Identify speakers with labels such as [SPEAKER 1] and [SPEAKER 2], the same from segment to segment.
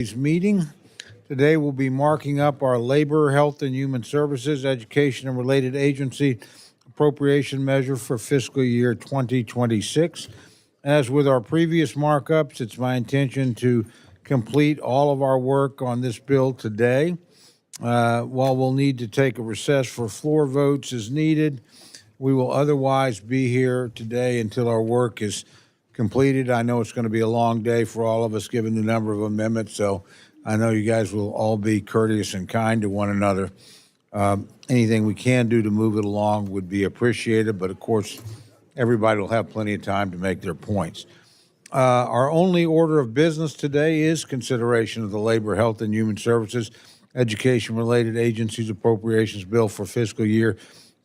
[SPEAKER 1] Meeting. Today we'll be marking up our Labor, Health and Human Services, Education and Related Agency appropriation measure for fiscal year 2026. As with our previous markups, it's my intention to complete all of our work on this bill today. While we'll need to take a recess for floor votes as needed, we will otherwise be here today until our work is completed. I know it's going to be a long day for all of us given the number of amendments, so I know you guys will all be courteous and kind to one another. Anything we can do to move it along would be appreciated, but of course, everybody will have plenty of time to make their points. Our only order of business today is consideration of the Labor, Health and Human Services, Education-Related Agencies Appropriations Bill for fiscal year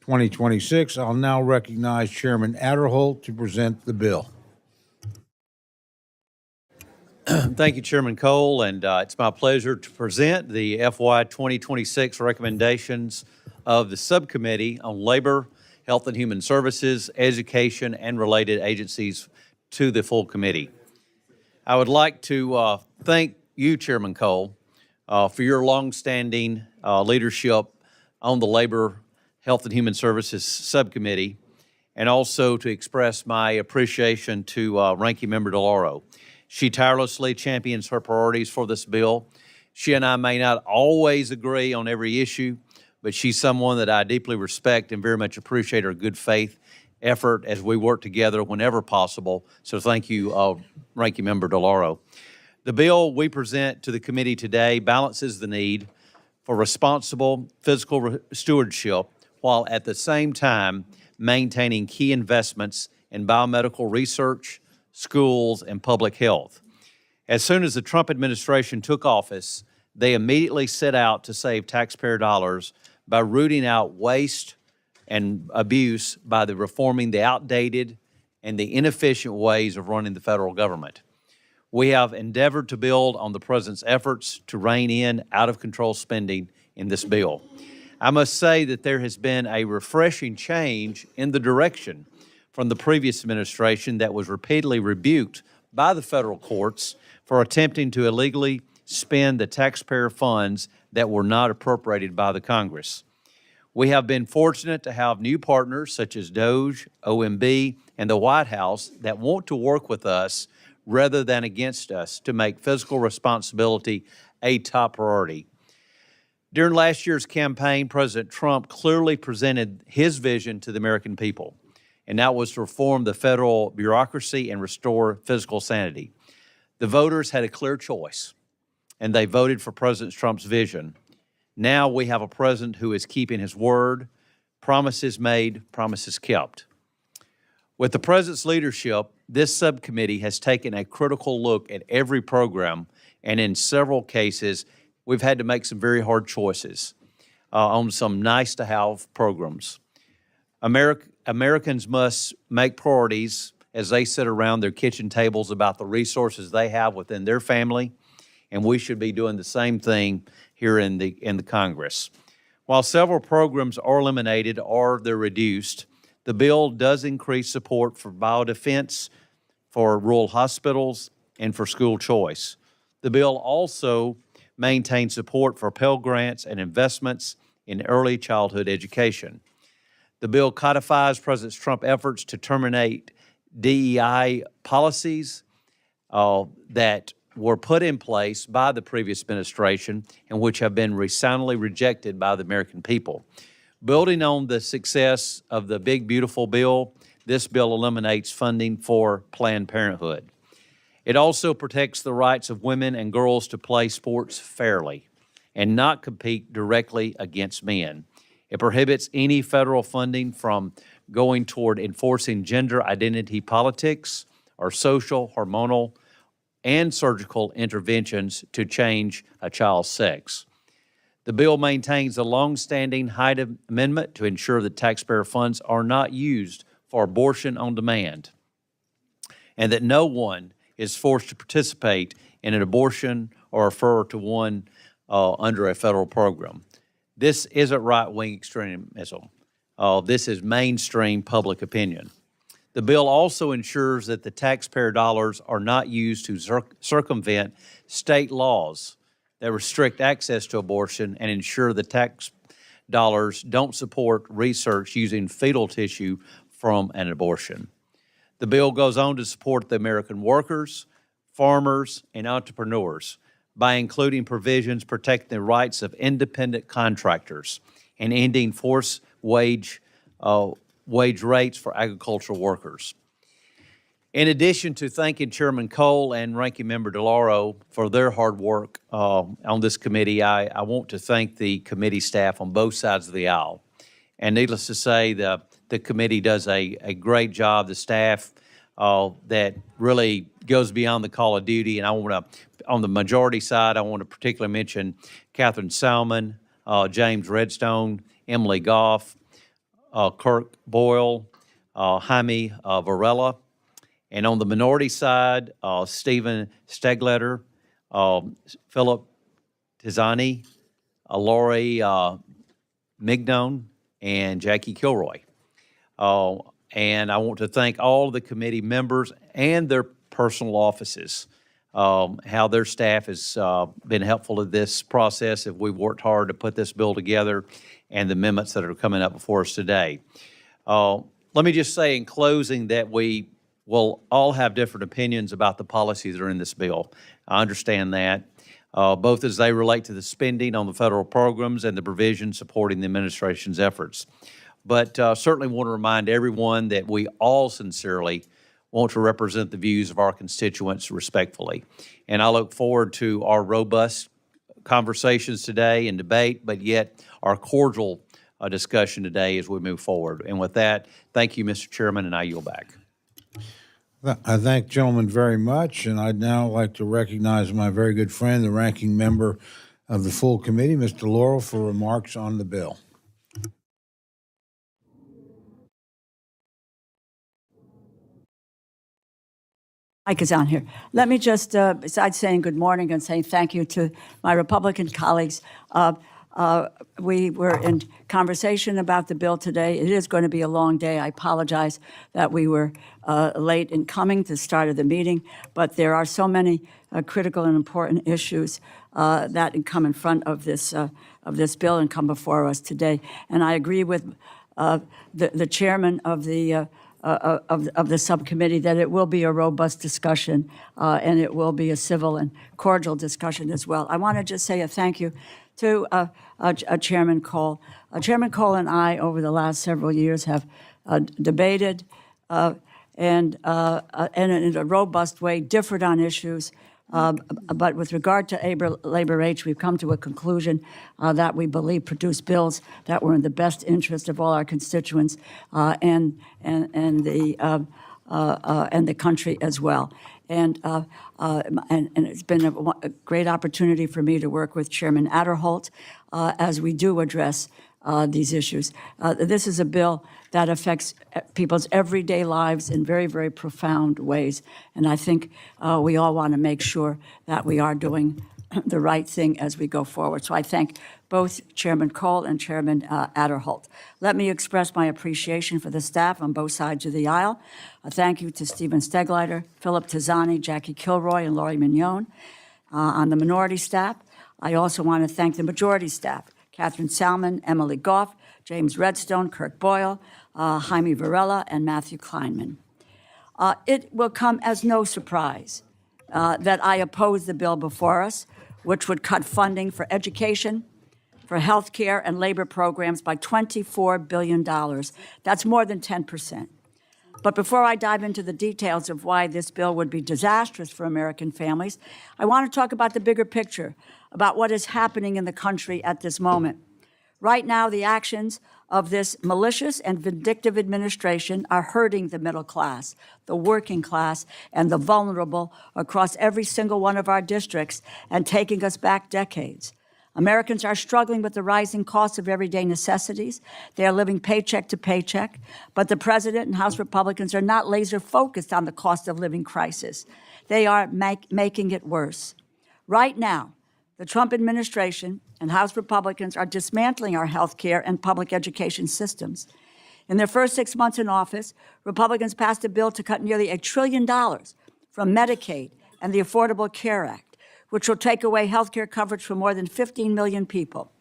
[SPEAKER 1] 2026. I'll now recognize Chairman Adderholt to present the bill.
[SPEAKER 2] Thank you, Chairman Cole, and it's my pleasure to present the FY26 recommendations of the Subcommittee on Labor, Health and Human Services, Education, and Related Agencies to the full committee. I would like to thank you, Chairman Cole, for your longstanding leadership on the Labor, Health and Human Services Subcommittee, and also to express my appreciation to Ranking Member DeLauro. She tirelessly champions her priorities for this bill. She and I may not always agree on every issue, but she's someone that I deeply respect and very much appreciate her good faith effort as we work together whenever possible. So thank you, Ranking Member DeLauro. The bill we present to the committee today balances the need for responsible fiscal stewardship while at the same time maintaining key investments in biomedical research, schools, and public health. As soon as the Trump administration took office, they immediately set out to save taxpayer dollars by rooting out waste and abuse by reforming the outdated and the inefficient ways of running the federal government. We have endeavored to build on the President's efforts to rein in out-of-control spending in this bill. I must say that there has been a refreshing change in the direction from the previous administration that was repeatedly rebuked by the federal courts for attempting to illegally spend the taxpayer funds that were not appropriated by the Congress. We have been fortunate to have new partners such as DOJ, OMB, and the White House that want to work with us rather than against us to make fiscal responsibility a top priority. During last year's campaign, President Trump clearly presented his vision to the American people, and that was to reform the federal bureaucracy and restore fiscal sanity. The voters had a clear choice, and they voted for President Trump's vision. Now we have a president who is keeping his word, promises made, promises kept. With the president's leadership, this subcommittee has taken a critical look at every program, and in several cases, we've had to make some very hard choices on some nice-to-have programs. Americans must make priorities as they sit around their kitchen tables about the resources they have within their family, and we should be doing the same thing here in the Congress. While several programs are eliminated or they're reduced, the bill does increase support for biodefense, for rural hospitals, and for school choice. The bill also maintains support for Pell Grants and investments in early childhood education. The bill codifies President Trump's efforts to terminate DEI policies that were put in place by the previous administration and which have been resoundingly rejected by the American people. Building on the success of the Big Beautiful Bill, this bill eliminates funding for Planned Parenthood. It also protects the rights of women and girls to play sports fairly and not compete directly against men. It prohibits any federal funding from going toward enforcing gender identity politics or social, hormonal, and surgical interventions to change a child's sex. The bill maintains a longstanding Hyde Amendment to ensure that taxpayer funds are not used for abortion on demand, and that no one is forced to participate in an abortion or refer to one under a federal program. This isn't right-wing extremism. This is mainstream public opinion. The bill also ensures that the taxpayer dollars are not used to circumvent state laws that restrict access to abortion and ensure the tax dollars don't support research using fetal tissue from an abortion. The bill goes on to support the American workers, farmers, and entrepreneurs by including provisions protecting the rights of independent contractors and ending forced wage rates for agricultural workers. In addition to thanking Chairman Cole and Ranking Member DeLauro for their hard work on this committee, I want to thank the committee staff on both sides of the aisle. And needless to say, the committee does a great job. The staff that really goes beyond the call of duty. And I want to, on the majority side, I want to particularly mention Catherine Salmon, James Redstone, Emily Goff, Kirk Boyle, Jaime Varela. And on the minority side, Stephen Stegletter, Philip Tizani, Lori Mignon, and Jackie Kilroy. And I want to thank all of the committee members and their personal offices, how their staff has been helpful to this process if we've worked hard to put this bill together and the amendments that are coming up before us today. Let me just say in closing that we will all have different opinions about the policies that are in this bill. I understand that, both as they relate to the spending on the federal programs and the provisions supporting the administration's efforts. But certainly want to remind everyone that we all sincerely want to represent the views of our constituents respectfully. And I look forward to our robust conversations today and debate, but yet our cordial discussion today as we move forward. And with that, thank you, Mr. Chairman, and I yield back.
[SPEAKER 1] I thank gentlemen very much, and I'd now like to recognize my very good friend, the ranking member of the full committee, Mr. Laurel, for remarks on the bill.
[SPEAKER 3] Mike is on here. Let me just, besides saying good morning and saying thank you to my Republican colleagues, we were in conversation about the bill today. It is going to be a long day. I apologize that we were late in coming to the start of the meeting, but there are so many critical and important issues that come in front of this bill and come before us today. And I agree with the chairman of the subcommittee that it will be a robust discussion and it will be a civil and cordial discussion as well. I want to just say a thank you to Chairman Cole. Chairman Cole and I, over the last several years, have debated and in a robust way, differed on issues. But with regard to labor H, we've come to a conclusion that we believe produce bills that were in the best interest of all our constituents and the country as well. And it's been a great opportunity for me to work with Chairman Adderholt as we do address these issues. This is a bill that affects people's everyday lives in very, very profound ways. And I think we all want to make sure that we are doing the right thing as we go forward. So I thank both Chairman Cole and Chairman Adderholt. Let me express my appreciation for the staff on both sides of the aisle. A thank you to Stephen Stegleiter, Philip Tizani, Jackie Kilroy, and Lori Mignon. On the minority staff, I also want to thank the majority staff, Catherine Salmon, Emily Goff, James Redstone, Kirk Boyle, Jaime Varela, and Matthew Kleinman. It will come as no surprise that I oppose the bill before us, which would cut funding for education, for health care, and labor programs by $24 billion. That's more than 10%. But before I dive into the details of why this bill would be disastrous for American families, I want to talk about the bigger picture, about what is happening in the country at this moment. Right now, the actions of this malicious and vindictive administration are hurting the middle class, the working class, and the vulnerable across every single one of our districts and taking us back decades. Americans are struggling with the rising costs of everyday necessities. They are living paycheck to paycheck, but the president and House Republicans are not laser focused on the cost of living crisis. They are making it worse. Right now, the Trump administration and House Republicans are dismantling our health care and public education systems. In their first 6 months in office, Republicans passed a bill to cut nearly $1 trillion from Medicaid and the Affordable Care Act, which will take away health care coverage for more than 15 million people.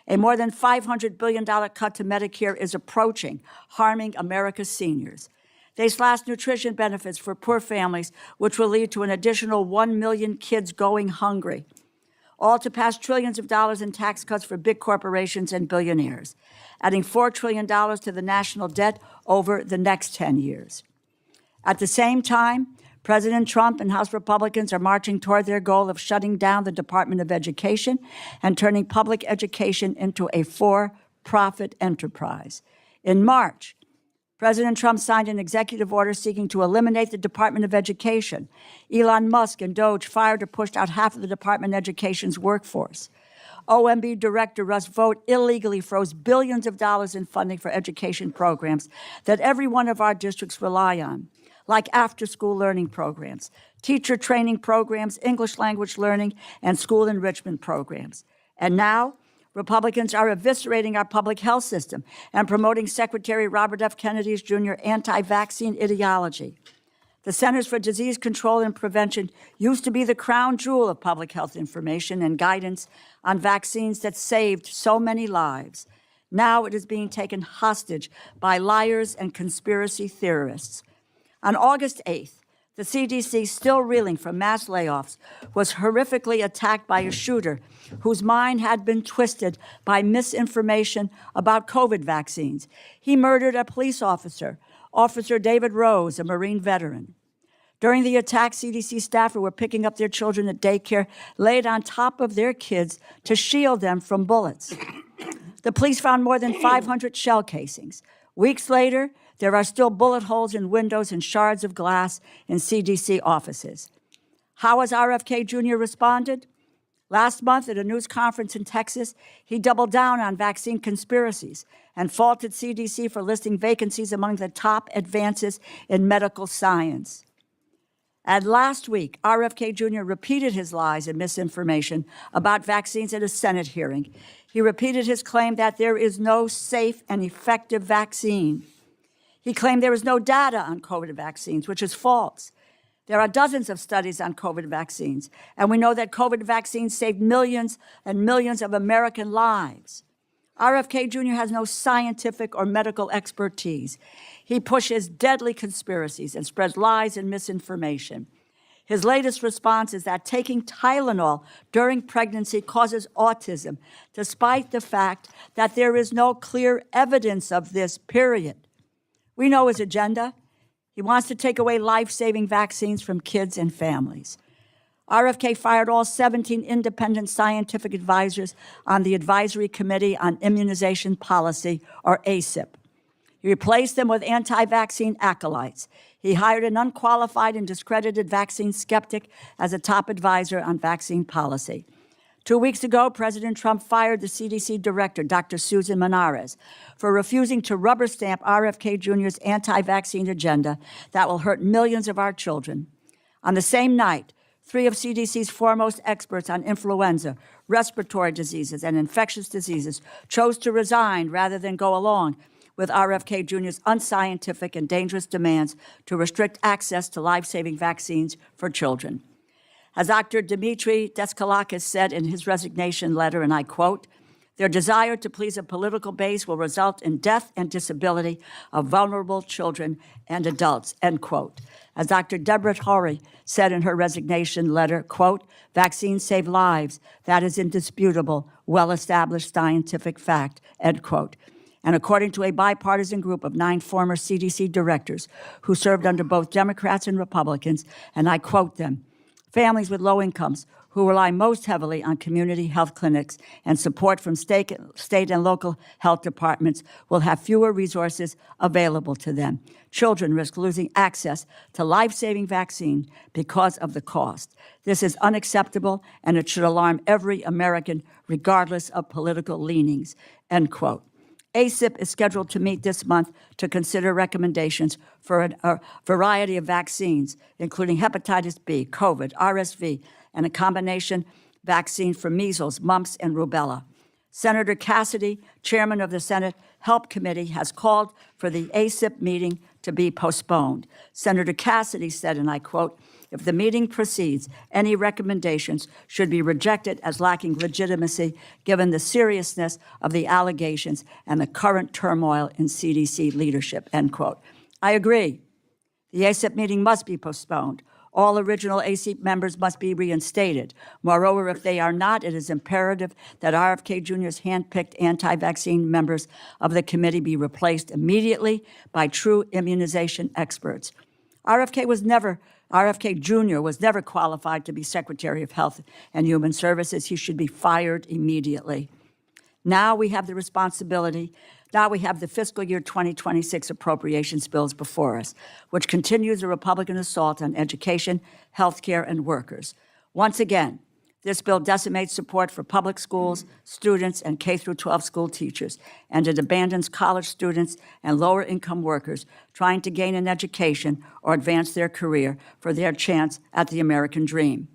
[SPEAKER 3] A more than $500 billion cut to Medicare is approaching, harming America's seniors. They slashed nutrition benefits for poor families, which will lead to an additional 1 million kids going hungry, all to pass trillions of dollars in tax cuts for big corporations and billionaires, adding $4 trillion to the national debt over the next 10 years. At the same time, President Trump and House Republicans are marching toward their goal of shutting down the Department of Education and turning public education into a for-profit enterprise. In March, President Trump signed an executive order seeking to eliminate the Department of Education. Elon Musk and Doge fired or pushed out half of the Department of Education's workforce. OMB Director Russ Vought illegally froze billions of dollars in funding for education programs that every one of our districts rely on, like after-school learning programs, teacher training programs, English language learning, and school enrichment programs. And now, Republicans are eviscerating our public health system and promoting Secretary Robert F. Kennedy's Jr. anti-vaccine ideology. The Centers for Disease Control and Prevention used to be the crown jewel of public health information and guidance on vaccines that saved so many lives. Now it is being taken hostage by liars and conspiracy theorists. On August 8th, the CDC, still reeling from mass layoffs, was horrifically attacked by a shooter whose mind had been twisted by misinformation about COVID vaccines. He murdered a police officer, Officer David Rose, a Marine veteran. During the attack, CDC staff who were picking up their children at daycare laid on top of their kids to shield them from bullets. The police found more than 500 shell casings. Weeks later, there are still bullet holes in windows and shards of glass in CDC offices. How has RFK Jr. responded? Last month at a news conference in Texas, he doubled down on vaccine conspiracies and faulted CDC for listing vacancies among the top advances in medical science. And last week, RFK Jr. repeated his lies and misinformation about vaccines at a Senate hearing. He repeated his claim that there is no safe and effective vaccine. He claimed there is no data on COVID vaccines, which is false. There are dozens of studies on COVID vaccines, and we know that COVID vaccines saved millions and millions of American lives. RFK Jr. has no scientific or medical expertise. He pushes deadly conspiracies and spreads lies and misinformation. His latest response is that taking Tylenol during pregnancy causes autism, despite the fact that there is no clear evidence of this, period. We know his agenda. He wants to take away life-saving vaccines from kids and families. RFK fired all 17 independent scientific advisors on the Advisory Committee on Immunization Policy, or ACIP. He replaced them with anti-vaccine acolytes. He hired an unqualified and discredited vaccine skeptic as a top advisor on vaccine policy. 2 weeks ago, President Trump fired the CDC director, Dr. Susan Menares, for refusing to rubber stamp RFK Jr.'s anti-vaccine agenda that will hurt millions of our children. On the same night, 3 of CDC's foremost experts on influenza, respiratory diseases, and infectious diseases chose to resign rather than go along with RFK Jr.'s unscientific and dangerous demands to restrict access to life-saving vaccines for children. As Dr. Dimitri Deskalakis said in his resignation letter, and I quote, "Their desire to please a political base will result in death and disability of vulnerable children and adults," end quote. As Dr. Deborah Torrey said in her resignation letter, quote, "Vaccines save lives. That is indisputable, well-established scientific fact," end quote. And according to a bipartisan group of 9 former CDC directors who served under both Democrats and Republicans, and I quote them, "Families with low incomes who rely most heavily on community health clinics and support from state and local health departments will have fewer resources available to them. Children risk losing access to life-saving vaccine because of the cost. This is unacceptable, and it should alarm every American, regardless of political leanings," end quote. ACIP is scheduled to meet this month to consider recommendations for a variety of vaccines, including hepatitis B, COVID, RSV, and a combination vaccine for measles, mumps, and rubella. Senator Cassidy, chairman of the Senate Help Committee, has called for the ACIP meeting to be postponed. Senator Cassidy said, and I quote, "If the meeting proceeds, any recommendations should be rejected as lacking legitimacy given the seriousness of the allegations and the current turmoil in CDC leadership," end quote. I agree. The ACIP meeting must be postponed. All original ACIP members must be reinstated. Moreover, if they are not, it is imperative that RFK Jr.'s handpicked anti-vaccine members of the committee be replaced immediately by true immunization experts. RFK Jr. was never qualified to be Secretary of Health and Human Services. He should be fired immediately. Now we have the fiscal year 2026 appropriations bills before us, which continues the Republican assault on education, health care, and workers. Once again, this bill decimates support for public schools, students, and K-12 school teachers, and it abandons college students and lower-income workers trying to gain an education or advance their career for their chance at the American dream.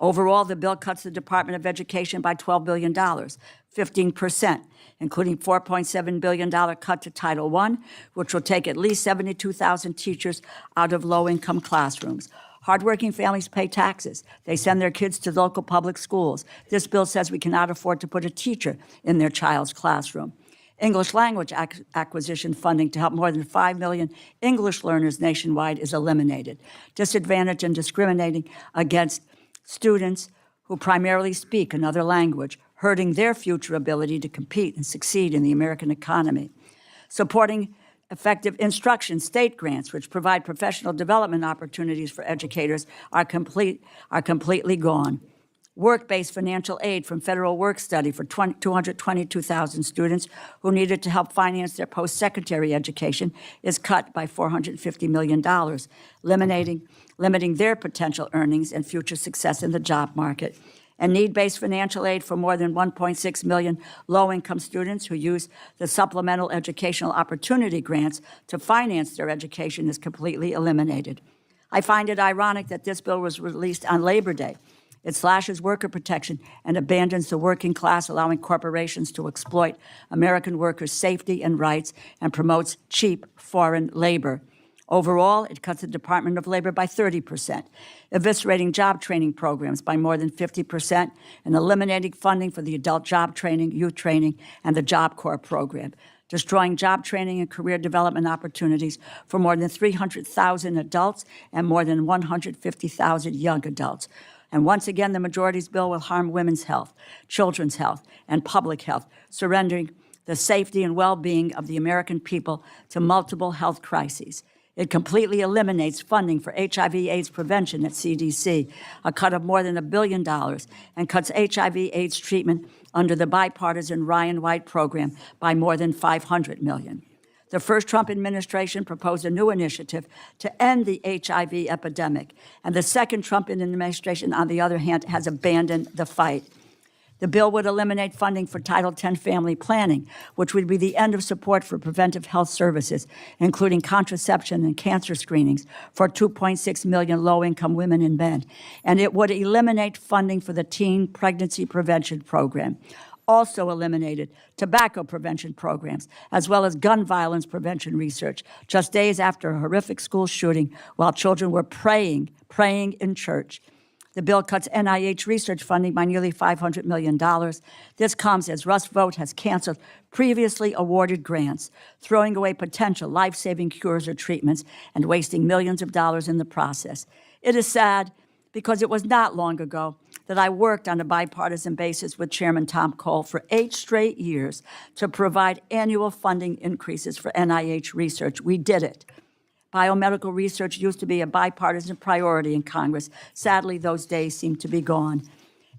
[SPEAKER 3] Overall, the bill cuts the Department of Education by $12 billion, 15%, including $4.7 billion cut to Title I, which will take at least 72,000 teachers out of low-income classrooms. Hardworking families pay taxes. They send their kids to local public schools. This bill says we cannot afford to put a teacher in their child's classroom. English language acquisition funding to help more than 5 million English learners nationwide is eliminated. Disadvantage and discriminating against students who primarily speak another language, hurting their future ability to compete and succeed in the American economy. Supporting effective instruction state grants, which provide professional development opportunities for educators, are completely gone. Work-based financial aid from Federal Work Study for 222,000 students who needed to help finance their post-secondary education is cut by $450 million, limiting their potential earnings and future success in the job market. And need-based financial aid for more than 1.6 million low-income students who use the Supplemental Educational Opportunity Grants to finance their education is completely eliminated. I find it ironic that this bill was released on Labor Day. It slashes worker protection and abandons the working class, allowing corporations to exploit American workers' safety and rights and promotes cheap foreign labor. Overall, it cuts the Department of Labor by 30%, eviscerating job training programs by more than 50%, and eliminating funding for the adult job training, youth training, and the Job Corps program, destroying job training and career development opportunities for more than 300,000 adults and more than 150,000 young adults. And once again, the majority's bill will harm women's health, children's health, and public health, surrendering the safety and well-being of the American people to multiple health crises. It completely eliminates funding for HIV/AIDS prevention at CDC, a cut of more than $1 billion, and cuts HIV/AIDS treatment under the bipartisan Ryan White program by more than $500 million. The first Trump administration proposed a new initiative to end the HIV epidemic, and the second Trump administration, on the other hand, has abandoned the fight. The bill would eliminate funding for Title X family planning, which would be the end of support for preventive health services, including contraception and cancer screenings for 2.6 million low-income women and men. And it would eliminate funding for the Teen Pregnancy Prevention Program. Also eliminated tobacco prevention programs, as well as gun violence prevention research, just days after a horrific school shooting while children were praying in church. The bill cuts NIH research funding by nearly $500 million. This comes as Russ Vought has canceled previously awarded grants, throwing away potential life-saving cures or treatments and wasting millions of dollars in the process. It is sad because it was not long ago that I worked on a bipartisan basis with Chairman Tom Cole for 8 straight years to provide annual funding increases for NIH research. We did it. Biomedical research used to be a bipartisan priority in Congress. Sadly, those days seem to be gone.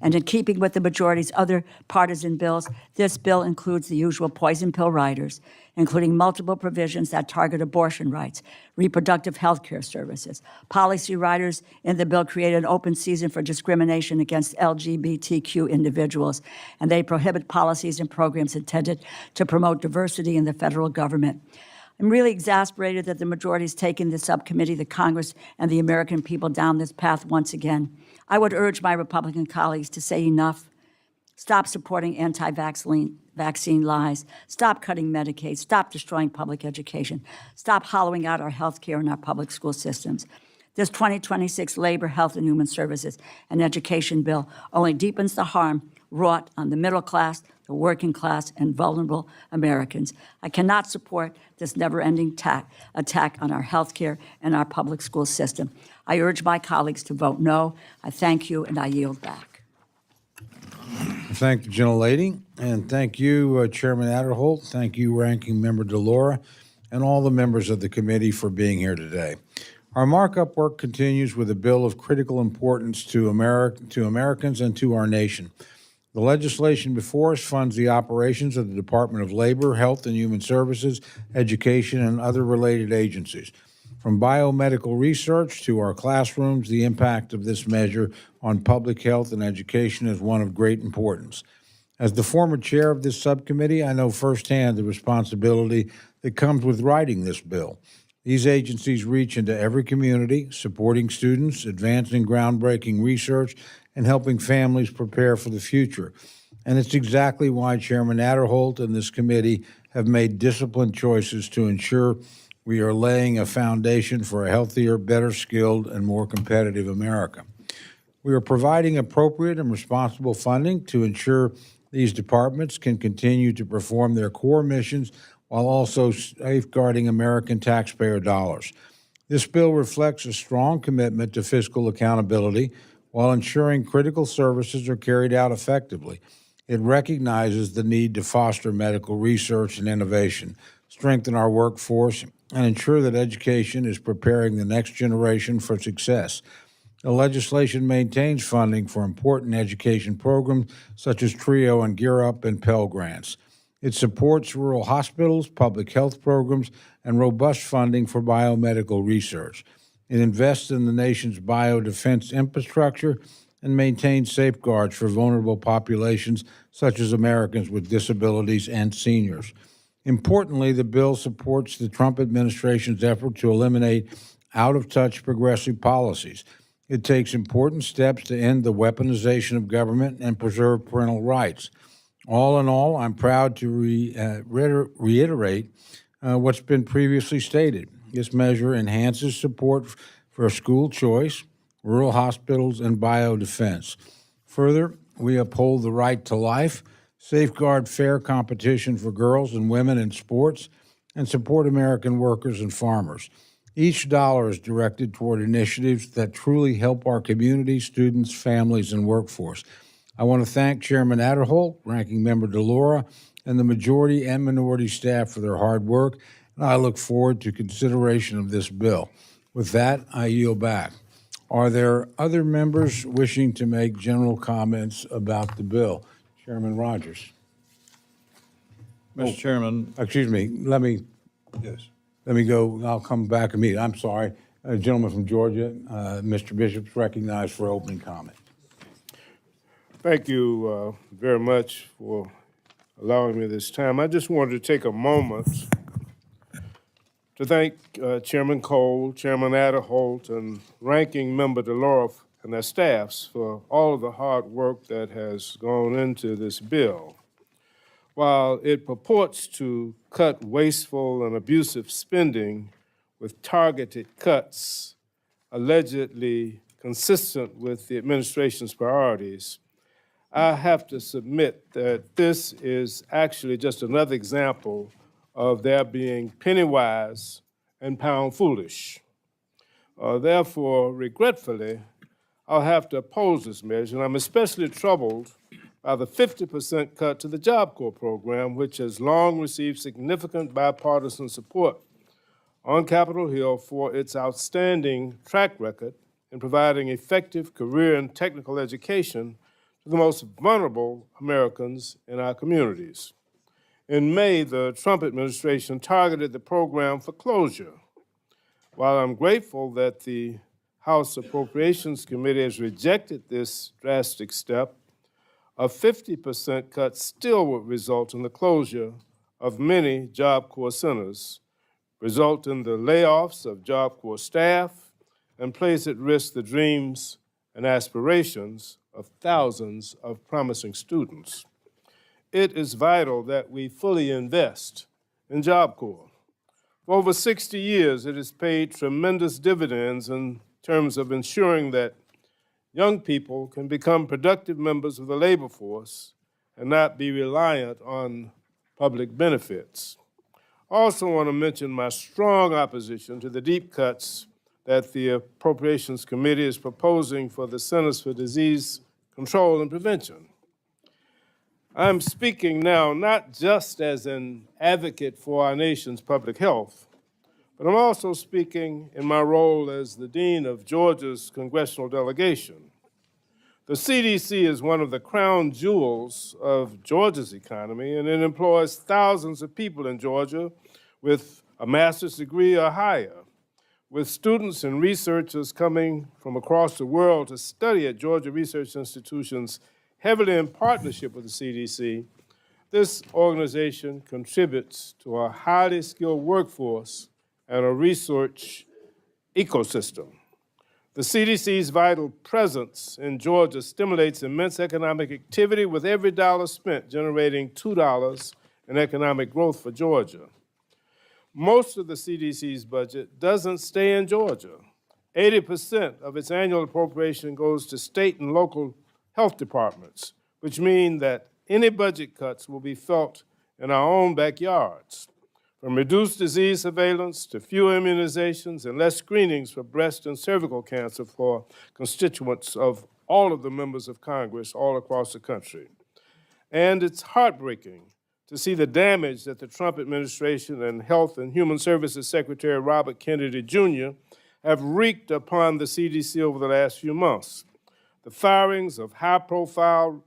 [SPEAKER 3] And in keeping with the majority's other partisan bills, this bill includes the usual poison pill riders, including multiple provisions that target abortion rights, reproductive health care services. Policy riders in the bill create an open season for discrimination against LGBTQ individuals, and they prohibit policies and programs intended to promote diversity in the federal government. I'm really exasperated that the majority has taken the subcommittee, the Congress, and the American people down this path once again. I would urge my Republican colleagues to say enough. Stop supporting anti-vaccine lies. Stop cutting Medicaid. Stop destroying public education. Stop hollowing out our health care and our public school systems. This 2026 Labor, Health, and Human Services and Education bill only deepens the harm wrought on the middle class, the working class, and vulnerable Americans. I cannot support this never-ending attack on our health care and our public school system. I urge my colleagues to vote no. I thank you, and I yield back.
[SPEAKER 1] Thank the gentlelady, and thank you, Chairman Adderholt. Thank you, Ranking Member Delora, and all the members of the committee for being here today. Our markup work continues with a bill of critical importance to Americans and to our nation. The legislation before us funds the operations of the Department of Labor, Health and Human Services, Education, and other related agencies. From biomedical research to our classrooms, the impact of this measure on public health and education is one of great importance. As the former chair of this subcommittee, I know firsthand the responsibility that comes with writing this bill. These agencies reach into every community, supporting students, advancing groundbreaking research, and helping families prepare for the future. And it's exactly why Chairman Adderholt and this committee have made disciplined choices to ensure we are laying a foundation for a healthier, better skilled, and more competitive America. We are providing appropriate and responsible funding to ensure these departments can continue to perform their core missions while also safeguarding American taxpayer dollars. This bill reflects a strong commitment to fiscal accountability while ensuring critical services are carried out effectively. It recognizes the need to foster medical research and innovation, strengthen our workforce, and ensure that education is preparing the next generation for success. The legislation maintains funding for important education programs such as TRIO and Gear Up and Pell Grants. It supports rural hospitals, public health programs, and robust funding for biomedical research. It invests in the nation's biodefense infrastructure and maintains safeguards for vulnerable populations such as Americans with disabilities and seniors. Importantly, the bill supports the Trump administration's effort to eliminate out-of-touch progressive policies. It takes important steps to end the weaponization of government and preserve parental rights. All in all, I'm proud to reiterate what's been previously stated. This measure enhances support for school choice, rural hospitals, and biodefense. Further, we uphold the right to life, safeguard fair competition for girls and women in sports, and support American workers and farmers. Each dollar is directed toward initiatives that truly help our community, students, families, and workforce. I want to thank Chairman Adderholt, Ranking Member Delora, and the majority and minority staff for their hard work, and I look forward to consideration of this bill. With that, I yield back. Are there other members wishing to make general comments about the bill? Chairman Rogers.
[SPEAKER 4] Mr. Chairman,
[SPEAKER 1] Excuse me, let me go, I'll come back immediately. I'm sorry. A gentleman from Georgia, Mr. Bishop's recognized for opening comment.
[SPEAKER 5] Thank you very much for allowing me this time. I just wanted to take a moment to thank Chairman Cole, Chairman Adderholt, and Ranking Member Delora and their staffs for all of the hard work that has gone into this bill. While it purports to cut wasteful and abusive spending with targeted cuts allegedly consistent with the administration's priorities, I have to submit that this is actually just another example of their being penny wise and pound foolish. Therefore, regretfully, I'll have to oppose this measure, and I'm especially troubled by the 50% cut to the Job Corps program, which has long received significant bipartisan support on Capitol Hill for its outstanding track record in providing effective career and technical education to the most vulnerable Americans in our communities. In May, the Trump administration targeted the program for closure. While I'm grateful that the House Appropriations Committee has rejected this drastic step, a 50% cut still would result in the closure of many Job Corps centers, result in the layoffs of Job Corps staff, and place at risk the dreams and aspirations of thousands of promising students. It is vital that we fully invest in Job Corps. For over 60 years, it has paid tremendous dividends in terms of ensuring that young people can become productive members of the labor force and not be reliant on public benefits. I also want to mention my strong opposition to the deep cuts that the Appropriations Committee is proposing for the Centers for Disease Control and Prevention. I'm speaking now not just as an advocate for our nation's public health, but I'm also speaking in my role as the Dean of Georgia's congressional delegation. The CDC is one of the crown jewels of Georgia's economy, and it employs thousands of people in Georgia with a master's degree or higher. With students and researchers coming from across the world to study at Georgia research institutions heavily in partnership with the CDC, this organization contributes to a highly skilled workforce and a research ecosystem. The CDC's vital presence in Georgia stimulates immense economic activity, with every dollar spent generating $2 in economic growth for Georgia. Most of the CDC's budget doesn't stay in Georgia. 80% of its annual appropriation goes to state and local health departments, which mean that any budget cuts will be felt in our own backyards. From reduced disease surveillance to fewer immunizations and less screenings for breast and cervical cancer for constituents of all of the members of Congress all across the country. And it's heartbreaking to see the damage that the Trump administration and Health and Human Services Secretary Robert Kennedy Jr. have wreaked upon the CDC over the last few months. The firings of high-profile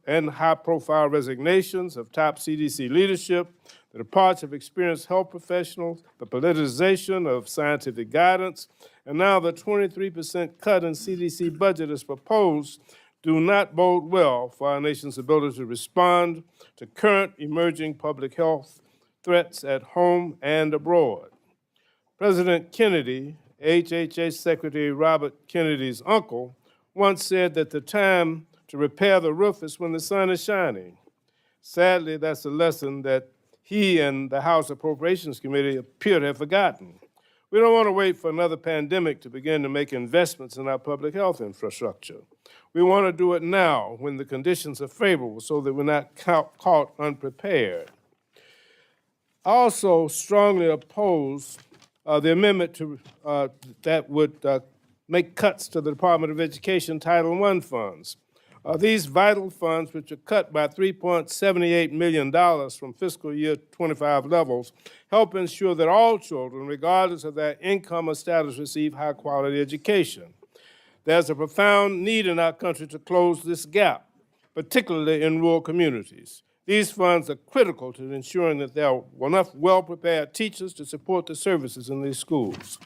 [SPEAKER 5] resignations of top CDC leadership, the departure of experienced health professionals, the politicization of scientific guidance, and now the 23% cut in CDC budget as proposed do not bode well for our nation's ability to respond to current emerging public health threats at home and abroad. President Kennedy, HHS Secretary Robert Kennedy's uncle, once said that the time to repair the roof is when the sun is shining. Sadly, that's a lesson that he and the House Appropriations Committee appear to have forgotten. We don't want to wait for another pandemic to begin to make investments in our public health infrastructure. We want to do it now when the conditions are favorable so that we're not caught unprepared. I also strongly oppose the amendment that would make cuts to the Department of Education Title I funds. These vital funds, which are cut by $3.78 million from fiscal year 25 levels, help ensure that all children, regardless of their income or status, receive high-quality education. There's a profound need in our country to close this gap, particularly in rural communities. These funds are critical to ensuring that there are enough well-prepared teachers to support the services in these schools.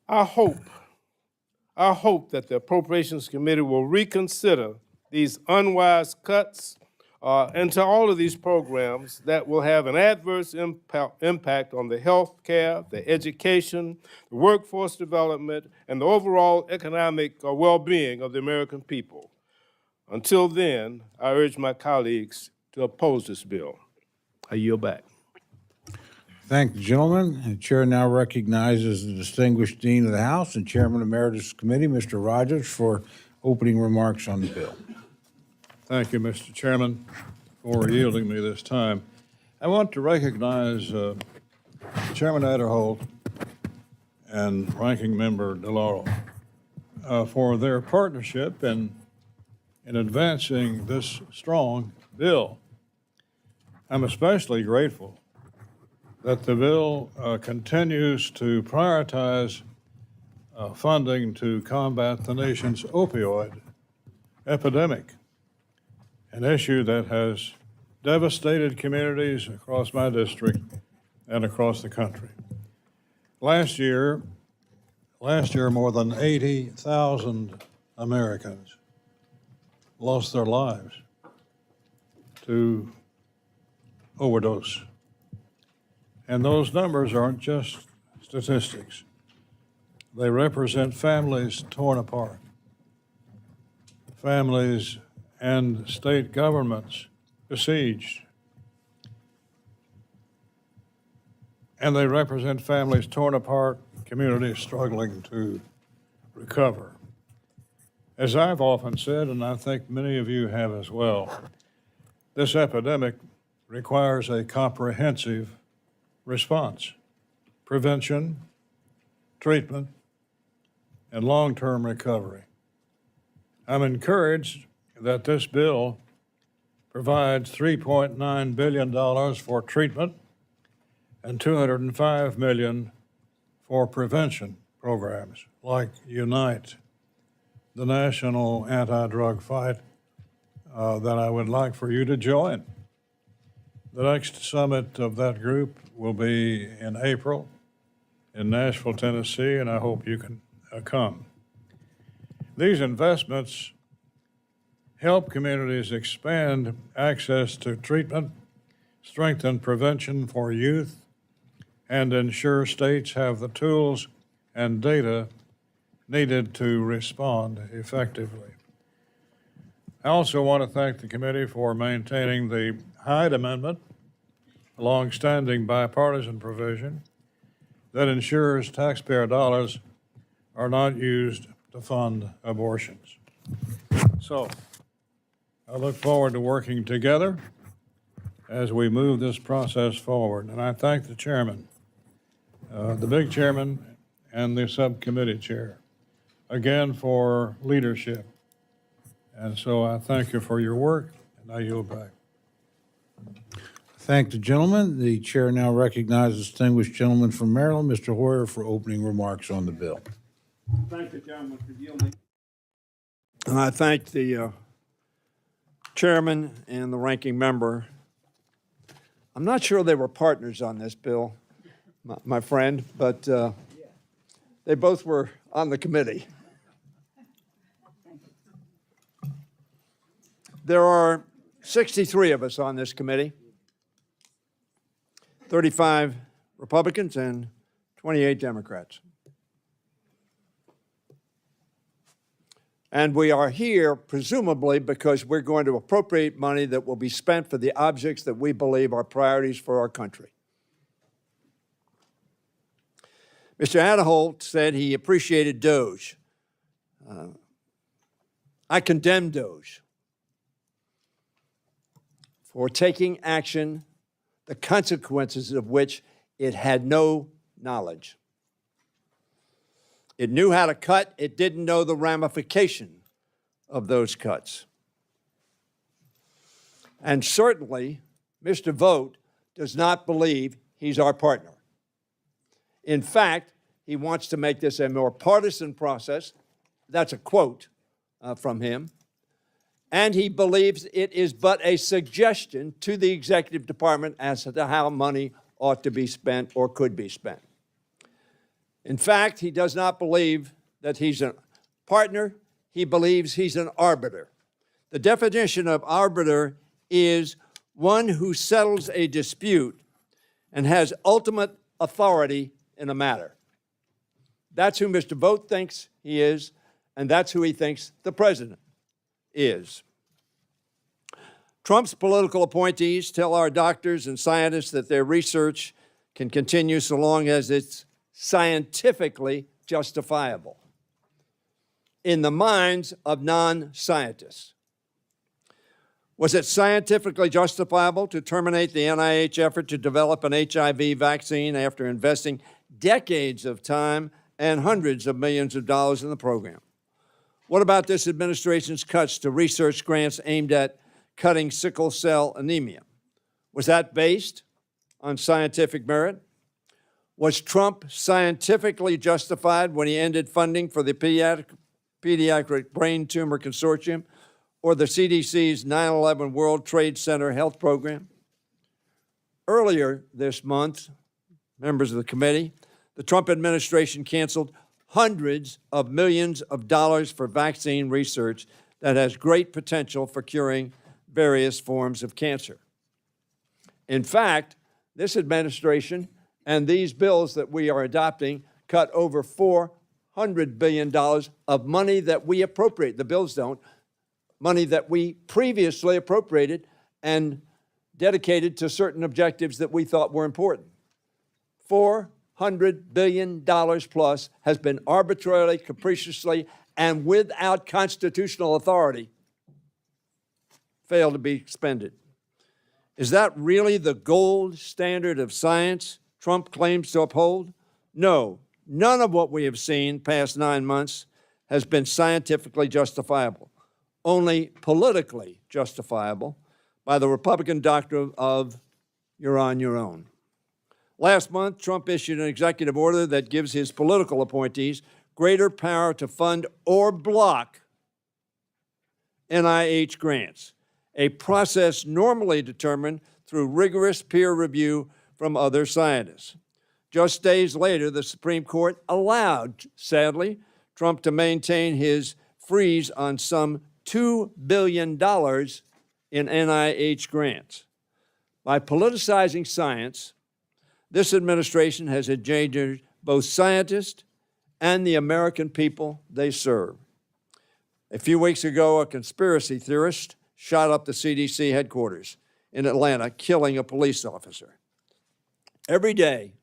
[SPEAKER 5] I hope that the Appropriations Committee will reconsider these unwise cuts into all of these programs that will have an adverse impact on the health care, the education, the workforce development, and the overall economic well-being of the American people. Until then, I urge my colleagues to oppose this bill. I yield back.
[SPEAKER 1] Thank the gentleman. The chair now recognizes the distinguished Dean of the House and Chairman Emeritus Committee, Mr. Rogers, for opening remarks on the bill.
[SPEAKER 4] Thank you, Mr. Chairman, for yielding me this time. I want to recognize Chairman Adderholt and Ranking Member DeLauro for their partnership in advancing this strong bill. I'm especially grateful that the bill continues to prioritize funding to combat the nation's opioid epidemic, an issue that has devastated communities across my district and across the country. Last year, more than 80,000 Americans lost their lives to overdose. And those numbers aren't just statistics. They represent families torn apart, families and state governments besieged. And they represent families torn apart, communities struggling to recover. As I've often said, and I think many of you have as well, this epidemic requires a comprehensive response: prevention, treatment, and long-term recovery. I'm encouraged that this bill provides $3.9 billion for treatment and $205 million for prevention programs like UNITE, the national anti-drug fight that I would like for you to join. The next summit of that group will be in April in Nashville, Tennessee, and I hope you can come. These investments help communities expand access to treatment, strengthen prevention for youth, and ensure states have the tools and data needed to respond effectively. I also want to thank the committee for maintaining the Hyde Amendment, a long-standing bipartisan provision that ensures taxpayer dollars are not used to fund abortions. So I look forward to working together as we move this process forward. And I thank the chairman, the big chairman, and the subcommittee chair, again, for leadership. And so I thank you for your work, and I yield back.
[SPEAKER 1] Thank the gentleman. The chair now recognizes the distinguished gentleman from Maryland, Mr. Hoyer, for opening remarks on the bill.
[SPEAKER 6] Thank the gentleman for yielding. And I thank the chairman and the ranking member. I'm not sure they were partners on this bill, my friend, but they both were on the committee. There are 63 of us on this committee, 35 Republicans and 28 Democrats. And we are here presumably because we're going to appropriate money that will be spent for the objects that we believe are priorities for our country. Mr. Aderholt said he appreciated DOGE. I condemn DOGE for taking action, the consequences of which it had no knowledge. It knew how to cut, it didn't know the ramification of those cuts. And certainly, Mr. Vogt does not believe he's our partner. In fact, he wants to make this a more partisan process. That's a quote from him. And he believes it is but a suggestion to the executive department as to how money ought to be spent or could be spent. In fact, he does not believe that he's a partner. He believes he's an arbiter. The definition of arbiter is one who settles a dispute and has ultimate authority in a matter. That's who Mr. Vogt thinks he is, and that's who he thinks the president is. Trump's political appointees tell our doctors and scientists that their research can continue so long as it's scientifically justifiable in the minds of non-scientists. Was it scientifically justifiable to terminate the NIH effort to develop an HIV vaccine after investing decades of time and hundreds of millions of dollars in the program? What about this administration's cuts to research grants aimed at cutting sickle cell anemia? Was that based on scientific merit? Was Trump scientifically justified when he ended funding for the Pediatric Brain Tumor Consortium or the CDC's 9/11 World Trade Center Health Program? Earlier this month, members of the committee, the Trump administration canceled hundreds of millions of dollars for vaccine research that has great potential for curing various forms of cancer. In fact, this administration and these bills that we are adopting cut over $400 billion of money that we appropriate. The bills don't. money that we previously appropriated and dedicated to certain objectives that we thought were important. $400 billion plus has been arbitrarily, capriciously, and without constitutional authority failed to be expended. Is that really the gold standard of science Trump claims to uphold? No, none of what we have seen past 9 months has been scientifically justifiable, only politically justifiable by the Republican doctrine of you're on your own. Last month, Trump issued an executive order that gives his political appointees greater power to fund or block NIH grants, a process normally determined through rigorous peer review from other scientists. Just days later, the Supreme Court allowed, sadly, Trump to maintain his freeze on some $2 billion in NIH grants. By politicizing science, this administration has endangered both scientists and the American people they serve. A few weeks ago, a conspiracy theorist shot up the CDC headquarters in Atlanta, killing a police officer. Every day,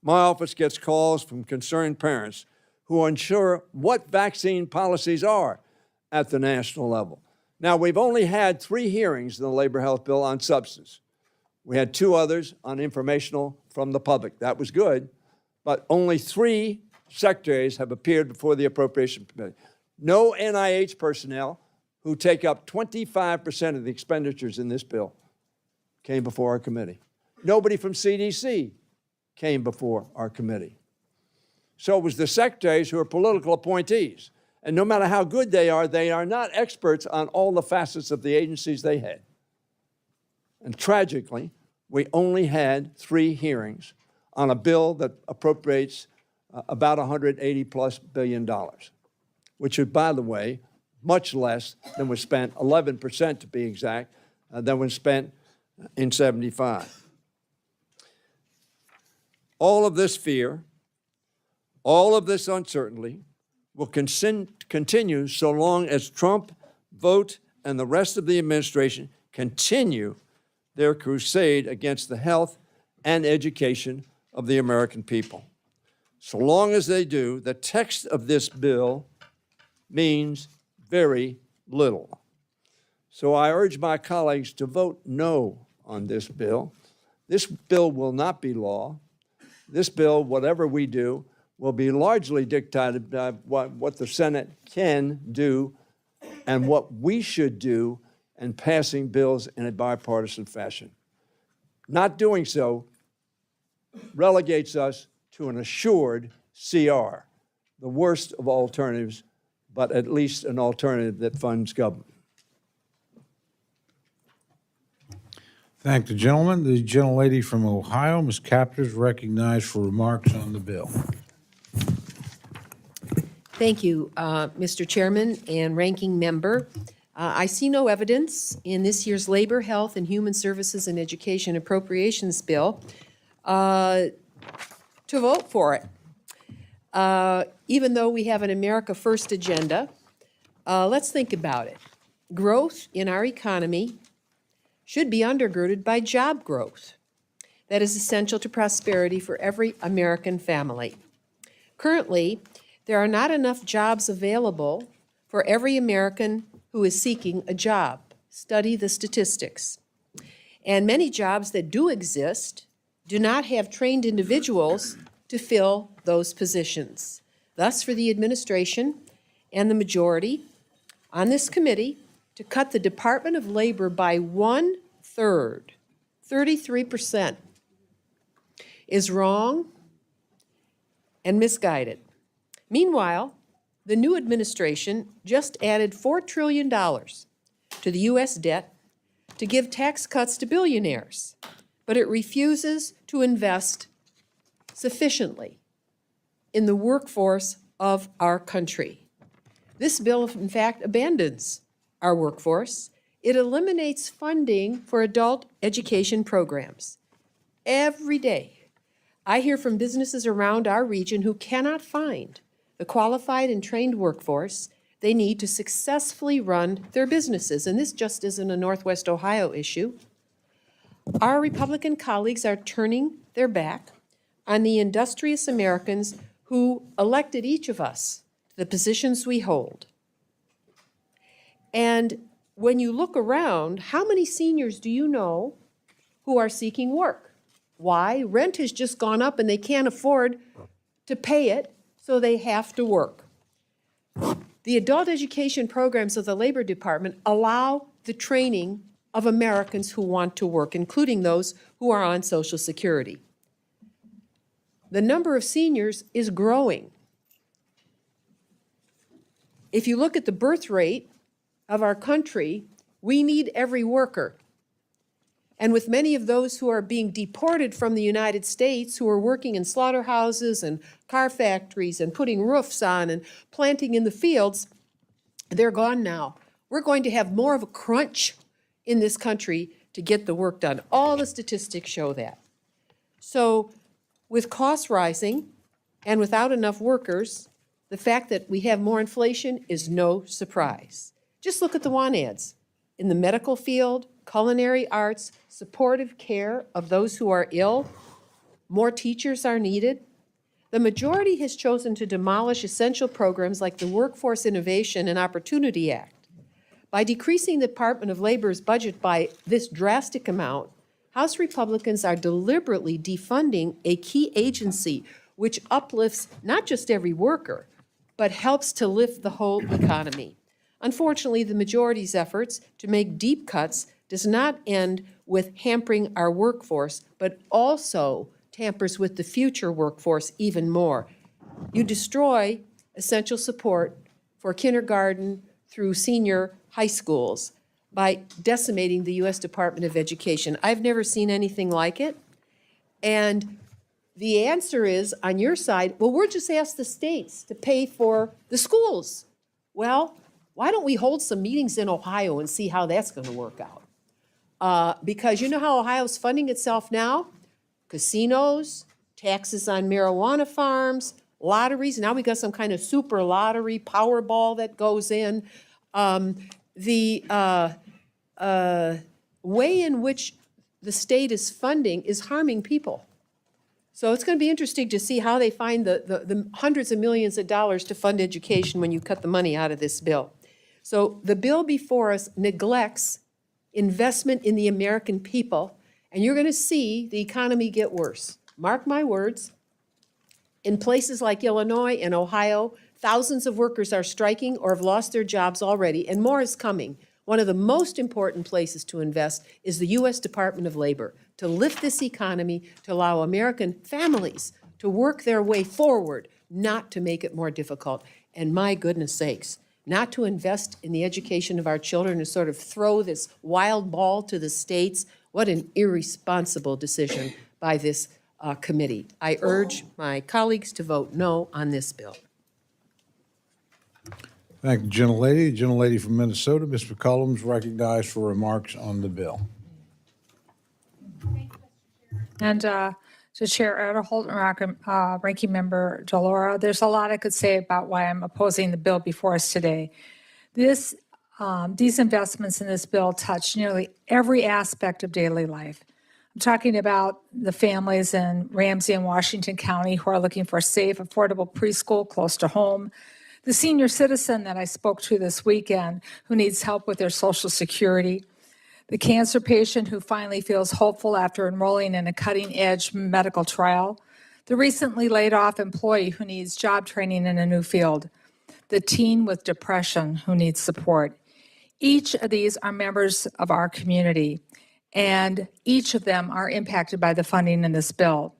[SPEAKER 6] my office gets calls from concerned parents who are unsure what vaccine policies are at the national level. Now, we've only had 3 hearings in the labor health bill on substance. We had 2 others on informational from the public. That was good, but only 3 secretaries have appeared before the Appropriations Committee. No NIH personnel, who take up 25% of the expenditures in this bill, came before our committee. Nobody from CDC came before our committee. So it was the secretaries who are political appointees. And no matter how good they are not experts on all the facets of the agencies they head. And tragically, we only had 3 hearings on a bill that appropriates about $180+ billion, which is, by the way, much less than was spent, 11% to be exact, than was spent in '75. All of this fear, all of this uncertainty will continue so long as Trump, Vogt, and the rest of the administration continue their crusade against the health and education of the American people. So long as they do, the text of this bill means very little. So I urge my colleagues to vote no on this bill. This bill will not be law. This bill, whatever we do, will be largely dictated by what the Senate can do and what we should do in passing bills in a bipartisan fashion. Not doing so relegates us to an assured CR, the worst of alternatives, but at least an alternative that funds government.
[SPEAKER 1] Thank the gentleman. The gentlelady from Ohio, Ms. Capter, is recognized for remarks on the bill.
[SPEAKER 7] Thank you, Mr. Chairman and Ranking Member. I see no evidence in this year's Labor, Health, and Human Services and Education Appropriations Bill to vote for it. Even though we have an America First agenda, let's think about it. Growth in our economy should be undergirded by job growth that is essential to prosperity for every American family. Currently, there are not enough jobs available for every American who is seeking a job. Study the statistics. And many jobs that do exist do not have trained individuals to fill those positions. Thus, for the administration and the majority on this committee to cut the Department of Labor by 1/3, 33%, is wrong and misguided. Meanwhile, the new administration just added $4 trillion to the U.S. debt to give tax cuts to billionaires, but it refuses to invest sufficiently in the workforce of our country. This bill, in fact, abandons our workforce. It eliminates funding for adult education programs. Every day, I hear from businesses around our region who cannot find the qualified and trained workforce they need to successfully run their businesses. And this just isn't a Northwest Ohio issue. Our Republican colleagues are turning their back on the industrious Americans who elected each of us to the positions we hold. And when you look around, how many seniors do you know who are seeking work? Why? Rent has just gone up and they can't afford to pay it, so they have to work. The adult education programs of the Labor Department allow the training of Americans who want to work, including those who are on Social Security. The number of seniors is growing. If you look at the birth rate of our country, we need every worker. And with many of those who are being deported from the United States, who are working in slaughterhouses and car factories and putting roofs on and planting in the fields, they're gone now. We're going to have more of a crunch in this country to get the work done. All the statistics show that. So with costs rising and without enough workers, the fact that we have more inflation is no surprise. Just look at the want ads. In the medical field, culinary arts, supportive care of those who are ill, more teachers are needed. The majority has chosen to demolish essential programs like the Workforce Innovation and Opportunity Act. By decreasing the Department of Labor's budget by this drastic amount, House Republicans are deliberately defunding a key agency which uplifts not just every worker, but helps to lift the whole economy. Unfortunately, the majority's efforts to make deep cuts does not end with hampering our workforce, but also tampers with the future workforce even more. You destroy essential support for kindergarten through senior high schools by decimating the U.S. Department of Education. I've never seen anything like it. And the answer is, on your side, well, we're just asked the states to pay for the schools. Well, why don't we hold some meetings in Ohio and see how that's going to work out? Because you know how Ohio's funding itself now? Casinos, taxes on marijuana farms, lotteries. Now we got some kind of super lottery, Powerball that goes in. The way in which the state is funding is harming people. So it's going to be interesting to see how they find the hundreds of millions of dollars to fund education when you cut the money out of this bill. So the bill before us neglects investment in the American people, and you're going to see the economy get worse. Mark my words. In places like Illinois and Ohio, thousands of workers are striking or have lost their jobs already, and more is coming. One of the most important places to invest is the U.S. Department of Labor, to lift this economy, to allow American families to work their way forward, not to make it more difficult. And my goodness sakes, not to invest in the education of our children and sort of throw this wild ball to the states. What an irresponsible decision by this committee. I urge my colleagues to vote no on this bill.
[SPEAKER 1] Thank you, gentlelady. The gentlelady from Minnesota, Ms. McCollum, is recognized for remarks on the bill.
[SPEAKER 8] And to Chair Adderholt and Ranking Member Delora, there's a lot I could say about why I'm opposing the bill before us today. These investments in this bill touch nearly every aspect of daily life. I'm talking about the families in Ramsey and Washington County who are looking for a safe, affordable preschool close to home, the senior citizen that I spoke to this weekend who needs help with their Social Security, the cancer patient who finally feels hopeful after enrolling in a cutting-edge medical trial, the recently laid-off employee who needs job training in a new field, the teen with depression who needs support. Each of these are members of our community, and each of them are impacted by the funding in this bill.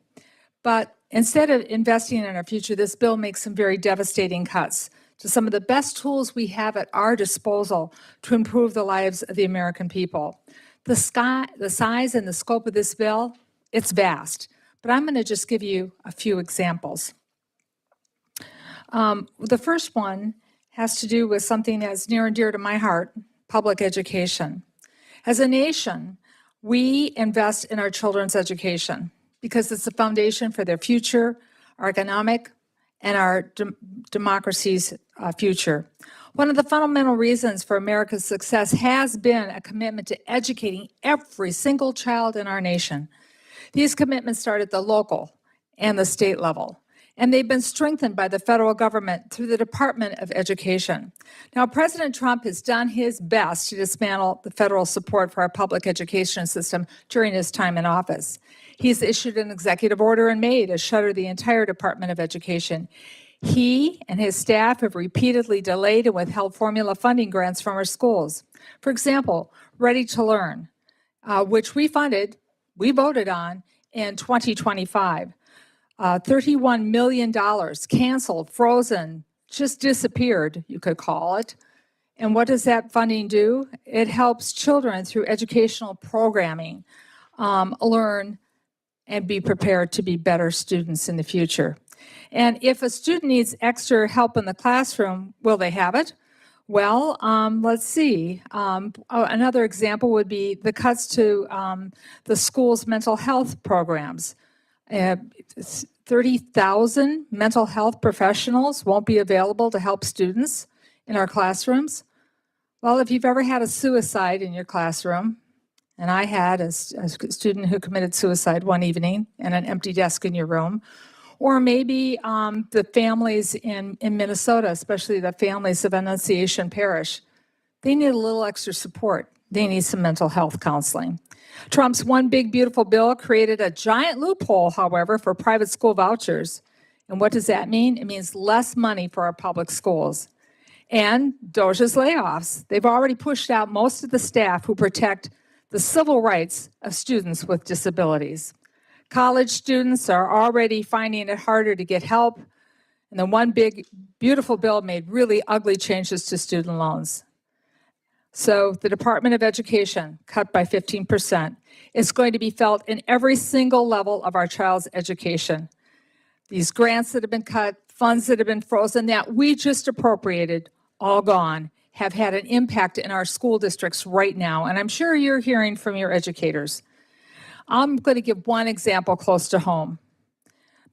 [SPEAKER 8] But instead of investing in our future, this bill makes some very devastating cuts to some of the best tools we have at our disposal to improve the lives of the American people. The size and the scope of this bill, it's vast, but I'm going to just give you a few examples. The first one has to do with something that's near and dear to my heart, public education. As a nation, we invest in our children's education because it's the foundation for their future, our economic and our democracy's future. One of the fundamental reasons for America's success has been a commitment to educating every single child in our nation. These commitments start at the local and the state level, and they've been strengthened by the federal government through the Department of Education. Now, President Trump has done his best to dismantle the federal support for our public education system during his time in office. He's issued an executive order in May to shutter the entire Department of Education. He and his staff have repeatedly delayed and withheld formula funding grants from our schools. For example, Ready to Learn, which we voted on in 2025. $31 million canceled, frozen, just disappeared, you could call it. And what does that funding do? It helps children through educational programming learn and be prepared to be better students in the future. And if a student needs extra help in the classroom, will they have it? Well, let's see. Another example would be the cuts to the school's mental health programs. 30,000 mental health professionals won't be available to help students in our classrooms. Well, if you've ever had a suicide in your classroom, and I had a student who committed suicide one evening and an empty desk in your room, or maybe the families in Minnesota, especially the families of Annunciation Parish, they need a little extra support. They need some mental health counseling. Trump's One Big Beautiful Bill created a giant loophole, however, for private school vouchers. And what does that mean? It means less money for our public schools. And DOJ's layoffs. They've already pushed out most of the staff who protect the civil rights of students with disabilities. College students are already finding it harder to get help, and the One Big Beautiful Bill made really ugly changes to student loans. So the Department of Education, cut by 15%, is going to be felt in every single level of our child's education. These grants that have been cut, funds that have been frozen, that we just appropriated, all gone, have had an impact in our school districts right now, and I'm sure you're hearing from your educators. I'm going to give one example close to home.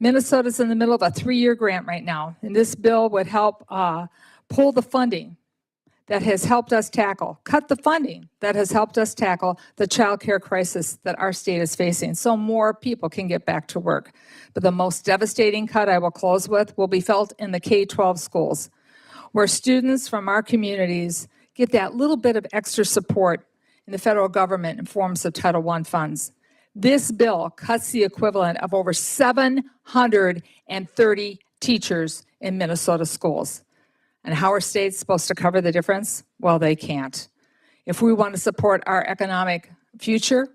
[SPEAKER 8] Minnesota's in the middle of a 3-year grant right now, and this bill would help pull the funding that has helped us cut the funding that has helped us tackle the child care crisis that our state is facing so more people can get back to work. But the most devastating cut I will close with will be felt in the K-12 schools, where students from our communities get that little bit of extra support in the federal government in forms of Title I funds. This bill cuts the equivalent of over 730 teachers in Minnesota schools. And how are states supposed to cover the difference? Well, they can't. If we want to support our economic future,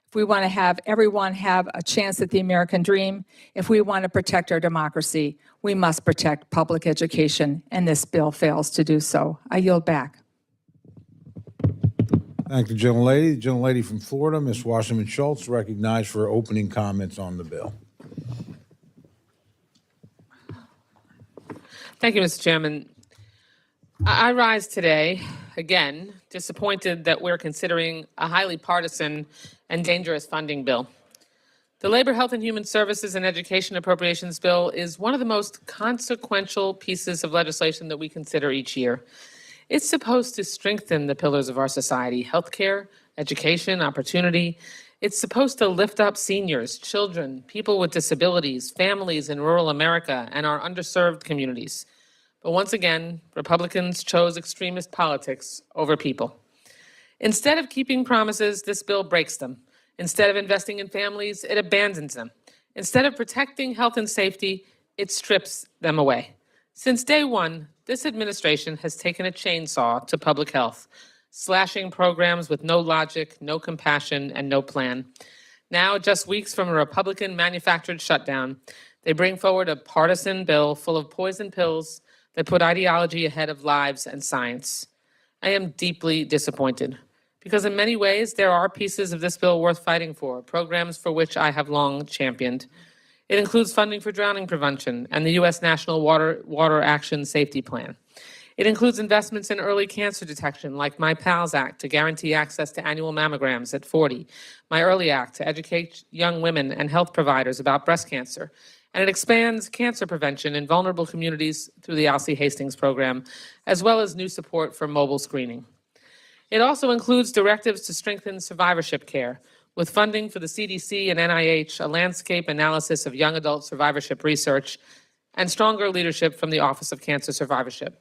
[SPEAKER 8] if we want to have everyone have a chance at the American dream, if we want to protect our democracy, we must protect public education, and this bill fails to do so. I yield back.
[SPEAKER 1] Thank the gentlelady. The gentlelady from Florida, Ms. Wasserman Schultz, recognized for opening comments on the bill.
[SPEAKER 9] Thank you, Mr. Chairman. I rise today, again, disappointed that we're considering a highly partisan and dangerous funding bill. The Labor, Health, and Human Services and Education Appropriations Bill is one of the most consequential pieces of legislation that we consider each year. It's supposed to strengthen the pillars of our society: healthcare, education, opportunity. It's supposed to lift up seniors, children, people with disabilities, families in rural America, and our underserved communities. But once again, Republicans chose extremist politics over people. Instead of keeping promises, this bill breaks them. Instead of investing in families, it abandons them. Instead of protecting health and safety, it strips them away. Since day one, this administration has taken a chainsaw to public health, slashing programs with no logic, no compassion, and no plan. Now, just weeks from a Republican-manufactured shutdown, they bring forward a partisan bill full of poison pills that put ideology ahead of lives and science. I am deeply disappointed, because in many ways, there are pieces of this bill worth fighting for, programs for which I have long championed. It includes funding for drowning prevention and the U.S. National Water Action Safety Plan. It includes investments in early cancer detection, like my PALS Act to guarantee access to annual mammograms at 40, my Early Act to educate young women and health providers about breast cancer, and it expands cancer prevention in vulnerable communities through the Alcee Hastings program, as well as new support for mobile screening. It also includes directives to strengthen survivorship care, with funding for the CDC and NIH, a landscape analysis of young adult survivorship research, and stronger leadership from the Office of Cancer Survivorship.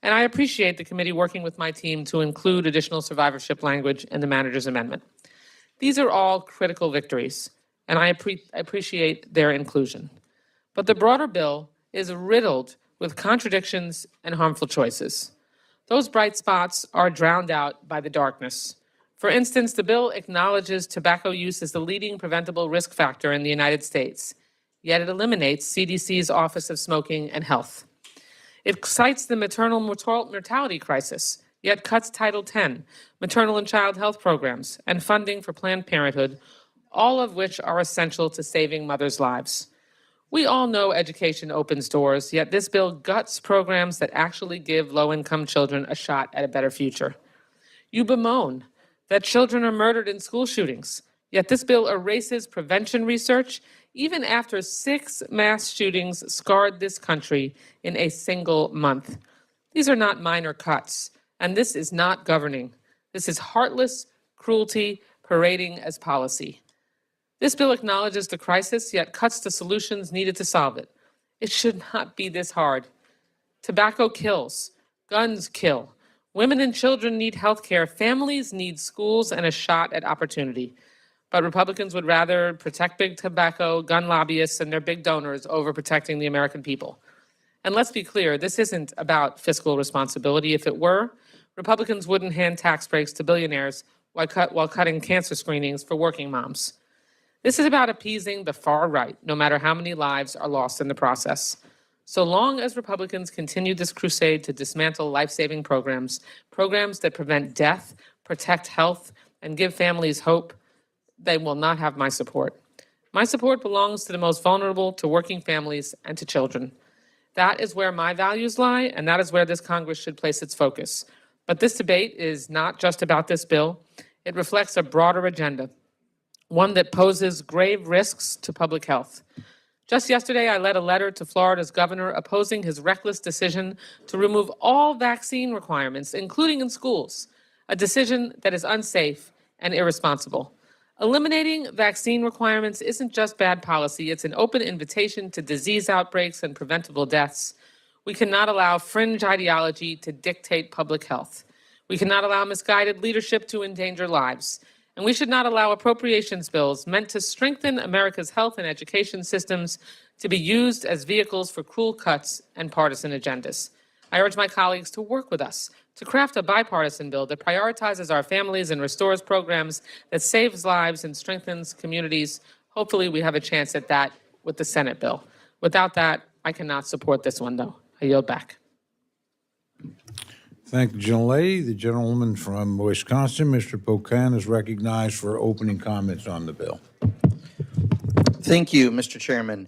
[SPEAKER 9] And I appreciate the committee working with my team to include additional survivorship language in the manager's amendment. These are all critical victories, and I appreciate their inclusion. But the broader bill is riddled with contradictions and harmful choices. Those bright spots are drowned out by the darkness. For instance, the bill acknowledges tobacco use as the leading preventable risk factor in the United States, yet it eliminates CDC's Office of Smoking and Health. It cites the maternal mortality crisis, yet cuts Title X, maternal and child health programs, and funding for Planned Parenthood, all of which are essential to saving mothers' lives. We all know education opens doors, yet this bill guts programs that actually give low-income children a shot at a better future. You bemoan that children are murdered in school shootings, yet this bill erases prevention research even after 6 mass shootings scarred this country in a single month. These are not minor cuts, and this is not governing. This is heartless cruelty parading as policy. This bill acknowledges the crisis, yet cuts the solutions needed to solve it. It should not be this hard. Tobacco kills. Guns kill. Women and children need health care. Families need schools and a shot at opportunity. But Republicans would rather protect big tobacco, gun lobbyists, and their big donors over protecting the American people. And let's be clear, this isn't about fiscal responsibility. If it were, Republicans wouldn't hand tax breaks to billionaires while cutting cancer screenings for working moms. This is about appeasing the far right, no matter how many lives are lost in the process. So long as Republicans continue this crusade to dismantle life-saving programs, programs that prevent death, protect health, and give families hope, they will not have my support. My support belongs to the most vulnerable, to working families, and to children. That is where my values lie, and that is where this Congress should place its focus. But this debate is not just about this bill. It reflects a broader agenda, one that poses grave risks to public health. Just yesterday, I led a letter to Florida's governor opposing his reckless decision to remove all vaccine requirements, including in schools, a decision that is unsafe and irresponsible. Eliminating vaccine requirements isn't just bad policy, it's an open invitation to disease outbreaks and preventable deaths. We cannot allow fringe ideology to dictate public health. We cannot allow misguided leadership to endanger lives. And we should not allow appropriations bills meant to strengthen America's health and education systems to be used as vehicles for cruel cuts and partisan agendas. I urge my colleagues to work with us to craft a bipartisan bill that prioritizes our families and restores programs that saves lives and strengthens communities. Hopefully we have a chance at that with the Senate bill. Without that, I cannot support this one, though. I yield back.
[SPEAKER 1] Thank the gentlelady. The gentleman from Wisconsin, Mr. Pocan, is recognized for opening comments on the bill.
[SPEAKER 10] Thank you, Mr. Chairman.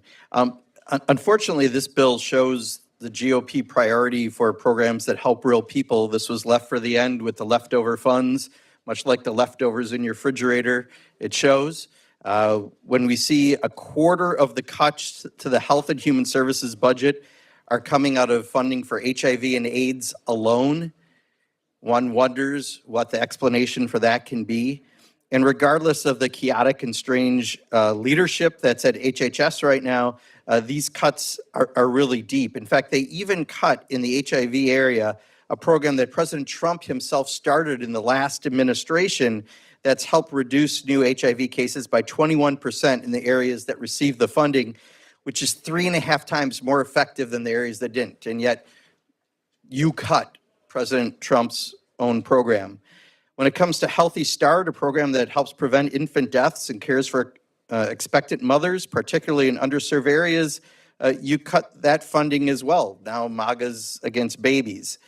[SPEAKER 10] Unfortunately, this bill shows the GOP priority for programs that help real people. This was left for the end with the leftover funds, much like the leftovers in your refrigerator. It shows when we see a quarter of the cuts to the Health and Human Services budget are coming out of funding for HIV and AIDS alone, one wonders what the explanation for that can be. And regardless of the chaotic and strange leadership that's at HHS right now, these cuts are really deep. In fact, they even cut in the HIV area, a program that President Trump himself started in the last administration that's helped reduce new HIV cases by 21% in the areas that received the funding, which is 3.5 times more effective than the areas that didn't. And yet you cut President Trump's own program. When it comes to Healthy Start, a program that helps prevent infant deaths and cares for expectant mothers, particularly in underserved areas, you cut that funding as well. Now MAGA's against babies.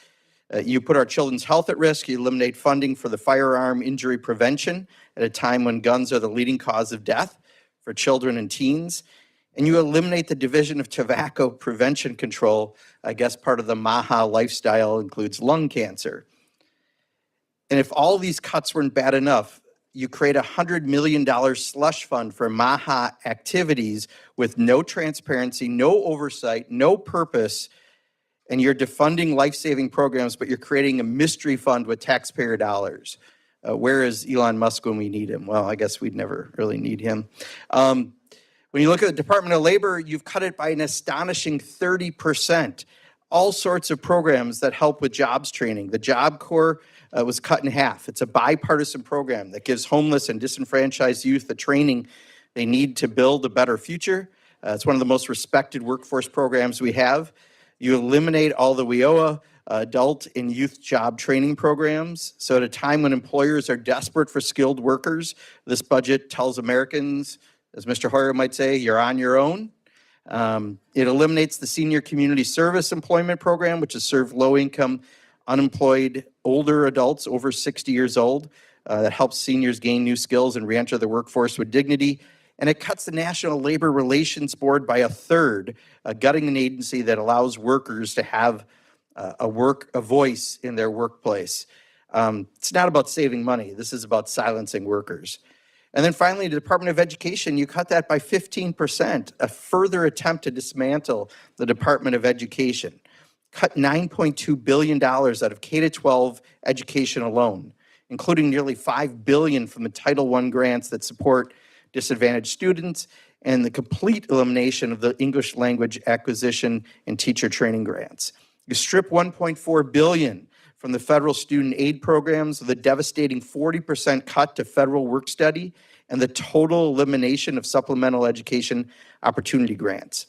[SPEAKER 10] You put our children's health at risk. You eliminate funding for the firearm injury prevention at a time when guns are the leading cause of death for children and teens. And you eliminate the Division of Tobacco Prevention Control. I guess part of the MAHA lifestyle includes lung cancer. And if all these cuts weren't bad enough, you create a $100 million slush fund for MAHA activities with no transparency, no oversight, no purpose, and you're defunding life-saving programs, but you're creating a mystery fund with taxpayer dollars. Where is Elon Musk when we need him? Well, I guess we'd never really need him. When you look at the Department of Labor, you've cut it by an astonishing 30%. All sorts of programs that help with jobs training. The Job Corps was cut in half. It's a bipartisan program that gives homeless and disenfranchised youth the training they need to build a better future. It's one of the most respected workforce programs we have. You eliminate all the WIOA adult and youth job training programs. So at a time when employers are desperate for skilled workers, this budget tells Americans, as Mr. Hoyer might say, you're on your own. It eliminates the Senior Community Service Employment Program, which has served low-income, unemployed, older adults over 60 years old. That helps seniors gain new skills and reenter the workforce with dignity. And it cuts the National Labor Relations Board by a third, gutting an agency that allows workers to have a voice in their workplace. It's not about saving money. This is about silencing workers. And then finally, the Department of Education, you cut that by 15%, a further attempt to dismantle the Department of Education. Cut $9.2 billion out of K-12 education alone, including nearly $5 billion from the Title I grants that support disadvantaged students and the complete elimination of the English language acquisition and teacher training grants. You strip $1.4 billion from the federal student aid programs with a devastating 40% cut to federal work study and the total elimination of supplemental education opportunity grants.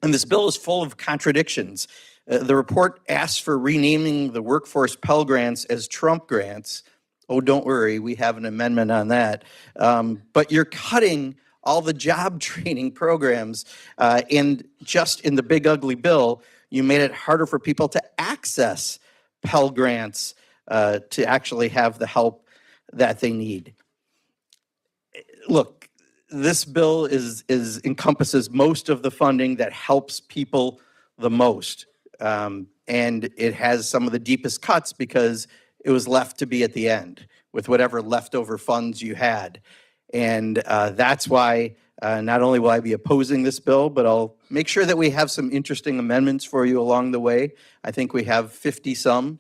[SPEAKER 10] And this bill is full of contradictions. The report asks for renaming the workforce Pell Grants as Trump grants. Oh, don't worry, we have an amendment on that. But you're cutting all the job training programs, and just in the big ugly bill, you made it harder for people to access Pell Grants to actually have the help that they need. Look, this bill encompasses most of the funding that helps people the most. And it has some of the deepest cuts because it was left to be at the end with whatever leftover funds you had. And that's why not only will I be opposing this bill, but I'll make sure that we have some interesting amendments for you along the way. I think we have 50-some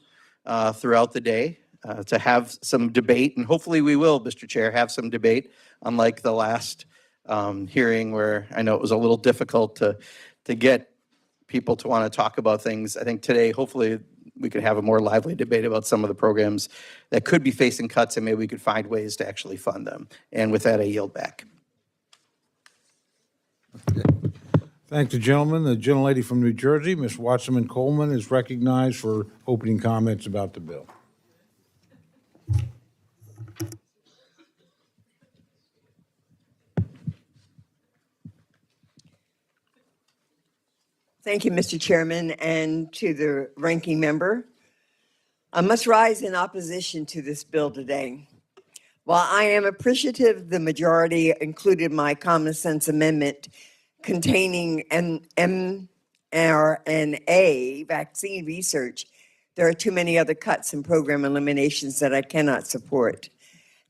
[SPEAKER 10] throughout the day to have some debate, and hopefully we will, Mr. Chair, have some debate, unlike the last hearing where I know it was a little difficult to get people to want to talk about things. I think today, hopefully, we could have a more lively debate about some of the programs that could be facing cuts, and maybe we could find ways to actually fund them. And with that, I yield back.
[SPEAKER 1] Thank the gentleman. The gentlelady from New Jersey, Ms. Watson Coleman, is recognized for opening comments about the bill.
[SPEAKER 11] Thank you, Mr. Chairman, and to the ranking member. I must rise in opposition to this bill today. While I am appreciative the majority included my common sense amendment containing an mRNA vaccine research, there are too many other cuts and program eliminations that I cannot support.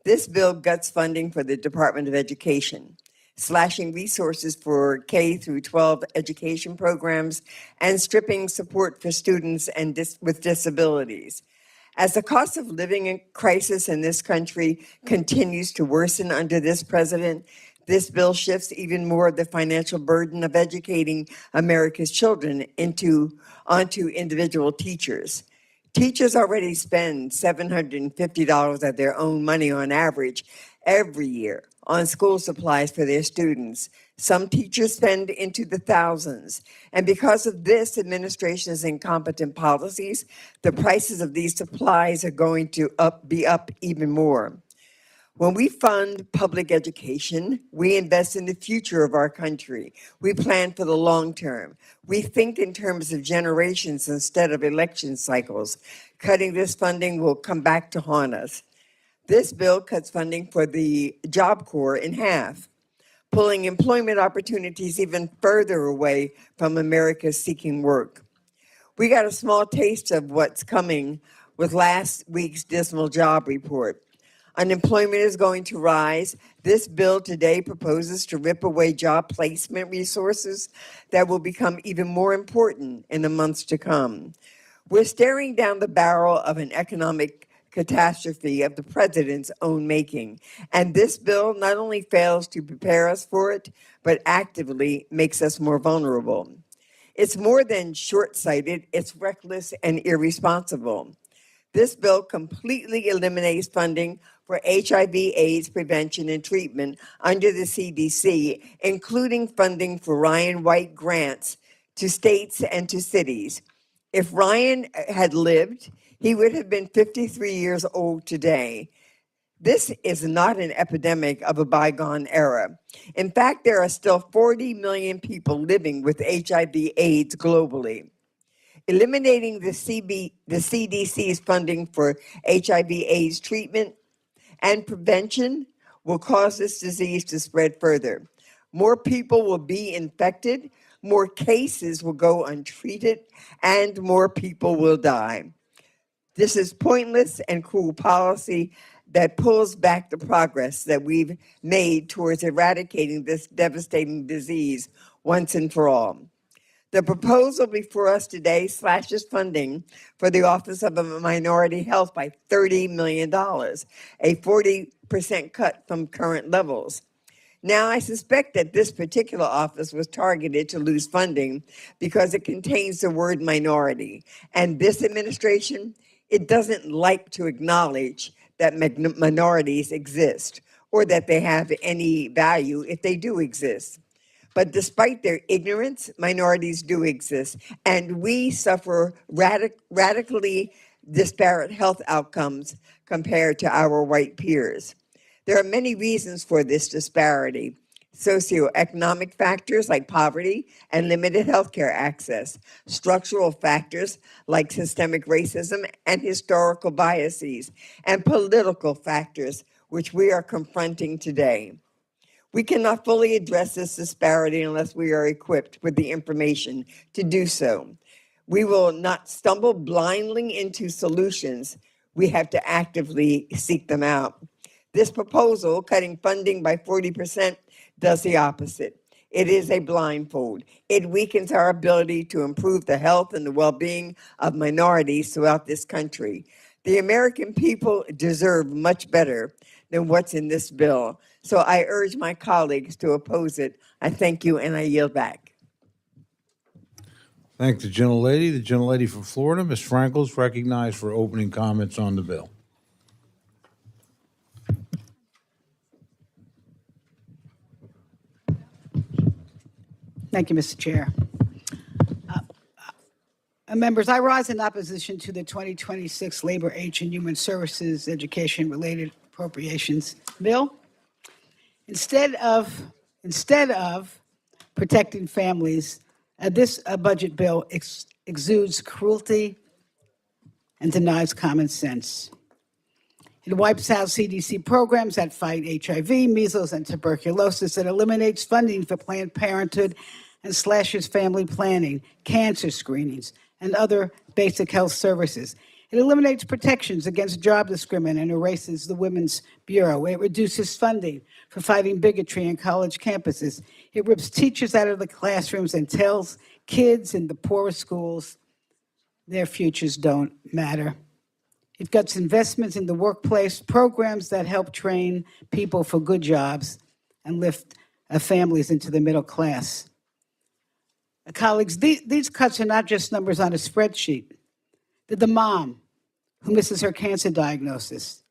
[SPEAKER 11] This bill guts funding for the Department of Education, slashing resources for K through 12 education programs, and stripping support for students and with disabilities. As the cost of living crisis in this country continues to worsen under this president, this bill shifts even more of the financial burden of educating America's children onto individual teachers. Teachers already spend $750 of their own money on average every year on school supplies for their students. Some teachers spend into the thousands. And because of this administration's incompetent policies, the prices of these supplies are going to be up even more. When we fund public education, we invest in the future of our country. We plan for the long term. We think in terms of generations instead of election cycles. Cutting this funding will come back to haunt us. This bill cuts funding for the Job Corps in half, pulling employment opportunities even further away from Americans seeking work. We got a small taste of what's coming with last week's dismal job report. Unemployment is going to rise. This bill today proposes to rip away job placement resources that will become even more important in the months to come. We're staring down the barrel of an economic catastrophe of the president's own making. And this bill not only fails to prepare us for it, but actively makes us more vulnerable. It's more than short-sighted, it's reckless and irresponsible. This bill completely eliminates funding for HIV/AIDS prevention and treatment under the CDC, including funding for Ryan White grants to states and to cities. If Ryan had lived, he would have been 53 years old today. This is not an epidemic of a bygone era. In fact, there are still 40 million people living with HIV/AIDS globally. Eliminating the CDC's funding for HIV/AIDS treatment and prevention will cause this disease to spread further. More people will be infected, more cases will go untreated, and more people will die. This is pointless and cruel policy that pulls back the progress that we've made towards eradicating this devastating disease once and for all. The proposal before us today slashes funding for the Office of Minority Health by $30 million, a 40% cut from current levels. Now, I suspect that this particular office was targeted to lose funding because it contains the word minority. And this administration, it doesn't like to acknowledge that minorities exist or that they have any value if they do exist. But despite their ignorance, minorities do exist, and we suffer radically disparate health outcomes compared to our white peers. There are many reasons for this disparity. Socioeconomic factors like poverty and limited healthcare access, structural factors like systemic racism and historical biases, and political factors which we are confronting today. We cannot fully address this disparity unless we are equipped with the information to do so. We will not stumble blindly into solutions. We have to actively seek them out. This proposal, cutting funding by 40%, does the opposite. It is a blindfold. It weakens our ability to improve the health and the well-being of minorities throughout this country. The American people deserve much better than what's in this bill. So I urge my colleagues to oppose it. I thank you and I yield back.
[SPEAKER 1] Thank the gentlelady. The gentlelady from Florida, Ms. Frankel, is recognized for opening comments on the bill.
[SPEAKER 12] Thank you, Mr. Chair. Members, I rise in opposition to the 2026 Labor, H, and Human Services Education-related Appropriations Bill. Instead of protecting families, this budget bill exudes cruelty and denies common sense. It wipes out CDC programs that fight HIV, measles, and tuberculosis. It eliminates funding for Planned Parenthood and slashes family planning, cancer screenings, and other basic health services. It eliminates protections against job discrimination and erases the Women's Bureau. It reduces funding for fighting bigotry on college campuses. It rips teachers out of the classrooms and tells kids in the poorest schools their futures don't matter. It cuts investments in the workplace, programs that help train people for good jobs and lift families into the middle class. Colleagues, these cuts are not just numbers on a spreadsheet. They're the mom who misses her cancer diagnosis,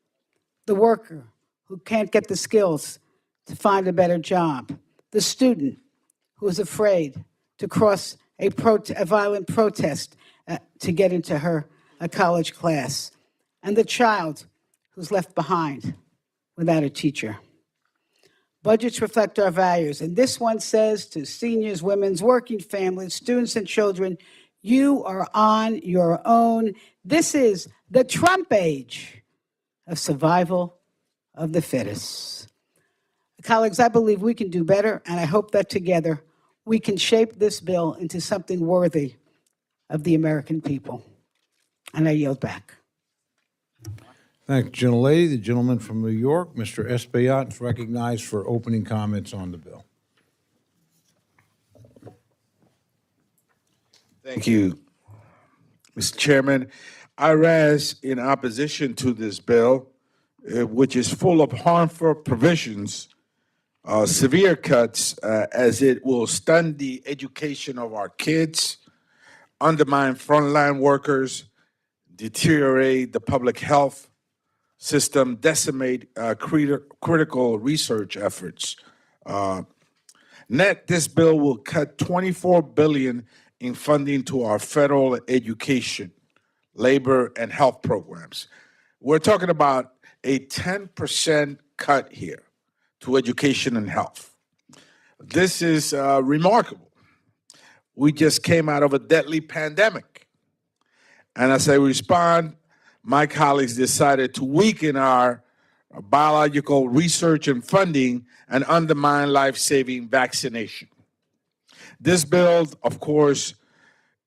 [SPEAKER 12] the worker who can't get the skills to find a better job, the student who is afraid to cross a violent protest to get into her college class, and the child who's left behind without a teacher. Budgets reflect our values, and this one says to seniors, women's, working families, students, and children, you are on your own. This is the Trump age of survival of the fittest. Colleagues, I believe we can do better, and I hope that together we can shape this bill into something worthy of the American people. And I yield back.
[SPEAKER 1] Thank you, gentlelady. The gentleman from New York, Mr. Espaillat, is recognized for opening comments on the bill.
[SPEAKER 13] Thank you, Mr. Chairman. I rise in opposition to this bill, which is full of harmful provisions, severe cuts, as it will stun the education of our kids, undermine frontline workers, deteriorate the public health system, decimate critical research efforts. Net, this bill will cut $24 billion in funding to our federal education, labor, and health programs. We're talking about a 10% cut here to education and health. This is remarkable. We just came out of a deadly pandemic. And as I respond, my colleagues decided to weaken our biological research and funding and undermine life-saving vaccination. This bill, of course,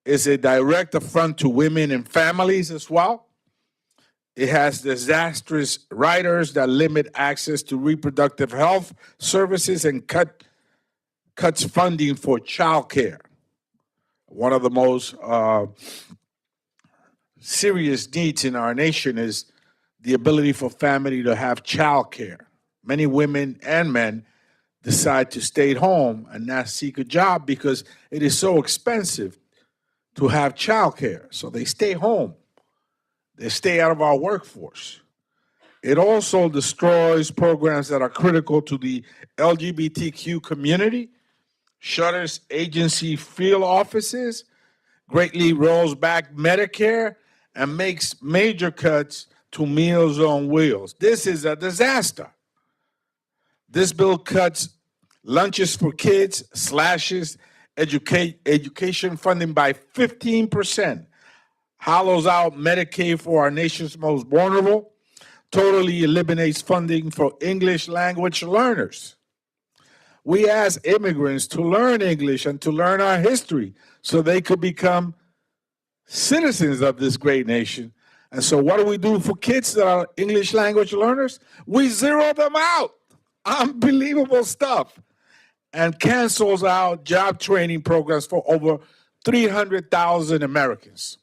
[SPEAKER 13] is a direct affront to women and families as well. It has disastrous riders that limit access to reproductive health services and cuts funding for child care. One of the most serious needs in our nation is the ability for family to have child care. Many women and men decide to stay at home and not seek a job because it is so expensive to have child care. So they stay home. They stay out of our workforce. It also destroys programs that are critical to the LGBTQ community, shutters agency field offices, greatly rolls back Medicare, and makes major cuts to Meals on Wheels. This is a disaster. This bill cuts lunches for kids, slashes education funding by 15%, hollows out Medicaid for our nation's most vulnerable, totally eliminates funding for English language learners. We ask immigrants to learn English and to learn our history so they could become citizens of this great nation. And so what do we do for kids that are English language learners? We zero them out. Unbelievable stuff. And cancels out job training programs for over 300,000 Americans.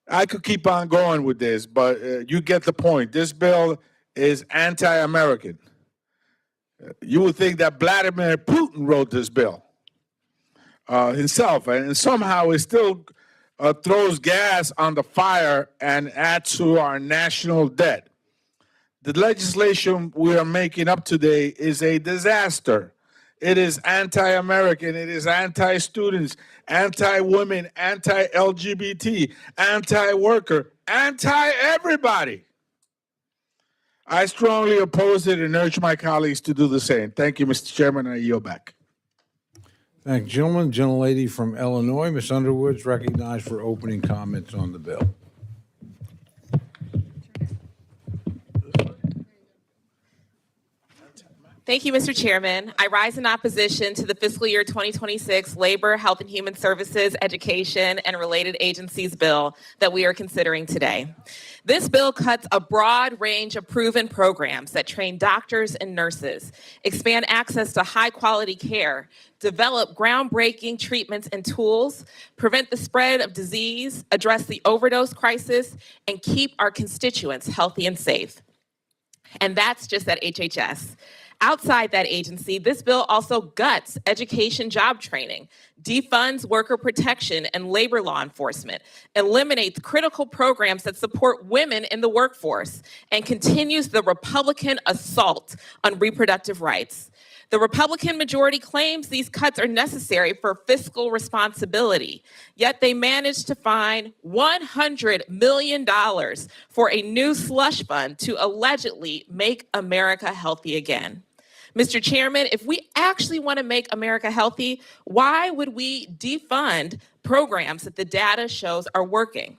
[SPEAKER 13] I could keep on going with this, but you get the point. This bill is anti-American. You would think that Vladimir Putin wrote this bill himself, and somehow it still throws gas on the fire and adds to our national debt. The legislation we are making up today is a disaster. It is anti-American, it is anti-students, anti-women, anti-LGBT, anti-worker, anti-everybody. I strongly oppose it and urge my colleagues to do the same. Thank you, Mr. Chairman, and I yield back.
[SPEAKER 1] Thank you, gentlemen. Gentlelady from Illinois, Ms. Underwood, is recognized for opening comments on the bill.
[SPEAKER 14] Thank you, Mr. Chairman. I rise in opposition to the fiscal year 2026 Labor, Health and Human Services, Education, and Related Agencies bill that we are considering today. This bill cuts a broad range of proven programs that train doctors and nurses, expand access to high-quality care, develop groundbreaking treatments and tools, prevent the spread of disease, address the overdose crisis, and keep our constituents healthy and safe. And that's just at HHS. Outside that agency, this bill also guts education job training, defunds worker protection and labor law enforcement, eliminates critical programs that support women in the workforce, and continues the Republican assault on reproductive rights. The Republican majority claims these cuts are necessary for fiscal responsibility, yet they managed to find $100 million for a new slush fund to allegedly make America healthy again. Mr. Chairman, if we actually want to make America healthy, why would we defund programs that the data shows are working?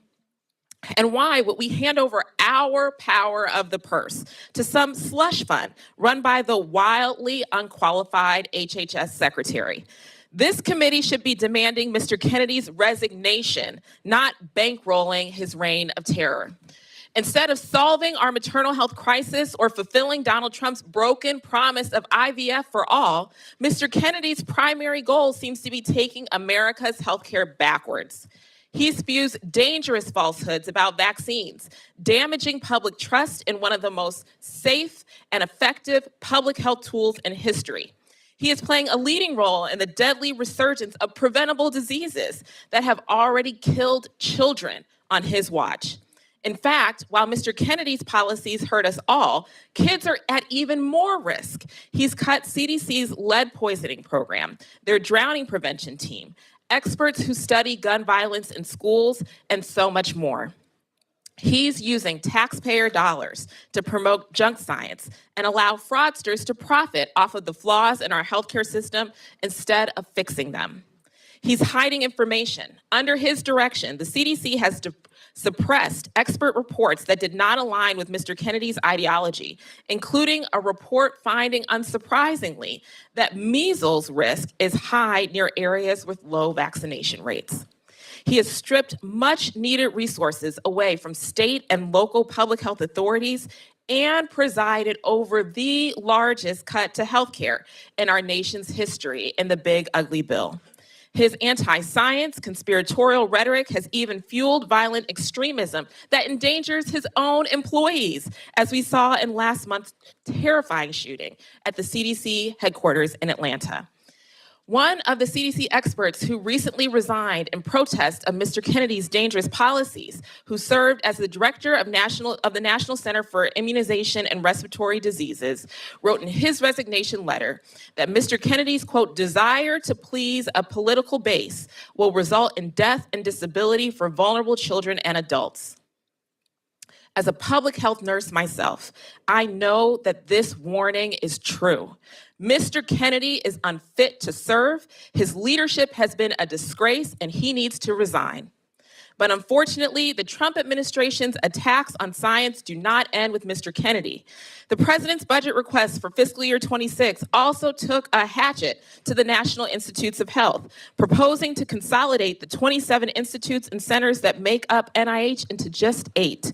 [SPEAKER 14] And why would we hand over our power of the purse to some slush fund run by the wildly unqualified HHS secretary? This committee should be demanding Mr. Kennedy's resignation, not bankrolling his reign of terror. Instead of solving our maternal health crisis or fulfilling Donald Trump's broken promise of IVF for all, Mr. Kennedy's primary goal seems to be taking America's healthcare backwards. He spews dangerous falsehoods about vaccines, damaging public trust in one of the most safe and effective public health tools in history. He is playing a leading role in the deadly resurgence of preventable diseases that have already killed children on his watch. In fact, while Mr. Kennedy's policies hurt us all, kids are at even more risk. He's cut CDC's lead poisoning program, their drowning prevention team, experts who study gun violence in schools, and so much more. He's using taxpayer dollars to promote junk science and allow fraudsters to profit off of the flaws in our healthcare system instead of fixing them. He's hiding information. Under his direction, the CDC has suppressed expert reports that did not align with Mr. Kennedy's ideology, including a report finding, unsurprisingly, that measles risk is high near areas with low vaccination rates. He has stripped much needed resources away from state and local public health authorities and presided over the largest cut to healthcare in our nation's history in the Big Ugly Bill. His anti-science, conspiratorial rhetoric has even fueled violent extremism that endangers his own employees, as we saw in last month's terrifying shooting at the CDC headquarters in Atlanta. One of the CDC experts who recently resigned in protest of Mr. Kennedy's dangerous policies, who served as the director of the National Center for Immunization and Respiratory Diseases, wrote in his resignation letter that Mr. Kennedy's, quote, desire to please a political base will result in death and disability for vulnerable children and adults. As a public health nurse myself, I know that this warning is true. Mr. Kennedy is unfit to serve. His leadership has been a disgrace, and he needs to resign. But unfortunately, the Trump administration's attacks on science do not end with Mr. Kennedy. The president's budget request for fiscal year 26 also took a hatchet to the National Institutes of Health, proposing to consolidate the 27 institutes and centers that make up NIH into just 8.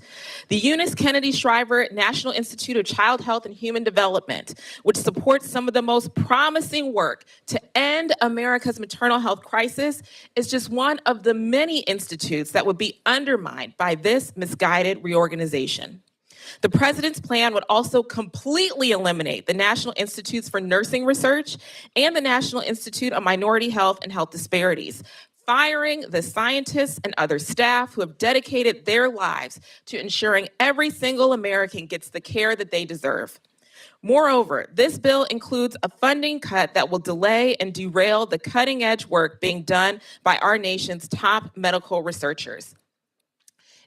[SPEAKER 14] The Eunice Kennedy Shriver National Institute of Child Health and Human Development, which supports some of the most promising work to end America's maternal health crisis, is just one of the many institutes that would be undermined by this misguided reorganization. The president's plan would also completely eliminate the National Institutes for Nursing Research and the National Institute of Minority Health and Health Disparities, firing the scientists and other staff who have dedicated their lives to ensuring every single American gets the care that they deserve. Moreover, this bill includes a funding cut that will delay and derail the cutting-edge work being done by our nation's top medical researchers.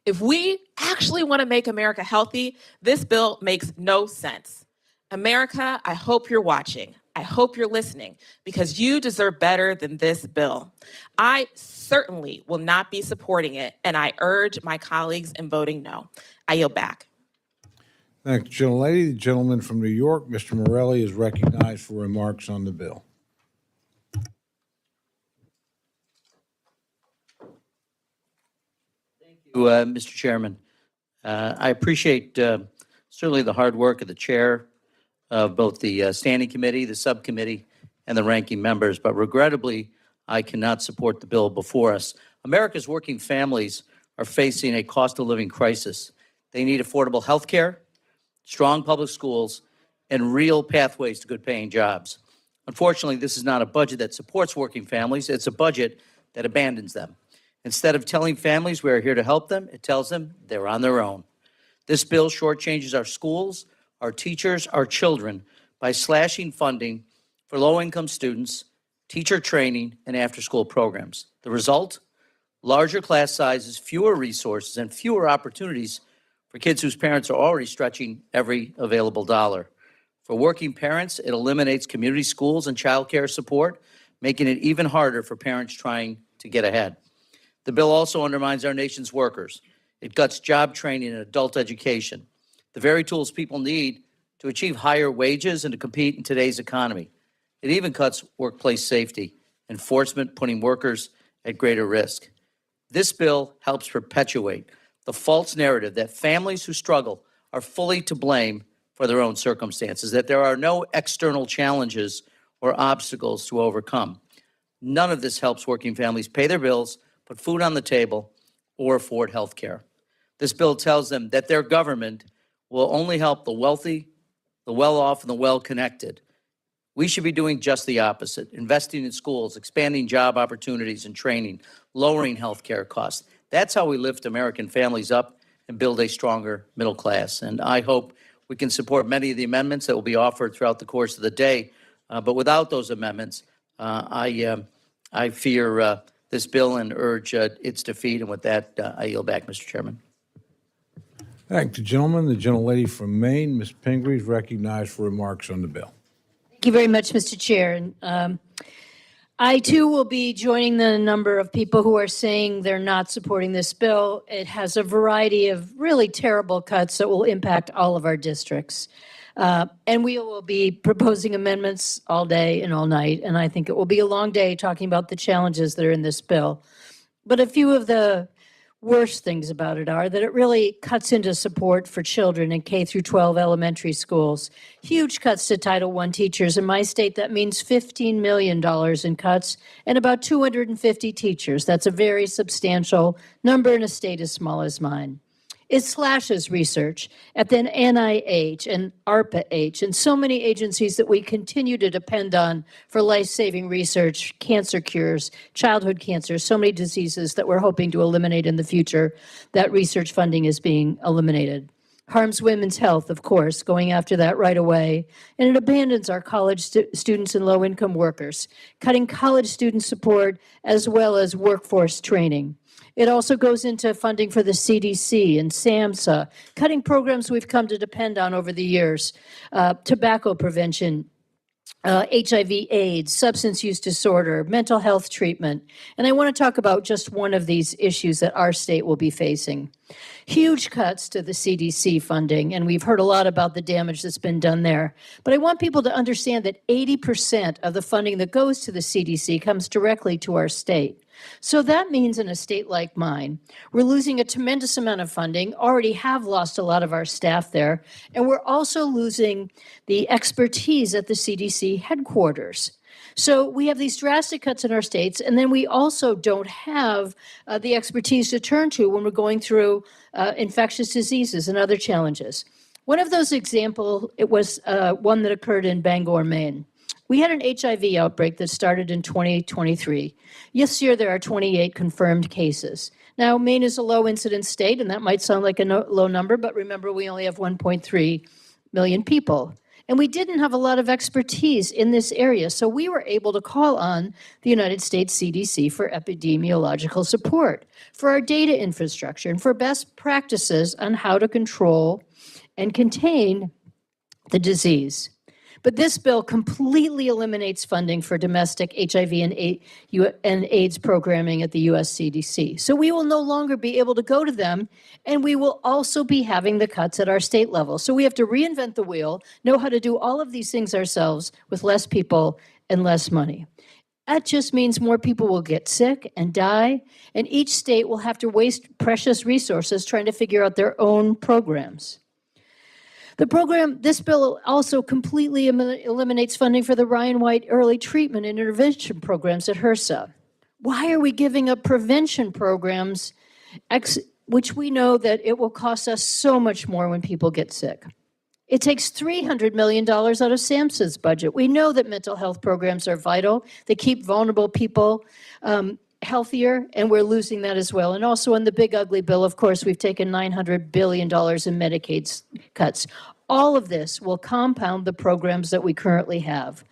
[SPEAKER 14] If we actually want to make America healthy, this bill makes no sense. America, I hope you're watching. I hope you're listening, because you deserve better than this bill. I certainly will not be supporting it, and I urge my colleagues in voting no. I yield back.
[SPEAKER 1] Thank you, gentlelady. The gentleman from New York, Mr. Morelli, is recognized for remarks on the bill.
[SPEAKER 15] Mr. Chairman. I appreciate certainly the hard work of the chair of both the Standing Committee, the Subcommittee, and the ranking members, but regrettably, I cannot support the bill before us. America's working families are facing a cost of living crisis. They need affordable health care, strong public schools, and real pathways to good paying jobs. Unfortunately, this is not a budget that supports working families. It's a budget that abandons them. Instead of telling families we are here to help them, it tells them they're on their own. This bill shortchanges our schools, our teachers, our children by slashing funding for low-income students, teacher training, and after-school programs. The result? Larger class sizes, fewer resources, and fewer opportunities for kids whose parents are already stretching every available dollar. For working parents, it eliminates community schools and child care support, making it even harder for parents trying to get ahead. The bill also undermines our nation's workers. It cuts job training and adult education, the very tools people need to achieve higher wages and to compete in today's economy. It even cuts workplace safety, enforcement, putting workers at greater risk. This bill helps perpetuate the false narrative that families who struggle are fully to blame for their own circumstances, that there are no external challenges or obstacles to overcome. None of this helps working families pay their bills, put food on the table, or afford health care. This bill tells them that their government will only help the wealthy, the well-off, and the well-connected. We should be doing just the opposite, investing in schools, expanding job opportunities and training, lowering health care costs. That's how we lift American families up and build a stronger middle class. And I hope we can support many of the amendments that will be offered throughout the course of the day. But without those amendments, I fear this bill and urge its defeat. And with that, I yield back, Mr. Chairman.
[SPEAKER 1] Thank the gentleman. The gentlelady from Maine, Ms. Pingree, is recognized for remarks on the bill.
[SPEAKER 16] Thank you very much, Mr. Chair. And I, too, will be joining the number of people who are saying they're not supporting this bill. It has a variety of really terrible cuts that will impact all of our districts. And we will be proposing amendments all day and all night. And I think it will be a long day talking about the challenges that are in this bill. But a few of the worst things about it are that it really cuts into support for children in K through 12 elementary schools. Huge cuts to Title I teachers. In my state, that means $15 million in cuts and about 250 teachers. That's a very substantial number in a state as small as mine. It slashes research at the NIH and ARPA-H and so many agencies that we continue to depend on for life-saving research, cancer cures, childhood cancer, so many diseases that we're hoping to eliminate in the future. That research funding is being eliminated. Harms women's health, of course, going after that right away. And it abandons our college students and low-income workers, cutting college student support as well as workforce training. It also goes into funding for the CDC and SAMHSA, cutting programs we've come to depend on over the years, tobacco prevention, HIV/AIDS, substance use disorder, mental health treatment. And I want to talk about just one of these issues that our state will be facing. Huge cuts to the CDC funding, and we've heard a lot about the damage that's been done there. But I want people to understand that 80% of the funding that goes to the CDC comes directly to our state. So that means in a state like mine, we're losing a tremendous amount of funding, already have lost a lot of our staff there, and we're also losing the expertise at the CDC headquarters. So we have these drastic cuts in our states, and then we also don't have the expertise to turn to when we're going through infectious diseases and other challenges. One of those examples, it was one that occurred in Bangor, Maine. We had an HIV outbreak that started in 2023. This year, there are 28 confirmed cases. Now, Maine is a low-incidence state, and that might sound like a low number, but remember, we only have 1.3 million people. And we didn't have a lot of expertise in this area, so we were able to call on the United States CDC for epidemiological support, for our data infrastructure, and for best practices on how to control and contain the disease. But this bill completely eliminates funding for domestic HIV and AIDS programming at the US CDC. So we will no longer be able to go to them, and we will also be having the cuts at our state level. So we have to reinvent the wheel, know how to do all of these things ourselves with less people and less money. That just means more people will get sick and die, and each state will have to waste precious resources trying to figure out their own programs. This bill also completely eliminates funding for the Ryan White early treatment and intervention programs at HRSA. Why are we giving up prevention programs, which we know that it will cost us so much more when people get sick? It takes $300 million out of SAMHSA's budget. We know that mental health programs are vital. They keep vulnerable people healthier, and we're losing that as well. And also in the big ugly bill, of course, we've taken $900 billion in Medicaid cuts. All of this will compound the programs that we currently have.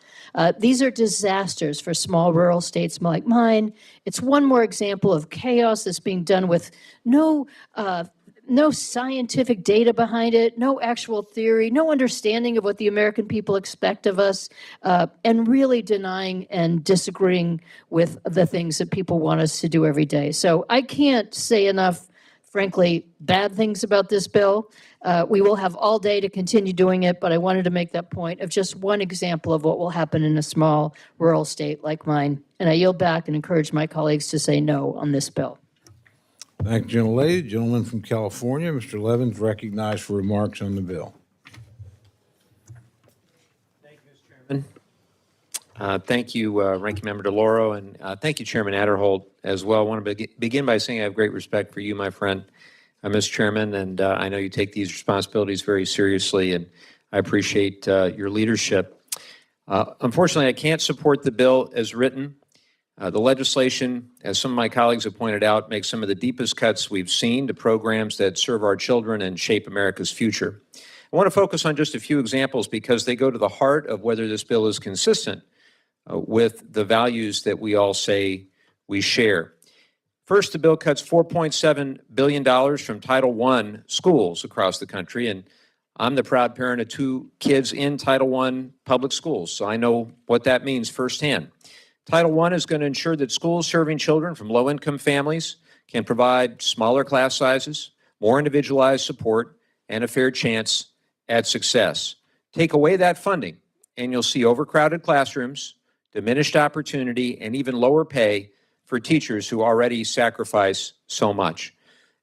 [SPEAKER 16] These are disasters for small rural states like mine. It's one more example of chaos that's being done with no scientific data behind it, no actual theory, no understanding of what the American people expect of us, and really denying and disagreeing with the things that people want us to do every day. So I can't say enough, frankly, bad things about this bill. We will have all day to continue doing it, but I wanted to make that point of just one example of what will happen in a small rural state like mine. And I yield back and encourage my colleagues to say no on this bill.
[SPEAKER 1] Thank you, gentlelady. The gentleman from California, Mr. Levin, recognized for remarks on the bill.
[SPEAKER 17] Thank you, Ranking Member DeLauro, and thank you, Chairman Adderholt, as well. I want to begin by saying I have great respect for you, my friend, Mr. Chairman, and I know you take these responsibilities very seriously, and I appreciate your leadership. Unfortunately, I can't support the bill as written. The legislation, as some of my colleagues have pointed out, makes some of the deepest cuts we've seen to programs that serve our children and shape America's future. I want to focus on just a few examples because they go to the heart of whether this bill is consistent with the values that we all say we share. First, the bill cuts $4.7 billion from Title I schools across the country, and I'm the proud parent of 2 kids in Title I public schools, so I know what that means firsthand. Title I is going to ensure that schools serving children from low-income families can provide smaller class sizes, more individualized support, and a fair chance at success. Take away that funding, and you'll see overcrowded classrooms, diminished opportunity, and even lower pay for teachers who already sacrifice so much.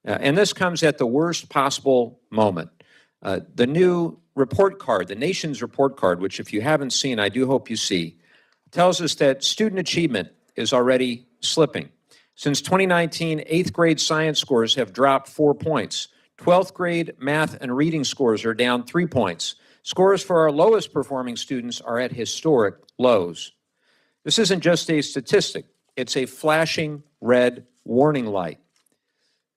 [SPEAKER 17] And this comes at the worst possible moment. The new report card, the nation's report card, which if you haven't seen, I do hope you see, tells us that student achievement is already slipping. Since 2019, 8th grade science scores have dropped 4 points. 12th grade math and reading scores are down 3 points. Scores for our lowest performing students are at historic lows. This isn't just a statistic, it's a flashing red warning light.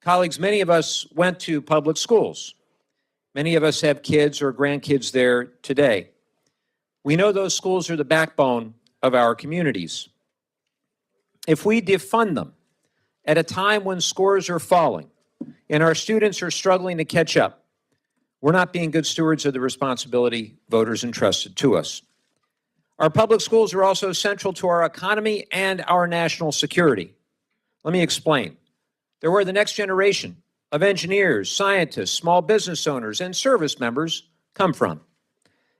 [SPEAKER 17] Colleagues, many of us went to public schools. Many of us have kids or grandkids there today. We know those schools are the backbone of our communities. If we defund them at a time when scores are falling and our students are struggling to catch up, we're not being good stewards of the responsibility voters entrusted to us. Our public schools are also central to our economy and our national security. Let me explain. They're where the next generation of engineers, scientists, small business owners, and service members come from.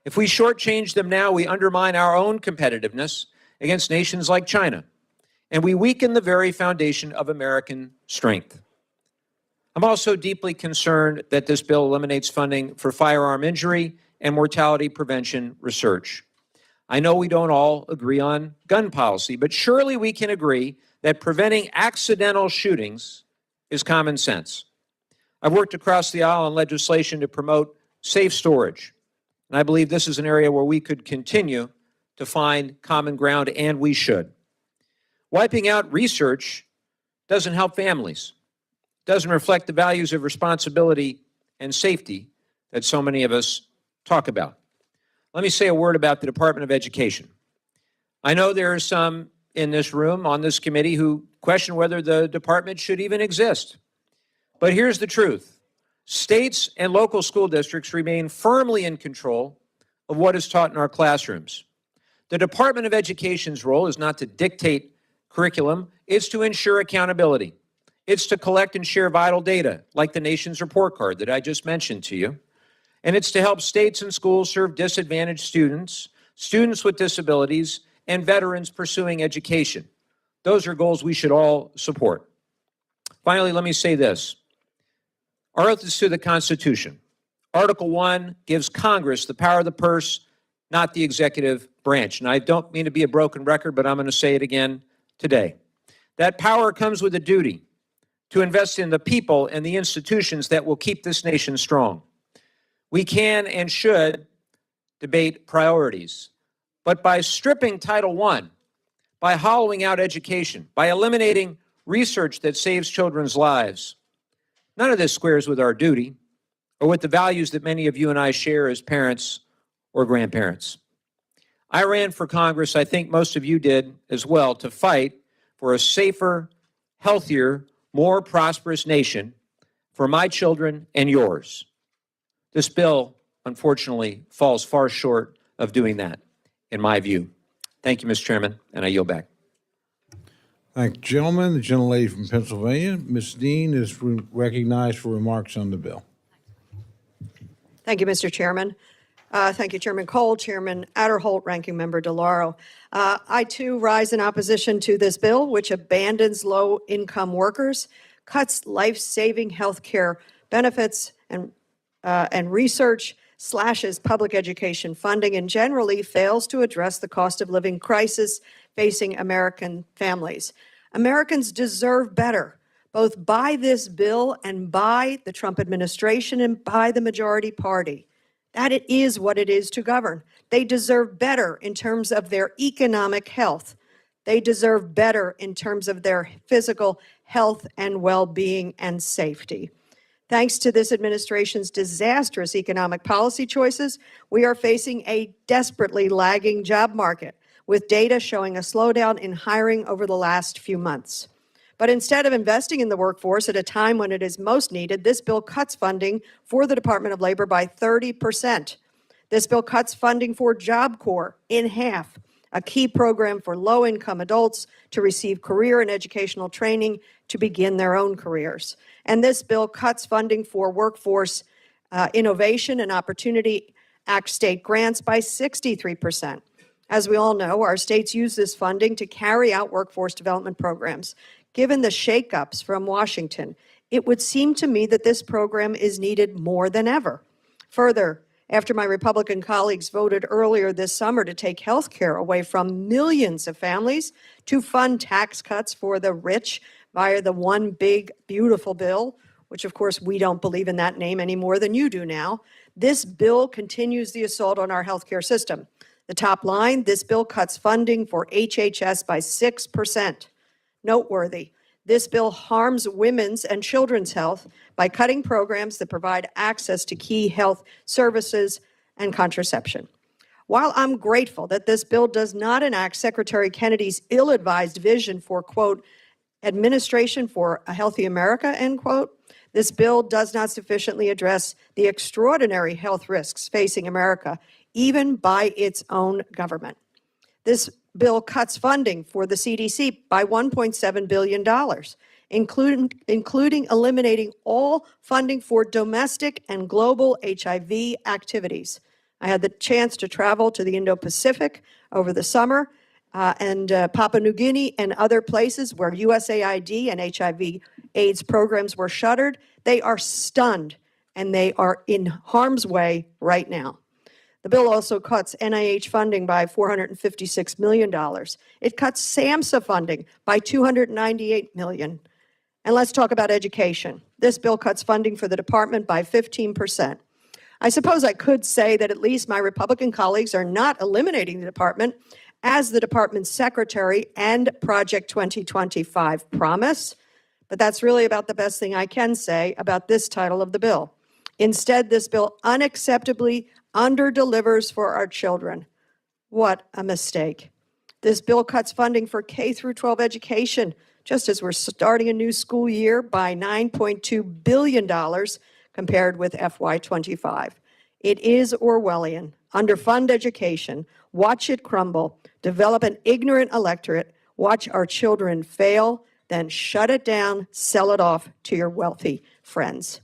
[SPEAKER 17] If we shortchange them now, we undermine our own competitiveness against nations like China, and we weaken the very foundation of American strength. I'm also deeply concerned that this bill eliminates funding for firearm injury and mortality prevention research. I know we don't all agree on gun policy, but surely we can agree that preventing accidental shootings is common sense. I've worked across the aisle on legislation to promote safe storage, and I believe this is an area where we could continue to find common ground, and we should. Wiping out research doesn't help families, doesn't reflect the values of responsibility and safety that so many of us talk about. Let me say a word about the Department of Education. I know there are some in this room, on this committee, who question whether the department should even exist. But here's the truth. States and local school districts remain firmly in control of what is taught in our classrooms. The Department of Education's role is not to dictate curriculum, it's to ensure accountability. It's to collect and share vital data, like the nation's report card that I just mentioned to you. And it's to help states and schools serve disadvantaged students, students with disabilities, and veterans pursuing education. Those are goals we should all support. Finally, let me say this. Our oath is to the Constitution. Article 1 gives Congress the power of the purse, not the executive branch. And I don't mean to be a broken record, but I'm going to say it again today. That power comes with a duty to invest in the people and the institutions that will keep this nation strong. We can and should debate priorities, but by stripping Title I, by hollowing out education, by eliminating research that saves children's lives, none of this squares with our duty or with the values that many of you and I share as parents or grandparents. I ran for Congress, I think most of you did as well, to fight for a safer, healthier, more prosperous nation for my children and yours. This bill, unfortunately, falls far short of doing that, in my view. Thank you, Mr. Chairman, and I yield back.
[SPEAKER 1] Thank you, gentlemen. The gentlelady from Pennsylvania, Ms. Dean, is recognized for remarks on the bill.
[SPEAKER 18] Thank you, Mr. Chairman. Thank you, Chairman Cole, Chairman Adderholt, Ranking Member DeLauro. I, too, rise in opposition to this bill, which abandons low-income workers, cuts life-saving health care benefits and research, slashes public education funding, and generally fails to address the cost of living crisis facing American families. Americans deserve better, both by this bill and by the Trump administration and by the majority party. That it is what it is to govern. They deserve better in terms of their economic health. They deserve better in terms of their physical health and well-being and safety. Thanks to this administration's disastrous economic policy choices, we are facing a desperately lagging job market, with data showing a slowdown in hiring over the last few months. But instead of investing in the workforce at a time when it is most needed, this bill cuts funding for the Department of Labor by 30%. This bill cuts funding for Job Corps in half, a key program for low-income adults to receive career and educational training to begin their own careers. And this bill cuts funding for workforce innovation and Opportunity Act state grants by 63%. As we all know, our states use this funding to carry out workforce development programs. Given the shakeups from Washington, it would seem to me that this program is needed more than ever. Further, after my Republican colleagues voted earlier this summer to take health care away from millions of families to fund tax cuts for the rich via the One Big Beautiful Bill, which of course we don't believe in that name any more than you do now, this bill continues the assault on our healthcare system. The top line, this bill cuts funding for HHS by 6%. Noteworthy, this bill harms women's and children's health by cutting programs that provide access to key health services and contraception. While I'm grateful that this bill does not enact Secretary Kennedy's ill-advised vision for, quote, administration for a healthy America, end quote, this bill does not sufficiently address the extraordinary health risks facing America, even by its own government. This bill cuts funding for the CDC by $1.7 billion, including eliminating all funding for domestic and global HIV activities. I had the chance to travel to the Indo-Pacific over the summer and Papua New Guinea and other places where USAID and HIV/AIDS programs were shuttered. They are stunned and they are in harm's way right now. The bill also cuts NIH funding by $456 million. It cuts SAMHSA funding by $298 million. And let's talk about education. This bill cuts funding for the department by 15%. I suppose I could say that at least my Republican colleagues are not eliminating the department, as the department's secretary and Project 2025 promise, but that's really about the best thing I can say about this title of the bill. Instead, this bill unacceptably underdelivers for our children. What a mistake. This bill cuts funding for K-12 education, just as we're starting a new school year, by $9.2 billion compared with FY25. It is Orwellian. Underfund education, watch it crumble, develop an ignorant electorate, watch our children fail, then shut it down, sell it off to your wealthy friends.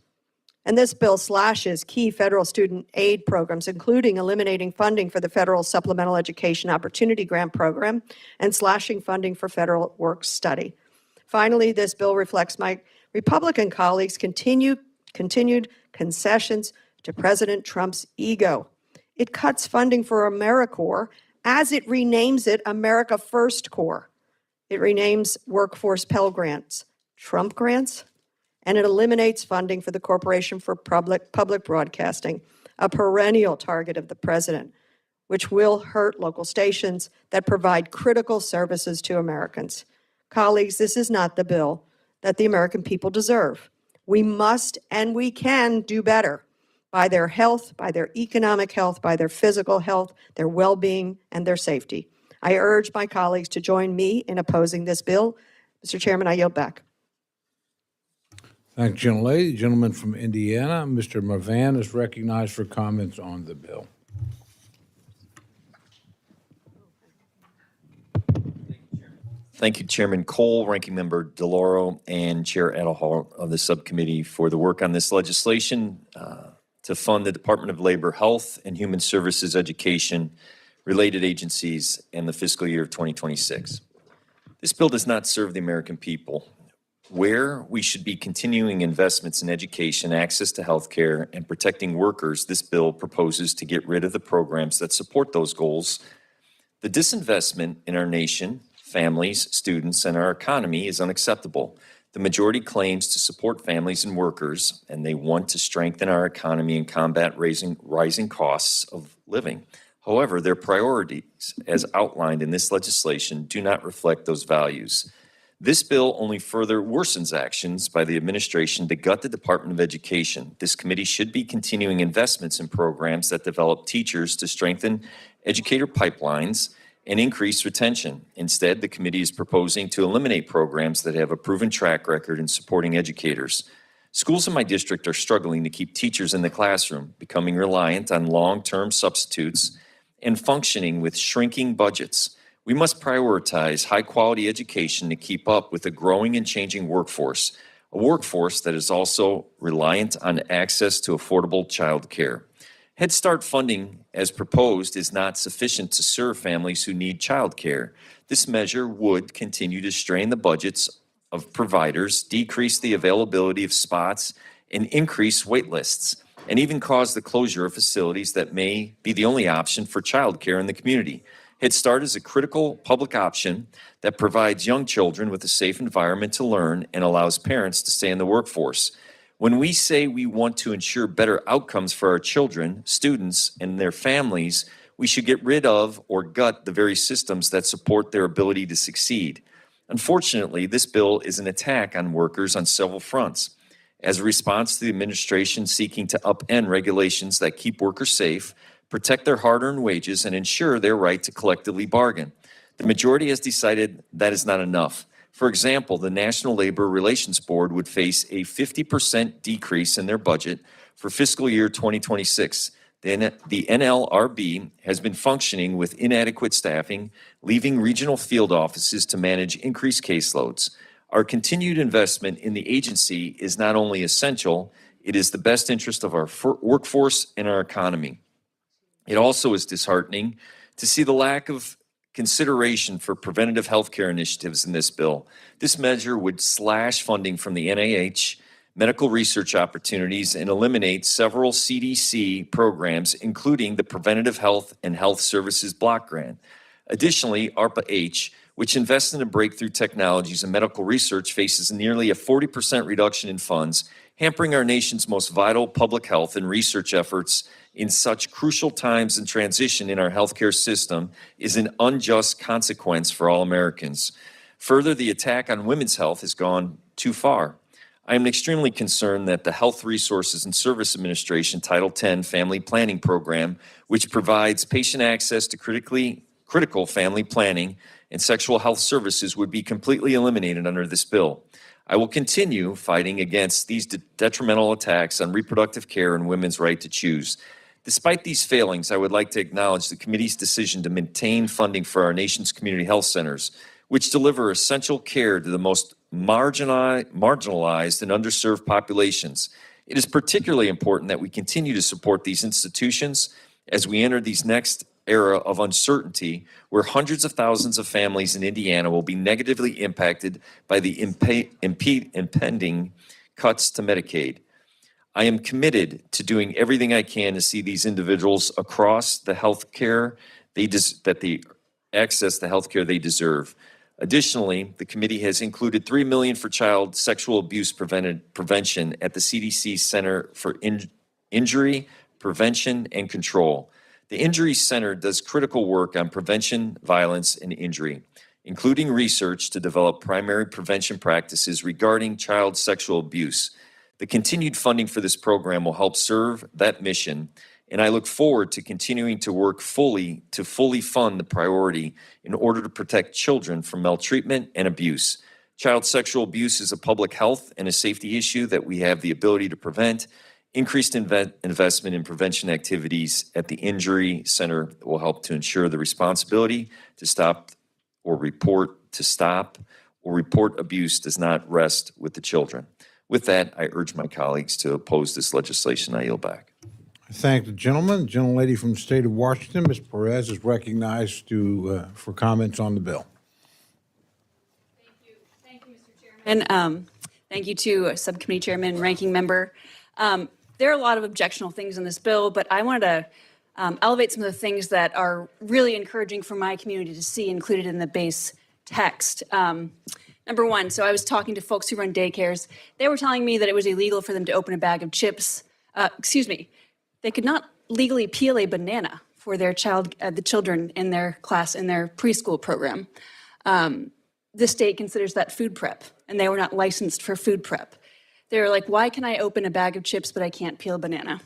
[SPEAKER 18] And this bill slashes key federal student aid programs, including eliminating funding for the Federal Supplemental Education Opportunity Grant Program and slashing funding for federal work study. Finally, this bill reflects my Republican colleagues' continued concessions to President Trump's ego. It cuts funding for AmeriCorps as it renames it America First Corps. It renames workforce Pell Grants Trump grants, and it eliminates funding for the Corporation for Public Broadcasting, a perennial target of the president, which will hurt local stations that provide critical services to Americans. Colleagues, this is not the bill that the American people deserve. We must and we can do better by their health, by their economic health, by their physical health, their well-being, and their safety. I urge my colleagues to join me in opposing this bill. Mr. Chairman, I yield back.
[SPEAKER 1] Thank you, gentlelady. The gentleman from Indiana, Mr. Mervan, is recognized for comments on the bill.
[SPEAKER 19] Thank you, Chairman Cole, Ranking Member DeLauro, and Chair Adelholt of the subcommittee for the work on this legislation to fund the Department of Labor, Health and Human Services, Education, related agencies in the fiscal year of 2026. This bill does not serve the American people. Where we should be continuing investments in education, access to health care, and protecting workers, this bill proposes to get rid of the programs that support those goals. The disinvestment in our nation, families, students, and our economy is unacceptable. The majority claims to support families and workers, and they want to strengthen our economy and combat rising costs of living. However, their priorities, as outlined in this legislation, do not reflect those values. This bill only further worsens actions by the administration to gut the Department of Education. This committee should be continuing investments in programs that develop teachers to strengthen educator pipelines and increase retention. Instead, the committee is proposing to eliminate programs that have a proven track record in supporting educators. Schools in my district are struggling to keep teachers in the classroom, becoming reliant on long-term substitutes and functioning with shrinking budgets. We must prioritize high-quality education to keep up with a growing and changing workforce, a workforce that is also reliant on access to affordable child care. Head Start funding, as proposed, is not sufficient to serve families who need child care. This measure would continue to strain the budgets of providers, decrease the availability of spots, and increase wait lists, and even cause the closure of facilities that may be the only option for child care in the community. Head Start is a critical public option that provides young children with a safe environment to learn and allows parents to stay in the workforce. When we say we want to ensure better outcomes for our children, students, and their families, we should get rid of or gut the very systems that support their ability to succeed. Unfortunately, this bill is an attack on workers on several fronts. As a response to the administration seeking to upend regulations that keep workers safe, protect their hard-earned wages, and ensure their right to collectively bargain, the majority has decided that is not enough. For example, the National Labor Relations Board would face a 50% decrease in their budget for fiscal year 2026. The NLRB has been functioning with inadequate staffing, leaving regional field offices to manage increased caseloads. Our continued investment in the agency is not only essential, it is the best interest of our workforce and our economy. It also is disheartening to see the lack of consideration for preventative health care initiatives in this bill. This measure would slash funding from the NIH, medical research opportunities, and eliminate several CDC programs, including the Preventative Health and Health Services Block Grant. Additionally, ARPA-H, which invests in breakthrough technologies and medical research, faces nearly a 40% reduction in funds, hampering our nation's most vital public health and research efforts in such crucial times and transition in our healthcare system is an unjust consequence for all Americans. Further, the attack on women's health has gone too far. I am extremely concerned that the Health Resources and Service Administration Title X Family Planning Program, which provides patient access to critical family planning and sexual health services, would be completely eliminated under this bill. I will continue fighting against these detrimental attacks on reproductive care and women's right to choose. Despite these failings, I would like to acknowledge the committee's decision to maintain funding for our nation's community health centers, which deliver essential care to the most marginalized and underserved populations. It is particularly important that we continue to support these institutions as we enter these next era of uncertainty, where hundreds of thousands of families in Indiana will be negatively impacted by the impending cuts to Medicaid. I am committed to doing everything I can to see these individuals across the health care that they access the health care they deserve. Additionally, the committee has included $3 million for child sexual abuse prevention at the CDC Center for Injury, Prevention, and Control. The Injury Center does critical work on prevention, violence, and injury, including research to develop primary prevention practices regarding child sexual abuse. The continued funding for this program will help serve that mission, and I look forward to continuing to work fully fund the priority in order to protect children from maltreatment and abuse. Child sexual abuse is a public health and a safety issue that we have the ability to prevent. Increased investment in prevention activities at the Injury Center will help to ensure the responsibility to stop or report abuse does not rest with the children. With that, I urge my colleagues to oppose this legislation. I yield back.
[SPEAKER 1] I thank the gentleman. The gentlelady from the state of Washington, Ms. Perez, is recognized for comments on the bill.
[SPEAKER 20] Thank you, Mr. Chairman. Thank you to Subcommittee Chairman, Ranking Member. There are a lot of objectionable things in this bill, but I wanted to elevate some of the things that are really encouraging for my community to see included in the base text. Number one, so I was talking to folks who run daycares. They were telling me that it was illegal for them to open a bag of chips. They could not legally peel a banana for their the children in their class, in their preschool program. The state considers that food prep, and they were not licensed for food prep. They were like, why can I open a bag of chips, but I can't peel a banana?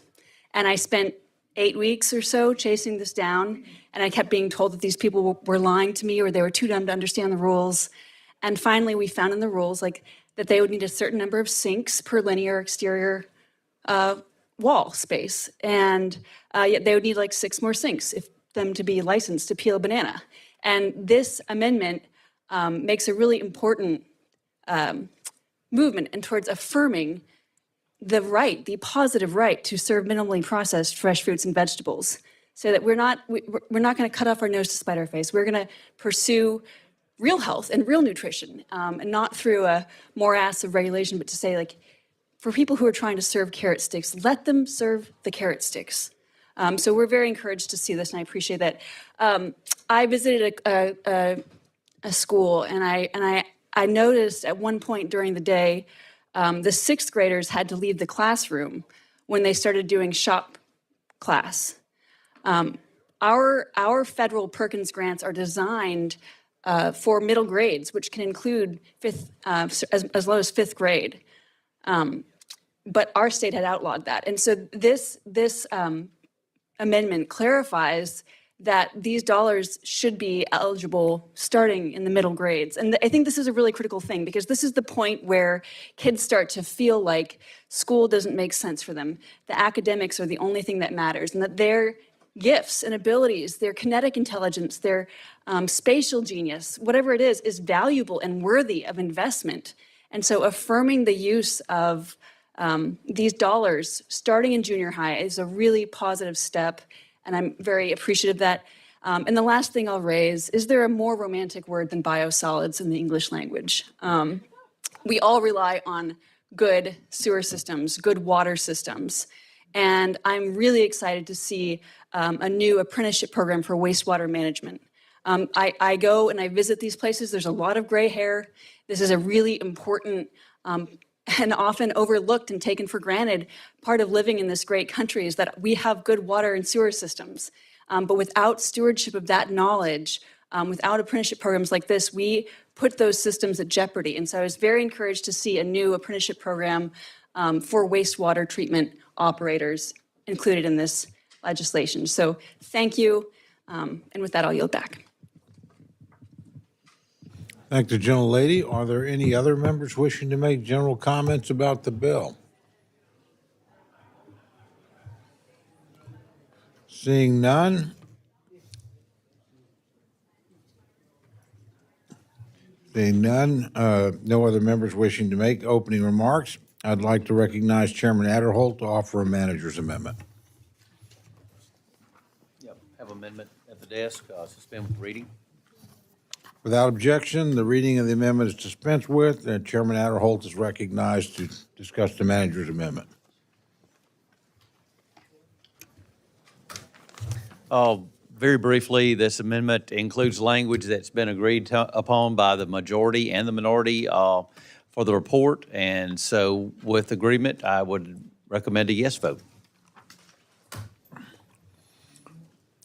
[SPEAKER 20] And I spent 8 weeks or so chasing this down, and I kept being told that these people were lying to me or they were too dumb to understand the rules. And finally, we found in the rules that they would need a certain number of sinks per linear exterior wall space. And yet they would need 6 more sinks if them to be licensed to peel a banana. And this amendment makes a really important movement and towards affirming the positive right to serve minimally processed fresh fruits and vegetables, so that we're not going to cut off our nose to spite our face. We're going to pursue real health and real nutrition, and not through a morass of regulation, but to say, for people who are trying to serve carrot sticks, let them serve the carrot sticks. So we're very encouraged to see this, and I appreciate that. I visited a school, and I noticed at one point during the day, the 6th graders had to leave the classroom when they started doing shop class. Our federal Perkins grants are designed for middle grades, which can include as low as 5th grade. But our state had outlawed that. And so this amendment clarifies that these dollars should be eligible starting in the middle grades. And I think this is a really critical thing, because this is the point where kids start to feel like school doesn't make sense for them. The academics are the only thing that matters, and that their gifts and abilities, their kinetic intelligence, their spatial genius, whatever it is valuable and worthy of investment. And so affirming the use of these dollars starting in junior high is a really positive step, and I'm very appreciative of that. And the last thing I'll raise, is there a more romantic word than biosolids in the English language? We all rely on good sewer systems, good water systems, and I'm really excited to see a new apprenticeship program for wastewater management. I go and I visit these places. There's a lot of gray hair. This is a really important and often overlooked and taken for granted part of living in this great country, is that we have good water and sewer systems. But without stewardship of that knowledge, without apprenticeship programs like this, we put those systems at jeopardy. And so I was very encouraged to see a new apprenticeship program for wastewater treatment operators included in this legislation. So thank you. And with that, I'll yield back.
[SPEAKER 1] Thank the gentlelady. Are there any other members wishing to make general comments about the bill? Seeing none. No other members wishing to make opening remarks. I'd like to recognize Chairman Adderholt to offer a manager's amendment.
[SPEAKER 2] Yep, have amendment at the desk, suspend with reading.
[SPEAKER 1] Without objection, the reading of the amendment is dispensed with, and Chairman Adderholt is recognized to discuss the manager's amendment.
[SPEAKER 2] Very briefly, this amendment includes language that's been agreed upon by the majority and the minority for the report, and so with agreement, I would recommend a yes vote.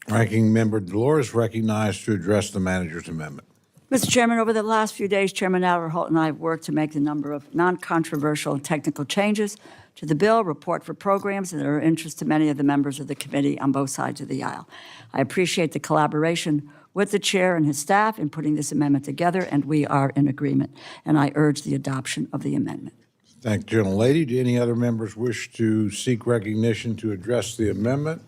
[SPEAKER 1] Ranking Member Delores recognized to address the manager's amendment.
[SPEAKER 3] Mr. Chairman, over the last few days, Chairman Adderholt and I have worked to make a number of non-controversial and technical changes to the bill, report for programs that are of interest to many of the members of the committee on both sides of the aisle. I appreciate the collaboration with the chair and his staff in putting this amendment together, and we are in agreement, and I urge the adoption of the amendment.
[SPEAKER 1] Thank the gentlelady. Do any other members wish to seek recognition to address the amendment?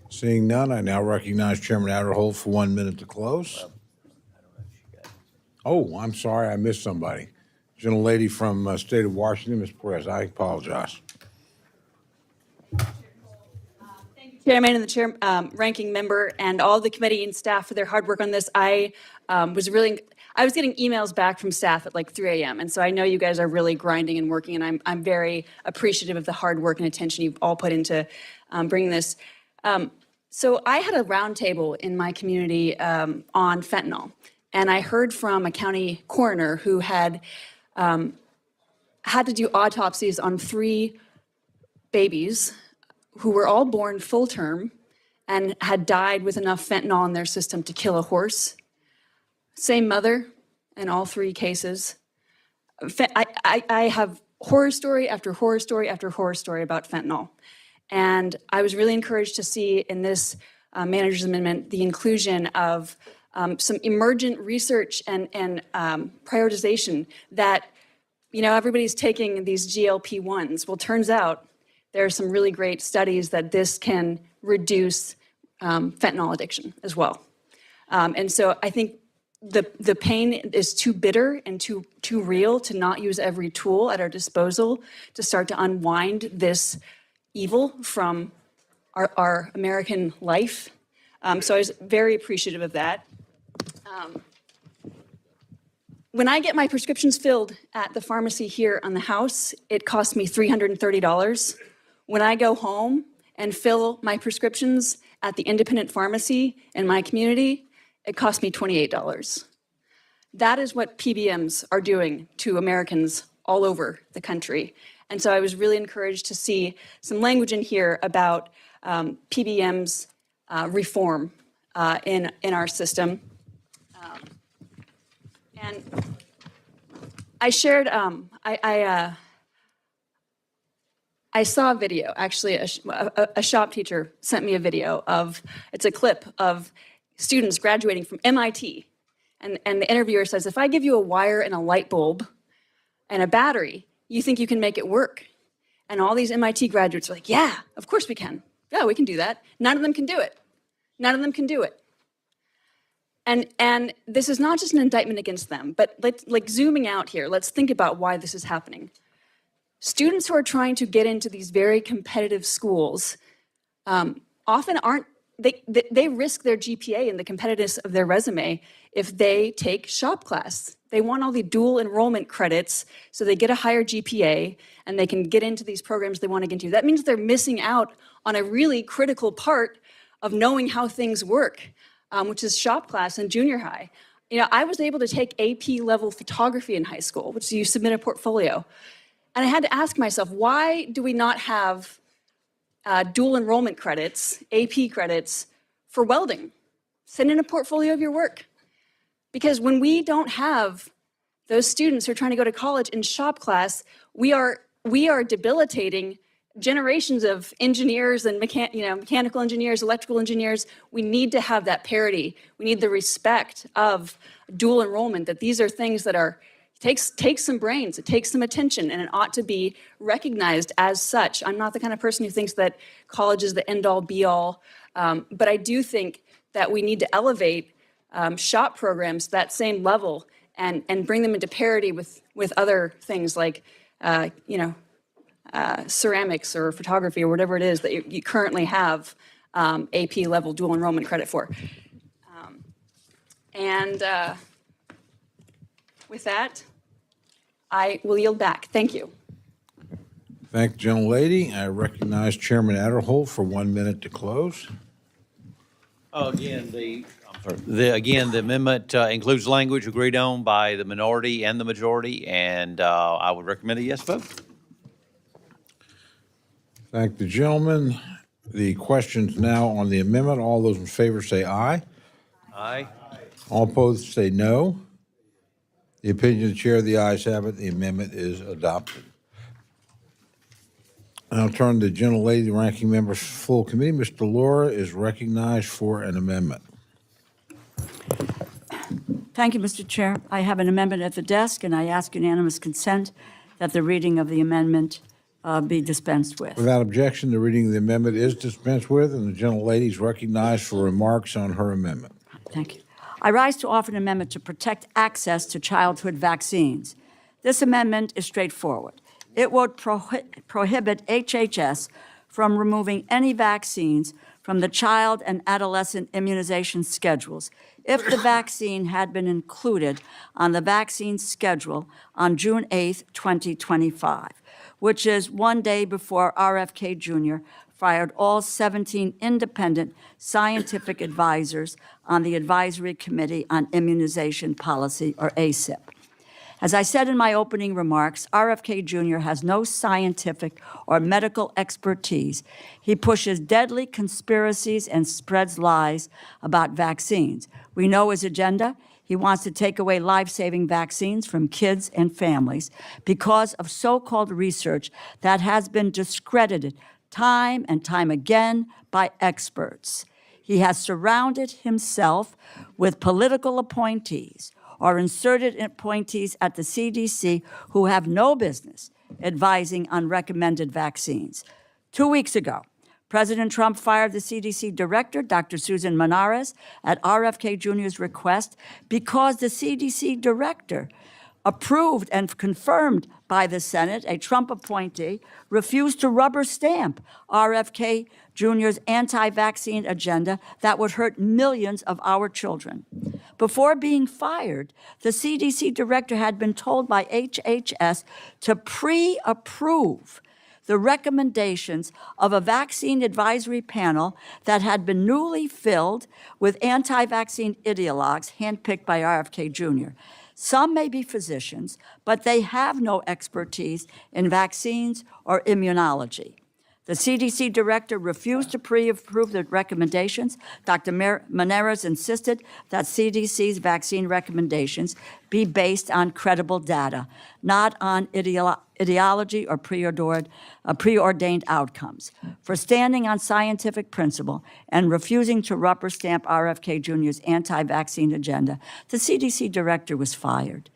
[SPEAKER 1] Seeing none, I now recognize Chairman Adderholt for 1 minute to close. Oh, I'm sorry, I missed somebody. Gentlelady from state of Washington, Ms. Perez, I apologize.
[SPEAKER 20] Thank you, Chairman and the ranking member and all the committee and staff for their hard work on this. I was getting emails back from staff at like 3 a.m. And so I know you guys are really grinding and working, and I'm very appreciative of the hard work and attention you've all put into bringing this. So I had a roundtable in my community on fentanyl, and I heard from a county coroner who had to do autopsies on 3 babies who were all born full term and had died with enough fentanyl in their system to kill a horse. Same mother in all 3 cases. I have horror story after horror story after horror story about fentanyl. And I was really encouraged to see in this manager's amendment the inclusion of some emergent research and prioritization that, you know, everybody's taking these GLP-1s. Well, turns out there are some really great studies that this can reduce fentanyl addiction as well. And so I think the pain is too bitter and too real to not use every tool at our disposal to start to unwind this evil from our American life. So I was very appreciative of that. When I get my prescriptions filled at the pharmacy here on the house, it costs me $330. When I go home and fill my prescriptions at the independent pharmacy in my community, it costs me $28. That is what PBMs are doing to Americans all over the country. And so I was really encouraged to see some language in here about PBMs reform in our system. And I shared, I saw a video, actually a shop teacher sent me a video of, it's a clip of students graduating from MIT. And the interviewer says, if I give you a wire and a light bulb and a battery, you think you can make it work? And all these MIT graduates are like, yeah, of course we can. Yeah, we can do that. None of them can do it. None of them can do it. And this is not just an indictment against them, but like zooming out here, let's think about why this is happening. Students who are trying to get into these very competitive schools often aren't, they risk their GPA and the competitiveness of their resume if they take shop class. They want all the dual enrollment credits so they get a higher GPA and they can get into these programs they want to get into. That means they're missing out on a really critical part of knowing how things work, which is shop class in junior high. You know, I was able to take AP level photography in high school, which you submit a portfolio. And I had to ask myself, why do we not have dual enrollment credits, AP credits, for welding? Send in a portfolio of your work. Because when we don't have those students who are trying to go to college in shop class, we are debilitating generations of engineers and mechanical engineers, electrical engineers. We need to have that parity. We need the respect of dual enrollment, that these are things that are takes some brains, it takes some attention, and it ought to be recognized as such. I'm not the kind of person who thinks that college is the end-all, be-all, but I do think that we need to elevate shop programs to that same level and bring them into parity with other things like, ceramics or photography or whatever it is that you currently have AP level dual enrollment credit for. With that, I will yield back. Thank you.
[SPEAKER 1] Thank the gentlelady. I recognize Chairman Adderholt for 1 minute to close.
[SPEAKER 2] Again, the amendment includes language agreed on by the minority and the majority, and I would recommend a yes vote.
[SPEAKER 1] Thank the gentleman. The questions now on the amendment. All those in favor say aye.
[SPEAKER 2] Aye.
[SPEAKER 1] All opposed say no. The opinion of the chair, the ayes have it. The amendment is adopted. I'll turn to the gentlelady, the ranking member, full committee. Ms. Delora is recognized for an amendment.
[SPEAKER 3] Thank you, Mr. Chair. I have an amendment at the desk, and I ask unanimous consent that the reading of the amendment be dispensed with.
[SPEAKER 1] Without objection, the reading of the amendment is dispensed with, and the gentlelady is recognized for remarks on her amendment.
[SPEAKER 3] Thank you. I rise to offer an amendment to protect access to childhood vaccines. This amendment is straightforward. It would prohibit HHS from removing any vaccines from the child and adolescent immunization schedules if the vaccine had been included on the vaccine schedule on June 8th, 2025, which is one day before RFK Jr. fired all 17 independent scientific advisors on the Advisory Committee on Immunization Policy, or ACIP. As I said in my opening remarks, RFK Jr. has no scientific or medical expertise. He pushes deadly conspiracies and spreads lies about vaccines. We know his agenda. He wants to take away life-saving vaccines from kids and families because of so-called research that has been discredited time and time again by experts. He has surrounded himself with political appointees or inserted appointees at the CDC who have no business advising on recommended vaccines. 2 weeks ago, President Trump fired the CDC director, Dr. Susan Manares, at RFK Jr.'s request because the CDC director, approved and confirmed by the Senate, a Trump appointee, refused to rubber stamp RFK Jr.'s anti-vaccine agenda that would hurt millions of our children. Before being fired, the CDC director had been told by HHS to pre-approve the recommendations of a vaccine advisory panel that had been newly filled with anti-vaccine ideologues handpicked by RFK Jr. Some may be physicians, but they have no expertise in vaccines or immunology. The CDC director refused to pre-approve the recommendations. Dr. Manares insisted that CDC's vaccine recommendations be based on credible data, not on ideology or preordained outcomes. For standing on scientific principle and refusing to rubber stamp RFK Jr.'s anti-vaccine agenda, the CDC director was fired.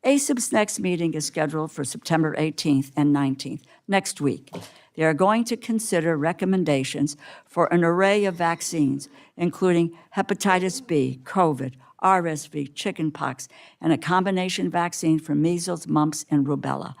[SPEAKER 3] ACIP's next meeting is scheduled for September 18th and 19th, next week. They are going to consider recommendations for an array of vaccines, including hepatitis B, COVID, RSV, chickenpox, and a combination vaccine for measles, mumps, and rubella.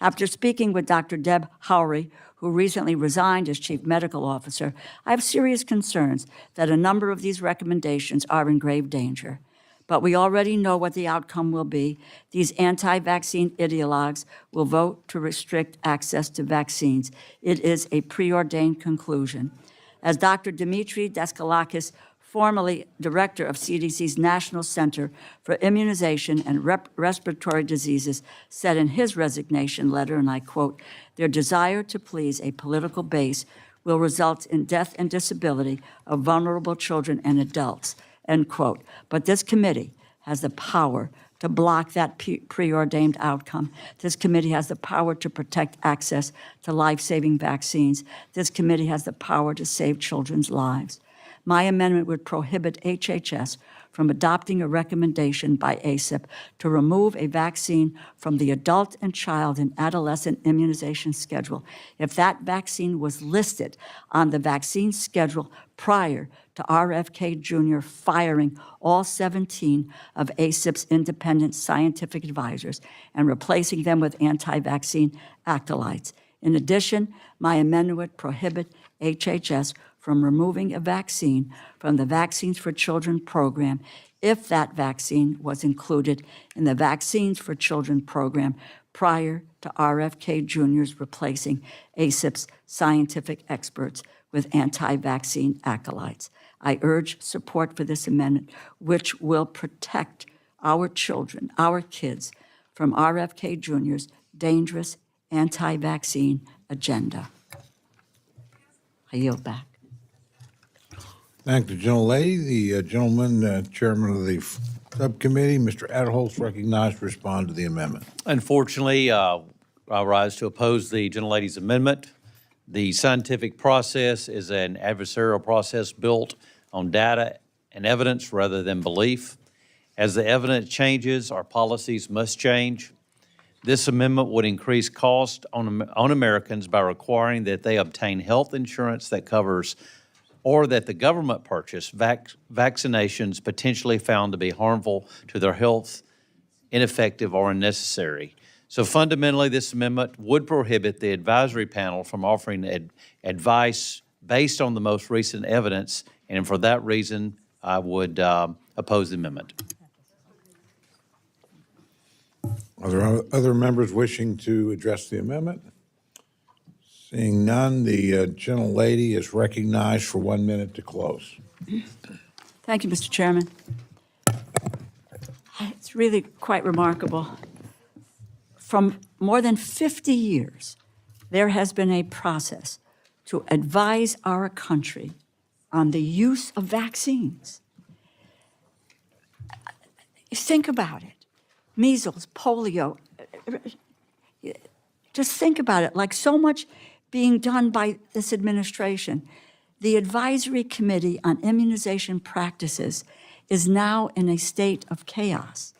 [SPEAKER 3] After speaking with Dr. Deb Howry, who recently resigned as chief medical officer, I have serious concerns that a number of these recommendations are in grave danger. But we already know what the outcome will be. These anti-vaccine ideologues will vote to restrict access to vaccines. It is a preordained conclusion. As Dr. Dimitri Daskalakis, formerly director of CDC's National Center for Immunization and Respiratory Diseases, said in his resignation letter, and I quote, "Their desire to please a political base will result in death and disability of vulnerable children and adults," end quote. But this committee has the power to block that preordained outcome. This committee has the power to protect access to life-saving vaccines. This committee has the power to save children's lives. My amendment would prohibit HHS from adopting a recommendation by ACIP to remove a vaccine from the adult and child and adolescent immunization schedule if that vaccine was listed on the vaccine schedule prior to RFK Jr. firing all 17 of ACIP's independent scientific advisors and replacing them with anti-vaccine acolytes. In addition, my amendment would prohibit HHS from removing a vaccine from the Vaccines for Children program if that vaccine was included in the Vaccines for Children program prior to RFK Jr.'s replacing ACIP's scientific experts with anti-vaccine acolytes. I urge support for this amendment, which will protect our children, our kids, from RFK Jr.'s dangerous anti-vaccine agenda. I yield back.
[SPEAKER 1] Thank the gentlelady. The gentleman, chairman of the subcommittee, Mr. Aderholtz, recognized to respond to the amendment.
[SPEAKER 2] Unfortunately, I rise to oppose the gentlelady's amendment. The scientific process is an adversarial process built on data and evidence rather than belief. As the evidence changes, our policies must change. This amendment would increase cost on Americans by requiring that they obtain health insurance that covers or that the government purchase vaccinations potentially found to be harmful to their health, ineffective, or unnecessary. So fundamentally, this amendment would prohibit the advisory panel from offering advice based on the most recent evidence, and for that reason, I would oppose the amendment.
[SPEAKER 1] Are there other members wishing to address the amendment? Seeing none, the gentlelady is recognized for 1 minute to close.
[SPEAKER 3] Thank you, Mr. Chairman. It's really quite remarkable. From more than 50 years, there has been a process to advise our country on the use of vaccines. Think about it. Measles, polio. Just think about it, like so much being done by this administration. The Advisory Committee on Immunization Practices is now in a state of chaos.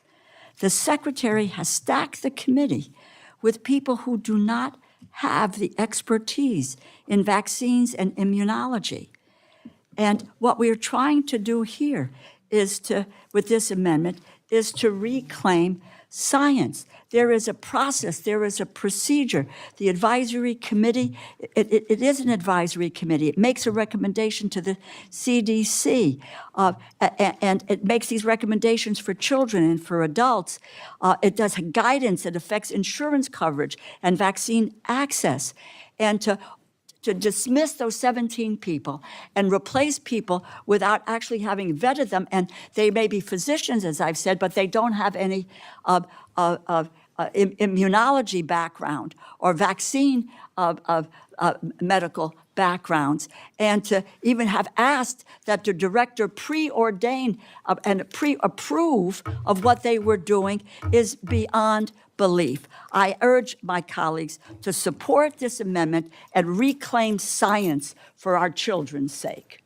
[SPEAKER 3] The Secretary has stacked the committee with people who do not have the expertise in vaccines and immunology. And what we're trying to do here is to, with this amendment, is to reclaim science. There is a process, there is a procedure. The advisory committee, it is an advisory committee. It makes a recommendation to the CDC, and it makes these recommendations for children and for adults. It does guidance that affects insurance coverage and vaccine access. And to dismiss those 17 people and replace people without actually having vetted them. And they may be physicians, as I've said, but they don't have any immunology background or vaccine medical backgrounds. And to even have asked that the director preordain and pre-approve of what they were doing is beyond belief. I urge my colleagues to support this amendment and reclaim science for our children's sake.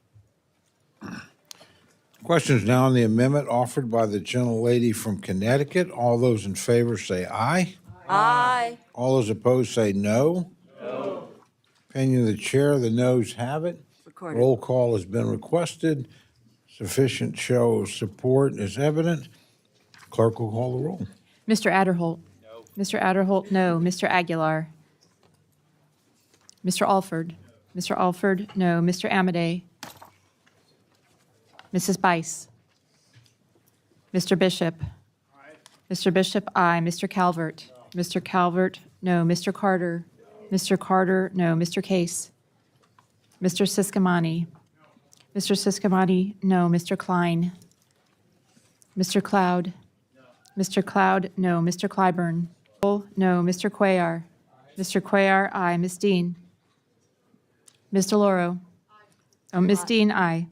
[SPEAKER 1] Questions now on the amendment offered by the gentlelady from Connecticut. All those in favor say aye.
[SPEAKER 3] Aye.
[SPEAKER 1] All those opposed say no. No. Opinion of the chair, the noes have it.
[SPEAKER 3] Recorded.
[SPEAKER 1] Roll call has been requested. Sufficient show of support is evident. Clerk will call the roll.
[SPEAKER 21] Mr. Adderholt. No. Mr. Adderholt, no. Mr. Aguilar. Mr. Alford. Mr. Alford, no. Mr. Amadei. Mrs. Bice. Mr. Bishop. Aye. Mr. Bishop, aye. Mr. Calvert. No. Mr. Calvert, no. Mr. Carter. No. Mr. Carter, no. Mr. Case. Mr. Siscomani. No. Mr. Siscomani, no. Mr. Klein. Mr. Cloud. No. Mr. Cloud, no. Mr. Clyburn. No. Mr. Cuellar. Aye. Mr. Cuellar, aye. Ms. Dean. Ms. DeLauro. Oh, Ms. Dean, aye.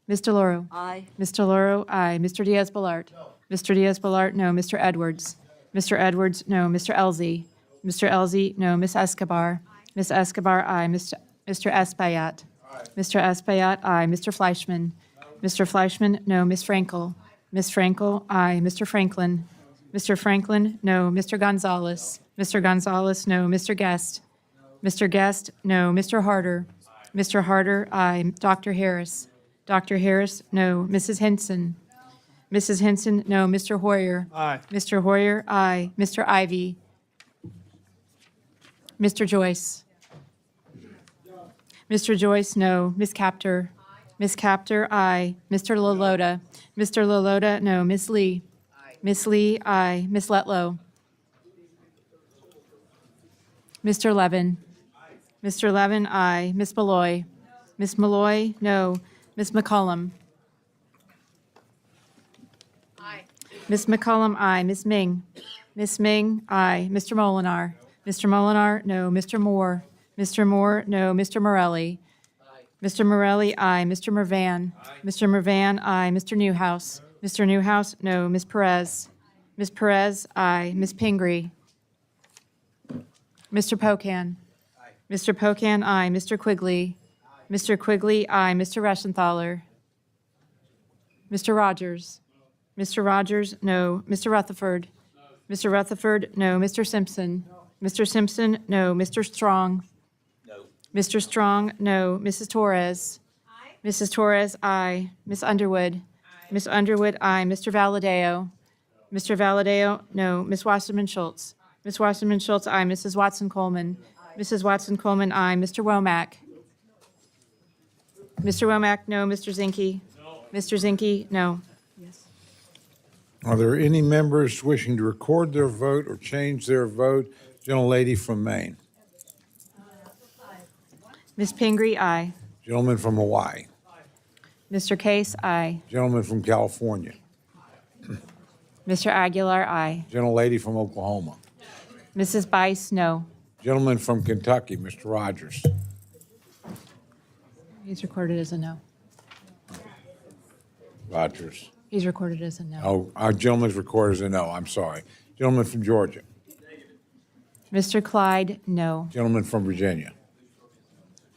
[SPEAKER 21] Ms. DeLauro.
[SPEAKER 3] Aye.
[SPEAKER 21] Ms. DeLauro, aye. Mr. Diaz-Balart. No. Mr. Diaz-Balart, no. Mr. Edwards. No. Mr. Edwards, no. Mr. Elzey. Mr. Elzey, no. Ms. Escobar. Aye. Ms. Escobar, aye. Mr. Espaillat. Aye. Mr. Espaillat, aye. Mr. Fleischman. No. Mr. Fleischman, no. Ms. Frankel. Ms. Frankel, aye. Mr. Franklin. Mr. Franklin, no. Mr. Gonzalez. Mr. Gonzalez, no. Mr. Guest. No. Mr. Guest, no. Mr. Harder. Aye. Mr. Harder, aye. Dr. Harris. Dr. Harris, no. Mrs. Henson. Mrs. Henson, no. Mr. Hoyer.
[SPEAKER 4] Aye.
[SPEAKER 21] Mr. Hoyer, aye. Mr. Ivy. Mr. Joyce. Mr. Joyce, no. Ms. Capter. Ms. Capter, aye. Mr. Lalota. Mr. Lalota, no. Ms. Lee. Ms. Lee, aye. Ms. Letlow. Mr. Levin. Mr. Levin, aye. Ms. Malloy. Ms. Malloy, no. Ms. McCollum. Aye. Ms. McCollum, aye. Ms. Ming. Ms. Ming, aye. Mr. Molinar. Mr. Molinar, no. Mr. Moore. Mr. Moore, no. Mr. Morelli. Aye. Mr. Morelli, aye. Mr. Mervan. Aye. Mr. Mervan, aye. Mr. Newhouse. Mr. Newhouse, no. Ms. Perez. Ms. Perez, aye. Ms. Pingree. Mr. Pocan. Aye. Mr. Pocan, aye. Mr. Quigley. Mr. Quigley, aye. Mr. Reschenthaler. Mr. Rogers. Mr. Rogers, no. Mr. Rutherford. Mr. Rutherford, no. Mr. Simpson. Mr. Simpson, no. Mr. Strong. No. Mr. Strong, no. Mrs. Torres. Aye. Mrs. Torres, aye. Ms. Underwood. Aye. Ms. Underwood, aye. Mr. Valadeo. Mr. Valadeo, no. Ms. Wasserman Schultz. Ms. Wasserman Schultz, aye. Mrs. Watson Coleman. Aye. Mrs. Watson Coleman, aye. Mr. Womack. Mr. Womack, no. Mr. Zinke? No. Mr. Zinke, no.
[SPEAKER 1] Are there any members wishing to record their vote or change their vote? Gentlelady from Maine.
[SPEAKER 21] Ms. Pingree, aye.
[SPEAKER 1] Gentleman from Hawaii.
[SPEAKER 21] Mr. Case, aye.
[SPEAKER 1] Gentleman from California.
[SPEAKER 21] Mr. Aguilar, aye.
[SPEAKER 1] Gentlelady from Oklahoma.
[SPEAKER 21] Mrs. Bice, no.
[SPEAKER 1] Gentleman from Kentucky, Mr. Rogers.
[SPEAKER 21] He's recorded as a no.
[SPEAKER 1] Rogers.
[SPEAKER 21] He's recorded as a no.
[SPEAKER 1] Oh, our gentleman's recorded as a no, I'm sorry. Gentleman from Georgia.
[SPEAKER 21] Mr. Clyde, no.
[SPEAKER 1] Gentleman from Virginia.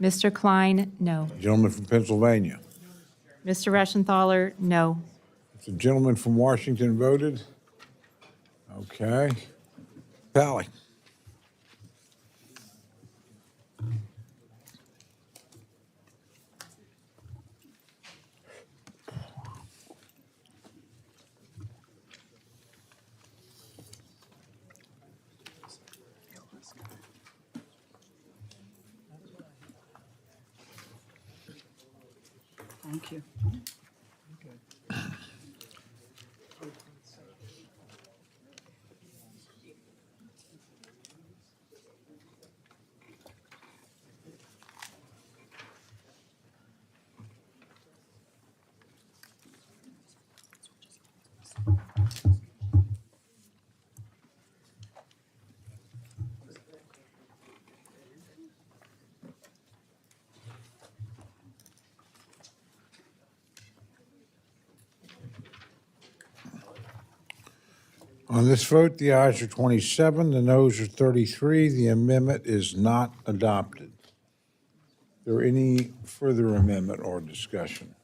[SPEAKER 21] Mr. Klein, no.
[SPEAKER 1] Gentleman from Pennsylvania.
[SPEAKER 21] Mr. Reschenthaler, no.
[SPEAKER 1] The gentleman from Washington voted. Okay. Pally.
[SPEAKER 3] Thank you.
[SPEAKER 1] On this vote, the ayes are 27, the noes are 33. The amendment is not adopted. Is there any further amendment or discussion?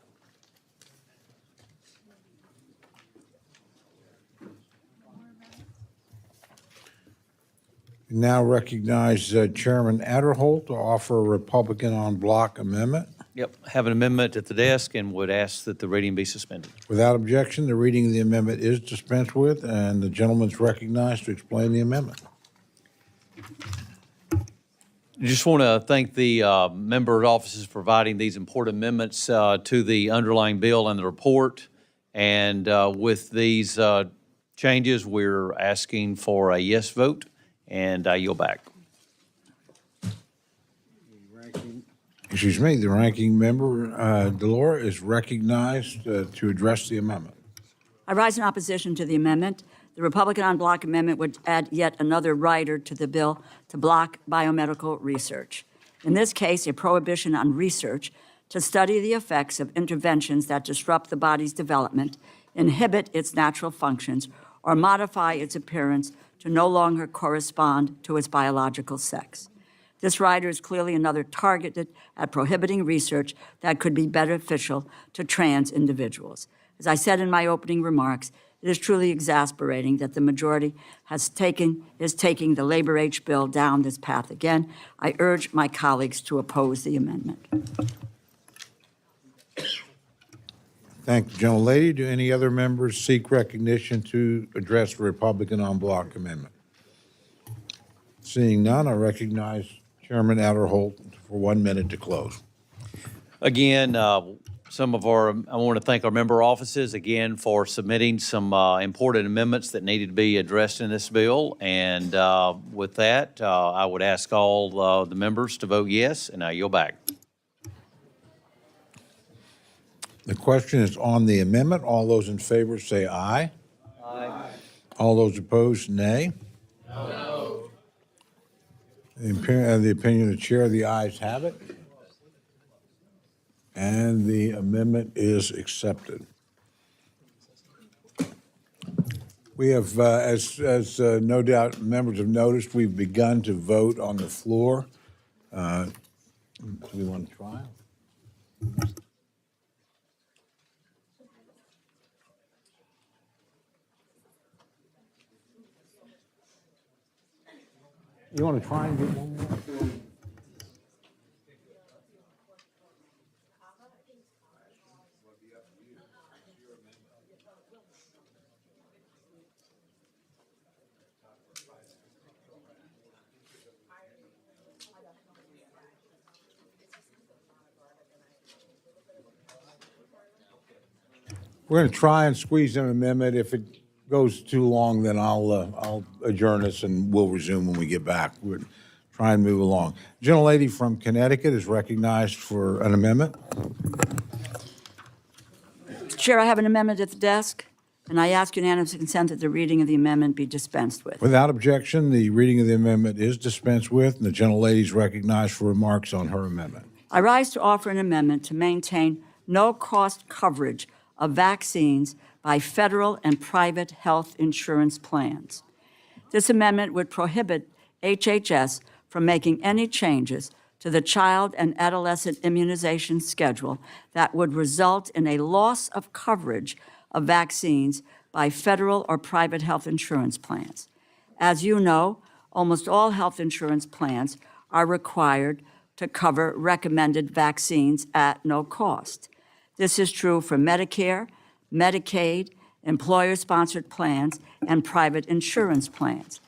[SPEAKER 1] We now recognize Chairman Adderholt to offer a Republican en bloc amendment.
[SPEAKER 2] Yep, have an amendment at the desk and would ask that the reading be suspended.
[SPEAKER 1] Without objection, the reading of the amendment is dispensed with, and the gentleman's recognized to explain the amendment.
[SPEAKER 2] I just want to thank the member offices for providing these important amendments to the underlying bill and the report. And with these changes, we're asking for a yes vote, and I yield back.
[SPEAKER 1] Excuse me, the ranking member, Delora, is recognized to address the amendment.
[SPEAKER 3] I rise in opposition to the amendment. The Republican en bloc amendment would add yet another rider to the bill to block biomedical research. In this case, a prohibition on research to study the effects of interventions that disrupt the body's development, inhibit its natural functions, or modify its appearance to no longer correspond to its biological sex. This rider is clearly another targeted at prohibiting research that could be beneficial to trans individuals. As I said in my opening remarks, it is truly exasperating that the majority is taking the Labor H bill down this path again. I urge my colleagues to oppose the amendment.
[SPEAKER 1] Thank you, gentlelady. Do any other members seek recognition to address the Republican en bloc amendment? Seeing none, I recognize Chairman Adderholt for 1 minute to close.
[SPEAKER 2] Again, I want to thank our member offices again for submitting some important amendments that needed to be addressed in this bill. And with that, I would ask all the members to vote yes, and I yield back.
[SPEAKER 1] The question is on the amendment. All those in favor say aye.
[SPEAKER 2] Aye.
[SPEAKER 1] All those opposed, nay. No. The opinion of the chair, the ayes have it. And the amendment is accepted. We have, as no doubt members have noticed, we've begun to vote on the floor. Do we want to try? You want to try and get one more? We're going to try and squeeze in an amendment. If it goes too long, then I'll adjourn this and we'll resume when we get back. We're trying to move along. Gentlelady from Connecticut is recognized for an amendment.
[SPEAKER 3] Chair, I have an amendment at the desk, and I ask unanimous consent that the reading of the amendment be dispensed with.
[SPEAKER 1] Without objection, the reading of the amendment is dispensed with, and the gentlelady is recognized for remarks on her amendment.
[SPEAKER 3] I rise to offer an amendment to maintain no-cost coverage of vaccines by federal and private health insurance plans. This amendment would prohibit HHS from making any changes to the child and adolescent immunization schedule that would result in a loss of coverage of vaccines by federal or private health insurance plans. As you know, almost all health insurance plans are required to cover recommended vaccines at no cost. This is true for Medicare, Medicaid, employer-sponsored plans, and private insurance plans.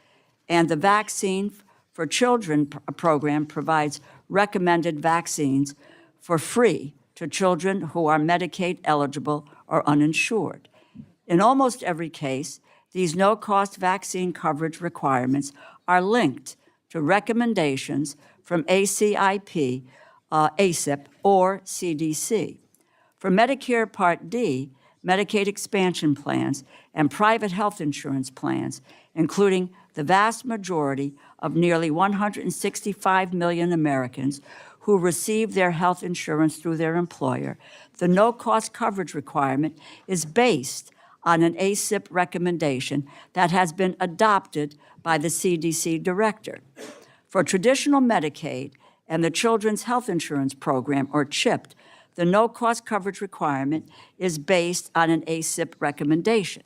[SPEAKER 3] And the Vaccine for Children program provides recommended vaccines for free to children who are Medicaid eligible or uninsured. In almost every case, these no-cost vaccine coverage requirements are linked to recommendations from ACIP, ACIP, or CDC. For Medicare Part D, Medicaid expansion plans, and private health insurance plans, including the vast majority of nearly 165 million Americans who receive their health insurance through their employer, the no-cost coverage requirement is based on an ACIP recommendation that has been adopted by the CDC director. For traditional Medicaid and the Children's Health Insurance Program, or CHIP, the no-cost coverage requirement is based on an ACIP recommendation.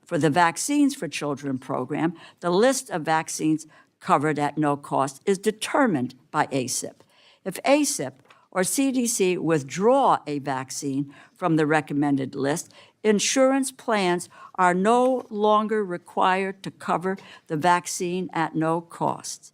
[SPEAKER 3] For the Vaccines for Children program, the list of vaccines covered at no cost is determined by ACIP. If ACIP or CDC withdraw a vaccine from the recommended list, insurance plans are no longer required to cover the vaccine at no cost.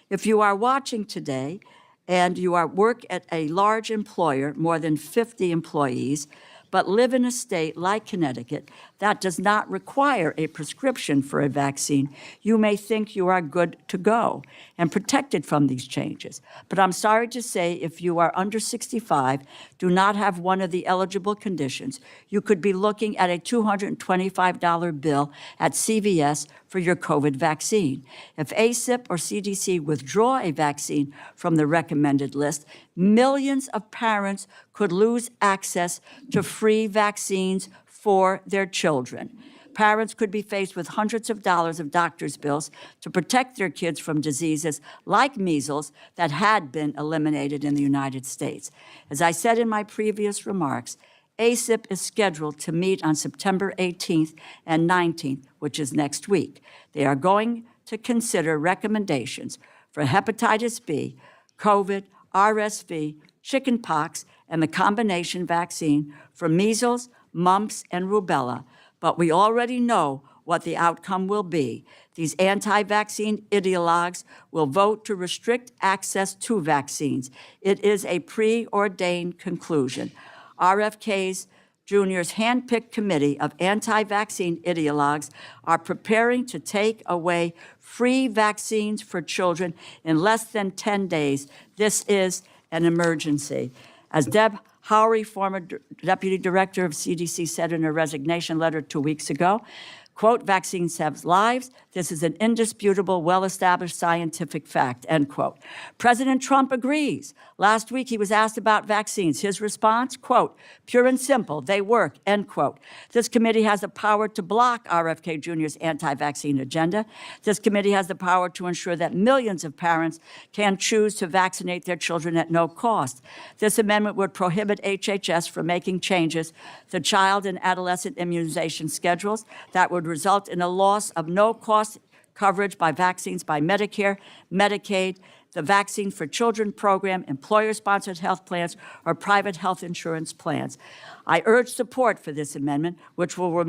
[SPEAKER 3] If you are watching today and you work at a large employer, more than 50 employees, but live in a state like Connecticut that does not require a prescription for a vaccine, you may think you are good to go and protected from these changes. But I'm sorry to say, if you are under 65, do not have one of the eligible conditions, you could be looking at a $225 bill at CVS for your COVID vaccine. If ACIP or CDC withdraw a vaccine from the recommended list, millions of parents could lose access to free vaccines for their children. Parents could be faced with hundreds of dollars of doctor's bills to protect their kids from diseases like measles that had been eliminated in the United States. As I said in my previous remarks, ACIP is scheduled to meet on September 18th and 19th, which is next week. They are going to consider recommendations for hepatitis B, COVID, RSV, chickenpox, and the combination vaccine for measles, mumps, and rubella. But we already know what the outcome will be. These anti-vaccine ideologues will vote to restrict access to vaccines. It is a preordained conclusion. RFK Jr.'s handpicked committee of anti-vaccine ideologues are preparing to take away free vaccines for children in less than 10 days. This is an emergency. As Deb Howry, former deputy director of CDC, said in her resignation letter 2 weeks ago, quote, "Vaccines save lives. This is an indisputable, well-established scientific fact," end quote. President Trump agrees. Last week, he was asked about vaccines. His response, quote, "Pure and simple, they work," end quote. This committee has the power to block RFK Jr.'s anti-vaccine agenda. This committee has the power to ensure that millions of parents can choose to vaccinate their children at no cost. This amendment would prohibit HHS from making changes to child and adolescent immunization schedules that would result in a loss of no-cost coverage by vaccines by Medicare, Medicaid, the Vaccine for Children program, employer-sponsored health plans, or private health insurance plans. I urge support for this amendment, which will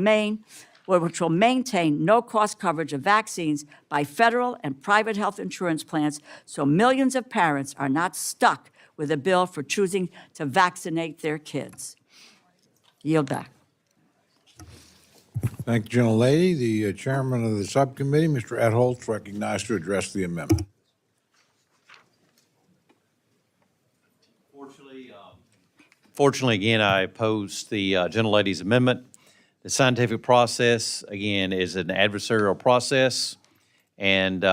[SPEAKER 3] maintain no-cost coverage of vaccines by federal and private health insurance plans, so millions of parents are not stuck with a bill for choosing to vaccinate their kids. Yield back.
[SPEAKER 1] Thank you, gentlelady. The chairman of the subcommittee, Mr. Edholz, recognized to address the amendment.
[SPEAKER 2] Fortunately, again, I oppose the gentlelady's amendment. The scientific process, again, is an adversarial process, and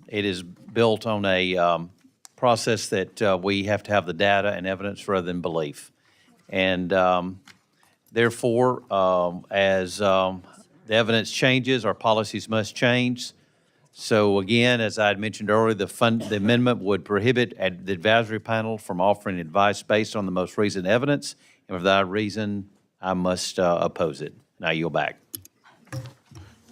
[SPEAKER 2] it is built on a process that we have to have the data and evidence rather than belief. And therefore, as the evidence changes, our policies must change. So again, as I had mentioned earlier, the amendment would prohibit the advisory panel from offering advice based on the most recent evidence, and for that reason, I must oppose it. Now yield back.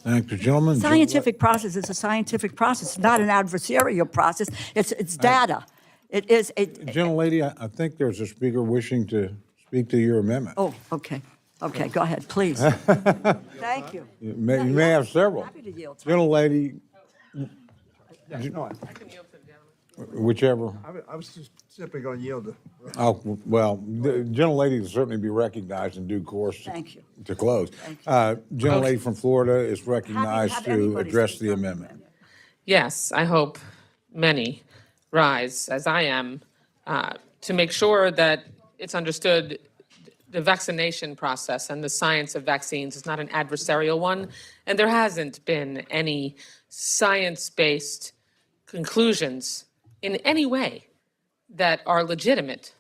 [SPEAKER 1] Thank you, gentlemen.
[SPEAKER 3] Scientific process is a scientific process, not an adversarial process. It's data. It is a.
[SPEAKER 1] Gentlelady, I think there's a speaker wishing to speak to your amendment.
[SPEAKER 3] Oh, okay. Okay, go ahead, please. Thank you.
[SPEAKER 1] You may have several.
[SPEAKER 3] Happy to yield.
[SPEAKER 1] Gentlelady, whichever.
[SPEAKER 5] I was just simply going to yield to.
[SPEAKER 1] Oh, well, the gentlelady will certainly be recognized in due course.
[SPEAKER 3] Thank you.
[SPEAKER 1] To close. Gentlelady from Florida is recognized to address the amendment.
[SPEAKER 9] Yes, I hope many rise, as I am, to make sure that it's understood the vaccination process and the science of vaccines is not an adversarial one, and there hasn't been any science-based conclusions in any way that are legitimate,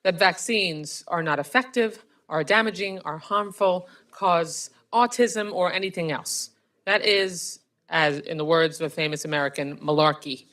[SPEAKER 9] that vaccines are not effective, are damaging, are harmful, cause autism, or anything else. That is, as in the words of a famous American, malarkey.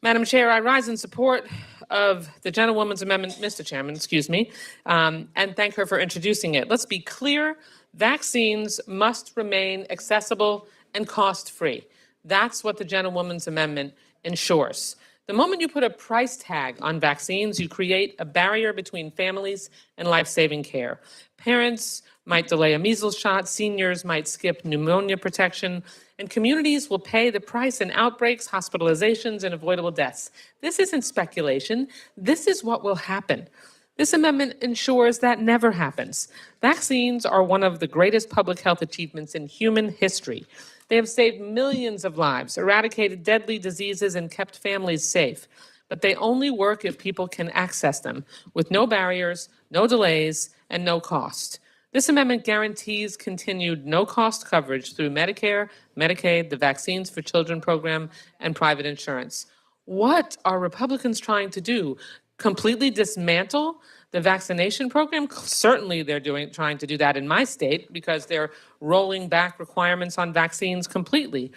[SPEAKER 9] Madam Chair, I rise in support of the gentlewoman's amendment, Mr. Chairman, excuse me, and thank her for introducing it. Let's be clear, vaccines must remain accessible and cost-free. That's what the gentlewoman's amendment ensures. The moment you put a price tag on vaccines, you create a barrier between families and life-saving care. Parents might delay a measles shot, seniors might skip pneumonia protection, and communities will pay the price in outbreaks, hospitalizations, and avoidable deaths. This isn't speculation. This is what will happen. This amendment ensures that never happens. Vaccines are one of the greatest public health achievements in human history. They have saved millions of lives, eradicated deadly diseases, and kept families safe. But they only work if people can access them, with no barriers, no delays, and no cost. This amendment guarantees continued no-cost coverage through Medicare, Medicaid, the Vaccines for Children program, and private insurance. What are Republicans trying to do? Completely dismantle the vaccination program? Certainly they're trying to do that in my state because they're rolling back requirements on vaccines completely.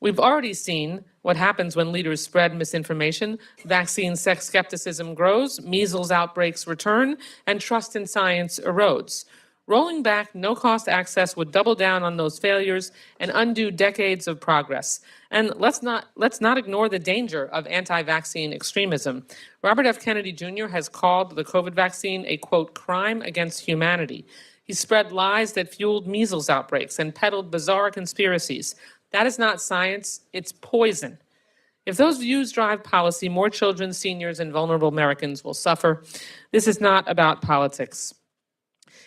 [SPEAKER 9] We've already seen what happens when leaders spread misinformation. Vaccine skepticism grows, measles outbreaks return, and trust in science erodes. Rolling back no-cost access would double down on those failures and undo decades of progress. And let's not ignore the danger of anti-vaccine extremism. Robert F. Kennedy Jr. has called the COVID vaccine a, quote, crime against humanity. He spread lies that fueled measles outbreaks and peddled bizarre conspiracies. That is not science, it's poison. If those views drive policy, more children, seniors, and vulnerable Americans will suffer. This is not about politics.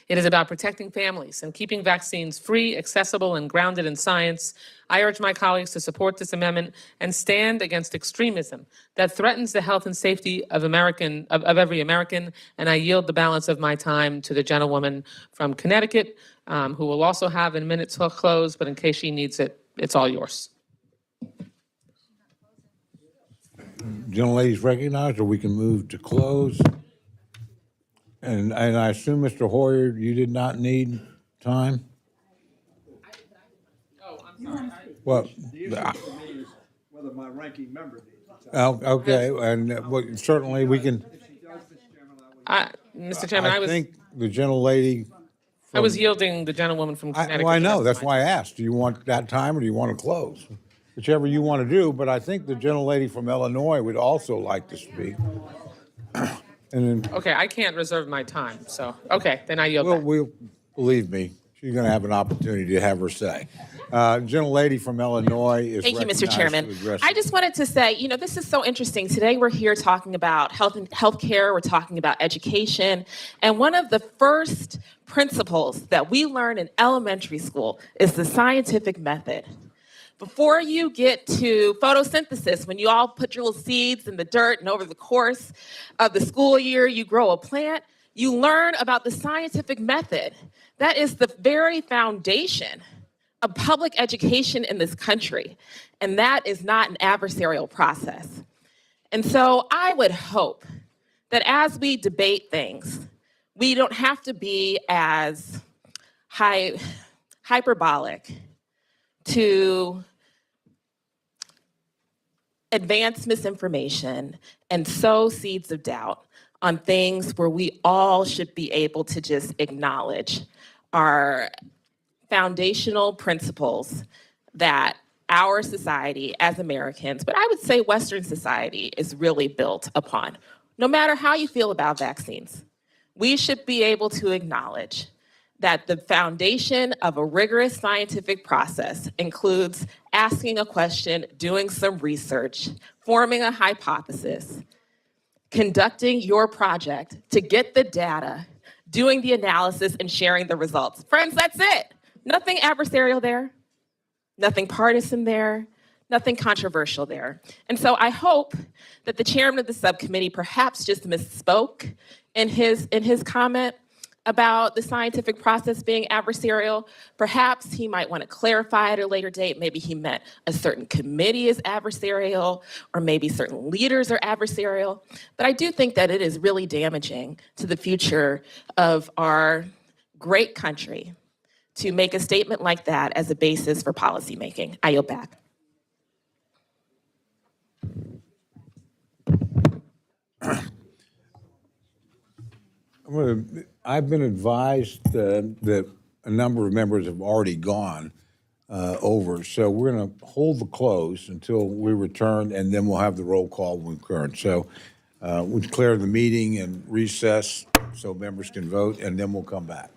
[SPEAKER 9] It is about protecting families and keeping vaccines free, accessible, and grounded in science. I urge my colleagues to support this amendment and stand against extremism that threatens the health and safety of every American. And I yield the balance of my time to the gentlewoman from Connecticut, who will also have a minute to close, but in case she needs it, it's all yours.
[SPEAKER 1] Gentlelady's recognized, or we can move to close. And I assume, Mr. Hoyer, you did not need time?
[SPEAKER 9] Oh, I'm sorry.
[SPEAKER 1] Well,
[SPEAKER 5] The issue for me is whether my ranking member needs it.
[SPEAKER 1] okay, and certainly we can.
[SPEAKER 9] Mr. Chairman,
[SPEAKER 1] I think the gentlelady.
[SPEAKER 9] I was yielding the gentlewoman from Connecticut.
[SPEAKER 1] Well, I know, that's why I asked. Do you want that time or do you want to close? Whichever you want to do, but I think the gentlelady from Illinois would also like to speak. And then,
[SPEAKER 9] Okay, I can't reserve my time, so, okay, then I yield back.
[SPEAKER 1] believe me, She's going to have an opportunity to have her say. Gentlelady from Illinois is
[SPEAKER 14] Thank you, Mr.
[SPEAKER 1] recognized
[SPEAKER 14] Chairman.
[SPEAKER 1] to address
[SPEAKER 14] I just wanted to say, this is so interesting. Today we're here talking about healthcare, we're talking about education, and one of the first principles that we learn in elementary school is the scientific method. Before you get to photosynthesis, when you all put your little seeds in the dirt and over the course of the school year, you grow a plant, you learn about the scientific method. That is the very foundation of public education in this country, and that is not an adversarial process. And so I would hope that as we debate things, we don't have to be as hyperbolic to advance misinformation and sow seeds of doubt on things where we all should be able to just acknowledge our foundational principles that our society as Americans, but I would say Western society, is really built upon. No matter how you feel about vaccines, we should be able to acknowledge that the foundation of a rigorous scientific process includes asking a question, doing some research, forming a hypothesis, conducting your project to get the data, doing the analysis, and sharing the results. Friends, that's it. Nothing adversarial there, nothing partisan there, nothing controversial there. And so I hope that the chairman of the subcommittee perhaps just misspoke in his comment about the scientific process being adversarial. Perhaps he might want to clarify at a later date. Maybe he meant a certain committee is adversarial, or maybe certain leaders are adversarial. But I do think that it is really damaging to the future of our great country to make a statement like that as a basis for policymaking. I yield back.
[SPEAKER 1] I've been advised that a number of members have already gone over, so we're going to hold the close until we return, and then we'll have the roll call when we return. So we'll declare the meeting and recess so members can vote, and then we'll come back.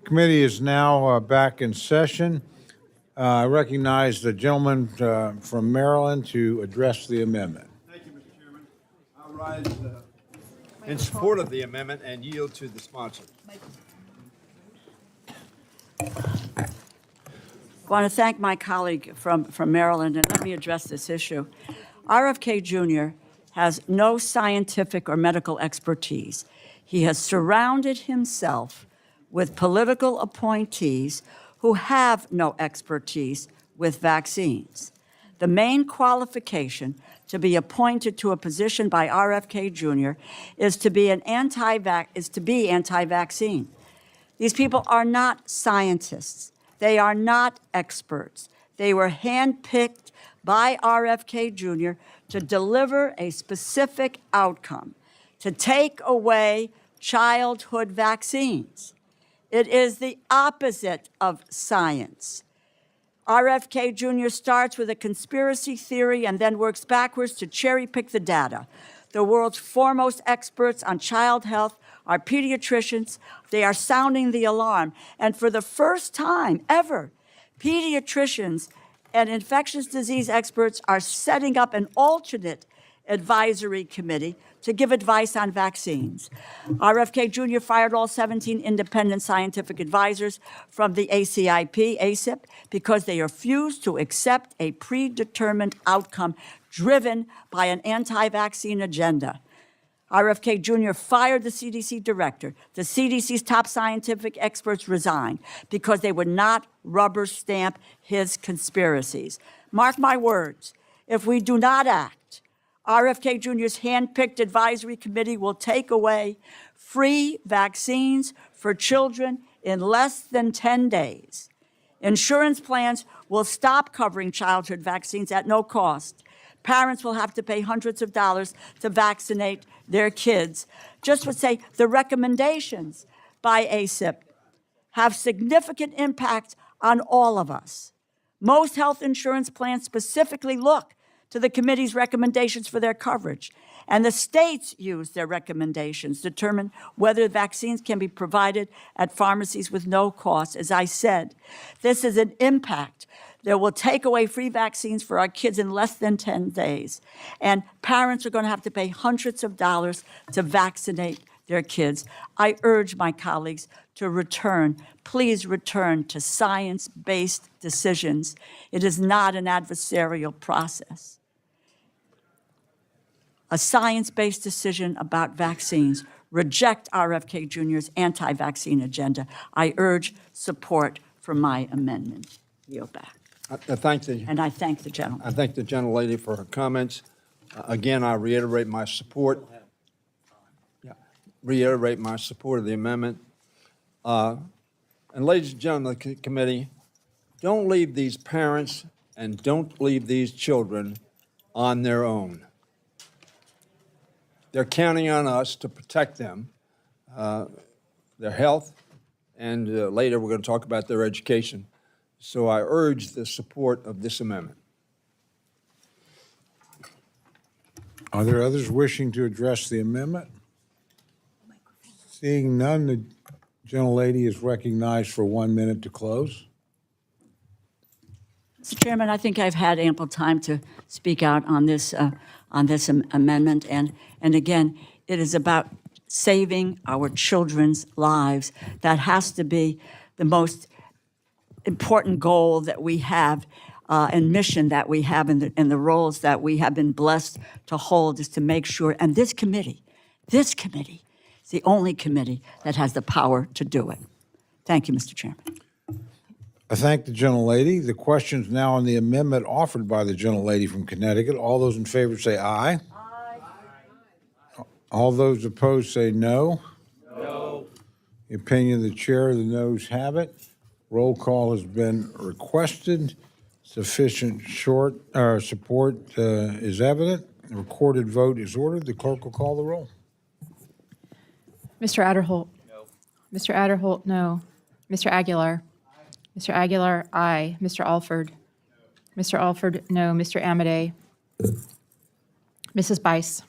[SPEAKER 1] Committee is now back in session. I recognize the gentleman from Maryland to address the amendment.
[SPEAKER 5] Thank you, Mr. Chairman. I rise in support of the amendment and yield to the sponsor.
[SPEAKER 3] I want to thank my colleague from Maryland, and let me address this issue. RFK Jr. has no scientific or medical expertise. He has surrounded himself with political appointees who have no expertise with vaccines. The main qualification to be appointed to a position by RFK Jr. is to be anti-vaccine. These people are not scientists. They are not experts. They were handpicked by RFK Jr. to deliver a specific outcome, to take away childhood vaccines. It is the opposite of science. RFK Jr. starts with a conspiracy theory and then works backwards to cherry pick the data. The world's foremost experts on child health are pediatricians. They are sounding the alarm. And for the first time ever, pediatricians and infectious disease experts are setting up an alternate advisory committee to give advice on vaccines. RFK Jr. fired all 17 independent scientific advisors from the ACIP, because they refused to accept a predetermined outcome driven by an anti-vaccine agenda. RFK Jr. fired the CDC director. The CDC's top scientific experts resigned because they would not rubber stamp his conspiracies. Mark my words, if we do not act, RFK Jr.'s handpicked advisory committee will take away free vaccines for children in less than 10 days. Insurance plans will stop covering childhood vaccines at no cost. Parents will have to pay hundreds of dollars to vaccinate their kids. Just would say the recommendations by ACIP have significant impact on all of us. Most health insurance plans specifically look to the committee's recommendations for their coverage, and the states use their recommendations to determine whether vaccines can be provided at pharmacies with no cost. As I said, this is an impact that will take away free vaccines for our kids in less than 10 days. And parents are going to have to pay hundreds of dollars to vaccinate their kids. I urge my colleagues to return, please return to science-based decisions. It is not an adversarial process. A science-based decision about vaccines. Reject RFK Jr.'s anti-vaccine agenda. I urge support for my amendment. Yield back.
[SPEAKER 5] I thank the
[SPEAKER 3] gentleman.
[SPEAKER 5] I thank the gentlelady for her comments. Again, I reiterate my support. Reiterate my support of the amendment. And ladies and gentlemen of the committee, don't leave these parents and don't leave these children on their own. They're counting on us to protect them, their health, and later we're going to talk about their education. So I urge the support of this amendment.
[SPEAKER 1] Are there others wishing to address the amendment? Seeing none, the gentlelady is recognized for 1 minute to close.
[SPEAKER 3] Mr. Chairman, I think I've had ample time to speak out on this amendment. And again, it is about saving our children's lives. That has to be the most important goal that we have and mission that we have in the roles that we have been blessed to hold, is to make sure, and this committee is the only committee that has the power to do it. Thank you, Mr. Chairman.
[SPEAKER 1] I thank the gentlelady. The question is now on the amendment offered by the gentlelady from Connecticut. All those in favor say aye. Aye. All those opposed say no. No. The opinion of the chair, the noes have it. Roll call has been requested. Sufficient support is evident. The recorded vote is ordered. The clerk will call the roll.
[SPEAKER 21] Mr. Adderholt? No. Mr. Adderholt, no. Mr. Aguilar? Mr. Aguilar, aye. Mr. Alford? No. Mr. Alford, no. Mr. Amodei? Mrs. Bice?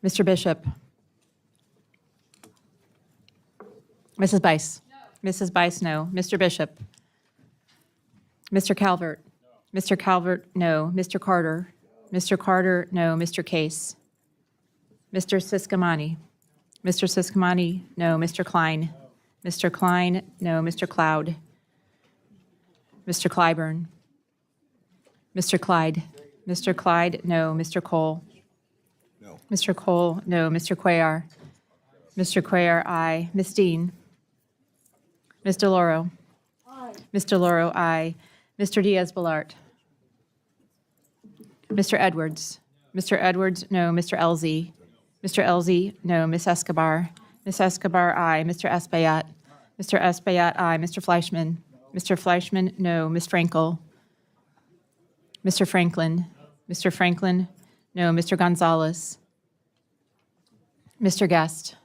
[SPEAKER 21] Mr. Bishop? Mrs. Bice? Mrs. Bice, no. Mr. Bishop? Mr. Calvert? Mr. Calvert, no. Mr. Carter? Mr. Carter, no. Mr. Case? Mr. Siscomani? Mr. Siscomani, no. Mr. Klein? Mr. Klein, no. Mr. Cloud? Mr. Clyburn? Mr. Clyde? Mr. Clyde, no. Mr. Cole? No. Mr. Cole, no. Mr. Cuellar? Mr. Cuellar, aye. Ms. Dean? Ms. DeLauro? Aye. Ms. DeLauro, aye. Mr. Diaz-Balart? Mr. Edwards? Mr. Edwards, no. Mr. Elzey? Mr. Elzey, no. Ms. Escobar? Ms. Escobar, aye. Mr. Espaillat? Mr. Espaillat, aye. Mr. Fleischman? Mr. Fleischman, no. Ms. Frankel? Mr. Franklin? Mr. Franklin, no. Mr. Gonzalez? Mr. Guest?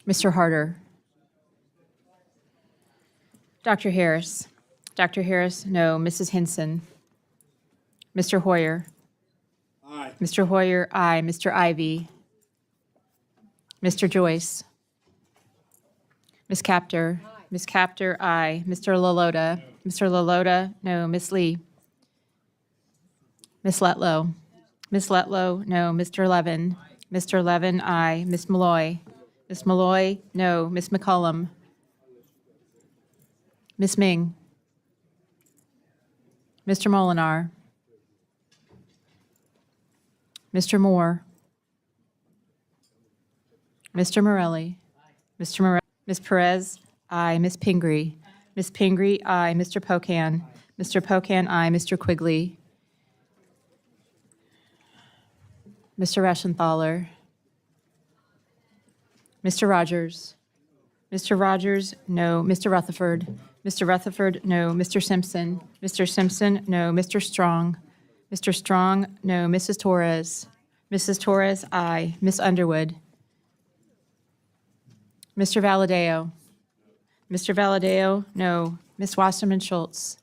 [SPEAKER 21] Mr. Harder? Dr. Harris? Dr. Harris, no. Mrs. Hinson? Mr. Hoyer? Aye. Mr. Hoyer, aye. Mr. Ivy? Mr. Joyce? Ms. Capter? Ms. Capter, aye. Mr. Lalota? Mr. Lalota, no. Ms. Lee? Ms. Letlow? Ms. Letlow, no. Mr. Levin? Mr. Levin, aye. Ms. Malloy? Ms. Malloy, no. Ms. McCollum? Ms. Ming? Mr. Molinar? Mr. Moore? Mr. Morelli? Mr. Morelli? Ms. Perez? Aye. Ms. Pingree? Ms. Pingree, aye. Mr. Pocan? Mr. Pocan, aye. Mr. Quigley? Mr. Reschenthaler? Mr. Rogers? Mr. Rogers, no. Mr. Rutherford? Mr. Rutherford, no. Mr. Simpson? Mr. Simpson, no. Mr. Strong? Mr. Strong, no. Mrs. Torres? Mrs. Torres, aye. Ms. Underwood? Mr. Valadeo? Mr. Valadeo, no. Ms. Wasserman Schultz?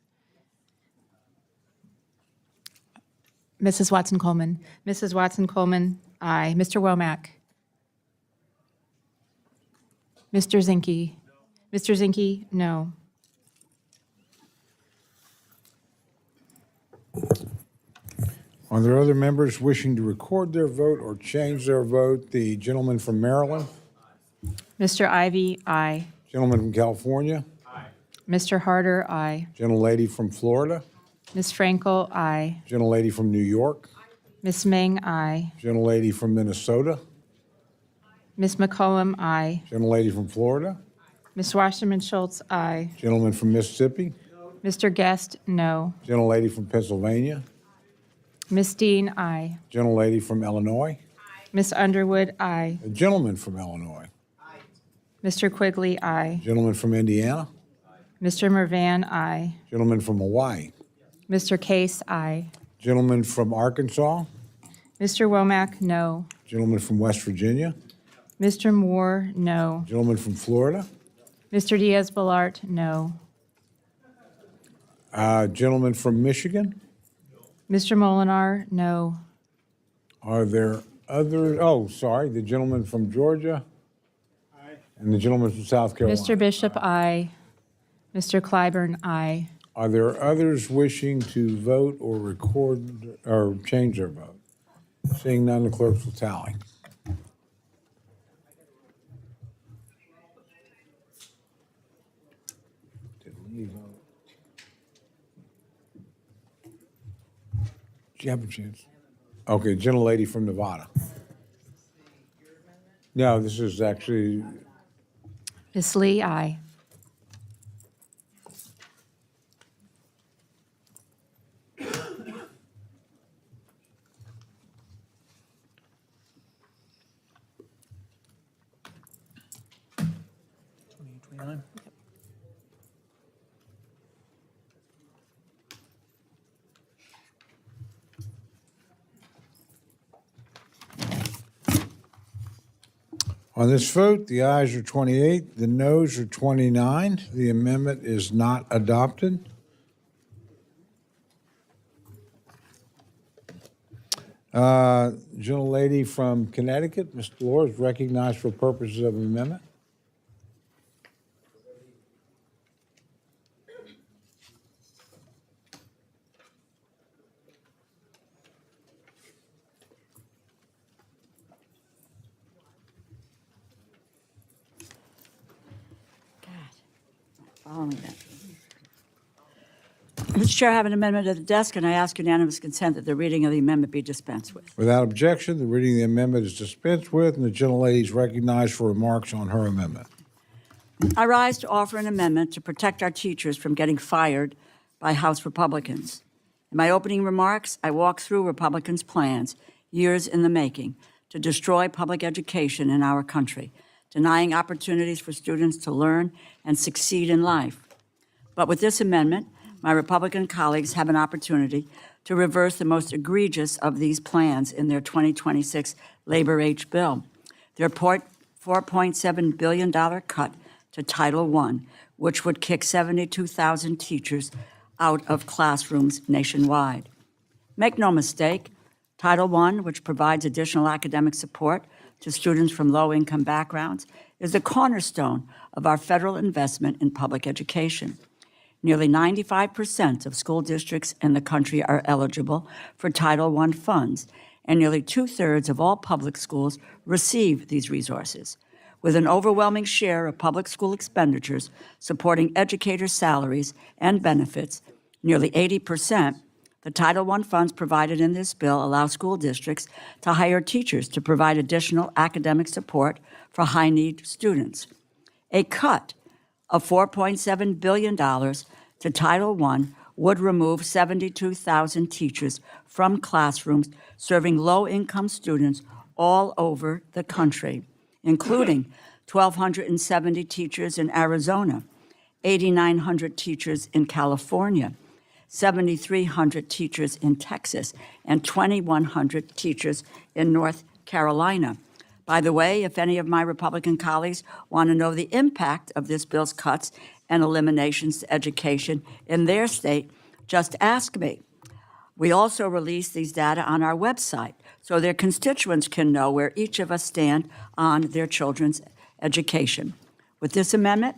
[SPEAKER 21] Mrs. Watson Coleman? Mrs. Watson Coleman, aye. Mr. Womack? Mr. Zinke? Mr. Zinke, no.
[SPEAKER 1] Are there other members wishing to record their vote or change their vote? The gentleman from Maryland?
[SPEAKER 21] Mr. Ivy, aye.
[SPEAKER 1] Gentleman from California?
[SPEAKER 21] Mr. Harder, aye.
[SPEAKER 1] Gentlelady from Florida?
[SPEAKER 21] Ms. Frankel, aye.
[SPEAKER 1] Gentlelady from New York?
[SPEAKER 21] Ms. Ming, aye.
[SPEAKER 1] Gentlelady from Minnesota?
[SPEAKER 21] Ms. McCollum, aye.
[SPEAKER 1] Gentlelady from Florida?
[SPEAKER 21] Ms. Wasserman Schultz, aye.
[SPEAKER 1] Gentleman from Mississippi?
[SPEAKER 21] Mr. Guest, no.
[SPEAKER 1] Gentlelady from Pennsylvania?
[SPEAKER 21] Ms. Dean, aye.
[SPEAKER 1] Gentlelady from Illinois?
[SPEAKER 21] Ms. Underwood, aye.
[SPEAKER 1] A gentleman from Illinois?
[SPEAKER 21] Mr. Quigley, aye.
[SPEAKER 1] Gentleman from Indiana?
[SPEAKER 21] Mr. Mervan, aye.
[SPEAKER 1] Gentleman from Hawaii?
[SPEAKER 21] Mr. Case, aye.
[SPEAKER 1] Gentleman from Arkansas?
[SPEAKER 21] Mr. Womack, no.
[SPEAKER 1] Gentleman from West Virginia?
[SPEAKER 21] Mr. Moore, no.
[SPEAKER 1] Gentleman from Florida?
[SPEAKER 21] Mr. Diaz-Balart, no.
[SPEAKER 1] Gentleman from Michigan?
[SPEAKER 21] Mr. Molinar, no.
[SPEAKER 1] Are there other, oh, sorry, the gentleman from Georgia? And the gentleman from South Carolina?
[SPEAKER 21] Mr. Bishop, aye. Mr. Clyburn, aye.
[SPEAKER 1] Are there others wishing to vote or record or change their vote? Seeing none, the clerks will tally. Did Lee vote? Do you have a chance? Okay, gentlelady from Nevada. No, this is actually,
[SPEAKER 21] Ms. Lee, aye.
[SPEAKER 1] on this vote, the ayes are 28, the noes are 29. The amendment is not adopted. Gentlelady from Connecticut, Ms. Delore, is recognized for purposes of amendment.
[SPEAKER 3] following that. Mr. Chair, I have an amendment at the desk, and I ask unanimous consent that the reading of the amendment be dispensed with.
[SPEAKER 1] Without objection, the reading of the amendment is dispensed with, and the gentlelady is recognized for remarks on her amendment.
[SPEAKER 3] I rise to offer an amendment to protect our teachers from getting fired by House Republicans. In my opening remarks, I walk through Republicans' plans, years in the making, to destroy public education in our country, denying opportunities for students to learn and succeed in life. But with this amendment, my Republican colleagues have an opportunity to reverse the most egregious of these plans in their 2026 Labor H bill. Their $4.7 billion cut to Title I, which would kick 72,000 teachers out of classrooms nationwide. Make no mistake, Title I, which provides additional academic support to students from low-income backgrounds, is the cornerstone of our federal investment in public education. Nearly 95% of school districts in the country are eligible for Title I funds, and nearly two-thirds of all public schools receive these resources. With an overwhelming share of public school expenditures supporting educators' salaries and benefits, nearly 80%, the Title I funds provided in this bill allow school districts to hire teachers to provide additional academic support for high-need students. A cut of $4.7 billion to Title I would remove 72,000 teachers from classrooms serving low-income students all over the country, including 1,270 teachers in Arizona, 8,900 teachers in California, 7,300 teachers in Texas, and 2,100 teachers in North Carolina. By the way, if any of my Republican colleagues want to know the impact of this bill's cuts and eliminations to education in their state, just ask me. We also release these data on our website so their constituents can know where each of us stand on their children's education. With this amendment,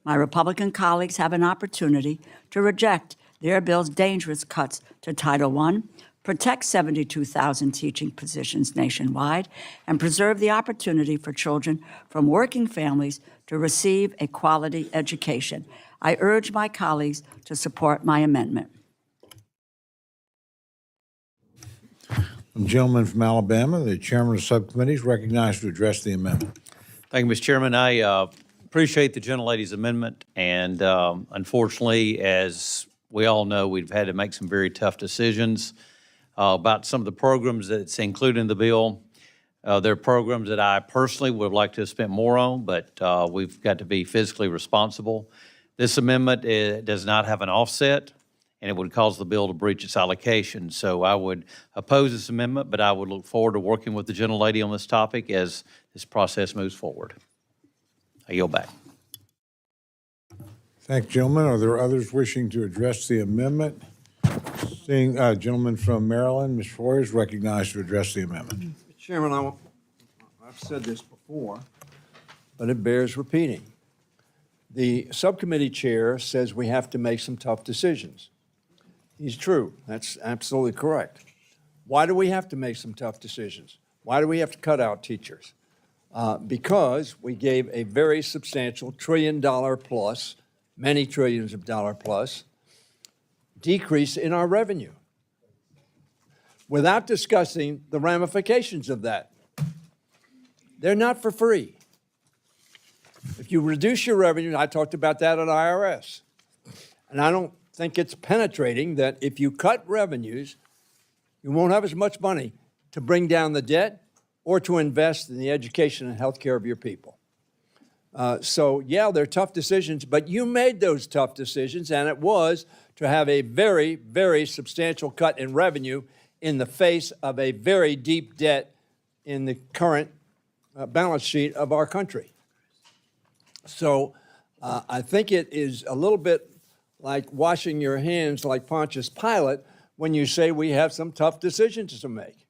[SPEAKER 3] my Republican colleagues have an opportunity to reject their bill's dangerous cuts to Title I, protect 72,000 teaching positions nationwide, and preserve the opportunity for children from working families to receive a quality education. I urge my colleagues to support my amendment.
[SPEAKER 1] The gentleman from Alabama, the chairman of the subcommittee, is recognized to address the amendment.
[SPEAKER 2] Thank you, Mr. Chairman. I appreciate the gentlelady's amendment, and unfortunately, as we all know, we've had to make some very tough decisions about some of the programs that's included in the bill. There are programs that I personally would like to have spent more on, but we've got to be fiscally responsible. This amendment does not have an offset, and it would cause the bill to breach its allocation. So I would oppose this amendment, but I would look forward to working with the gentlelady on this topic as this process moves forward. I yield back.
[SPEAKER 1] Thank you, gentlemen. Are there others wishing to address the amendment? Seeing a gentleman from Maryland, Ms. Foyer is recognized to address the amendment.
[SPEAKER 5] Chairman, I've said this before, but it bears repeating. The subcommittee chair says we have to make some tough decisions. He's true. That's absolutely correct. Why do we have to make some tough decisions? Why do we have to cut out teachers? Because we gave a very substantial $1 trillion plus, many trillions of dollar plus, decrease in our revenue without discussing the ramifications of that. They're not for free. If you reduce your revenue, I talked about that at IRS, and I don't think it's penetrating that if you cut revenues, you won't have as much money to bring down the debt or to invest in the education and health care of your people. So, yeah, they're tough decisions, but you made those tough decisions, and it was to have a very, very substantial cut in revenue in the face of a very deep debt in the current balance sheet of our country. So I think it is a little bit like washing your hands like Pontius Pilate when you say we have some tough decisions to make.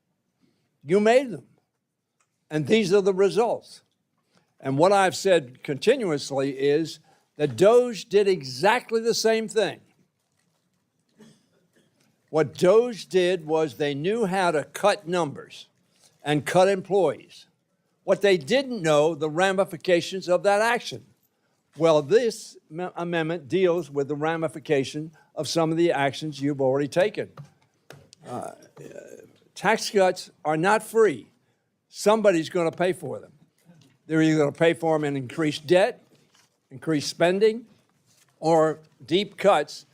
[SPEAKER 5] You made them, and these are the results. And what I've said continuously is that DOGE did exactly the same thing. What DOGE did was they knew how to cut numbers and cut employees. What they didn't know, the ramifications of that action. Well, this amendment deals with the ramification of some of the actions you've already taken. Tax cuts are not free. Somebody's going to pay for them. They're either going to pay for them in increased debt, increased spending, or deep cuts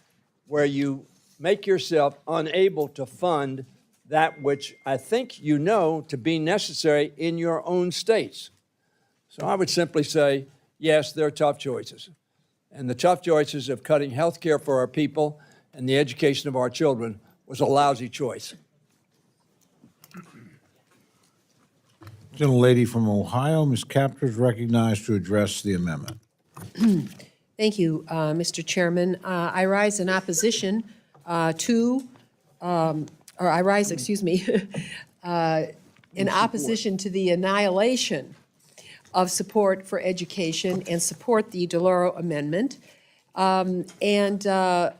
[SPEAKER 5] where you make yourself unable to fund that which I think you know to be necessary in your own states. So I would simply say, yes, there are tough choices. And the tough choices of cutting health care for our people and the education of our children was a lousy choice.
[SPEAKER 1] Gentlelady from Ohio, Ms. Capter, is recognized to address the amendment.
[SPEAKER 7] Thank you, Mr. Chairman. I rise in opposition in opposition to the annihilation of support for education and support the DeLauro amendment. The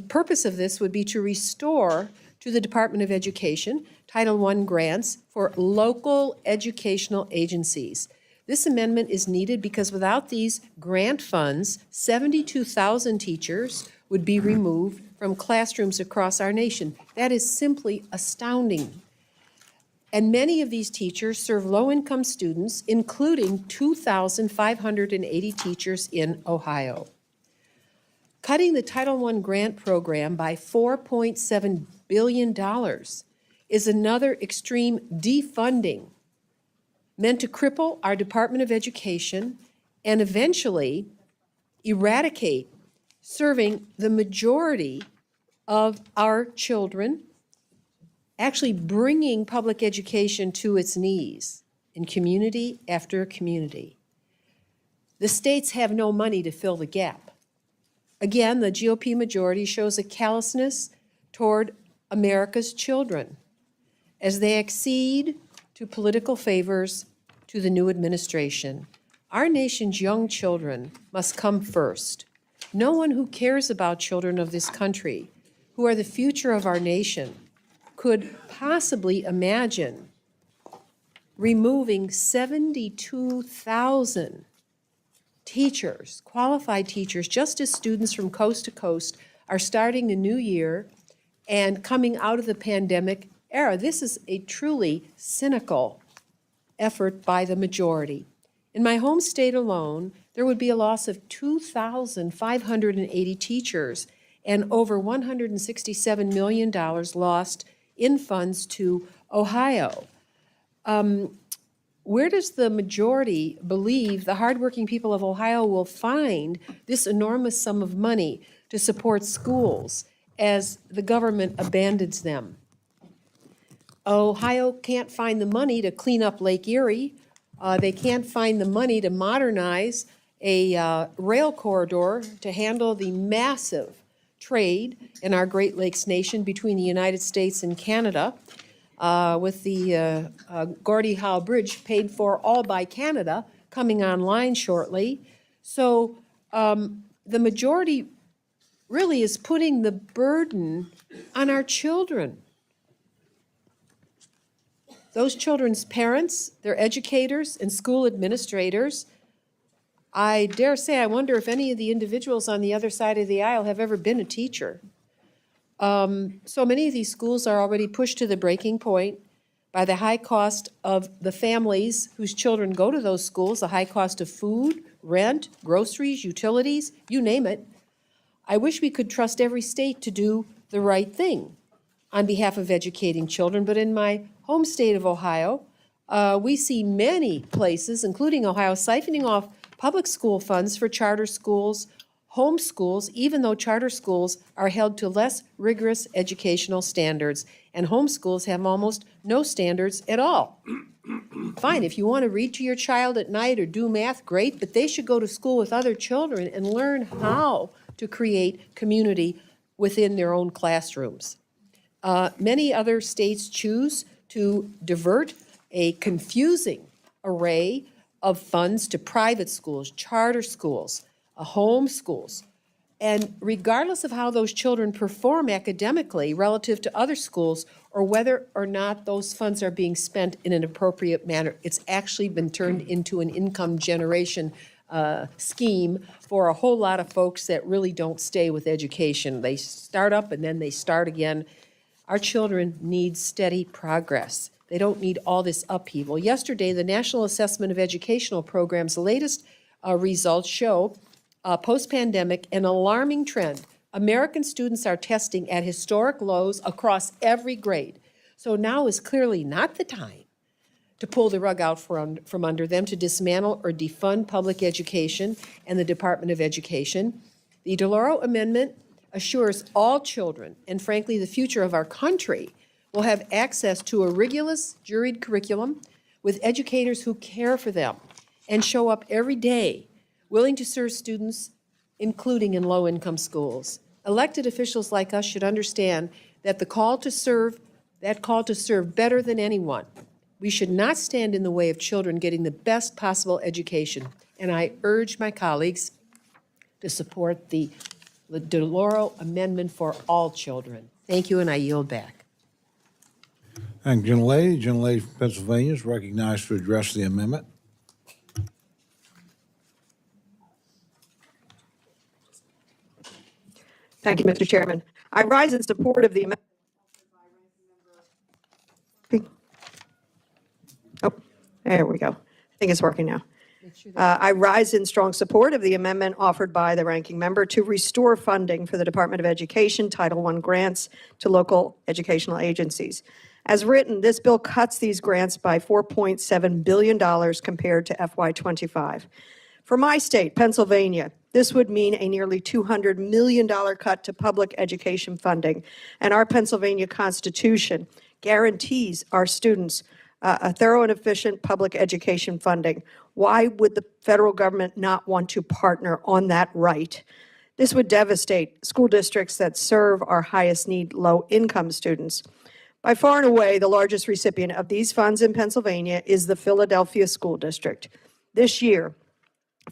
[SPEAKER 7] purpose of this would be to restore to the Department of Education Title I grants for local educational agencies. This amendment is needed because without these grant funds, 72,000 teachers would be removed from classrooms across our nation. That is simply astounding. And many of these teachers serve low-income students, including 2,580 teachers in Ohio. Cutting the Title I grant program by $4.7 billion is another extreme defunding meant to cripple our Department of Education and eventually eradicate serving the majority of our children, actually bringing public education to its knees in community after community. The states have no money to fill the gap. Again, the GOP majority shows a callousness toward America's children as they accede to political favors to the new administration. Our nation's young children must come first. No one who cares about children of this country, who are the future of our nation, could possibly imagine removing 72,000 teachers, qualified teachers, just as students from coast to coast are starting the new year and coming out of the pandemic era. This is a truly cynical effort by the majority. In my home state alone, there would be a loss of 2,580 teachers and over $167 million lost in funds to Ohio. Where does the majority believe the hardworking people of Ohio will find this enormous sum of money to support schools as the government abandons them? Ohio can't find the money to clean up Lake Erie. They can't find the money to modernize a rail corridor to handle the massive trade in our Great Lakes nation between the United States and Canada, with the Gordie Howe Bridge paid for all by Canada coming online shortly. So the majority really is putting the burden on our children. Those children's parents, their educators, and school administrators. I dare say, I wonder if any of the individuals on the other side of the aisle have ever been a teacher. So many of these schools are already pushed to the breaking point by the high cost of the families whose children go to those schools, the high cost of food, rent, groceries, utilities, you name it. I wish we could trust every state to do the right thing on behalf of educating children, but in my home state of Ohio, we see many places, including Ohio, siphoning off public school funds for charter schools, home schools, even though charter schools are held to less rigorous educational standards, and home schools have almost no standards at all. Fine, if you want to read to your child at night or do math, great, but they should go to school with other children and learn how to create community within their own classrooms. Many other states choose to divert a confusing array of funds to private schools, charter schools, home schools, And regardless of how those children perform academically relative to other schools, or whether or not those funds are being spent in an appropriate manner, it's actually been turned into an income generation scheme for a whole lot of folks that really don't stay with education. They start up and then they start again. Our children need steady progress. They don't need all this upheaval. Yesterday, the National Assessment of Educational Programs' latest results show, post-pandemic, an alarming trend. American students are testing at historic lows across every grade. So now is clearly not the time to pull the rug out from under them, to dismantle or defund public education and the Department of Education. The DeLauro Amendment assures all children, and frankly the future of our country, will have access to a rigorous juried curriculum with educators who care for them and show up every day willing to serve students, including in low-income schools. Elected officials like us should understand that that call to serve better than anyone. We should not stand in the way of children getting the best possible education. And I urge my colleagues to support the DeLauro Amendment for all children. Thank you, and I yield back.
[SPEAKER 1] Thank you, gentlelady. The gentlelady from Pennsylvania is recognized to address the amendment.
[SPEAKER 18] Thank you, Mr. Chairman. I rise in support of the amendment. Oh, there we go. I think it's working now. I rise in strong support of the amendment offered by the ranking member to restore funding for the Department of Education Title I grants to local educational agencies. As written, this bill cuts these grants by $4.7 billion compared to FY25. For my state, Pennsylvania, this would mean a nearly $200 million cut to public education funding, and our Pennsylvania Constitution guarantees our students a thorough and efficient public education funding. Why would the federal government not want to partner on that right? This would devastate school districts that serve our highest need low-income students. By far and away, the largest recipient of these funds in Pennsylvania is the Philadelphia School District. This year,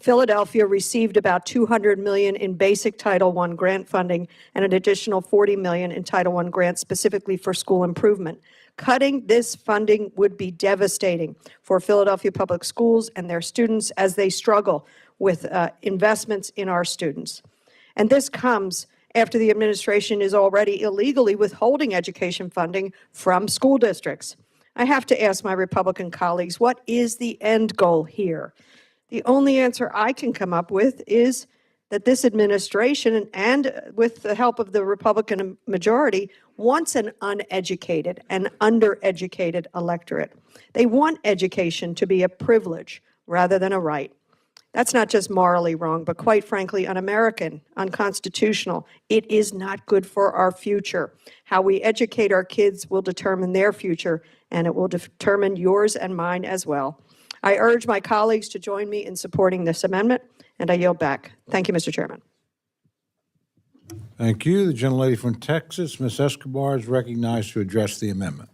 [SPEAKER 18] Philadelphia received about $200 million in basic Title I grant funding and an additional $40 million in Title I grants specifically for school improvement. Cutting this funding would be devastating for Philadelphia public schools and their students as they struggle with investments in our students. And this comes after the administration is already illegally withholding education funding from school districts. I have to ask my Republican colleagues, what is the end goal here? The only answer I can come up with is that this administration, and with the help of the Republican majority, wants an uneducated and undereducated electorate. They want education to be a privilege rather than a right. That's not just morally wrong, but quite frankly, un-American, unconstitutional. It is not good for our future. How we educate our kids will determine their future, and it will determine yours and mine as well. I urge my colleagues to join me in supporting this amendment, and I yield back. Thank you, Mr. Chairman.
[SPEAKER 1] Thank you. The gentlelady from Texas, Ms. Escobar, is recognized to address the amendment.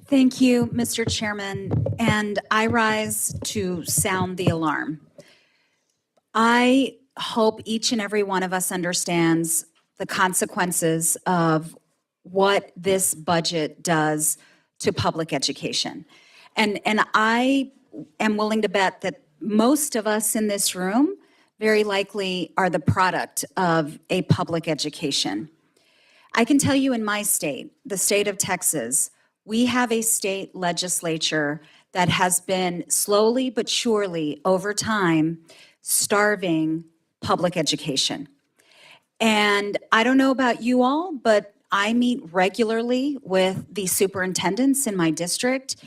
[SPEAKER 6] Thank you, Mr. Chairman, and I rise to sound the alarm. I hope each and every one of us understands the consequences of what this budget does to public education. And I am willing to bet that most of us in this room very likely are the product of a public education. I can tell you in my state, the state of Texas, we have a state legislature that has been slowly but surely over time starving public education. And I don't know about you all, but I meet regularly with the superintendents in my district,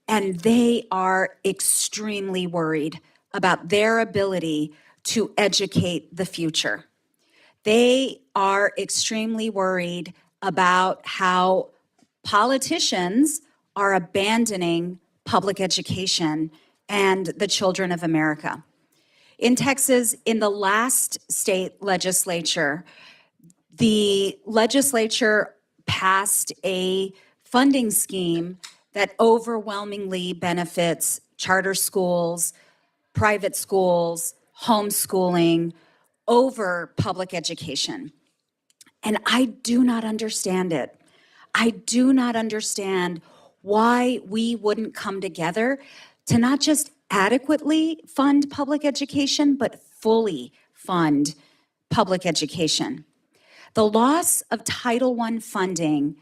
[SPEAKER 6] and they are extremely worried about their ability to educate the future. They are extremely worried about how politicians are abandoning public education and the children of America. In Texas, in the last state legislature, the legislature passed a funding scheme that overwhelmingly benefits charter schools, private schools, homeschooling, over public education. And I do not understand it. I do not understand why we wouldn't come together to not just adequately fund public education, but fully fund public education. The loss of Title I funding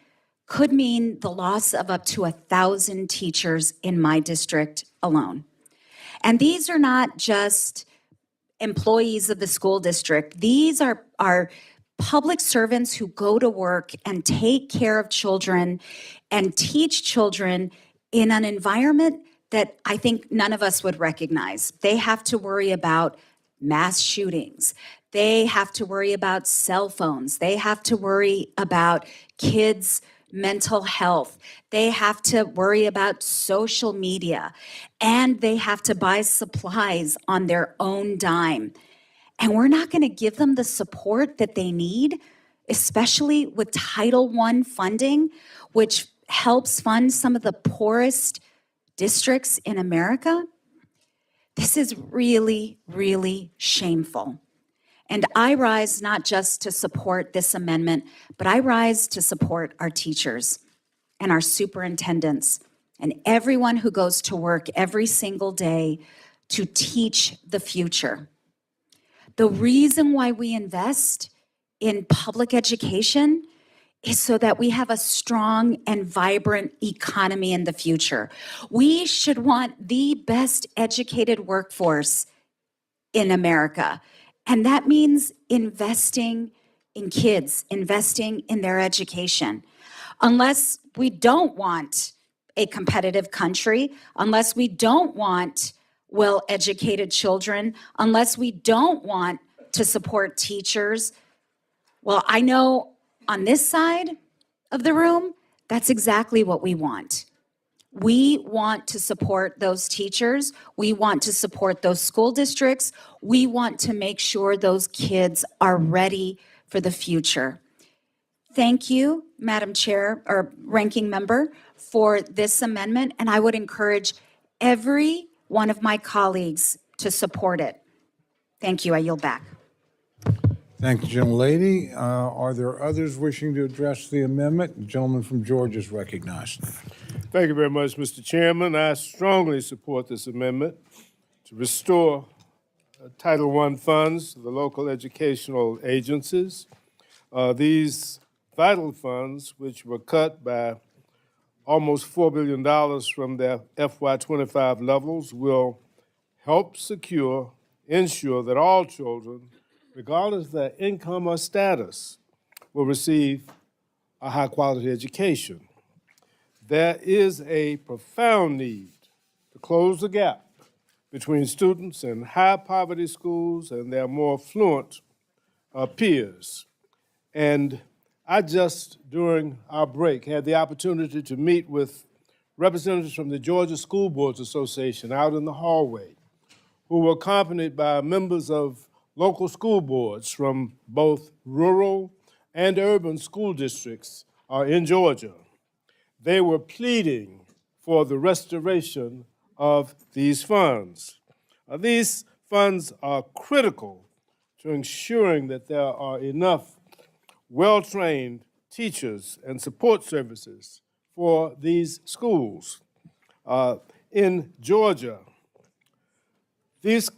[SPEAKER 6] could mean the loss of up to 1,000 teachers in my district alone. And these are not just employees of the school district. These are public servants who go to work and take care of children and teach children in an environment that I think none of us would recognize. They have to worry about mass shootings. They have to worry about cell phones. They have to worry about kids' mental health. They have to worry about social media. And they have to buy supplies on their own dime. And we're not going to give them the support that they need, especially with Title I funding, which helps fund some of the poorest districts in America. This is really, really shameful. And I rise not just to support this amendment, but I rise to support our teachers and our superintendents and everyone who goes to work every single day to teach the future. The reason why we invest in public education is so that we have a strong and vibrant economy in the future. We should want the best educated workforce in America. And that means investing in kids, investing in their education. Unless we don't want a competitive country, unless we don't want well-educated children, unless we don't want to support teachers, well, I know on this side of the room, that's exactly what we want. We want to support those teachers. We want to support those school districts. We want to make sure those kids are ready for the future. Thank you, Madam Chair or Ranking Member, for this amendment, and I would encourage every one of my colleagues to support it. Thank you. I yield back.
[SPEAKER 1] Thank you, gentlelady. Are there others wishing to address the amendment? The gentleman from Georgia is recognized.
[SPEAKER 8] Thank you very much, Mr. Chairman. I strongly support this amendment to restore Title I funds to the local educational agencies. These vital funds, which were cut by almost $4 billion from their FY25 levels, will help ensure that all children, regardless of their income or status, will receive a high-quality education. There is a profound need to close the gap between students in high-poverty schools and their more affluent peers. And I just, during our break, had the opportunity to meet with representatives from the Georgia School Boards Association out in the hallway, who were accompanied by members of local school boards from both rural and urban school districts in Georgia. They were pleading for the restoration of these funds. These funds are critical to ensuring that there are enough well-trained teachers and support services for these schools. In Georgia, this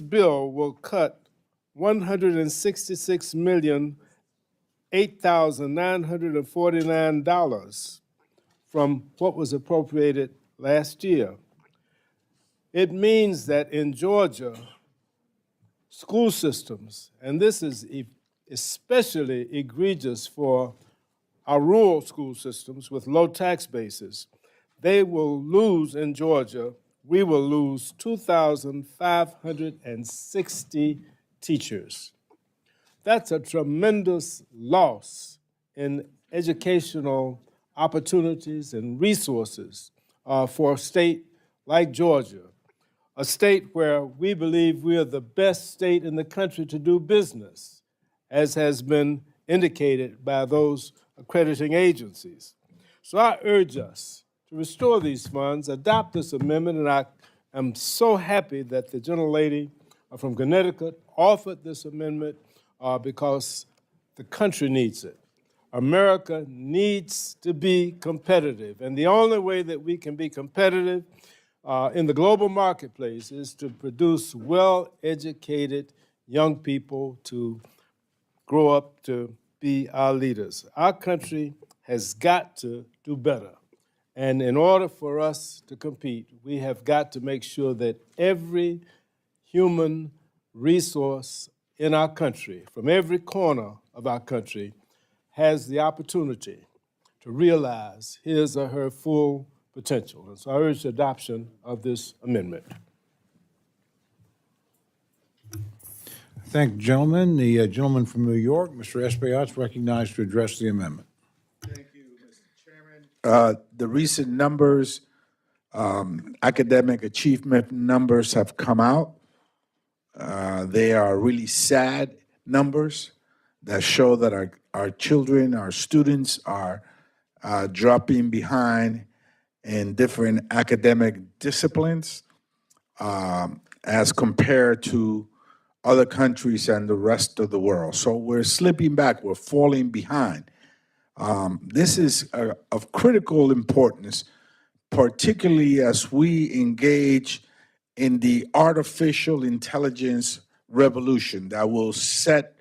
[SPEAKER 8] bill will cut $166,008,949 from what was appropriated last year. It means that in Georgia, school systems, and this is especially egregious for our rural school systems with low tax bases, they will lose in Georgia, we will lose 2,560 teachers. That's a tremendous loss in educational opportunities and resources for a state like Georgia, a state where we believe we are the best state in the country to do business, as has been indicated by those accrediting agencies. So I urge us to restore these funds, adopt this amendment, and I am so happy that the gentlelady from Connecticut offered this amendment because the country needs it. America needs to be competitive, and the only way that we can be competitive in the global marketplace is to produce well-educated young people to grow up to be our leaders. Our country has got to do better. And in order for us to compete, we have got to make sure that every human resource in our country, from every corner of our country, has the opportunity to realize his or her full potential. And so I urge the adoption of this amendment.
[SPEAKER 1] Thank you, gentlemen. The gentleman from New York, Mr. Espaillat, is recognized to address the amendment.
[SPEAKER 13] The recent numbers, academic achievement numbers have come out. They are really sad numbers that show that our children, our students are dropping behind in different academic disciplines as compared to other countries and the rest of the world. So we're slipping back, we're falling behind. This is of critical importance, particularly as we engage in the artificial intelligence revolution that will set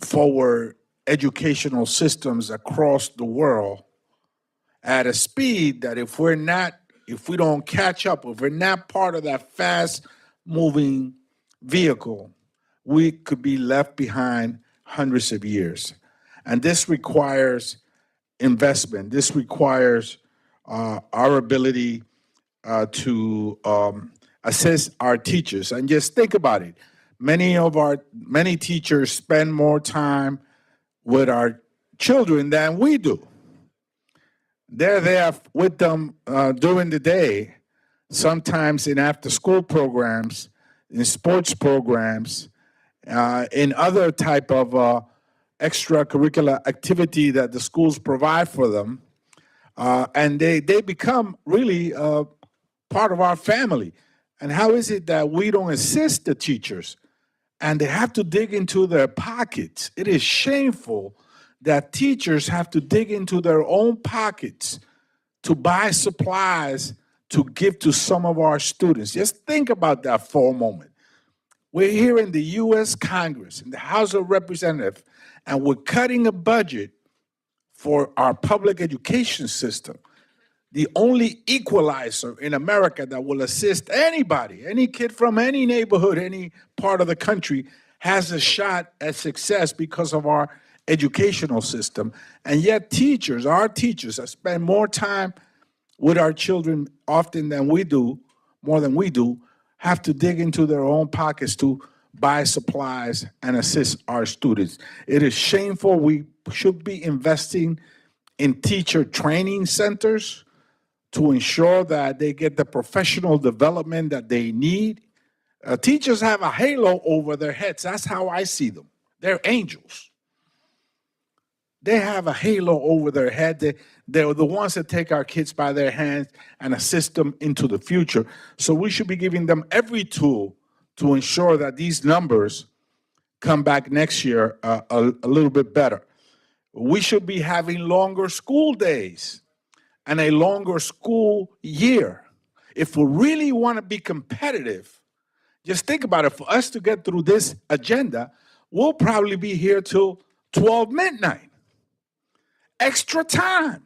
[SPEAKER 13] forward educational systems across the world at a speed that if we don't catch up, if we're not part of that fast-moving vehicle, we could be left behind hundreds of years. And this requires investment. This requires our ability to assess our teachers. And just think about it. Many teachers spend more time with our children than we do. They're there with them during the day, sometimes in after-school programs, in sports programs, in other type of extracurricular activity that the schools provide for them. And they become really part of our family. And how is it that we don't assist the teachers and they have to dig into their pockets? It is shameful that teachers have to dig into their own pockets to buy supplies to give to some of our students. Just think about that for a moment. We're here in the U.S. Congress, in the House of Representatives, and we're cutting a budget for our public education system. The only equalizer in America that will assist anybody, any kid from any neighborhood, any part of the country, has a shot at success because of our educational system. And yet teachers, our teachers, spend more time with our children often than we do, more than we do, have to dig into their own pockets to buy supplies and assist our students. It is shameful. We should be investing in teacher training centers to ensure that they get the professional development that they need. Teachers have a halo over their heads. That's how I see them. They're angels. They have a halo over their head. They're the ones that take our kids by their hands and assist them into the future. So we should be giving them every tool to ensure that these numbers come back next year a little bit better. We should be having longer school days and a longer school year. If we really want to be competitive, just think about it. For us to get through this agenda, we'll probably be here till 12 midnight. Extra time.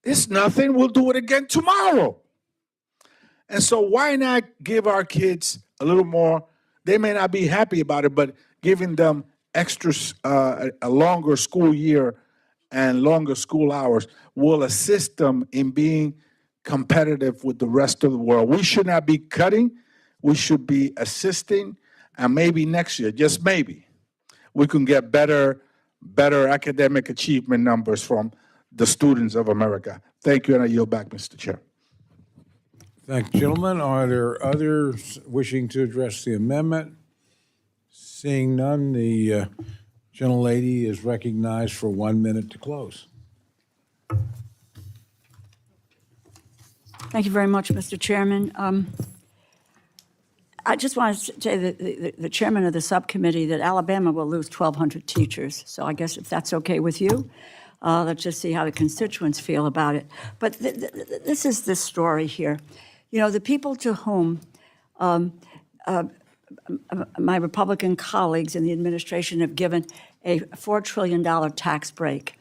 [SPEAKER 13] It's nothing. We'll do it again tomorrow. And so why not give our kids a little more? They may not be happy about it, but giving them extra, a longer school year and longer school hours will assist them in being competitive with the rest of the world. We should not be cutting. We should be assisting. And maybe next year, just maybe, we can get better academic achievement numbers from the students of America. Thank you, and I yield back, Mr. Chair.
[SPEAKER 1] Thank you, gentlemen. Are there others wishing to address the amendment? Seeing none, the gentlelady is recognized for 1 minute to close.
[SPEAKER 3] Thank you very much, Mr. Chairman. I just want to say that the chairman of the subcommittee that Alabama will lose 1,200 teachers. So I guess if that's okay with you, let's just see how the constituents feel about it. But this is the story here. You know, the people to whom my Republican colleagues in the administration have given a $4 trillion tax break.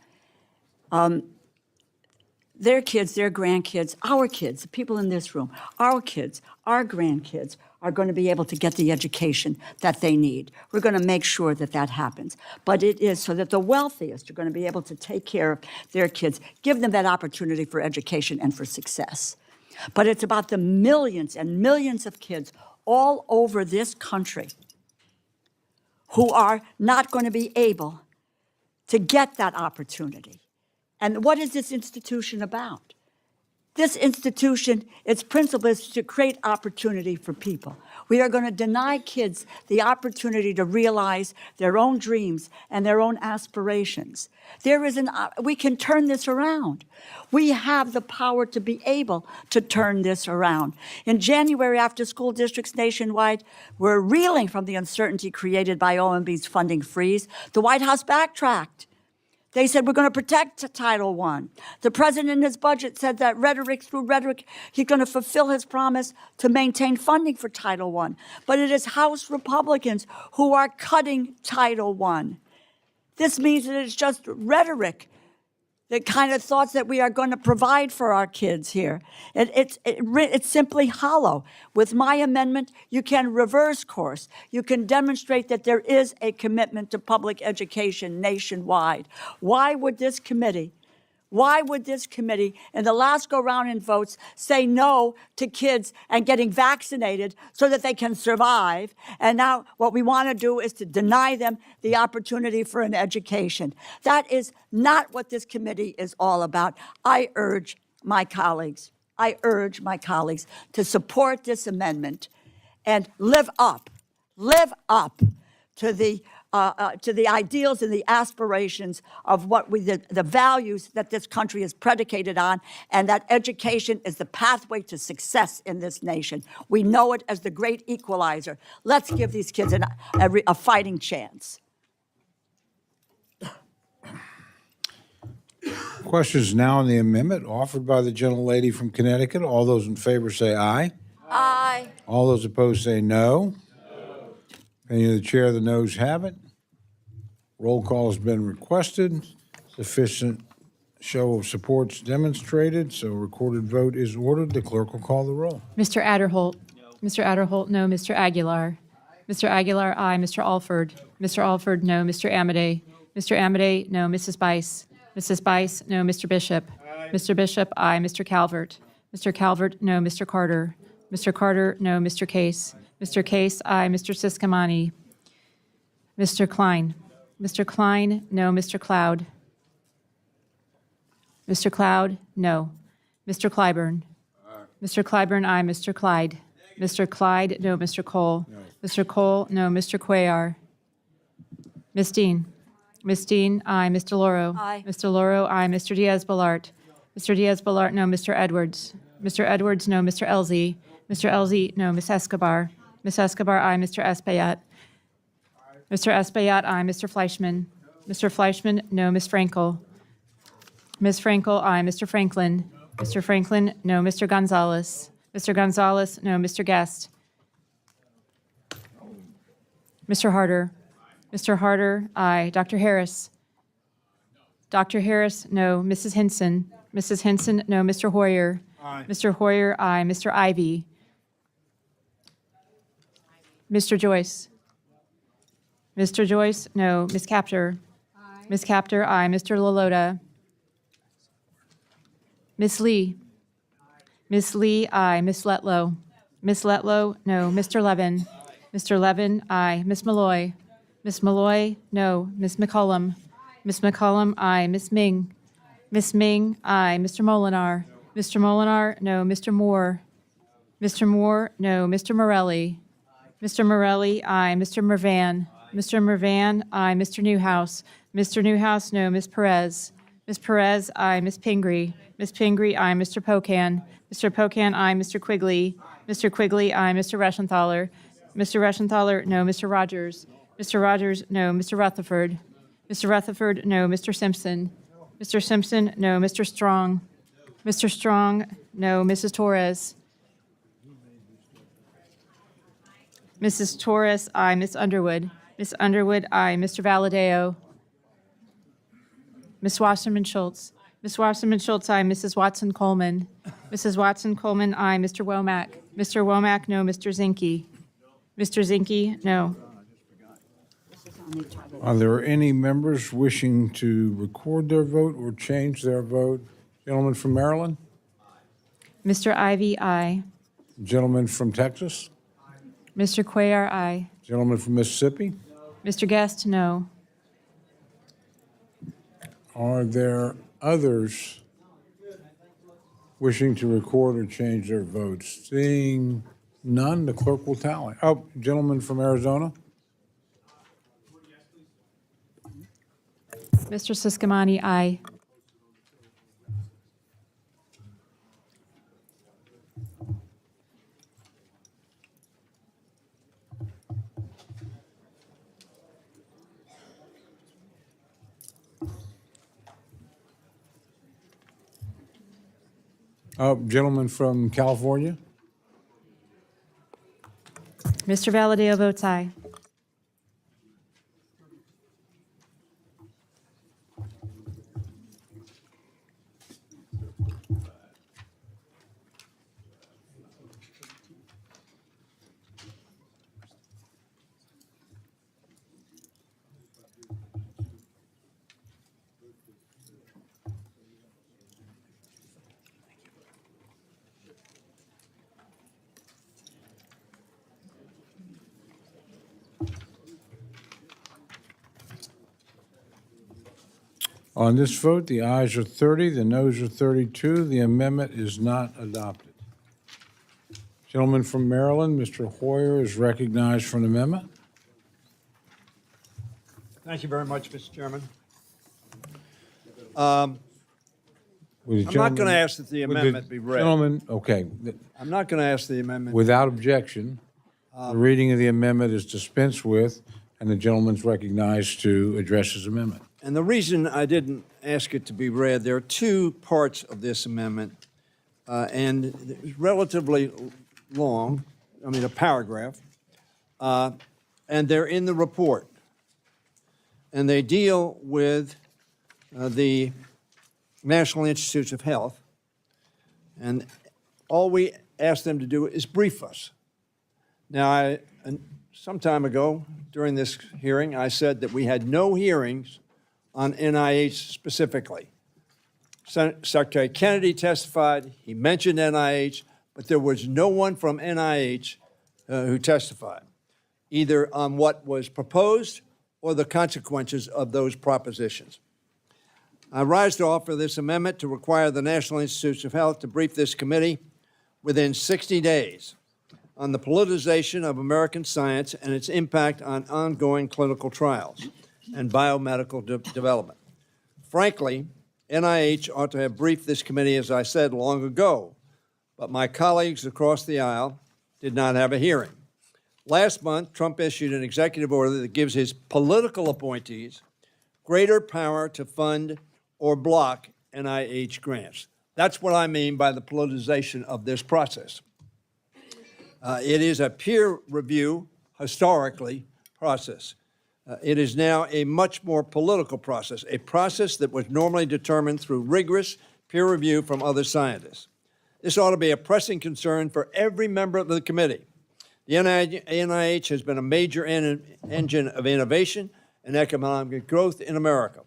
[SPEAKER 3] Their kids, their grandkids, our kids, the people in this room, our kids, our grandkids are going to be able to get the education that they need. We're going to make sure that that happens. But it is so that the wealthiest are going to be able to take care of their kids, give them that opportunity for education and for success. But it's about the millions and millions of kids all over this country who are not going to be able to get that opportunity. And what is this institution about? This institution, its principle is to create opportunity for people. We are going to deny kids the opportunity to realize their own dreams and their own aspirations. We can turn this around. We have the power to be able to turn this around. In January, after school districts nationwide were reeling from the uncertainty created by OMB's funding freeze, the White House backtracked. They said, we're going to protect Title I. The president in his budget said that through rhetoric, he's going to fulfill his promise to maintain funding for Title I. But it is House Republicans who are cutting Title I. This means that it's just rhetoric, the kind of thoughts that we are going to provide for our kids here. It's simply hollow. With my amendment, you can reverse course. You can demonstrate that there is a commitment to public education nationwide. Why would this committee, in the last go-round in votes, say no to kids and getting vaccinated so that they can survive? And now what we want to do is to deny them the opportunity for an education. That is not what this committee is all about. I urge my colleagues to support this amendment and live up to the ideals and the aspirations of the values that this country is predicated on, and that education is the pathway to success in this nation. We know it as the great equalizer. Let's give these kids a fighting chance.
[SPEAKER 1] Questions now on the amendment offered by the gentlelady from Connecticut. All those in favor say aye.
[SPEAKER 3] Aye.
[SPEAKER 1] All those opposed say no. Opinion of the chair, the noes have it. Roll call has been requested. Sufficient show of supports demonstrated, so recorded vote is ordered. The clerk will call the roll.
[SPEAKER 21] Mr. Adderholt. No. Mr. Adderholt, no. Mr. Aguilar. Mr. Aguilar, aye. Mr. Alford. Mr. Alford, no. Mr. Amadei. Mr. Amadei, no. Mrs. Bice. Mrs. Bice, no. Mr. Bishop. Aye. Mr. Bishop, aye. Mr. Calvert. Mr. Calvert, no. Mr. Carter. Mr. Carter, no. Mr. Case. Mr. Case, aye. Mr. Siscomani. Mr. Klein. Mr. Klein, no. Mr. Cloud. Mr. Cloud, no. Mr. Clyburn. Mr. Clyburn, aye. Mr. Clyde. Mr. Clyde, no. Mr. Cole. No. Mr. Cole, no. Mr. Cuellar. Ms. Dean. Ms. Dean, aye. Mr. Loro.
[SPEAKER 3] Aye.
[SPEAKER 21] Mr. Loro, aye. Mr. Diaz-Balart. Mr. Diaz-Balart, no. Mr. Edwards. Mr. Edwards, no. Mr. Elzey. Mr. Elzey, no. Ms. Escobar. Ms. Escobar, aye. Mr. Espaillat. Mr. Espaillat, aye. Mr. Fleischman. Mr. Fleischman, no. Ms. Frankel. Ms. Frankel, aye. Mr. Franklin. Mr. Franklin, no. Mr. Gonzalez. Mr. Gonzalez, no. Mr. Guest. Mr. Harder. Mr. Harder, aye. Dr. Harris. Dr. Harris, no. Mrs. Hinson. Mrs. Hinson, no. Mr. Hoyer.
[SPEAKER 1] Aye.
[SPEAKER 21] Mr. Hoyer, aye. Mr. Ivy. Mr. Joyce. Mr. Joyce, no. Ms. Capter. Aye. Ms. Capter, aye. Mr. Lalota. Ms. Lee. Ms. Lee, aye. Ms. Letlow. Ms. Letlow, no. Mr. Levin. Mr. Levin, aye. Ms. Malloy. Ms. Malloy, no. Ms. McCollum. Ms. McCollum, aye. Ms. Ming. Ms. Ming, aye. Mr. Molinar. Mr. Molinar, no. Mr. Moore. Mr. Moore, no. Mr. Morelli. Mr. Morelli, aye. Mr. Mervan. Mr. Mervan, aye. Mr. Newhouse. Mr. Newhouse, no. Ms. Perez. Ms. Perez, aye. Ms. Pingree. Ms. Pingree, aye. Mr. Pocan. Mr. Pocan, aye. Mr. Quigley. Mr. Quigley, aye. Mr. Reschenthaler. Mr. Reschenthaler, no. Mr. Rogers? Mr. Rogers, no. Mr. Rutherford? Mr. Rutherford, no. Mr. Simpson? Mr. Simpson, no. Mr. Strong? Mr. Strong, no. Mrs. Torres? Mrs. Torres, aye. Ms. Underwood? Ms. Underwood, aye. Mr. Valadeo? Ms. Wasserman Schultz? Ms. Wasserman Schultz, aye. Mrs. Watson Coleman? Mrs. Watson Coleman, aye. Mr. Womack? Mr. Womack, no. Mr. Zinke? Mr. Zinke, no.
[SPEAKER 1] Are there any members wishing to record their vote or change their vote? Gentleman from Maryland?
[SPEAKER 21] Mr. Ivy, aye.
[SPEAKER 1] Gentleman from Texas?
[SPEAKER 21] Mr. Cuellar, aye.
[SPEAKER 1] Gentleman from Mississippi?
[SPEAKER 21] Mr. Guest, no.
[SPEAKER 1] Are there others wishing to record or change their votes? Seeing none, the clerk will tally. Oh, gentleman from Arizona?
[SPEAKER 21] Mr. Siscomani, aye.
[SPEAKER 1] Gentleman from California?
[SPEAKER 21] Mr. Valadeo votes aye.
[SPEAKER 1] On this vote, the ayes are 30, the noes are 32. The amendment is not adopted. Gentleman from Maryland, Mr. Hoyer, is recognized for an amendment.
[SPEAKER 5] Thank you very much, Mr. Chairman.
[SPEAKER 1] Would the
[SPEAKER 5] I'm not going
[SPEAKER 1] gentleman-
[SPEAKER 5] to ask that the
[SPEAKER 1] would
[SPEAKER 5] amendment be read.
[SPEAKER 1] Gentlemen, okay,
[SPEAKER 5] I'm not going to ask the amendment.
[SPEAKER 1] without objection, the reading of the amendment is dispensed with, and the gentleman's recognized to address his amendment.
[SPEAKER 5] And the reason I didn't ask it to be read, there are two parts of this amendment, and it's relatively long, I mean, a paragraph, and they're in the report. And they deal with the National Institutes of Health, and all we ask them to do is brief us. Now, some time ago, during this hearing, I said that we had no hearings on NIH specifically. Secretary Kennedy testified, he mentioned NIH, but there was no one from NIH who testified, either on what was proposed or the consequences of those propositions. I rise to offer this amendment to require the National Institutes of Health to brief this committee within 60 days on the politicization of American science and its impact on ongoing clinical trials and biomedical development. Frankly, NIH ought to have briefed this committee, as I said, long ago, but my colleagues across the aisle did not have a hearing. Last month, Trump issued an executive order that gives his political appointees greater power to fund or block NIH grants. That's what I mean by the politicization of this process. It is a peer review, historically, process. It is now a much more political process, a process that was normally determined through rigorous peer review from other scientists. This ought to be a pressing concern for every member of the committee. The NIH has been a major engine of innovation and economic growth in America.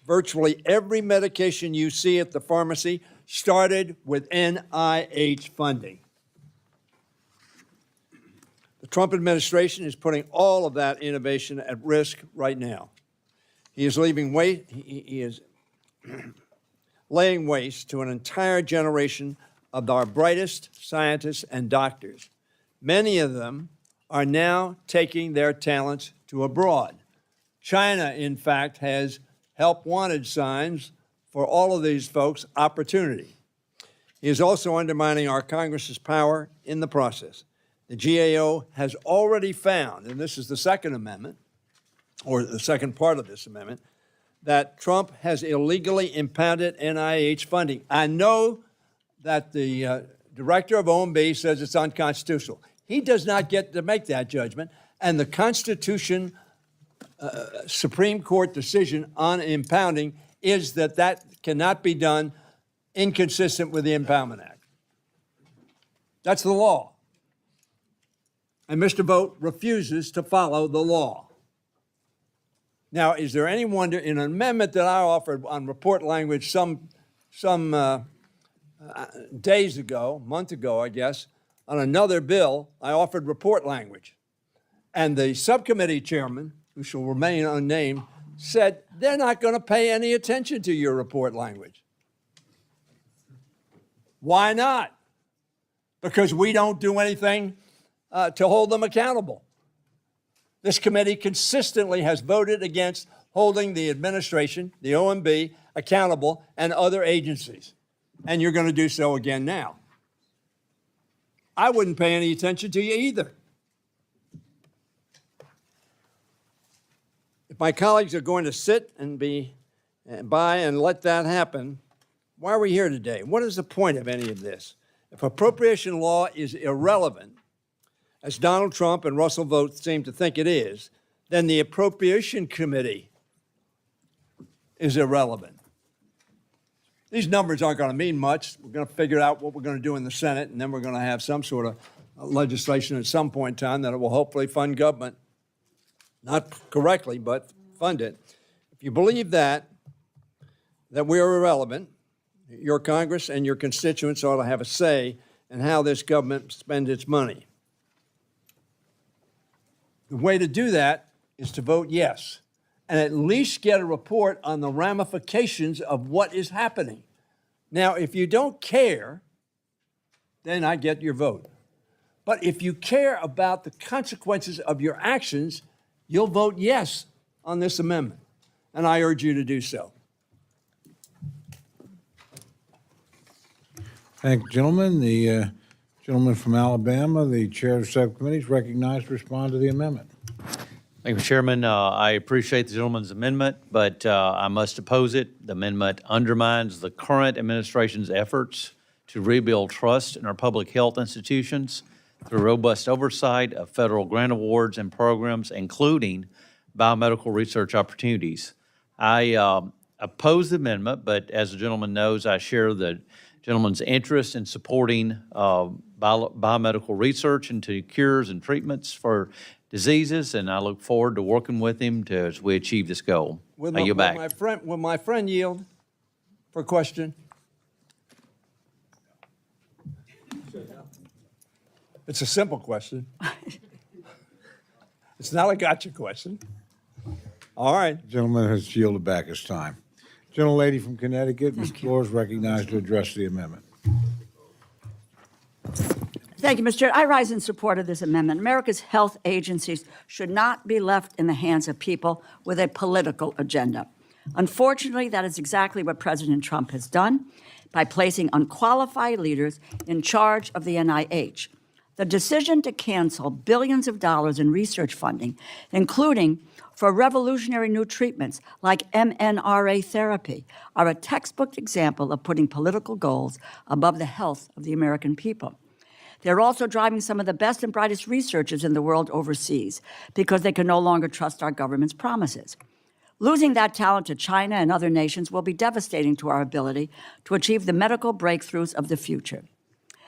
[SPEAKER 5] Virtually every medication you see at the pharmacy started with NIH funding. The Trump administration is putting all of that innovation at risk right now. He is laying waste to an entire generation of our brightest scientists and doctors. Many of them are now taking their talents to abroad. China, in fact, has help wanted signs for all of these folks' opportunity. He is also undermining our Congress's power in the process. The GAO has already found, and this is the second amendment, or the second part of this amendment, that Trump has illegally impounded NIH funding. I know that the director of OMB says it's unconstitutional. He does not get to make that judgment, and the Constitution Supreme Court decision on impounding is that that cannot be done inconsistent with the Impoundment Act. That's the law. And Mr. Vogt refuses to follow the law. Now, is there any wonder in an amendment that I offered on report language some days ago, a month ago, I guess, on another bill, I offered report language. And the subcommittee chairman, who shall remain unnamed, said they're not going to pay any attention to your report language. Why not? Because we don't do anything to hold them accountable. This committee consistently has voted against holding the administration, the OMB, accountable and other agencies. And you're going to do so again now. I wouldn't pay any attention to you either. If my colleagues are going to sit and by and let that happen, why are we here today? What is the point of any of this? If appropriation law is irrelevant, as Donald Trump and Russell Vogt seem to think it is, then the Appropriation Committee is irrelevant. These numbers aren't going to mean much. We're going to figure out what we're going to do in the Senate, and then we're going to have some sort of legislation at some point in time that will hopefully fund government. Not correctly, but fund it. If you believe that we are irrelevant, your Congress and your constituents ought to have a say in how this government spends its money. The way to do that is to vote yes, and at least get a report on the ramifications of what is happening. Now, if you don't care, then I get your vote. But if you care about the consequences of your actions, you'll vote yes on this amendment, and I urge you to do so.
[SPEAKER 1] Thank you, gentlemen. The gentleman from Alabama, the chair of the subcommittee, is recognized to respond to the amendment.
[SPEAKER 2] Thank you, Chairman. I appreciate the gentleman's amendment, but I must oppose it. The amendment undermines the current administration's efforts to rebuild trust in our public health institutions through robust oversight of federal grant awards and programs, including biomedical research opportunities. I oppose the amendment, but as the gentleman knows, I share the gentleman's interest in supporting biomedical research into cures and treatments for diseases, and I look forward to working with him as we achieve this goal.
[SPEAKER 5] Will my friend yield for a question? It's a simple question. It's not a gotcha question. All right.
[SPEAKER 1] The gentleman has yielded back his time. Gentlelady from Connecticut, Ms. Floor, is recognized to address the amendment.
[SPEAKER 3] Thank you, Mr. Chair. I rise in support of this amendment. America's health agencies should not be left in the hands of people with a political agenda. Unfortunately, that is exactly what President Trump has done by placing unqualified leaders in charge of the NIH. The decision to cancel billions of dollars in research funding, including for revolutionary new treatments like mRNA therapy, are a textbook example of putting political goals above the health of the American people. They're also driving some of the best and brightest researchers in the world overseas because they can no longer trust our government's promises. Losing that talent to China and other nations will be devastating to our ability to achieve the medical breakthroughs of the future.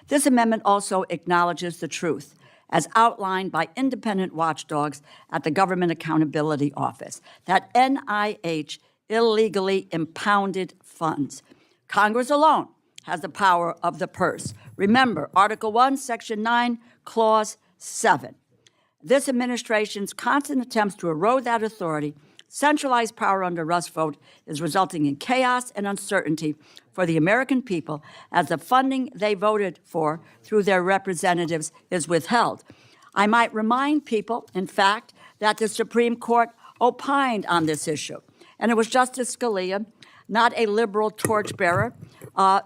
[SPEAKER 3] This amendment also acknowledges the truth, as outlined by independent watchdogs at the Government Accountability Office, that NIH illegally impounded funds. Congress alone has the power of the purse. Remember, Article 1, Section 9, Clause 7. This administration's constant attempts to erode that authority, centralized power under Russ Vogt, is resulting in chaos and uncertainty for the American people as the funding they voted for through their representatives is withheld. I might remind people, in fact, that the Supreme Court opined on this issue, and it was Justice Scalia, not a liberal torchbearer.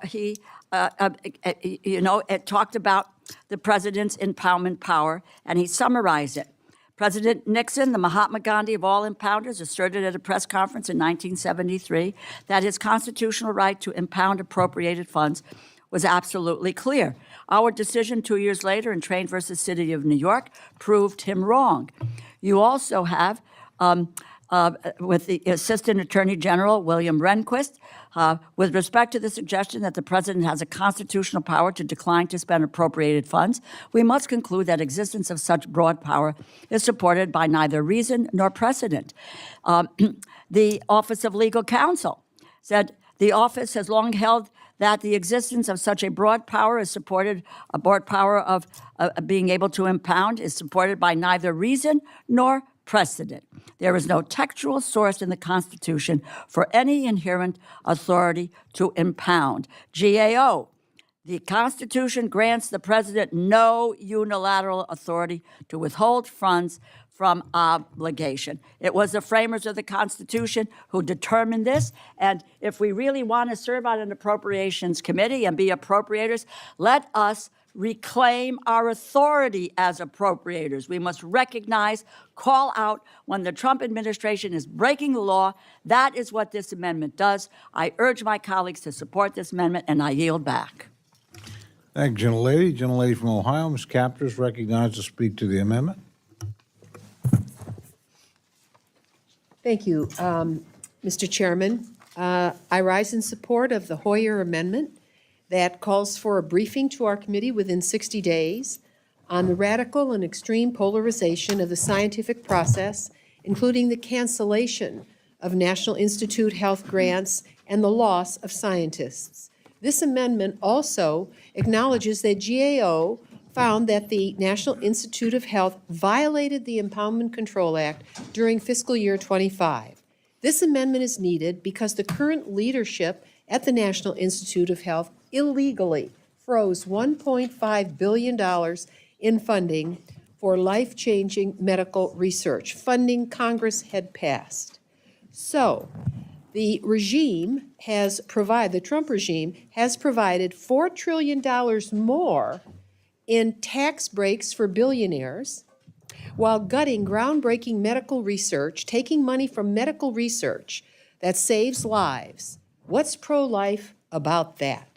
[SPEAKER 3] He it talked about the president's empowerment power, and he summarized it. President Nixon, the Mahatma Gandhi of all impounders, asserted at a press conference in 1973 that his constitutional right to impound appropriated funds was absolutely clear. Our decision 2 years later in Train versus City of New York proved him wrong. You also have, with the Assistant Attorney General, William Rehnquist, with respect to the suggestion that the president has a constitutional power to decline to spend appropriated funds, we must conclude that existence of such broad power is supported by neither reason nor precedent. The Office of Legal Counsel said the office has long held that the existence of such a broad power is supported, a broad power of being able to impound is supported by neither reason nor precedent. There is no textual source in the Constitution for any inherent authority to impound. GAO, the Constitution grants the president no unilateral authority to withhold funds from obligation. It was the framers of the Constitution who determined this, and if we really want to serve on an Appropriations Committee and be appropriators, let us reclaim our authority as appropriators. We must recognize, call out when the Trump administration is breaking the law. That is what this amendment does. I urge my colleagues to support this amendment, and I yield back.
[SPEAKER 1] Thank you, gentlelady. Gentlelady from Ohio, Ms. Capter, is recognized to speak to the amendment.
[SPEAKER 7] Thank you, Mr. Chairman. I rise in support of the Hoyer Amendment that calls for a briefing to our committee within 60 days on the radical and extreme polarization of the scientific process, including the cancellation of National Institute health grants and the loss of scientists. This amendment also acknowledges that GAO found that the National Institute of Health violated the Impoundment Control Act during fiscal year 25. This amendment is needed because the current leadership at the National Institute of Health illegally froze $1.5 billion in funding for life-changing medical research, funding Congress had passed. So, the Trump regime has provided $4 trillion more in tax breaks for billionaires while gutting groundbreaking medical research, taking money from medical research that saves lives. What's pro-life about that?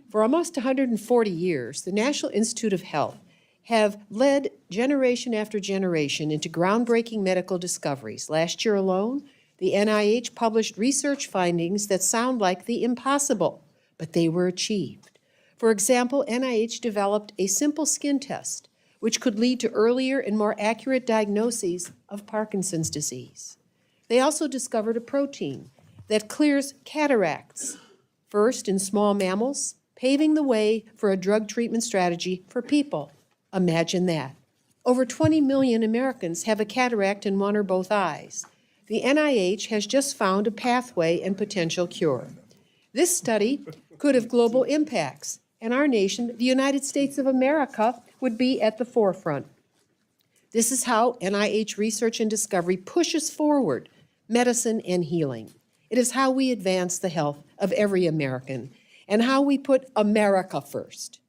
[SPEAKER 7] For almost 140 years, the National Institute of Health have led generation after generation into groundbreaking medical discoveries. Last year alone, the NIH published research findings that sound like the impossible, but they were achieved. For example, NIH developed a simple skin test, which could lead to earlier and more accurate diagnoses of Parkinson's disease. They also discovered a protein that clears cataracts, first in small mammals, paving the way for a drug treatment strategy for people. Imagine that. Over 20 million Americans have a cataract in one or both eyes. The NIH has just found a pathway and potential cure. This study could have global impacts, and our nation, the United States of America, would be at the forefront. This is how NIH research and discovery pushes forward medicine and healing. It is how we advance the health of every American and how we put America first.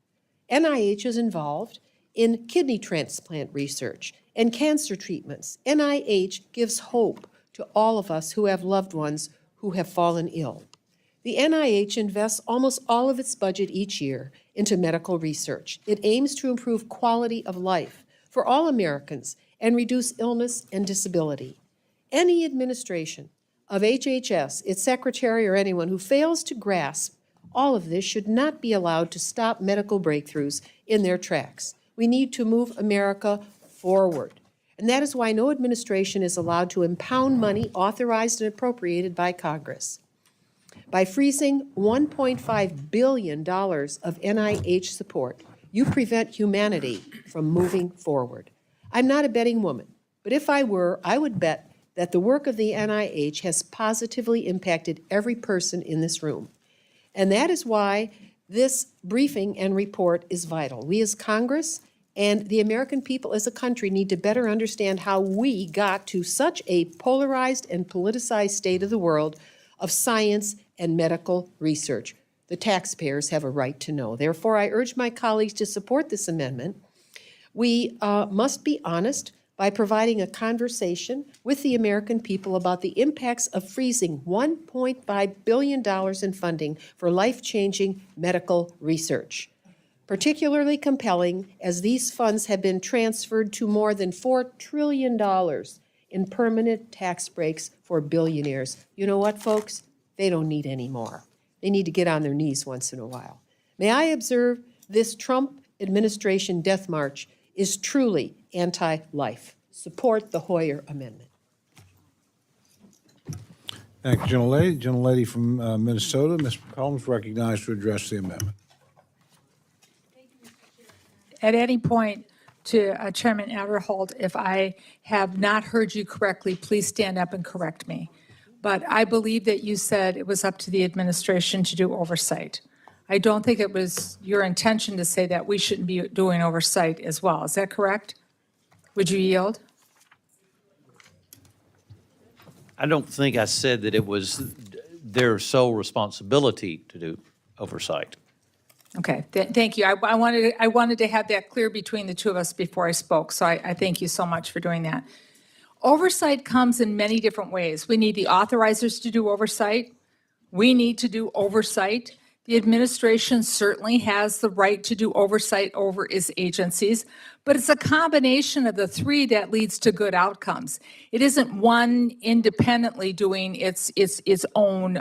[SPEAKER 7] NIH is involved in kidney transplant research and cancer treatments. NIH gives hope to all of us who have loved ones who have fallen ill. The NIH invests almost all of its budget each year into medical research. It aims to improve quality of life for all Americans and reduce illness and disability. Any administration of HHS, its secretary, or anyone who fails to grasp all of this should not be allowed to stop medical breakthroughs in their tracks. We need to move America forward. And that is why no administration is allowed to impound money authorized and appropriated by Congress. By freezing $1.5 billion of NIH support, you prevent humanity from moving forward. I'm not a betting woman, but if I were, I would bet that the work of the NIH has positively impacted every person in this room. And that is why this briefing and report is vital. We as Congress and the American people as a country need to better understand how we got to such a polarized and politicized state of the world of science and medical research. The taxpayers have a right to know. Therefore, I urge my colleagues to support this amendment. We must be honest by providing a conversation with the American people about the impacts of freezing $1.5 billion in funding for life-changing medical research. Particularly compelling as these funds have been transferred to more than $4 trillion in permanent tax breaks for billionaires. You know what, folks? They don't need any more. They need to get on their knees once in a while. May I observe this Trump administration death march is truly anti-life. Support the Hoyer Amendment.
[SPEAKER 1] Thank you, gentlelady. Gentlelady from Minnesota, Ms. McCollum, is recognized to address the amendment.
[SPEAKER 10] At any point to Chairman Adderholt, if I have not heard you correctly, please stand up and correct me. But I believe that you said it was up to the administration to do oversight. I don't think it was your intention to say that we shouldn't be doing oversight as well. Is that correct? Would you yield?
[SPEAKER 2] I don't think I said that it was their sole responsibility to do oversight.
[SPEAKER 10] Okay, thank you. I wanted to have that clear between the two of us before I spoke, so I thank you so much for doing that. Oversight comes in many different ways. We need the authorizers to do oversight. We need to do oversight. The administration certainly has the right to do oversight over its agencies, but it's a combination of the three that leads to good outcomes. It isn't one independently doing its own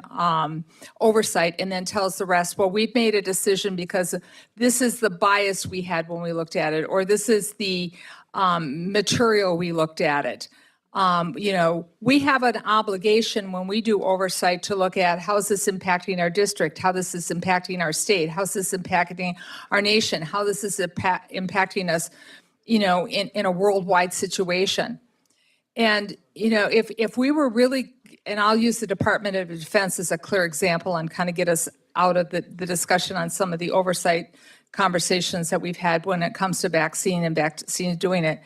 [SPEAKER 10] oversight and then tells the rest, well, we've made a decision because this is the bias we had when we looked at it, or this is the material we looked at it. We have an obligation when we do oversight to look at how is this impacting our district, how this is impacting our state, how is this impacting our nation, how this is impacting us, in a worldwide situation. And, if we were really, and I'll use the Department of Defense as a clear example and kind of get us out of the discussion on some of the oversight conversations that we've had when it comes to vaccine and vaccine doing it.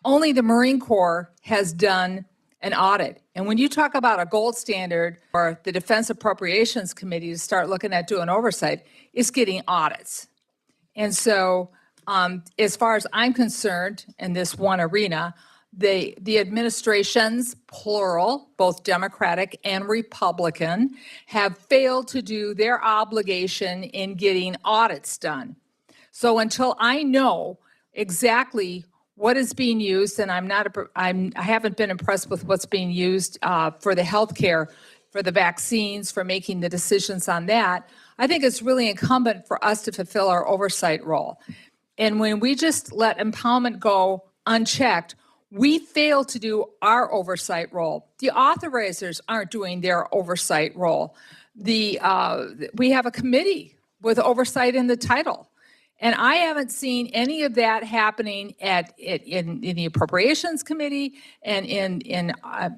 [SPEAKER 10] Only the Marine Corps has done an audit. And when you talk about a gold standard or the Defense Appropriations Committee to start looking at doing oversight, it's getting audits. And so as far as I'm concerned in this one arena, the administrations, plural, both Democratic and Republican, have failed to do their obligation in getting audits done. So until I know exactly what is being used, and I haven't been impressed with what's being used for the healthcare, for the vaccines, for making the decisions on that, I think it's really incumbent for us to fulfill our oversight role. And when we just let empowerment go unchecked, we fail to do our oversight role. The authorizers aren't doing their oversight role. We have a committee with oversight in the title. And I haven't seen any of that happening in the Appropriations Committee and in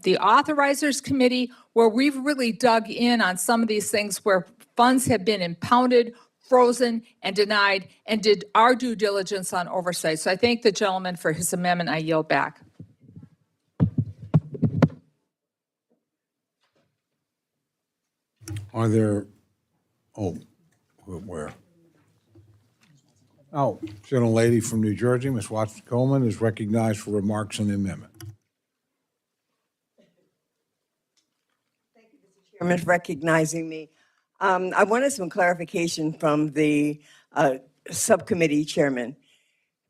[SPEAKER 10] the Authorizers Committee, where we've really dug in on some of these things where funds have been impounded, frozen, and denied, and did our due diligence on oversight. So I thank the gentleman for his amendment. I yield back.
[SPEAKER 1] Are there, where? Oh, gentlelady from New Jersey, Ms. Watson-Coleman, is recognized for remarks on the amendment.
[SPEAKER 11] Thank you, Mr. Chairman, for recognizing me. I wanted some clarification from the subcommittee chairman,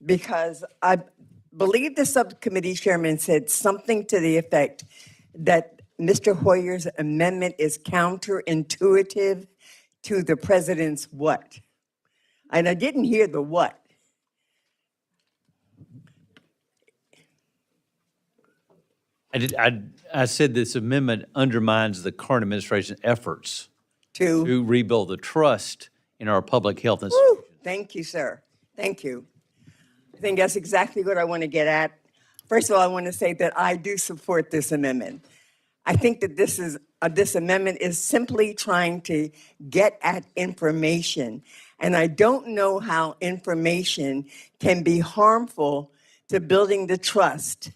[SPEAKER 11] because I believe the subcommittee chairman said something to the effect that Mr. Hoyer's amendment is counterintuitive to the president's what? And I didn't hear the what.
[SPEAKER 2] I said this amendment undermines the current administration's efforts to rebuild the trust in our public health institutions.
[SPEAKER 11] Thank you, sir. Thank you. I think that's exactly what I want to get at. First of all, I want to say that I do support this amendment. I think that this amendment is simply trying to get at information. And I don't know how information can be harmful to building the trust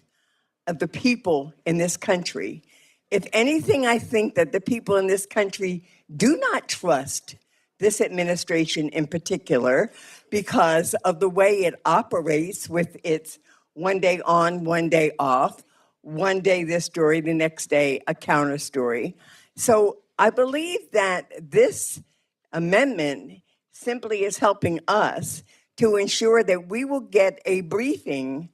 [SPEAKER 11] of the people in this country, If anything, I think that the people in this country do not trust this administration in particular because of the way it operates with its one day on, one day off, one day this story, the next day a counter story. So I believe that this amendment simply is helping us to ensure that we will get a briefing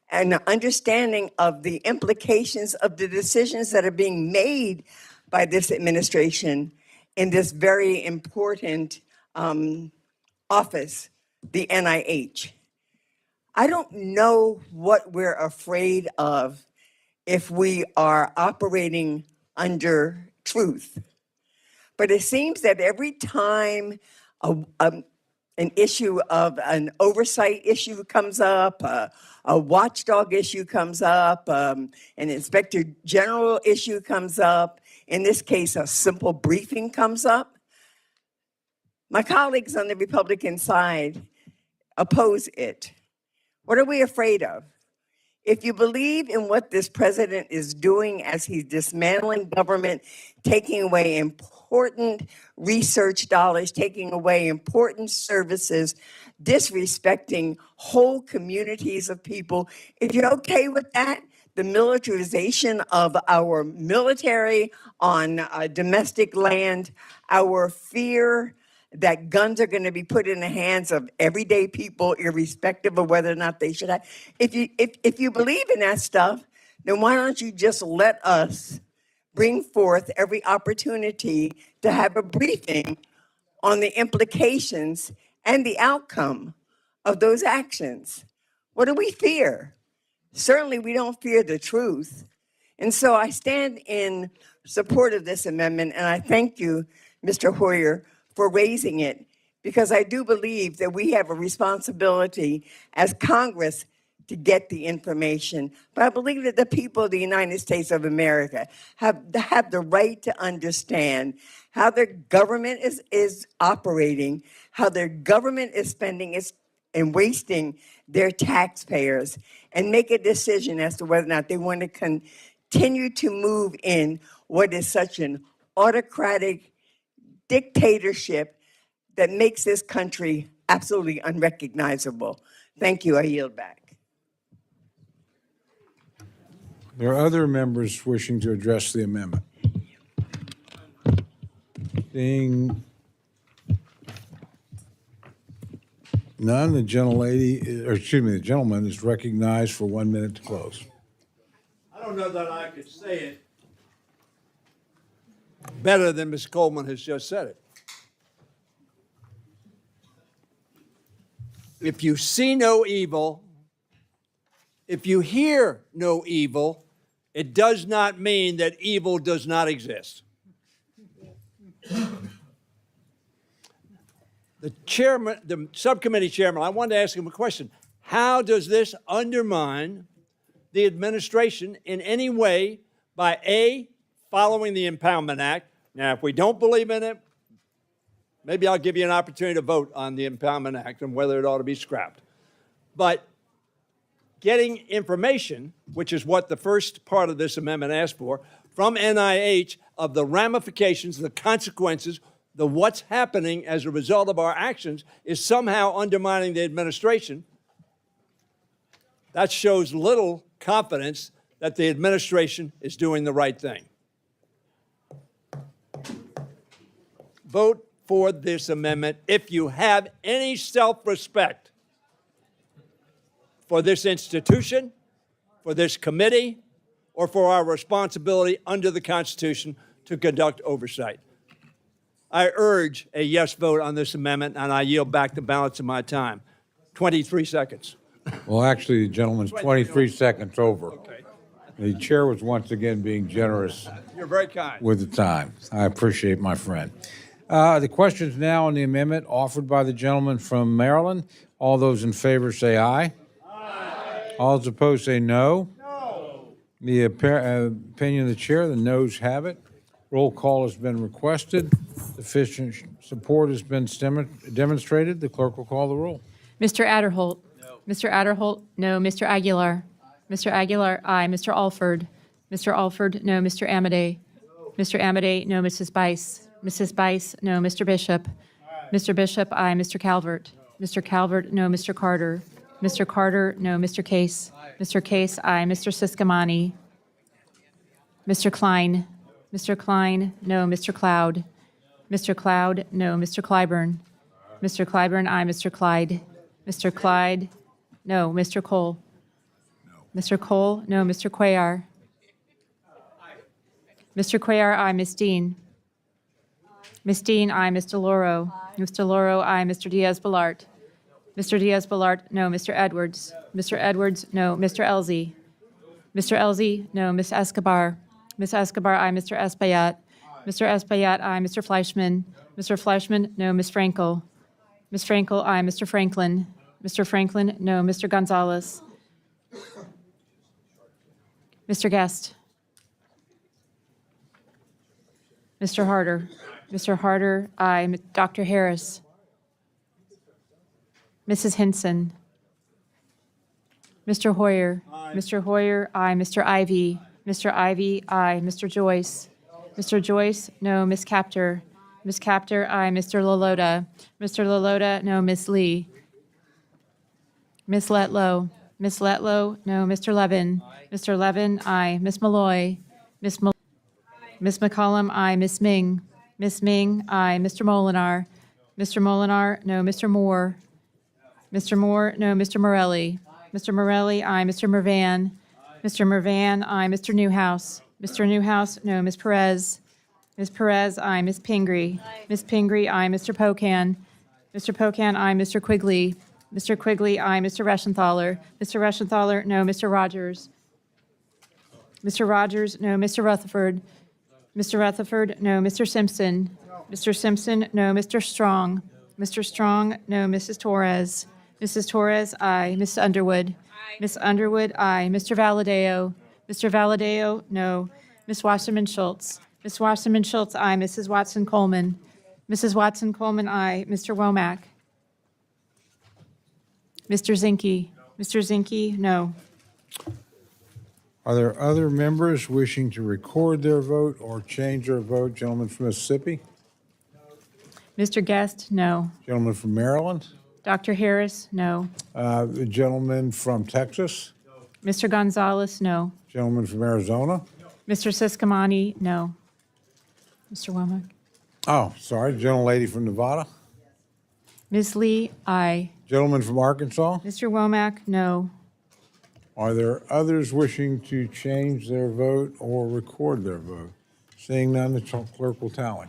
[SPEAKER 11] and an understanding of the implications of the decisions that are being made by this administration in this very important office, the NIH. I don't know what we're afraid of if we are operating under truth. But it seems that every time an issue of an oversight issue comes up, a watchdog issue comes up, an inspector general issue comes up, in this case, a simple briefing comes up, my colleagues on the Republican side oppose it. What are we afraid of? If you believe in what this president is doing as he's dismantling government, taking away important research dollars, taking away important services, disrespecting whole communities of people, if you're okay with that, the militarization of our military on domestic land, our fear that guns are going to be put in the hands of everyday people, irrespective of whether or not they should have. If you believe in that stuff, then why don't you just let us bring forth every opportunity to have a briefing on the implications and the outcome of those actions? What do we fear? Certainly, we don't fear the truth. And so I stand in support of this amendment, and I thank you, Mr. Hoyer, for raising it, because I do believe that we have a responsibility as Congress to get the information. But I believe that the people of the United States of America have the right to understand how their government is operating, how their government is spending and wasting their taxpayers, and make a decision as to whether or not they want to continue to move in what is such an autocratic dictatorship that makes this country absolutely unrecognizable. Thank you. I yield back.
[SPEAKER 1] There are other members wishing to address the amendment. Seeing none, the the gentleman is recognized for 1 minute to close.
[SPEAKER 5] I don't know that I could say it better than Ms. Coleman has just said it. If you see no evil, if you hear no evil, it does not mean that evil does not exist. The subcommittee chairman, I wanted to ask him a question. How does this undermine the administration in any way by A, following the Impoundment Act? Now, if we don't believe in it, maybe I'll give you an opportunity to vote on the Impoundment Act and whether it ought to be scrapped. But getting information, which is what the first part of this amendment asked for, from NIH of the ramifications, the consequences, the what's happening as a result of our actions is somehow undermining the administration. That shows little confidence that the administration is doing the right thing. Vote for this amendment if you have any self-respect for this institution, for this committee, or for our responsibility under the Constitution to conduct oversight. I urge a yes vote on this amendment, and I yield back the balance of my time. 23 seconds.
[SPEAKER 1] Well, actually, the gentleman's 23 seconds over.
[SPEAKER 5] Okay.
[SPEAKER 1] The chair was once again being generous
[SPEAKER 5] You're very kind.
[SPEAKER 1] with the time. I appreciate my friend. The questions now on the amendment offered by the gentleman from Maryland. All those in favor say aye. Aye. All those opposed say no. No. The opinion of the chair, the noes have it. Roll call has been requested. Sufficient support has been demonstrated. The clerk will call the roll.
[SPEAKER 21] Mr. Adderholt? No. Mr. Adderholt? No. Mr. Aguilar? Mr. Aguilar, aye. Mr. Alford? Mr. Alford, no. Mr. Amade? Mr. Amade, no. Mrs. Bice? Mrs. Bice, no. Mr. Bishop? Mr. Bishop, aye. Mr. Calvert? Mr. Calvert, no. Mr. Carter? Mr. Carter, no. Mr. Case? Mr. Case, aye. Mr. Siskamani? Mr. Klein? Mr. Klein, no. Mr. Cloud? Mr. Cloud, no. Mr. Clyburn? Mr. Clyburn, aye. Mr. Clyde? Mr. Clyde, no. Mr. Cole? Mr. Cole, no. Mr. Cuellar? Mr. Cuellar, aye. Ms. Dean? Ms. Dean, aye. Mr. Loro? Mr. Loro, aye. Mr. Diaz-Balart? Mr. Diaz-Balart, no. Mr. Edwards? Mr. Edwards, no. Mr. Elzey? Mr. Elzey, no. Ms. Escobar? Ms. Escobar, aye. Mr. Espaillat? Mr. Espaillat, aye. Mr. Fleischman? Mr. Fleischman, no. Ms. Frankel? Ms. Frankel, aye. Mr. Franklin? Mr. Franklin, no. Mr. Gonzalez? Mr. Guest? Mr. Harder? Mr. Harder, aye. Dr. Harris? Mrs. Hinson? Mr. Hoyer? Mr. Hoyer, aye. Mr. Ivy? Mr. Ivy, aye. Mr. Joyce? Mr. Joyce, no. Ms. Capter? Ms. Capter, aye. Mr. Lalota? Mr. Lalota, no. Ms. Lee? Ms. Letlow? Ms. Letlow, no. Mr. Levin? Mr. Levin, aye. Ms. Malloy? Ms. McCollum, aye. Ms. Ming? Ms. Ming, aye. Mr. Molinar? Mr. Molinar, no. Mr. Moore? Mr. Moore, no. Mr. Morelli? Mr. Morelli, aye. Mr. Mervan? Mr. Mervan, aye. Mr. Newhouse? Mr. Newhouse, no. Ms. Perez? Ms. Perez, aye. Ms. Pingree? Ms. Pingree, aye. Mr. Pocan? Mr. Pocan, aye. Mr. Quigley? Mr. Quigley, aye. Mr. Reschenthaler? Mr. Reschenthaler, no. Mr. Rogers? Mr. Rogers, no. Mr. Rutherford? Mr. Rutherford, no. Mr. Simpson? Mr. Simpson, no. Mr. Strong? Mr. Strong, no. Mrs. Torres? Mrs. Torres, aye. Ms. Underwood? Ms. Underwood, aye. Mr. Valadeo? Mr. Valadeo, no. Ms. Wasserman Schultz? Ms. Wasserman Schultz, aye. Mrs. Watson Coleman? Mrs. Watson Coleman, aye. Mr. Womack? Mr. Zinke? Mr. Zinke, no.
[SPEAKER 1] Are there other members wishing to record their vote or change their vote? Gentleman from Mississippi?
[SPEAKER 21] Mr. Guest, no.
[SPEAKER 1] Gentleman from Maryland?
[SPEAKER 21] Dr. Harris, no.
[SPEAKER 1] The gentleman from Texas?
[SPEAKER 21] Mr. Gonzalez, no.
[SPEAKER 1] Gentleman from Arizona?
[SPEAKER 21] Mr. Siskamani, no. Mr. Womack?
[SPEAKER 1] Oh, sorry, gentlelady from Nevada?
[SPEAKER 21] Ms. Lee, aye.
[SPEAKER 1] Gentleman from Arkansas?
[SPEAKER 21] Mr. Womack, no.
[SPEAKER 1] Are there others wishing to change their vote or record their vote? Seeing none, the clerk will tally.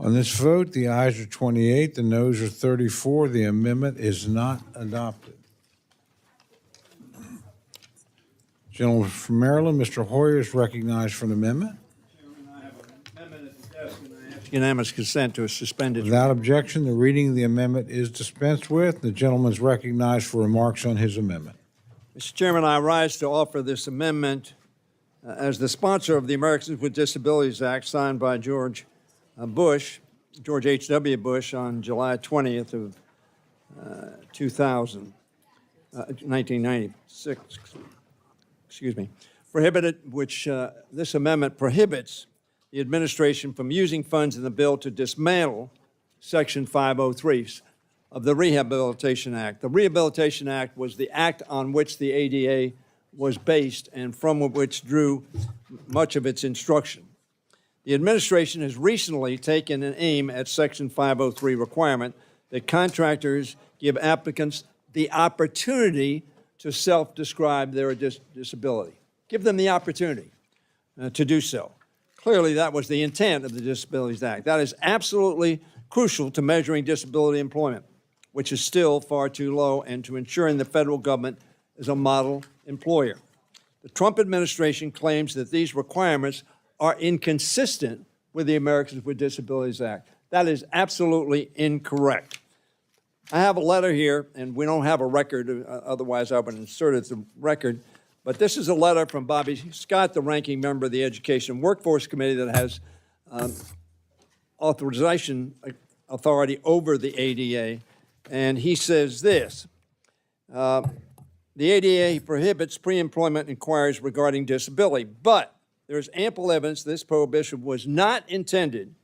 [SPEAKER 1] On this vote, the ayes are 28, the noes are 34. The amendment is not adopted. Gentleman from Maryland, Mr. Hoyer is recognized for an amendment.
[SPEAKER 5] Unanimous consent to a suspended.
[SPEAKER 1] Without objection, the reading of the amendment is dispensed with. The gentleman is recognized for remarks on his amendment.
[SPEAKER 5] Mr. Chairman, I rise to offer this amendment as the sponsor of the Americans with Disabilities Act signed by George H.W. Bush on July 20th of 1996, excuse me, this amendment prohibits the administration from using funds in the bill to dismantle Section 503 of the Rehabilitation Act. The Rehabilitation Act was the act on which the ADA was based and from which drew much of its instruction. The administration has recently taken an aim at Section 503 requirement that contractors give applicants the opportunity to self-describe their disability. Give them the opportunity to do so. Clearly, that was the intent of the Disabilities Act. That is absolutely crucial to measuring disability employment. which is still far too low, and to ensuring the federal government is a model employer. The Trump administration claims that these requirements are inconsistent with the Americans with Disabilities Act. That is absolutely incorrect. I have a letter here, and we don't have a record, otherwise I would insert it as a record, but this is a letter from Bobby Scott, the ranking member of the Education Workforce Committee that has authorization authority over the ADA, and he says this: the ADA prohibits pre-employment inquiries regarding disability, but there is ample evidence this prohibition was not intended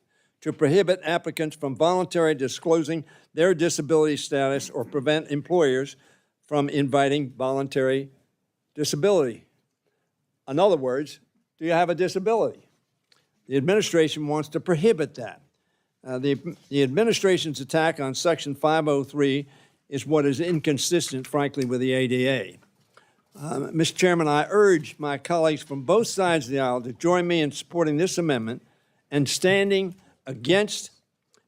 [SPEAKER 5] to prohibit applicants from voluntarily disclosing their disability status or prevent employers from inviting voluntary disability. In other words, do you have a disability? The administration wants to prohibit that. The administration's attack on Section 503 is what is inconsistent, frankly, with the ADA. Mr. Chairman, I urge my colleagues from both sides of the aisle to join me in supporting this amendment and standing against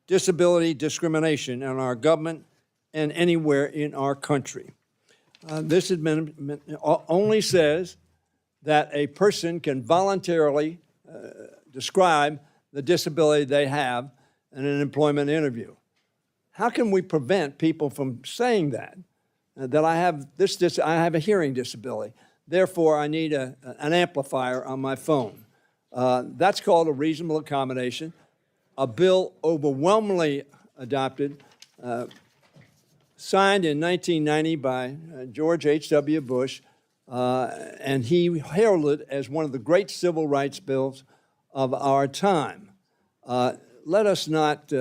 [SPEAKER 5] disability discrimination in our government and anywhere in our country. This amendment only says that a person can voluntarily describe the disability they have in an employment interview. How can we prevent people from saying that? That I have I have a hearing disability, therefore I need an amplifier on my phone. That's called a reasonable accommodation. A bill overwhelmingly adopted, signed in 1990 by George H.W. Bush, and he heralded as one of the great civil rights bills of our time. Let us not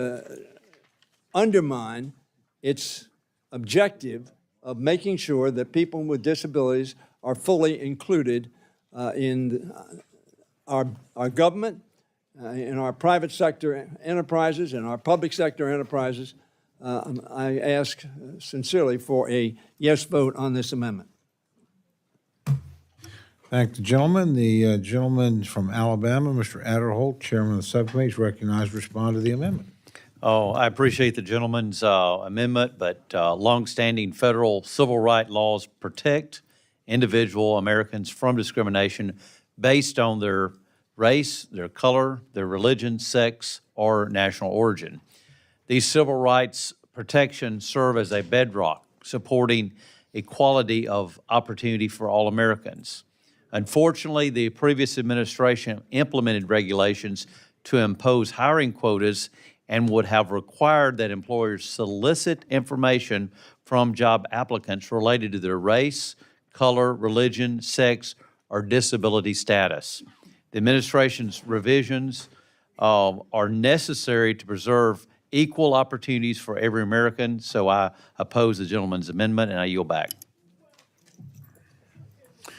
[SPEAKER 5] undermine its objective of making sure that people with disabilities are fully included in our government, in our private sector enterprises, in our public sector enterprises. I ask sincerely for a yes vote on this amendment.
[SPEAKER 1] Thank the gentleman. The gentleman from Alabama, Mr. Adderholt, Chairman of the Subcommittee, is recognized to respond to the amendment.
[SPEAKER 2] Oh, I appreciate the gentleman's amendment, but longstanding federal civil rights laws protect individual Americans from discrimination based on their race, their color, their religion, sex, or national origin. These civil rights protections serve as a bedrock supporting equality of opportunity for all Americans. Unfortunately, the previous administration implemented regulations to impose hiring quotas and would have required that employers solicit information from job applicants related to their race, color, religion, sex, or disability status. The administration's revisions are necessary to preserve equal opportunities for every American, so I oppose the gentleman's amendment, and I yield back.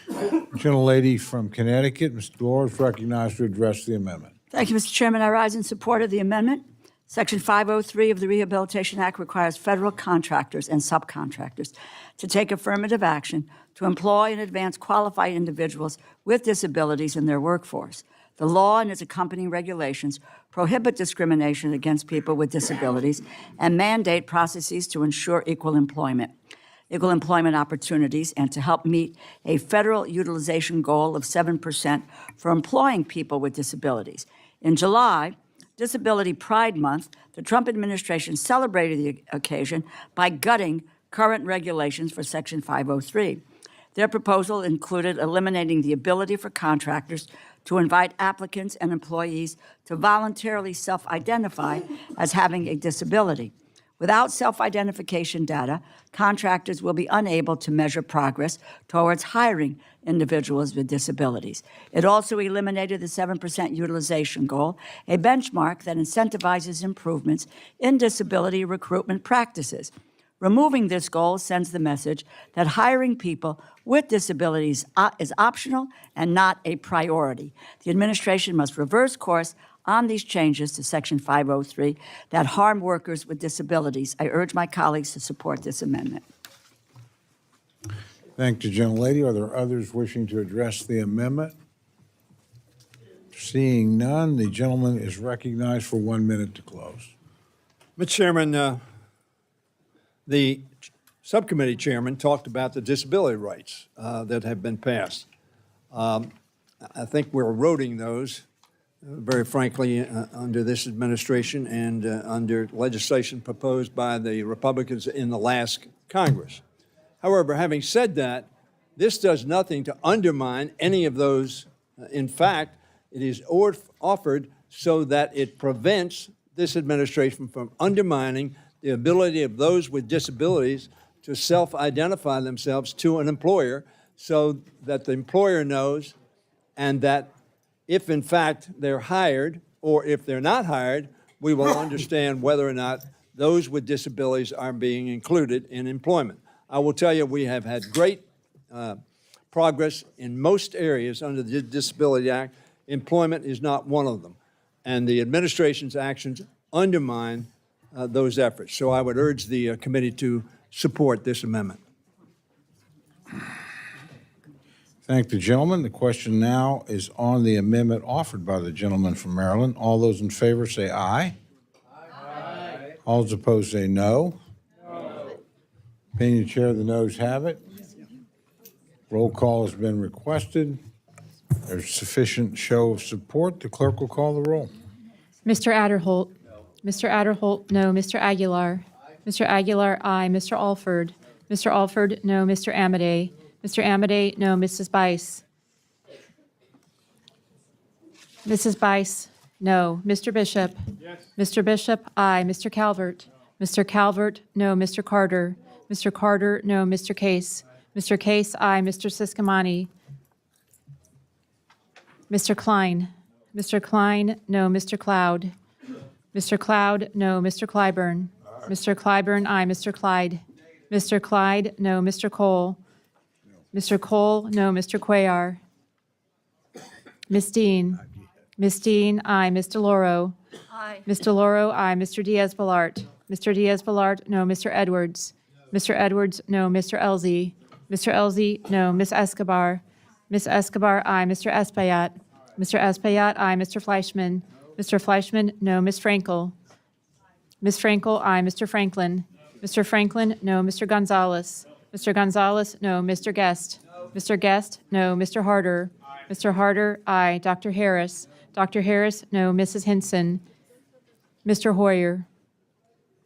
[SPEAKER 1] Gentlelady from Connecticut, Ms. Delores, recognized to address the amendment.
[SPEAKER 3] Thank you, Mr. Chairman. I rise in support of the amendment. Section 503 of the Rehabilitation Act requires federal contractors and subcontractors to take affirmative action to employ and advance qualified individuals with disabilities in their workforce. The law and its accompanying regulations prohibit discrimination against people with disabilities and mandate processes to ensure equal employment opportunities, and to help meet a federal utilization goal of 7% for employing people with disabilities. In July, Disability Pride Month, the Trump administration celebrated the occasion by gutting current regulations for Section 503. Their proposal included eliminating the ability for contractors to invite applicants and employees to voluntarily self-identify as having a disability. Without self-identification data, contractors will be unable to measure progress towards hiring individuals with disabilities. It also eliminated the 7% utilization goal, a benchmark that incentivizes improvements in disability recruitment practices. Removing this goal sends the message that hiring people with disabilities is optional and not a priority. The administration must reverse course on these changes to Section 503 that harm workers with disabilities. I urge my colleagues to support this amendment.
[SPEAKER 1] Thank the gentlelady. Are there others wishing to address the amendment? Seeing none, the gentleman is recognized for 1 minute to close.
[SPEAKER 5] Mr. Chairman, The subcommittee chairman talked about the disability rights that have been passed. I think we're eroding those, very frankly, under this administration and under legislation proposed by the Republicans in the last Congress. However, having said that, this does nothing to undermine any of those. In fact, it is offered so that it prevents this administration from undermining the ability of those with disabilities to self-identify themselves to an employer, so that the employer knows, and that if in fact they're hired or if they're not hired, we will understand whether or not those with disabilities are being included in employment. I will tell you, we have had great progress in most areas under the Disability Act. Employment is not one of them. And the administration's actions undermine those efforts. So I would urge the committee to support this amendment.
[SPEAKER 1] Thank the gentleman. The question now is on the amendment offered by the gentleman from Maryland. All those in favor say aye. Aye. All those opposed say no. No. Opinion Chair, the noes have it. Roll call has been requested. There's sufficient show of support. The clerk will call the roll.
[SPEAKER 21] Mr. Adderholt. No. Mr. Adderholt, no. Mr. Aguilar. Aye. Mr. Aguilar, aye. Mr. Alford. Mr. Alford, no. Mr. Amadei. Mr. Amadei, no. Mrs. Bice. Mrs. Bice, no. Mr. Bishop. Yes. Mr. Bishop, aye. Mr. Calvert. Mr. Calvert, no. Mr. Carter. Mr. Carter, no. Mr. Case. Mr. Case, aye. Mr. Siscomani. Mr. Klein. Mr. Klein, no. Mr. Cloud. Mr. Cloud, no. Mr. Clyburn. Mr. Clyburn, aye. Mr. Clyde. Mr. Clyde, no. Mr. Cole. Mr. Cole, no. Mr. Cuellar. Ms. Dean. Ms. Dean, aye. Ms. DeLauro. Aye. Ms. DeLauro, aye. Mr. Diaz-Balart. Mr. Diaz-Balart, no. Mr. Edwards. Mr. Edwards, no. Mr. Elzey. Mr. Elzey, no. Ms. Escobar. Ms. Escobar, aye. Mr. Espaillat. Mr. Espaillat, aye. Mr. Fleischman. Mr. Fleischman, no. Ms. Frankel. Ms. Frankel, aye. Mr. Franklin. Mr. Franklin, no. Mr. Gonzalez. Mr. Gonzalez, no. Mr. Guest. Mr. Guest, no. Mr. Harder. Mr. Harder, aye. Dr. Harris. Dr. Harris, no. Mrs. Hinson. Mr. Hoyer.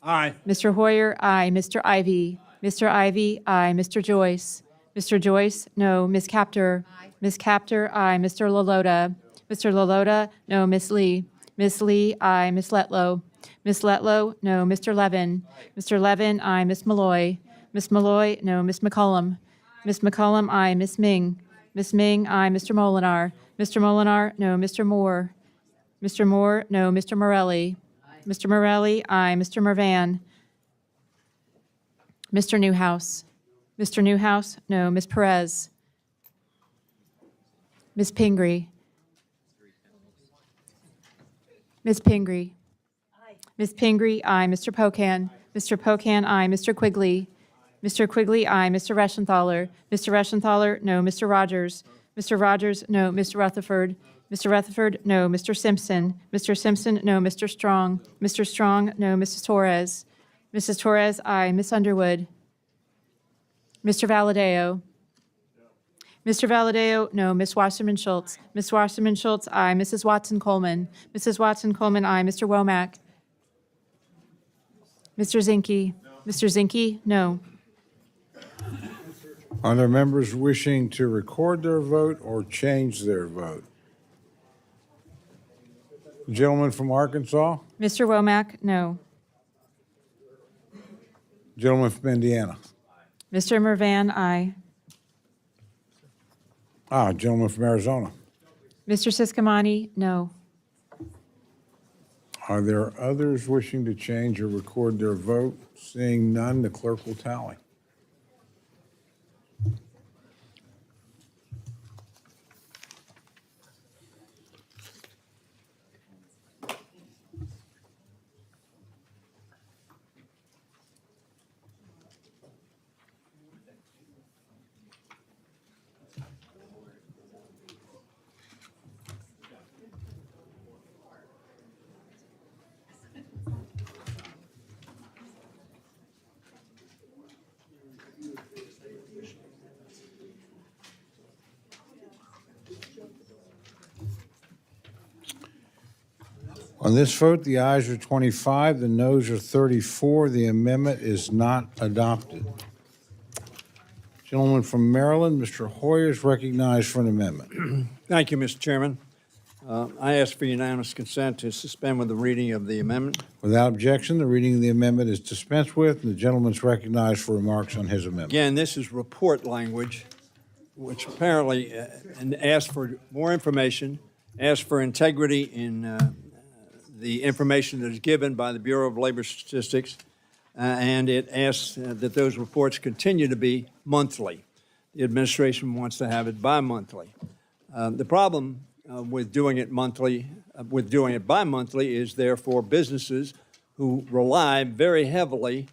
[SPEAKER 5] Aye.
[SPEAKER 21] Mr. Hoyer, aye. Mr. Ivy. Mr. Ivy, aye. Mr. Joyce. Mr. Joyce, no. Ms. Capter. Ms. Capter, aye. Mr. LaLota. Mr. LaLota, no. Ms. Lee. Ms. Lee, aye. Ms. Letlow. Ms. Letlow, no. Mr. Levin. Mr. Levin, aye. Ms. Malloy. Ms. Malloy, no. Ms. McCollum. Ms. McCollum, aye. Ms. Ming. Ms. Ming, aye. Mr. Molinar. Mr. Molinar, no. Mr. Moore. Mr. Moore, no. Mr. Morelli. Mr. Morelli, aye. Mr. Mervan. Mr. Newhouse. Mr. Newhouse, no. Ms. Perez. Ms. Pingree. Ms. Pingree. Ms. Pingree, aye. Mr. Pocan. Mr. Pocan, aye. Mr. Quigley. Mr. Quigley, aye. Mr. Reschenthaler. Mr. Reschenthaler, no. Mr. Rogers. Mr. Rogers, no. Mr. Rutherford. Mr. Rutherford, no. Mr. Simpson. Mr. Simpson, no. Mr. Strong. Mr. Strong, no. Mrs. Torres. Mrs. Torres, aye. Ms. Underwood. Mr. Valadeo. Mr. Valadeo, no. Ms. Wasserman Schultz. Ms. Wasserman Schultz, aye. Mrs. Watson Coleman. Mrs. Watson Coleman, aye. Mr. Womack. Mr. Zinke. Mr. Zinke, no.
[SPEAKER 1] Are there members wishing to record their vote or change their vote? Gentleman from Arkansas?
[SPEAKER 21] Mr. Womack, no.
[SPEAKER 1] Gentleman from Indiana?
[SPEAKER 21] Mr. Mervan, aye.
[SPEAKER 1] Gentleman from Arizona?
[SPEAKER 21] Mr. Siscomani, no.
[SPEAKER 1] Are there others wishing to change or record their vote? Seeing none, the clerk will tally. On this vote, the ayes are 25, the noes are 34. The amendment is not adopted. Gentleman from Maryland, Mr. Hoyer, is recognized for an amendment.
[SPEAKER 5] Thank you, Mr. Chairman. I ask for unanimous consent to suspend with the reading of the amendment.
[SPEAKER 1] Without objection, the reading of the amendment is dispensed with, and the gentleman is recognized for remarks on his amendment.
[SPEAKER 5] Again, this is report language, which apparently and asks for more information, asks for integrity in the information that is given by the Bureau of Labor Statistics, and it asks that those reports continue to be monthly. The administration wants to have it bi-monthly. The problem with doing it bi-monthly is therefore businesses who rely very heavily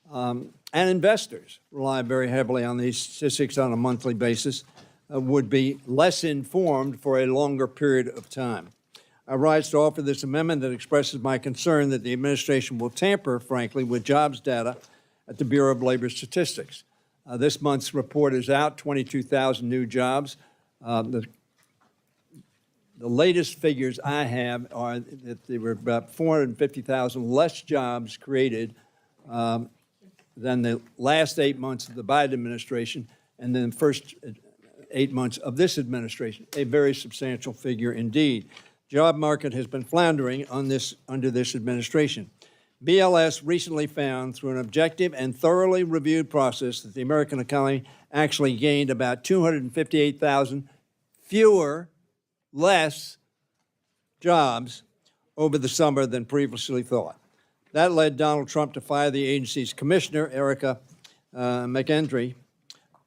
[SPEAKER 5] and investors rely very heavily on these statistics on a monthly basis would be less informed for a longer period of time. I rise to offer this amendment that expresses my concern that the administration will tamper, frankly, with jobs data at the Bureau of Labor Statistics. This month's report is out, 22,000 new jobs. The latest figures I have are that there were about 450,000 less jobs created than the last 8 months of the Biden administration and then the first 8 months of this administration, a very substantial figure indeed. Job market has been floundering under this administration. BLS recently found through an objective and thoroughly reviewed process that the American economy actually gained about 258,000 less jobs over the summer than previously thought. That led Donald Trump to fire the agency's commissioner, Erica McEntry,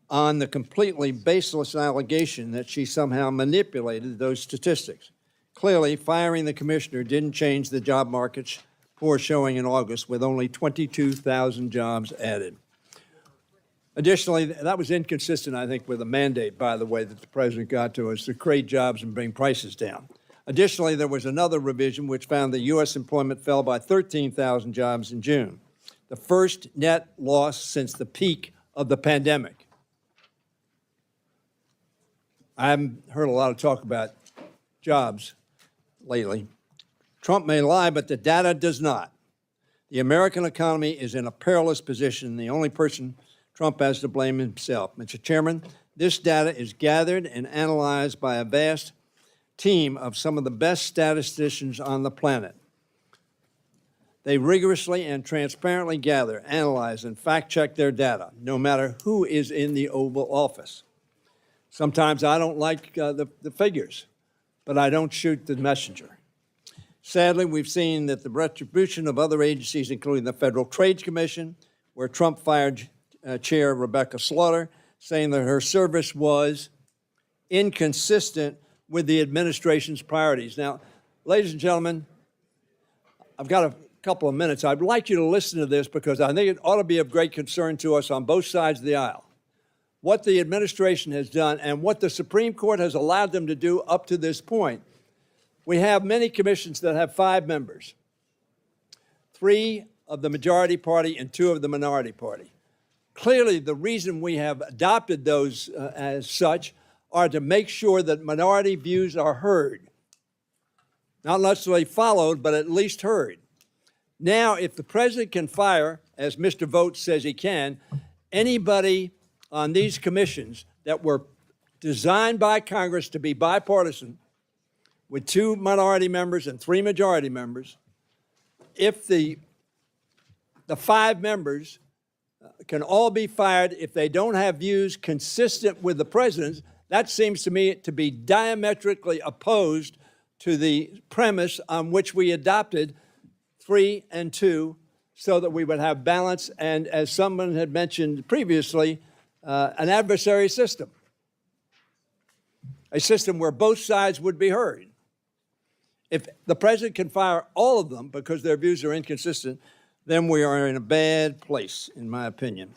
[SPEAKER 5] on the completely baseless allegation that she somehow manipulated those statistics. Clearly, firing the commissioner didn't change the job market's poor showing in August, with only 22,000 jobs added. Additionally, that was inconsistent, I think, with a mandate, by the way, that the president got to us to create jobs and bring prices down. Additionally, there was another revision which found that U.S. employment fell by 13,000 jobs in June, the first net loss since the peak of the pandemic. I haven't heard a lot of talk about jobs lately. Trump may lie, but the data does not. The American economy is in a perilous position. The only person Trump has to blame himself. Mr. Chairman, this data is gathered and analyzed by a vast team of some of the best statisticians on the planet. They rigorously and transparently gather, analyze, and fact-check their data, no matter who is in the Oval Office. Sometimes I don't like the figures, but I don't shoot the messenger. Sadly, we've seen that the retribution of other agencies, including the Federal Trade Commission, where Trump fired Chair Rebecca Slaughter, saying that her service was inconsistent with the administration's priorities. Now, ladies and gentlemen, I've got a couple of minutes. I'd like you to listen to this because I think it ought to be of great concern to us on both sides of the aisle. What the administration has done and what the Supreme Court has allowed them to do up to this point. We have many commissions that have 5 members, 3 of the majority party and 2 of the minority party. Clearly, the reason we have adopted those as such are to make sure that minority views are heard. Not necessarily followed, but at least heard. Now, if the president can fire, as Mr. Vogt says he can, anybody on these commissions that were designed by Congress to be bipartisan, with 2 minority members and 3 majority members, if the 5 members can all be fired if they don't have views consistent with the president's, that seems to me to be diametrically opposed to the premise on which we adopted 3 and 2 so that we would have balance and, as someone had mentioned previously, an adversary system, a system where both sides would be heard. If the president can fire all of them because their views are inconsistent, then we are in a bad place, in my opinion.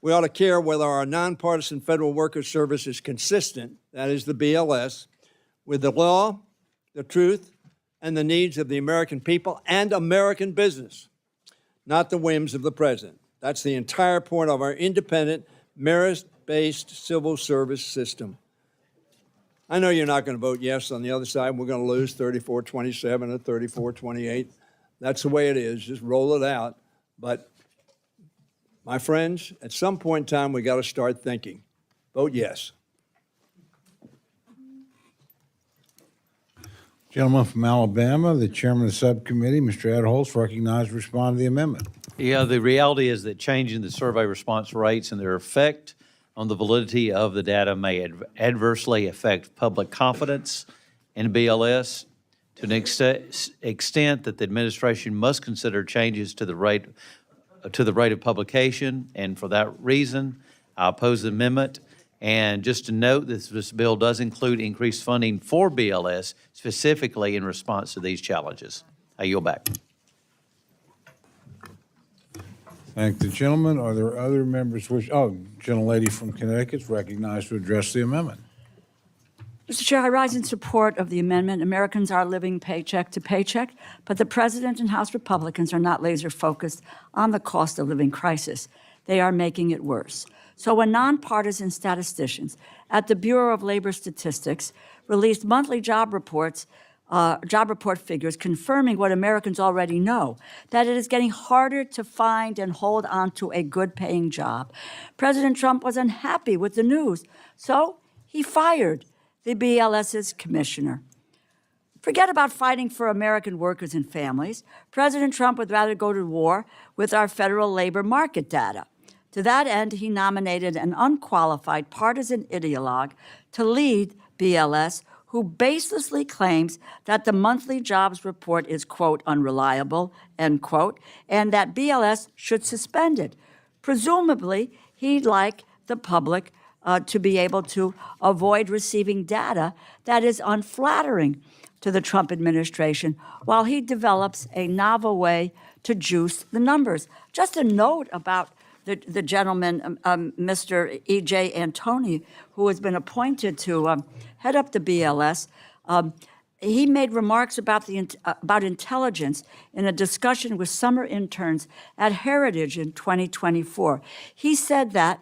[SPEAKER 5] We ought to care whether our nonpartisan federal workers service is consistent, that is the BLS, with the law, the truth, and the needs of the American people and American business, not the whims of the president. That's the entire point of our independent, merit-based civil service system. I know you're not going to vote yes on the other side. We're going to lose 34-27 or 34-28. That's the way it is. Just roll it out. But my friends, at some point in time, we got to start thinking. Vote yes.
[SPEAKER 1] Gentleman from Alabama, the chairman of the subcommittee, Mr. Adholz, recognized to respond to the amendment.
[SPEAKER 2] Yeah, the reality is that changing the survey response rates and their effect on the validity of the data may adversely affect public confidence in BLS to an extent that the administration must consider changes to the rate of publication. And for that reason, I oppose the amendment. And just to note, this bill does include increased funding for BLS specifically in response to these challenges. I yield back.
[SPEAKER 1] Thank the gentleman. Are there other members wish? Oh, gentlelady from Connecticut is recognized to address the amendment.
[SPEAKER 3] Mr. Chair, I rise in support of the amendment. Americans are living paycheck to paycheck, but the President and House Republicans are not laser focused on the cost of living crisis. They are making it worse. So when nonpartisan statisticians at the Bureau of Labor Statistics released monthly job report figures confirming what Americans already know, that it is getting harder to find and hold on to a good-paying job, President Trump was unhappy with the news, so he fired the BLS's commissioner. Forget about fighting for American workers and families. President Trump would rather go to war with our federal labor market data. To that end, he nominated an unqualified partisan ideologue to lead BLS, who baselessly claims that the monthly jobs report is, quote, unreliable, end quote, and that BLS should suspend it. Presumably, he'd like the public to be able to avoid receiving data that is unflattering to the Trump administration while he develops a novel way to juice the numbers. Just a note about the gentleman, Mr. E.J. Antoni, who has been appointed to head up the BLS. He made remarks about intelligence in a discussion with summer interns at Heritage in 2024. He said that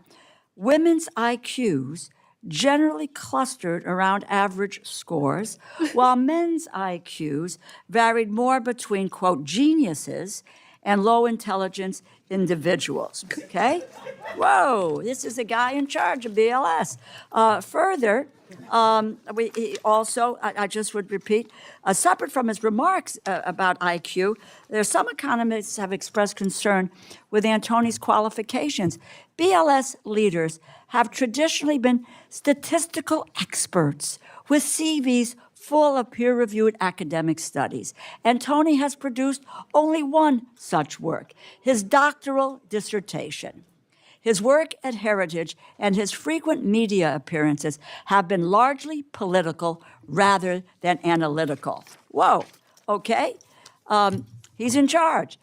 [SPEAKER 3] women's IQs generally clustered around average scores, while men's IQs varied more between, quote, geniuses and low intelligence individuals, okay? Whoa, this is a guy in charge of BLS. Further, he also, I just would repeat, separate from his remarks about IQ, some economists have expressed concern with Antoni's qualifications. BLS leaders have traditionally been statistical experts with CVs full of peer-reviewed academic studies. Antoni has produced only one such work, his doctoral dissertation. His work at Heritage and his frequent media appearances have been largely political rather than analytical. Whoa, okay? He's in charge.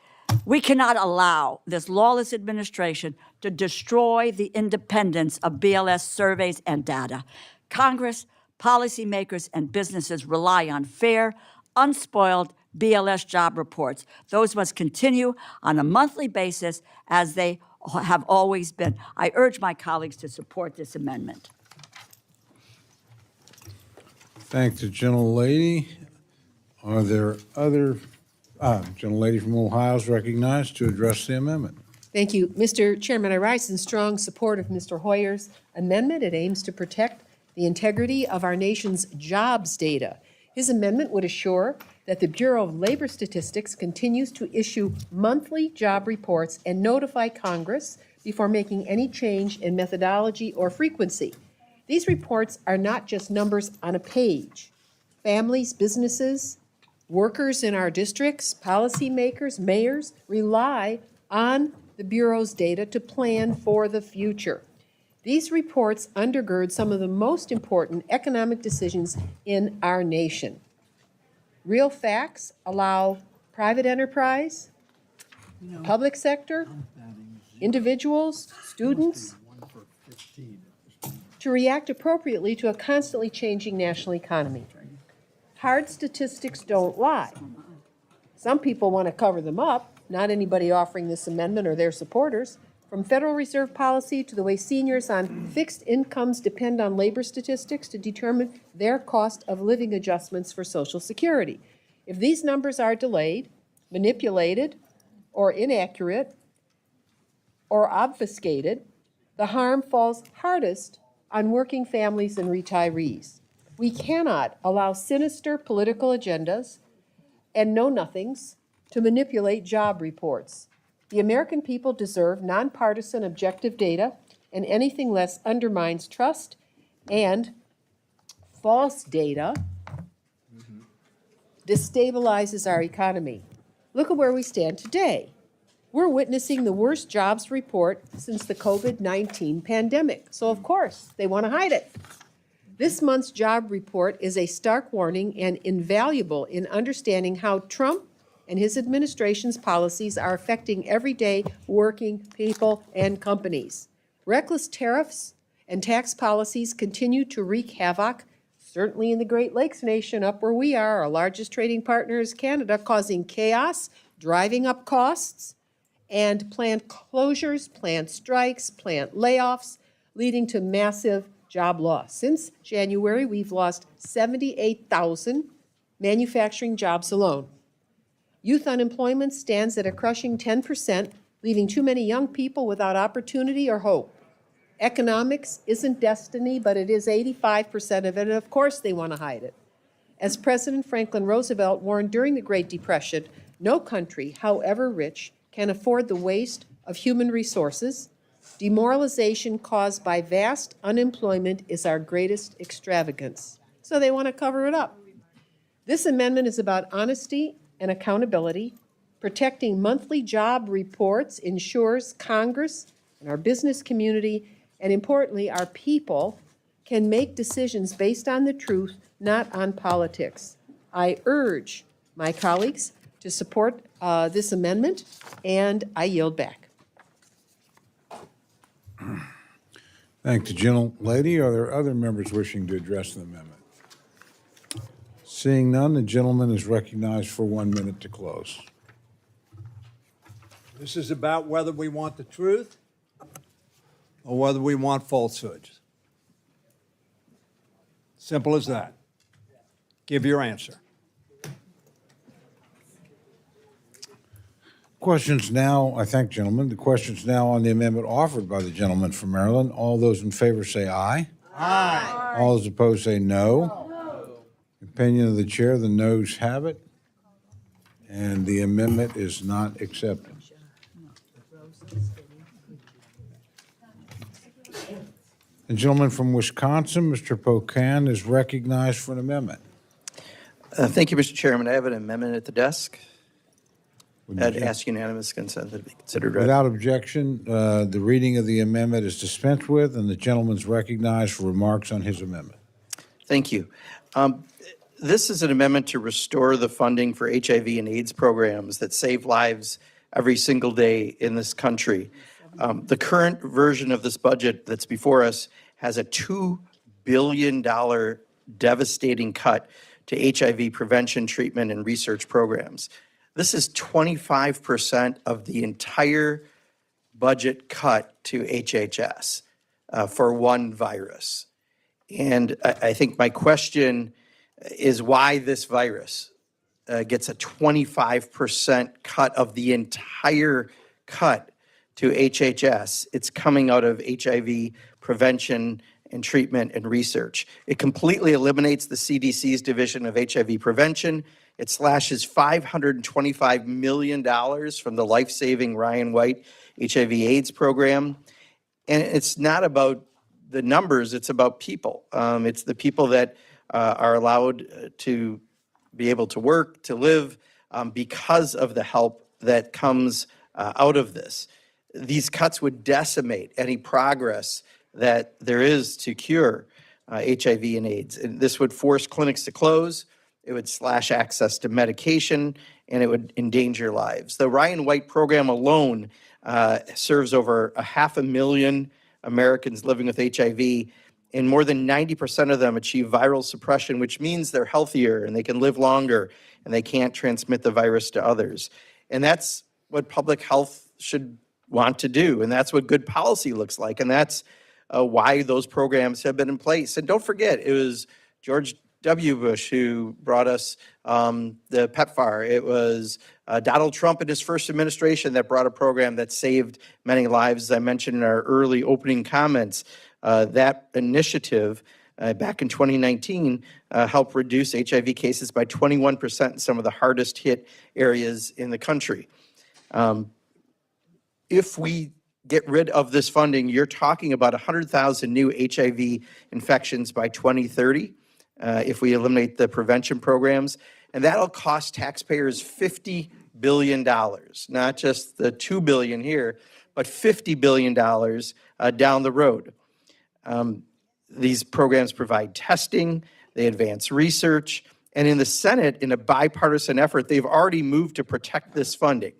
[SPEAKER 3] We cannot allow this lawless administration to destroy the independence of BLS surveys and data. Congress, policymakers, and businesses rely on fair, unspoiled BLS job reports. Those must continue on a monthly basis as they have always been. I urge my colleagues to support this amendment.
[SPEAKER 1] Thank the gentlelady. Are there other, gentlelady from Ohio is recognized to address the amendment.
[SPEAKER 7] Thank you. Mr. Chairman, I rise in strong support of Mr. Hoyer's amendment. It aims to protect the integrity of our nation's jobs data. His amendment would assure that the Bureau of Labor Statistics continues to issue monthly job reports and notify Congress before making any change in methodology or frequency. These reports are not just numbers on a page. Families, businesses, workers in our districts, policymakers, mayors rely on the Bureau's data to plan for the future. These reports undergird some of the most important economic decisions in our nation. Real facts allow private enterprise, public sector, individuals, students to react appropriately to a constantly changing national economy. Hard statistics don't lie. Some people want to cover them up, not anybody offering this amendment or their supporters. from Federal Reserve policy to the way seniors on fixed incomes depend on labor statistics to determine their cost of living adjustments for Social Security. If these numbers are delayed, manipulated, or inaccurate, or obfuscated, the harm falls hardest on working families and retirees. We cannot allow sinister political agendas and know-nothings to manipulate job reports. The American people deserve nonpartisan, objective data, and anything less undermines trust, and false data destabilizes our economy. Look at where we stand today. We're witnessing the worst jobs report since the COVID-19 pandemic. So of course, they want to hide it. This month's job report is a stark warning and invaluable in understanding how Trump and his administration's policies are affecting everyday working people and companies. Reckless tariffs and tax policies continue to wreak havoc, certainly in the Great Lakes nation up where we are. Our largest trading partner is Canada, causing chaos, driving up costs, and plant closures, plant strikes, plant layoffs, leading to massive job loss. Since January, we've lost 78,000 manufacturing jobs alone. Youth unemployment stands at a crushing 10%, leaving too many young people without opportunity or hope. Economics isn't destiny, but it is 85% of it, and of course they want to hide it. As President Franklin Roosevelt warned during the Great Depression, no country, however rich, can afford the waste of human resources. Demoralization caused by vast unemployment is our greatest extravagance. So they want to cover it up. This amendment is about honesty and accountability. Protecting monthly job reports ensures Congress and our business community, and importantly, our people, can make decisions based on the truth, not on politics. I urge my colleagues to support this amendment, and I yield back.
[SPEAKER 1] Thank the gentlelady. Are there other members wishing to address the amendment? Seeing none, the gentleman is recognized for 1 minute to close.
[SPEAKER 5] This is about whether we want the truth or whether we want falsehoods. Simple as that. Give your answer.
[SPEAKER 1] Questions now, I thank gentlemen. The questions now on the amendment offered by the gentleman from Maryland. All those in favor say aye. Aye. All those opposed say no. Opinion of the chair, the noes have it, and the amendment is not accepted. The gentleman from Wisconsin, Mr. Pocan, is recognized for an amendment.
[SPEAKER 15] Thank you, Mr. Chairman. I have an amendment at the desk. I'd ask unanimous consent that it be considered read.
[SPEAKER 1] Without objection, the reading of the amendment is dispensed with, and the gentleman's recognized for remarks on his amendment.
[SPEAKER 15] Thank you. This is an amendment to restore the funding for HIV and AIDS programs that save lives every single day in this country. The current version of this budget that's before us has a $2 billion devastating cut to HIV prevention, treatment, and research programs. This is 25% of the entire budget cut to HHS for one virus. And I think my question is why this virus gets a 25% cut of the entire cut to HHS. It's coming out of HIV prevention and treatment and research. It completely eliminates the CDC's division of HIV prevention. It slashes $525 million from the life-saving Ryan White HIV/AIDS program. And it's not about the numbers, it's about people. It's the people that are allowed to be able to work, to live, because of the help that comes out of this. These cuts would decimate any progress that there is to cure HIV and AIDS. And this would force clinics to close, it would slash access to medication, and it would endanger lives. The Ryan White program alone serves over 500,000 Americans living with HIV, and more than 90% of them achieve viral suppression, which means they're healthier and they can live longer and they can't transmit the virus to others. And that's what public health should
[SPEAKER 12] want to do. And that's what good policy looks like. And that's why those programs have been in place. And don't forget, it was George W. Bush who brought us the PEPFAR. It was Donald Trump in his first administration that brought a program that saved many lives. As I mentioned in our early opening comments, that initiative back in 2019 helped reduce HIV cases by 21% in some of the hardest hit areas in the country. If we get rid of this funding, you're talking about 100,000 new HIV infections by 2030 if we eliminate the prevention programs. And that'll cost taxpayers $50 billion, not just the $2 billion here, but $50 billion down the road. These programs provide testing, they advance research, and in the Senate, in a bipartisan effort, they've already moved to protect this funding.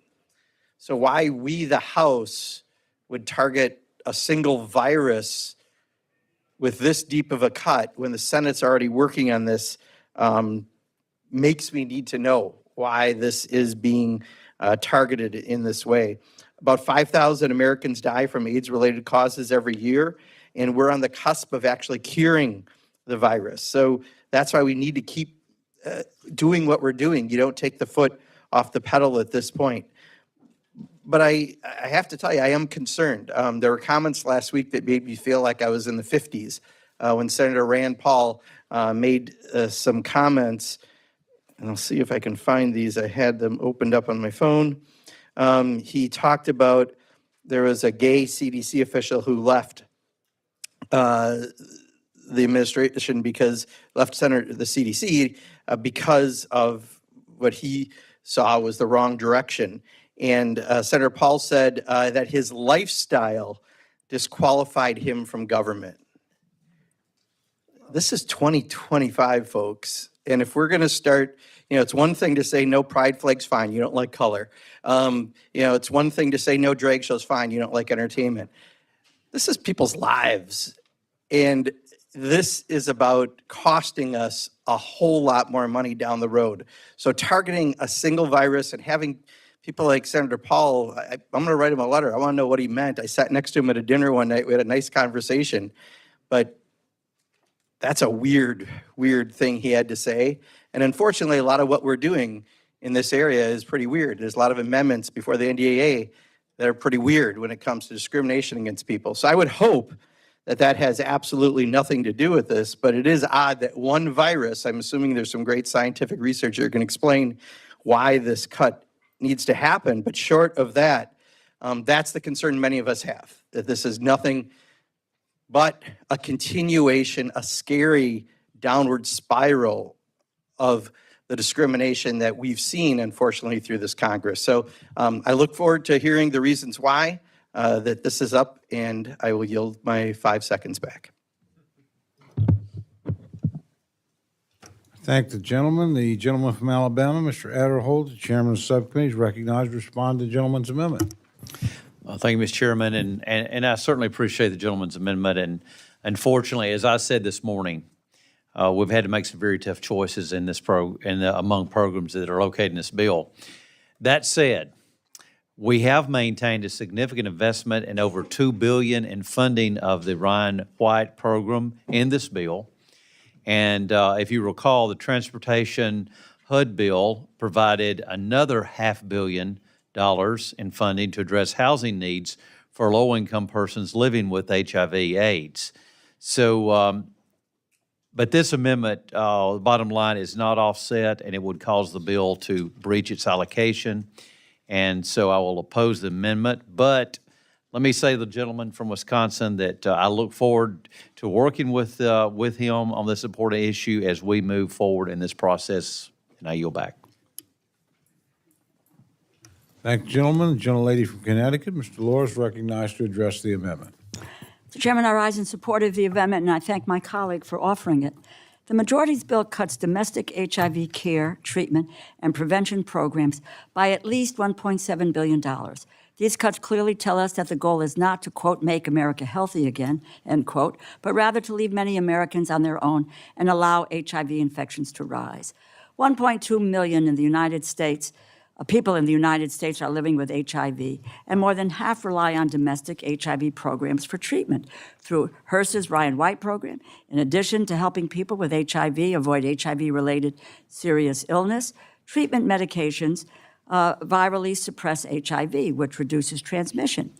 [SPEAKER 12] So why we, the House, would target a single virus with this deep of a cut when the Senate's already working on this makes me need to know why this is being targeted in this way. About 5,000 Americans die from AIDS-related causes every year, and we're on the cusp of actually curing the virus. So that's why we need to keep doing what we're doing. You don't take the foot off the pedal at this point. But I have to tell you, I am concerned. There were comments last week that made me feel like I was in the 50s when Senator Rand Paul made some comments, and I'll see if I can find these. I had them opened up on my phone. He talked about there was a gay CDC official who left the administration because the CDC because of what he saw was the wrong direction. And Senator Paul said that his lifestyle disqualified him from government. This is 2025, folks. And if we're going to start, it's one thing to say no pride flags, fine, you don't like color. It's one thing to say no drag shows, fine, you don't like entertainment. This is people's lives. And this is about costing us a whole lot more money down the road. So targeting a single virus and having people like Senator Paul, I'm going to write him a letter. I want to know what he meant. I sat next to him at a dinner one night. We had a nice conversation. But that's a weird thing he had to say. And unfortunately, a lot of what we're doing in this area is pretty weird. There's a lot of amendments before the NDAA that are pretty weird when it comes to discrimination against people. So I would hope that that has absolutely nothing to do with this, but it is odd that one virus, I'm assuming there's some great scientific research that can explain why this cut needs to happen, but short of that, that's the concern many of us have, that this is nothing but a continuation, a scary downward spiral of the discrimination that we've seen, unfortunately, through this Congress. So I look forward to hearing the reasons why that this is up, and I will yield my 5 seconds back.
[SPEAKER 1] Thank the gentleman. The gentleman from Alabama, Mr. Adderholt, the chairman of the subcommittee, is recognized to respond to the gentleman's amendment.
[SPEAKER 2] Thank you, Mr. Chairman, and I certainly appreciate the gentleman's amendment. And unfortunately, as I said this morning, we've had to make some very tough choices in this among programs that are located in this bill. That said, we have maintained a significant investment in over $2 billion in funding of the Ryan White program in this bill. And if you recall, the transportation HUD bill provided another $500 million in funding to address housing needs for low-income persons living with HIV/AIDS. So, but this amendment, the bottom line, is not offset, and it would cause the bill to breach its allocation. And so I will oppose the amendment. But let me say to the gentleman from Wisconsin that I look forward to working with him on this important issue as we move forward in this process, and I yield back.
[SPEAKER 1] Thank the gentleman. The gentlelady from Connecticut, Mr. Laura, is recognized to address the amendment.
[SPEAKER 3] Mr. Chairman, I rise in support of the amendment, and I thank my colleague for offering it. The majority's bill cuts domestic HIV care, treatment, and prevention programs by at least $1.7 billion. These cuts clearly tell us that the goal is not to, quote, make America healthy again, end quote, but rather to leave many Americans on their own and allow HIV infections to rise. 1.2 million in the United States People in the United States are living with HIV, and more than half rely on domestic HIV programs for treatment through HRSA's Ryan White program. In addition to helping people with HIV avoid HIV-related serious illness, treatment medications virally suppress HIV, which reduces transmission.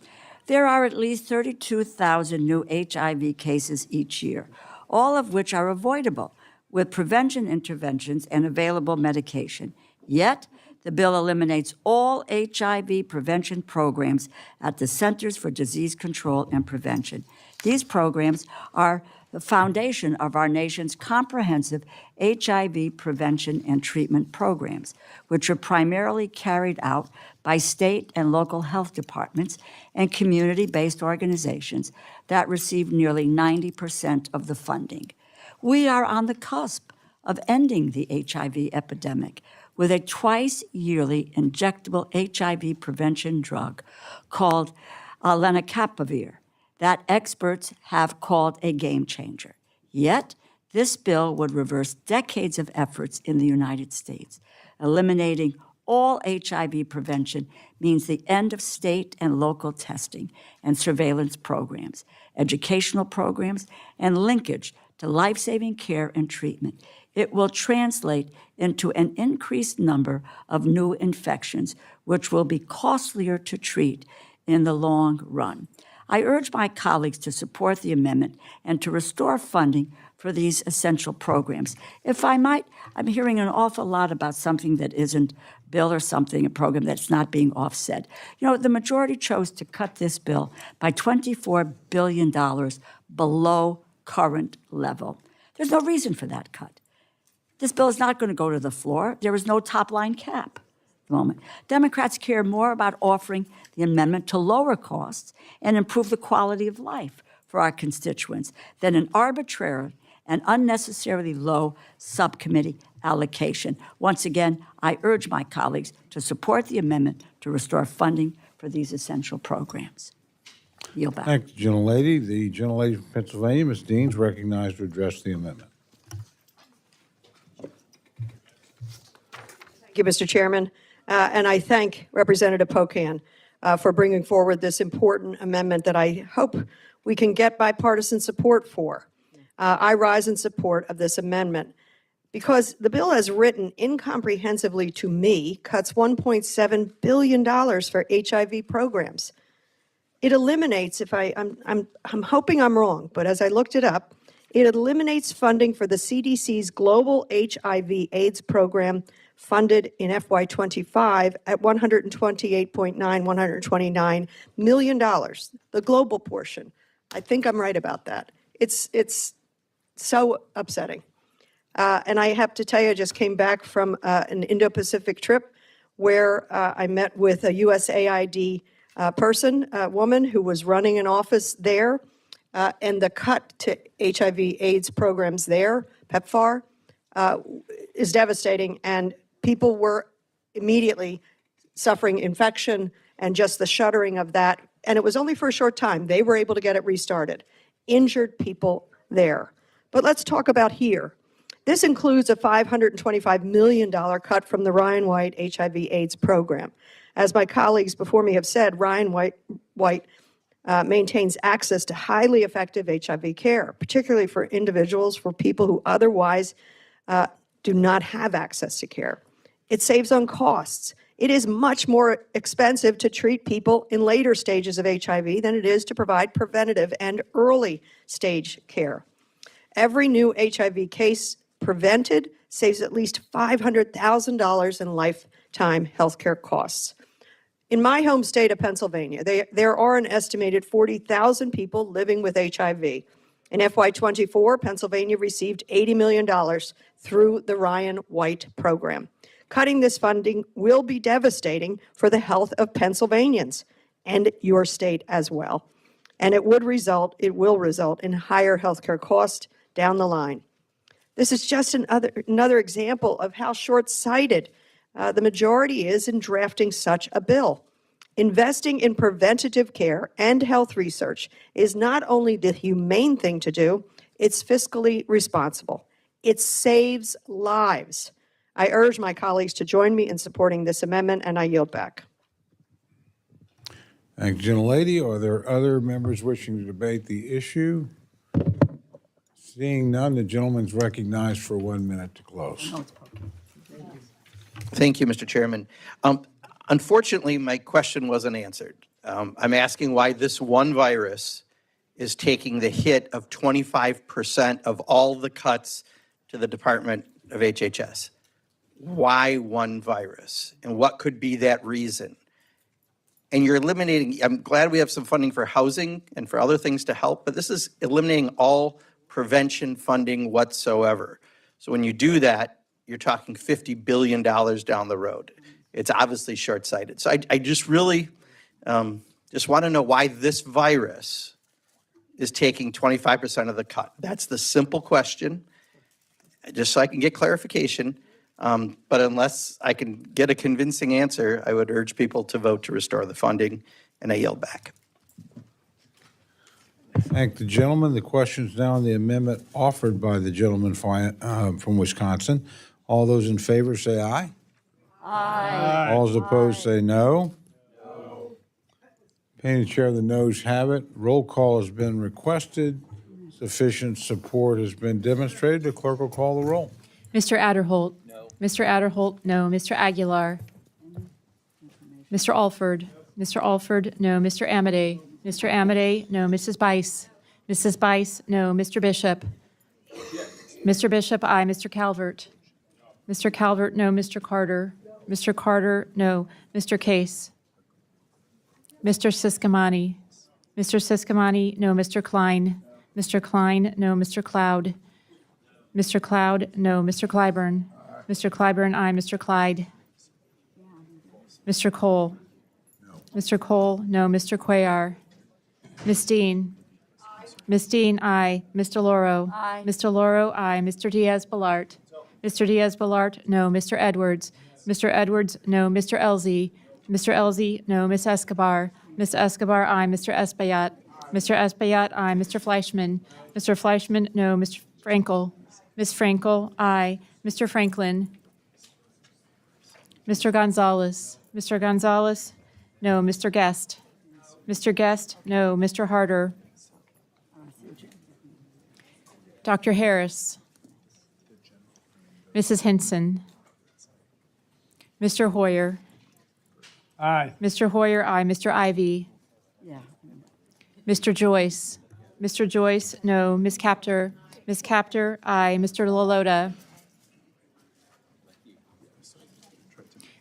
[SPEAKER 3] There are at least 32,000 new HIV cases each year, all of which are avoidable with prevention interventions and available medication. Yet, the bill eliminates all HIV prevention programs at the Centers for Disease Control and Prevention. These programs are the foundation of our nation's comprehensive HIV prevention and treatment programs, which are primarily carried out by state and local health departments and community-based organizations that receive nearly 90% of the funding. We are on the cusp of ending the HIV epidemic with a twice-yearly injectable HIV prevention drug called lenacapavir that experts have called a game changer. Yet, this bill would reverse decades of efforts in the United States. Eliminating all HIV prevention means the end of state and local testing and surveillance programs, educational programs, and linkage to life-saving care and treatment. It will translate into an increased number of new infections, which will be costlier to treat in the long run. I urge my colleagues to support the amendment and to restore funding for these essential programs. If I might, I'm hearing an awful lot about something that isn't a bill or something, a program that's not being offset. You know, the majority chose to cut this bill by $24 billion below current level. There's no reason for that cut. This bill is not going to go to the floor. There is no top-line cap at the moment. Democrats care more about offering the amendment to lower costs and improve the quality of life for our constituents than an arbitrary and unnecessarily low subcommittee allocation. Once again, I urge my colleagues to support the amendment to restore funding for these essential programs. Yield back.
[SPEAKER 1] Thank you, gentlelady. The gentlelady from Pennsylvania, Ms. Dean, is recognized to address the amendment.
[SPEAKER 18] Thank you, Mr. Chairman. And I thank Representative Pocan for bringing forward this important amendment that I hope we can get bipartisan support for. I rise in support of this amendment because the bill as written incomprehensibly to me cuts $1.7 billion for HIV programs. It eliminates, I'm hoping I'm wrong, but as I looked it up, it eliminates funding for the CDC's global HIV/AIDS program funded in FY25 at $128.9 million, the global portion. I think I'm right about that. It's so upsetting. And I have to tell you, I just came back from an Indo-Pacific trip where I met with a USAID woman who was running an office there, and the cut to HIV/AIDS programs there, PEPFAR, is devastating, and people were immediately suffering infection and just the shuttering of that. And it was only for a short time. They were able to get it restarted. Injured people there. But let's talk about here. This includes a $525 million cut from the Ryan White HIV/AIDS program. As my colleagues before me have said, Ryan White maintains access to highly effective HIV care, particularly for individuals, for people who otherwise do not have access to care. It saves on costs. It is much more expensive to treat people in later stages of HIV than it is to provide preventative and early stage care. Every new HIV case prevented saves at least $500,000 in lifetime healthcare costs. In my home state of Pennsylvania, there are an estimated 40,000 people living with HIV. In FY24, Pennsylvania received $80 million through the Ryan White program. Cutting this funding will be devastating for the health of Pennsylvanians and your state as well. And it will result in higher healthcare costs down the line. This is just another example of how short-sighted the majority is in drafting such a bill. Investing in preventative care and health research is not only the humane thing to do, it's fiscally responsible. It saves lives. I urge my colleagues to join me in supporting this amendment, and I yield back.
[SPEAKER 1] Thank you, gentlelady. Are there other members wishing to debate the issue? Seeing none, the gentleman's recognized for 1 minute to close.
[SPEAKER 12] Thank you, Mr. Chairman. Unfortunately, my question wasn't answered. I'm asking why this one virus is taking the hit of 25% of all the cuts to the Department of HHS. Why one virus? And what could be that reason? And you're eliminating, I'm glad we have some funding for housing and for other things to help, but this is eliminating all prevention funding whatsoever. So when you do that, you're talking $50 billion down the road. It's obviously short-sighted. So I just really just want to know why this virus is taking 25% of the cut. That's the simple question, just so I can get clarification. But unless I can get a convincing answer, I would urge people to vote to restore the funding, and I yield back.
[SPEAKER 1] Thank the gentleman. The question is now on the amendment offered by the gentleman from Wisconsin. All those in favor say aye. Aye. All those opposed say no. Opinion chair, the noes have it. Roll call has been requested. Sufficient support has been demonstrated. The clerk will call the roll.
[SPEAKER 21] Mr. Adderholt? No. Mr. Adderholt, no. Mr. Aguilar? Mr. Alford? Mr. Alford, no. Mr. Amade? Mr. Amade, no. Mrs. Bice? Mrs. Bice, no. Mr. Bishop? Mr. Bishop, aye. Mr. Calvert? Mr. Calvert, no. Mr. Carter? Mr. Carter, no. Mr. Case? Mr. Siscomani? Mr. Siscomani, no. Mr. Klein? Mr. Klein, no. Mr. Cloud? Mr. Cloud, no. Mr. Clyburn? Mr. Clyburn, aye. Mr. Clyde? Mr. Cole? Mr. Cole, no. Mr. Cuellar? Ms. Dean? Ms. Dean, aye. Mr. Loro? Aye. Mr. Loro, aye. Mr. Diaz-Balart? Mr. Diaz-Balart, no. Mr. Edwards? Mr. Edwards, no. Mr. Elzey? Mr. Elzey, no. Ms. Escobar? Ms. Escobar, aye. Mr. Espaillat? Mr. Espaillat, aye. Mr. Fleischman? Mr. Fleischman, no. Mr. Frankel? Ms. Frankel, aye. Mr. Franklin? Mr. Gonzalez? Mr. Gonzalez, no. Mr. Guest? Mr. Guest, no. Mr. Harder? Dr. Harris? Mrs. Henson? Mr. Hoyer?
[SPEAKER 4] Aye.
[SPEAKER 21] Mr. Hoyer, aye. Mr. Ivy?
[SPEAKER 3] Yeah.
[SPEAKER 21] Mr. Joyce? Mr. Joyce, no. Ms. Capter? Ms. Capter, aye. Mr. Lalota?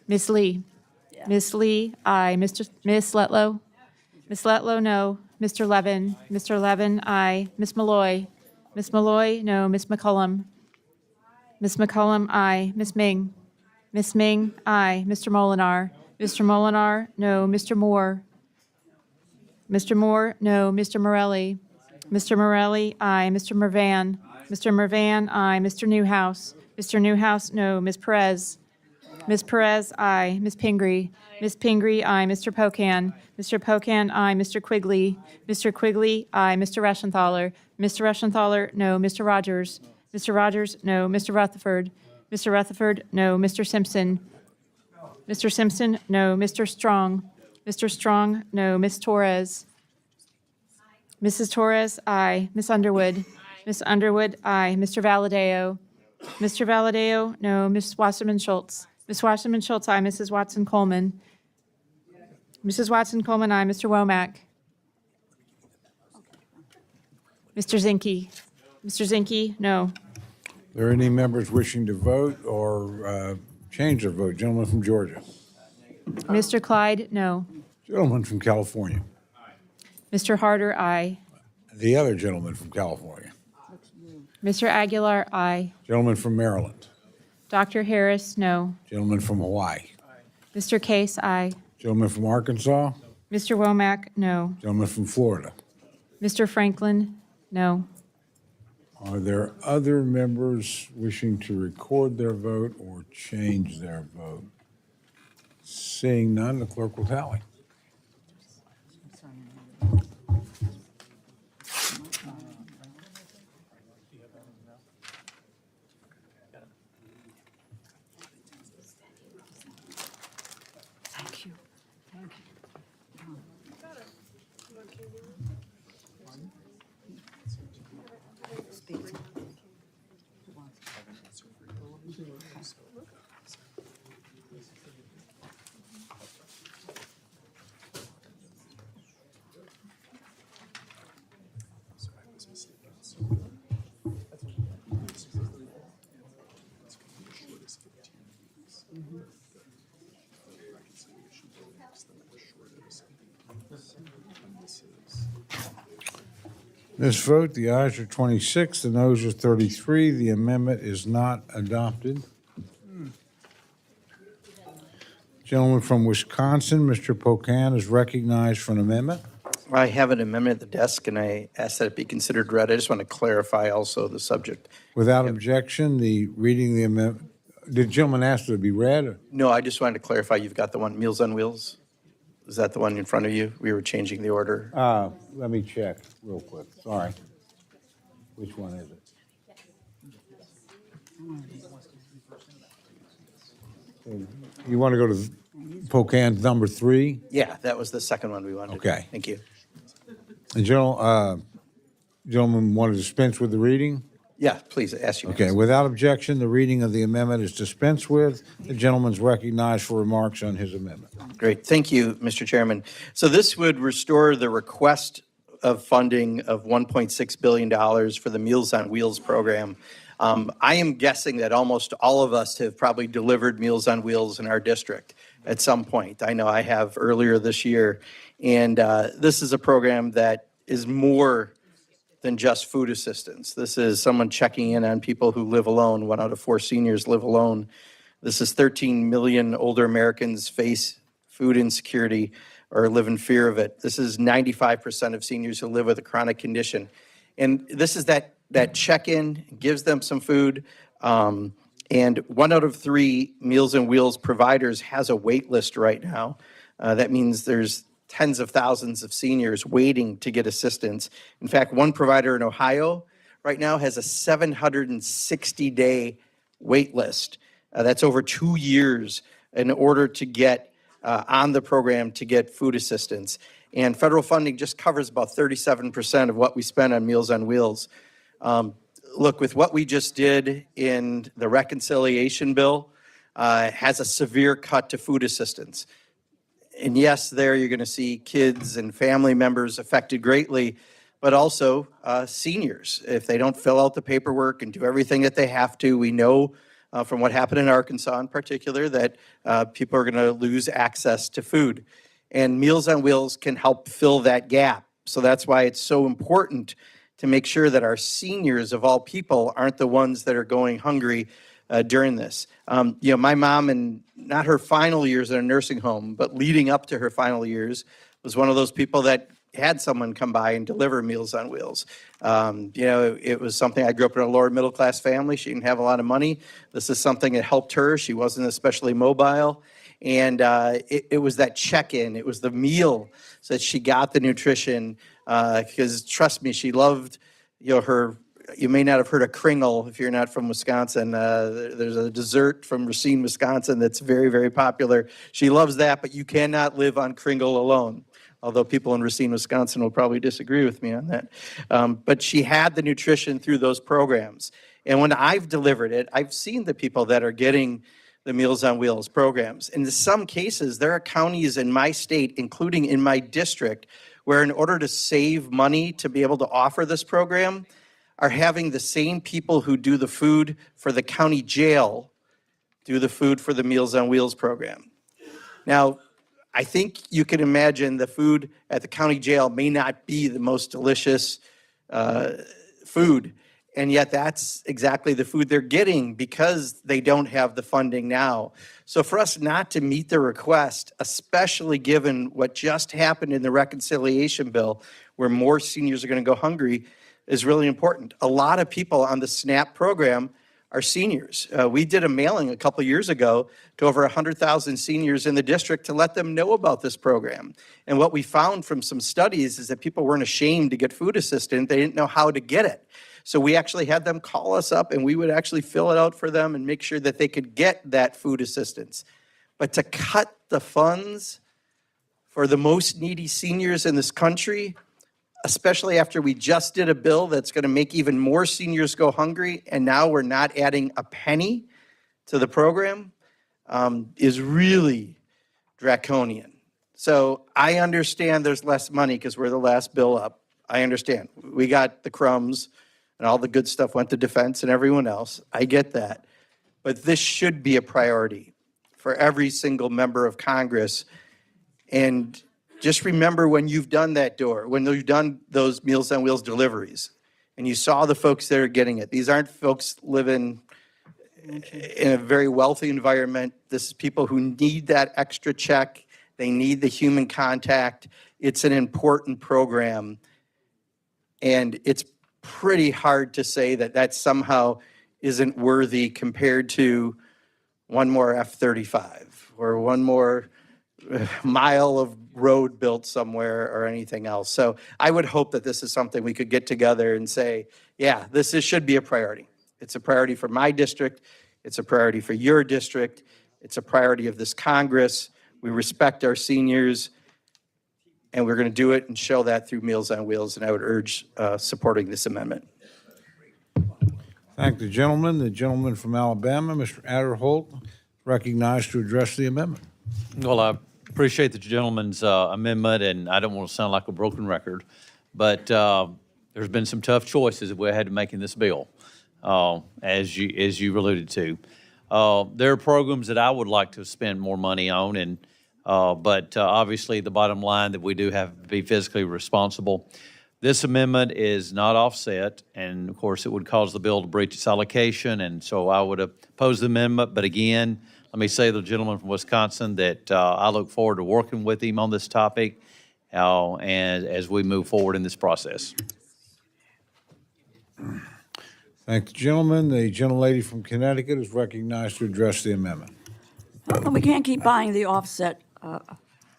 [SPEAKER 21] Ms. Lee? Ms. Lee, aye. Miss Letlow? Ms. Letlow, no. Mr. Levin? Mr. Levin, aye. Ms. Malloy? Ms. Malloy, no. Ms. McCullum? Ms. McCullum, aye. Ms. Ming? Ms. Ming, aye. Mr. Molinar? Mr. Molinar, no. Mr. Moore? Mr. Moore, no. Mr. Morelli? Mr. Morelli, aye. Mr. Mervan? Mr. Mervan, aye. Mr. Newhouse? Mr. Newhouse, no. Ms. Perez? Ms. Perez, aye. Ms. Pingree? Ms. Pingree, aye. Mr. Pocan? Mr. Pocan, aye. Mr. Quigley? Mr. Quigley, aye. Mr. Reschenthaler? Mr. Reschenthaler, no. Mr. Rogers? Mr. Rogers, no. Mr. Rutherford? Mr. Rutherford, no. Mr. Simpson? Mr. Simpson, no. Mr. Strong? Mr. Strong, no. Ms. Torres? Mrs. Torres, aye. Ms. Underwood? Ms. Underwood, aye. Mr. Valadeo? Mr. Valadeo, no. Ms. Wasserman Schultz? Ms. Wasserman Schultz, aye. Mrs. Watson Coleman? Mrs. Watson Coleman, aye. Mr. Womack? Mr. Zinke? Mr. Zinke, no.
[SPEAKER 1] Are there any members wishing to vote or change their vote? Gentleman from Georgia.
[SPEAKER 21] Mr. Clyde, no.
[SPEAKER 1] Gentleman from California.
[SPEAKER 21] Mr. Harder, aye.
[SPEAKER 1] The other gentleman from California.
[SPEAKER 21] Mr. Aguilar, aye.
[SPEAKER 1] Gentleman from Maryland.
[SPEAKER 21] Dr. Harris, no.
[SPEAKER 1] Gentleman from Hawaii.
[SPEAKER 21] Mr. Case, aye.
[SPEAKER 1] Gentleman from Arkansas.
[SPEAKER 21] Mr. Womack, no.
[SPEAKER 1] Gentleman from Florida.
[SPEAKER 21] Mr. Franklin, no.
[SPEAKER 1] Are there other members wishing to record their vote or change their vote? Seeing none, the clerk will tally. This vote, the ayes are 26, the noes are 33. The amendment is not adopted. Gentleman from Wisconsin, Mr. Pocan, is recognized for an amendment.
[SPEAKER 12] I have an amendment at the desk, and I ask that it be considered read. I just want to clarify also the subject.
[SPEAKER 1] Without objection, the reading of the amendment, did the gentleman ask it to be read? Or?
[SPEAKER 12] No, I just wanted to clarify, you've got the one, Meals on Wheels? Is that the one in front of you? We were changing the order.
[SPEAKER 1] Let me check real quick. Sorry. Which one is it? You want to go to Pocan number 3?
[SPEAKER 12] Yeah, that was the second one we wanted.
[SPEAKER 1] Okay.
[SPEAKER 12] Thank you.
[SPEAKER 1] The gentleman want to dispense with the reading?
[SPEAKER 12] Yeah, please, ask you.
[SPEAKER 1] Okay, without objection, the reading of the amendment is dispensed with. The gentleman's recognized for remarks on his amendment.
[SPEAKER 12] Great. Thank you, Mr. Chairman. So this would restore the request of funding of $1.6 billion for the Meals on Wheels program. I am guessing that almost all of us have probably delivered Meals on Wheels in our district at some point. I know I have earlier this year. And this is a program that is more than just food assistance. This is someone checking in on people who live alone. 1 out of 4 seniors live alone. This is 13 million older Americans face food insecurity or live in fear of it. This is 95% of seniors who live with a chronic condition. And this is that check-in, gives them some food. And 1 out of 3 Meals on Wheels providers has a wait list right now. That means there's tens of thousands of seniors waiting to get assistance. In fact, one provider in Ohio right now has a 760-day wait list. That's over 2 years in order to get on the program to get food assistance. And federal funding just covers about 37% of what we spend on Meals on Wheels. Look, with what we just did in the reconciliation bill, has a severe cut to food assistance. And yes, there you're going to see kids and family members affected greatly, but also seniors. If they don't fill out the paperwork and do everything that they have to, we know from what happened in Arkansas in particular that people are going to lose access to food. And Meals on Wheels can help fill that gap. So that's why it's so important to make sure that our seniors of all people aren't the ones that are going hungry during this. My mom, in not her final years in a nursing home, but leading up to her final years, was one of those people that had someone come by and deliver Meals on Wheels. It was something, I grew up in a lower middle class family. She didn't have a lot of money. This is something that helped her. She wasn't especially mobile. And it was that check-in, it was the meal so that she got the nutrition, because trust me, she loved, you may not have heard of Kringle if you're not from Wisconsin. There's a dessert from Racine, Wisconsin that's very, very popular. She loves that, but you cannot live on Kringle alone, although people in Racine, Wisconsin will probably disagree with me on that. But she had the nutrition through those programs. And when I've delivered it, I've seen the people that are getting the Meals on Wheels programs. And in some cases, there are counties in my state, including in my district, where in order to save money to be able to offer this program, are having the same people who do the food for the county jail do the food for the Meals on Wheels program. Now, I think you can imagine the food at the county jail may not be the most delicious food, and yet that's exactly the food they're getting because they don't have the funding now. So for us not to meet the request, especially given what just happened in the reconciliation bill, where more seniors are going to go hungry, is really important. A lot of people on the SNAP program are seniors. We did a mailing a couple years ago to over 100,000 seniors in the district to let them know about this program. And what we found from some studies is that people weren't ashamed to get food assistance. They didn't know how to get it. So we actually had them call us up and we would actually fill it out for them and make sure that they could get that food assistance. But to cut the funds for the most needy seniors in this country, especially after we just did a bill that's going to make even more seniors go hungry, and now we're not adding a penny to the program, is really draconian. So I understand there's less money because we're the last bill up. I understand. We got the crumbs and all the good stuff went to defense and everyone else. I get that. But this should be a priority for every single member of Congress. And Just remember when you've done that door, when you've done those Meals on Wheels deliveries, and you saw the folks that are getting it. These aren't folks living in a very wealthy environment. This is people who need that extra check. They need the human contact. It's an important program. And it's pretty hard to say that that somehow isn't worthy compared to one more F-35 or one more mile of road built somewhere or anything else. So I would hope that this is something we could get together and say, yeah, should be a priority. It's a priority for my district. It's a priority for your district. It's a priority of this Congress. We respect our seniors, and we're going to do it and show that through Meals on Wheels, and I would urge supporting this amendment.
[SPEAKER 1] Thank the gentleman. The gentleman from Alabama, Mr. Adderholt, recognized to address the amendment.
[SPEAKER 2] Well, I appreciate the gentleman's amendment, and I don't want to sound like a broken record, but there's been some tough choices that we had to make in this bill, as you alluded to. There are programs that I would like to spend more money on, and but obviously the bottom line that we do have to be fiscally responsible. This amendment is not offset, and of course it would cause the bill to breach its allocation, and so I would oppose the amendment. But again, let me say to the gentleman from Wisconsin that I look forward to working with him on this topic and as we move forward in this process.
[SPEAKER 1] Thank the gentleman. The gentlelady from Connecticut is recognized to address the amendment.
[SPEAKER 3] We can't keep buying the offset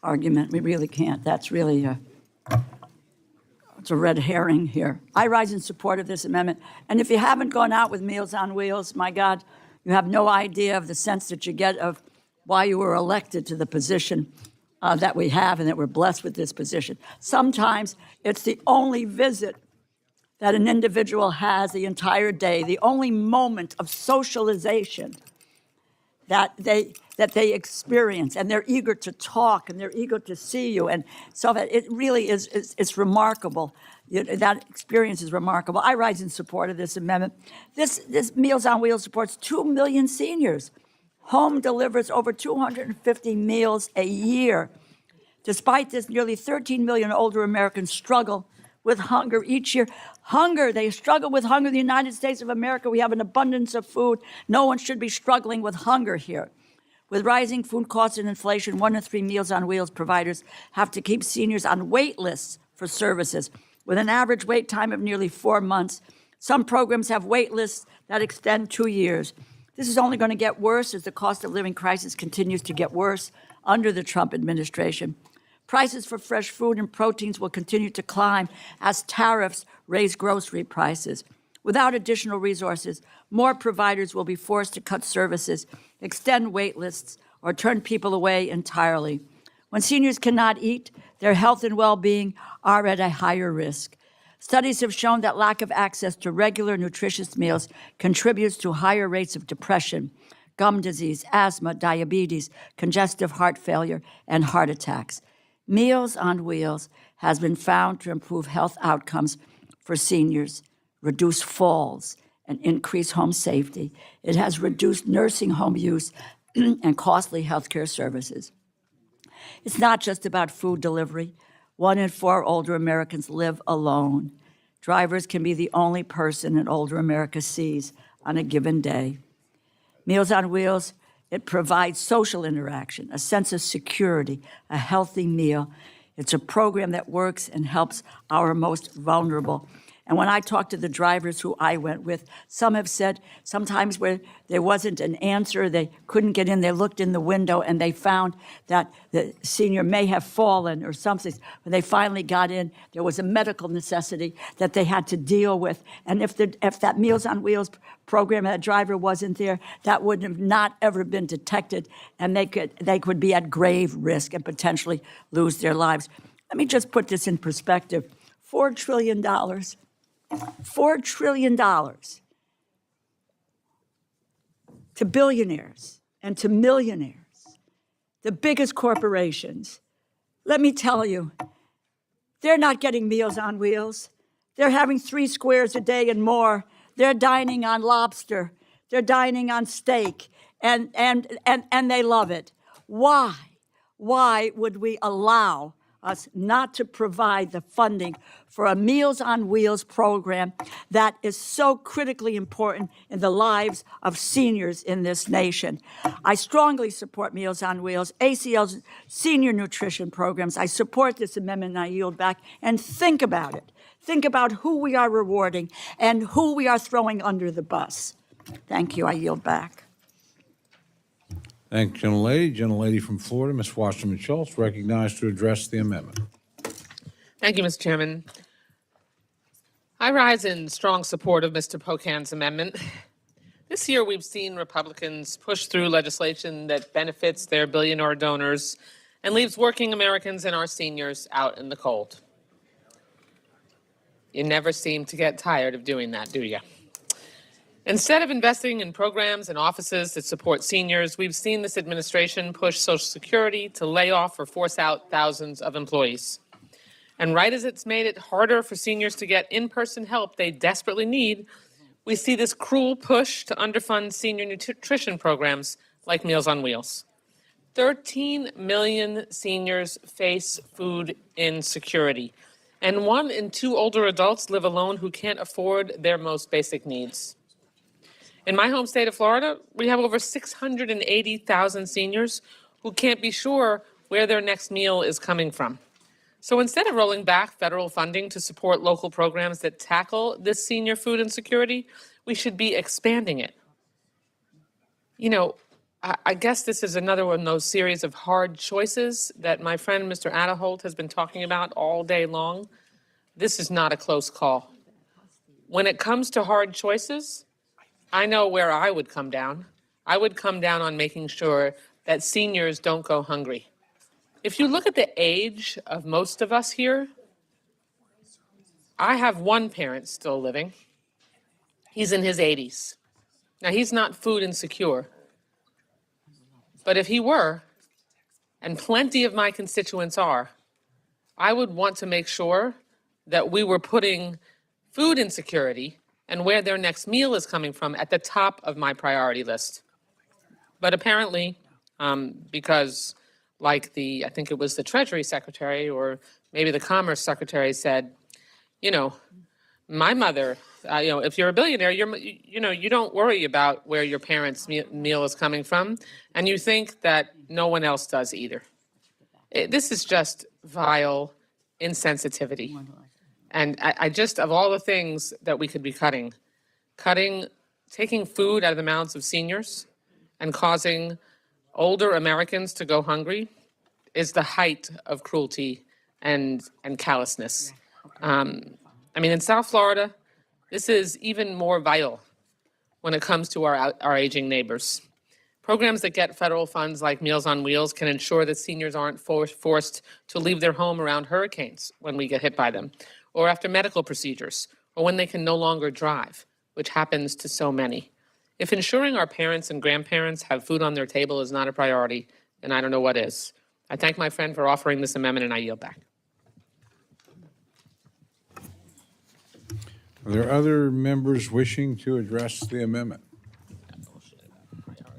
[SPEAKER 3] argument. We really can't. That's really it's a red herring here. I rise in support of this amendment. And if you haven't gone out with Meals on Wheels, my God, you have no idea of the sense that you get of why you were elected to the position that we have and that we're blessed with this position. Sometimes it's the only visit that an individual has the entire day, the only moment of socialization that they experience, and they're eager to talk and they're eager to see you, and so that it really is it's remarkable. That experience is remarkable. I rise in support of this amendment. This Meals on Wheels supports 2 million seniors. Home delivers over 250 meals a year. Despite this, nearly 13 million older Americans struggle with hunger each year. They struggle with hunger in the United States of America. We have an abundance of food. No one should be struggling with hunger here. With rising food costs and inflation, 1 in 3 Meals on Wheels providers have to keep seniors on wait lists for services. With an average wait time of nearly 4 months, some programs have wait lists that extend 2 years. This is only going to get worse as the cost of living crisis continues to get worse under the Trump administration. Prices for fresh food and proteins will continue to climb as tariffs raise grocery prices. Without additional resources, more providers will be forced to cut services, extend wait lists, or turn people away entirely. When seniors cannot eat, their health and well-being are at a higher risk. Studies have shown that lack of access to regular nutritious meals contributes to higher rates of depression, gum disease, asthma, diabetes, congestive heart failure, and heart attacks. Meals on Wheels has been found to improve health outcomes for seniors, reduce falls, and increase home safety. It has reduced nursing home use and costly healthcare services. It's not just about food delivery. 1 in 4 older Americans live alone. Drivers can be the only person an older America sees on a given day. Meals on Wheels, it provides social interaction, a sense of security, a healthy meal. It's a program that works and helps our most vulnerable. And when I talk to the drivers who I went with, some have said sometimes where there wasn't an answer, they couldn't get in, they looked in the window and they found that the senior may have fallen or something. When they finally got in, there was a medical necessity that they had to deal with. And if that Meals on Wheels program, that driver wasn't there, that would have not ever been detected, and they could be at grave risk and potentially lose their lives. Let me just put this in perspective. $4 trillion. $4 trillion to billionaires and to millionaires, the biggest corporations. Let me tell you, they're not getting Meals on Wheels. They're having 3 squares a day and more. They're dining on lobster. They're dining on steak, and they love it. Why? Why would we allow us not to provide the funding for a Meals on Wheels program that is so critically important in the lives of seniors in this nation. I strongly support Meals on Wheels, ACL's senior nutrition programs. I support this amendment, and I yield back. And think about it. Think about who we are rewarding and who we are throwing under the bus. Thank you. I yield back.
[SPEAKER 1] Thank you, gentlelady. Gentlelady from Florida, Ms. Wasserman Schultz, recognized to address the amendment.
[SPEAKER 9] Thank you, Mr. Chairman. I rise in strong support of Mr. Pocan's amendment. This year, we've seen Republicans push through legislation that benefits their billionaire donors and leaves working Americans and our seniors out in the cold. You never seem to get tired of doing that, do you? Instead of investing in programs and offices that support seniors, we've seen this administration push Social Security to lay off or force out thousands of employees. And right as it's made it harder for seniors to get in-person help they desperately need, we see this cruel push to underfund senior nutrition programs like Meals on Wheels. 13 million seniors face food insecurity, and 1 in 2 older adults live alone who can't afford their most basic needs. In my home state of Florida, we have over 680,000 seniors who can't be sure where their next meal is coming from. So instead of rolling back federal funding to support local programs that tackle this senior food insecurity, we should be expanding it. You know, I guess this is another one of those series of hard choices that my friend Mr. Aderholt has been talking about all day long. This is not a close call. When it comes to hard choices, I know where I would come down. I would come down on making sure that seniors don't go hungry. If you look at the age of most of us here, I have one parent still living. He's in his 80s. Now, he's not food insecure, but if he were, and plenty of my constituents are, I would want to make sure that we were putting food insecurity and where their next meal is coming from at the top of my priority list. But apparently, because like I think it was the Treasury Secretary or maybe the Commerce Secretary said, you know, my mother, if you're a billionaire, you don't worry about where your parents' meal is coming from, and you think that no one else does either. This is just vile insensitivity. And I just, of all the things that we could be taking food out of the mouths of seniors and causing older Americans to go hungry is the height of cruelty and callousness. I mean, in South Florida, this is even more vital when it comes to our aging neighbors. Programs that get federal funds like Meals on Wheels can ensure that seniors aren't forced to leave their home around hurricanes when we get hit by them, or after medical procedures, or when they can no longer drive, which happens to so many. If ensuring our parents and grandparents have food on their table is not a priority, then I don't know what is. I thank my friend for offering this amendment, and I yield back.
[SPEAKER 1] Are there other members wishing to address the amendment?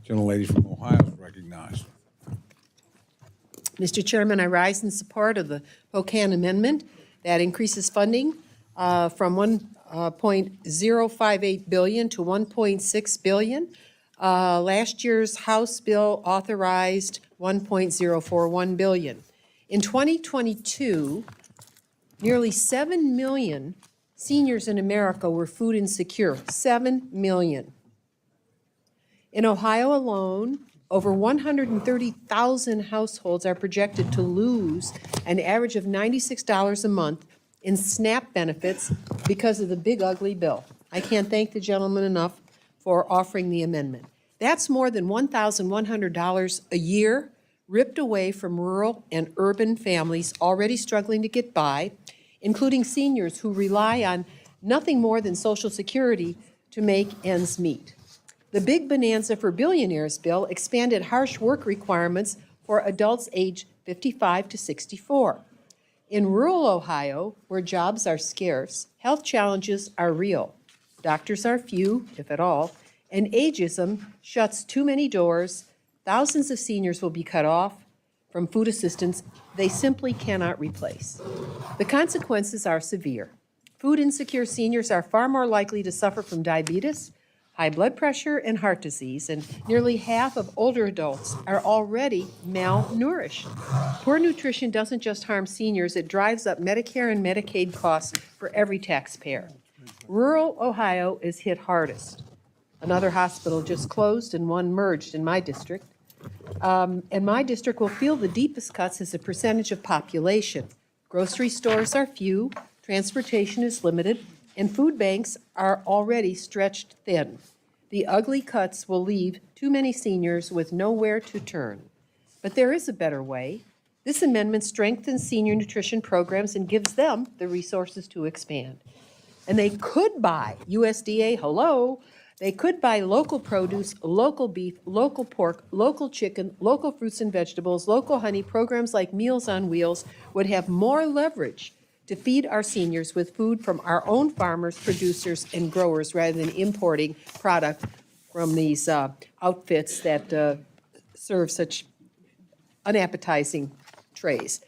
[SPEAKER 1] Gentlelady from Ohio is recognized.
[SPEAKER 7] Mr. Chairman, I rise in support of the Pocan amendment that increases funding from $1.058 billion to $1.6 billion. Last year's House bill authorized $1.041 billion. In 2022, nearly 7 million seniors in America were food insecure. 7 million. In Ohio alone, over 130,000 households are projected to lose an average of $96 a month in SNAP benefits because of the big ugly bill. I can't thank the gentleman enough for offering the amendment. That's more than $1,100 a year ripped away from rural and urban families already struggling to get by, including seniors who rely on nothing more than Social Security to make ends meet. The big bonanza for billionaires bill expanded harsh work requirements for adults aged 55 to 64. In rural Ohio, where jobs are scarce, health challenges are real. Doctors are few, if at all, and ageism shuts too many doors. Thousands of seniors will be cut off from food assistance they simply cannot replace. The consequences are severe. Food insecure seniors are far more likely to suffer from diabetes, high blood pressure, and heart disease, and nearly half of older adults are already malnourished. Poor nutrition doesn't just harm seniors, it drives up Medicare and Medicaid costs for every taxpayer. Rural Ohio is hit hardest. Another hospital just closed and one merged in my district. And my district will feel the deepest cuts as a percentage of population. Grocery stores are few, transportation is limited, and food banks are already stretched thin. The ugly cuts will leave too many seniors with nowhere to turn. But there is a better way. This amendment strengthens senior nutrition programs and gives them the resources to expand. And they could buy USDA, hello, they could buy local produce, local beef, local pork, local chicken, local fruits and vegetables, local honey. Programs like Meals on Wheels would have more leverage to feed our seniors with food from our own farmers, producers, and growers rather than importing product from these outfits that serve such unappetizing trays.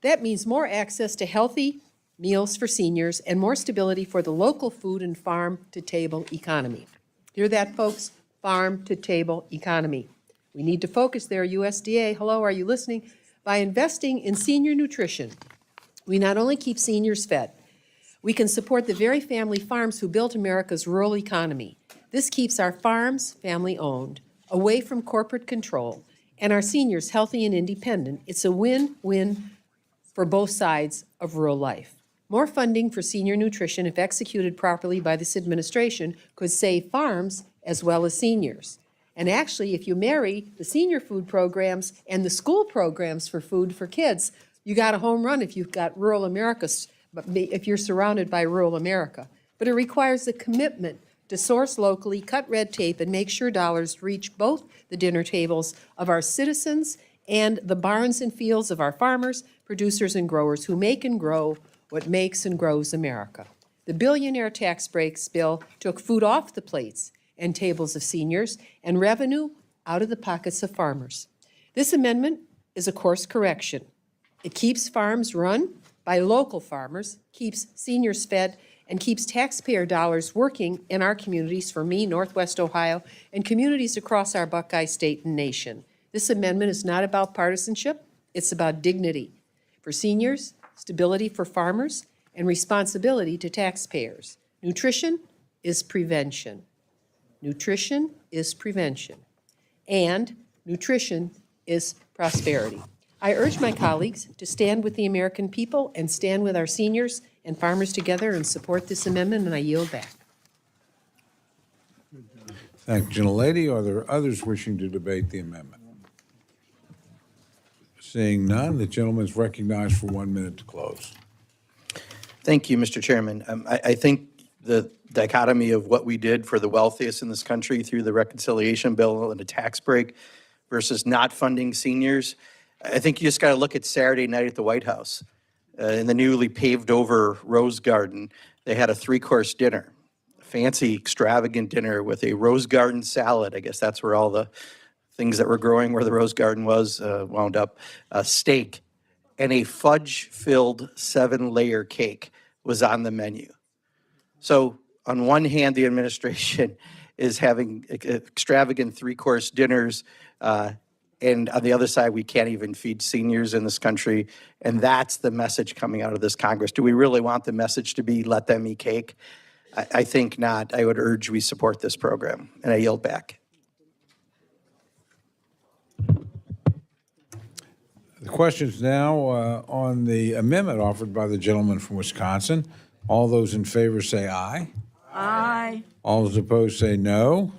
[SPEAKER 7] That means more access to healthy meals for seniors and more stability for the local food and farm-to-table economy. Hear that, folks? Farm-to-table economy. We need to focus there, USDA. Hello, are you listening? By investing in senior nutrition, we not only keep seniors fed, we can support the very family farms who built America's rural economy. This keeps our farms family-owned, away from corporate control, and our seniors healthy and independent. It's a win-win for both sides of rural life. More funding for senior nutrition, if executed properly by this administration, could save farms as well as seniors. And actually, if you marry the senior food programs and the school programs for food for kids, you got a home run if you've got rural America, if you're surrounded by rural America. But it requires a commitment to source locally, cut red tape, and make sure dollars reach both the dinner tables of our citizens and the barns and fields of our farmers, producers, and growers who make and grow what makes and grows America. The billionaire tax breaks bill took food off the plates and tables of seniors and revenue out of the pockets of farmers. This amendment is a course correction. It keeps farms run by local farmers, keeps seniors fed, and keeps taxpayer dollars working in our communities for me, Northwest Ohio, and communities across our Buckeye state and nation. This amendment is not about partisanship, it's about dignity for seniors, stability for farmers, and responsibility to taxpayers. Nutrition is prevention. Nutrition is prevention. And nutrition is prosperity. I urge my colleagues to stand with the American people and stand with our seniors and farmers together and support this amendment, and I yield back.
[SPEAKER 1] Thank you, gentlelady. Are there others wishing to debate the amendment? Seeing none, the gentleman is recognized for 1 minute to close.
[SPEAKER 12] Thank you, Mr. Chairman. I think the dichotomy of what we did for the wealthiest in this country through the reconciliation bill and a tax break versus not funding seniors, I think you just got to look at Saturday night at the White House. In the newly paved over Rose Garden, they had a 3-course dinner, a fancy, extravagant dinner with a Rose Garden salad. I guess that's where all the things that were growing where the Rose Garden was wound up, a steak, and a fudge-filled 7-layer cake was on the menu. So on one hand, the administration is having extravagant 3-course dinners, and on the other side, we can't even feed seniors in this country, and that's the message coming out of this Congress. Do we really want the message to be let them eat cake? I think not. I would urge we support this program, and I yield back.
[SPEAKER 1] The question is now on the amendment offered by the gentleman from Wisconsin. All those in favor say aye.
[SPEAKER 3] Aye.
[SPEAKER 1] All those opposed say no.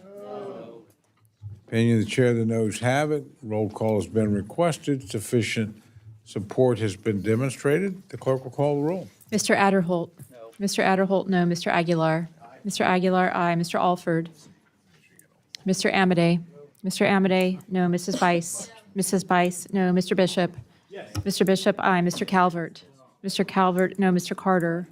[SPEAKER 1] Opinion of the chair, the noes have it. Roll call has been requested. Sufficient support has been demonstrated. The clerk will call the roll.
[SPEAKER 21] Mr. Adderholt? No. Mr. Adderholt, no. Mr. Aguilar? Aye. Mr. Aguilar, aye. Mr. Alford? Mr. Amade? Mr. Amade, no. Mrs. Bice? Mrs. Bice, no. Mr. Bishop? Yes. Mr. Bishop, aye. Mr. Calvert? Mr. Calvert, no. Mr. Carter?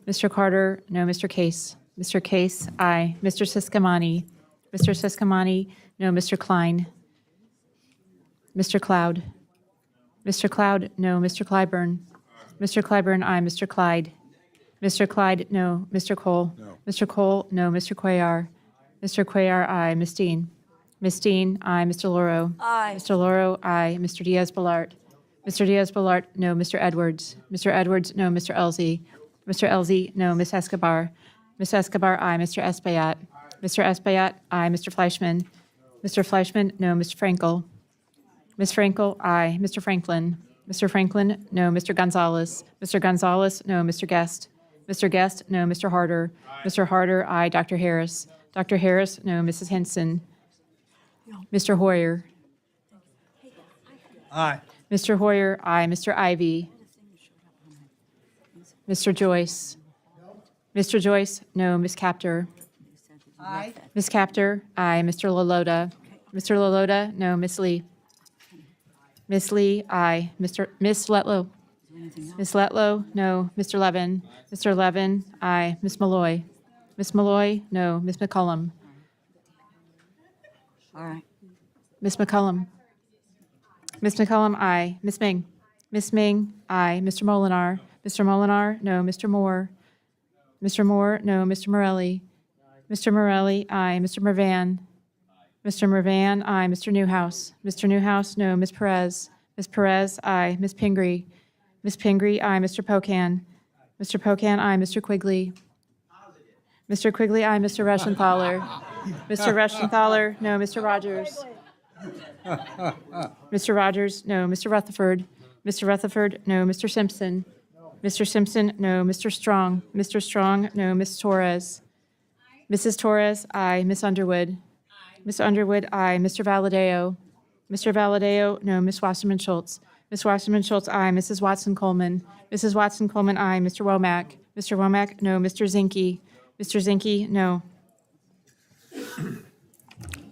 [SPEAKER 21] Mr. Carter, no. Mr. Case? Mr. Case, aye. Mr. Siscomani? Mr. Siscomani, no. Mr. Klein? Mr. Cloud? Mr. Cloud, no. Mr. Clyburn? Mr. Clyburn, aye. Mr. Clyde? Mr. Clyde, no. Mr. Cole?
[SPEAKER 1] No.
[SPEAKER 21] Mr. Cole, no. Mr. Cuellar? Mr. Cuellar, aye. Ms. Dean? Ms. Dean, aye. Mr. Loro?
[SPEAKER 3] Aye.
[SPEAKER 21] Mr. Loro, aye. Mr. Diaz-Balart? Mr. Diaz-Balart, no. Mr. Edwards? Mr. Edwards, no. Mr. Elzey? Mr. Elzey, no. Ms. Escobar? Ms. Escobar, aye. Mr. Espaillat? Mr. Espaillat, aye. Mr. Fleischman? Mr. Fleischman, no. Mr. Frankel? Ms. Frankel, aye. Mr. Franklin? Mr. Franklin, no. Mr. Gonzalez? Mr. Gonzalez, no. Mr. Guest? Mr. Guest, no. Mr. Harder? Mr. Harder, aye. Dr. Harris? Dr. Harris, no. Mrs. Henson? Mr. Hoyer?
[SPEAKER 1] Aye.
[SPEAKER 21] Mr. Hoyer, aye. Mr. Ivy? Mr. Joyce? Mr. Joyce, no. Ms. Capter?
[SPEAKER 10] Aye.
[SPEAKER 21] Ms. Capter, aye. Mr. Lalota? Mr. Lalota, no. Ms. Lee? Ms. Lee, aye. Miss Letlow? Ms. Letlow, no. Mr. Levin? Mr. Levin, aye. Ms. Malloy? Ms. Malloy, no. Ms. McCullum?
[SPEAKER 3] All right.
[SPEAKER 21] Ms. McCullum? Ms. McCullum, aye. Ms. Ming? Ms. Ming, aye. Mr. Molinar? Mr. Molinar, no. Mr. Moore? Mr. Moore, no. Mr. Morelli? Mr. Morelli, aye. Mr. Mervan? Mr. Mervan, aye. Mr. Newhouse? Mr. Newhouse, no. Ms. Perez? Ms. Perez, aye. Ms. Pingree? Ms. Pingree, aye. Mr. Pocan? Mr. Pocan, aye. Mr. Quigley? Mr. Quigley, aye. Mr. Reschenthaler? Mr. Reschenthaler, no. Mr. Rogers? Mr. Rogers, no. Mr. Rutherford? Mr. Rutherford, no. Mr. Simpson? Mr. Simpson, no. Mr. Strong? Mr. Strong, no. Ms. Torres? Mrs. Torres, aye. Ms. Underwood? Ms. Underwood, aye. Mr. Valadeo? Mr. Valadeo, no. Ms. Wasserman Schultz? Ms. Wasserman Schultz, aye. Mrs. Watson Coleman? Mrs. Watson Coleman, aye. Mr. Womack? Mr. Womack, no. Mr. Zinke? Mr. Zinke, no.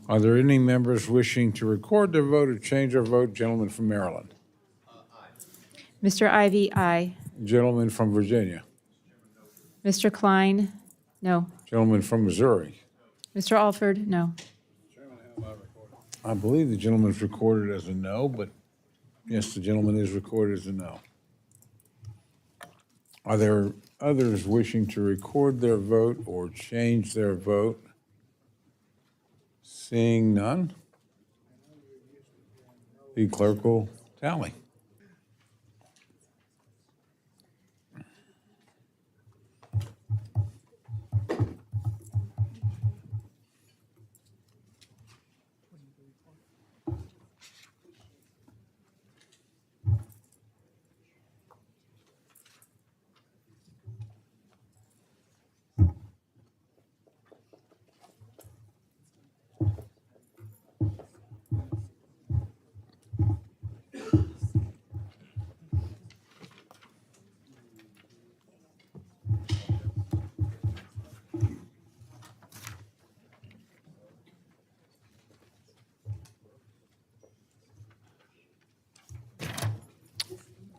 [SPEAKER 1] Are there any members wishing to record their vote or change their vote? Gentleman from Maryland.
[SPEAKER 21] Mr. Ivy, aye.
[SPEAKER 1] Gentleman from Virginia.
[SPEAKER 21] Mr. Klein, no.
[SPEAKER 1] Gentleman from Missouri.
[SPEAKER 21] Mr. Alford, no.
[SPEAKER 1] I believe the gentleman is recorded as a no, but yes, the gentleman is recorded as a no. Are there others wishing to record their vote or change their vote? Seeing none, the clerk will tally.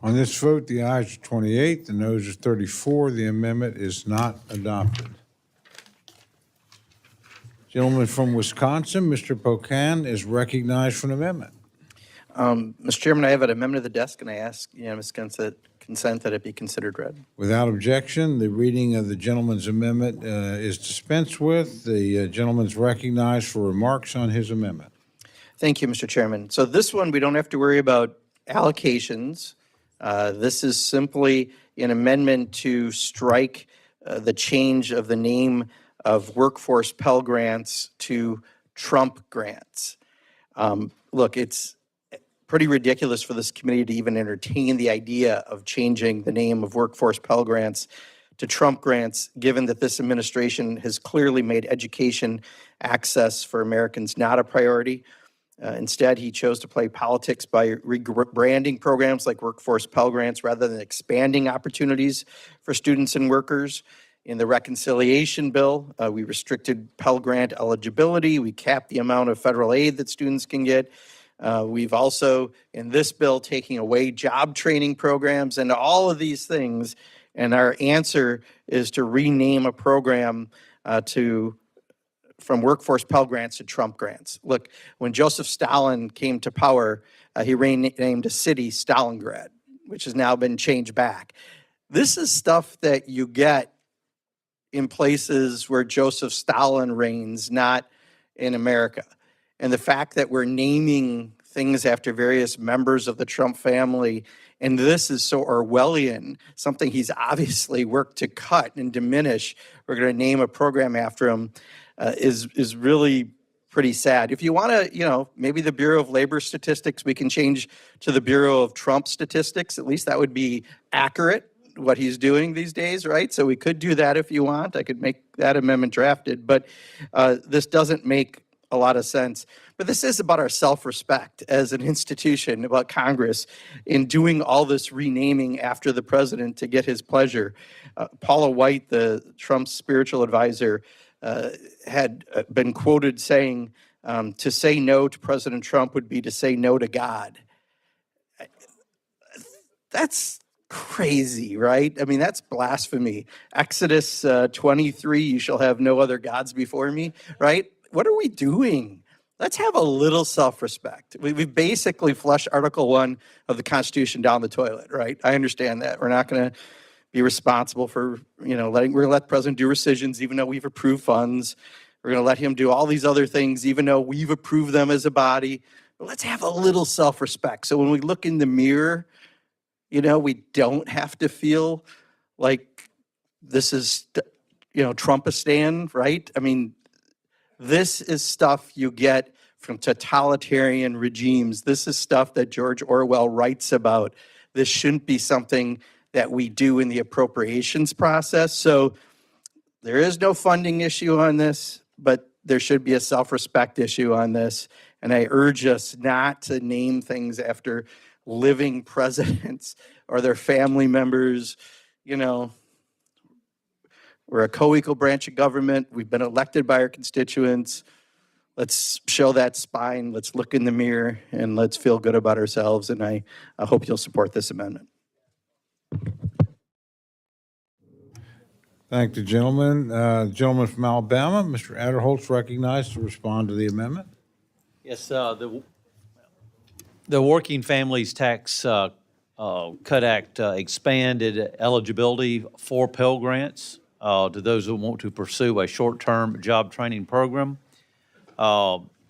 [SPEAKER 1] On this vote, the ayes are 28, the noes are 34. The amendment is not adopted. Gentleman from Wisconsin, Mr. Pocan, is recognized for an amendment.
[SPEAKER 12] Mr. Chairman, I have an amendment of the desk, and I ask unanimous consent that it be considered read.
[SPEAKER 1] Without objection, the reading of the gentleman's amendment is dispensed with. The gentleman's recognized for remarks on his amendment.
[SPEAKER 12] Thank you, Mr. Chairman. So this one, we don't have to worry about allocations. This is simply an amendment to strike the change of the name of workforce Pell Grants to Trump Grants. Look, it's pretty ridiculous for this committee to even entertain the idea of changing the name of workforce Pell Grants to Trump Grants, given that this administration has clearly made education access for Americans not a priority. Instead, he chose to play politics by rebranding programs like Workforce Pell Grants rather than expanding opportunities for students and workers. In the reconciliation bill, we restricted Pell Grant eligibility. We capped the amount of federal aid that students can get. We've also, in this bill, taking away job training programs and all of these things. And our answer is to rename a program from workforce Pell Grants to Trump grants. Look, when Joseph Stalin came to power, he renamed a city Stalingrad, which has now been changed back. This is stuff that you get in places where Joseph Stalin reigns, not in America. And the fact that we're naming things after various members of the Trump family, and this is so Orwellian, something he's obviously worked to cut and diminish, we're going to name a program after him, is really pretty sad. If you want to, maybe the Bureau of Labor Statistics, we can change to the Bureau of Trump Statistics. At least that would be accurate, what he's doing these days, right? So we could do that if you want. I could make that amendment drafted, but this doesn't make a lot of sense. But this is about our self-respect as an institution, about Congress, in doing all this renaming after the president to get his pleasure. Paula White, the Trump's spiritual advisor, had been quoted saying, to say no to President Trump would be to say no to God. That's crazy, right? I mean, that's blasphemy. Exodus 23, you shall have no other gods before me, right? What are we doing? Let's have a little self-respect. We've basically flushed Article 1 of the Constitution down the toilet, right? I understand that. We're not going to be responsible for, we're going to let the president do rescissions even though we've approved funds. We're going to let him do all these other things even though we've approved them as a body. But let's have a little self-respect. So when we look in the mirror, we don't have to feel like this is, Trumpistan, right? I mean, this is stuff you get from totalitarian regimes. This is stuff that George Orwell writes about. This shouldn't be something that we do in the appropriations process. So there is no funding issue on this, but there should be a self-respect issue on this. And I urge us not to name things after living presidents or their family members. We're a co-equal branch of government. We've been elected by our constituents. Let's show that spine. Let's look in the mirror and let's feel good about ourselves. And I hope you'll support this amendment.
[SPEAKER 1] Thank the gentleman. Gentleman from Alabama, Mr. Adderholt's recognized to respond to the amendment.
[SPEAKER 2] Yes, the Working Families Tax Cut Act expanded eligibility for Pell Grants to those who want to pursue a short-term job training program.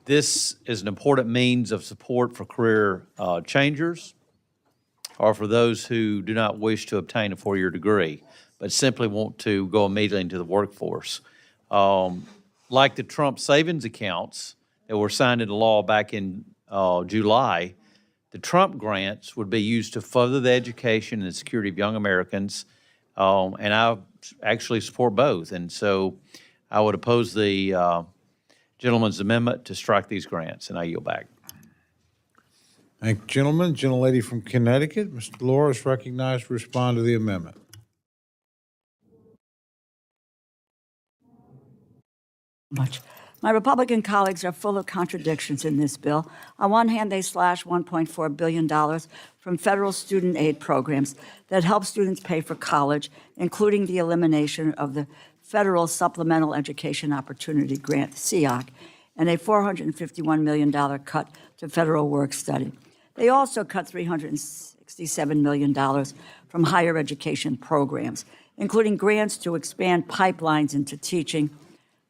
[SPEAKER 2] This is an important means of support for career changers or for those who do not wish to obtain a four-year degree, but simply want to go immediately into the workforce. Like the Trump savings accounts that were signed into law back in July, the Trump grants would be used to further the education and security of young Americans, and I actually support both. And so I would oppose the gentleman's amendment to strike these grants, and I yield back.
[SPEAKER 1] Thank you, gentlemen. Gentlelady from Connecticut, Mr. Delora is recognized to respond to the amendment.
[SPEAKER 3] My Republican colleagues are full of contradictions in this bill. On one hand, they slash $1.4 billion from federal student aid programs that help students pay for college, including the elimination of the Federal Supplemental Education Opportunity Grant, SEOC, and a $451 million cut to federal work study. They also cut $367 million from higher education programs, including grants to expand pipelines into teaching,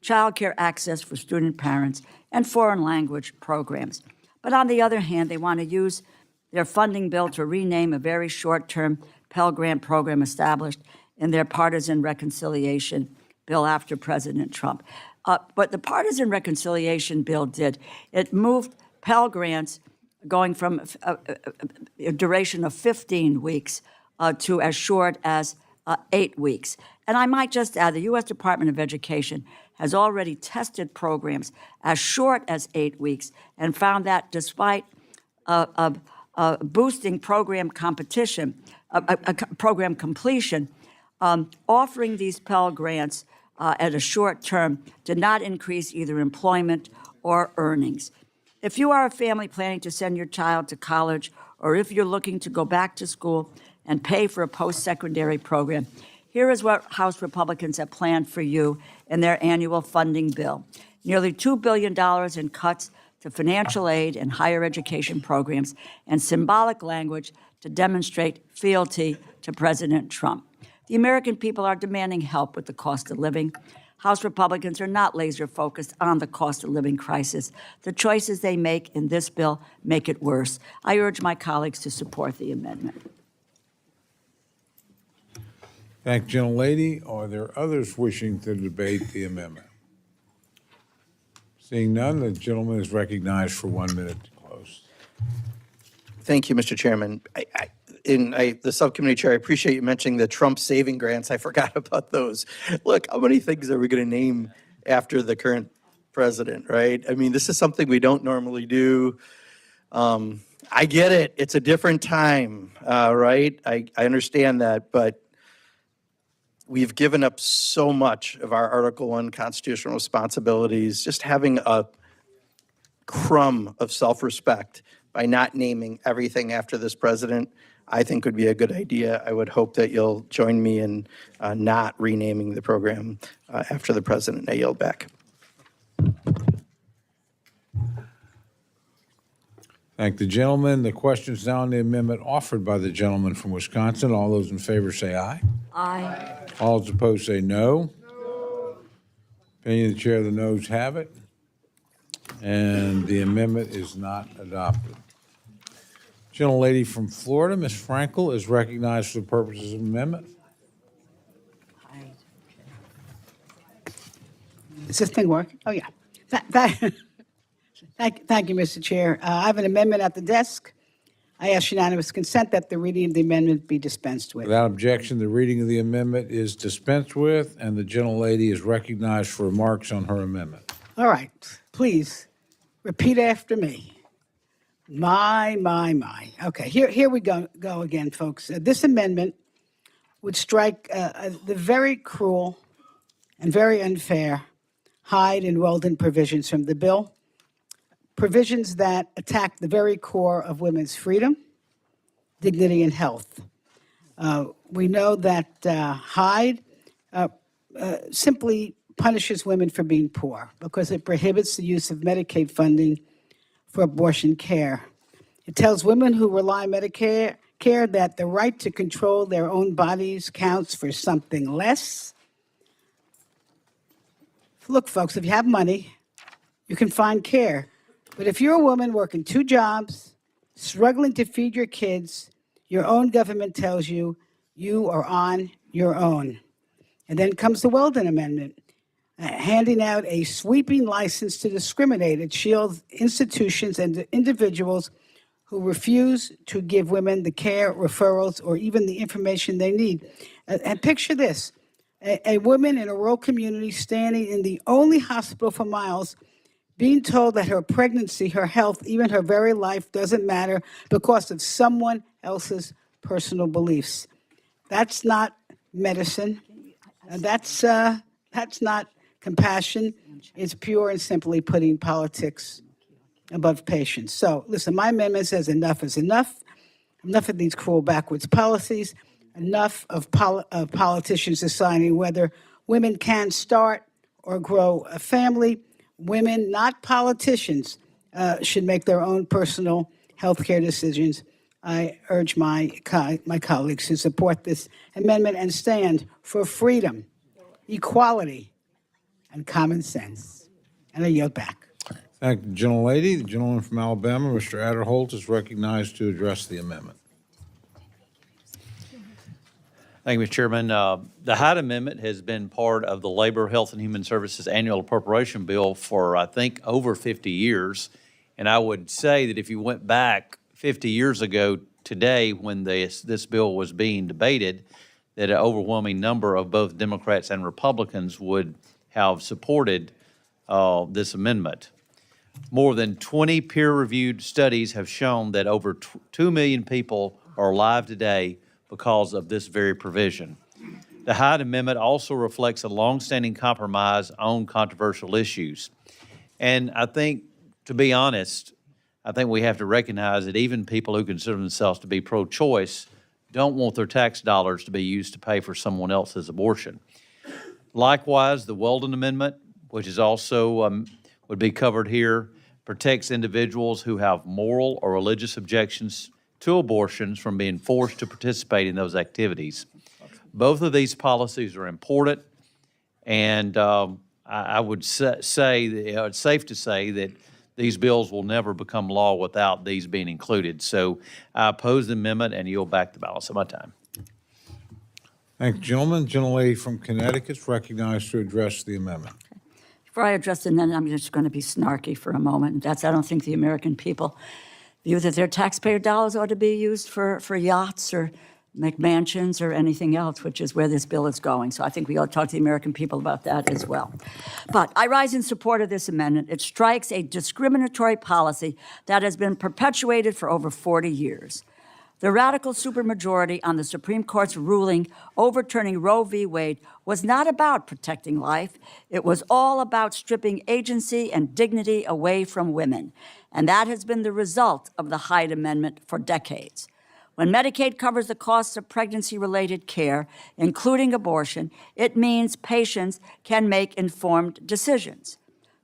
[SPEAKER 3] child care access for student parents, and foreign language programs. But on the other hand, they want to use their funding bill to rename a very short-term Pell Grant program established in their partisan reconciliation bill after President Trump. But the partisan reconciliation bill it moved Pell Grants going from a duration of 15 weeks to as short as 8 weeks. And I might just add, the U.S. Department of Education has already tested programs as short as 8 weeks and found that despite boosting program competition, program completion, offering these Pell Grants at a short term did not increase either employment or earnings. If you are a family planning to send your child to college, or if you're looking to go back to school and pay for a post-secondary program, here is what House Republicans have planned for you in their annual funding bill. nearly $2 billion in cuts to financial aid and higher education programs, and symbolic language to demonstrate fealty to President Trump. The American people are demanding help with the cost of living. House Republicans are not laser-focused on the cost of living crisis. The choices they make in this bill make it worse. I urge my colleagues to support the amendment.
[SPEAKER 1] Thank you, gentlelady. Are there others wishing to debate the amendment? Seeing none, the gentleman is recognized for 1 minute to close.
[SPEAKER 12] Thank you, Mr. Chairman. The subcommittee chair, I appreciate you mentioning the Trump saving grants. I forgot about those. Look, how many things are we going to name after the current president, right? I mean, this is something we don't normally do. I get it. It's a different time, right? I understand that, but we've given up so much of our Article I constitutional responsibilities, just having a crumb of self-respect by not naming everything after this president, I think would be a good idea. I would hope that you'll join me in not renaming the program after the president. I yield back.
[SPEAKER 1] Thank the gentleman. The question is now on the amendment offered by the gentleman from Wisconsin. All those in favor say aye.
[SPEAKER 3] Aye.
[SPEAKER 1] All those opposed say no. No. Opinion of the chair, the noes have it. And the amendment is not adopted. Gentlelady from Florida, Ms. Frankel, is recognized for the purposes of amendment.
[SPEAKER 16] Does this thing work? Oh, yeah. Thank you, Mr. Chair. I have an amendment at the desk. I ask unanimous consent that the reading of the amendment be dispensed with.
[SPEAKER 1] Without objection, the reading of the amendment is dispensed with, and the gentlelady is recognized for remarks on her amendment.
[SPEAKER 16] All right, please repeat after me. My. Okay, here we go again, folks. This amendment would strike the very cruel and very unfair Hyde and Weldon provisions from the bill, provisions that attack the very core of women's freedom, dignity, and health. We know that Hyde simply punishes women for being poor because it prohibits the use of Medicaid funding for abortion care. It tells women who rely on Medicare that the right to control their own bodies counts for something less. Look, folks, if you have money, you can find care. But if you're a woman working 2 jobs, struggling to feed your kids, your own government tells you you are on your own. And then comes the Weldon Amendment, handing out a sweeping license to discriminate. It shields institutions and individuals who refuse to give women the care, referrals, or even the information they need. And picture this, a woman in a rural community standing in the only hospital for miles, being told that her pregnancy, her health, even her very life doesn't matter because of someone else's personal beliefs. That's not medicine. That's not compassion. It's pure and simply putting politics above patients. So listen, my amendment says enough is enough. Enough of these cruel backwards policies. Enough of politicians deciding whether women can start or grow a family. Women, not politicians, should make their own personal health care decisions. I urge my colleagues to support this amendment and stand for freedom, equality, and common sense. And I yield back.
[SPEAKER 1] Thank the gentlelady. The gentleman from Alabama, Mr. Adderholt, is recognized to address the amendment.
[SPEAKER 2] Thank you, Mr. Chairman. The Hyde Amendment has been part of the Labor, Health, and Human Services Annual Appropriation Bill for, I think, over 50 years. And I would say that if you went back 50 years ago today when this bill was being debated, that an overwhelming number of both Democrats and Republicans would have supported this amendment. More than 20 peer-reviewed studies have shown that over 2 million people are alive today because of this very provision. The Hyde Amendment also reflects a longstanding compromise on controversial issues. And I think, to be honest, I think we have to recognize that even people who consider themselves to be pro-choice don't want their tax dollars to be used to pay for someone else's abortion. Likewise, the Weldon Amendment, which is also would be covered here, protects individuals who have moral or religious objections to abortions from being forced to participate in those activities. Both of these policies are important, and I would say that it's safe to say that these bills will never become law without these being included. So I oppose the amendment and yield back the balance of my time.
[SPEAKER 1] Thank you, gentlemen. Gentlelady from Connecticut is recognized to address the amendment.
[SPEAKER 3] Before I address the amendment, I'm just going to be snarky for a moment. I don't think the American people view that their taxpayer dollars ought to be used for yachts or McMansions or anything else, which is where this bill is going. So I think we ought to talk to the American people about that as well. But I rise in support of this amendment. It strikes a discriminatory policy that has been perpetuated for over 40 years. The radical supermajority on the Supreme Court's ruling overturning Roe v. Wade was not about protecting life. It was all about stripping agency and dignity away from women. And that has been the result of the Hyde Amendment for decades. When Medicaid covers the costs of pregnancy-related care, including abortion, it means patients can make informed decisions.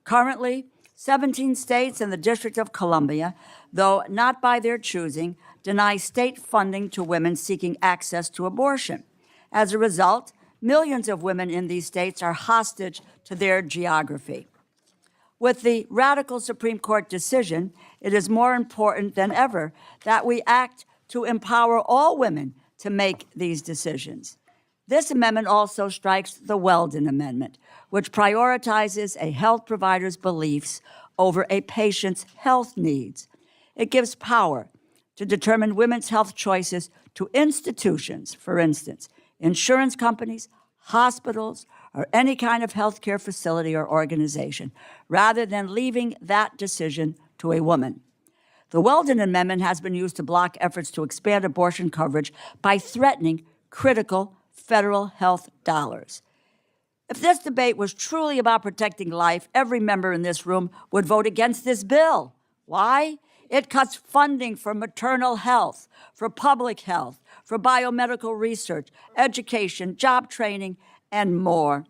[SPEAKER 3] Currently, 17 states and the District of Columbia, though not by their choosing, deny state funding to women seeking access to abortion. As a result, millions of women in these states are hostage to their geography. With the radical Supreme Court decision, it is more important than ever that we act to empower all women to make these decisions. This amendment also strikes the Weldon Amendment, which prioritizes a health provider's beliefs over a patient's health needs. It gives power to determine women's health choices to institutions, for instance, insurance companies, hospitals, or any kind of healthcare facility or organization, rather than leaving that decision to a woman. The Weldon Amendment has been used to block efforts to expand abortion coverage by threatening critical federal health dollars. If this debate was truly about protecting life, every member in this room would vote against this bill. Why? It cuts funding for maternal health, for public health, for biomedical research, education, job training, and more.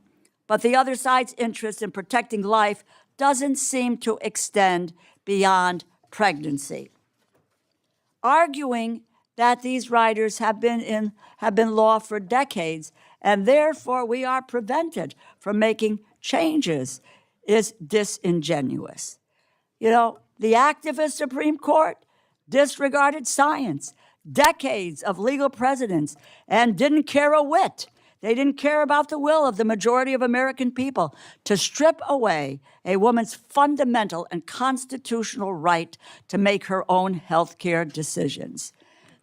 [SPEAKER 3] But the other side's interest in protecting life doesn't seem to extend beyond pregnancy. Arguing that these riders have been law for decades, and therefore we are prevented from making changes, is disingenuous. You know, the activist Supreme Court disregarded science, decades of legal precedents, and didn't care a whit. They didn't care about the will of the majority of American people to strip away a woman's fundamental and constitutional right to make her own health care decisions.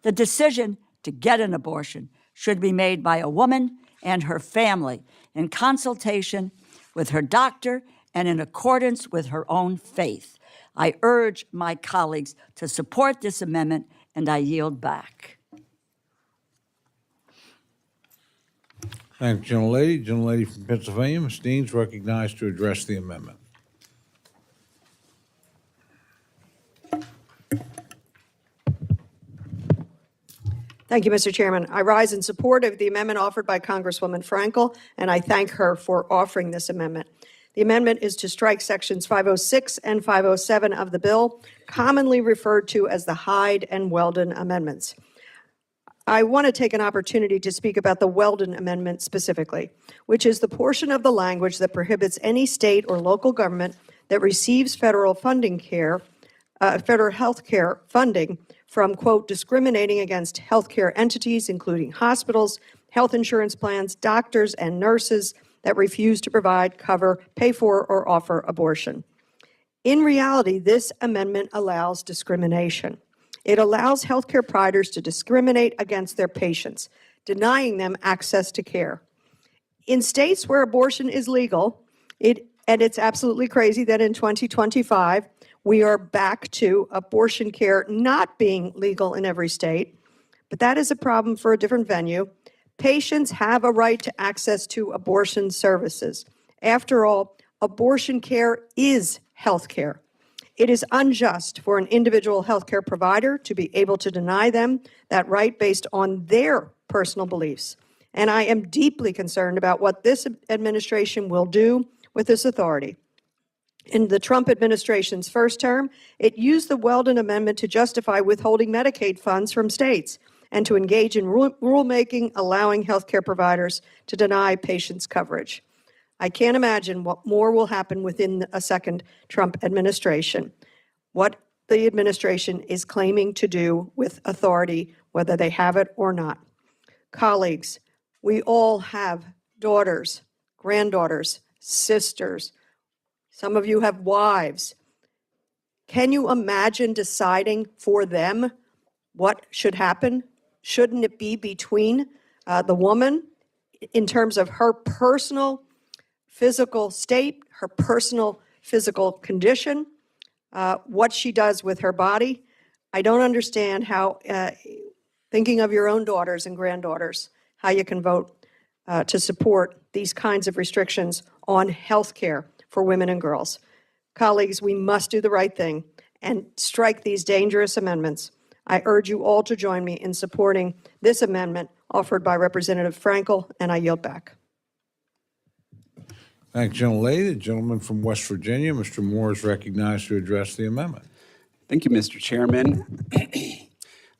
[SPEAKER 3] The decision to get an abortion should be made by a woman and her family in consultation with her doctor and in accordance with her own faith. I urge my colleagues to support this amendment, and I yield back.
[SPEAKER 1] Thank you, gentlelady. Gentlelady from Pennsylvania, Ms. Deans, recognized to address the amendment.
[SPEAKER 18] Thank you, Mr. Chairman. I rise in support of the amendment offered by Congresswoman Frankel, and I thank her for offering this amendment. The amendment is to strike sections 506 and 507 of the bill, commonly referred to as the Hyde and Weldon amendments. I want to take an opportunity to speak about the Weldon Amendment specifically, which is the portion of the language that prohibits any state or local government that receives federal health care funding from, quote, discriminating against healthcare entities, including hospitals, health insurance plans, doctors, and nurses that refuse to provide, cover, pay for, or offer abortion. In reality, this amendment allows discrimination. It allows healthcare providers to discriminate against their patients, denying them access to care. In states where abortion is legal, and it's absolutely crazy that in 2025, we are back to abortion care not being legal in every state, but that is a problem for a different venue. Patients have a right to access to abortion services. After all, abortion care is health care. It is unjust for an individual healthcare provider to be able to deny them that right based on their personal beliefs. And I am deeply concerned about what this administration will do with this authority. In the Trump administration's first term, it used the Weldon Amendment to justify withholding Medicaid funds from states and to engage in rulemaking allowing healthcare providers to deny patients coverage. I can't imagine what more will happen within a second Trump administration. What the administration is claiming to do with authority, whether they have it or not. Colleagues, we all have daughters, granddaughters, sisters. Some of you have wives. Can you imagine deciding for them what should happen? Shouldn't it be between the woman in terms of her personal physical state, her personal physical condition, what she does with her body? I don't understand how, thinking of your own daughters and granddaughters, how you can vote to support these kinds of restrictions on health care for women and girls. Colleagues, we must do the right thing and strike these dangerous amendments. I urge you all to join me in supporting this amendment offered by Representative Frankel, and I yield back.
[SPEAKER 1] Thank you, gentlelady. The gentleman from West Virginia, Mr. Moore, is recognized to address the amendment.
[SPEAKER 17] Thank you, Mr. Chairman.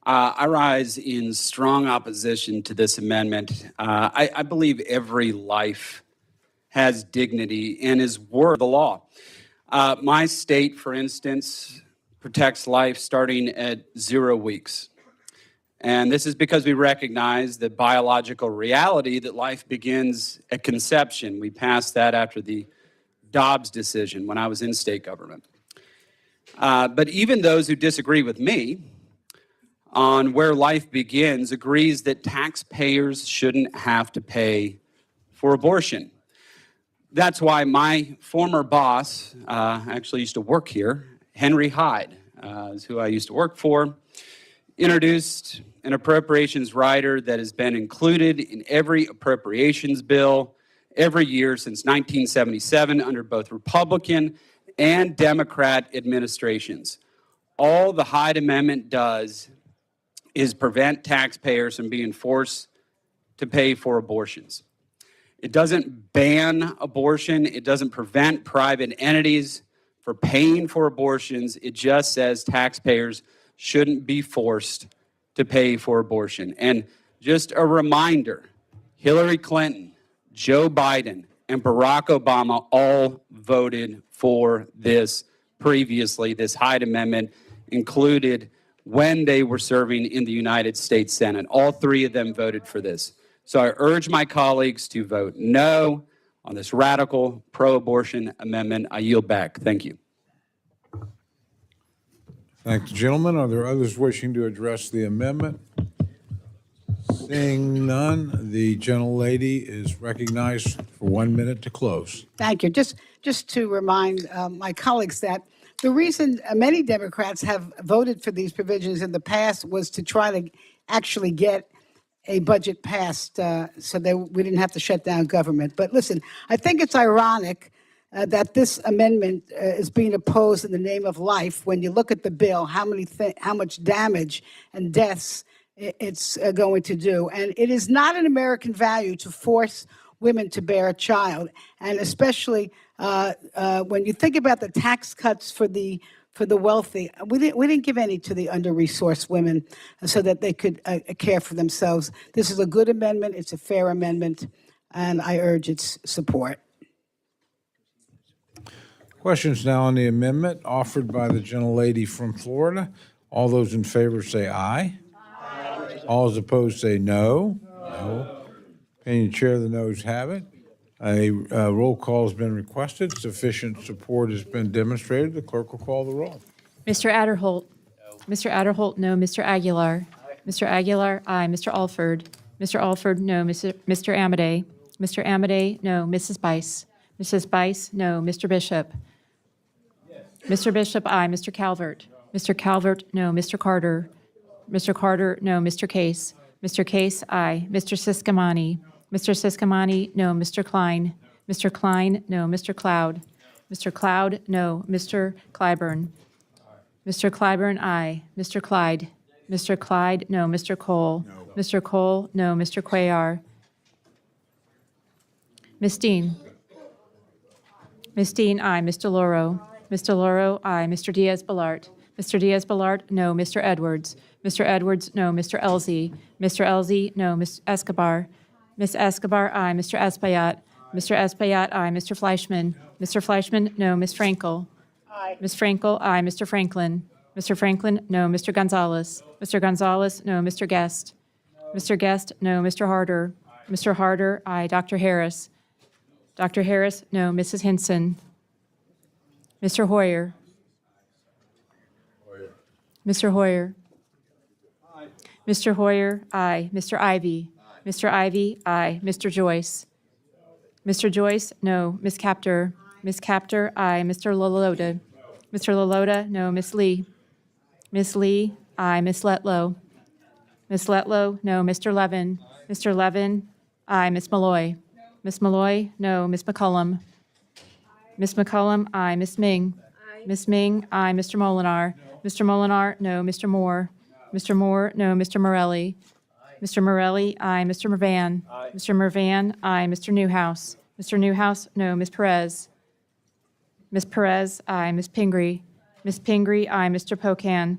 [SPEAKER 17] I rise in strong opposition to this amendment. I believe every life has dignity and is worth the law. My state, for instance, protects life starting at 0 weeks. And this is because we recognize the biological reality that life begins at conception. We passed that after the Dobbs decision when I was in state government. But even those who disagree with me on where life begins agrees that taxpayers shouldn't have to pay for abortion. That's why my former boss, actually used to work here, Henry Hyde, is who I used to work for, introduced an appropriations rider that has been included in every appropriations bill every year since 1977 under both Republican and Democrat administrations. All the Hyde Amendment does is prevent taxpayers from being forced to pay for abortions. It doesn't ban abortion. It doesn't prevent private entities from paying for abortions. It just says taxpayers shouldn't be forced to pay for abortion. And just a reminder, Hillary Clinton, Joe Biden, and Barack Obama all voted for this previously. This Hyde Amendment included when they were serving in the United States Senate. All three of them voted for this. So I urge my colleagues to vote no on this radical pro-abortion amendment. I yield back. Thank you.
[SPEAKER 1] Thank the gentleman. Are there others wishing to address the amendment? Seeing none, the gentlelady is recognized for 1 minute to close.
[SPEAKER 16] Thank you. Just to remind my colleagues that the reason many Democrats have voted for these provisions in the past was to try to actually get a budget passed so that we didn't have to shut down government. But listen, I think it's ironic that this amendment is being opposed in the name of life when you look at the bill, how much damage and deaths it's going to do. And it is not an American value to force women to bear a child, and especially when you think about the tax cuts for the wealthy, we didn't give any to the under-resourced women so that they could care for themselves. This is a good amendment. It's a fair amendment, and I urge its support.
[SPEAKER 1] Questions now on the amendment offered by the gentlelady from Florida. All those in favor say aye. Aye. All those opposed say no. No. Opinion chair, the noes have it. A roll call has been requested. Sufficient support has been demonstrated. The clerk will call the roll.
[SPEAKER 21] Mr. Adderholt. No. Mr. Adderholt, no. Mr. Aguilar. Aye. Mr. Aguilar, aye. Mr. Alford. Mr. Alford, no. Mr. Amadei. Mr. Amadei, no. Mrs. Bice. Mrs. Bice, no. Mr. Bishop. Yes. Mr. Bishop, aye. Mr. Calvert. Mr. Calvert, no. Mr. Carter. Mr. Carter, no. Mr. Case. Mr. Case, aye. Mr. Siscomani. Mr. Siscomani, no. Mr. Klein. Mr. Klein, no. Mr. Cloud. Mr. Cloud, no. Mr. Clyburn. Mr. Clyburn, aye. Mr. Clyde. Mr. Clyde, no. Mr. Cole. No. Mr. Cole, no. Mr. Cuellar. Ms. Dean. Ms. Dean, aye. Mr. Loro. Mr. Loro, aye. Mr. Diaz-Balart. Mr. Diaz-Balart, no. Mr. Edwards. Mr. Edwards, no. Mr. Elzey. Mr. Elzey, no. Ms. Escobar. Ms. Escobar, aye. Mr. Espaillat. Mr. Espaillat, aye. Mr. Fleischman. Mr. Fleischman, no. Ms. Frankel.
[SPEAKER 16] Aye.
[SPEAKER 21] Ms. Frankel, aye. Mr. Franklin. Mr. Franklin, no. Mr. Gonzalez. Mr. Gonzalez, no. Mr. Guest. Mr. Guest, no. Mr. Harder. Mr. Harder, aye. Dr. Harris. Dr. Harris, no. Mrs. Hinson. Mr. Hoyer. Mr. Hoyer. Mr. Hoyer, aye. Mr. Ivy. Mr. Ivy, aye. Mr. Joyce. Mr. Joyce, no. Ms. Capter. Ms. Capter, aye. Mr. Lalota. Mr. Lalota, no. Ms. Lee. Ms. Lee, aye. Ms. Letlow. Ms. Letlow, no. Mr. Levin. Mr. Levin, aye. Ms. Malloy. Ms. Malloy, no. Ms. McCullum. Ms. McCullum, aye. Ms. Ming. Ms. Ming, aye. Mr. Molinar. Mr. Molinar, no. Mr. Moore. Mr. Moore, no. Mr. Morelli. Mr. Morelli, aye. Mr. Mervan. Mr. Mervan, aye. Mr. Newhouse. Mr. Newhouse, no. Ms. Perez. Ms. Perez, aye. Ms. Pingree. Ms. Pingree, aye. Mr. Pocan.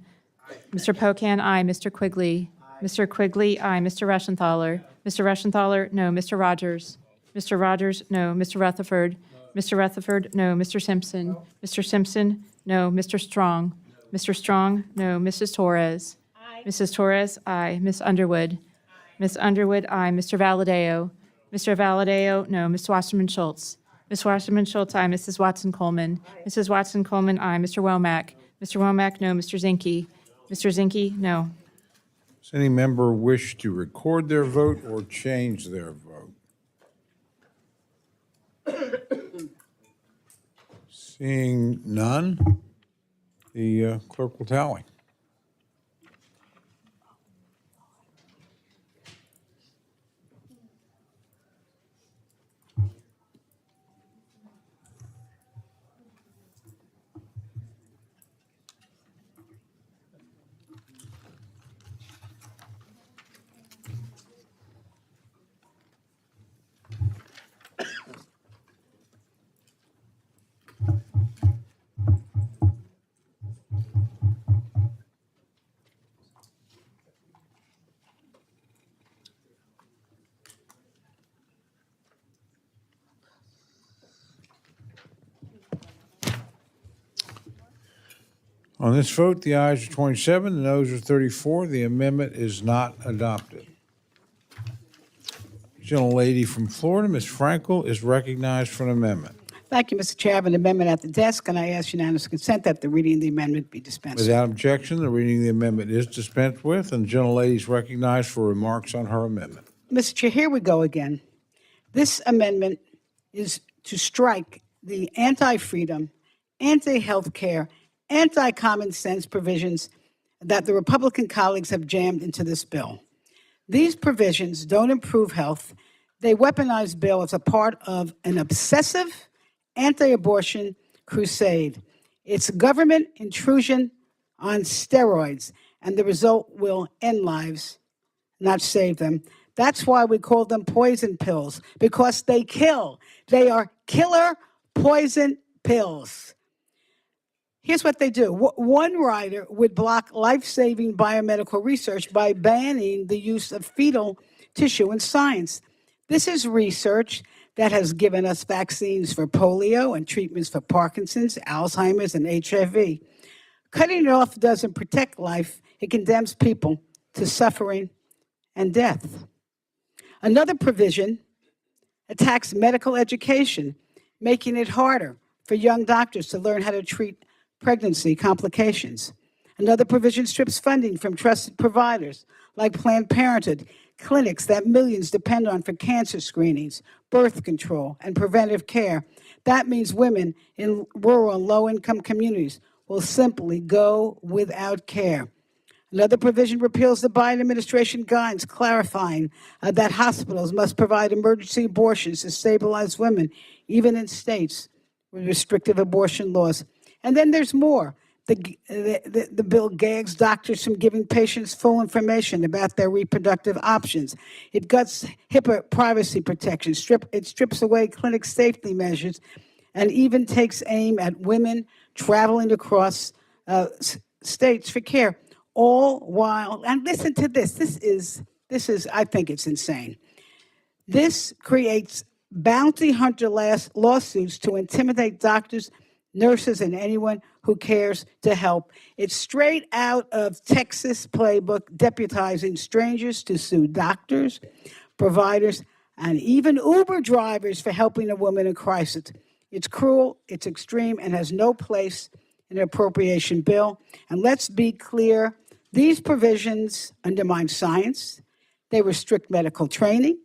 [SPEAKER 21] Mr. Pocan, aye. Mr. Quigley. Mr. Quigley, aye. Mr. Reschenthaler. Mr. Reschenthaler, no. Mr. Rogers. Mr. Rogers, no. Mr. Rutherford. Mr. Rutherford, no. Mr. Simpson. Mr. Simpson, no. Mr. Strong. Mr. Strong, no. Mrs. Torres. Mrs. Torres, aye. Ms. Underwood. Ms. Underwood, aye. Mr. Valadeo. Mr. Valadeo, no. Ms. Wasserman Schultz. Ms. Wasserman Schultz, aye. Mrs. Watson Coleman. Mrs. Watson Coleman, aye. Mr. Womack. Mr. Womack, no. Mr. Zinke. Mr. Zinke, no.
[SPEAKER 1] Does any member wish to record their vote or change their vote? Seeing none, the clerk will tally. On this vote, the ayes are 27, the noes are 34. The amendment is not adopted. Gentlelady from Florida, Ms. Frankel, is recognized for an amendment.
[SPEAKER 16] Thank you, Mr. Chair. I have an amendment at the desk, and I ask unanimous consent that the reading of the amendment be dispensed.
[SPEAKER 1] Without objection, the reading of the amendment is dispensed with, and the gentlelady is recognized for remarks on her amendment.
[SPEAKER 16] Mr. Chair, here we go again. This amendment is to strike the anti-freedom, anti-health care, anti-common sense provisions that the Republican colleagues have jammed into this bill. These provisions don't improve health. They weaponize bill as a part of an obsessive anti-abortion crusade. It's government intrusion on steroids, and the result will end lives, not save them. That's why we call them poison pills, because they kill. They are killer poison pills. Here's what they do. One writer would block life-saving biomedical research by banning the use of fetal tissue in science. This is research that has given us vaccines for polio and treatments for Parkinson's, Alzheimer's, and HIV. Cutting it off doesn't protect life. It condemns people to suffering and death. Another provision attacks medical education, making it harder for young doctors to learn how to treat pregnancy complications. Another provision strips funding from trusted providers like Planned Parenthood, clinics that millions depend on for cancer screenings, birth control, and preventive care. That means women in rural and low-income communities will simply go without care. Another provision repeals the Biden administration guidance clarifying that hospitals must provide emergency abortions to stabilize women, even in states with restrictive abortion laws. And then there's more. The bill gags doctors from giving patients full information about their reproductive options. It guts HIPAA privacy protection. It strips away clinic safety measures and even takes aim at women traveling across states for care, all while, and listen to this, this is, I think it's insane. This creates bounty hunter lawsuits to intimidate doctors, nurses, and anyone who cares to help. It's straight out of Texas playbook, deputizing strangers to sue doctors, providers, and even Uber drivers for helping a woman in crisis. It's cruel, it's extreme, and has no place in an appropriation bill. And let's be clear, these provisions undermine science, they restrict medical training,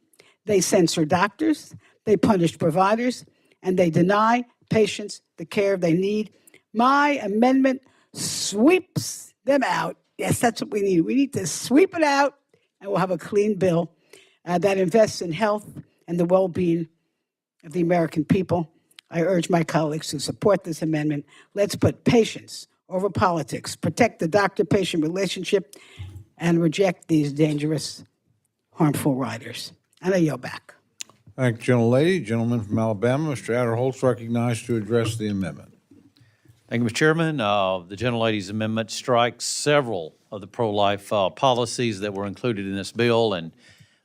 [SPEAKER 16] they censor doctors, they punish providers, and they deny patients the care they need. My amendment sweeps them out. Yes, that's what we need. We need to sweep it out, and we'll have a clean bill that invests in health and the well-being of the American people. I urge my colleagues to support this amendment. Let's put patients over politics, protect the doctor-patient relationship, and reject these dangerous, harmful riders. And I yield back.
[SPEAKER 1] Thank you, gentlelady. Gentleman from Alabama, Mr. Adderholt's recognized to address the amendment.
[SPEAKER 2] Thank you, Mr. Chairman. The gentlelady's amendment strikes several of the pro-life policies that were included in this bill, and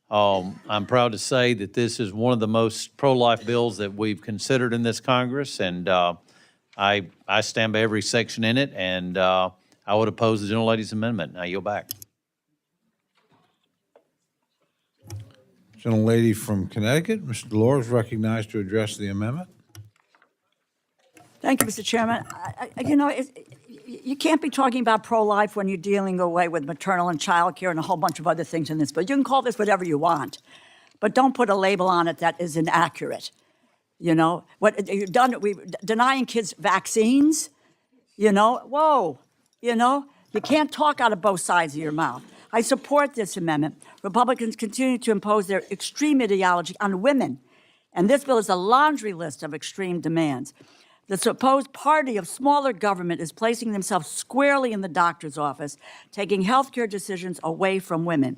[SPEAKER 2] I'm proud to say that this is one of the most pro-life bills that we've considered in this Congress, and I stand by every section in it, and I would oppose the gentlelady's amendment. I yield back.
[SPEAKER 1] Gentlelady from Connecticut, Mr. Delors, recognized to address the amendment.
[SPEAKER 3] Thank you, Mr. Chairman. You can't be talking about pro-life when you're dealing away with maternal and child care and a whole bunch of other things in this bill. You can call this whatever you want, but don't put a label on it that is inaccurate. You know, what you've done, denying kids vaccines, whoa, you can't talk out of both sides of your mouth. I support this amendment. Republicans continue to impose their extreme ideology on women, and this bill is a laundry list of extreme demands. The supposed party of smaller government is placing themselves squarely in the doctor's office, taking health care decisions away from women.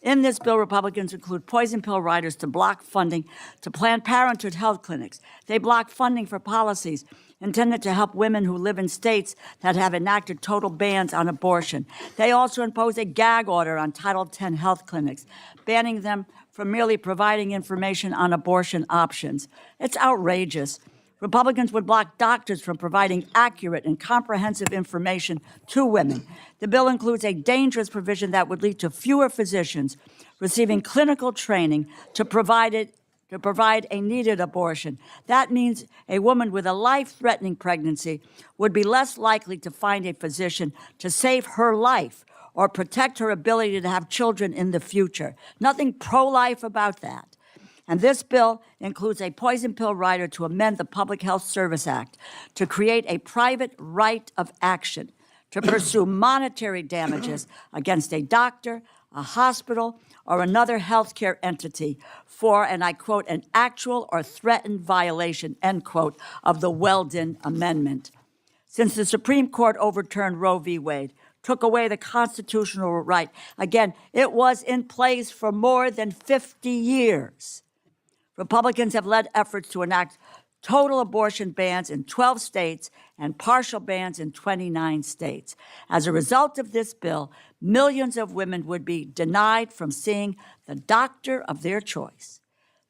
[SPEAKER 3] In this bill, Republicans include poison pill riders to block funding to Planned Parenthood health clinics. They block funding for policies intended to help women who live in states that have enacted total bans on abortion. They also impose a gag order on Title X health clinics, banning them from merely providing information on abortion options. It's outrageous. Republicans would block doctors from providing accurate and comprehensive information to women. The bill includes a dangerous provision that would lead to fewer physicians receiving clinical training to provide a needed abortion. That means a woman with a life-threatening pregnancy would be less likely to find a physician to save her life or protect her ability to have children in the future. Nothing pro-life about that. And this bill includes a poison pill rider to amend the Public Health Service Act to create a private right of action to pursue monetary damages against a doctor, a hospital, or another healthcare entity for, and I quote, an actual or threatened violation, end quote, of the Weldon Amendment. Since the Supreme Court overturned Roe v. Wade, took away the constitutional right, again, it was in place for more than 50 years. Republicans have led efforts to enact total abortion bans in 12 states and partial bans in 29 states. As a result of this bill, millions of women would be denied from seeing the doctor of their choice,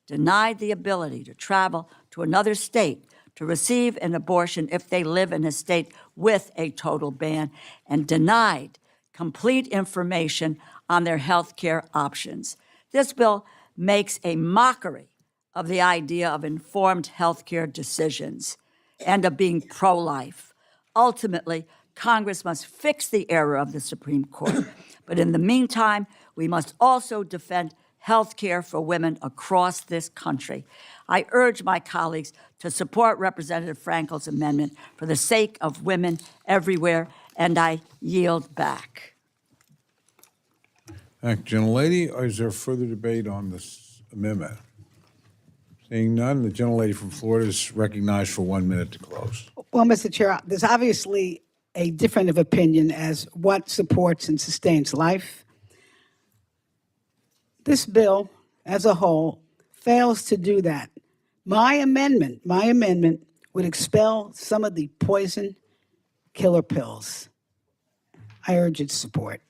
[SPEAKER 3] denied the ability to travel to another state to receive an abortion if they live in a state with a total ban, and denied complete information on their health care options. This bill makes a mockery of the idea of informed health care decisions and of being pro-life. Ultimately, Congress must fix the error of the Supreme Court. But in the meantime, we must also defend health care for women across this country. I urge my colleagues to support Representative Frankel's amendment for the sake of women everywhere, and I yield back.
[SPEAKER 1] Thank you, gentlelady. Is there further debate on this amendment? Seeing none, the gentlelady from Florida is recognized for 1 minute to close.
[SPEAKER 16] Well, Mr. Chair, there's obviously a difference of opinion as what supports and sustains life. This bill, as a whole, fails to do that. My amendment would expel some of the poison killer pills. I urge its support.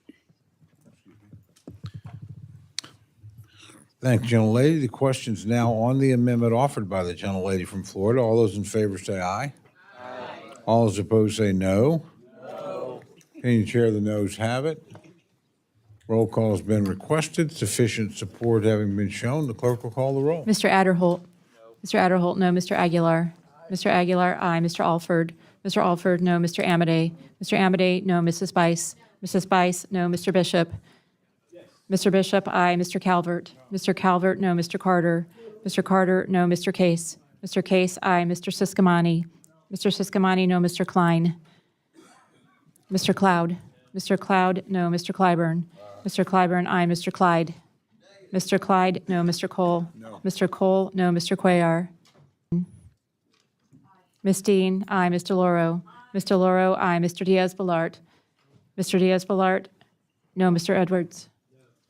[SPEAKER 1] Thank you, gentlelady. The question is now on the amendment offered by the gentlelady from Florida. All those in favor say aye. Aye. All those opposed say no. No. Opinion chair, the noes have it. Roll call has been requested. Sufficient support having been shown, the clerk will call the roll.
[SPEAKER 21] Mr. Adderholt. Mr. Adderholt, no. Mr. Aguilar. Mr. Aguilar, aye. Mr. Alford. Mr. Alford, no. Mr. Amade. Mr. Amade, no. Mrs. Bice. Mrs. Bice, no. Mr. Bishop. Mr. Bishop, aye. Mr. Calvert. Mr. Calvert, no. Mr. Carter. Mr. Carter, no. Mr. Case. Mr. Case, aye. Mr. Siscomani. Mr. Siscomani, no. Mr. Klein. Mr. Cloud. Mr. Cloud, no. Mr. Clyburn. Mr. Clyburn, aye. Mr. Clyde. Mr. Clyde, no. Mr. Cole. No. Mr. Cole, no. Mr. Cuellar. Ms. Dean, aye. Mr. Loro. Mr. Loro, aye. Mr. Diaz-Balart. Mr. Diaz-Balart, no. Mr. Edwards.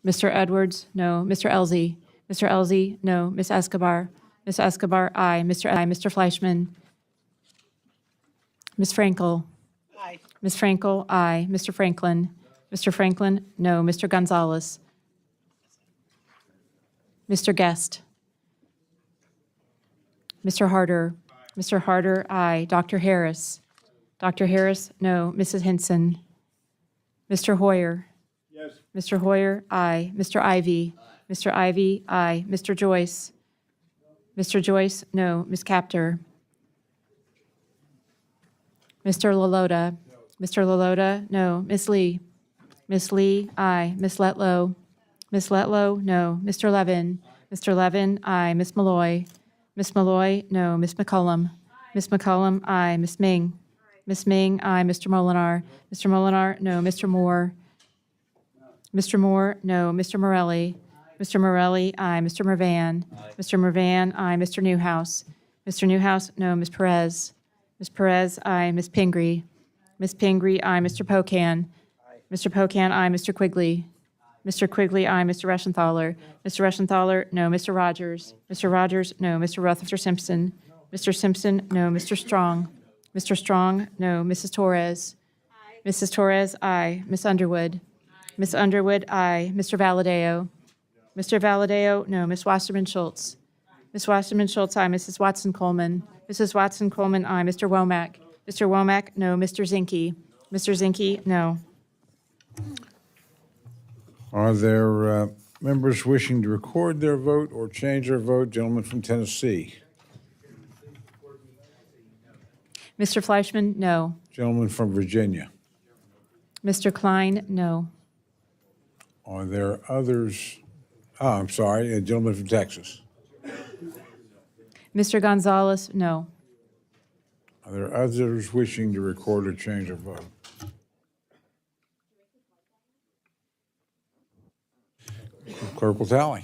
[SPEAKER 21] Mr. Edwards, no. Mr. Elzey. Mr. Elzey, no. Ms. Escobar. Ms. Escobar, aye. Mr. Fleischman. Ms. Frankel.
[SPEAKER 16] Aye.
[SPEAKER 21] Ms. Frankel, aye. Mr. Franklin. Mr. Franklin, no. Mr. Gonzalez. Mr. Guest. Mr. Harder. Mr. Harder, aye. Dr. Harris. Dr. Harris, no. Mrs. Hinson. Mr. Hoyer.
[SPEAKER 4] Yes.
[SPEAKER 21] Mr. Hoyer, aye. Mr. Ivy. Mr. Ivy, aye. Mr. Joyce. Mr. Joyce, no. Ms. Capter. Mr. Lalota. Mr. Lalota, no. Ms. Lee. Ms. Lee, aye. Ms. Letlow. Ms. Letlow, no. Mr. Levin. Mr. Levin, aye. Ms. Malloy. Ms. Malloy, no. Ms. McCollum. Ms. McCollum, aye. Ms. Ming. Ms. Ming, aye. Mr. Molinar. Mr. Molinar, no. Mr. Moore. Mr. Moore, no. Mr. Morelli. Mr. Morelli, aye. Mr. Mervan. Mr. Mervan, aye. Mr. Newhouse. Mr. Newhouse, no. Ms. Perez. Ms. Perez, aye. Ms. Pingree. Ms. Pingree, aye. Mr. Pocan. Mr. Pocan, aye. Mr. Quigley. Mr. Quigley, aye. Mr. Reschenthaler. Mr. Reschenthaler, no. Mr. Rogers. Mr. Rogers, no. Mr. Rutherford Simpson. Mr. Simpson, no. Mr. Strong. Mr. Strong, no. Mrs. Torres. Mrs. Torres, aye. Ms. Underwood. Ms. Underwood, aye. Mr. Valadeo. Mr. Valadeo, no. Ms. Wasserman Schultz. Ms. Wasserman Schultz, aye. Mrs. Watson Coleman. Mrs. Watson Coleman, aye. Mr. Womack. Mr. Womack, no. Mr. Zinke. Mr. Zinke, no.
[SPEAKER 1] Are there members wishing to record their vote or change their vote? Gentleman from Tennessee.
[SPEAKER 21] Mr. Fleischman, no.
[SPEAKER 1] Gentleman from Virginia.
[SPEAKER 21] Mr. Klein, no.
[SPEAKER 1] Are there others? Oh, I'm sorry, a gentleman from Texas.
[SPEAKER 21] Mr. Gonzalez, no.
[SPEAKER 1] Are there others wishing to record or change their vote? Clerk will tally.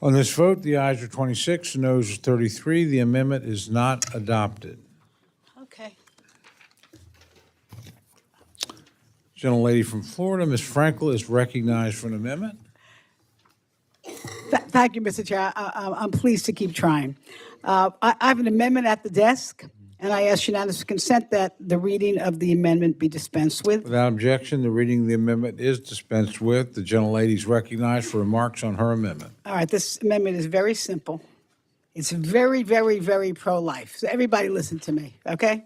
[SPEAKER 1] On this vote, the ayes are 26, the noes are 33. The amendment is not adopted.
[SPEAKER 16] Okay.
[SPEAKER 1] Gentlelady from Florida, Ms. Frankel, is recognized for an amendment.
[SPEAKER 16] Thank you, Mr. Chair. I'm pleased to keep trying. I have an amendment at the desk, and I ask unanimous consent that the reading of the amendment be dispensed with.
[SPEAKER 1] Without objection, the reading of the amendment is dispensed with. The gentlelady is recognized for remarks on her amendment.
[SPEAKER 16] All right, this amendment is very simple. It's very, very, very pro-life. So everybody listen to me, okay?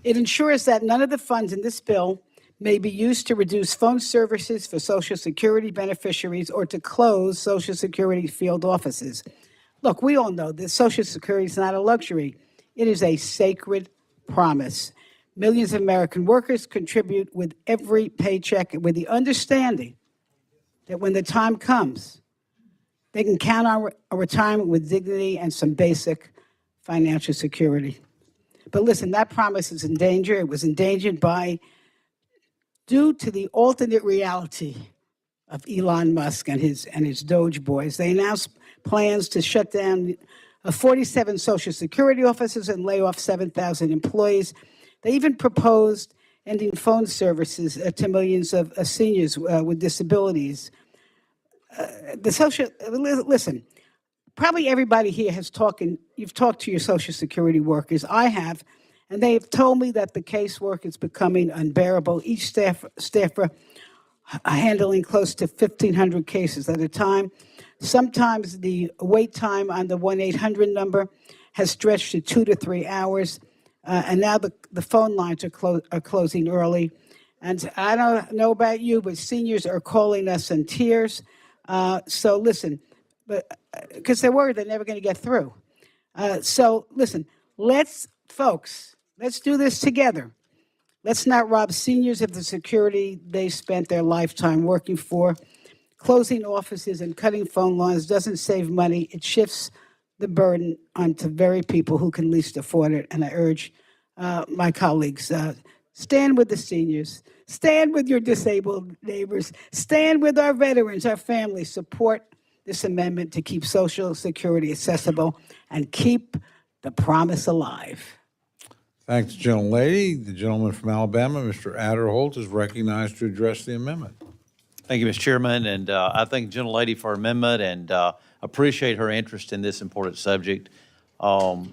[SPEAKER 16] It ensures that none of the funds in this bill may be used to reduce phone services for Social Security beneficiaries or to close Social Security field offices. Look, we all know that Social Security is not a luxury. It is a sacred promise. Millions of American workers contribute with every paycheck with the understanding that when the time comes, they can count on a retirement with dignity and some basic financial security. But listen, that promise is in danger. It was endangered due to the alternate reality of Elon Musk and his Doge boys. They announced plans to shut down 47 Social Security offices and lay off 7,000 employees. They even proposed ending phone services to millions of seniors with disabilities. Listen, probably everybody here you've talked to your Social Security workers. I have, and they've told me that the casework is becoming unbearable. Each staffer handling close to 1,500 cases at a time. Sometimes the wait time on the 1-800 number has stretched to 2 to 3 hours, and now the phone lines are closing early. And I don't know about you, but seniors are calling us in tears. So listen, because they're worried they're never going to get through. So listen, let's do this together. Let's not rob seniors of the security they spent their lifetime working for. Closing offices and cutting phone lines doesn't save money. It shifts the burden onto very people who can least afford it. And I urge my colleagues, stand with the seniors, stand with your disabled neighbors, stand with our veterans, our families, support this amendment to keep Social Security accessible and keep the promise alive.
[SPEAKER 1] Thanks, gentlelady. The gentleman from Alabama, Mr. Adderholt, is recognized to address the amendment.
[SPEAKER 2] Thank you, Mr. Chairman, and I thank the gentlelady for her amendment and appreciate her interest in this important subject. I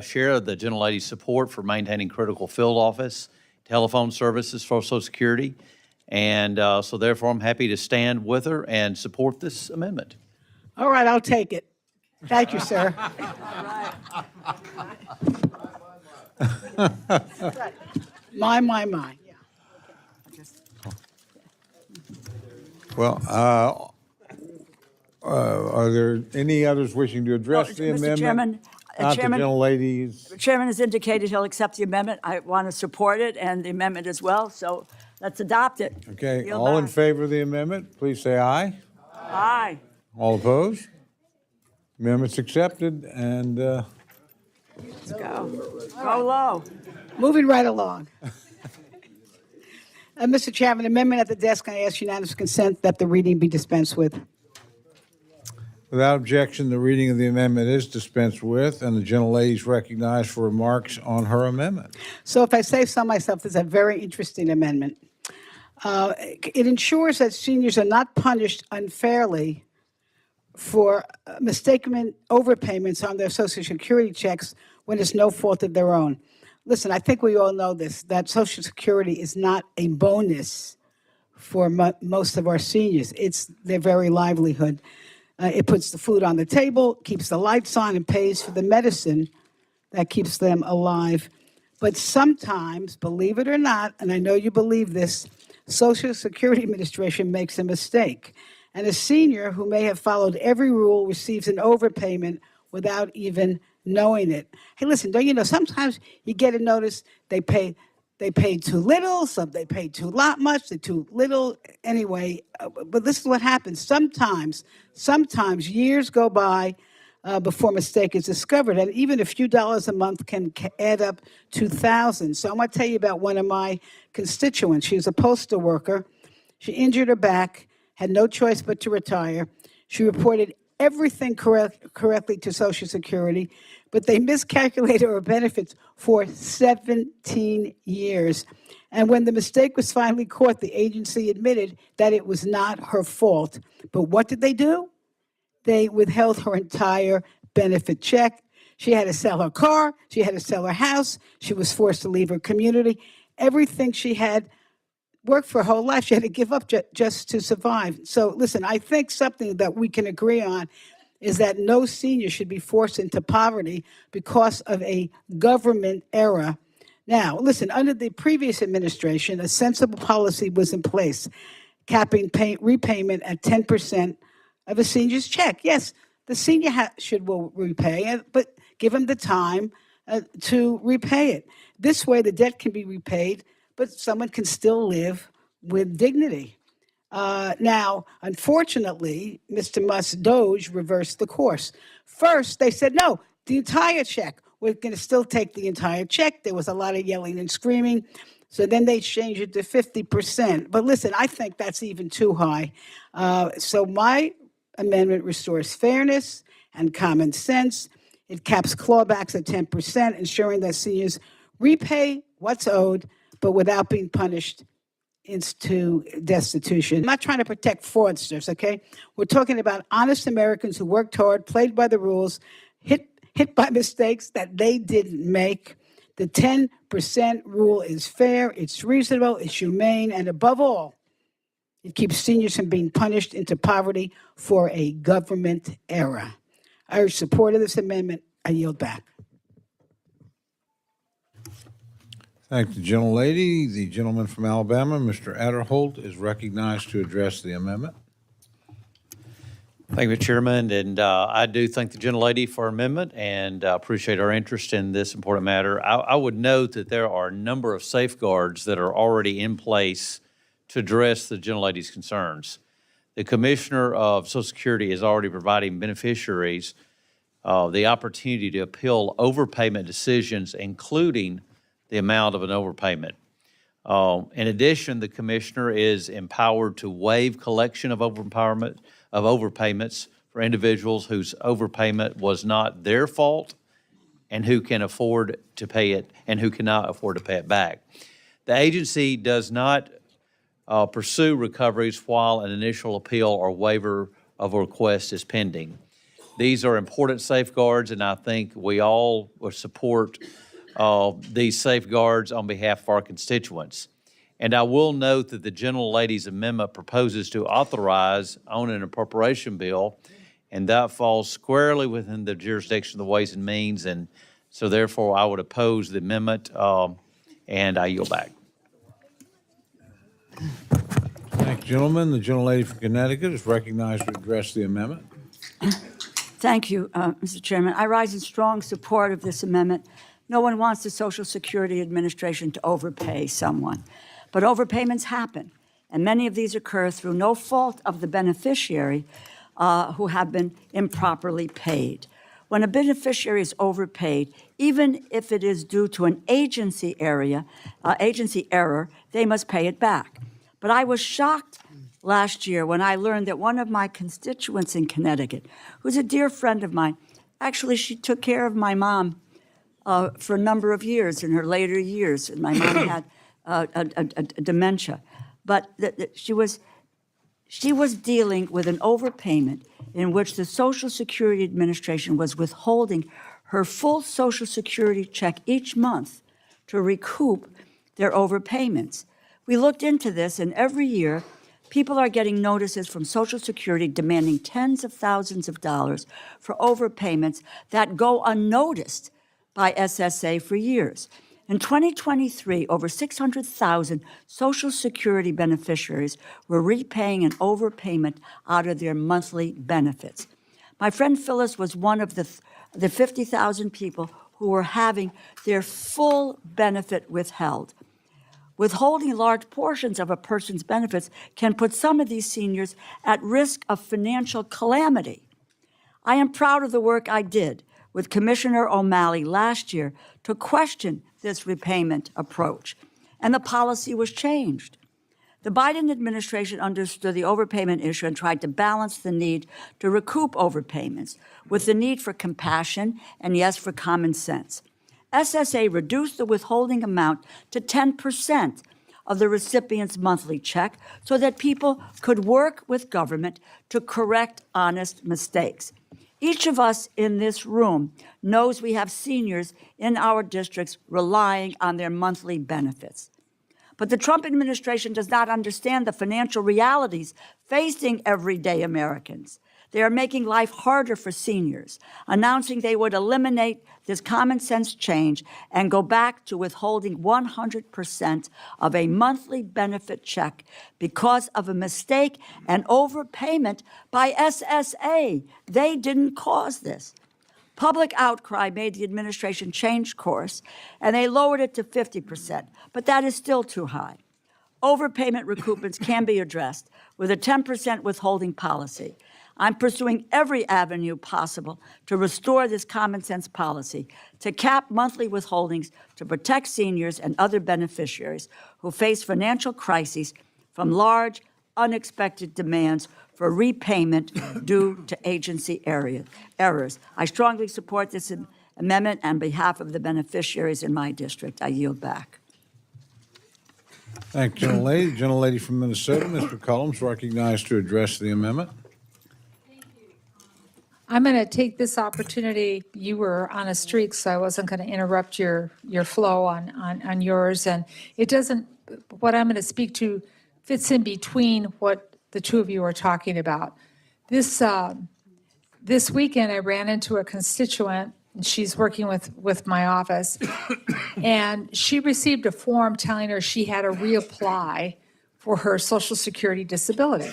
[SPEAKER 2] share the gentlelady's support for maintaining critical field office, telephone services for Social Security, and so therefore I'm happy to stand with her and support this amendment.
[SPEAKER 16] All right, I'll take it. Thank you, sir. My.
[SPEAKER 1] Well, are there any others wishing to address the amendment?
[SPEAKER 3] Mr. Chairman,
[SPEAKER 1] Not the gentlelady's.
[SPEAKER 3] The chairman has indicated he'll accept the amendment. I want to support it and the amendment as well, so let's adopt it.
[SPEAKER 1] Okay,
[SPEAKER 3] Yield
[SPEAKER 1] all in
[SPEAKER 3] back.
[SPEAKER 1] favor of the amendment, please say aye.
[SPEAKER 3] Aye.
[SPEAKER 1] All opposed? Amendment's accepted, and
[SPEAKER 3] Let's go. Go low.
[SPEAKER 16] Moving right along. Mr. Chairman, amendment at the desk, I ask unanimous consent that the reading be dispensed with.
[SPEAKER 1] without objection, the reading of the amendment is dispensed with, and the gentlelady is recognized for remarks on her amendment.
[SPEAKER 16] So if I say so myself, this is a very interesting amendment. It ensures that seniors are not punished unfairly for mistaken overpayments on their Social Security checks when it's no fault of their own. Listen, I think we all know this, that Social Security is not a bonus for most of our seniors. It's their very livelihood. It puts the food on the table, keeps the lights on, and pays for the medicine that keeps them alive. But sometimes, believe it or not, and I know you believe this, Social Security Administration makes a mistake. And a senior who may have followed every rule receives an overpayment without even knowing it. Hey, listen, don't you know, sometimes you get a notice they paid too little, some they paid too much, they too little. Anyway, but this is what happens. Sometimes years go by before a mistake is discovered, and even a few dollars a month can add up to thousands. So I'm going to tell you about one of my constituents. She's a postal worker. She injured her back, had no choice but to retire. She reported everything correctly to Social Security, but they miscalculated her benefits for 17 years. And when the mistake was finally caught, the agency admitted that it was not her fault. But what did they do? They withheld her entire benefit check. She had to sell her car. She had to sell her house. She was forced to leave her community. Everything she had worked for her whole life, she had to give up just to survive. So listen, I think something that we can agree on is that no senior should be forced into poverty because of a government error. Now, listen, under the previous administration, a sensible policy was in place, capping repayment at 10% of a senior's check. Yes, the senior will repay, but give him the time to repay it. This way, the debt can be repaid, but someone can still live with dignity. Now, unfortunately, Mr. Musk's Doge reversed the course. First, they said, no, the entire check. We're going to still take the entire check. There was a lot of yelling and screaming. So then they changed it to 50%. But listen, I think that's even too high. So my amendment restores fairness and common sense. It caps clawbacks at 10%, ensuring that seniors repay what's owed, but without being punished into destitution. I'm not trying to protect fraudsters, okay? We're talking about honest Americans who worked hard, played by the rules, hit by mistakes that they didn't make. The 10% rule is fair, it's reasonable, it's humane, and above all, it keeps seniors from being punished into poverty for a government error. I urge support of this amendment. I yield back.
[SPEAKER 1] Thank the gentlelady. The gentleman from Alabama, Mr. Adderholt, is recognized to address the amendment.
[SPEAKER 2] Thank you, Chairman, and I do thank the gentlelady for her amendment and appreciate her interest in this important matter. I would note that there are a number of safeguards that are already in place to address the gentlelady's concerns. The Commissioner of Social Security is already providing beneficiaries the opportunity to appeal overpayment decisions, including the amount of an overpayment. In addition, the Commissioner is empowered to waive collection of overpayments for individuals whose overpayment was not their fault and who can afford to pay it and who cannot afford to pay it back. The agency does not pursue recoveries while an initial appeal or waiver of a request is pending. These are important safeguards, and I think we all would support these safeguards on behalf of our constituents. And I will note that the gentlelady's amendment proposes to authorize on an appropriation bill, and that falls squarely within the jurisdiction of the Ways and Means, and so therefore I would oppose the amendment, and I yield back.
[SPEAKER 1] Thank you, gentlemen. The gentlelady from Connecticut is recognized to address the amendment.
[SPEAKER 3] Thank you, Mr. Chairman. I rise in strong support of this amendment. No one wants the Social Security Administration to overpay someone, but overpayments happen, and many of these occur through no fault of the beneficiary who have been improperly paid. When a beneficiary is overpaid, even if it is due to an agency error, they must pay it back. But I was shocked last year when I learned that one of my constituents in Connecticut, who's a dear friend of mine, actually she took care of my mom for a number of years in her later years. And my mom had a dementia. But she was dealing with an overpayment in which the Social Security Administration was withholding her full Social Security check each month to recoup their overpayments. We looked into this, and every year, people are getting notices from Social Security demanding tens of thousands of dollars for overpayments that go unnoticed by SSA for years. In 2023, over 600,000 Social Security beneficiaries were repaying an overpayment out of their monthly benefits. My friend Phyllis was one of the 50,000 people who were having their full benefit withheld. Withholding large portions of a person's benefits can put some of these seniors at risk of financial calamity. I am proud of the work I did with Commissioner O'Malley last year to question this repayment approach, and the policy was changed. The Biden administration understood the overpayment issue and tried to balance the need to recoup overpayments with the need for compassion and, yes, for common sense. SSA reduced the withholding amount to 10% of the recipient's monthly check so that people could work with government to correct honest mistakes. Each of us in this room knows we have seniors in our districts relying on their monthly benefits. But the Trump administration does not understand the financial realities facing everyday Americans. They are making life harder for seniors, announcing they would eliminate this common sense change and go back to withholding 100% of a monthly benefit check because of a mistake and overpayment by SSA. They didn't cause this. Public outcry made the administration change course, and they lowered it to 50%, but that is still too high. Overpayment recoupments can be addressed with a 10% withholding policy. I'm pursuing every avenue possible to restore this common sense policy, to cap monthly withholdings, to protect seniors and other beneficiaries who face financial crises from large, unexpected demands for repayment due to agency errors. I strongly support this amendment on behalf of the beneficiaries in my district. I yield back.
[SPEAKER 1] Thank you, gentlelady. The gentlelady from Minnesota, Mr. Cullum's recognized to address the amendment.
[SPEAKER 10] I'm going to take this opportunity. You were on a streak, so I wasn't going to interrupt your flow on yours. And it doesn't, what I'm going to speak to fits in between what the two of you are talking about. This weekend, I ran into a constituent, and she's working with my office, and she received a form telling her she had to reapply for her Social Security disability.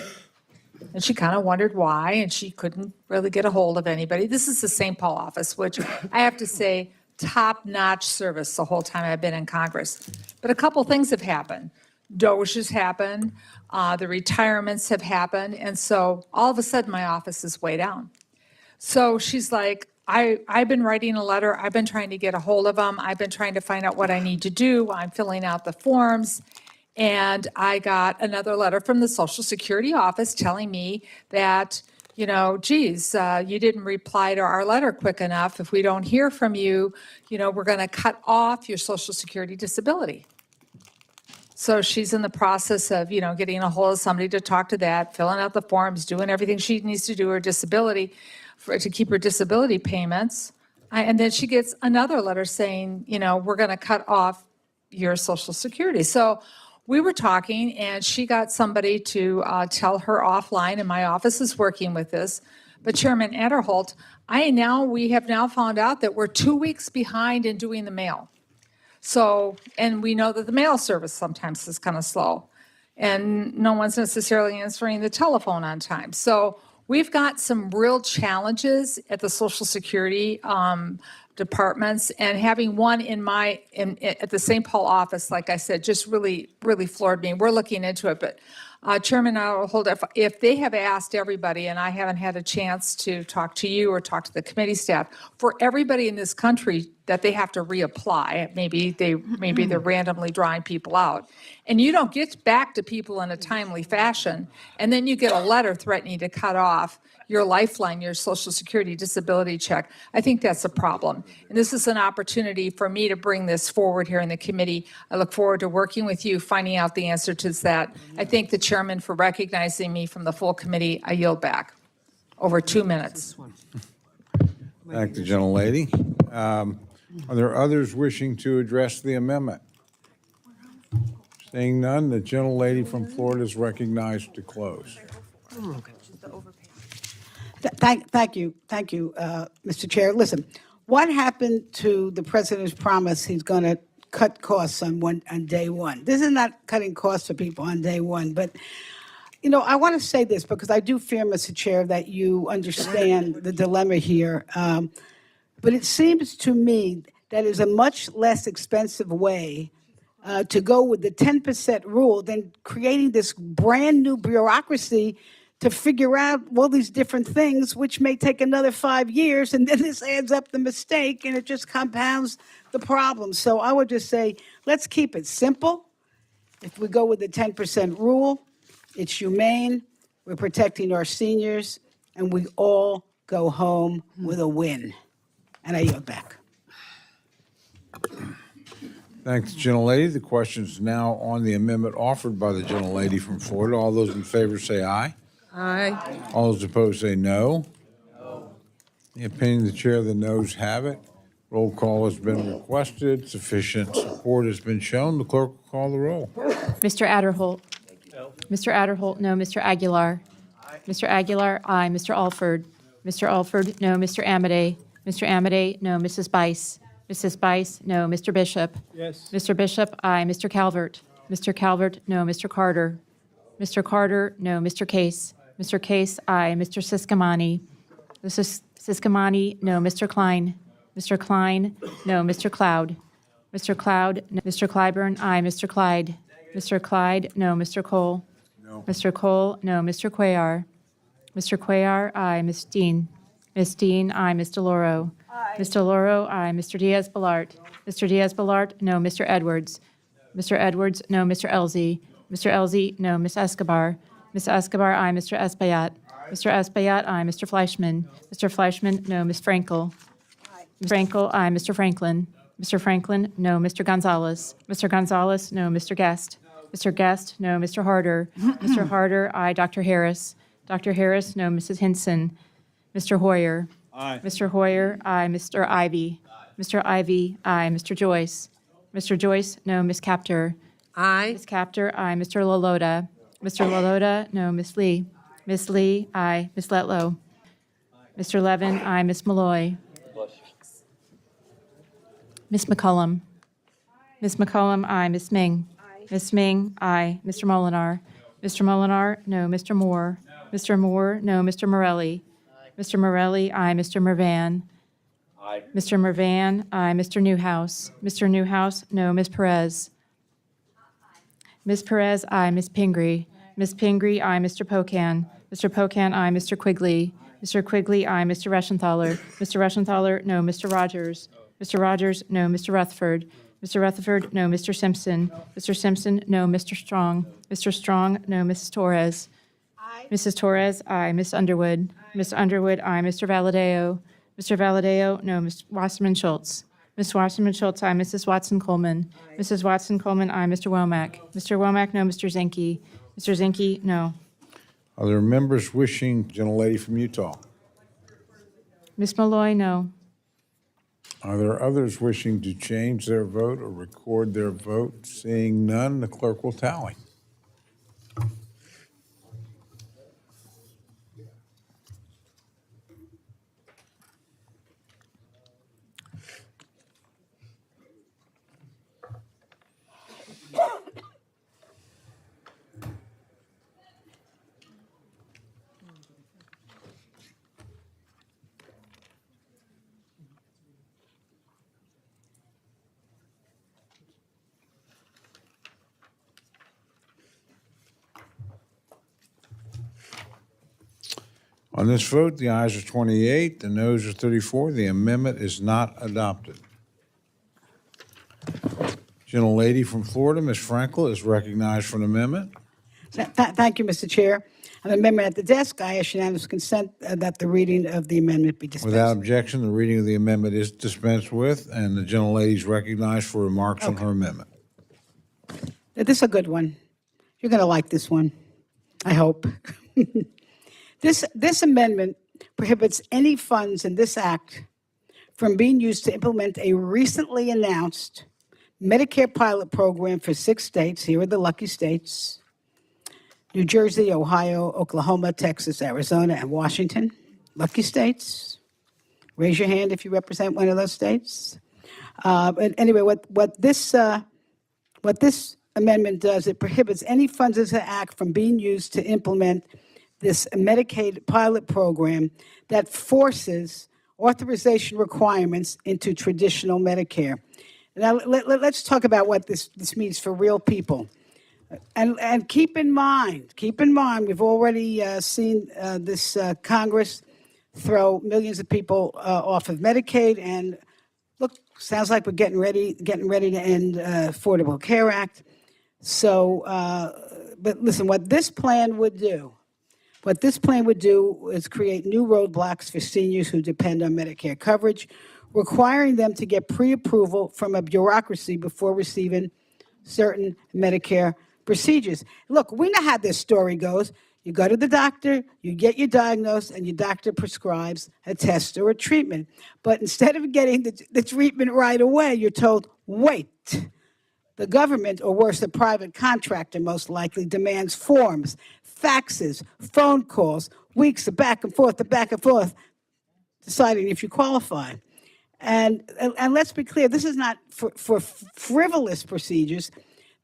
[SPEAKER 10] And she kind of wondered why, and she couldn't really get a hold of anybody. This is the St. Paul office, which I have to say, top-notch service the whole time I've been in Congress. But a couple things have happened. DOGE has happened, the retirements have happened, and so all of a sudden my office is way down. So she's like, I've been writing a letter, I've been trying to get a hold of them, I've been trying to find out what I need to do, I'm filling out the forms, and I got another letter from the Social Security office telling me that, you know, geez, you didn't reply to our letter quick enough. If we don't hear from you, you know, we're going to cut off your Social Security disability. So she's in the process of, you know, getting a hold of somebody to talk to that, filling out the forms, doing everything she needs to do her disability to keep her disability payments. And then she gets another letter saying, you know, we're going to cut off your Social Security. So we were talking, and she got somebody to tell her offline, and my office is working with this. But Chairman Adderholt, we have now found out that we're 2 weeks behind in doing the mail. So, and we know that the mail service sometimes is kind of slow, and no one's necessarily answering the telephone on time. So we've got some real challenges at the Social Security departments, and having one at the St. Paul office, like I said, just really floored me. We're looking into it, but Chairman, I'll hold up. If they have asked everybody, and I haven't had a chance to talk to you or talk to the committee staff, for everybody in this country that they have to reapply, maybe they're randomly drawing people out, and you don't get back to people in a timely fashion, and then you get a letter threatening to cut off your lifeline, your Social Security disability check. I think that's a problem. And this is an opportunity for me to bring this forward here in the committee. I look forward to working with you, finding out the answer to that. I thank the chairman for recognizing me from the full committee. I yield back. Over 2 minutes.
[SPEAKER 1] Thank the gentlelady. Are there others wishing to address the amendment? Seeing none, the gentlelady from Florida is recognized to close.
[SPEAKER 16] Thank you, Mr. Chair. Listen, what happened to the president's promise he's going to cut costs on day one? This is not cutting costs for people on day one, but you know, I want to say this because I do fear, Mr. Chair, that you understand the dilemma here. But it seems to me that is a much less expensive way to go with the 10% rule than creating this brand new bureaucracy to figure out all these different things, which may take another 5 years, and then this adds up the mistake, and it just compounds the problem. So I would just say, let's keep it simple. If we go with the 10% rule, it's humane, we're protecting our seniors, and we all go home with a win. And I yield back.
[SPEAKER 1] Thanks, gentlelady. The question is now on the amendment offered by the gentlelady from Florida. All those in favor say aye.
[SPEAKER 7] Aye.
[SPEAKER 1] All those opposed say no. In the opinion of the chair, the noes have it. Roll call has been requested. Sufficient support has been shown. The clerk will call the roll.
[SPEAKER 21] Mr. Adderholt. Mr. Adderholt, no. Mr. Aguilar. Mr. Aguilar, aye. Mr. Alford. Mr. Alford, no. Mr. Amade. Mr. Amade, no. Mrs. Bice. Mrs. Bice, no. Mr. Bishop.
[SPEAKER 8] Yes.
[SPEAKER 21] Mr. Bishop, aye. Mr. Calvert. Mr. Calvert, no. Mr. Carter. Mr. Carter, no. Mr. Case. Mr. Case, aye. Mr. Siscomani. Mrs. Siskamani, no. Mr. Klein. Mr. Klein, no. Mr. Cloud. Mr. Cloud, no. Mr. Clyburn, aye. Mr. Clyde. Mr. Clyde, no. Mr. Cole.
[SPEAKER 1] No.
[SPEAKER 21] Mr. Cole, no. Mr. Cuellar. Mr. Cuellar, aye. Ms. Dean. Ms. Dean, aye. Ms. DeLauro. Ms. DeLauro, aye. Mr. Diaz-Balart. Mr. Diaz-Balart, no. Mr. Edwards. Mr. Edwards, no. Mr. Elzey. Mr. Elzey, no. Ms. Escobar. Ms. Escobar, aye. Mr. Espaillat. Mr. Espaillat, aye. Mr. Fleischman. Mr. Fleischman, no. Ms. Frankel. Ms. Frankel, aye. Mr. Franklin. Mr. Franklin, no. Mr. Gonzalez. Mr. Gonzalez, no. Mr. Guest. Mr. Guest, no. Mr. Harder. Mr. Harder, aye. Dr. Harris. Dr. Harris, no. Mrs. Hinson. Mr. Hoyer.
[SPEAKER 4] Aye.
[SPEAKER 21] Mr. Hoyer, aye. Mr. Ivy. Mr. Ivy, aye. Mr. Joyce. Mr. Joyce, no. Ms. Capter.
[SPEAKER 7] Aye.
[SPEAKER 21] Ms. Capter, aye. Mr. LaLoda. Mr. LaLoda, no. Ms. Lee. Ms. Lee, aye. Ms. Letlow. Mr. Levin, aye. Ms. Malloy. Ms. McCullum. Ms. McCullum, aye. Ms. Ming. Ms. Ming, aye. Mr. Molinar. Mr. Molinar, no. Mr. Moore. Mr. Moore, no. Mr. Morelli. Mr. Morelli, aye. Mr. Mervan.
[SPEAKER 15] Aye.
[SPEAKER 21] Mr. Mervan, aye. Mr. Newhouse. Mr. Newhouse, no. Ms. Perez. Ms. Perez, aye. Ms. Pingree. Ms. Pingree, aye. Mr. Pocan. Mr. Pocan, aye. Mr. Quigley. Mr. Quigley, aye. Mr. Reschenthaler. Mr. Reschenthaler, no. Mr. Rogers. Mr. Rogers, no. Mr. Rutherford. Mr. Rutherford, no. Mr. Simpson. Mr. Simpson, no. Mr. Strong. Mr. Strong, no. Mrs. Torres. Mrs. Torres, aye. Ms. Underwood. Ms. Underwood, aye. Mr. Valadeo. Mr. Valadeo, no. Ms. Wasserman Schultz. Ms. Wasserman Schultz, aye. Mrs. Watson Coleman. Mrs. Watson Coleman, aye. Mr. Womack. Mr. Womack, no. Mr. Zinke. Mr. Zinke, no.
[SPEAKER 1] Are there members wishing, gentlelady from Utah?
[SPEAKER 21] Ms. Malloy, no.
[SPEAKER 1] Are there others wishing to change their vote or record their vote? Seeing none, the clerk will tally. On this vote, the ayes are 28, the noes are 34. The amendment is not adopted. Gentlelady from Florida, Ms. Frankel, is recognized for an amendment.
[SPEAKER 16] Thank you, Mr. Chair. An amendment at the desk. I ask unanimous consent that the reading of the amendment be dispensed.
[SPEAKER 1] Without objection, the reading of the amendment is dispensed with, and the gentlelady is recognized for remarks on her amendment.
[SPEAKER 16] This is a good one. You're going to like this one, I hope. This amendment prohibits any funds in this act from being used to implement a recently announced Medicare pilot program for 6 states. Here are the lucky states: New Jersey, Ohio, Oklahoma, Texas, Arizona, and Washington. Lucky states. Raise your hand if you represent one of those states. But anyway, what this amendment does, it prohibits any funds in the act from being used to implement this Medicaid pilot program that forces authorization requirements into traditional Medicare. Now, let's talk about what this means for real people. And keep in mind, we've already seen this Congress throw millions of people off of Medicaid, and look, sounds like we're getting ready to end Affordable Care Act. So, but listen, what this plan would do is create new roadblocks for seniors who depend on Medicare coverage, requiring them to get pre-approval from a bureaucracy before receiving certain Medicare procedures. Look, we know how this story goes. You go to the doctor, you get your diagnosis, and your doctor prescribes a test or a treatment. But instead of getting the treatment right away, you're told, wait. The government, or worse, a private contractor most likely, demands forms, faxes, phone calls, weeks of back and forth, deciding if you qualify. And let's be clear, this is not for frivolous procedures.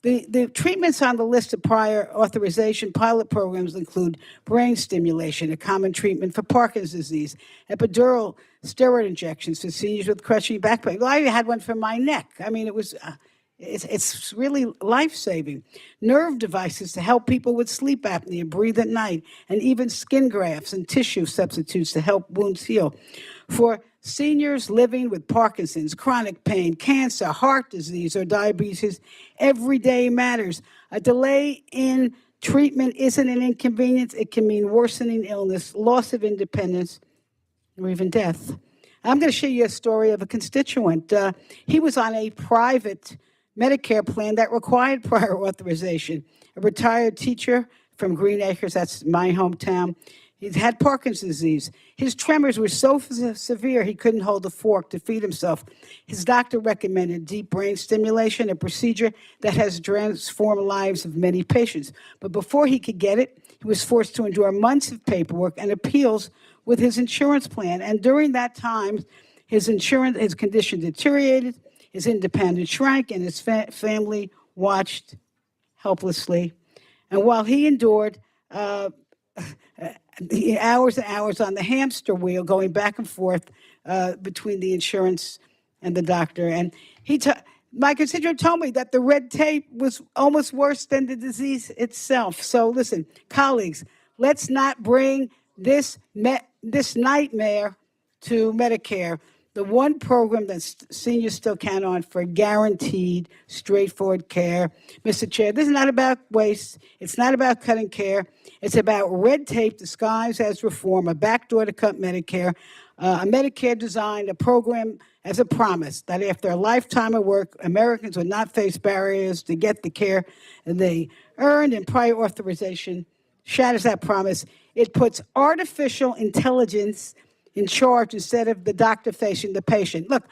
[SPEAKER 16] The treatments on the list of prior authorization pilot programs include brain stimulation, a common treatment for Parkinson's disease, epidural steroid injections for seniors with crushing back pain. Well, I had one for my neck. I mean, it's really life-saving. Nerve devices to help people with sleep apnea breathe at night, and even skin grafts and tissue substitutes to help wounds heal. For seniors living with Parkinson's, chronic pain, cancer, heart disease, or diabetes, every day matters. A delay in treatment isn't an inconvenience. It can mean worsening illness, loss of independence, or even death. I'm going to share you a story of a constituent. He was on a private Medicare plan that required prior authorization. A retired teacher from Green Acres, that's my hometown. He'd had Parkinson's disease. His tremors were so severe he couldn't hold a fork to feed himself. His doctor recommended deep brain stimulation, a procedure that has transformed lives of many patients. But before he could get it, he was forced to endure months of paperwork and appeals with his insurance plan. And during that time, his condition deteriorated, his independence shrank, and his family watched helplessly. And while he endured hours and hours on the hamster wheel, going back and forth between the insurance and the doctor. And my constituent told me that the red tape was almost worse than the disease itself. So listen, colleagues, let's not bring this nightmare to Medicare. The one program that seniors still count on for guaranteed, straightforward care. Mr. Chair, this is not about waste. It's not about cutting care. It's about red tape disguised as reform, a backdoor to cut Medicare, a Medicare designed a program as a promise that after a lifetime of work, Americans would not face barriers to get the care they earned, and prior authorization shatters that promise. It puts artificial intelligence in charge instead of the doctor facing the patient. Look,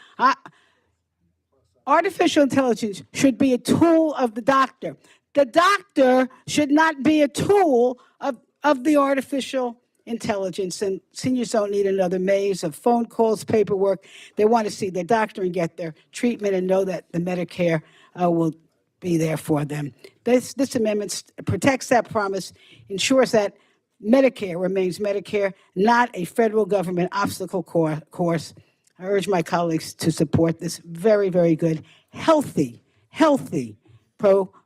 [SPEAKER 16] artificial intelligence should be a tool of the doctor. The doctor should not be a tool of the artificial intelligence. And seniors don't need another maze of phone calls, paperwork. They want to see their doctor and get their treatment and know that the Medicare will be there for them. This amendment protects that promise, ensures that Medicare remains Medicare, not a federal government obstacle course. I urge my colleagues to support this very, very good, healthy,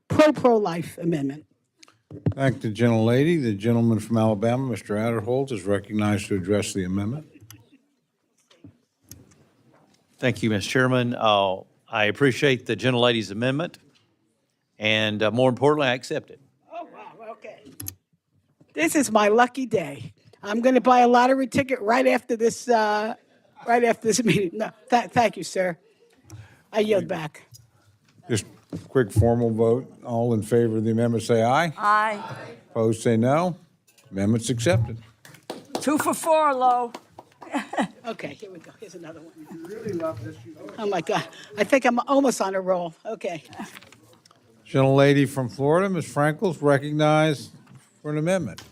[SPEAKER 16] pro-life amendment.
[SPEAKER 1] Thank the gentlelady. The gentleman from Alabama, Mr. Adderholt, is recognized to address the amendment.
[SPEAKER 2] Thank you, Mr. Chairman. I appreciate the gentlelady's amendment, and more importantly, I accept it.
[SPEAKER 16] Oh, wow, okay. This is my lucky day. I'm going to buy a lottery ticket right after this meeting. No, thank you, sir. I yield back.
[SPEAKER 1] Just quick formal vote. All in favor of the amendment, say aye.
[SPEAKER 3] Aye.
[SPEAKER 1] Opposed, say no. Amendment's accepted.
[SPEAKER 3] 2 for 4, Lo.
[SPEAKER 16] Okay, here we go. Here's another one. You really love this. Oh, my God. I think I'm almost on a roll. Okay.
[SPEAKER 1] Gentlelady from Florida, Ms. Frankel, is recognized for an amendment.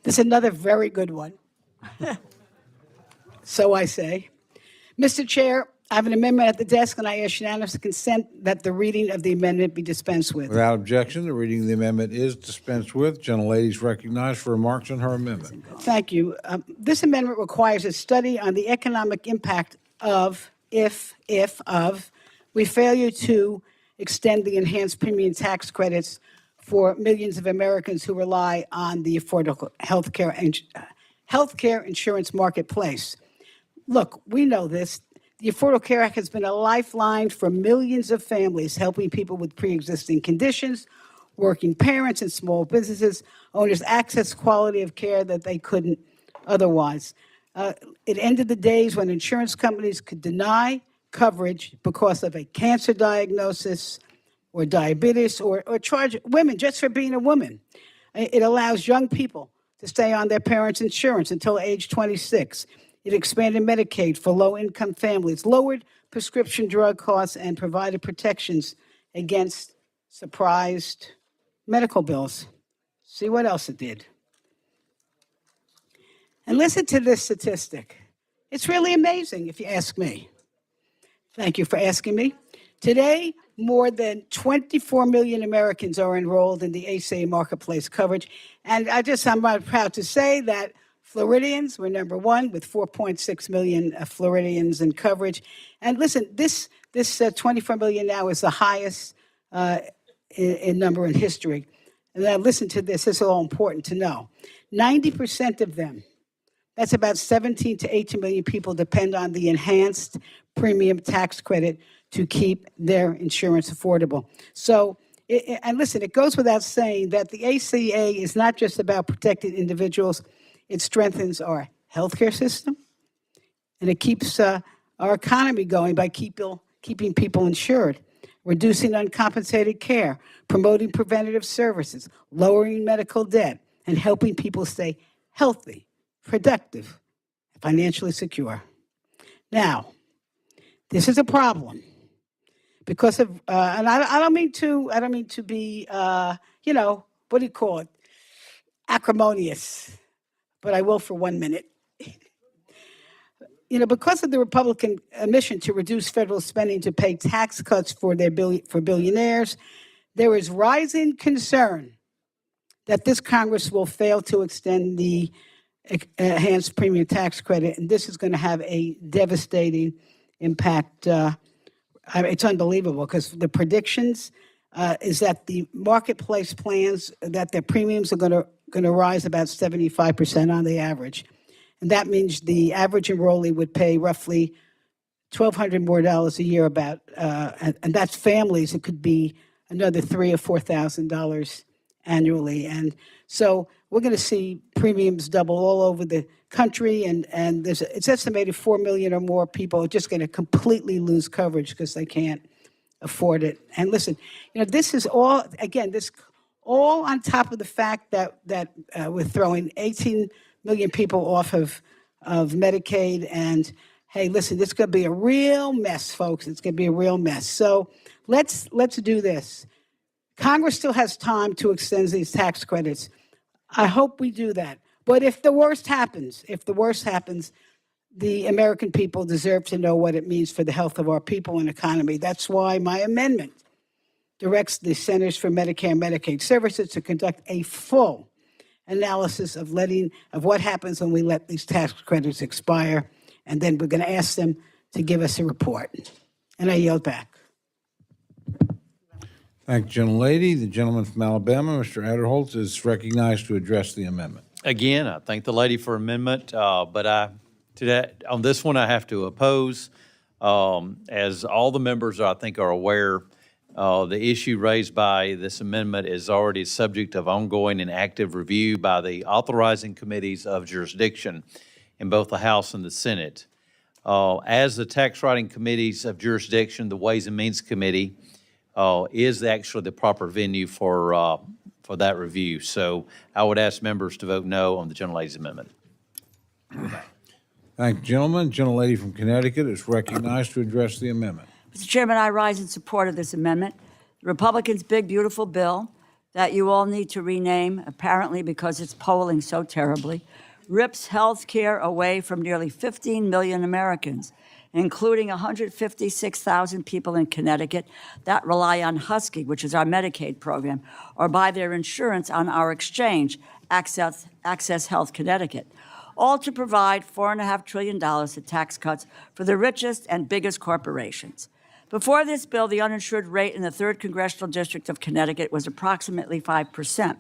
[SPEAKER 16] This is another very good one. So I say. Mr. Chair, I have an amendment at the desk, and I ask unanimous consent that the reading of the amendment be dispensed with.
[SPEAKER 1] Without objection, the reading of the amendment is dispensed with. Gentlelady is recognized for remarks on her amendment.
[SPEAKER 16] Thank you. This amendment requires a study on the economic impact of, if we failure to extend the enhanced premium tax credits for millions of Americans who rely on the affordable healthcare insurance marketplace. Look, we know this. The Affordable Care Act has been a lifeline for millions of families, helping people with pre-existing conditions, working parents, and small businesses owners access quality of care that they couldn't otherwise. It ended the days when insurance companies could deny coverage because of a cancer diagnosis or diabetes or charge women just for being a woman. It allows young people to stay on their parents' insurance until age 26. It expanded Medicaid for low-income families, lowered prescription drug costs, and provided protections against surprised medical bills. See what else it did. And listen to this statistic. It's really amazing, if you ask me. Thank you for asking me. Today, more than 24 million Americans are enrolled in the ACA Marketplace coverage. And I'm proud to say that Floridians were number one with 4.6 million Floridians in coverage. And listen, this 24 million now is the highest in number in history. And now listen to this. This is all important to know. 90% of them, that's about 17 to 18 million people, depend on the enhanced premium tax credit to keep their insurance affordable. So, and listen, it goes without saying that the ACA is not just about protecting individuals. It strengthens our healthcare system, and it keeps our economy going by keeping people insured, reducing uncompensated care, promoting preventative services, lowering medical debt, and helping people stay healthy, productive, financially secure. Now, this is a problem because of, and I don't mean to be, what do you call it, acrimonious, but I will for 1 minute. Because of the Republican mission to reduce federal spending to pay tax cuts for billionaires, there is rising concern that this Congress will fail to extend the enhanced premium tax credit, and this is going to have a devastating impact. It's unbelievable because the predictions is that the marketplace plans that their premiums are going to rise about 75% on the average. And that means the average enrollee would pay roughly $1,200 more a year and that's families. It could be another $3,000 or $4,000 annually. And so we're going to see premiums double all over the country. And it's estimated 4 million or more people are just going to completely lose coverage because they can't afford it. And listen, this is all, again, this all on top of the fact that we're throwing 18 million people off of Medicaid. And hey, listen, this is going to be a real mess, folks. It's going to be a real mess. So let's do this. Congress still has time to extend these tax credits. I hope we do that. But if the worst happens, the American people deserve to know what it means for the health of our people and economy. That's why my amendment directs the Centers for Medicare and Medicaid Services to conduct a full analysis of what happens when we let these tax credits expire, and then we're going to ask them to give us a report. And I yield back.
[SPEAKER 1] Thank you, gentlelady. The gentleman from Alabama, Mr. Adderholt, is recognized to address the amendment.
[SPEAKER 2] Again, I thank the lady for amendment, but today on this one I have to oppose. As all the members I think are aware, the issue raised by this amendment is already subject of ongoing and active review by the authorizing committees of jurisdiction in both the House and the Senate. As the tax writing committees of jurisdiction, the Ways and Means Committee is actually the proper venue for that review. So I would ask members to vote no on the gentlelady's amendment.
[SPEAKER 1] Thank you, gentlemen. Gentlelady from Connecticut is recognized to address the amendment.
[SPEAKER 3] Mr. Chairman, I rise in support of this amendment. The Republicans' big, beautiful bill that you all need to rename, apparently because it's polling so terribly, rips health care away from nearly 15 million Americans, including 156,000 people in Connecticut that rely on Husky, which is our Medicaid program, or buy their insurance on our exchange, Access Health Connecticut, all to provide $4.5 trillion in tax cuts for the richest and biggest corporations. Before this bill, the uninsured rate in the 3rd Congressional District of Connecticut was approximately 5%.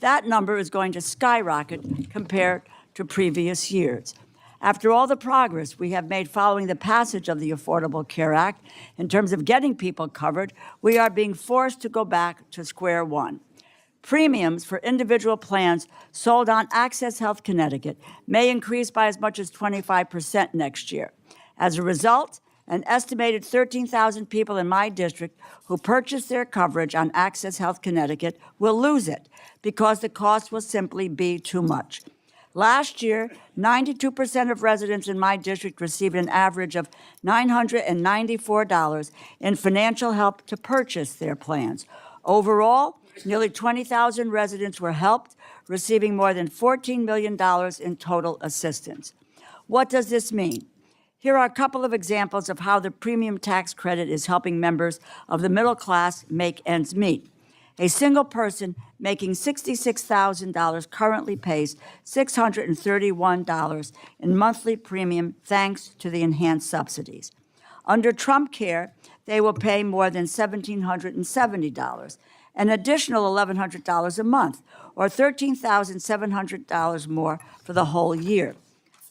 [SPEAKER 3] That number is going to skyrocket compared to previous years. After all the progress we have made following the passage of the Affordable Care Act in terms of getting people covered, we are being forced to go back to square one. Premiums for individual plans sold on Access Health Connecticut may increase by as much as 25% next year. As a result, an estimated 13,000 people in my district who purchased their coverage on Access Health Connecticut will lose it because the cost will simply be too much. Last year, 92% of residents in my district received an average of $994 in financial help to purchase their plans. Overall, nearly 20,000 residents were helped, receiving more than $14 million in total assistance. What does this mean? Here are a couple of examples of how the premium tax credit is helping members of the middle class make ends meet. A single person making $66,000 currently pays $631 in monthly premium thanks to the enhanced subsidies. Under Trump Care, they will pay more than $1,770, an additional $1,100 a month, or $13,700 more for the whole year.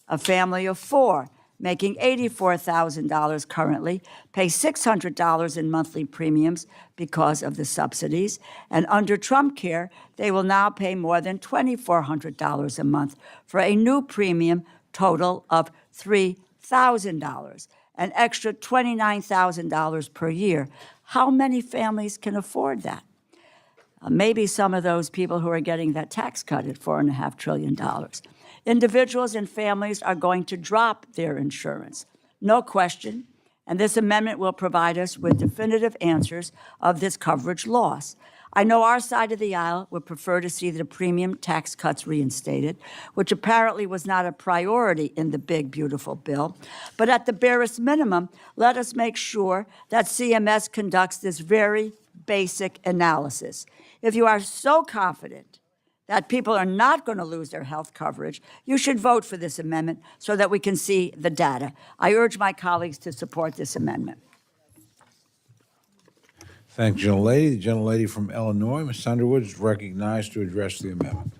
[SPEAKER 3] A family of four making $84,000 currently pay $600 in monthly premiums because of the subsidies, and under Trump Care, they will now pay more than $2,400 a month for a new premium total of $3,000, an extra $29,000 per year. How many families can afford that? Maybe some of those people who are getting that tax cut at $4.5 trillion. Individuals and families are going to drop their insurance, no question, and this amendment will provide us with definitive answers of this coverage loss. I know our side of the aisle would prefer to see the premium tax cuts reinstated, which apparently was not a priority in the big, beautiful bill. But at the barest minimum, let us make sure that CMS conducts this very basic analysis. If you are so confident that people are not going to lose their health coverage, you should vote for this amendment so that we can see the data. I urge my colleagues to support this amendment.
[SPEAKER 1] Thank you, gentlelady. The gentlelady from Illinois, Ms. Underwood, is recognized to address the amendment.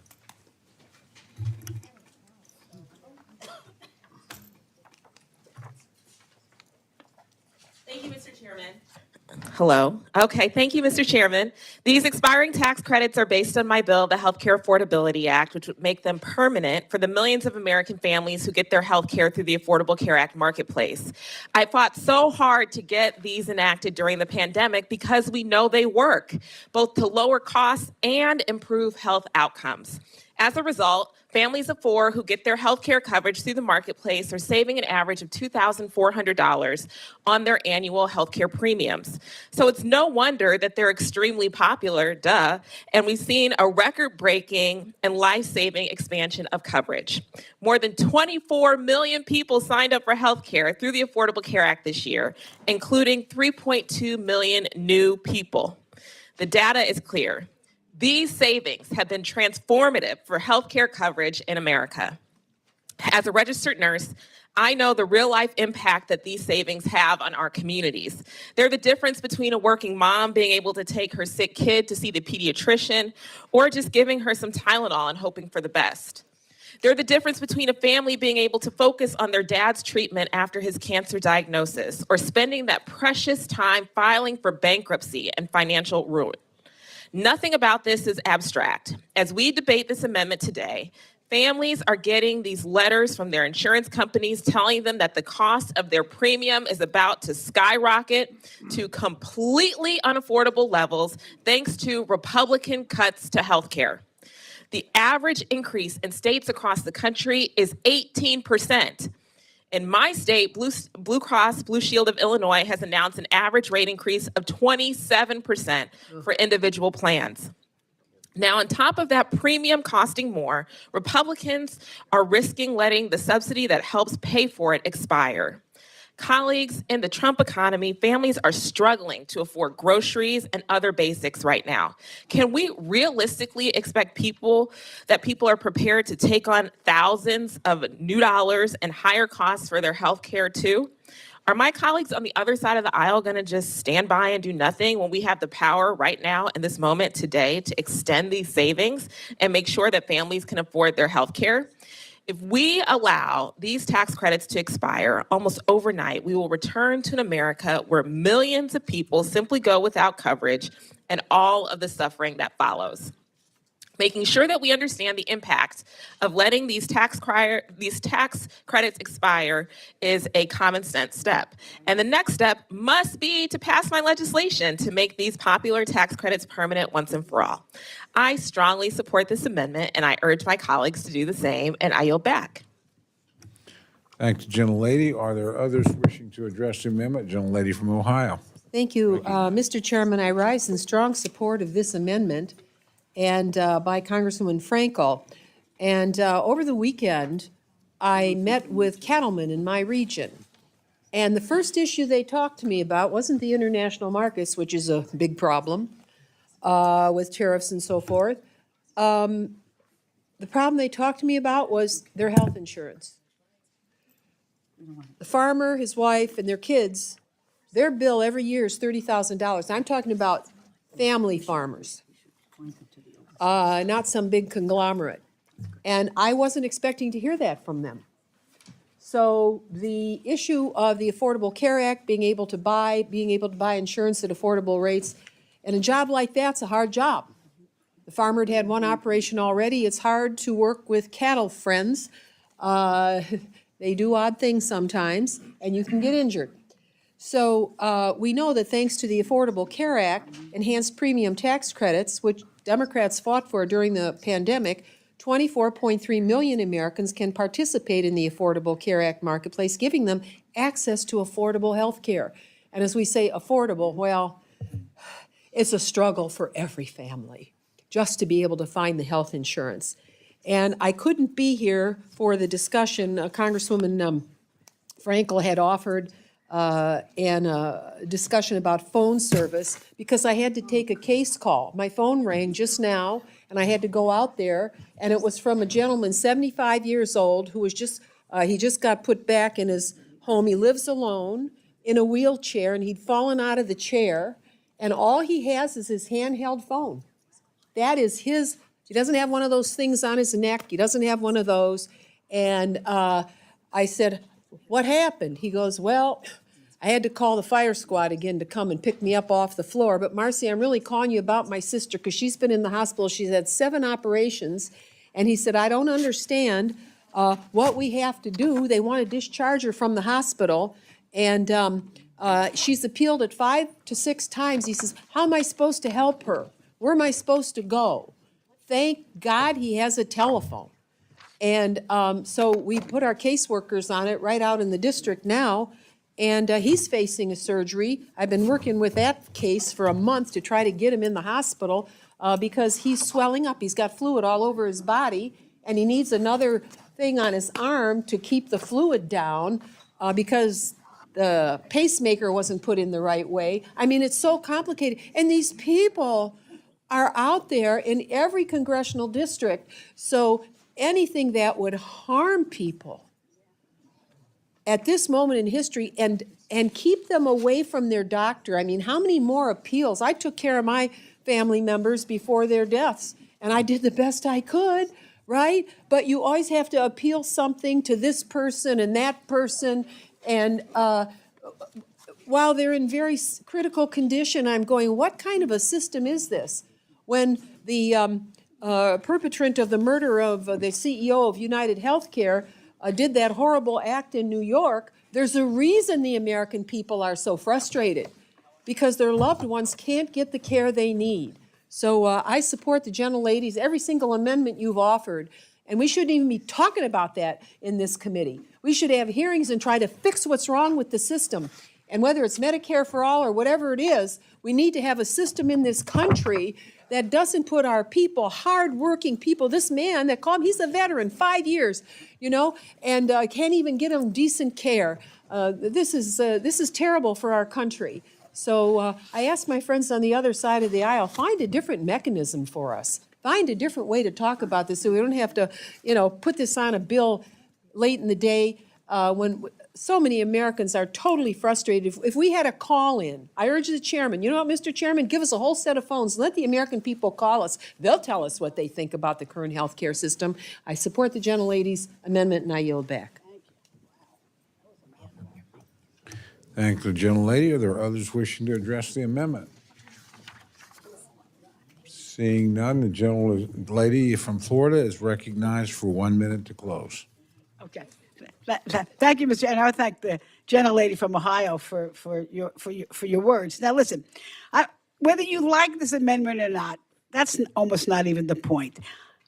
[SPEAKER 14] Thank you, Mr. Chairman. Hello. Okay, thank you, Mr. Chairman. These expiring tax credits are based on my bill, the Healthcare Affordability Act, which would make them permanent for the millions of American families who get their health care through the Affordable Care Act marketplace. I fought so hard to get these enacted during the pandemic because we know they work, both to lower costs and improve health outcomes. As a result, families of four who get their health care coverage through the marketplace are saving an average of $2,400 on their annual health care premiums. So it's no wonder that they're extremely popular, duh, and we've seen a record-breaking and life-saving expansion of coverage. More than 24 million people signed up for health care through the Affordable Care Act this year, including 3.2 million new people. The data is clear. These savings have been transformative for healthcare coverage in America. As a registered nurse, I know the real-life impact that these savings have on our communities. They're the difference between a working mom being able to take her sick kid to see the pediatrician or just giving her some Tylenol and hoping for the best. They're the difference between a family being able to focus on their dad's treatment after his cancer diagnosis or spending that precious time filing for bankruptcy and financial ruin. Nothing about this is abstract. As we debate this amendment today, families are getting these letters from their insurance companies telling them that the cost of their premium is about to skyrocket to completely unaffordable levels thanks to Republican cuts to health care. The average increase in states across the country is 18%. In my state, Blue Cross Blue Shield of Illinois has announced an average rate increase of 27% for individual plans. Now, on top of that premium costing more, Republicans are risking letting the subsidy that helps pay for it expire. Colleagues, in the Trump economy, families are struggling to afford groceries and other basics right now. Can we realistically expect people are prepared to take on thousands of new dollars and higher costs for their health care too? Are my colleagues on the other side of the aisle going to just stand by and do nothing when we have the power right now in this moment today to extend these savings and make sure that families can afford their health care? If we allow these tax credits to expire almost overnight, we will return to an America where millions of people simply go without coverage and all of the suffering that follows. Making sure that we understand the impact of letting these tax credits expire is a common sense step. And the next step must be to pass my legislation to make these popular tax credits permanent once and for all. I strongly support this amendment, and I urge my colleagues to do the same, and I yield back.
[SPEAKER 1] Thank you, gentlelady. Are there others wishing to address the amendment? Gentlelady from Ohio.
[SPEAKER 7] Thank you, Mr. Chairman. I rise in strong support of this amendment and by Congresswoman Frankel. And over the weekend, I met with cattlemen in my region. And the first issue they talked to me about wasn't the international markets, which is a big problem with tariffs and so forth. The problem they talked to me about was their health insurance. The farmer, his wife, and their kids, their bill every year is $30,000. I'm talking about family farmers, not some big conglomerate. And I wasn't expecting to hear that from them. So the issue of the Affordable Care Act, being able to buy insurance at affordable rates, and a job like that's a hard job. The farmer had had one operation already. It's hard to work with cattle friends. They do odd things sometimes, and you can get injured. So we know that thanks to the Affordable Care Act, enhanced premium tax credits, which Democrats fought for during the pandemic, 24.3 million Americans can participate in the Affordable Care Act marketplace, giving them access to affordable health care. And as we say affordable, well, it's a struggle for every family just to be able to find the health insurance. And I couldn't be here for the discussion. Congresswoman Frankel had offered a discussion about phone service because I had to take a case call. My phone rang just now, and I had to go out there, and it was from a gentleman, 75 years old, who was he just got put back in his home. He lives alone in a wheelchair, and he'd fallen out of the chair, and all he has is his handheld phone. That is his. He doesn't have one of those things on his neck. He doesn't have one of those. And I said, what happened? He goes, well, I had to call the fire squad again to come and pick me up off the floor. But Marcy, I'm really calling you about my sister because she's been in the hospital. She's had 7 operations. And he said, I don't understand what we have to do. They want to discharge her from the hospital. And she's appealed it 5 to 6 times. He says, how am I supposed to help her? Where am I supposed to go? Thank God he has a telephone. And so we put our caseworkers on it right out in the district now, and he's facing a surgery. I've been working with that case for a month to try to get him in the hospital because he's swelling up. He's got fluid all over his body, and he needs another thing on his arm to keep the fluid down because the pacemaker wasn't put in the right way. I mean, it's so complicated. And these people are out there in every congressional district. So anything that would harm people at this moment in history and keep them away from their doctor. I mean, how many more appeals? I took care of my family members before their deaths, and I did the best I could, right? But you always have to appeal something to this person and that person, and while they're in very critical condition, I'm going, what kind of a system is this? When the perpetrant of the murder of the CEO of United Healthcare did that horrible act in New York, there's a reason the American people are so frustrated, because their loved ones can't get the care they need. So I support the gentlelady's, every single amendment you've offered, and we shouldn't even be talking about that in this committee. We should have hearings and try to fix what's wrong with the system. And whether it's Medicare for all or whatever it is, we need to have a system in this country that doesn't put our people, hardworking people, this man that called, he's a veteran, 5 years, you know, and can't even get him decent care. This is terrible for our country. So I ask my friends on the other side of the aisle, find a different mechanism for us. Find a different way to talk about this so we don't have to, you know, put this on a bill late in the day when so many Americans are totally frustrated. If we had a call-in, I urge the chairman, you know what, Mr. Chairman, give us a whole set of phones. Let the American people call us. They'll tell us what they think about the current health care system. I support the gentlelady's amendment, and I yield back.
[SPEAKER 1] Thank the gentlelady. Are there others wishing to address the amendment? Seeing none, the gentlelady from Florida is recognized for 1 minute to close.
[SPEAKER 16] Okay. Thank you, Mr. And I thank the gentlelady from Ohio for your words. Now, listen, whether you like this amendment or not, that's almost not even the point.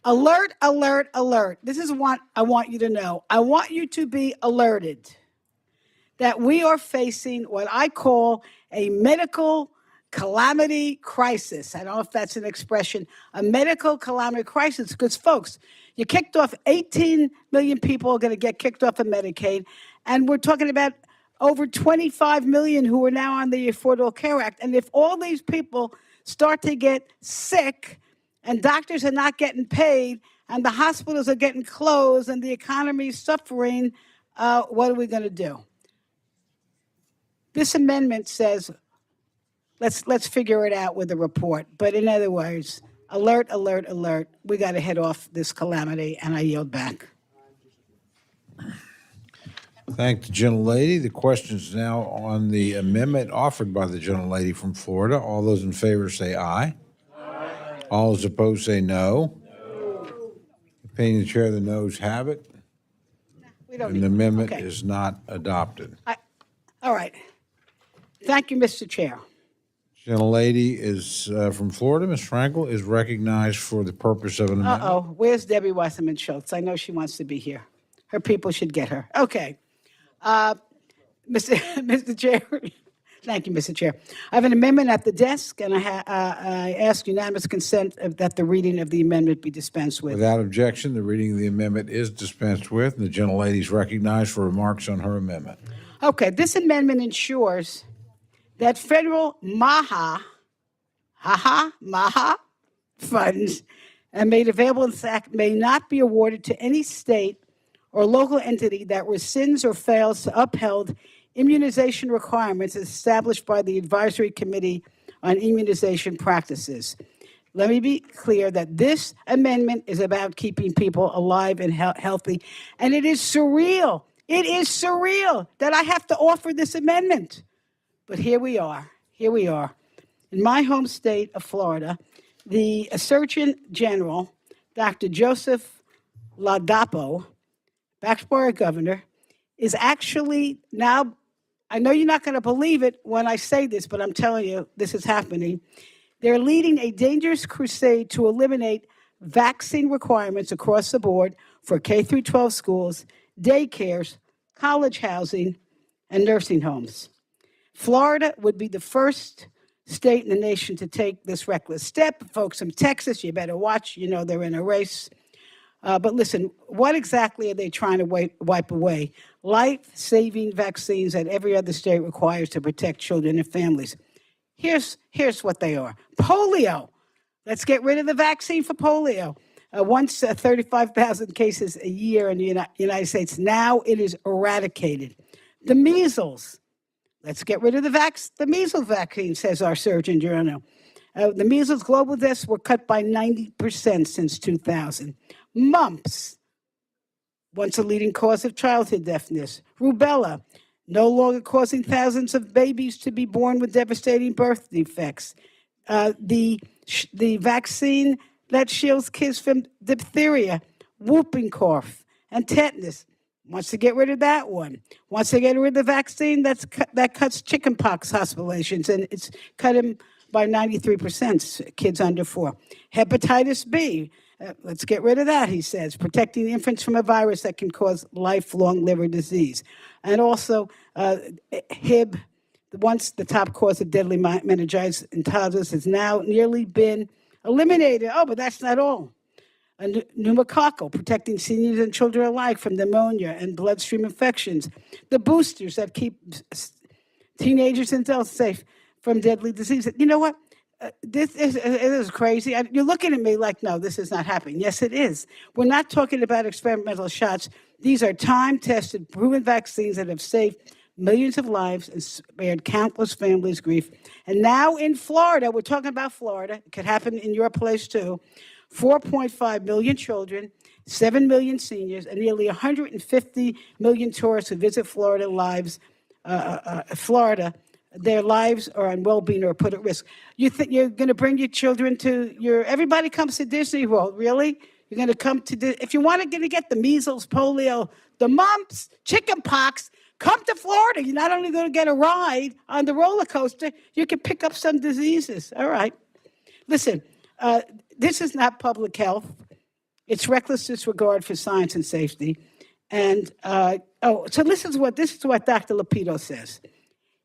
[SPEAKER 16] Alert, alert, alert. This is what I want you to know. I want you to be alerted that we are facing what I call a medical calamity crisis. I don't know if that's an expression, a medical calamity crisis, because folks, you kicked off 18 million people are going to get kicked off of Medicaid, and we're talking about over 25 million who are now on the Affordable Care Act. And if all these people start to get sick and doctors are not getting paid and the hospitals are getting closed and the economy is suffering, what are we going to do? This amendment says, let's figure it out with a report. But in other words, alert, alert, alert. We got to head off this calamity, and I yield back.
[SPEAKER 1] Thank the gentlelady. The question is now on the amendment offered by the gentlelady from Florida. All those in favor say aye. Aye. All those opposed say no. Opinion of the chair, the noes have it.
[SPEAKER 16] We don't
[SPEAKER 1] And the
[SPEAKER 16] need-
[SPEAKER 1] amendment
[SPEAKER 16] okay.
[SPEAKER 1] is not adopted.
[SPEAKER 16] All right. Thank you, Mr. Chair.
[SPEAKER 1] Gentlelady is from Florida. Ms. Frankel is recognized for the purpose of an amendment.
[SPEAKER 16] Uh-oh. Where's Debbie Wasserman Schultz? I know she wants to be here. Her people should get her. Okay. Mr. Chair, thank you, Mr. Chair. I have an amendment at the desk, and I ask unanimous consent that the reading of the amendment be dispensed with.
[SPEAKER 1] Without objection, the reading of the amendment is dispensed with, and the gentlelady is recognized for remarks on her amendment.
[SPEAKER 16] Okay, this amendment ensures that federal MAHA funds made available in SAC may not be awarded to any state or local entity that rescinds or fails to uphold immunization requirements established by the Advisory Committee on Immunization Practices. Let me be clear that this amendment is about keeping people alive and healthy, and it is surreal. It is surreal that I have to offer this amendment. But here we are. Here we are. In my home state of Florida, the Surgeon General, Dr. Joseph Ladapo, backed by our governor, is actually now, I know you're not going to believe it when I say this, but I'm telling you, this is happening. They're leading a dangerous crusade to eliminate vaccine requirements across the board for K through 12 schools, daycares, college housing, and nursing homes. Florida would be the first state in the nation to take this reckless step. Folks from Texas, you better watch. You know they're in a race. But listen, what exactly are they trying to wipe away? Life-saving vaccines that every other state requires to protect children and families. Here's what they are. Polio. Let's get rid of the vaccine for polio. Once 35,000 cases a year in the United States. Now it is eradicated. The measles. Let's get rid of the measles vaccine, says our Surgeon General. The measles global deaths were cut by 90% since 2000. Mumps, once a leading cause of childhood deafness. Rubella, no longer causing thousands of babies to be born with devastating birth defects. The vaccine that shields kids from diphtheria, whooping cough, and tetanus. Wants to get rid of that one. Wants to get rid of the vaccine that cuts chickenpox hospitalizations, and it's cut him by 93%, kids under 4. Hepatitis B, let's get rid of that, he says, protecting infants from a virus that can cause lifelong liver disease. And also HIB, once the top cause of deadly meningitis in toddlers, has now nearly been eliminated. Oh, but that's not all. Pneumococcal, protecting seniors and children alike from pneumonia and bloodstream infections. The boosters that keep teenagers and adults safe from deadly disease. You know what? This is crazy. You're looking at me like, no, this is not happening. Yes, it is. We're not talking about experimental shots. These are time-tested, proven vaccines that have saved millions of lives and spared countless families grief. And now in Florida, we're talking about Florida. It could happen in your place too. 4.5 million children, 7 million seniors, and nearly 150 million tourists who visit Florida their lives or on well-being are put at risk. You think you're going to bring your children everybody comes to Disney World, really? You're going to come to, if you want to get the measles, polio, the mumps, chickenpox, come to Florida. You're not only going to get a ride on the roller coaster, you can pick up some diseases. All right. Listen, this is not public health. It's reckless disregard for science and safety. And, so this is what Dr. Lapito says.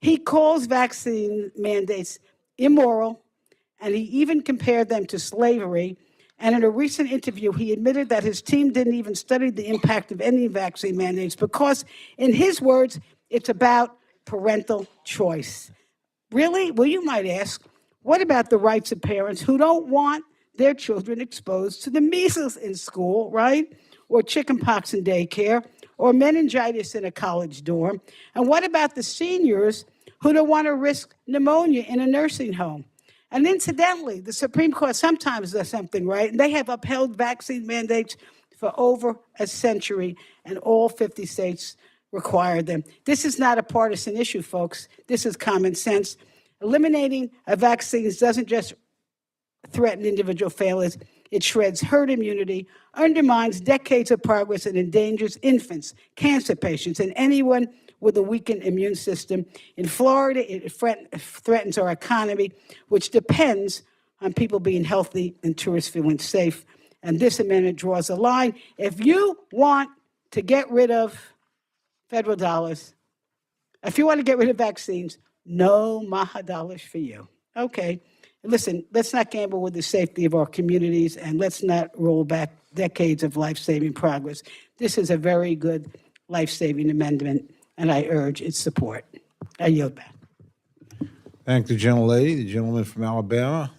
[SPEAKER 16] He calls vaccine mandates immoral, and he even compared them to slavery. And in a recent interview, he admitted that his team didn't even study the impact of any vaccine mandates because, in his words, it's about parental choice. Really? Well, you might ask, what about the rights of parents who don't want their children exposed to the measles in school, right? Or chickenpox in daycare, or meningitis in a college dorm? And what about the seniors who don't want to risk pneumonia in a nursing home? And incidentally, the Supreme Court sometimes does something right, and they have upheld vaccine mandates for over a century, and all 50 states require them. This is not a partisan issue, folks. This is common sense. Eliminating vaccines doesn't just threaten individual families, it shreds herd immunity, undermines decades of progress, and endangers infants, cancer patients, and anyone with a weakened immune system. In Florida, it threatens our economy, which depends on people being healthy and tourists feeling safe. And this amendment draws a line. If you want to get rid of federal dollars, if you want to get rid of vaccines, no Maha dollars for you. Okay. Listen, let's not gamble with the safety of our communities, and let's not roll back decades of life-saving progress. This is a very good life-saving amendment, and I urge its support. I yield back.
[SPEAKER 1] Thank the gentlelady. The gentleman from Alabama,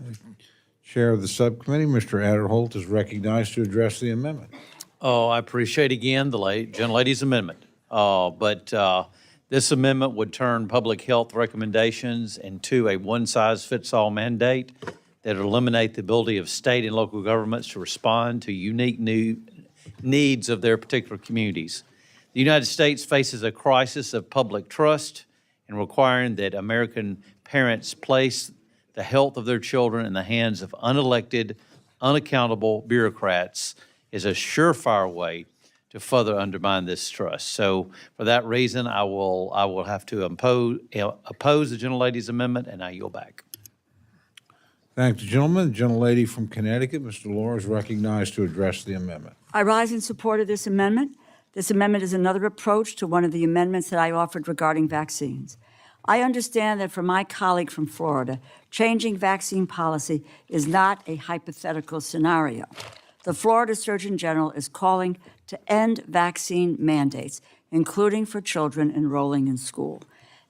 [SPEAKER 1] Chair of the Subcommittee, Mr. Adderholt, is recognized to address the amendment.
[SPEAKER 2] Oh, I appreciate again the gentlelady's amendment. This amendment would turn public health recommendations into a one-size-fits-all mandate that would eliminate the ability of state and local governments to respond to unique needs of their particular communities. The United States faces a crisis of public trust in requiring that American parents place the health of their children in the hands of unelected, unaccountable bureaucrats is a surefire way to further undermine this trust. So for that reason, I will have to oppose the gentlelady's amendment, and I yield back.
[SPEAKER 1] Thank the gentleman. The gentlelady from Connecticut, Mr. Law, is recognized to address the amendment.
[SPEAKER 3] I rise in support of this amendment. This amendment is another approach to one of the amendments that I offered regarding vaccines. I understand that for my colleague from Florida, changing vaccine policy is not a hypothetical scenario. The Florida Surgeon General is calling to end vaccine mandates, including for children enrolling in school.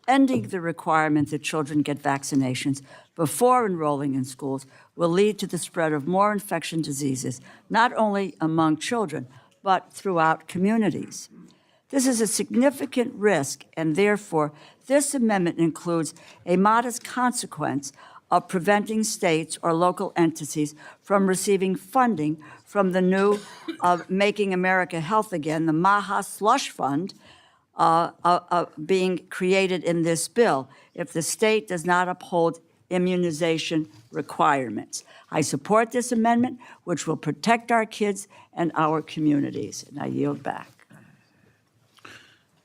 [SPEAKER 3] Ending the requirement that children get vaccinations before enrolling in schools will lead to the spread of more infectious diseases, not only among children, but throughout communities. This is a significant risk, and therefore, this amendment includes a modest consequence of preventing states or local entities from receiving funding from the new Making America Health Again, the MAHA slush fund, being created in this bill if the state does not uphold immunization requirements. I support this amendment, which will protect our kids and our communities. And I yield back.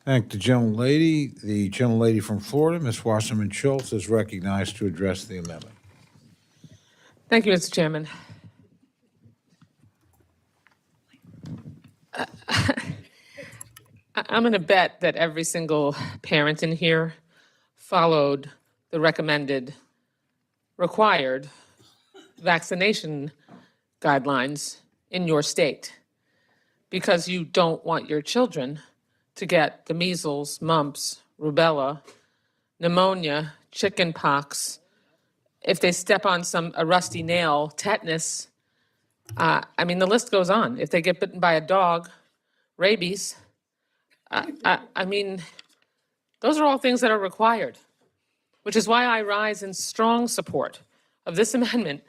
[SPEAKER 1] Thank the gentlelady. The gentlelady from Florida, Ms. Wasserman Schultz, is recognized to address the amendment.
[SPEAKER 9] Thank you, Mr. Chairman. I'm going to bet that every single parent in here followed the recommended, required vaccination guidelines in your state because you don't want your children to get the measles, mumps, rubella, pneumonia, chicken pox. If they step on a rusty nail, tetanus. I mean, the list goes on. If they get bitten by a dog, rabies. I mean, those are all things that are required, which is why I rise in strong support of this amendment,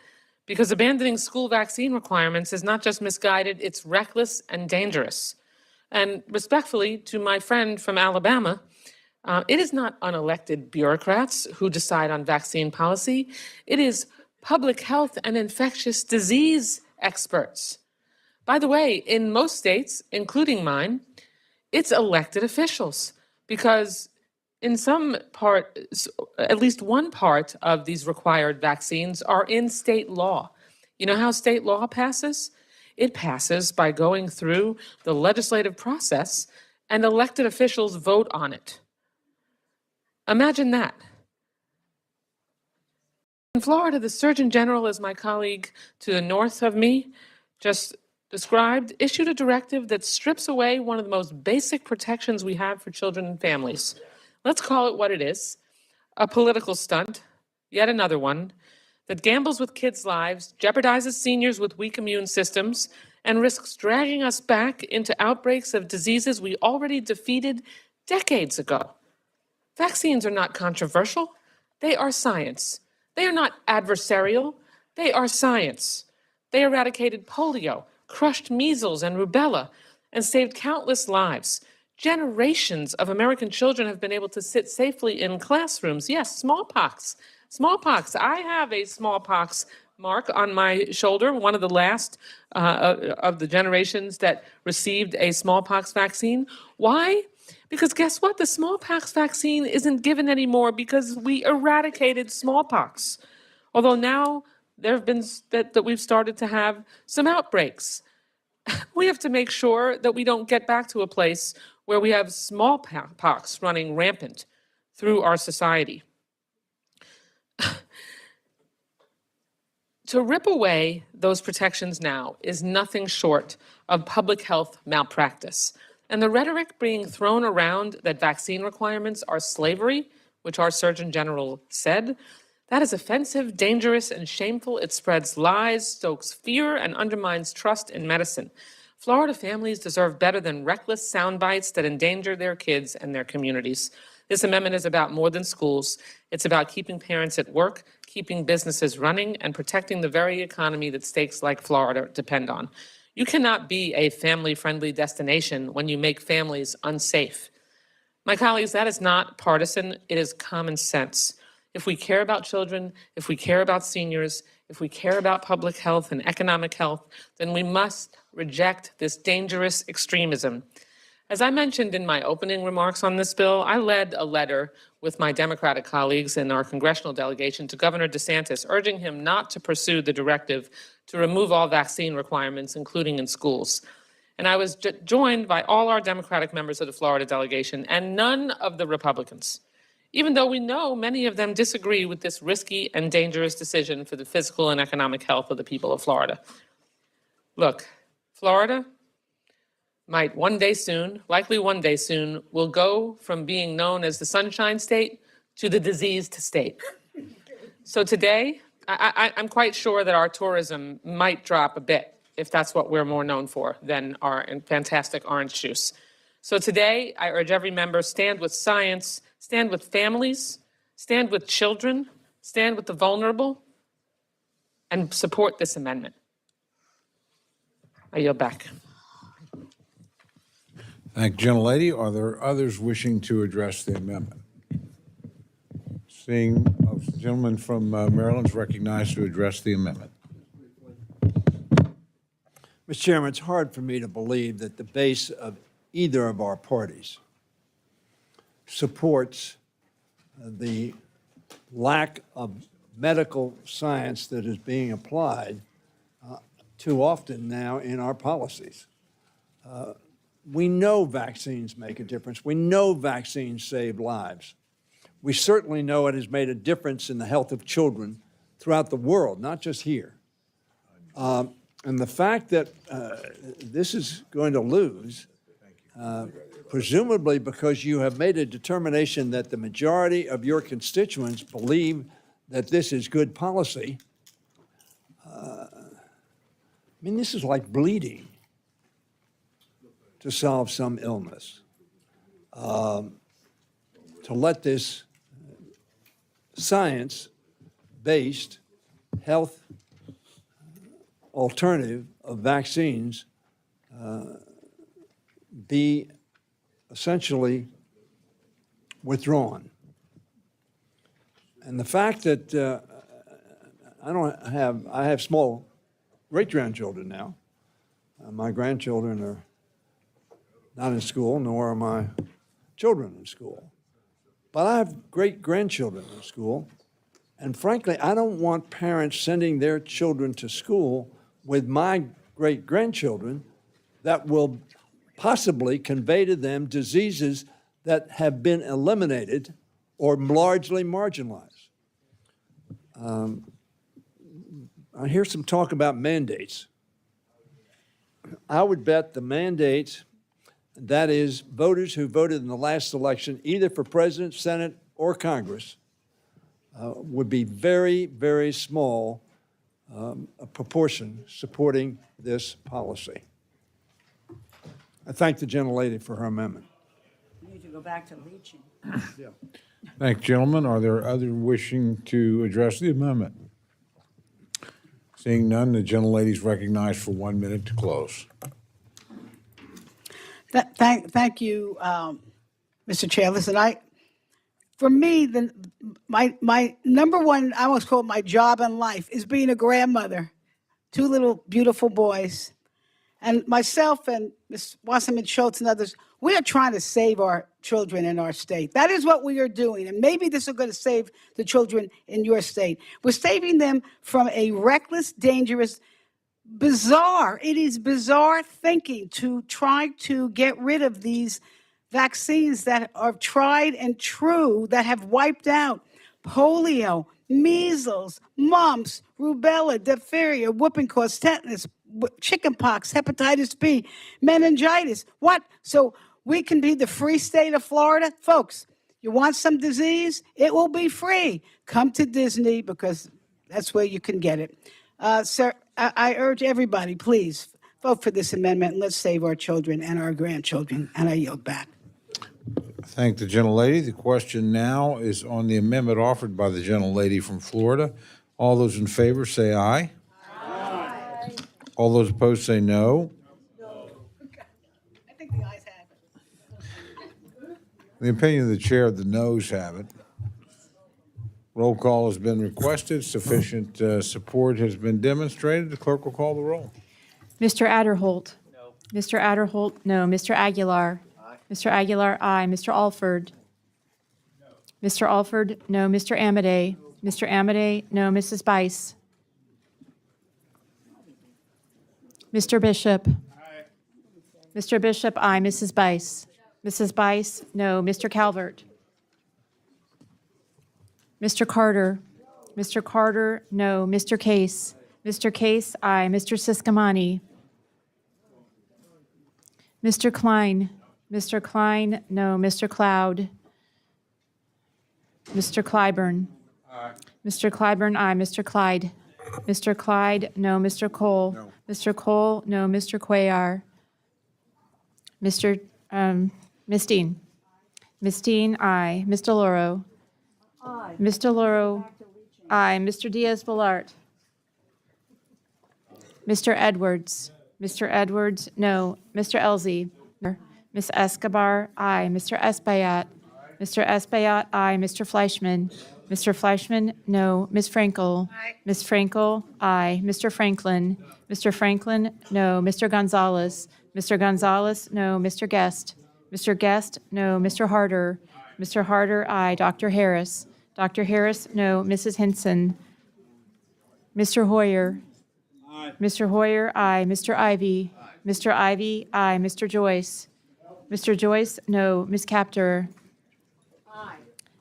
[SPEAKER 9] because abandoning school vaccine requirements is not just misguided, it's reckless and dangerous. And respectfully to my friend from Alabama, it is not unelected bureaucrats who decide on vaccine policy. It is public health and infectious disease experts. By the way, in most states, including mine, it's elected officials because in some part, at least one part of these required vaccines are in state law. You know how state law passes? It passes by going through the legislative process and elected officials vote on it. Imagine that. In Florida, the Surgeon General, as my colleague to the north of me just described, issued a directive that strips away one of the most basic protections we have for children and families, Let's call it what it is, a political stunt, yet another one, that gambles with kids' lives, jeopardizes seniors with weak immune systems, and risks dragging us back into outbreaks of diseases we already defeated decades ago. Vaccines are not controversial. They are science. They are not adversarial. They are science. They eradicated polio, crushed measles and rubella, and saved countless lives. Generations of American children have been able to sit safely in classrooms. Yes, smallpox. Smallpox. I have a smallpox mark on my shoulder, one of the last of the generations that received a smallpox vaccine. Why? Because guess what? The smallpox vaccine isn't given anymore because we eradicated smallpox. Although now there have been that we've started to have some outbreaks. We have to make sure that we don't get back to a place where we have smallpox running rampant through our society. To rip away those protections now is nothing short of public health malpractice. And the rhetoric being thrown around that vaccine requirements are slavery, which our Surgeon General said, that is offensive, dangerous, and shameful. It spreads lies, stokes fear, and undermines trust in medicine. Florida families deserve better than reckless sound bites that endanger their kids and their communities. This amendment is about more than schools. It's about keeping parents at work, keeping businesses running, and protecting the very economy that states like Florida depend on. You cannot be a family-friendly destination when you make families unsafe. My colleagues, that is not partisan, it is common sense. If we care about children, if we care about seniors, if we care about public health and economic health, then we must reject this dangerous extremism. As I mentioned in my opening remarks on this bill, I led a letter with my Democratic colleagues in our congressional delegation to Governor DeSantis, urging him not to pursue the directive to remove all vaccine requirements, including in schools. And I was joined by all our Democratic members of the Florida delegation and none of the Republicans, even though we know many of them disagree with this risky and dangerous decision for the physical and economic health of the people of Florida. Look, Florida might one day soon, likely one day soon, will go from being known as the Sunshine State to the diseased state. So today, I'm quite sure that our tourism might drop a bit if that's what we're more known for than our fantastic orange juice. So today, I urge every member, stand with science, stand with families, stand with children, stand with the vulnerable, and support this amendment. I yield back.
[SPEAKER 1] Thank you, gentlelady. Are there others wishing to address the amendment? Seeing the gentleman from Maryland is recognized to address the amendment.
[SPEAKER 5] Mr. Chairman, it's hard for me to believe that the base of either of our parties supports the lack of medical science that is being applied too often now in our policies. We know vaccines make a difference. We know vaccines save lives. We certainly know it has made a difference in the health of children throughout the world, not just here. And the fact that this is going to lose, presumably because you have made a determination that the majority of your constituents believe that this is good policy, I mean, this is like bleeding to solve some illness. To let this science-based health alternative of vaccines be essentially withdrawn. And the fact that I have small great-grandchildren now. My grandchildren are not in school, nor are my children in school. But I have great-grandchildren in school, and frankly, I don't want parents sending their children to school with my great-grandchildren that will possibly convey to them diseases that have been eliminated or largely marginalized. I hear some talk about mandates. I would bet the mandates That is, voters who voted in the last election, either for president, Senate, or Congress, would be very, very small a proportion supporting this policy. I thank the gentlelady for her amendment.
[SPEAKER 3] We need to go back to leaching.
[SPEAKER 1] Thank you, gentlemen. Are there others wishing to address the amendment? Seeing none, the gentlelady is recognized for 1 minute to close.
[SPEAKER 16] Thank you, Mr. Chair. Listen, for me, my number one, I almost call it my job in life, is being a grandmother. 2 little beautiful boys. And myself and Ms. Wasserman Schultz and others, we are trying to save our children in our state. That is what we are doing. And maybe this is going to save the children in your state. We're saving them from a reckless, dangerous, bizarre, it is bizarre thinking to try to get rid of these vaccines that are tried and true, that have wiped out polio, measles, mumps, rubella, diphtheria, whooping cough, tetanus, chickenpox, hepatitis B, meningitis. What? So we can be the free state of Florida? Folks, you want some disease? It will be free. Come to Disney because that's where you can get it. Sir, I urge everybody, please, vote for this amendment and let's save our children and our grandchildren. And I yield back.
[SPEAKER 1] Thank the gentlelady. The question now is on the amendment offered by the gentlelady from Florida. All those in favor say aye. Aye. All those opposed say no.
[SPEAKER 16] No. I think the ayes have it.
[SPEAKER 1] In the opinion of the chair, the noes have it. Roll call has been requested. Sufficient support has been demonstrated. The clerk will call the roll.
[SPEAKER 21] Mr. Adderholt? No. Mr. Adderholt, no. Mr. Aguilar? Aye. Mr. Aguilar, aye. Mr. Alford? No. Mr. Alford, no. Mr. Amade? Mr. Amade, no. Mrs. Bice? Mr. Bishop? Aye. Mr. Bishop, aye. Mrs. Bice? Mrs. Bice, no. Mr. Calvert? Mr. Carter? Mr. Carter, no. Mr. Case? Mr. Case, aye. Mr. Siscomani? Mr. Klein? Mr. Klein, no. Mr. Cloud? Mr. Clyburn? Aye. Mr. Clyburn, aye. Mr. Clyde? Mr. Clyde, no. Mr. Cole? No. Mr. Cole, no. Mr. Cuellar? Mr. Mistine? Mistine, aye. Ms. DeLauro? Aye. Ms. DeLauro, aye. Mr. Diaz-Balart? Mr. Edwards? Mr. Edwards, no. Mr. Elzey? Ms. Escobar, aye. Mr. Espaillat? Mr. Espaillat, aye. Mr. Fleischman? Mr. Fleischman, no. Ms. Frankel? Aye. Ms. Frankel, aye. Mr. Franklin? Mr. Franklin, no. Mr. Gonzalez? Mr. Gonzalez, no. Mr. Guest? Mr. Guest, no. Mr. Harder? Mr. Harder, aye. Dr. Harris? Dr. Harris, no. Mrs. Hinson? Mr. Hoyer? Aye. Mr. Hoyer, aye. Mr. Ivy? Aye. Mr. Ivy, aye. Mr. Joyce? Mr. Joyce, no. Ms. Captor? Aye.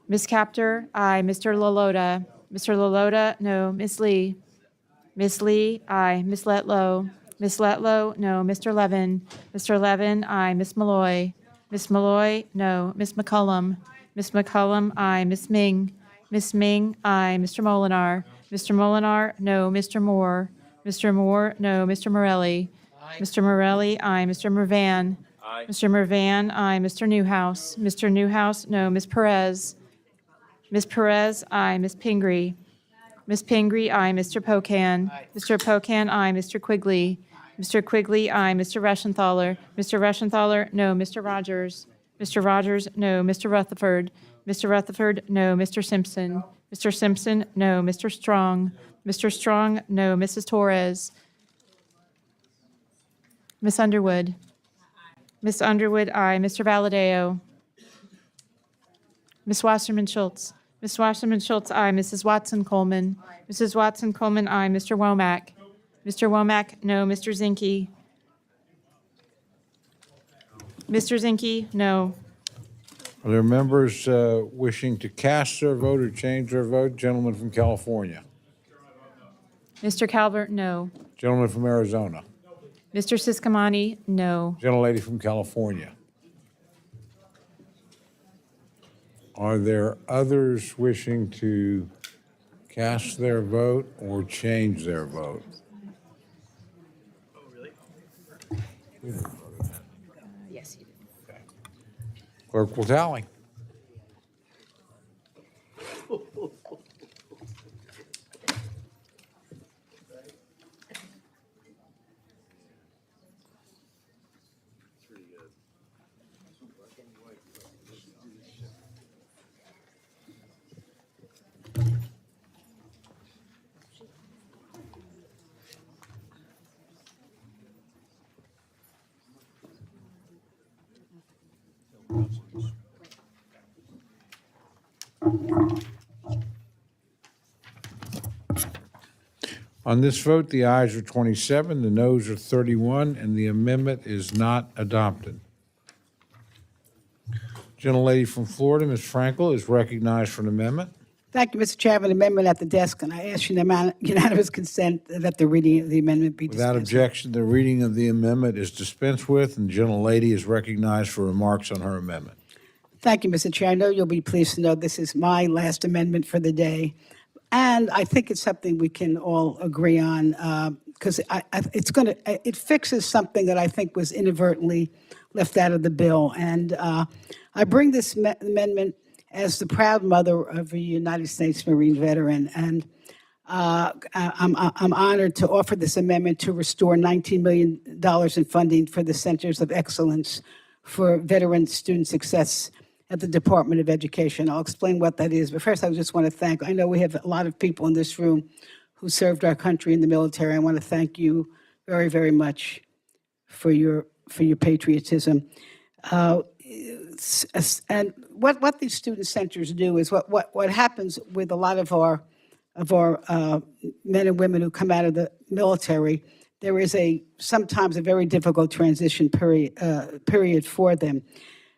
[SPEAKER 21] Ms. Captor, aye. Mr. LaLota? Mr. LaLota, no. Ms. Lee? Ms. Lee, aye. Ms. Letlow? Ms. Letlow, no. Mr. Levin? Mr. Levin, aye. Ms. Malloy? Ms. Malloy, no. Ms. McCullum? Ms. McCullum, aye. Ms. Ming? Ms. Ming, aye. Mr. Molinar? Mr. Molinar, no. Mr. Moore? Mr. Moore, no. Mr. Morelli? Aye. Mr. Morelli, aye. Mr. Mervan? Aye. Mr. Mervan, aye. Mr. Newhouse? Mr. Newhouse, no. Ms. Perez? Ms. Perez, aye. Ms. Pingree? Ms. Pingree, aye. Mr. Pocan? Aye. Mr. Pocan, aye. Mr. Quigley? Mr. Quigley, aye. Mr. Reschenthaler? Mr. Reschenthaler, no. Mr. Rogers? Mr. Rogers, no. Mr. Rutherford? Mr. Rutherford, no. Mr. Simpson? Mr. Simpson, no. Mr. Strong? Mr. Strong, no. Mrs. Torres? Ms. Underwood? Ms. Underwood, aye. Mr. Valadeo? Ms. Wasserman Schultz? Ms. Wasserman Schultz, aye. Mrs. Watson Coleman? Mrs. Watson Coleman, aye. Mr. Womack? Mr. Womack, no. Mr. Zinke? Mr. Zinke, no.
[SPEAKER 1] Are there members wishing to cast their vote or change their vote? Gentleman from California.
[SPEAKER 21] Mr. Calvert, no.
[SPEAKER 1] Gentleman from Arizona.
[SPEAKER 21] Mr. Siscomani, no.
[SPEAKER 1] Gentlelady from California. Are there others wishing to cast their vote or change their vote?
[SPEAKER 7] Yes, you did.
[SPEAKER 1] Clerk will tally. On this vote, the ayes are 27, the noes are 31, and the amendment is not adopted. Gentlelady from Florida, Ms. Frankel, is recognized for an amendment.
[SPEAKER 16] Thank you, Mr. Chairman. Amendment at the desk, and I ask unanimous consent that the reading of the amendment be dispensed
[SPEAKER 1] Without
[SPEAKER 16] with.
[SPEAKER 1] objection, the reading of the amendment is dispensed with, and the gentlelady is recognized for remarks on her amendment.
[SPEAKER 16] Thank you, Mr. Chair. I know you'll be pleased to know this is my last amendment for the day. And I think it's something we can all agree on because it fixes something that I think was inadvertently left out of the bill. And I bring this amendment as the proud mother of a United States Marine veteran. And I'm honored to offer this amendment to restore $19 million in funding for the Centers of Excellence for Veteran Student Success at the Department of Education. I'll explain what that is, but first I just want to thank, I know we have a lot of people in this room who served our country in the military. I want to thank you very, very much for your patriotism. And what these student centers do is what happens with a lot of our men and women who come out of the military. There is sometimes a very difficult transition period for them.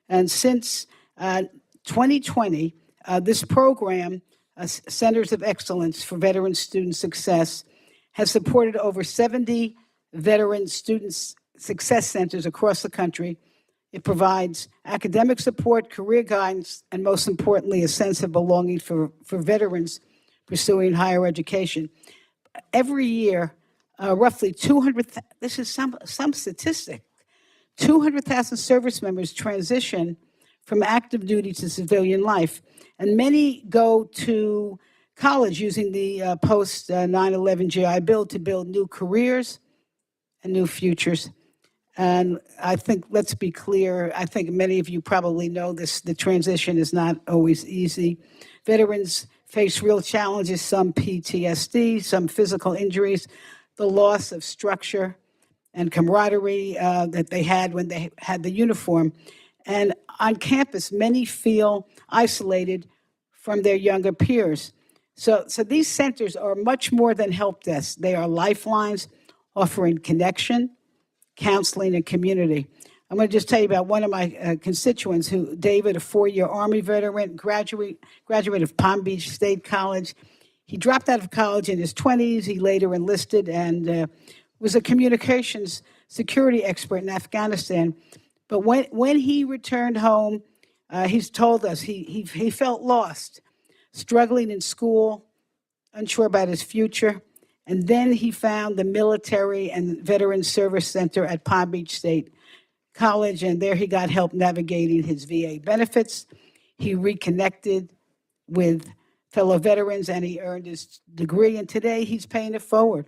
[SPEAKER 16] And since 2020, this program, Centers of Excellence for Veteran Student Success, has supported over 70 veteran student success centers across the country. It provides academic support, career guidance, and most importantly, a sense of belonging for veterans pursuing higher education. Every year, roughly 200,000, this is some statistic, 200,000 service members transition from active duty to civilian life. And many go to college using the post 9/11 GI Bill to build new careers and new futures. And I think, let's be clear, I think many of you probably know this, the transition is not always easy. Veterans face real challenges, some PTSD, some physical injuries, the loss of structure and camaraderie that they had when they had the uniform. And on campus, many feel isolated from their younger peers. So these centers are much more than help desks. They are lifelines offering connection, counseling, and community. I'm going to just tell you about one of my constituents, David, a 4-year Army veteran, graduate of Palm Beach State College. He dropped out of college in his 20s. He later enlisted and was a communications security expert in Afghanistan. But when he returned home, he's told us he felt lost, struggling in school, unsure about his future. And then he found the Military and Veteran Service Center at Palm Beach State College, and there he got help navigating his VA benefits. He reconnected with fellow veterans, and he earned his degree, and today he's paying it forward.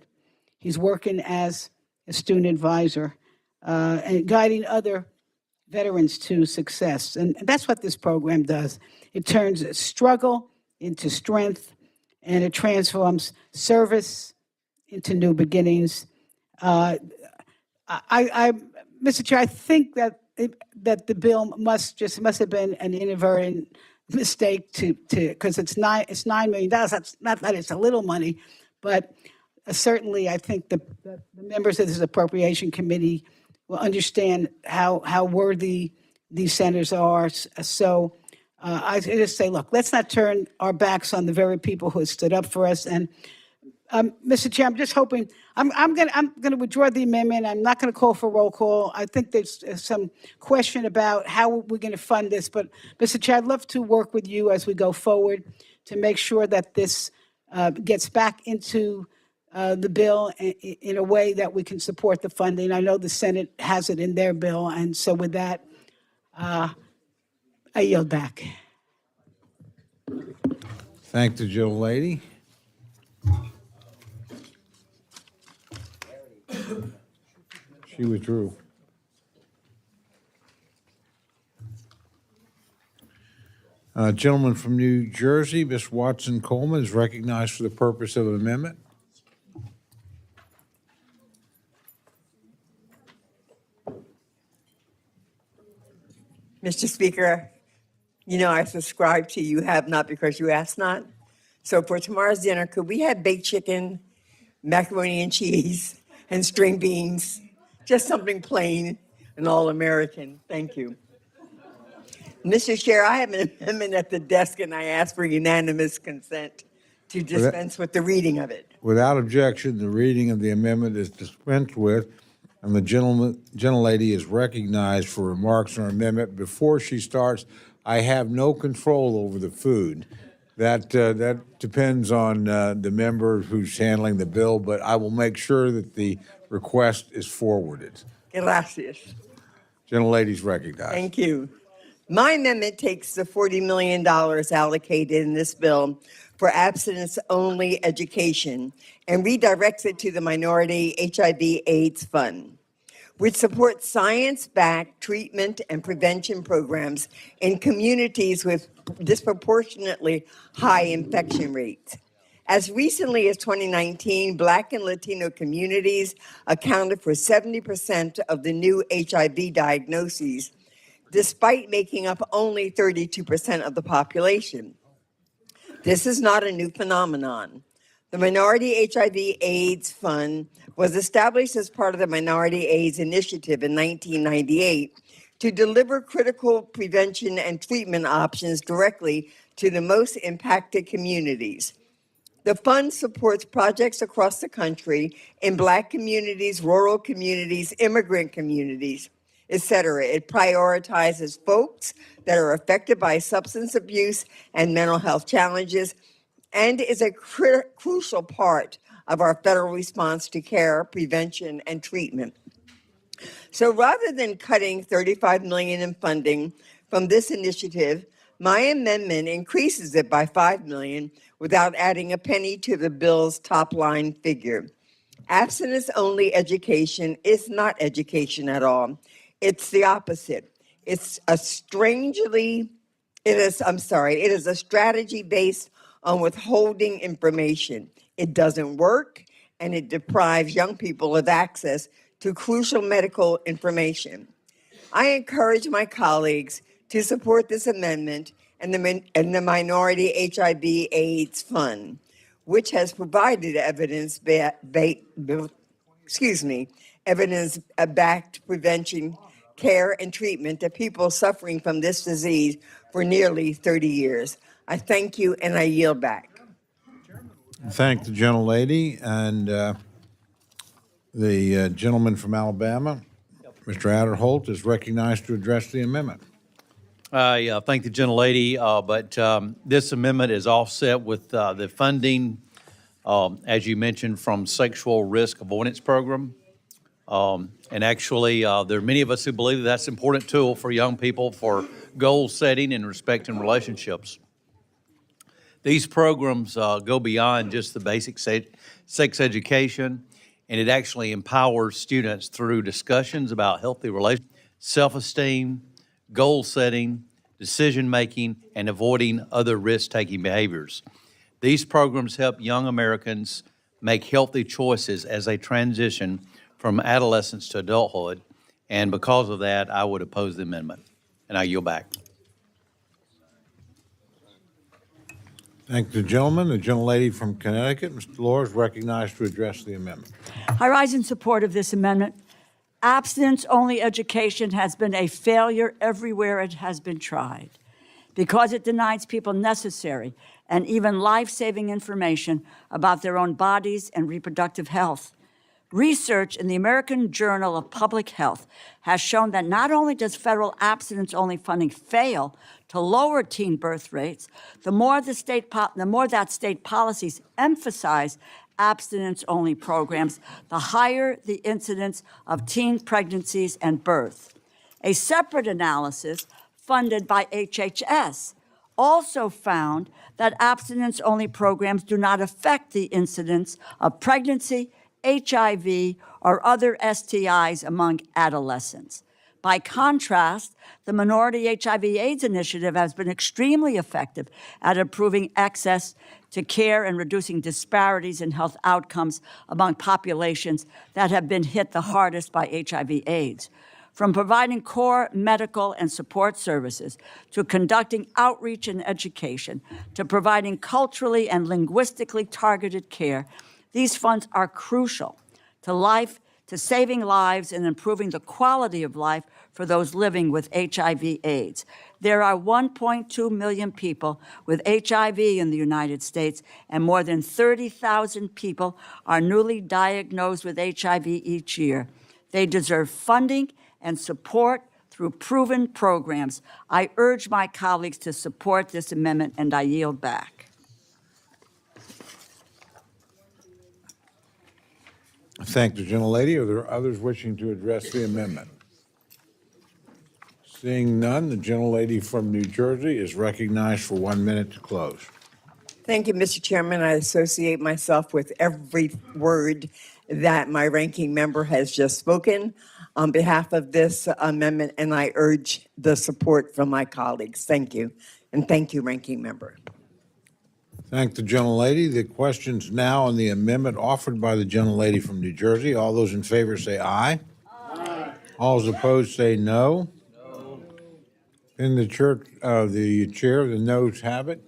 [SPEAKER 16] He's working as a student advisor and guiding other veterans to success. And that's what this program does. It turns struggle into strength, and it transforms service into new beginnings. Mr. Chair, I think that the bill must have been an inadvertent mistake because it's $9 million. That's not that it's a little money, but certainly I think the members of this Appropriation Committee will understand how worthy these centers are. So I just say, look, let's not turn our backs on the very people who have stood up for us. And Mr. Chair, I'm just hoping, I'm gonna withdraw the amendment. I'm not gonna call for roll call. I think there's some question about how we're gonna fund this, but Mr. Chair, I'd love to work with you as we go forward to make sure that this gets back into the bill in a way that we can support the funding. I know the Senate has it in their bill, and so with that, I yield back.
[SPEAKER 1] Thank the gentlelady. She withdrew. Gentleman from New Jersey, Ms. Watson Coleman, is recognized for the purpose of amendment.
[SPEAKER 11] Mr. Speaker, you know I subscribe to you have not because you ask not. So for tomorrow's dinner, could we have baked chicken, macaroni and cheese, and string beans? Just something plain and all-American. Thank you. Mr. Chair, I have an amendment at the desk, and I ask for unanimous consent to dispense with the reading of it.
[SPEAKER 1] Without objection, the reading of the amendment is dispensed with, and the gentlelady is recognized for remarks on her amendment. Before she starts, I have no control over the food. That depends on the member who's handling the bill, but I will make sure that the request is forwarded.
[SPEAKER 11] Gracias.
[SPEAKER 1] Gentlelady's recognized.
[SPEAKER 11] Thank you. My amendment takes the $40 million allocated in this bill for abstinence-only education and redirects it to the Minority HIV/AIDS Fund, which supports science-backed treatment and prevention programs in communities with disproportionately high infection rates. As recently as 2019, Black and Latino communities accounted for 70% of the new HIV diagnoses, despite making up only 32% of the population. This is not a new phenomenon. The Minority HIV/AIDS Fund was established as part of the Minority AIDS Initiative in 1998 to deliver critical prevention and treatment options directly to the most impacted communities. The fund supports projects across the country in Black communities, rural communities, immigrant communities, etc. It prioritizes folks that are affected by substance abuse and mental health challenges and is a crucial part of our federal response to care, prevention, and treatment. So rather than cutting $35 million in funding from this initiative, my amendment increases it by $5 million without adding a penny to the bill's top line figure. Abstinence-only education is not education at all. It's the opposite. It is a strategy based on withholding information. It doesn't work, and it deprives young people of access to crucial medical information. I encourage my colleagues to support this amendment and the Minority HIV/AIDS Fund, which has provided evidence-backed prevention, care, and treatment to people suffering from this disease for nearly 30 years. I thank you, and I yield back.
[SPEAKER 1] Thank the gentlelady, and the gentleman from Alabama, Mr. Adderholt, is recognized to address the amendment.
[SPEAKER 2] I thank the gentlelady, but this amendment is offset with the funding, as you mentioned, from Sexual Risk Avoidance Program. And actually, there are many of us who believe that that's an important tool for young people for goal setting and respecting relationships. These programs go beyond just the basic sex education, and it actually empowers students through discussions about healthy relationships, self-esteem, goal setting, decision-making, and avoiding other risk-taking behaviors. These programs help young Americans make healthy choices as they transition from adolescence to adulthood, and because of that, I would oppose the amendment, and I yield back.
[SPEAKER 1] Thank the gentleman. The gentlelady from Connecticut, Mr. Lohr, is recognized to address the amendment.
[SPEAKER 3] I rise in support of this amendment. Abstinence-only education has been a failure everywhere it has been tried because it denies people necessary and even life-saving information about their own bodies and reproductive health. Research in the American Journal of Public Health has shown that not only does federal abstinence-only funding fail to lower teen birth rates, the more that state policies emphasize abstinence-only programs, the higher the incidence of teen pregnancies and birth. A separate analysis funded by HHS also found that abstinence-only programs do not affect the incidence of pregnancy, HIV, or other STIs among adolescents. By contrast, the Minority HIV/AIDS Initiative has been extremely effective at improving access to care and reducing disparities in health outcomes among populations that have been hit the hardest by HIV/AIDS. From providing core medical and support services, to conducting outreach and education, to providing culturally and linguistically targeted care, these funds are crucial to saving lives and improving the quality of life for those living with HIV/AIDS. There are 1.2 million people with HIV in the United States, and more than 30,000 people are newly diagnosed with HIV each year. They deserve funding and support through proven programs. I urge my colleagues to support this amendment, and I yield back.
[SPEAKER 1] Thank the gentlelady. Are there others wishing to address the amendment? Seeing none, the gentlelady from New Jersey is recognized for 1 minute to close.
[SPEAKER 11] Thank you, Mr. Chairman. I associate myself with every word that my ranking member has just spoken on behalf of this amendment, and I urge the support from my colleagues. Thank you. And thank you, ranking member.
[SPEAKER 1] Thank the gentlelady. The questions now on the amendment offered by the gentlelady from New Jersey. All those in favor say aye. Aye. All those opposed say no. No. In the chair, the noes have it.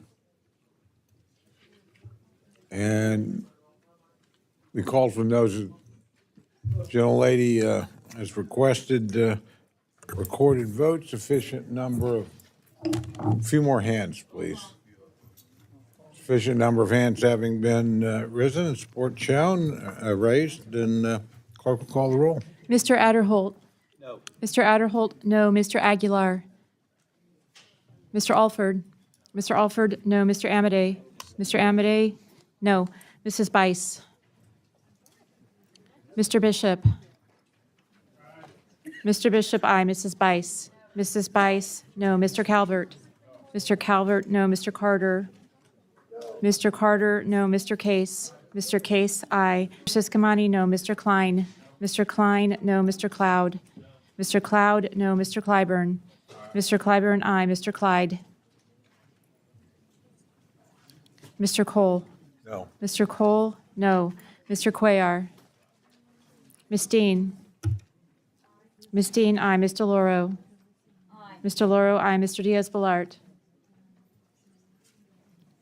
[SPEAKER 1] And we called for noes. Gentlelady has requested recorded vote, sufficient number of, a few more hands, please. Sufficient number of hands having been risen and support shown, raised, then clerk will call the roll.
[SPEAKER 21] Mr. Adderholt? No. Mr. Adderholt, no. Mr. Aguilar? Mr. Alford? Mr. Alford, no. Mr. Amadei? Mr. Amadei, no. Mrs. Bice? Mr. Bishop? Mr. Bishop, aye. Mrs. Bice? Mrs. Bice, no. Mr. Calvert? Mr. Calvert, no. Mr. Carter? Mr. Carter, no. Mr. Case? Mr. Case, aye. Mrs. Kamani, no. Mr. Klein? Mr. Klein, no. Mr. Cloud? Mr. Cloud, no. Mr. Clyburn? Mr. Clyburn, aye. Mr. Clyde? Mr. Cole?
[SPEAKER 1] No.
[SPEAKER 21] Mr. Cole, no. Mr. Cuellar? Ms. Dean? Ms. Dean, aye. Mr. Loro? Mr. Loro, aye. Mr. Diaz-Balart?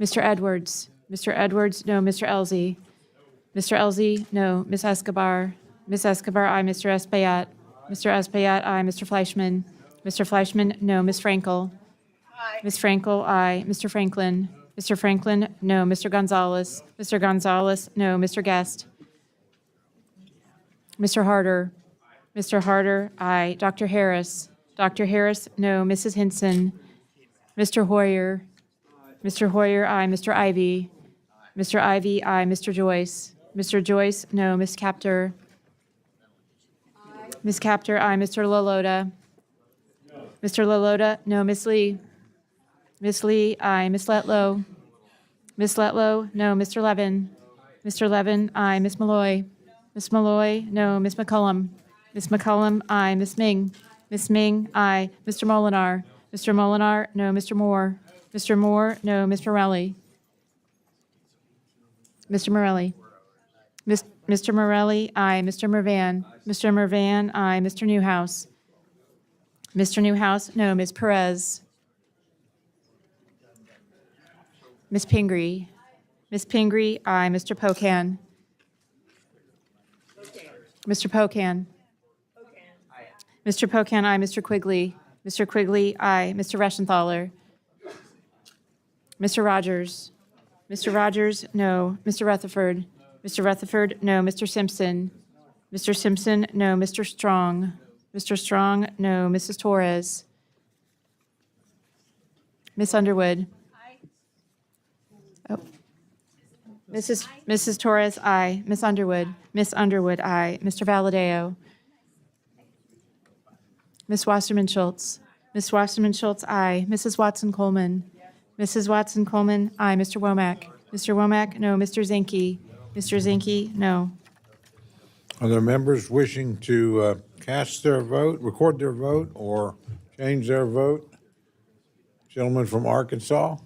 [SPEAKER 21] Mr. Edwards? Mr. Edwards, no. Mr. Elzey? Mr. Elzey, no. Ms. Escobar? Ms. Escobar, aye. Mr. Espaillat? Mr. Espaillat, aye. Mr. Fleischman? Mr. Fleischman, no. Ms. Frankel? Aye. Ms. Frankel, aye. Mr. Franklin? Mr. Franklin, no. Mr. Gonzalez? Mr. Gonzalez, no. Mr. Guest? Mr. Harder? Mr. Harder, aye. Dr. Harris? Dr. Harris, no. Mrs. Hinson? Mr. Hoyer? Mr. Hoyer, aye. Mr. Ivy? Mr. Ivy, aye. Mr. Joyce? Mr. Joyce, no. Ms. Capter? Ms. Capter, aye. Mr. LaLota? Mr. LaLota, no. Ms. Lee? Ms. Lee, aye. Ms. Letlow? Ms. Letlow, no. Mr. Levin? Mr. Levin, aye. Ms. Malloy? Ms. Malloy, no. Ms. McCullum? Ms. McCullum, aye. Ms. Ming? Ms. Ming, aye. Mr. Molinar? Mr. Molinar, no. Mr. Moore? Mr. Moore, no. Ms. Morelli? Mr. Morelli? Mr. Morelli, aye. Mr. Mervan? Mr. Mervan, aye. Mr. Newhouse? Mr. Newhouse, no. Ms. Perez? Ms. Pingree? Ms. Pingree, aye. Mr. Pocan? Mr. Pocan? Mr. Pocan, aye. Mr. Quigley? Mr. Quigley, aye. Mr. Reschenthaler? Mr. Rogers? Mr. Rogers, no. Mr. Rutherford? Mr. Rutherford, no. Mr. Simpson? Mr. Simpson, no. Mr. Strong? Mr. Strong, no. Mrs. Torres? Miss Underwood? Oh. Mrs. Torres, aye. Miss Underwood? Miss Underwood, aye. Mr. Valadeo? Miss Wasserman Schultz? Miss Wasserman Schultz, aye. Mrs. Watson Coleman? Mrs. Watson Coleman, aye. Mr. Womack? Mr. Womack, no. Mr. Zinke? Mr. Zinke, no.
[SPEAKER 1] Are there members wishing to cast their vote, record their vote, or change their vote? Gentleman from Arkansas?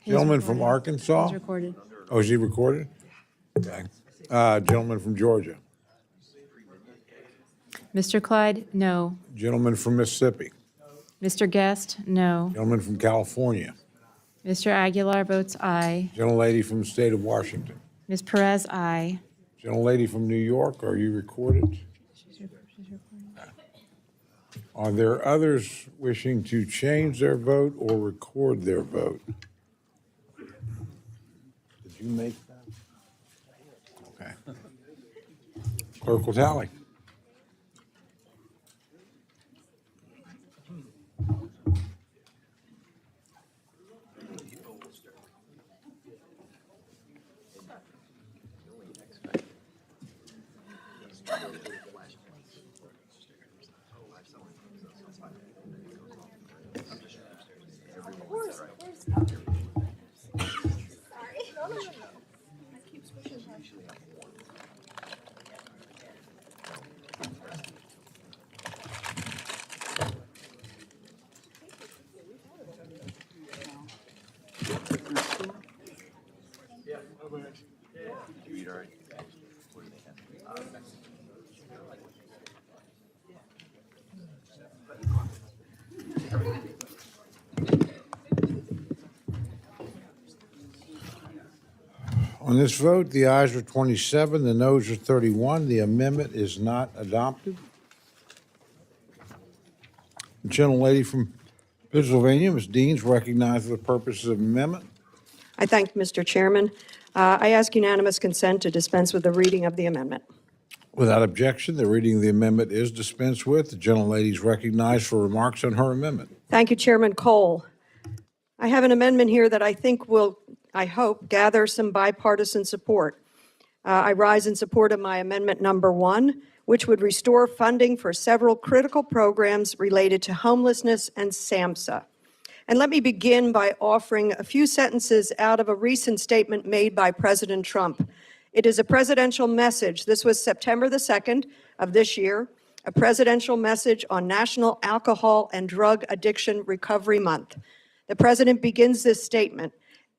[SPEAKER 1] Gentleman from Arkansas?
[SPEAKER 21] He's recorded.
[SPEAKER 1] Oh, is he recorded? Okay. Gentleman from Georgia?
[SPEAKER 21] Mr. Clyde, no.
[SPEAKER 1] Gentleman from Mississippi?
[SPEAKER 21] Mr. Guest, no.
[SPEAKER 1] Gentleman from California?
[SPEAKER 21] Mr. Aguilar votes aye.
[SPEAKER 1] Gentlelady from the state of Washington?
[SPEAKER 21] Ms. Perez, aye.
[SPEAKER 1] Gentlelady from New York, are you recorded? Are there others wishing to change their vote or record their vote? Did you make that? Okay. Clerk will tally. On this vote, the ayes are 27, the noes are 31. The amendment is not adopted. The gentlelady from Pennsylvania, Ms. Deans, recognized for the purposes of amendment.
[SPEAKER 18] I thank Mr. Chairman. I ask unanimous consent to dispense with the reading of the amendment.
[SPEAKER 1] Without objection, the reading of the amendment is dispensed with. The gentlelady is recognized for remarks on her amendment.
[SPEAKER 18] Thank you, Chairman Cole. I have an amendment here that I think will, I hope, gather some bipartisan support. I rise in support of my amendment number 1, which would restore funding for several critical programs related to homelessness and SAMHSA. And let me begin by offering a few sentences out of a recent statement made by President Trump. It is a presidential message. This was September the 2nd of this year, a presidential message on National Alcohol and Drug Addiction Recovery Month. The president begins this statement: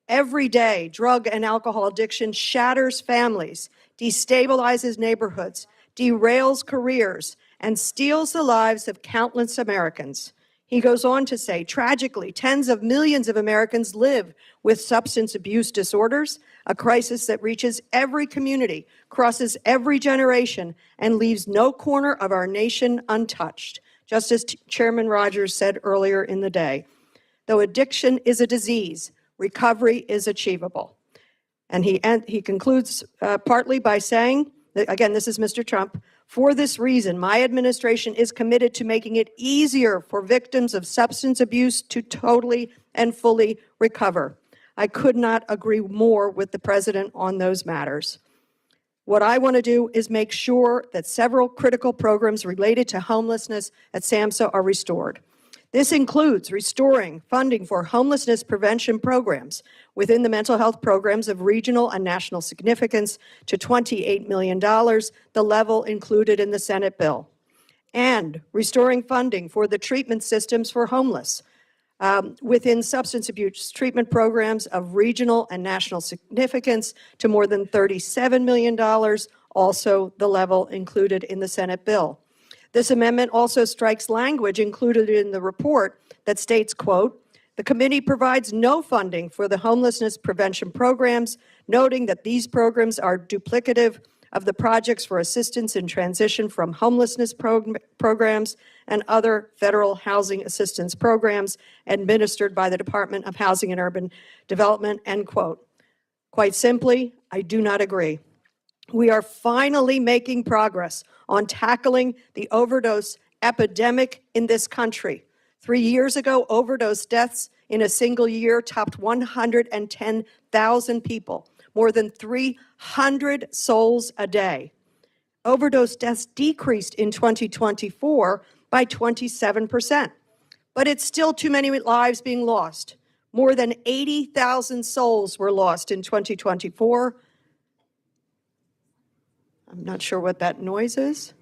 [SPEAKER 18] "Every day, drug and alcohol addiction shatters families, destabilizes neighborhoods, derails careers, and steals the lives of countless Americans." He goes on to say, tragically, tens of millions of Americans live with substance abuse disorders, a crisis that reaches every community, crosses every generation, and leaves no corner of our nation untouched, just as Chairman Rogers said earlier in the day. Though addiction is a disease, recovery is achievable. And he concludes partly by saying, again, this is Mr. Trump, "For this reason, my administration is committed to making it easier for victims of substance abuse to totally and fully recover." I could not agree more with the president on those matters. What I want to do is make sure that several critical programs related to homelessness at SAMHSA are restored. This includes restoring funding for homelessness prevention programs within the mental health programs of regional and national significance to $28 million, the level included in the Senate bill. And restoring funding for the treatment systems for homeless within substance abuse treatment programs of regional and national significance to more than $37 million, also the level included in the Senate bill. This amendment also strikes language included in the report that states, quote, "The committee provides no funding for the homelessness prevention programs, noting that these programs are duplicative of the Projects for Assistance in Transition from Homelessness programs and other federal housing assistance programs administered by the Department of Housing and Urban Development, end quote. Quite simply, I do not agree. We are finally making progress on tackling the overdose epidemic in this country. 3 years ago, overdose deaths in a single year topped 110,000 people, more than 300 souls a day. Overdose deaths decreased in 2024 by 27%, but it's still too many lives being lost. More than 80,000 souls were lost in 2024. I'm not sure what that noise is.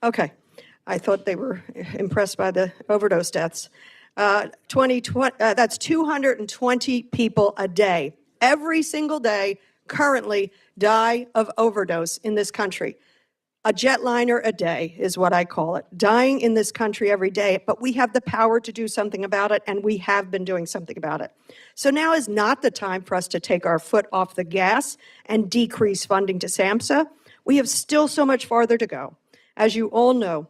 [SPEAKER 18] Okay, I thought they were impressed by the overdose deaths. That's 220 people a day. Every single day currently die of overdose in this country. A jetliner a day is what I call it, dying in this country every day, but we have the power to do something about it, and we have been doing something about it. So now is not the time for us to take our foot off the gas and decrease funding to SAMHSA. We have still so much farther to go. As you all know,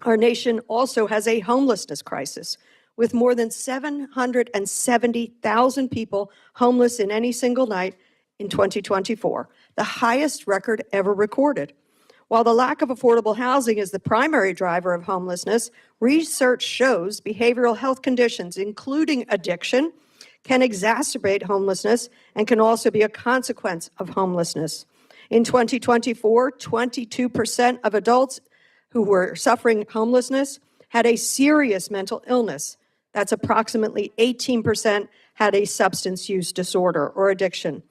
[SPEAKER 18] our nation also has a homelessness crisis, with more than 770,000 people homeless in any single night in 2024, the highest record ever recorded. While the lack of affordable housing is the primary driver of homelessness, research shows behavioral health conditions, including addiction, can exacerbate homelessness and can also be a consequence of homelessness. In 2024, 22% of adults who were suffering homelessness had a serious mental illness. That's approximately 18% had a substance use disorder or addiction.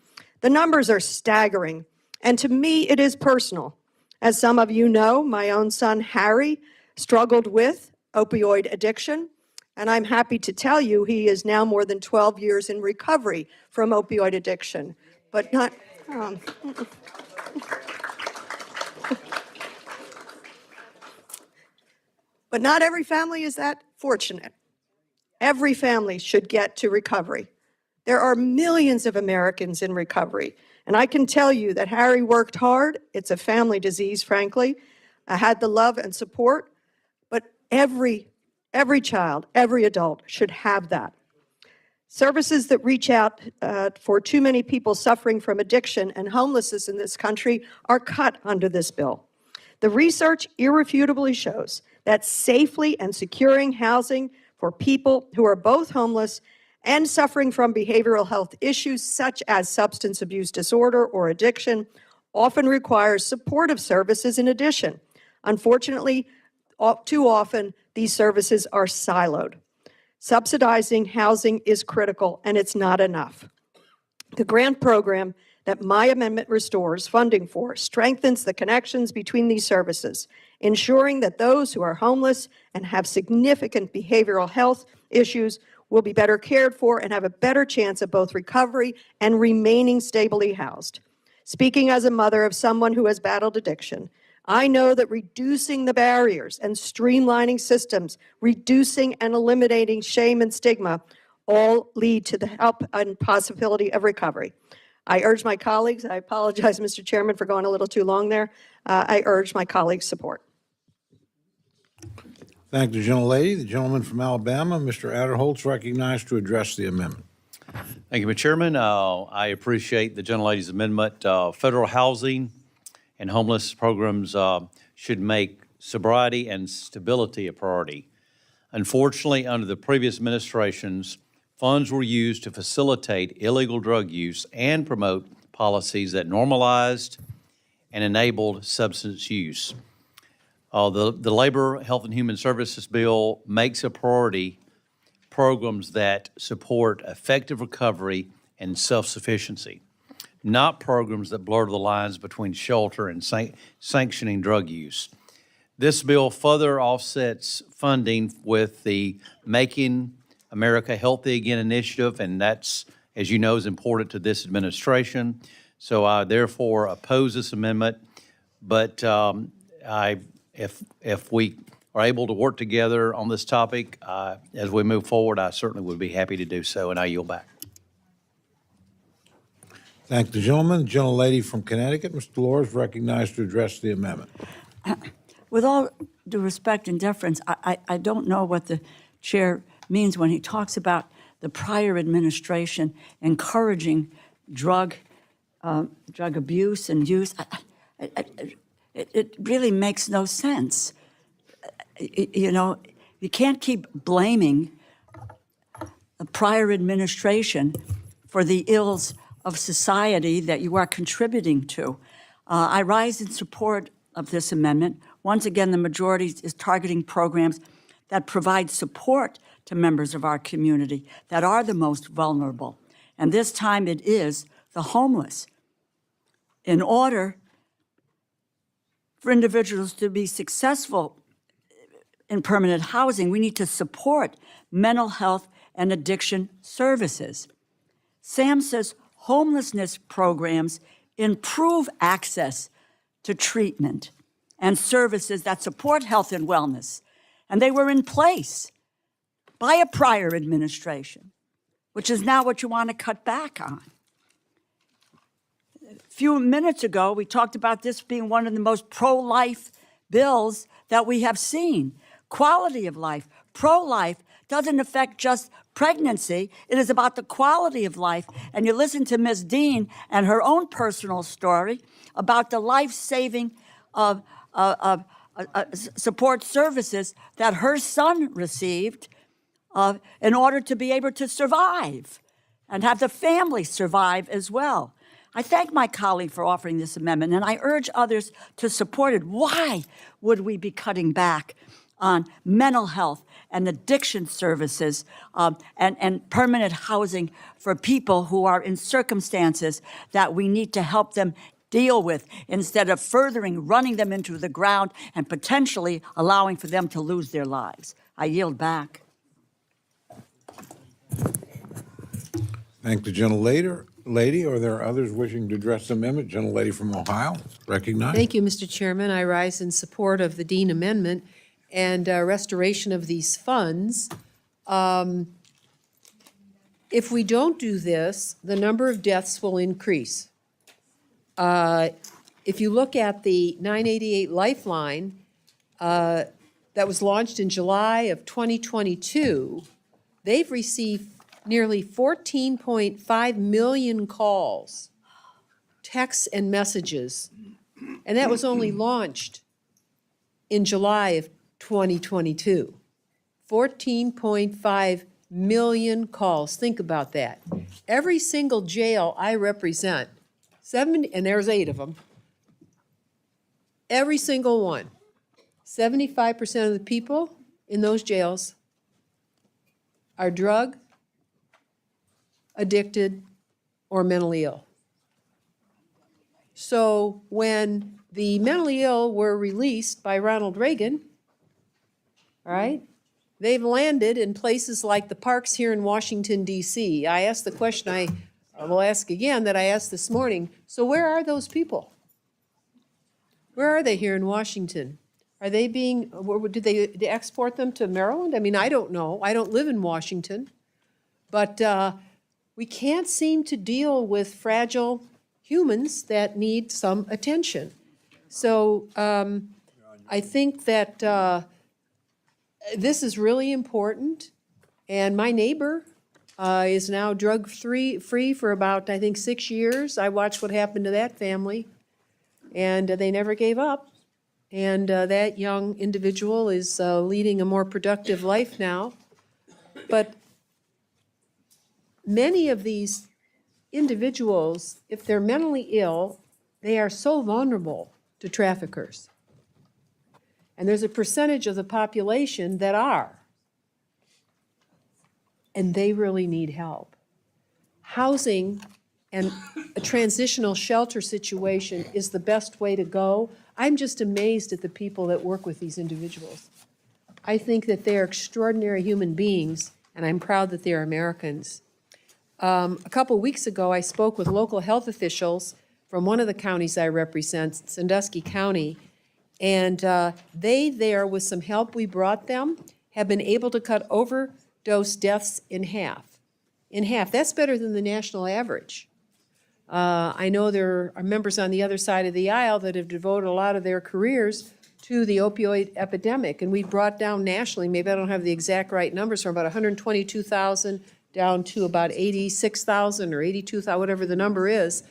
[SPEAKER 18] The numbers are staggering, and to me, it is personal. As some of you know, my own son, Harry, struggled with opioid addiction, and I'm happy to tell you he is now more than 12 years in recovery from opioid addiction, but not... But not every family is that fortunate. Every family should get to recovery. There are millions of Americans in recovery. And I can tell you that Harry worked hard. It's a family disease, frankly. I had the love and support, but every child, every adult should have that. Services that reach out for too many people suffering from addiction and homelessness in this country are cut under this bill. The research irrefutably shows that safely and securing housing for people who are both homeless and suffering from behavioral health issues such as substance abuse disorder or addiction often requires supportive services in addition. Unfortunately, too often, these services are siloed. Subsidizing housing is critical, and it's not enough. The grant program that my amendment restores funding for strengthens the connections between these services, ensuring that those who are homeless and have significant behavioral health issues will be better cared for and have a better chance of both recovery and remaining stably housed. Speaking as a mother of someone who has battled addiction, I know that reducing the barriers and streamlining systems, reducing and eliminating shame and stigma, all lead to the help and possibility of recovery. I urge my colleagues, I apologize, Mr. Chairman, for going a little too long there. I urge my colleagues' support.
[SPEAKER 1] Thank the gentlelady. The gentleman from Alabama, Mr. Adderholt's recognized to address the amendment.
[SPEAKER 2] Thank you, Mr. Chairman. I appreciate the gentlelady's amendment. Federal housing and homeless programs should make sobriety and stability a priority. Unfortunately, under the previous administrations, funds were used to facilitate illegal drug use and promote policies that normalized and enabled substance use. The Labor, Health, and Human Services Bill makes a priority programs that support effective recovery and self-sufficiency, not programs that blur the lines between shelter and sanctioning drug use. This bill further offsets funding with the Making America Healthy Again initiative, and that's, as you know, is important to this administration. So I therefore oppose this amendment, but if we are able to work together on this topic as we move forward, I certainly would be happy to do so, and I yield back.
[SPEAKER 1] Thank the gentleman. The gentlelady from Connecticut, Mr. Delore, is recognized to address the amendment.
[SPEAKER 3] With all due respect and deference, I don't know what the chair means when he talks about the prior administration encouraging drug abuse and use. It really makes no sense. You know, you can't keep blaming the prior administration for the ills of society that you are contributing to. I rise in support of this amendment. Once again, the majority is targeting programs that provide support to members of our community that are the most vulnerable. And this time it is the homeless. In order for individuals to be successful in permanent housing, we need to support mental health and addiction services. Sam says homelessness programs improve access to treatment and services that support health and wellness. And they were in place by a prior administration, which is now what you want to cut back on. A few minutes ago, we talked about this being one of the most pro-life bills that we have seen. Quality of life, pro-life, doesn't affect just pregnancy. It is about the quality of life. And you listen to Ms. Dean and her own personal story about the life-saving support services that her son received in order to be able to survive and have the family survive as well. I thank my colleague for offering this amendment, and I urge others to support it. Why would we be cutting back on mental health and addiction services and permanent housing for people who are in circumstances that we need to help them deal with, instead of running them into the ground and potentially allowing for them to lose their lives? I yield back.
[SPEAKER 1] Thank the gentlelady. Are there others wishing to address the amendment? Gentlelady from Ohio, recognized.
[SPEAKER 7] Thank you, Mr. Chairman. I rise in support of the Dean amendment and restoration of these funds. If we don't do this, the number of deaths will increase. If you look at the 988 Lifeline that was launched in July of 2022, they've received nearly 14.5 million calls, texts, and messages. And that was only launched in July of 2022. 14.5 million calls. Think about that. Every single jail I represent, and there's 8 of them, every single one, 75% of the people in those jails are drug addicted or mentally ill. So when the mentally ill were released by Ronald Reagan, all right, they've landed in places like the parks here in Washington, D.C. I asked the question I will ask again that I asked this morning. So where are those people? Where are they here in Washington? Are they being, did they export them to Maryland? I mean, I don't know. I don't live in Washington. But we can't seem to deal with fragile humans that need some attention. So I think that this is really important. And my neighbor is now drug-free for about, I think, 6 years. I watched what happened to that family, and they never gave up. And that young individual is leading a more productive life now. But many of these individuals, if they're mentally ill, they are so vulnerable to traffickers. And there's a percentage of the population that are. And they really need help. Housing and a transitional shelter situation is the best way to go. I'm just amazed at the people that work with these individuals. I think that they are extraordinary human beings, and I'm proud that they are Americans. A couple weeks ago, I spoke with local health officials from one of the counties I represent, Sandusky County, and they there, with some help we brought them, have been able to cut overdose deaths in half. In half. That's better than the national average. I know there are members on the other side of the aisle that have devoted a lot of their careers to the opioid epidemic, and we brought down nationally, maybe I don't have the exact right numbers, from about 122,000 down to about 86,000 or 82,000, whatever the number is.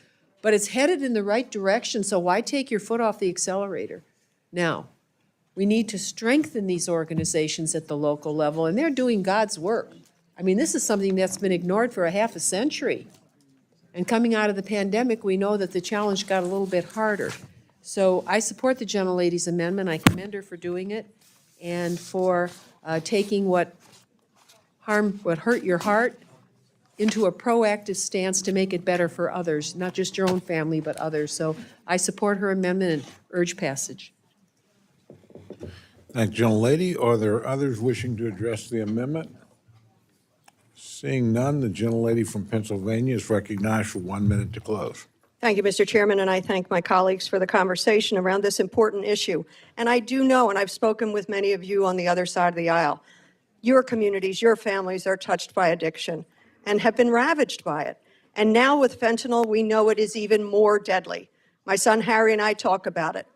[SPEAKER 7] But it's headed in the right direction, so why take your foot off the accelerator? Now, we need to strengthen these organizations at the local level, and they're doing God's work. I mean, this is something that's been ignored for a half a century. And coming out of the pandemic, we know that the challenge got a little bit harder. So I support the gentlelady's amendment. I commend her for doing it and for taking what hurt your heart into a proactive stance to make it better for others, not just your own family, but others. So I support her amendment and urge passage.
[SPEAKER 1] Thank you, gentlelady. Are there others wishing to address the amendment? Seeing none, the gentlelady from Pennsylvania is recognized for 1 minute to close.
[SPEAKER 18] Thank you, Mr. Chairman, and I thank my colleagues for the conversation around this important issue. And I do know, and I've spoken with many of you on the other side of the aisle, your communities, your families are touched by addiction and have been ravaged by it. And now with fentanyl, we know it is even more deadly. My son Harry and I talk about it.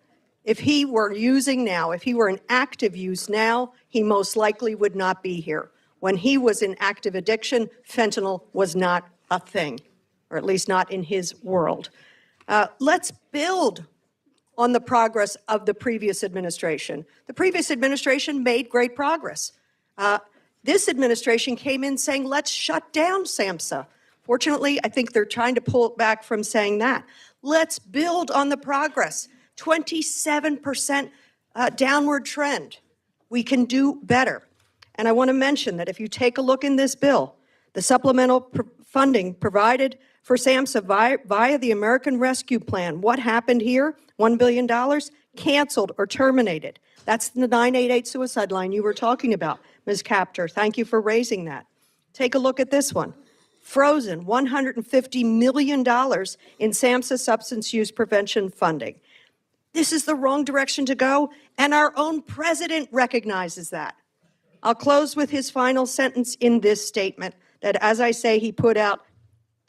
[SPEAKER 18] If he were using now, if he were in active use now, he most likely would not be here. When he was in active addiction, fentanyl was not a thing, or at least not in his world. Let's build on the progress of the previous administration. The previous administration made great progress. This administration came in saying, let's shut down SAMHSA. Fortunately, I think they're trying to pull it back from saying that. Let's build on the progress. 27% downward trend. We can do better. And I want to mention that if you take a look in this bill, the supplemental funding provided for SAMHSA via the American Rescue Plan, what happened here? $1 billion canceled or terminated. That's the 988 suicide line you were talking about, Ms. Capter. Thank you for raising that. Take a look at this one. Frozen, $150 million in SAMHSA substance use prevention funding. This is the wrong direction to go, and our own president recognizes that. I'll close with his final sentence in this statement that, as I say, he put out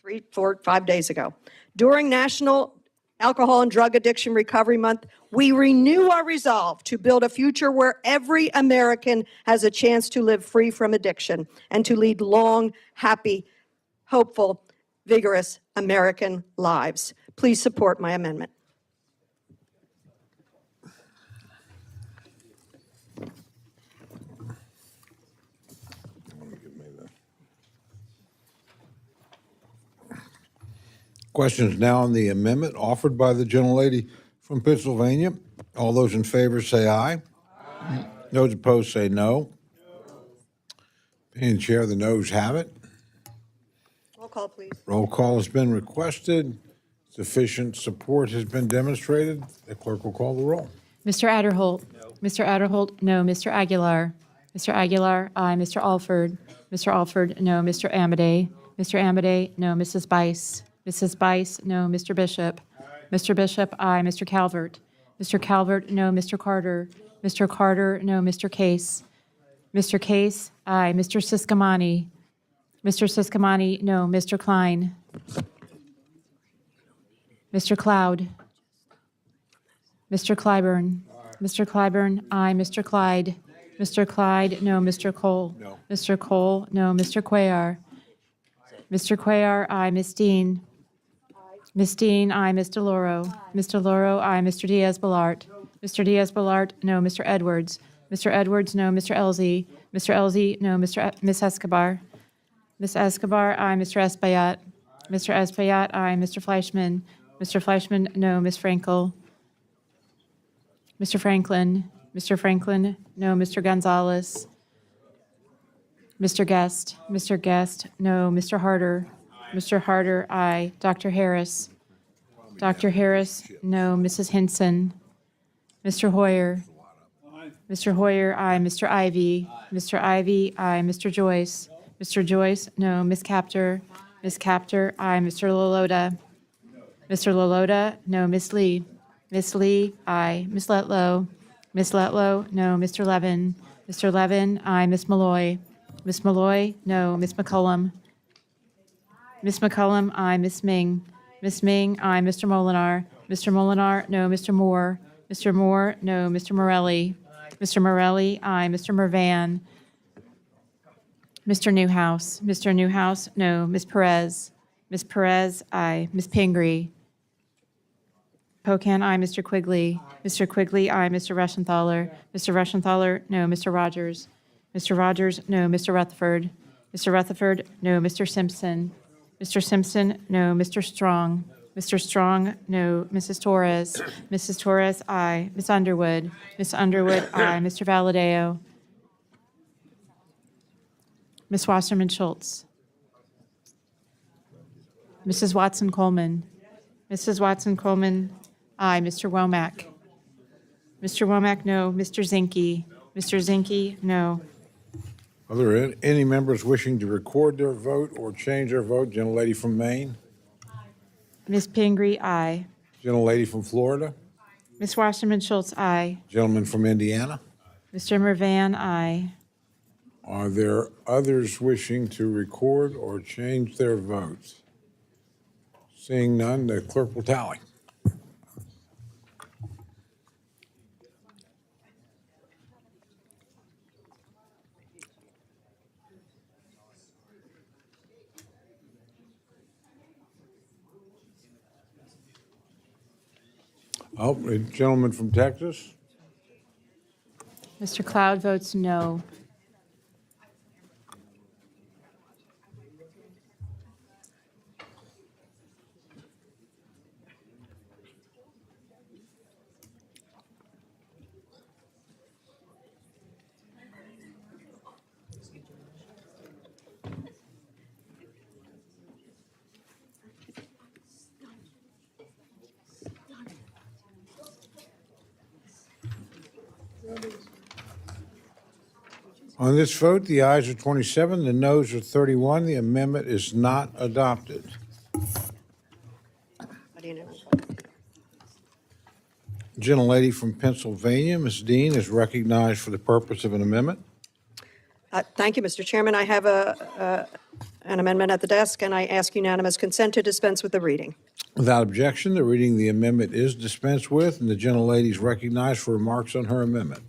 [SPEAKER 18] 3, 4, 5 days ago. During National Alcohol and Drug Addiction Recovery Month, we renew our resolve to build a future where every American has a chance to live free from addiction and to lead long, happy, hopeful, vigorous American lives. Please support my amendment.
[SPEAKER 1] Questions now on the amendment offered by the gentlelady from Pennsylvania. All those in favor say aye. Aye. Those opposed say no. Being chair, the noes have it.
[SPEAKER 18] Roll call, please.
[SPEAKER 1] Roll call has been requested. Sufficient support has been demonstrated. The clerk will call the roll.
[SPEAKER 21] Mr. Adderholt. No. Mr. Adderholt, no. Mr. Aguilar. Mr. Aguilar, aye. Mr. Alford. Mr. Alford, no. Mr. Amodei. Mr. Amodei, no. Mrs. Bice. Mrs. Bice, no. Mr. Bishop. Aye. Mr. Bishop, aye. Mr. Calvert. Mr. Calvert, no. Mr. Carter. Mr. Carter, no. Mr. Case. Mr. Case, aye. Mr. Siscomani. Mr. Siscomani, no. Mr. Klein. Mr. Cloud. Mr. Clyburn. Mr. Clyburn, aye. Mr. Clyde. Mr. Clyde, no. Mr. Cole.
[SPEAKER 1] No.
[SPEAKER 21] Mr. Cole, no. Mr. Cuellar. Mr. Cuellar, aye. Ms. Dean. Ms. Dean, aye. Ms. DeLauro. Ms. DeLauro, aye. Mr. Diaz-Balart. Mr. Diaz-Balart, no. Mr. Edwards. Mr. Edwards, no. Mr. Elzey. Mr. Elzey, no. Ms. Escobar. Ms. Escobar, aye. Mr. Espaillat. Mr. Espaillat, aye. Mr. Fleischman. Mr. Fleischman, no. Ms. Frankel. Mr. Franklin. Mr. Franklin, no. Mr. Gonzalez. Mr. Guest. Mr. Guest, no. Mr. Harder. Mr. Harder, aye. Dr. Harris. Dr. Harris, no. Mrs. Hinson. Mr. Hoyer. Mr. Hoyer, aye. Mr. Ivy. Mr. Ivy, aye. Mr. Joyce. Mr. Joyce, no. Ms. Capter. Ms. Capter, aye. Mr. Lalota. Mr. Lalota, no. Ms. Lee. Ms. Lee, aye. Ms. Letlow. Ms. Letlow, no. Mr. Levin. Mr. Levin, aye. Ms. Malloy. Ms. Malloy, no. Ms. McCollum. Ms. McCollum, aye. Ms. Ming. Ms. Ming, aye. Mr. Molinar. Mr. Molinar, no. Mr. Moore. Mr. Moore, no. Mr. Morelli. Mr. Morelli, aye. Mr. Mervan. Mr. Newhouse. Mr. Newhouse, no. Ms. Perez. Ms. Perez, aye. Ms. Pingree. Pocan, aye. Mr. Quigley. Mr. Quigley, aye. Mr. Reschenthaler. Mr. Reschenthaler, no. Mr. Rogers. Mr. Rogers, no. Mr. Rutherford. Mr. Rutherford, no. Mr. Simpson. Mr. Simpson, no. Mr. Strong. Mr. Strong, no. Mrs. Torres. Mrs. Torres, aye. Ms. Underwood. Ms. Underwood, aye. Mr. Valadeo. Ms. Wasserman Schultz. Mrs. Watson Coleman. Mrs. Watson Coleman, aye. Mr. Womack. Mr. Womack, no. Mr. Zinke. Mr. Zinke, no.
[SPEAKER 1] Are there any members wishing to record their vote or change their vote? Gentlelady from Maine?
[SPEAKER 21] Ms. Pingree, aye.
[SPEAKER 1] Gentlelady from Florida?
[SPEAKER 21] Ms. Wasserman Schultz, aye.
[SPEAKER 1] Gentleman from Indiana?
[SPEAKER 21] Mr. Mervan, aye.
[SPEAKER 1] Are there others wishing to record or change their votes? Seeing none, the clerk will tally. Oh, a gentleman from Texas?
[SPEAKER 21] Mr. Cloud votes no.
[SPEAKER 1] On this vote, the ayes are 27, the noes are 31. The amendment is not adopted. Gentlelady from Pennsylvania, Ms. Dean, is recognized for the purpose of an amendment.
[SPEAKER 18] Thank you, Mr. Chairman. I have an amendment at the desk, and I ask unanimous consent to dispense with the reading.
[SPEAKER 1] Without objection, the reading of the amendment is dispensed with, and the gentlelady is recognized for remarks on her amendment.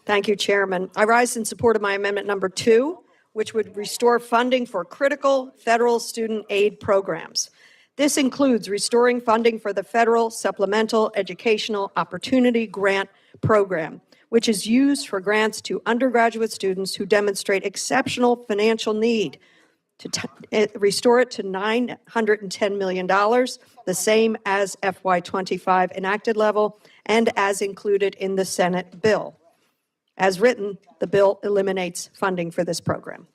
[SPEAKER 18] Thank you, Chairman. I rise in support of my amendment number 2, which would restore funding for critical federal student aid programs. This includes restoring funding for the Federal Supplemental Educational Opportunity Grant Program, which is used for grants to undergraduate students who demonstrate exceptional financial need. To restore it to $910 million, the same as FY25 enacted level and as included in the Senate bill. As written, the bill eliminates funding for this program.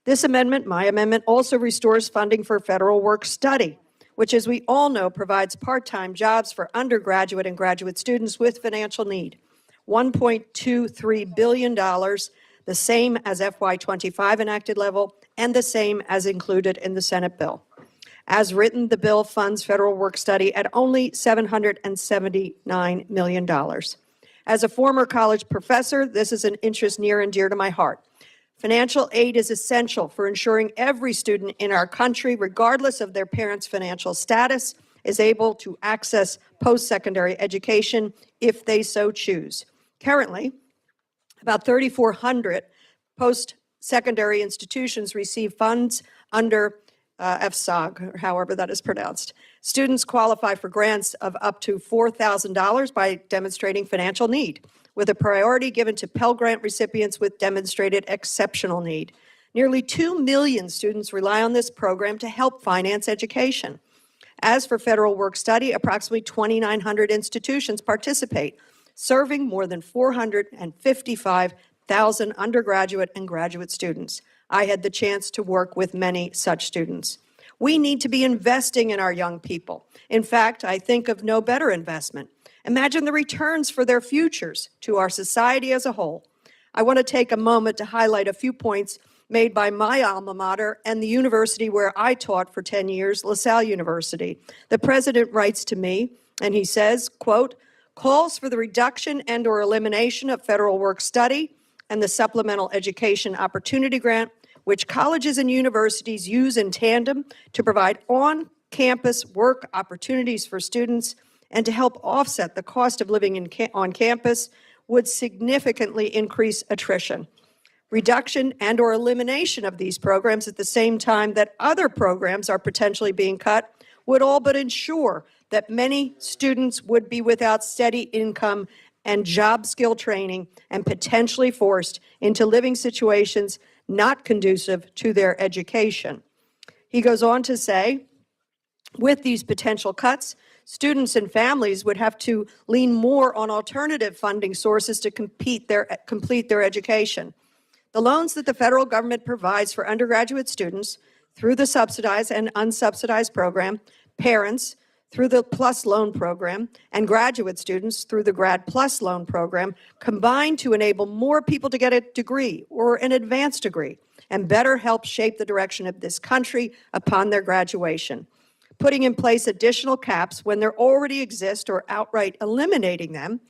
[SPEAKER 18] This amendment, my amendment, also restores funding for federal work study, which, as we all know, provides part-time jobs for undergraduate and graduate students with financial need. $1.23 billion, the same as FY25 enacted level, and the same as included in the Senate bill. As written, the bill funds federal work study at only $779 million. As a former college professor, this is an interest near and dear to my heart. Financial aid is essential for ensuring every student in our country, regardless of their parents' financial status, is able to access post-secondary education if they so choose. Currently, about 3,400 post-secondary institutions receive funds under FSOG, or however that is pronounced. Students qualify for grants of up to $4,000 by demonstrating financial need, with a priority given to Pell Grant recipients with demonstrated exceptional need. Nearly 2 million students rely on this program to help finance education. As for federal work study, approximately 2,900 institutions participate, serving more than 455,000 undergraduate and graduate students. I had the chance to work with many such students. We need to be investing in our young people. In fact, I think of no better investment. Imagine the returns for their futures to our society as a whole. I want to take a moment to highlight a few points made by my alma mater and the university where I taught for 10 years, LaSalle University. The president writes to me, and he says, quote, calls for the reduction and or elimination of federal work study and the Supplemental Education Opportunity Grant, which colleges and universities use in tandem to provide campus work opportunities for students and to help offset the cost of living on campus would significantly increase attrition. Reduction and or elimination of these programs at the same time that other programs are potentially being cut would all but ensure that many students would be without steady income and job skill training and potentially forced into living situations not conducive to their education. He goes on to say, with these potential cuts, students and families would have to lean more on alternative funding sources to complete their education. The loans that the federal government provides for undergraduate students through the subsidized and unsubsidized program, parents through the PLUS loan program, and graduate students through the Grad Plus loan program combine to enable more people to get a degree or an advanced degree and better help shape the direction of this country upon their graduation. Putting in place additional caps when there already exist or outright eliminating them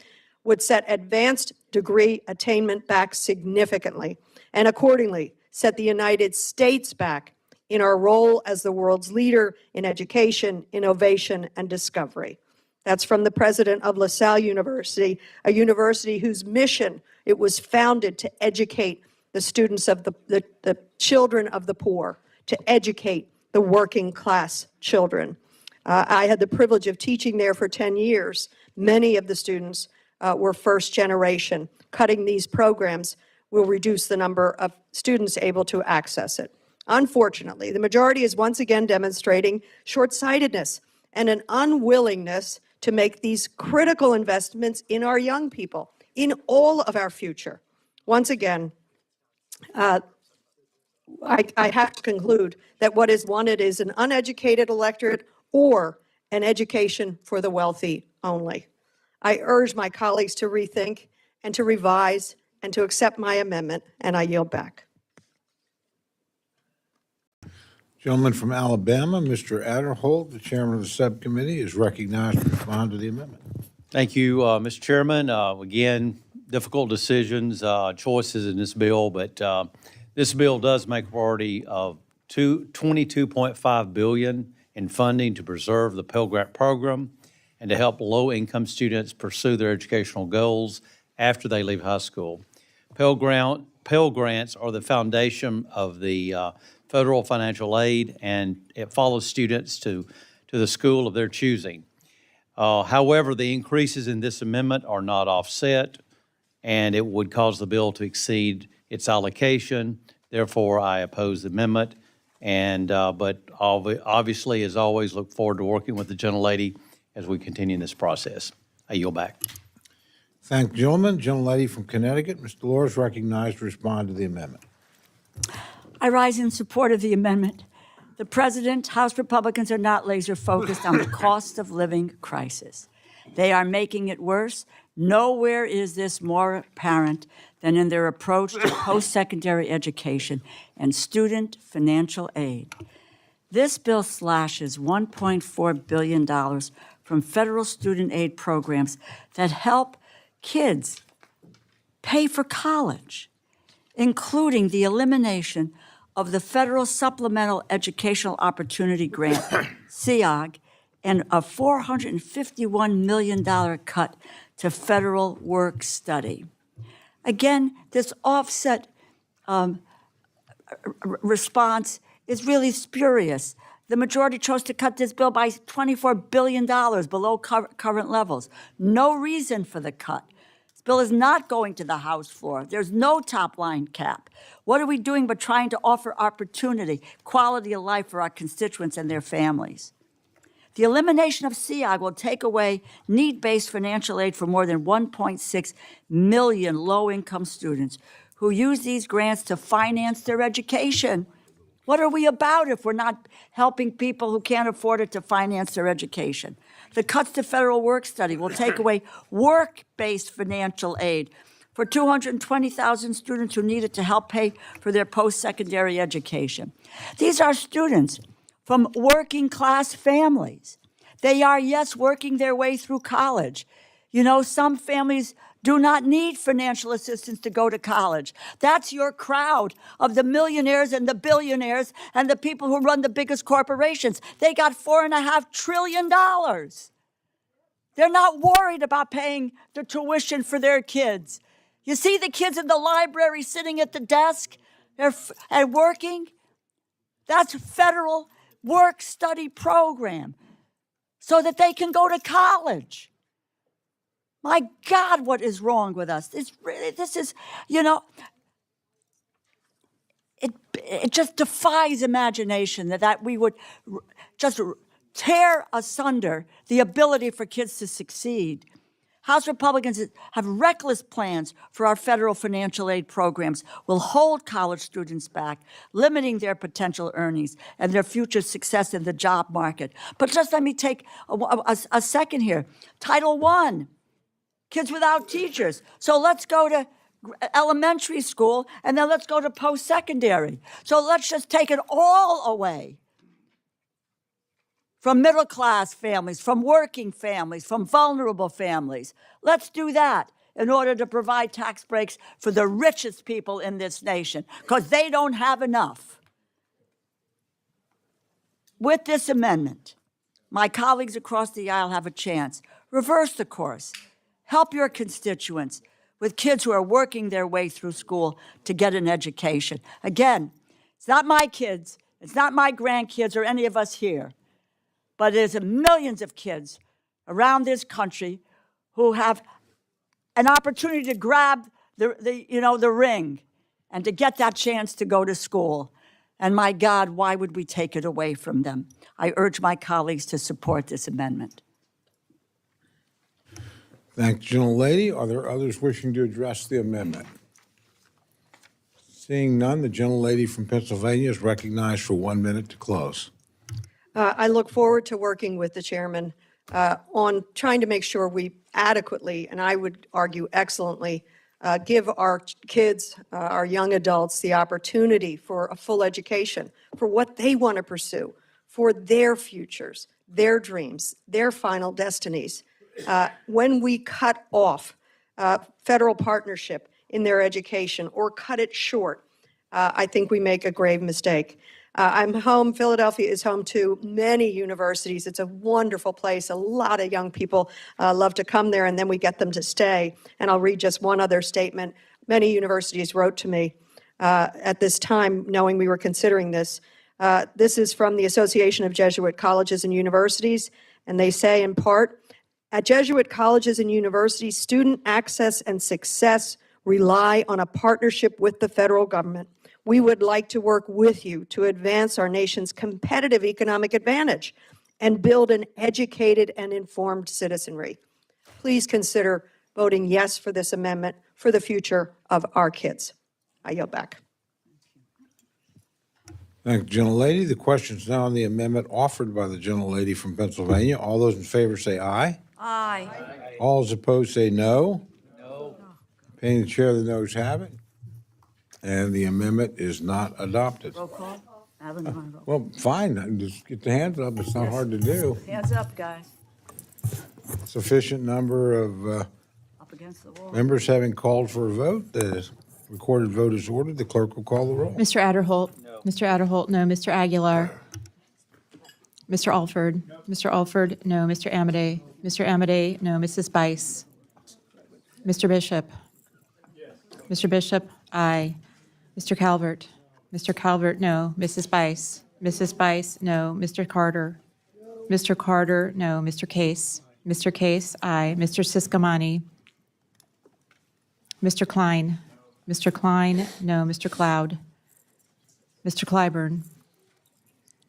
[SPEAKER 18] would set advanced degree attainment back significantly and accordingly set the United States back in our role as the world's leader in education, innovation, and discovery. That's from the president of LaSalle University, a university whose mission it was founded to educate the students of the children of the poor, to educate the working class children. I had the privilege of teaching there for 10 years. Many of the students were first generation. Cutting these programs will reduce the number of students able to access it. Unfortunately, the majority is once again demonstrating short-sightedness and an unwillingness to make these critical investments in our young people, in all of our future. Once again, I have to conclude that what is wanted is an uneducated electorate or an education for the wealthy only. I urge my colleagues to rethink and to revise and to accept my amendment, and I yield back.
[SPEAKER 1] Gentleman from Alabama, Mr. Adderholt, the chairman of the subcommittee, is recognized to respond to the amendment.
[SPEAKER 2] Thank you, Mr. Chairman. Again, difficult decisions, choices in this bill, but this bill does make a priority of $22.5 billion in funding to preserve the Pell Grant program and to help low-income students pursue their educational goals after they leave high school. Pell Grants are the foundation of the federal financial aid, and it follows students to the school of their choosing. However, the increases in this amendment are not offset, and it would cause the bill to exceed its allocation. Therefore, I oppose the amendment, but obviously, as always, look forward to working with the gentlelady as we continue this process. I yield back.
[SPEAKER 1] Thank the gentleman. Gentlelady from Connecticut, Ms. Delores, recognized to respond to the amendment.
[SPEAKER 3] I rise in support of the amendment. The President, House Republicans are not laser-focused on the cost of living crisis. They are making it worse. Nowhere is this more apparent than in their approach to post-secondary education and student financial aid. This bill slashes $1.4 billion from federal student aid programs that help kids pay for college, including the elimination of the Federal Supplemental Educational Opportunity Grant, SEOG, and a $451 million cut to federal work study. Again, this offset response is really spurious. The majority chose to cut this bill by $24 billion below current levels. No reason for the cut. This bill is not going to the House floor. There's no top-line cap. What are we doing but trying to offer opportunity, quality of life for our constituents and their families? The elimination of SEOG will take away need-based financial aid for more than 1.6 million low-income students who use these grants to finance their education. What are we about if we're not helping people who can't afford it to finance their education? The cuts to federal work study will take away work-based financial aid for 220,000 students who need it to help pay for their post-secondary education. These are students from working-class families. They are, yes, working their way through college. You know, some families do not need financial assistance to go to college. That's your crowd of the millionaires and the billionaires and the people who run the biggest corporations. They got $4.5 trillion. They're not worried about paying the tuition for their kids. You see the kids in the library sitting at the desk and working? That's a federal work-study program so that they can go to college. My God, what is wrong with us? This is, it just defies imagination that we would just tear asunder the ability for kids to succeed. House Republicans have reckless plans for our federal financial aid programs, will hold college students back, limiting their potential earnings and their future success in the job market. But just let me take a second here. Title I, kids without teachers. So let's go to elementary school, and then let's go to post-secondary. So let's just take it all away from middle-class families, from working families, from vulnerable families. Let's do that in order to provide tax breaks for the richest people in this nation, because they don't have enough. With this amendment, my colleagues across the aisle have a chance. Reverse the course. Help your constituents with kids who are working their way through school to get an education. Again, it's not my kids, it's not my grandkids or any of us here, but there's millions of kids around this country who have an opportunity to grab the ring and to get that chance to go to school. And my God, why would we take it away from them? I urge my colleagues to support this amendment.
[SPEAKER 1] Thank the gentlelady. Are there others wishing to address the amendment? Seeing none, the gentlelady from Pennsylvania is recognized for 1 minute to close.
[SPEAKER 18] I look forward to working with the chairman on trying to make sure we adequately, and I would argue excellently, give our kids, our young adults, the opportunity for a full education, for what they want to pursue, for their futures, their dreams, their final destinies. When we cut off federal partnership in their education or cut it short, I think we make a grave mistake. I'm home, Philadelphia is home to many universities. It's a wonderful place. A lot of young people love to come there, and then we get them to stay. And I'll read just one other statement. Many universities wrote to me at this time, knowing we were considering this. This is from the Association of Jesuit Colleges and Universities, and they say in part, at Jesuit colleges and universities, student access and success rely on a partnership with the federal government. We would like to work with you to advance our nation's competitive economic advantage and build an educated and informed citizenry. Please consider voting yes for this amendment for the future of our kids. I yield back.
[SPEAKER 1] Thank the gentlelady. The question is now on the amendment offered by the gentlelady from Pennsylvania. All those in favor say aye.
[SPEAKER 3] Aye.
[SPEAKER 1] All those opposed say no. No. Paying the chair, the noes have it. And the amendment is not adopted.
[SPEAKER 3] Roll call. Roll.
[SPEAKER 1] Well, fine. Just get the hands up. It's not hard to do.
[SPEAKER 3] Hands up, guys.
[SPEAKER 1] Sufficient number of
[SPEAKER 3] Up against the wall.
[SPEAKER 1] members having called for a vote. The recorded vote is ordered. The clerk will call the roll.
[SPEAKER 21] Mr. Adderholt? No. Mr. Adderholt, no. Mr. Aguilar? Mr. Alford? Mr. Alford, no. Mr. Amade? Mr. Amade, no. Mrs. Bice? Mr. Bishop? Mr. Bishop, aye. Mr. Calvert? Mr. Calvert, no. Mrs. Bice? Mrs. Bice, no. Mr. Carter? Mr. Carter, no. Mr. Case? Mr. Case, aye. Mr. Siscomani? Mr. Klein? Mr. Klein, no. Mr. Cloud? Mr. Clyburn?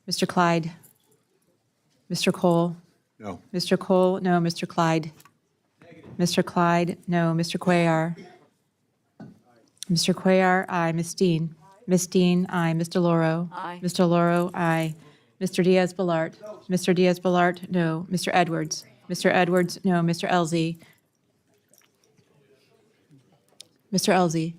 [SPEAKER 21] Mr. Clyde? Mr. Cole?
[SPEAKER 1] No.
[SPEAKER 21] Mr. Cole, no. Mr. Clyde? Mr. Clyde, no. Mr. Cuellar? Mr. Cuellar, aye. Ms. Dean? Ms. Dean, aye. Mr. Loro?
[SPEAKER 3] Aye.
[SPEAKER 21] Mr. Loro, aye. Mr. Diaz-Balart? Mr. Diaz-Balart, no. Mr. Edwards? Mr. Edwards, no. Mr. Elzey? Mr. Elzey?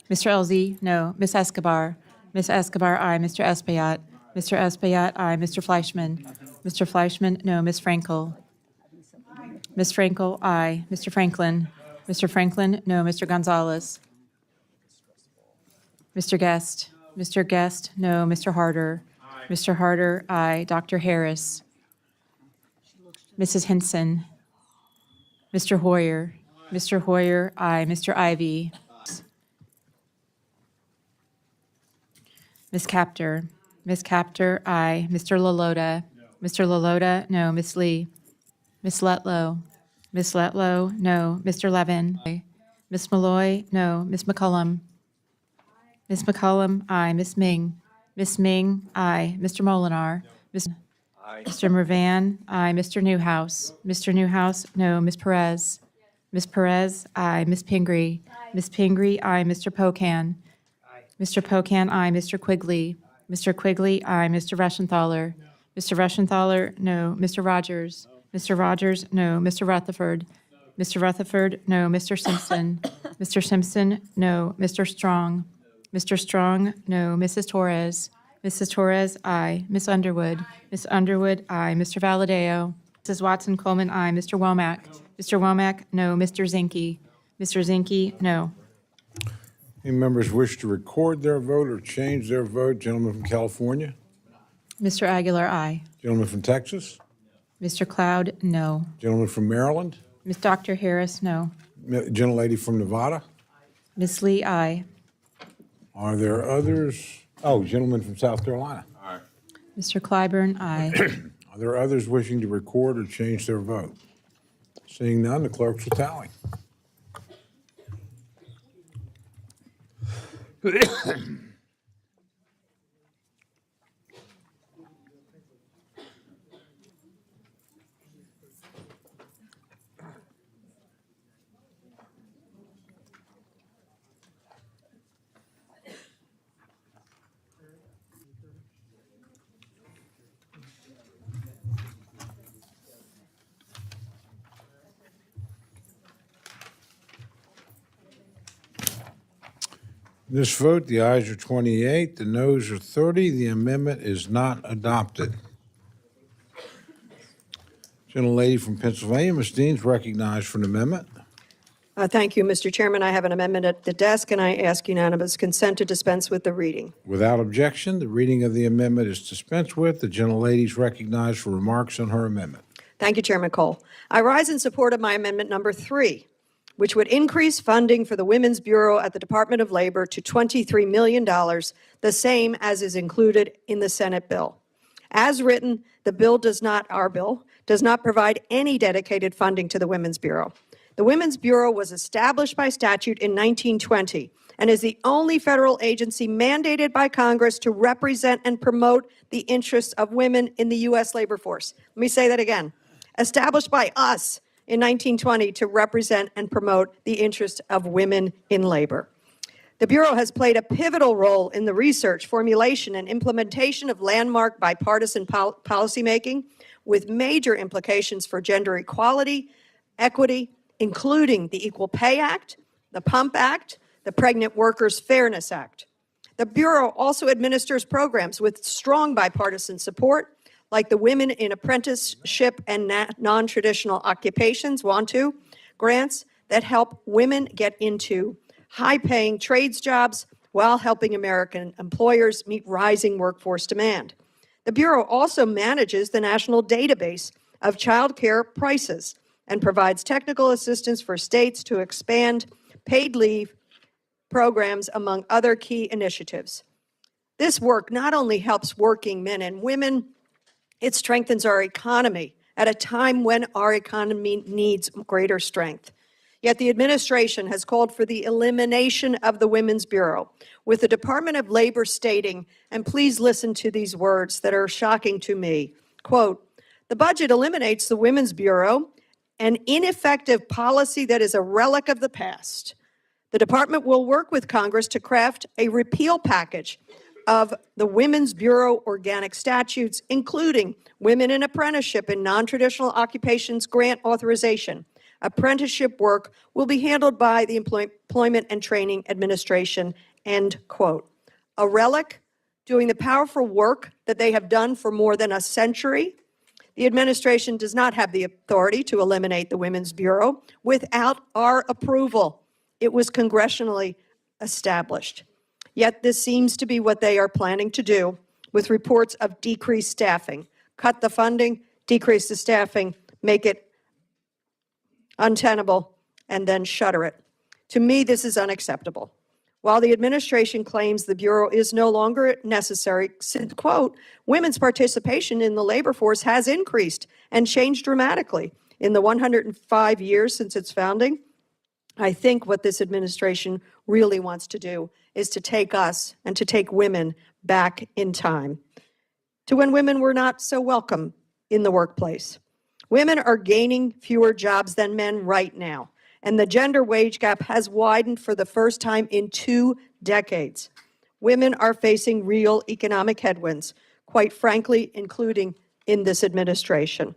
[SPEAKER 21] Mr. Elzey, no. Ms. Escobar? Ms. Escobar, aye. Mr. Espaillat? Mr. Espaillat, aye. Mr. Fleischman? Mr. Fleischman, no. Ms. Frankel? Ms. Frankel, aye. Mr. Franklin? Mr. Franklin, no. Mr. Gonzalez? Mr. Guest? Mr. Guest, no. Mr. Harder? Mr. Harder, aye. Dr. Harris? Mrs. Henson? Mr. Hoyer? Mr. Hoyer, aye. Mr. Ivy? Ms. Capter? Ms. Capter, aye. Mr. Lalota? Mr. Lalota, no. Ms. Lee? Ms. Letlow? Ms. Letlow, no. Mr. Levin? Ms. Malloy, no. Ms. McCullum? Ms. McCullum, aye. Ms. Ming? Ms. Ming, aye. Mr. Molinar? Mr. Mervan, aye. Mr. Newhouse? Mr. Newhouse, no. Ms. Perez? Ms. Perez, aye. Ms. Pingree? Ms. Pingree, aye. Mr. Pocan? Mr. Pocan, aye. Mr. Quigley? Mr. Quigley, aye. Mr. Reschenthaler? Mr. Reschenthaler, no. Mr. Rogers? Mr. Rogers, no. Mr. Rutherford? Mr. Rutherford, no. Mr. Simpson? Mr. Simpson, no. Mr. Strong? Mr. Strong, no. Mrs. Torres? Mrs. Torres, aye. Ms. Underwood? Ms. Underwood, aye. Mr. Valadeo? Mrs. Watson Coleman, aye. Mr. Womack? Mr. Womack, no. Mr. Zinke? Mr. Zinke, no.
[SPEAKER 1] Any members wish to record their vote or change their vote? Gentleman from California?
[SPEAKER 21] Mr. Aguilar, aye.
[SPEAKER 1] Gentleman from Texas?
[SPEAKER 21] Mr. Cloud, no.
[SPEAKER 1] Gentleman from Maryland?
[SPEAKER 21] Ms. Dr. Harris, no.
[SPEAKER 1] Gentlelady from Nevada?
[SPEAKER 21] Ms. Lee, aye.
[SPEAKER 1] Are there others? Oh, gentleman from South Carolina?
[SPEAKER 21] Mr. Clyburn, aye.
[SPEAKER 1] Are there others wishing to record or change their vote? Seeing none, the clerks will tally. This vote, the ayes are 28, the noes are 30. The amendment is not adopted. Gentlelady from Pennsylvania, Ms. Dean, is recognized for an amendment.
[SPEAKER 18] Thank you, Mr. Chairman. I have an amendment at the desk, and I ask unanimous consent to dispense with the reading.
[SPEAKER 1] Without objection, the reading of the amendment is dispensed with. The gentlelady is recognized for remarks on her amendment.
[SPEAKER 18] Thank you, Chairman Cole. I rise in support of my amendment number 3, which would increase funding for the Women's Bureau at the Department of Labor to $23 million, the same as is included in the Senate bill. As written, the bill does not provide any dedicated funding to the Women's Bureau. The Women's Bureau was established by statute in 1920 and is the only federal agency mandated by Congress to represent and promote the interests of women in the U.S. labor force. Let me say that again. Established by us in 1920 to represent and promote the interests of women in labor. The Bureau has played a pivotal role in the research, formulation, and implementation of landmark bipartisan policymaking with major implications for gender equality, equity, including the Equal Pay Act, the PUMP Act, the Pregnant Workers Fairness Act. The Bureau also administers programs with strong bipartisan support, like the Women in Apprenticeship and Non-Traditional Occupations, WANTU, grants that help women get into high-paying trades jobs while helping American employers meet rising workforce demand. The Bureau also manages the national database of child care prices and provides technical assistance for states to expand paid leave programs, among other key initiatives. This work not only helps working men and women, it strengthens our economy at a time when our economy needs greater strength. Yet the administration has called for the elimination of the Women's Bureau, with the Department of Labor stating, and please listen to these words that are shocking to me, quote, "The budget eliminates the Women's Bureau, an ineffective policy that is a relic of the past. The department will work with Congress to craft a repeal package of the Women's Bureau organic statutes, including Women in Apprenticeship and Non-Traditional Occupations Grant Authorization. Apprenticeship work will be handled by the Employment and Training Administration," end quote. A relic, doing the powerful work that they have done for more than a century. The administration does not have the authority to eliminate the Women's Bureau without our approval. It was congressionally established. Yet this seems to be what they are planning to do, with reports of decreased staffing. Cut the funding, decrease the staffing, make it untenable, and then shutter it. To me, this is unacceptable. While the administration claims the Bureau is no longer necessary, since, quote, women's participation in the labor force has increased and changed dramatically in the 105 years since its founding. I think what this administration really wants to do is to take us and to take women back in time, to when women were not so welcome in the workplace. Women are gaining fewer jobs than men right now, and the gender wage gap has widened for the first time in 2 decades. Women are facing real economic headwinds, quite frankly, including in this administration.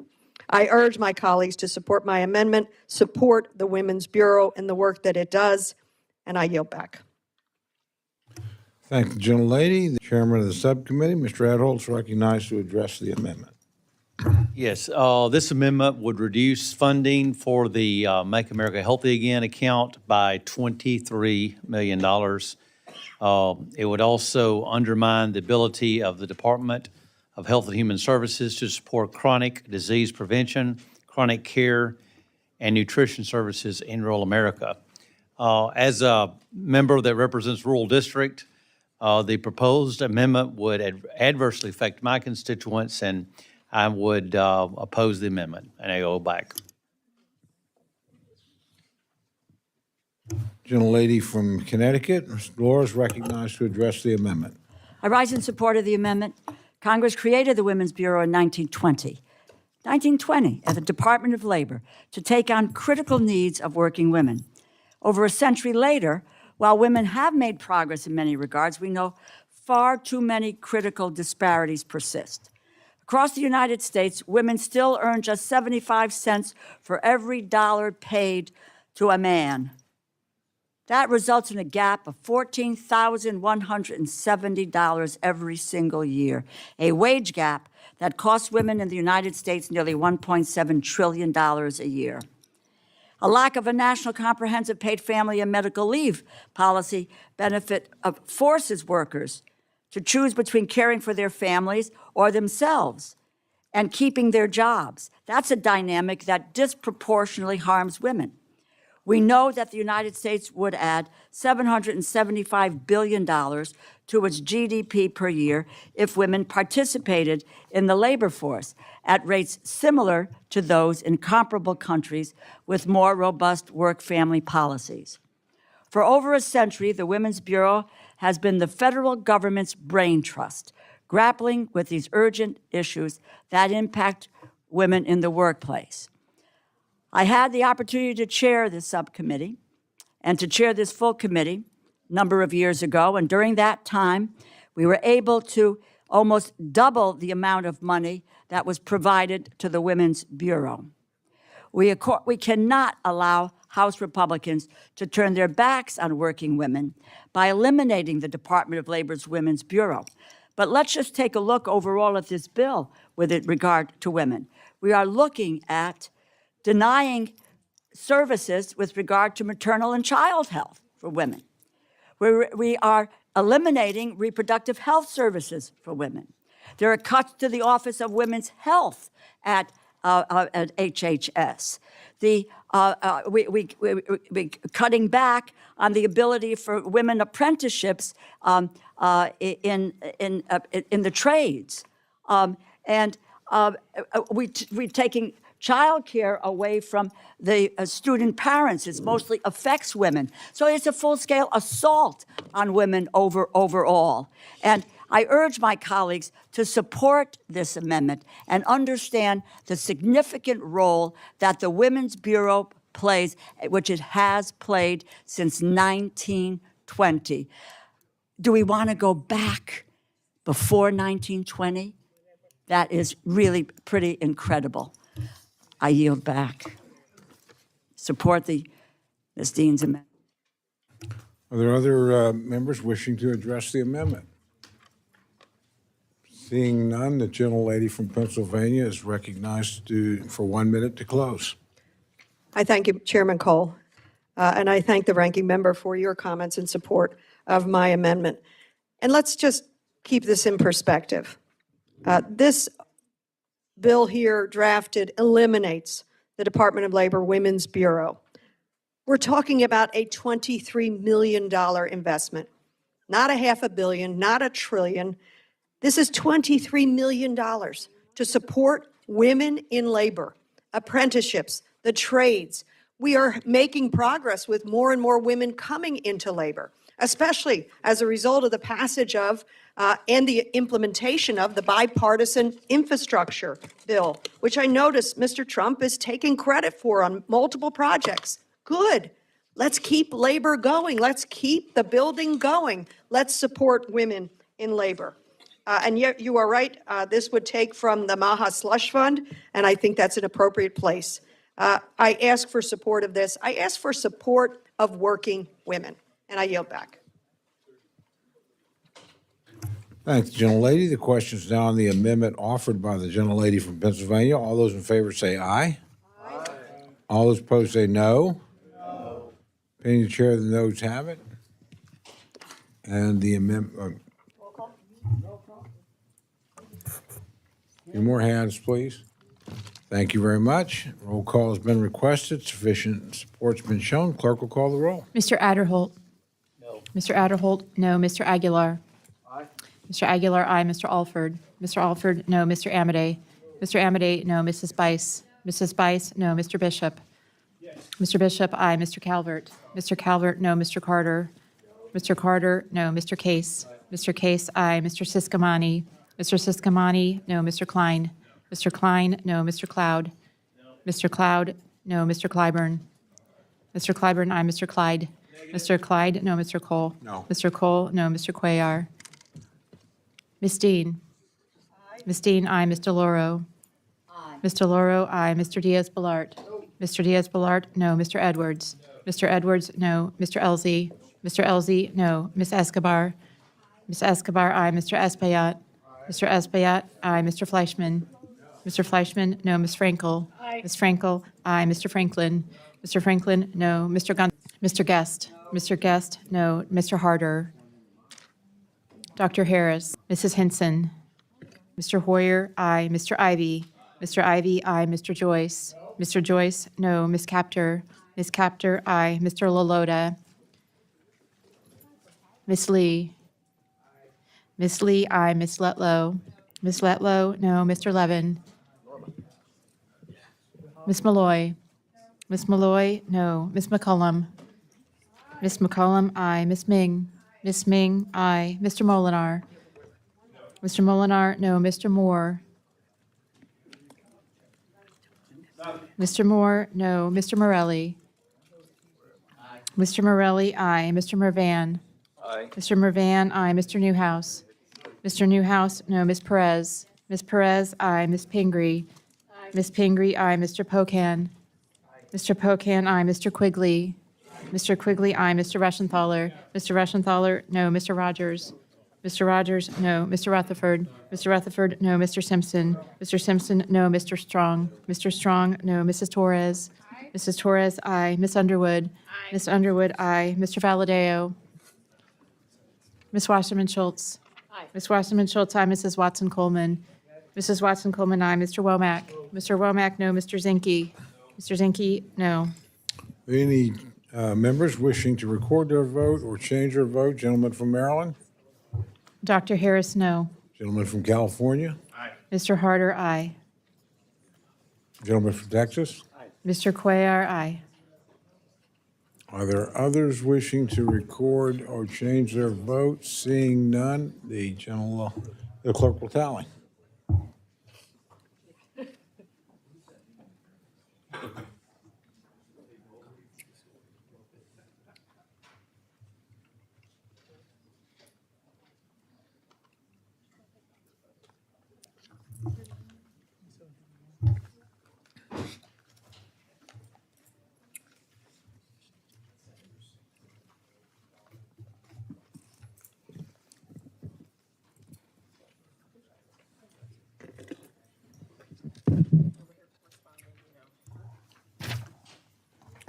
[SPEAKER 18] I urge my colleagues to support my amendment, support the Women's Bureau and the work that it does, and I yield back.
[SPEAKER 1] Thank the gentlelady. The chairman of the subcommittee, Mr. Adholz, is recognized to address the amendment.
[SPEAKER 2] Yes, this amendment would reduce funding for the Make America Healthy Again account by $23 million. It would also undermine the ability of the Department of Health and Human Services to support chronic disease prevention, chronic care, and nutrition services in rural America. As a member that represents rural district, the proposed amendment would adversely affect my constituents, and I would oppose the amendment, and I go back.
[SPEAKER 1] Gentlelady from Connecticut, Ms. Laura, is recognized to address the amendment.
[SPEAKER 3] I rise in support of the amendment. Congress created the Women's Bureau in 1920 at the Department of Labor to take on critical needs of working women. Over a century later, while women have made progress in many regards, we know far too many critical disparities persist. Across the United States, women still earn just 75 cents for every dollar paid to a man. That results in a gap of $14,170 every single year, a wage gap that costs women in the United States nearly $1.7 trillion a year. A lack of a national comprehensive paid family and medical leave policy benefit forces workers to choose between caring for their families or themselves and keeping their jobs. That's a dynamic that disproportionately harms women. We know that the United States would add $775 billion to its GDP per year if women participated in the labor force at rates similar to those in comparable countries with more robust work-family policies. For over a century, the Women's Bureau has been the federal government's brain trust, grappling with these urgent issues that impact women in the workplace. I had the opportunity to chair this subcommittee and to chair this full committee a number of years ago, and during that time, we were able to almost double the amount of money that was provided to the Women's Bureau. We cannot allow House Republicans to turn their backs on working women by eliminating the Department of Labor's Women's Bureau. But let's just take a look overall at this bill with regard to women. We are looking at denying services with regard to maternal and child health for women. We are eliminating reproductive health services for women. There are cuts to the Office of Women's Health at HHS. We cutting back on the ability for women apprenticeships in the trades, and we're taking child care away from the student parents. It mostly affects women. So it's a full-scale assault on women overall. And I urge my colleagues to support this amendment and understand the significant role that the Women's Bureau plays, which it has played since 1920. Do we want to go back before 1920? That is really pretty incredible. I yield back. Support Ms. Dean's amendment.
[SPEAKER 1] Are there other members wishing to address the amendment? Seeing none, the gentlelady from Pennsylvania is recognized for 1 minute to close.
[SPEAKER 18] I thank you, Chairman Cole, and I thank the ranking member for your comments in support of my amendment. And let's just keep this in perspective. This bill here drafted eliminates the Department of Labor Women's Bureau. We're talking about a $23 million investment, not a $500 million, not a trillion. This is $23 million to support women in labor, apprenticeships, the trades. We are making progress with more and more women coming into labor, especially as a result of the passage of and the implementation of the bipartisan infrastructure bill, which I notice Mr. Trump is taking credit for on multiple projects. Good. Let's keep labor going. Let's keep the building going. Let's support women in labor. And yet you are right, this would take from the Maha Slush Fund, and I think that's an appropriate place. I ask for support of this. I ask for support of working women, and I yield back.
[SPEAKER 1] Thanks, gentlelady. The question is now on the amendment offered by the gentlelady from Pennsylvania. All those in favor say aye. Aye. All those opposed say no. No. Opinion of the chair, the noes have it. And the amendment. Any more hands, please? Thank you very much. Roll call has been requested. Sufficient support's been shown. Clerk will call the roll.
[SPEAKER 21] Mr. Adderholt? No. Mr. Adderholt, no. Mr. Aguilar? Aye. Mr. Aguilar, aye. Mr. Alford? Mr. Alford, no. Mr. Amade? Mr. Amade, no. Mrs. Bice? Mrs. Bice, no. Mr. Bishop? Yes. Mr. Bishop, aye. Mr. Calvert? Mr. Calvert, no. Mr. Carter? Mr. Carter, no. Mr. Case? Mr. Case, aye. Mr. Siscomani? Mr. Siscomani, no. Mr. Klein? Mr. Klein, no. Mr. Cloud? Mr. Cloud, no. Mr. Clyburn? Mr. Clyburn, aye. Mr. Clyde? Mr. Clyde, no. Mr. Cole?
[SPEAKER 1] No.
[SPEAKER 21] Mr. Cole, no. Mr. Cuellar? Ms. Dean? Ms. Dean, aye. Mr. Loro? Mr. Loro, aye. Mr. Diaz-Balart? Mr. Diaz-Balart, no. Mr. Edwards? Mr. Edwards, no. Mr. Elzey? Mr. Elzey, no. Ms. Escobar? Ms. Escobar, aye. Mr. Espaillat? Mr. Espaillat, aye. Mr. Fleischman? Mr. Fleischman, no. Ms. Frankel? Ms. Frankel, aye. Mr. Franklin? Mr. Franklin, no. Mr. Guest? Mr. Guest, no. Mr. Harder? Dr. Harris? Mrs. Henson? Mr. Hoyer, aye. Mr. Ivy? Mr. Ivy, aye. Mr. Joyce? Mr. Joyce, no. Ms. Capter? Ms. Capter, aye. Mr. Lalota? Ms. Lee? Ms. Lee, aye. Ms. Letlow? Ms. Letlow, no. Mr. Levin? Ms. Malloy? Ms. Malloy, no. Ms. McCollum? Ms. McCollum, aye. Ms. Ming? Ms. Ming, aye. Mr. Molinar? Mr. Molinar, no. Mr. Moore? Mr. Moore, no. Mr. Morelli? Mr. Morelli, aye. Mr. Mervan?
[SPEAKER 15] Aye.
[SPEAKER 21] Mr. Mervan, aye. Mr. Newhouse? Mr. Newhouse, no. Ms. Perez? Ms. Perez, aye. Ms. Pingree? Ms. Pingree, aye. Mr. Pocan? Mr. Pocan, aye. Mr. Quigley? Mr. Quigley, aye. Mr. Reschenthaler? Mr. Reschenthaler, no. Mr. Rogers? Mr. Rogers, no. Mr. Rutherford? Mr. Rutherford, no. Mr. Simpson? Mr. Simpson, no. Mr. Strong? Mr. Strong, no. Mrs. Torres? Mrs. Torres, aye. Miss Underwood? Miss Underwood, aye. Mr. Valadeo? Ms. Wasserman Schultz? Ms. Wasserman Schultz, aye. Mrs. Watson Coleman? Mrs. Watson Coleman, aye. Mr. Womack? Mr. Womack, no. Mr. Zinke? Mr. Zinke, no.
[SPEAKER 1] Any members wishing to record their vote or change their vote? Gentleman from Maryland?
[SPEAKER 21] Dr. Harris, no.
[SPEAKER 1] Gentleman from California?
[SPEAKER 21] Mr. Harder, aye.
[SPEAKER 1] Gentleman from Texas?
[SPEAKER 21] Mr. Cuellar, aye.
[SPEAKER 1] Are there others wishing to record or change their vote? Seeing none, the clerk will tally.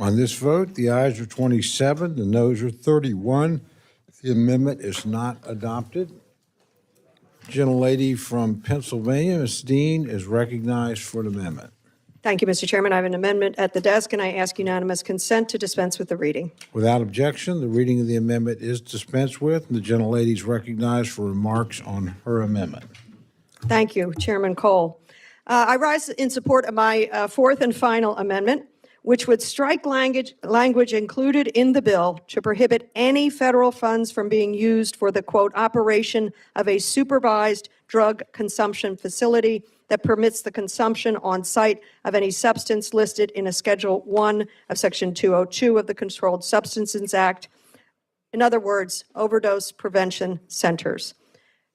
[SPEAKER 1] On this vote, the ayes are 27, the noes are 31. The amendment is not adopted. Gentlelady from Pennsylvania, Ms. Dean, is recognized for an amendment.
[SPEAKER 18] Thank you, Mr. Chairman. I have an amendment at the desk, and I ask unanimous consent to dispense with the reading.
[SPEAKER 1] Without objection, the reading of the amendment is dispensed with, and the gentlelady is recognized for remarks on her amendment.
[SPEAKER 18] Thank you, Chairman Cole. I rise in support of my fourth and final amendment, which would strike language included in the bill to prohibit any federal funds from being used for the, quote, operation of a supervised drug consumption facility that permits the consumption on site of any substance listed in a Schedule 1 of Section 202 of the Controlled Substances Act. In other words, overdose prevention centers.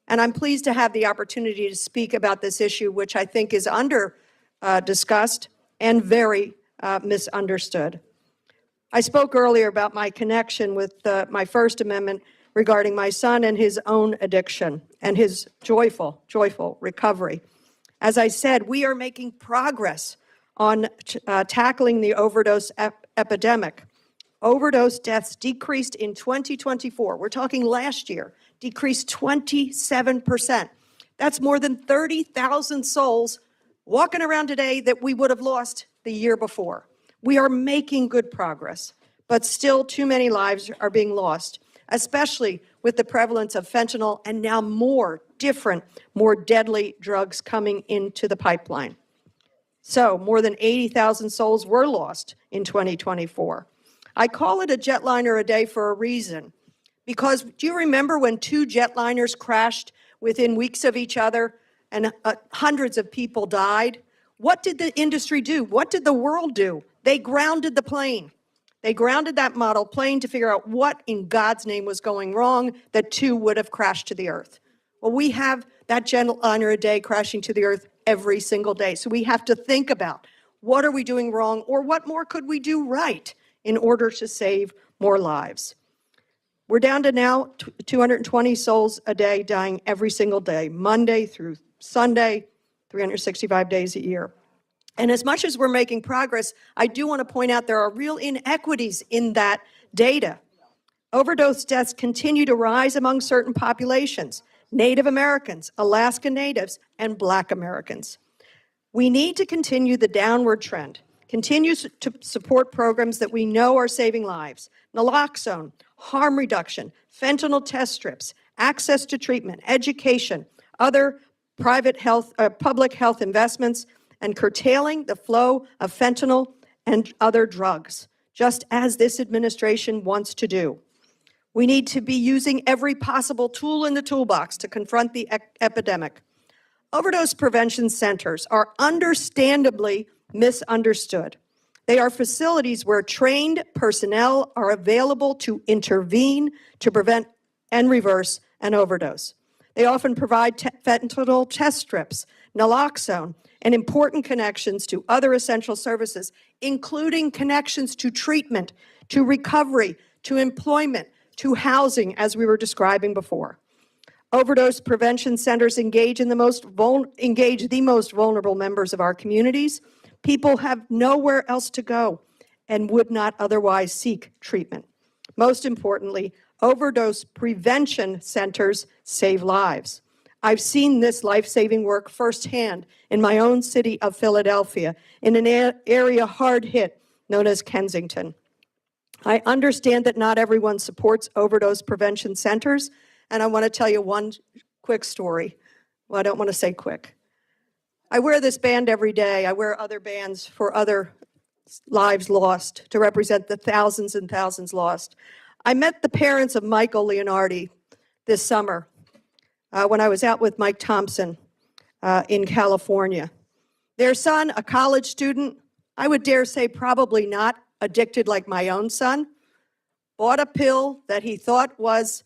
[SPEAKER 18] And I'm pleased to have the opportunity to speak about this issue, which I think is discussed and very misunderstood. I spoke earlier about my connection with my First Amendment regarding my son and his own addiction and his joyful recovery. As I said, we are making progress on tackling the overdose epidemic. Overdose deaths decreased in 2024. We're talking last year, decreased 27%. That's more than 30,000 souls walking around today that we would have lost the year before. We are making good progress, but still too many lives are being lost, especially with the prevalence of fentanyl and now more different, more deadly drugs coming into the pipeline. So more than 80,000 souls were lost in 2024. I call it a jetliner a day for a reason, because do you remember when 2 jetliners crashed within weeks of each other and hundreds of people died? What did the industry do? What did the world do? They grounded the plane. They grounded that model plane to figure out what in God's name was going wrong that 2 would have crashed to the earth. Well, we have that jetliner a day crashing to the earth every single day. So we have to think about what are we doing wrong or what more could we do right in order to save more lives. We're down to now 220 souls a day dying every single day, Monday through Sunday, 365 days a year. And as much as we're making progress, I do want to point out there are real inequities in that data. Overdose deaths continue to rise among certain populations, Native Americans, Alaska Natives, and Black Americans. We need to continue the downward trend, continue to support programs that we know are saving lives, naloxone, harm reduction, fentanyl test strips, access to treatment, education, other public health investments, and curtailing the flow of fentanyl and other drugs, just as this administration wants to do. We need to be using every possible tool in the toolbox to confront the epidemic. Overdose prevention centers are understandably misunderstood. They are facilities where trained personnel are available to intervene, to prevent and reverse an overdose. They often provide fentanyl test strips, naloxone, and important connections to other essential services, including connections to treatment, to recovery, to employment, to housing, as we were describing before. Overdose prevention centers engage the most vulnerable members of our communities. People have nowhere else to go and would not otherwise seek treatment. Most importantly, overdose prevention centers save lives. I've seen this life-saving work firsthand in my own city of Philadelphia, in an area hard hit known as Kensington. I understand that not everyone supports overdose prevention centers, and I want to tell you one quick story. Well, I don't want to say quick. I wear this band every day. I wear other bands for other lives lost to represent the thousands and thousands lost. I met the parents of Michael Leonardi this summer when I was out with Mike Thompson in California. Their son, a college student, I would dare say probably not addicted like my own son, bought a pill that he thought was,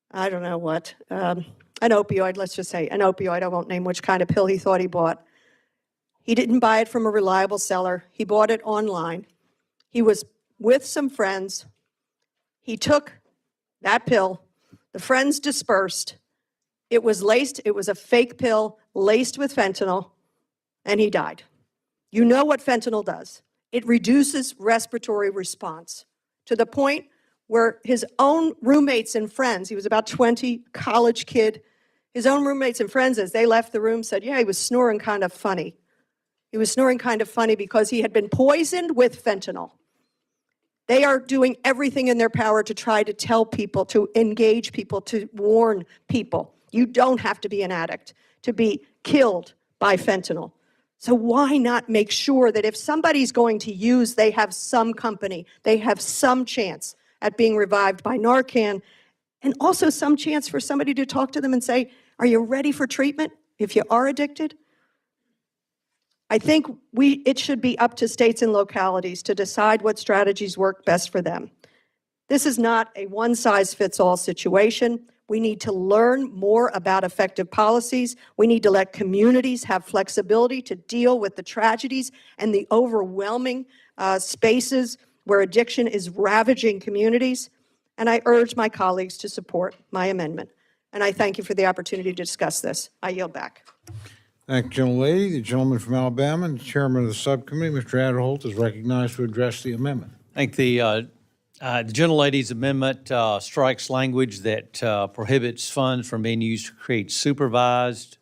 [SPEAKER 18] I don't know what, an opioid, let's just say an opioid. I won't name which kind of pill he thought he bought. He didn't buy it from a reliable seller. He bought it online. He was with some friends. He took that pill. The friends dispersed. It was a fake pill laced with fentanyl, and he died. You know what fentanyl does. It reduces respiratory response to the point where his own roommates and friends, he was about 20, college kid, his own roommates and friends, as they left the room, said, yeah, he was snoring kind of funny. He was snoring kind of funny because he had been poisoned with fentanyl. They are doing everything in their power to try to tell people, to engage people, to warn people. You don't have to be an addict to be killed by fentanyl. So why not make sure that if somebody's going to use, they have some company, they have some chance at being revived by Narcan, and also some chance for somebody to talk to them and say, are you ready for treatment if you are addicted? I think it should be up to states and localities to decide what strategies work best for them. This is not a one-size-fits-all situation. We need to learn more about effective policies. We need to let communities have flexibility to deal with the tragedies and the overwhelming spaces where addiction is ravaging communities. And I urge my colleagues to support my amendment. And I thank you for the opportunity to discuss this. I yield back.
[SPEAKER 1] Thank you, gentlelady. The gentleman from Alabama and chairman of the subcommittee, Mr. Adderholt, is recognized to address the amendment.
[SPEAKER 2] I think the gentlelady's amendment strikes language that prohibits funds from being used to create supervised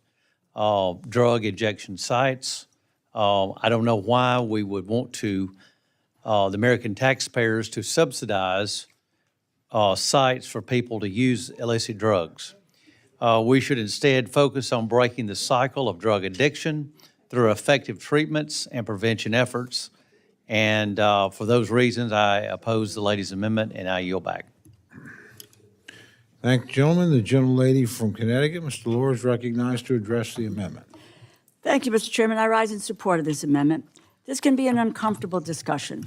[SPEAKER 2] drug injection sites. I don't know why we would want to, the American taxpayers, to subsidize sites for people to use illicit drugs. We should instead focus on breaking the cycle of drug addiction through effective treatments and prevention efforts. And for those reasons, I oppose the lady's amendment, and I yield back.
[SPEAKER 1] Thank you, gentlemen. The gentlelady from Connecticut, Mr. Lohr, is recognized to address the amendment.
[SPEAKER 3] Thank you, Mr. Chairman. I rise in support of this amendment. This can be an uncomfortable discussion,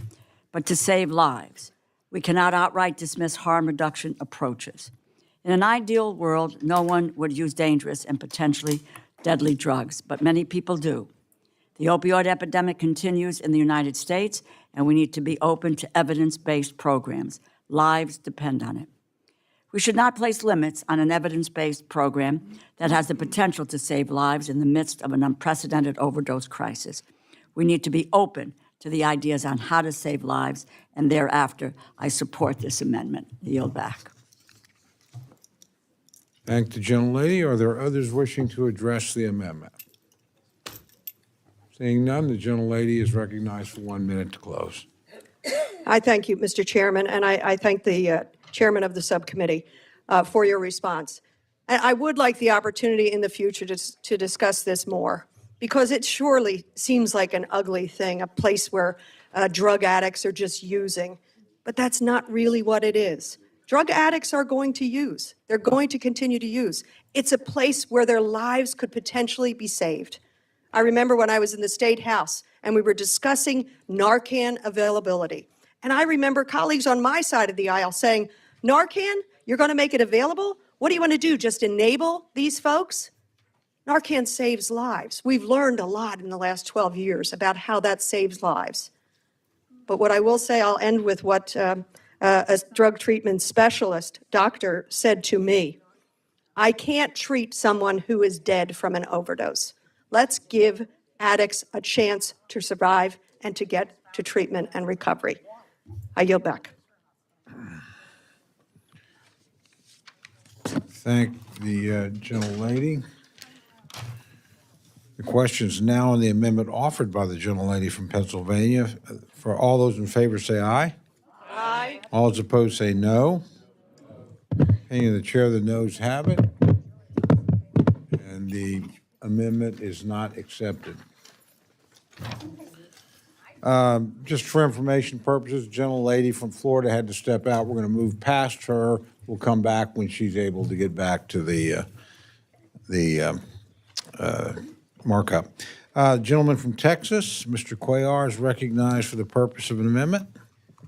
[SPEAKER 3] but to save lives, we cannot outright dismiss harm reduction approaches. In an ideal world, no one would use dangerous and potentially deadly drugs, but many people do. The opioid epidemic continues in the United States, and we need to be open to evidence-based programs. Lives depend on it. We should not place limits on an evidence-based program that has the potential to save lives in the midst of an unprecedented overdose crisis. We need to be open to the ideas on how to save lives, and thereafter, I support this amendment. I yield back.
[SPEAKER 1] Thank the gentlelady. Are there others wishing to address the amendment? Seeing none, the gentlelady is recognized for 1 minute to close.
[SPEAKER 18] I thank you, Mr. Chairman, and I thank the chairman of the subcommittee for your response. And I would like the opportunity in the future to discuss this more, because it surely seems like an ugly thing, a place where drug addicts are just using. But that's not really what it is. Drug addicts are going to use. They're going to continue to use. It's a place where their lives could potentially be saved. I remember when I was in the State House and we were discussing Narcan availability. And I remember colleagues on my side of the aisle saying, Narcan, you're going to make it available? What do you want to do, just enable these folks? Narcan saves lives. We've learned a lot in the last 12 years about how that saves lives. But what I will say, I'll end with what a drug treatment specialist doctor said to me. I can't treat someone who is dead from an overdose. Let's give addicts a chance to survive and to get to treatment and recovery. I yield back.
[SPEAKER 1] Thank the gentlelady. The question is now on the amendment offered by the gentlelady from Pennsylvania. For all those in favor, say aye.
[SPEAKER 18] Aye.
[SPEAKER 1] All those opposed, say no. Opinion of the chair, the noes have it. And the amendment is not accepted. Just for information purposes, the gentlelady from Florida had to step out. We're going to move past her. We'll come back when she's able to get back to the markup. Gentleman from Texas, Mr. Cuellar, is recognized for the purpose of an amendment.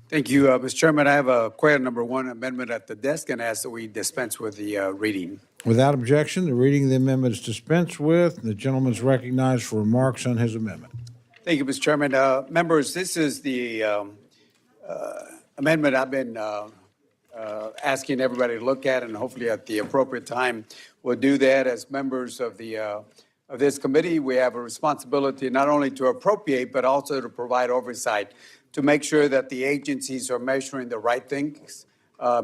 [SPEAKER 17] Thank you, Mr. Chairman. I have a Cuellar number 1 amendment at the desk and ask that we dispense with the reading.
[SPEAKER 1] Without objection, the reading of the amendment is dispensed with. The gentleman is recognized for remarks on his amendment.
[SPEAKER 17] Thank you, Mr. Chairman. Members, this is the amendment I've been asking everybody to look at, and hopefully at the appropriate time we'll do that. As members of the
[SPEAKER 19] of this committee, we have a responsibility not only to appropriate, but also to provide oversight to make sure that the agencies are measuring the right things,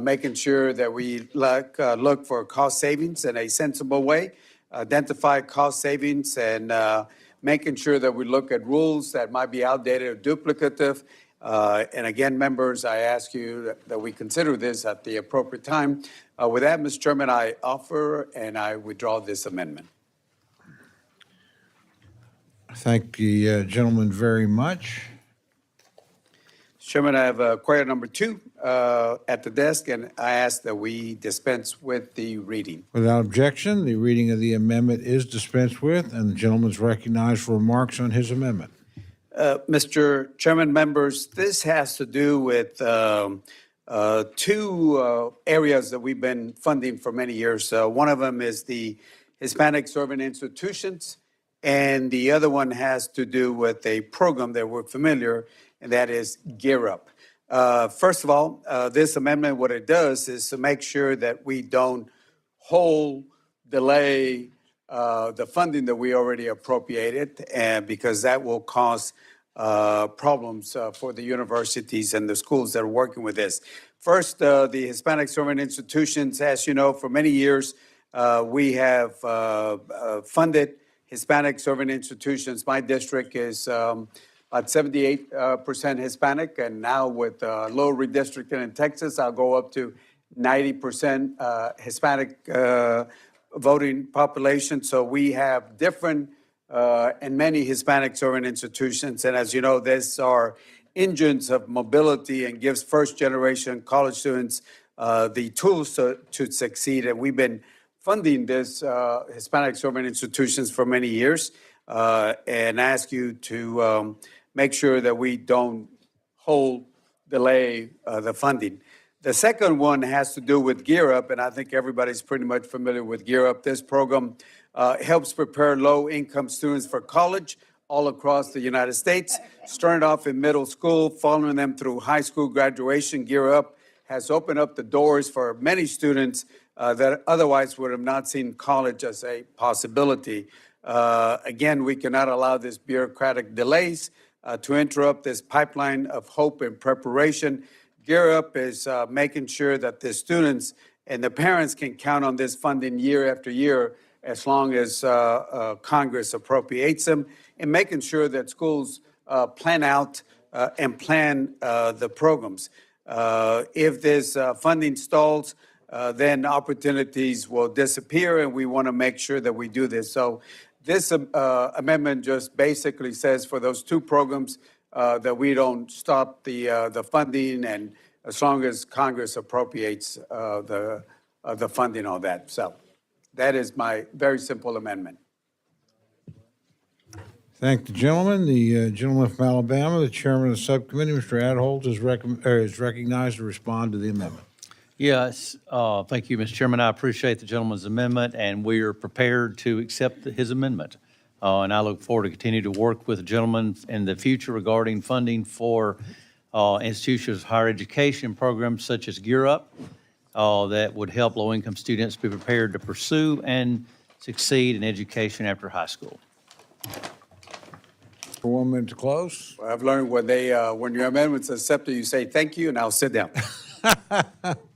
[SPEAKER 19] making sure that we look for cost savings in a sensible way, identify cost savings, and making sure that we look at rules that might be outdated or duplicative. And again, members, I ask you that we consider this at the appropriate time. With that, Mr. Chairman, I offer and I withdraw this amendment.
[SPEAKER 1] Thank the gentleman very much.
[SPEAKER 19] Chairman, I have query number 2 at the desk, and I ask that we dispense with the reading.
[SPEAKER 1] Without objection, the reading of the amendment is dispensed with, and the gentleman is recognized for remarks on his amendment.
[SPEAKER 19] Mr. Chairman, members, this has to do with 2 areas that we've been funding for many years. One of them is the Hispanic Serving Institutions, and the other one has to do with a program that we're familiar, and that is Gear Up. First of all, this amendment, what it does is to make sure that we don't delay the funding that we already appropriated, and because that will cause problems for the universities and the schools that are working with this. First, the Hispanic Serving Institutions, as you know, for many years, we have funded Hispanic Serving Institutions. My district is about 78% Hispanic, and now with a little redistricting in Texas, I'll go up to 90% Hispanic voting population. So we have different and many Hispanic serving institutions. And as you know, these are engines of mobility and gives first-generation college students the tools to succeed. And we've been funding this Hispanic serving institutions for many years, and ask you to make sure that we don't delay the funding. The second one has to do with Gear Up, and I think everybody's pretty much familiar with Gear Up. This program helps prepare low-income students for college all across the United States, starting off in middle school, following them through high school graduation. Gear Up has opened up the doors for many students that otherwise would have not seen college as a possibility. Again, we cannot allow this bureaucratic delays to interrupt this pipeline of hope and preparation. Gear Up is making sure that the students and the parents can count on this funding year after year as long as Congress appropriates them, and making sure that schools plan out and plan the programs. If this funding stalls, then opportunities will disappear, and we want to make sure that we do this. So this amendment just basically says for those 2 programs that we don't stop the funding, and as long as Congress appropriates the funding on that. So that is my very simple amendment.
[SPEAKER 1] Thank the gentleman. The gentleman from Alabama, the chairman of the subcommittee, Mr. Adholt, is recognized to respond to the amendment.
[SPEAKER 2] Yes, thank you, Mr. Chairman. I appreciate the gentleman's amendment, and we are prepared to accept his amendment. And I look forward to continue to work with the gentleman in the future regarding funding for institutions of higher education programs such as Gear Up that would help low-income students be prepared to pursue and succeed in education after high school.
[SPEAKER 1] For 1 minute to close.
[SPEAKER 19] I've learned when your amendment's accepted, you say thank you, and I'll sit down.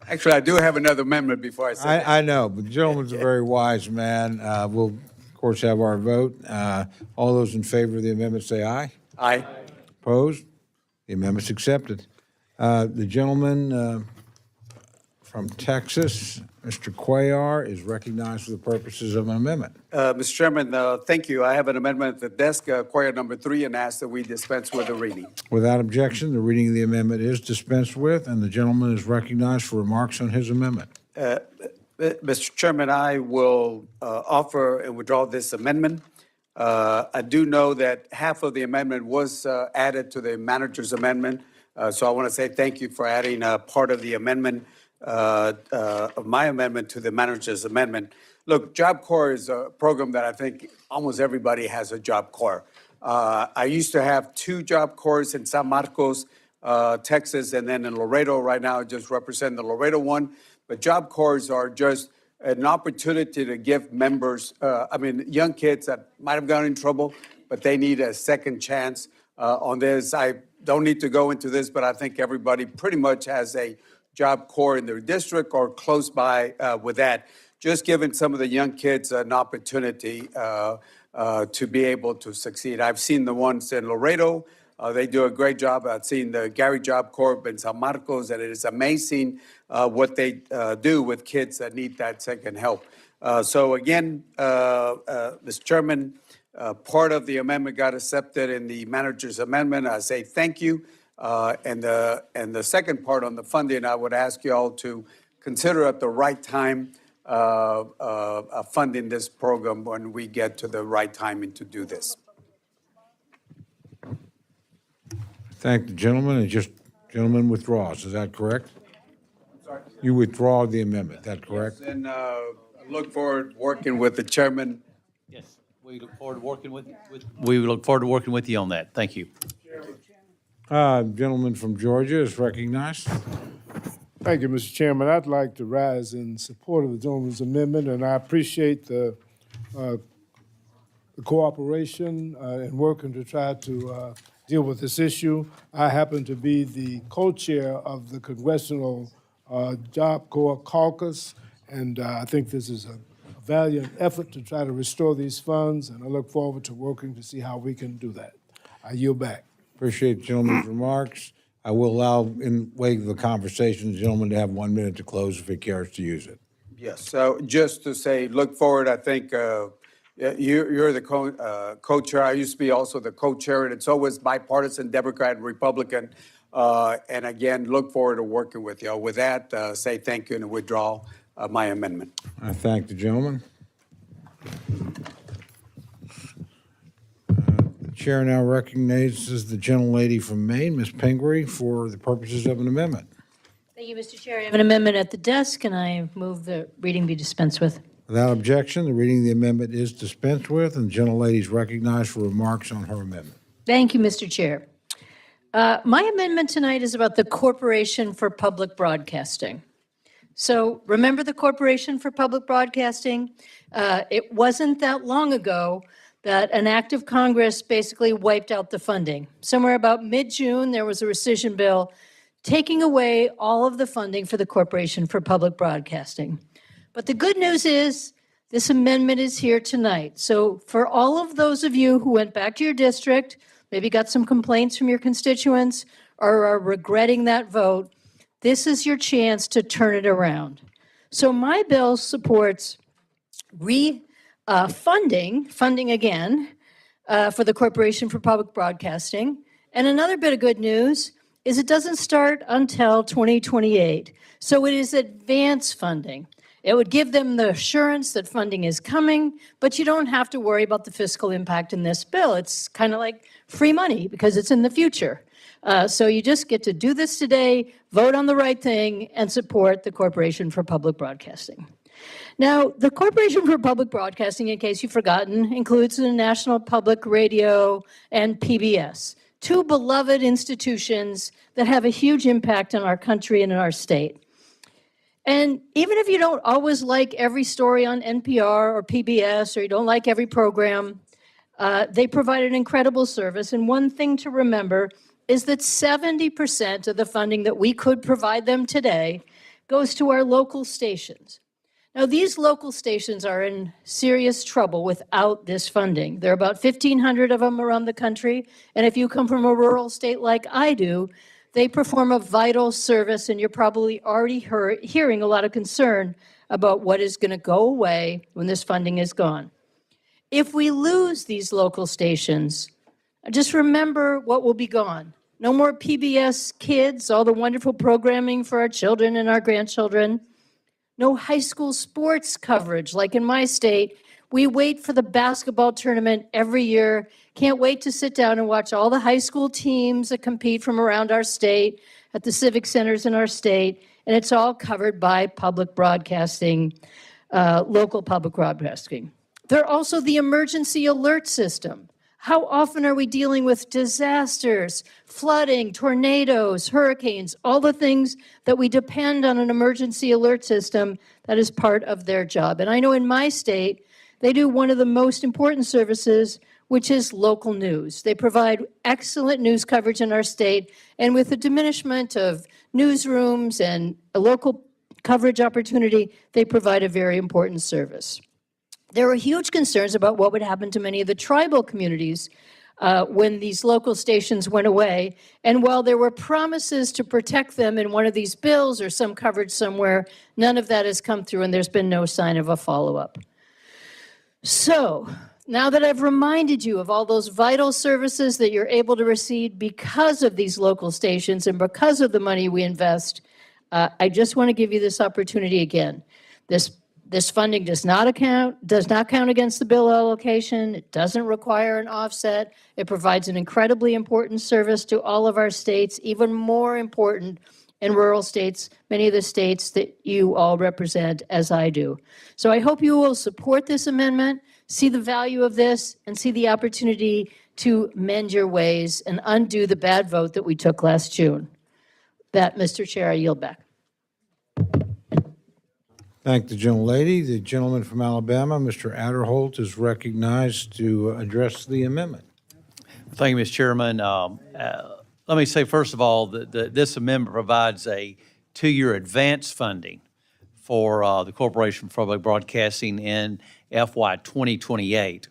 [SPEAKER 19] Actually, I do have another amendment before I sit down.
[SPEAKER 1] I know, but the gentleman's a very wise man. We'll, of course, have our vote. All those in favor of the amendment say aye.
[SPEAKER 19] Aye.
[SPEAKER 1] Opposed? The amendment's accepted. The gentleman from Texas, Mr. Cuellar, is recognized for the purposes of an amendment.
[SPEAKER 19] Mr. Chairman, thank you. I have an amendment at the desk, query number 3, and ask that we dispense with the reading.
[SPEAKER 1] Without objection, the reading of the amendment is dispensed with, and the gentleman is recognized for remarks on his amendment.
[SPEAKER 19] Mr. Chairman, I will offer and withdraw this amendment. I do know that half of the amendment was added to the manager's amendment, so I want to say thank you for adding part of the amendment, of my amendment to the manager's amendment. Look, Job Corps is a program that I think almost everybody has a Job Corps. I used to have 2 Job Corps in San Marcos, Texas, and then in Laredo. Right now, I just represent the Laredo one. But Job Corps are just an opportunity to give members, young kids that might have gotten in trouble, but they need a second chance on this. I don't need to go into this, but I think everybody pretty much has a Job Corps in their district or close by with that. Just giving some of the young kids an opportunity to be able to succeed. I've seen the ones in Laredo. They do a great job. I've seen the Gary Job Corps in San Marcos, and it is amazing what they do with kids that need that second help. So again, Mr. Chairman, part of the amendment got accepted in the manager's amendment. I say thank you. And the second part on the funding, I would ask you all to consider at the right time funding this program when we get to the right timing to do this.
[SPEAKER 1] Thank the gentleman, and gentleman withdraws, is that correct?
[SPEAKER 19] Sorry?
[SPEAKER 1] You withdraw the amendment, that correct?
[SPEAKER 19] Yes, and I look forward to working with the chairman.
[SPEAKER 2] Yes, we look forward to working with you on that. Thank you.
[SPEAKER 1] Gentleman from Georgia is recognized.
[SPEAKER 8] Thank you, Mr. Chairman. I'd like to rise in support of the gentleman's amendment, and I appreciate the cooperation in working to try to deal with this issue. I happen to be the co-chair of the Congressional Job Corps Caucus, and I think this is a valiant effort to try to restore these funds, and I look forward to working to see how we can do that. I yield back.
[SPEAKER 1] Appreciate the gentleman's remarks. I will allow, in wake of the conversation, the gentleman to have 1 minute to close if he cares to use it.
[SPEAKER 19] Yes, so just to say, look forward, I think you're the co-chair. I used to be also the co-chair, and it's always bipartisan, Democrat and Republican. And again, look forward to working with you. With that, say thank you and withdraw my amendment.
[SPEAKER 1] I thank the gentleman. The chair now recognizes the gentlelady from Maine, Ms. Pingree, for the purposes of an amendment.
[SPEAKER 20] Thank you, Mr. Chair. I have an amendment at the desk, and I move the reading be dispensed with.
[SPEAKER 1] Without objection, the reading of the amendment is dispensed with, and the gentlelady is recognized for remarks on her amendment.
[SPEAKER 20] Thank you, Mr. Chair. My amendment tonight is about the Corporation for Public Broadcasting. So remember the Corporation for Public Broadcasting? It wasn't that long ago that an act of Congress basically wiped out the funding. Somewhere about mid-June, there was a rescission bill taking away all of the funding for the Corporation for Public Broadcasting. But the good news is this amendment is here tonight. So for all of those of you who went back to your district, maybe got some complaints from your constituents, or are regretting that vote, this is your chance to turn it around. So my bill supports funding again for the Corporation for Public Broadcasting. And another bit of good news is it doesn't start until 2028. So it is advance funding. It would give them the assurance that funding is coming, but you don't have to worry about the fiscal impact in this bill. It's kind of like free money because it's in the future. So you just get to do this today, vote on the right thing, and support the Corporation for Public Broadcasting. Now, the Corporation for Public Broadcasting, in case you've forgotten, includes the National Public Radio and PBS, two beloved institutions that have a huge impact on our country and in our state. And even if you don't always like every story on NPR or PBS, or you don't like every program, they provide an incredible service. And one thing to remember is that 70% of the funding that we could provide them today goes to our local stations. Now, these local stations are in serious trouble without this funding. There are about 1,500 of them around the country, and if you come from a rural state like I do, they perform a vital service, and you're probably already hearing a lot of concern about what is going to go away when this funding is gone. If we lose these local stations, just remember what will be gone. No more PBS Kids, all the wonderful programming for our children and our grandchildren. No high school sports coverage like in my state. We wait for the basketball tournament every year. Can't wait to sit down and watch all the high school teams that compete from around our state at the civic centers in our state. And it's all covered by public broadcasting, local public broadcasting. They're also the emergency alert system. How often are we dealing with disasters, flooding, tornadoes, hurricanes, all the things that we depend on an emergency alert system that is part of their job? And I know in my state, they do one of the most important services, which is local news. They provide excellent news coverage in our state, and with the diminishment of newsrooms and a local coverage opportunity, they provide a very important service. There were huge concerns about what would happen to many of the tribal communities when these local stations went away. And while there were promises to protect them in one of these bills or some coverage somewhere, none of that has come through, and there's been no sign of a follow-up. So, now that I've reminded you of all those vital services that you're able to receive because of these local stations and because of the money we invest, I just want to give you this opportunity again. This funding does not count against the bill allocation. It doesn't require an offset. It provides an incredibly important service to all of our states, even more important in rural states, many of the states that you all represent, as I do. So I hope you will support this amendment, see the value of this, and see the opportunity to mend your ways and undo the bad vote that we took last June. That, Mr. Chair, I yield back.
[SPEAKER 1] Thank the gentlelady. The gentleman from Alabama, Mr. Adderholt, is recognized to address the amendment.
[SPEAKER 2] Thank you, Mr. Chairman. Let me say, first of all, that this amendment provides a 2-year advance funding for the Corporation for Public Broadcasting in FY 2028.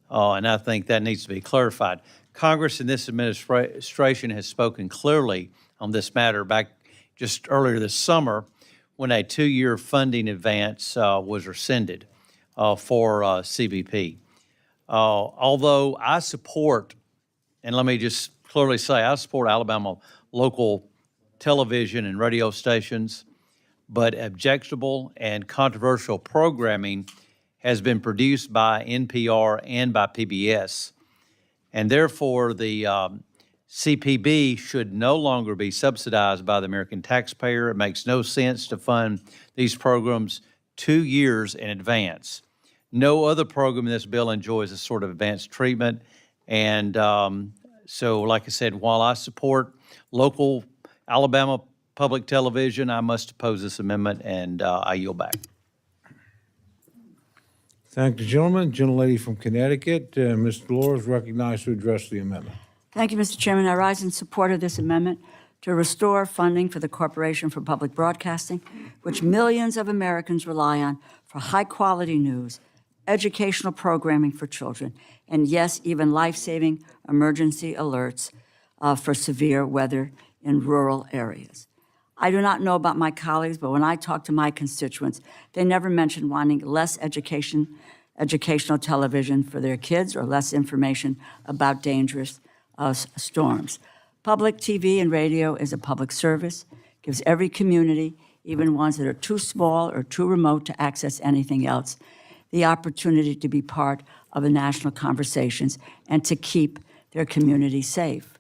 [SPEAKER 2] And I think that needs to be clarified. Congress and this administration has spoken clearly on this matter back just earlier this summer when a 2-year funding advance was rescinded for CBP. Although I support, and let me just clearly say, I support Alabama local television and radio stations, but objectionable and controversial programming has been produced by NPR and by PBS. And therefore, the CPB should no longer be subsidized by the American taxpayer. It makes no sense to fund these programs 2 years in advance. No other program in this bill enjoys this sort of advanced treatment. And so, like I said, while I support local Alabama public television, I must oppose this amendment, and I yield back.
[SPEAKER 1] Thank the gentleman. Gentlelady from Connecticut, Ms. Delores, recognized to address the amendment.
[SPEAKER 3] Thank you, Mr. Chairman. I rise in support of this amendment to restore funding for the Corporation for Public Broadcasting, which millions of Americans rely on for high-quality news, educational programming for children, and yes, even life-saving emergency alerts for severe weather in rural areas. I do not know about my colleagues, but when I talk to my constituents, they never mention wanting less educational television for their kids or less information about dangerous storms. Public TV and radio is a public service, gives every community, even ones that are too small or too remote to access anything else, the opportunity to be part of the national conversations and to keep their community safe.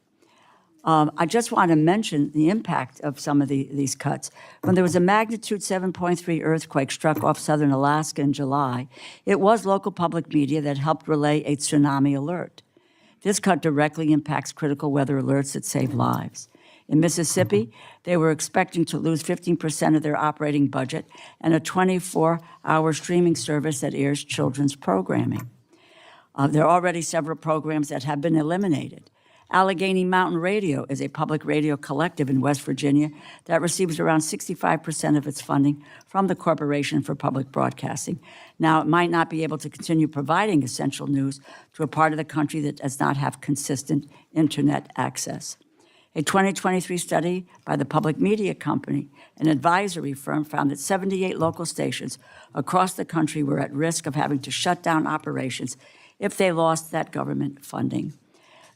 [SPEAKER 3] I just want to mention the impact of some of these cuts. When there was a magnitude 7.3 earthquake struck off southern Alaska in July, it was local public media that helped relay a tsunami alert. This cut directly impacts critical weather alerts that save lives. In Mississippi, they were expecting to lose 15% of their operating budget and a 24-hour streaming service that airs children's programming. There are already several programs that have been eliminated. Allegheny Mountain Radio is a public radio collective in West Virginia that receives around 65% of its funding from the Corporation for Public Broadcasting. Now, it might not be able to continue providing essential news to a part of the country that does not have consistent internet access. A 2023 study by the Public Media Company, an advisory firm, found that 78 local stations across the country were at risk of having to shut down operations if they lost that government funding.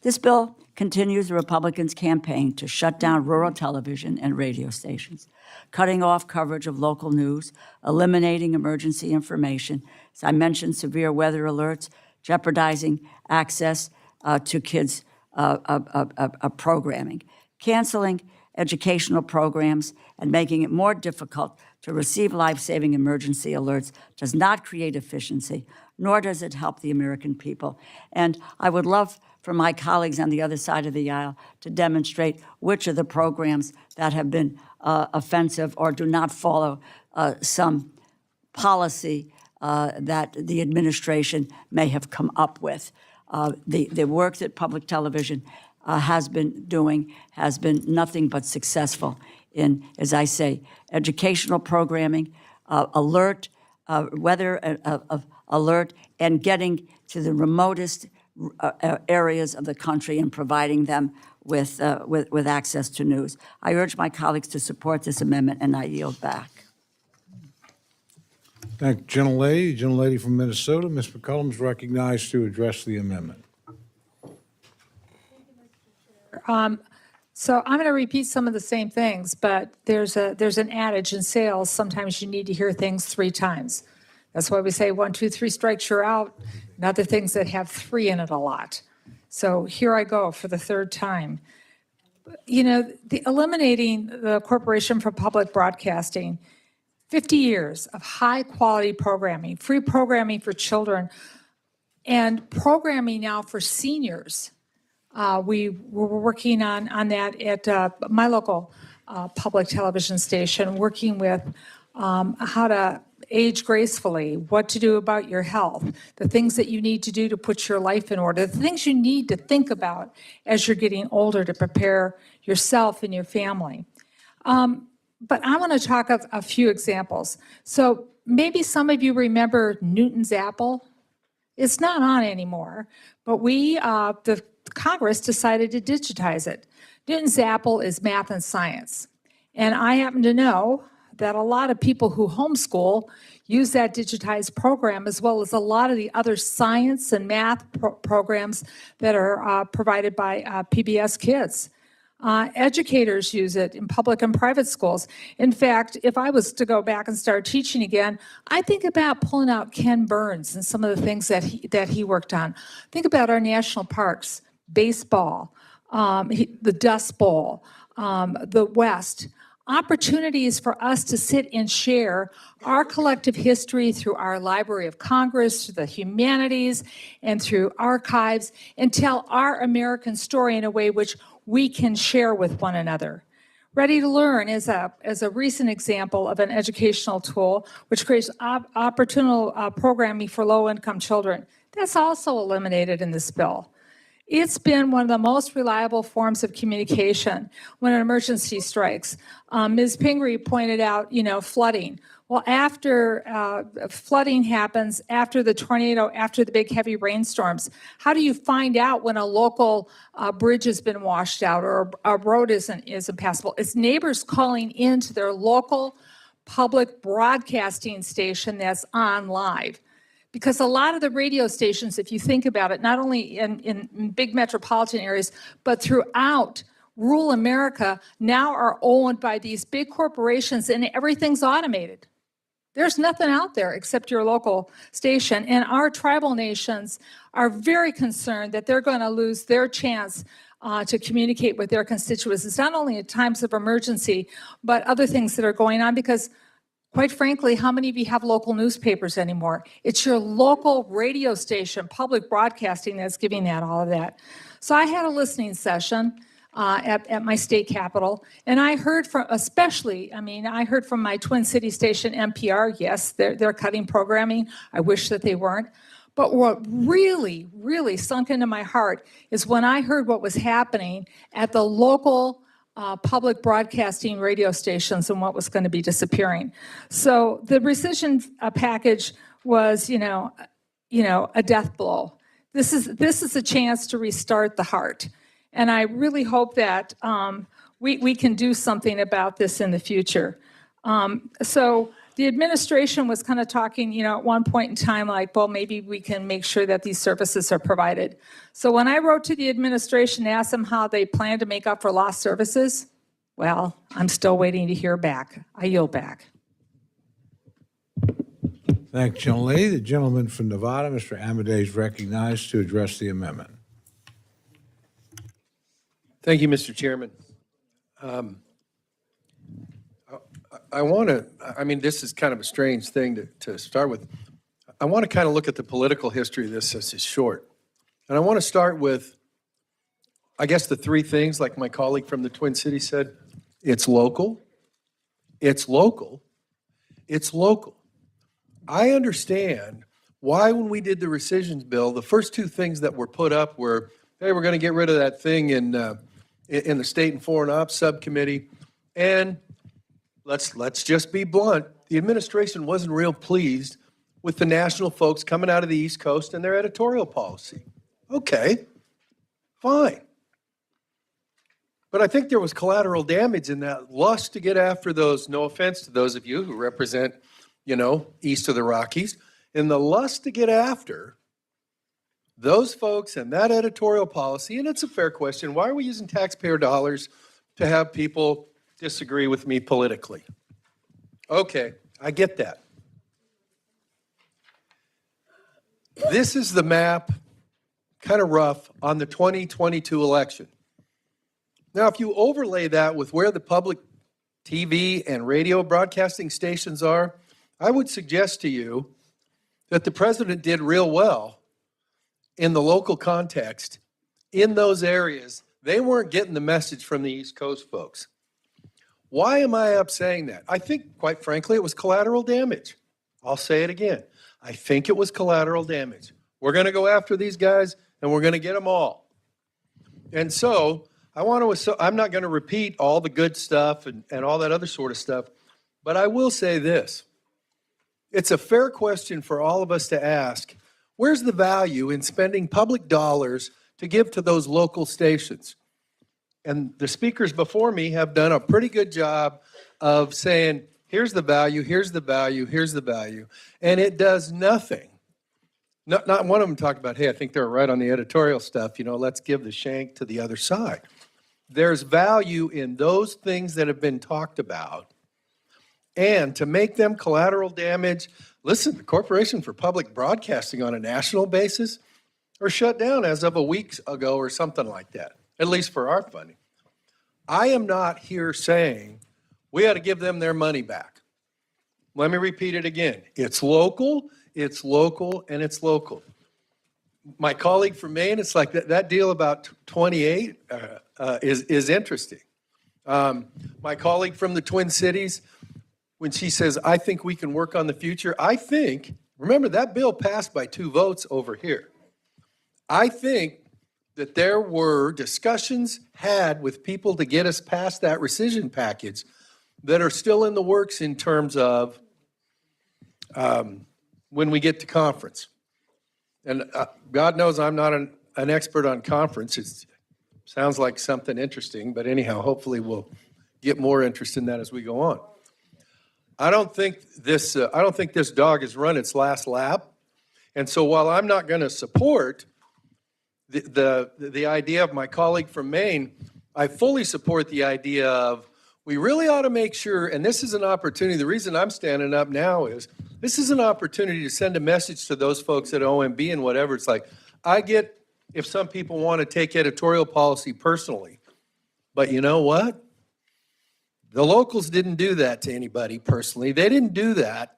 [SPEAKER 3] This bill continues the Republicans' campaign to shut down rural television and radio stations, cutting off coverage of local news, eliminating emergency information, as I mentioned, severe weather alerts, jeopardizing access to kids' programming, canceling educational programs and making it more difficult to receive life-saving emergency alerts does not create efficiency, nor does it help the American people. And I would love for my colleagues on the other side of the aisle to demonstrate which of the programs that have been offensive or do not follow some policy that the administration may have come up with. The work that public television has been doing has been nothing but successful in, as I say, educational programming, alert, weather alert, and getting to the remotest areas of the country and providing them with access to news. I urge my colleagues to support this amendment, and I yield back.
[SPEAKER 1] Thank you, gentlelady. The gentlelady from Minnesota, Ms. McCollum, is recognized to address the amendment.
[SPEAKER 10] So I'm going to repeat some of the same things, but there's an adage in sales, sometimes you need to hear things 3 times. That's why we say 1, 2, 3 strikes, you're out, and other things that have 3 in it a lot. So here I go for the 3rd time. You know, eliminating the Corporation for Public Broadcasting, 50 years of high-quality programming, free programming for children, and programming now for seniors. We were working on that at my local public television station, working with how to age gracefully, what to do about your health, the things that you need to do to put your life in order, the things you need to think about as you're getting older to prepare yourself and your family. But I want to talk of a few examples. So maybe some of you remember Newton's apple. It's not on anymore, but the Congress decided to digitize it. Newton's apple is math and science. And I happen to know that a lot of people who homeschool use that digitized program, as well as a lot of the other science and math programs that are provided by PBS Kids. Educators use it in public and private schools. In fact, if I was to go back and start teaching again, I think about pulling out Ken Burns and some of the things that he worked on. Think about our national parks, baseball, the Dust Bowl, the West. Opportunities for us to sit and share our collective history through our Library of Congress, through the humanities, and through archives, and tell our American story in a way which we can share with one another. Ready to Learn is a recent example of an educational tool which creates opportunity programming for low-income children. That's also eliminated in this bill. It's been one of the most reliable forms of communication when an emergency strikes. Ms. Pingree pointed out, flooding. Well, after flooding happens, after the tornado, after the big heavy rainstorms, how do you find out when a local bridge has been washed out or a road isn't passable? It's neighbors calling into their local public broadcasting station that's on live. Because a lot of the radio stations, if you think about it, not only in big metropolitan areas, but throughout rural America, now are owned by these big corporations and everything's automated. There's nothing out there except your local station. And our tribal nations are very concerned that they're going to lose their chance to communicate with their constituents. It's not only at times of emergency, but other things that are going on because quite frankly, how many of you have local newspapers anymore? It's your local radio station, public broadcasting, that's giving that all of that. So I had a listening session at my state capitol, and I heard from, I heard from my Twin City station, NPR. Yes, they're cutting programming. I wish that they weren't. But what really, really sunk into my heart is when I heard what was happening at the local public broadcasting radio stations and what was going to be disappearing. So the rescission package was, a death blow. This is a chance to restart the heart. And I really hope that we can do something about this in the future. So the administration was kind of talking, at one point in time, like, well, maybe we can make sure that these services are provided. So when I wrote to the administration to ask them how they plan to make up for lost services, well, I'm still waiting to hear back. I yield back.
[SPEAKER 1] Thank you, gentlelady. The gentleman from Nevada, Mr. Amadei, is recognized to address the amendment.
[SPEAKER 6] Thank you, Mr. Chairman. I want to, I mean, this is kind of a strange thing to start with. I want to kind of look at the political history of this as is short. And I want to start with, I guess, the three things, like my colleague from the Twin Cities said. It's local, it's local, it's local. I understand why when we did the rescissions bill, the first two things that were put up were, hey, we're going to get rid of that thing in the State and Foreign Ops Subcommittee. And let's just be blunt, the administration wasn't real pleased with the national folks coming out of the East Coast and their editorial policy. Okay, fine. But I think there was collateral damage in that lust to get after those, no offense to those of you who represent, east of the Rockies, in the lust to get after those folks and that editorial policy. And it's a fair question. Why are we using taxpayer dollars to have people disagree with me politically? Okay, I get that. This is the map, kind of rough, on the 2022 election. Now, if you overlay that with where the public TV and radio broadcasting stations are, I would suggest to you that the president did real well in the local context in those areas. They weren't getting the message from the East Coast folks. Why am I up saying that? I think, quite frankly, it was collateral damage. I'll say it again. I think it was collateral damage. We're going to go after these guys, and we're going to get them all. And so I'm not going to repeat all the good stuff and all that other sort of stuff, but I will say this. It's a fair question for all of us to ask, where's the value in spending public dollars to give to those local stations? And the speakers before me have done a pretty good job of saying, here's the value, here's the value, here's the value. And it does nothing. Not one of them talked about, hey, I think they're right on the editorial stuff, let's give the shank to the other side. There's value in those things that have been talked about. And to make them collateral damage, listen, the Corporation for Public Broadcasting on a national basis are shut down as of a week ago or something like that, at least for our funding. I am not here saying we ought to give them their money back. Let me repeat it again. It's local, it's local, and it's local. My colleague from Maine, it's like that deal about 28 is interesting. My colleague from the Twin Cities, when she says, I think we can work on the future, remember that bill passed by 2 votes over here. I think that there were discussions had with people to get us past that rescission package that are still in the works in terms of when we get to conference. And God knows I'm not an expert on conference. It sounds like something interesting, but anyhow, hopefully we'll get more interest in that as we go on. I don't think this dog has run its last lap. And so while I'm not going to support the idea of my colleague from Maine, I fully support the idea of we really ought to make sure, and this is an opportunity, the reason I'm standing up now is this is an opportunity to send a message to those folks at OMB and whatever. It's like, I get if some people want to take editorial policy personally, but you know what? The locals didn't do that to anybody personally. They didn't do that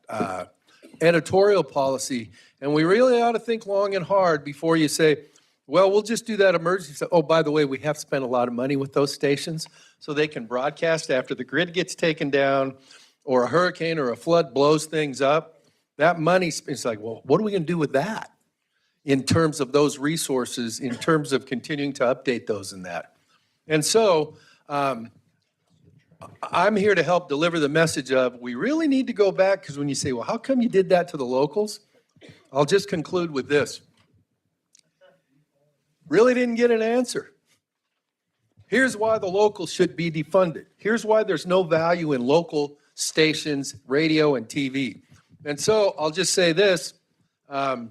[SPEAKER 6] editorial policy. And we really ought to think long and hard before you say, well, we'll just do that emergency. Oh, by the way, we have spent a lot of money with those stations so they can broadcast after the grid gets taken down or a hurricane or a flood blows things up. That money, it's like, well, what are we going to do with that in terms of those resources, in terms of continuing to update those and that? And so, I'm here to help deliver the message of we really need to go back, because when you say, well, how come you did that to the locals? I'll just conclude with this. Really didn't get an answer. Here's why the locals should be defunded. Here's why there's no value in local stations, radio, and TV. And so I'll just say this. I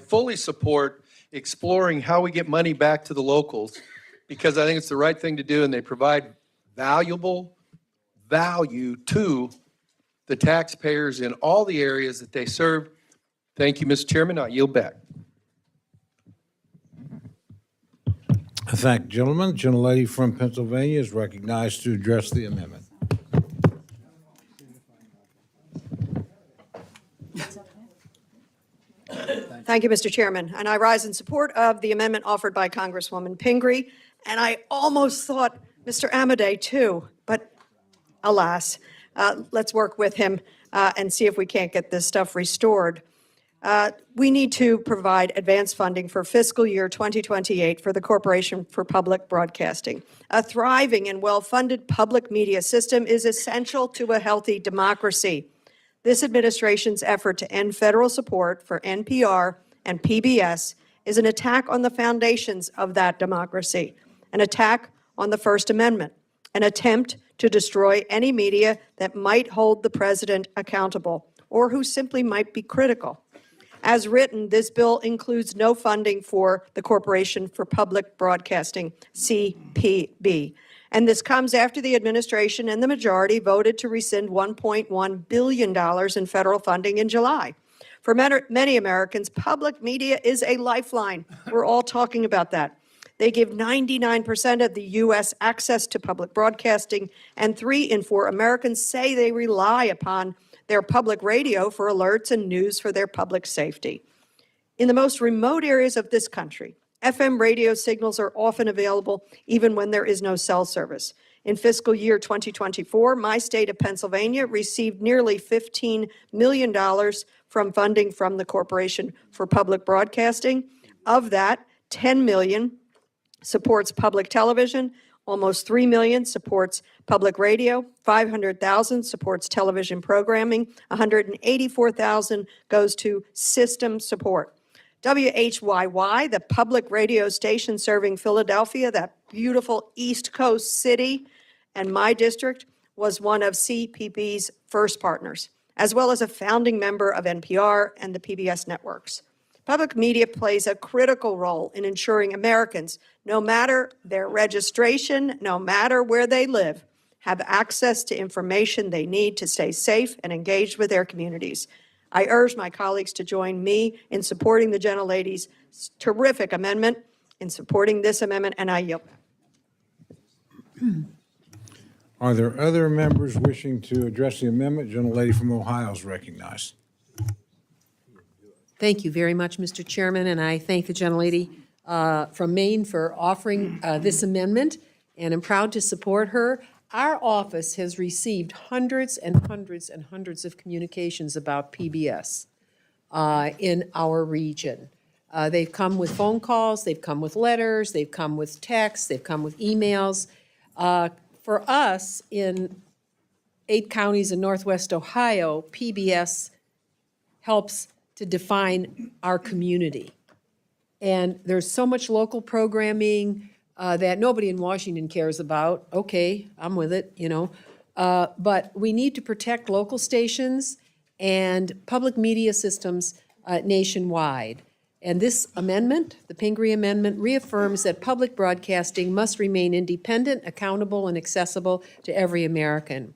[SPEAKER 6] fully support exploring how we get money back to the locals because I think it's the right thing to do and they provide valuable value to the taxpayers in all the areas that they serve. Thank you, Mr. Chairman. I yield back.
[SPEAKER 1] Thank you, gentlemen. The gentlelady from Pennsylvania is recognized to address the amendment.
[SPEAKER 18] Thank you, Mr. Chairman. And I rise in support of the amendment offered by Congresswoman Pingree. And I almost thought Mr. Amadei too, but alas, let's work with him and see if we can't get this stuff restored. We need to provide advance funding for fiscal year 2028 for the Corporation for Public Broadcasting. A thriving and well-funded public media system is essential to a healthy democracy. This administration's effort to end federal support for NPR and PBS is an attack on the foundations of that democracy, an attack on the First Amendment, an attempt to destroy any media that might hold the president accountable or who simply might be critical. As written, this bill includes no funding for the Corporation for Public Broadcasting, CPB. And this comes after the administration and the majority voted to rescind $1.1 billion in federal funding in July. For many Americans, public media is a lifeline. We're all talking about that. They give 99% of the U.S. access to public broadcasting, and 3 in 4 Americans say they rely upon their public radio for alerts and news for their public safety. In the most remote areas of this country, FM radio signals are often available even when there is no cell service. In fiscal year 2024, my state of Pennsylvania received nearly $15 million from funding from the Corporation for Public Broadcasting. Of that, $10 million supports public television, almost $3 million supports public radio, $500,000 supports television programming, $184,000 goes to system support. WHYY, the public radio station serving Philadelphia, that beautiful East Coast city, and my district, was one of CPB's first partners, as well as a founding member of NPR and the PBS networks. Public media plays a critical role in ensuring Americans, no matter their registration, no matter where they live, have access to information they need to stay safe and engaged with their communities. I urge my colleagues to join me in supporting the gentlelady's terrific amendment, in supporting this amendment, and I yield back.
[SPEAKER 1] Are there other members wishing to address the amendment? Gentlelady from Ohio is recognized.
[SPEAKER 7] Thank you very much, Mr. Chairman, and I thank the gentlelady from Maine for offering this amendment, and I'm proud to support her. Our office has received hundreds and hundreds and hundreds of communications about PBS in our region. They've come with phone calls, they've come with letters, they've come with texts, they've come with emails. For us, in 8 counties in Northwest Ohio, PBS helps to define our community. And there's so much local programming that nobody in Washington cares about. Okay, I'm with it, you know. But we need to protect local stations and public media systems nationwide. And this amendment, the Pingree Amendment, reaffirms that public broadcasting must remain independent, accountable, and accessible to every American.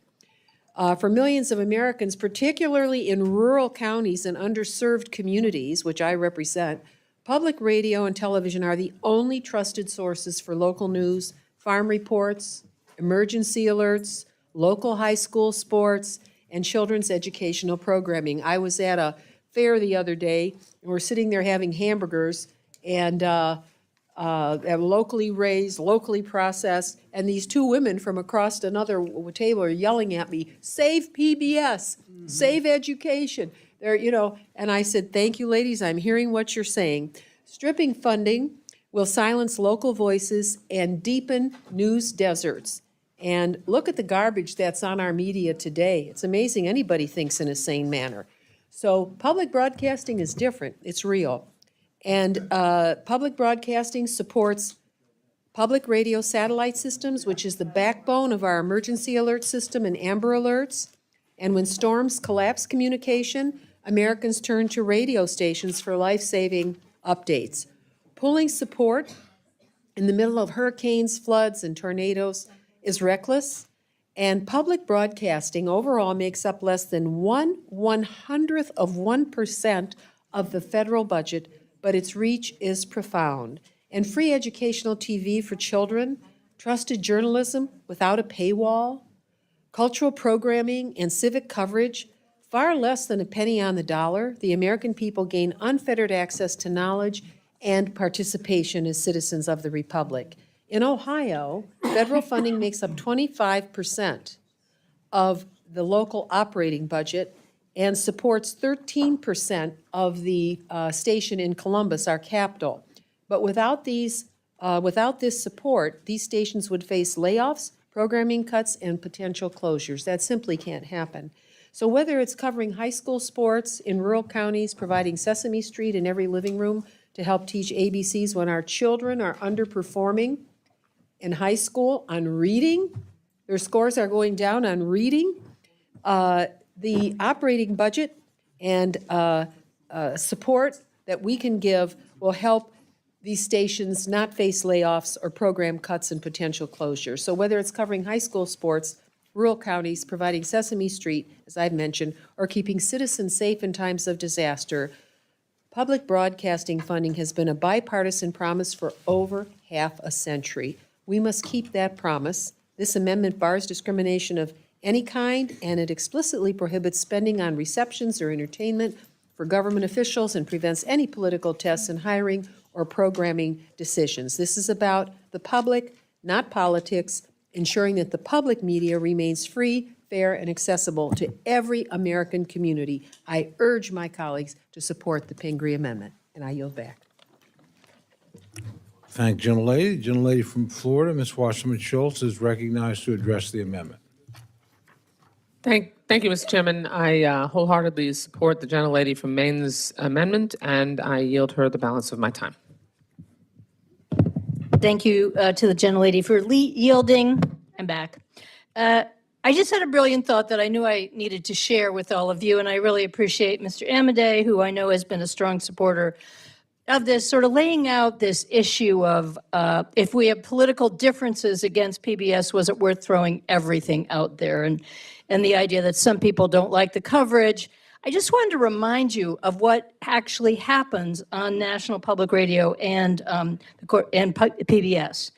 [SPEAKER 7] For millions of Americans, particularly in rural counties and underserved communities, which I represent, public radio and television are the only trusted sources for local news, farm reports, emergency alerts, local high school sports, and children's educational programming. I was at a fair the other day, and we're sitting there having hamburgers, and they're locally raised, locally processed, and these 2 women from across another table are yelling at me, "Save PBS, save education." They're, you know, and I said, "Thank you, ladies, I'm hearing what you're saying." Stripping funding will silence local voices and deepen news deserts. And look at the garbage that's on our media today. It's amazing anybody thinks in a sane manner. So public broadcasting is different. It's real. And public broadcasting supports public radio satellite systems, which is the backbone of our emergency alert system and Amber Alerts. And when storms collapse communication, Americans turn to radio stations for life-saving updates. Pulling support in the middle of hurricanes, floods, and tornadoes is reckless. And public broadcasting overall makes up less than 1/100th of 1% of the federal budget, but its reach is profound. And free educational TV for children, trusted journalism without a paywall, cultural programming and civic coverage far less than a penny on the dollar, the American people gain unfettered access to knowledge and participation as citizens of the Republic. In Ohio, federal funding makes up 25% of the local operating budget and supports 13% of the station in Columbus, our capital. But without this support, these stations would face layoffs, programming cuts, and potential closures. That simply can't happen. So whether it's covering high school sports in rural counties, providing Sesame Street in every living room to help teach ABCs when our children are underperforming in high school on reading, their scores are going down on reading, the operating budget and support that we can give will help these stations not face layoffs or program cuts and potential closures. So whether it's covering high school sports, rural counties, providing Sesame Street, as I've mentioned, or keeping citizens safe in times of disaster, public broadcasting funding has been a bipartisan promise for over half a century. We must keep that promise. This amendment bars discrimination of any kind, and it explicitly prohibits spending on receptions or entertainment for government officials and prevents any political tests in hiring or programming decisions. This is about the public, not politics, ensuring that the public media remains free, fair, and accessible to every American community. I urge my colleagues to support the Pingree Amendment, and I yield back.
[SPEAKER 1] Thank the gentlelady. The gentlelady from Florida, Ms. Wasserman Schultz, is recognized to address the amendment.
[SPEAKER 9] Thank you, Mr. Chairman. I wholeheartedly support the gentlelady from Maine's amendment, and I yield her the balance of my time.
[SPEAKER 20] Thank you to the gentlelady for yielding. I'm back. I just had a brilliant thought that I knew I needed to share with all of you, and I really appreciate Mr. Amadei, who I know has been a strong supporter of this, sort of laying out this issue of if we have political differences against PBS, was it worth throwing everything out there? And the idea that some people don't like the coverage. I just wanted to remind you of what actually happens on National Public Radio and PBS.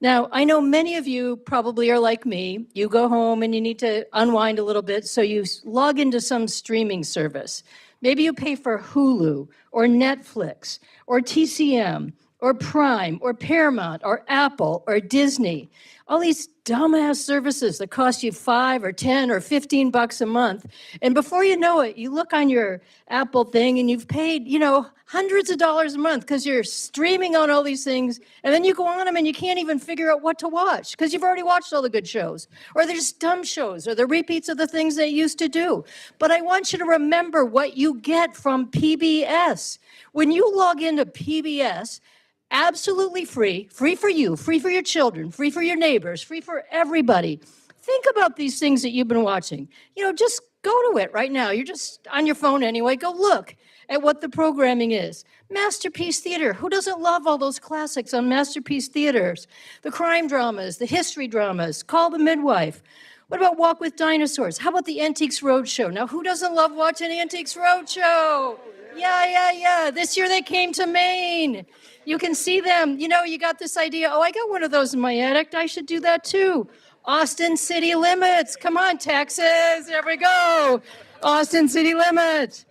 [SPEAKER 20] Now, I know many of you probably are like me. You go home and you need to unwind a little bit, so you log into some streaming service. Maybe you pay for Hulu or Netflix or TCM or Prime or Paramount or Apple or Disney. All these dumbass services that cost you $5 or $10 or $15 a month. And before you know it, you look on your Apple thing and you've paid, hundreds of dollars a month because you're streaming on all these things. And then you go on them and you can't even figure out what to watch because you've already watched all the good shows. Or they're just dumb shows or they're repeats of the things they used to do. But I want you to remember what you get from PBS. When you log into PBS, absolutely free for you, free for your children, free for your neighbors, free for everybody. Think about these things that you've been watching. Just go to it right now. You're just on your phone anyway. Go look at what the programming is. Masterpiece Theater. Who doesn't love all those classics on Masterpiece Theaters? The crime dramas, the history dramas, Call the Midwife. What about Walk with Dinosaurs? How about the Antiques Roadshow? Now, who doesn't love watching Antiques Roadshow? Yeah. This year they came to Maine. You can see them. You got this idea, I got one of those in my attic. I should do that too. Austin City Limits. Come on, Texas. There we go. Austin City Limits.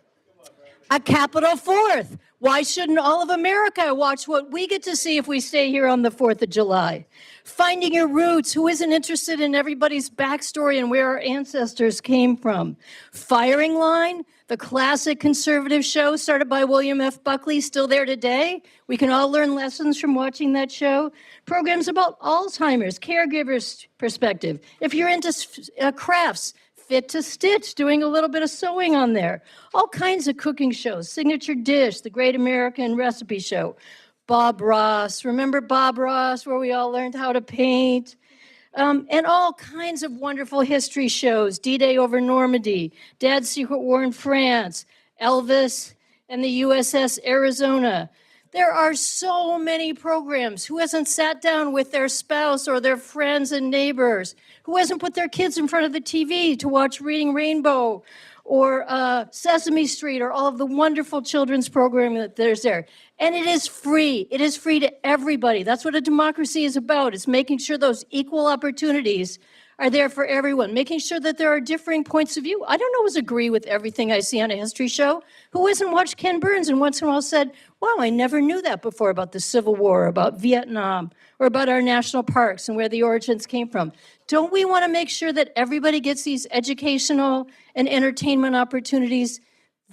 [SPEAKER 20] A Capitol Fourth. Why shouldn't all of America watch what we get to see if we stay here on the 4th of July? Finding Your Roots. Who isn't interested in everybody's backstory and where our ancestors came from? Firing Line, the classic conservative show started by William F. Buckley, still there today. We can all learn lessons from watching that show. Programs about Alzheimer's, caregivers' perspective. If you're into crafts, Fit to Stitch, doing a little bit of sewing on there. All kinds of cooking shows. Signature Dish, The Great American Recipe Show. Bob Ross, remember Bob Ross, where we all learned how to paint? And all kinds of wonderful history shows. D-Day over Normandy, Dad's Secret War in France, Elvis and the USS Arizona. There are so many programs. Who hasn't sat down with their spouse or their friends and neighbors? Who hasn't put their kids in front of the TV to watch Reading Rainbow or Sesame Street or all of the wonderful children's programming that there's there? And it is free. It is free to everybody. That's what a democracy is about. It's making sure those equal opportunities are there for everyone, making sure that there are differing points of view. I don't always agree with everything I see on a history show. Who hasn't watched Ken Burns and once in a while said, wow, I never knew that before about the Civil War, about Vietnam, or about our national parks and where the origins came from? Don't we want to make sure that everybody gets these educational and entertainment opportunities?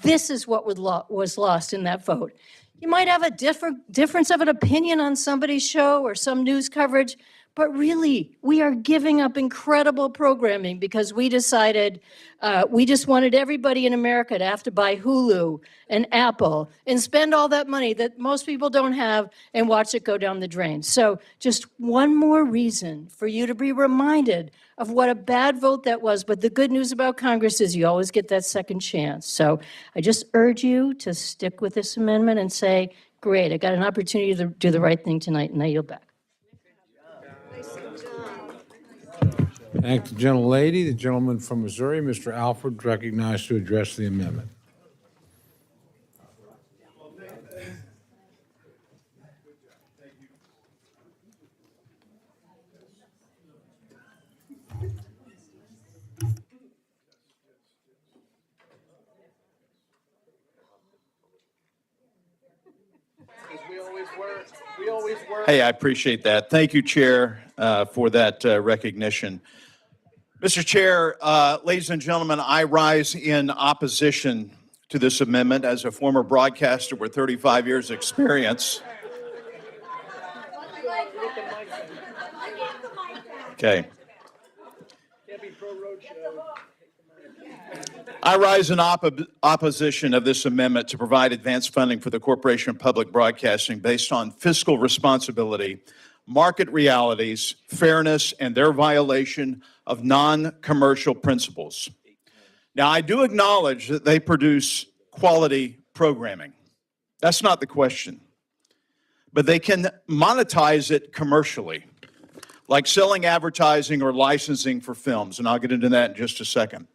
[SPEAKER 20] This is what was lost in that vote. You might have a difference of an opinion on somebody's show or some news coverage, but really, we are giving up incredible programming because we decided we just wanted everybody in America to have to buy Hulu and Apple and spend all that money that most people don't have and watch it go down the drain. So just one more reason for you to be reminded of what a bad vote that was. But the good news about Congress is you always get that second chance. So I just urge you to stick with this amendment and say, great, I got an opportunity to do the right thing tonight, and I yield back.
[SPEAKER 1] Thank the gentlelady. The gentleman from Missouri, Mr. Alford, recognized to address the amendment.
[SPEAKER 13] Hey, I appreciate that. Thank you, Chair, for that recognition. Mr. Chair, ladies and gentlemen, I rise in opposition to this amendment as a former broadcaster with 35 years' experience. Okay. I rise in opposition of this amendment to provide advanced funding for the Corporation of Public Broadcasting based on fiscal responsibility, market realities, fairness, and their violation of non-commercial principles. Now, I do acknowledge that they produce quality programming. That's not the question. But they can monetize it commercially, like selling advertising or licensing for films, and I'll get into that in just a second.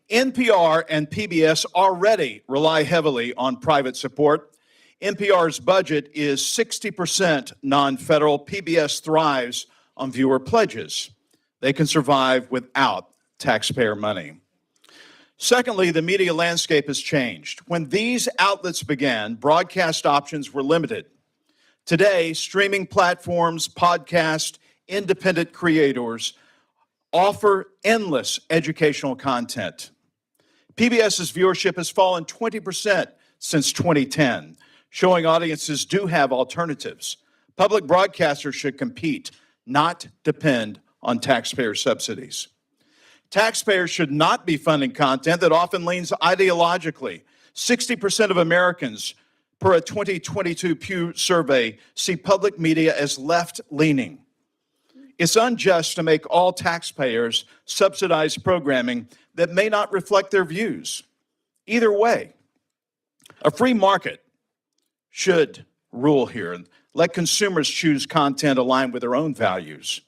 [SPEAKER 13] NPR and PBS already rely heavily on private support. NPR's budget is 60% non-federal. PBS thrives on viewer pledges. They can survive without taxpayer money. Secondly, the media landscape has changed. When these outlets began, broadcast options were limited. Today, streaming platforms, podcasts, independent creators offer endless educational content. PBS's viewership has fallen 20% since 2010, showing audiences do have alternatives. Public broadcasters should compete, not depend on taxpayer subsidies. Taxpayers should not be funding content that often leans ideologically. 60% of Americans, per a 2022 Pew survey, see public media as left-leaning. It's unjust to make all taxpayers subsidize programming that may not reflect their views. Either way, a free market should rule here and let consumers choose content aligned with their own values.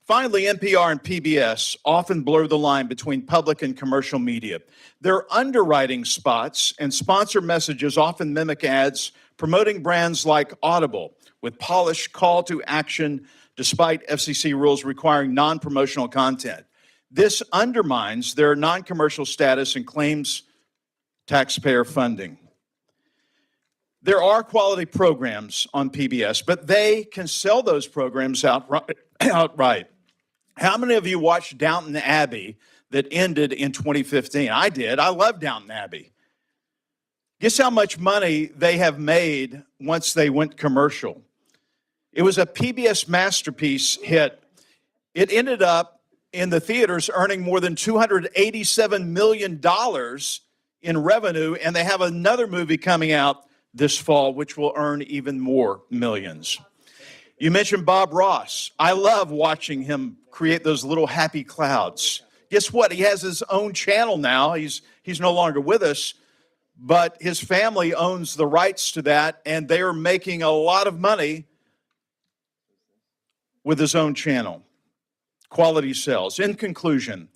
[SPEAKER 13] Finally, NPR and PBS often blur the line between public and commercial media. Their underwriting spots and sponsor messages often mimic ads promoting brands like Audible with polished call to action despite FCC rules requiring non-promotional content. This undermines their non-commercial status and claims taxpayer funding. There are quality programs on PBS, but they can sell those programs outright. How many of you watched Downton Abbey that ended in 2015? I did. I love Downton Abbey. Guess how much money they have made once they went commercial? It was a PBS masterpiece hit. It ended up in the theaters earning more than $287 million in revenue, and they have another movie coming out this fall, which will earn even more millions. You mentioned Bob Ross. I love watching him create those little happy clouds. Guess what? He has his own channel now. He's no longer with us, but his family owns the rights to that, and they are making a lot of money with his own channel. Quality sales. In conclusion,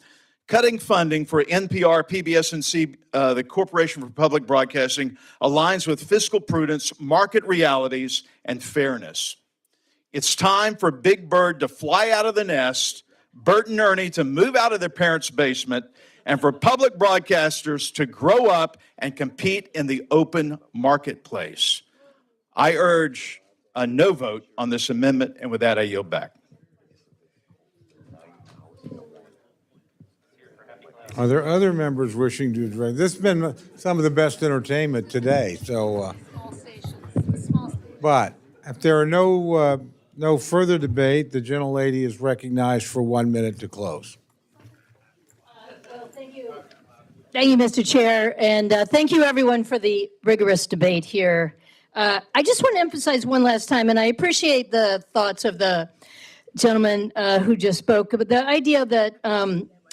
[SPEAKER 13] cutting funding for NPR, PBS, and the Corporation for Public Broadcasting aligns with fiscal prudence, market realities, and fairness. It's time for Big Bird to fly out of the nest, Bert and Ernie to move out of their parents' basement, and for public broadcasters to grow up and compete in the open marketplace. I urge a no vote on this amendment, and with that, I yield back.
[SPEAKER 1] Are there other members wishing to address? This has been some of the best entertainment today, so. But if there are no further debate, the gentlelady is recognized for 1 minute to close.
[SPEAKER 20] Thank you, Mr. Chair, and thank you, everyone, for the rigorous debate here. I just want to emphasize one last time, and I appreciate the thoughts of the gentleman who just spoke, but the idea that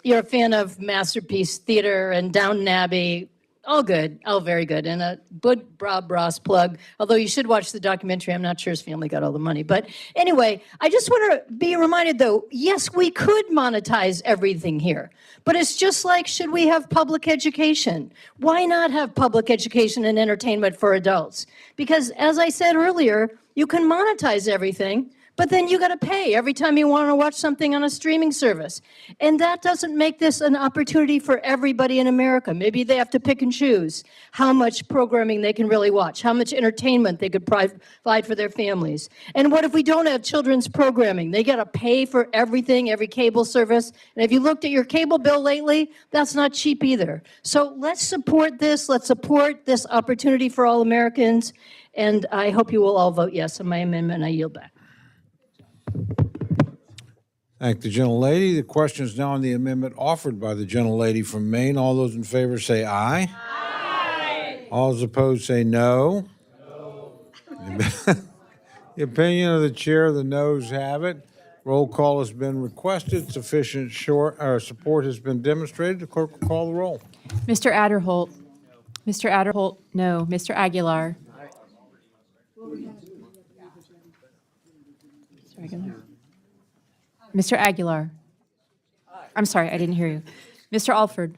[SPEAKER 20] you're a fan of Masterpiece Theater and Downton Abbey, all good, all very good, and a good Bob Ross plug, although you should watch the documentary. I'm not sure his family got all the money. But anyway, I just want to be reminded, though, yes, we could monetize everything here, but it's just like, should we have public education? Why not have public education and entertainment for adults? Because as I said earlier, you can monetize everything, but then you got to pay every time you want to watch something on a streaming service. And that doesn't make this an opportunity for everybody in America. Maybe they have to pick and choose how much programming they can really watch, how much entertainment they could provide for their families. And what if we don't have children's programming? They got to pay for everything, every cable service. And if you looked at your cable bill lately, that's not cheap either. So let's support this. Let's support this opportunity for all Americans. And I hope you will all vote yes on my amendment. I yield back.
[SPEAKER 1] Thank the gentlelady. The question is now on the amendment offered by the gentlelady from Maine. All those in favor say aye. Aye. All those opposed say no. No. The opinion of the chair, the noes have it. Roll call has been requested. Sufficient support has been demonstrated. The clerk will call the roll.
[SPEAKER 21] Mr. Adderholt. Mr. Adderholt, no. Mr. Aguilar. Mr. Aguilar. I'm sorry, I didn't hear you. Mr. Alford.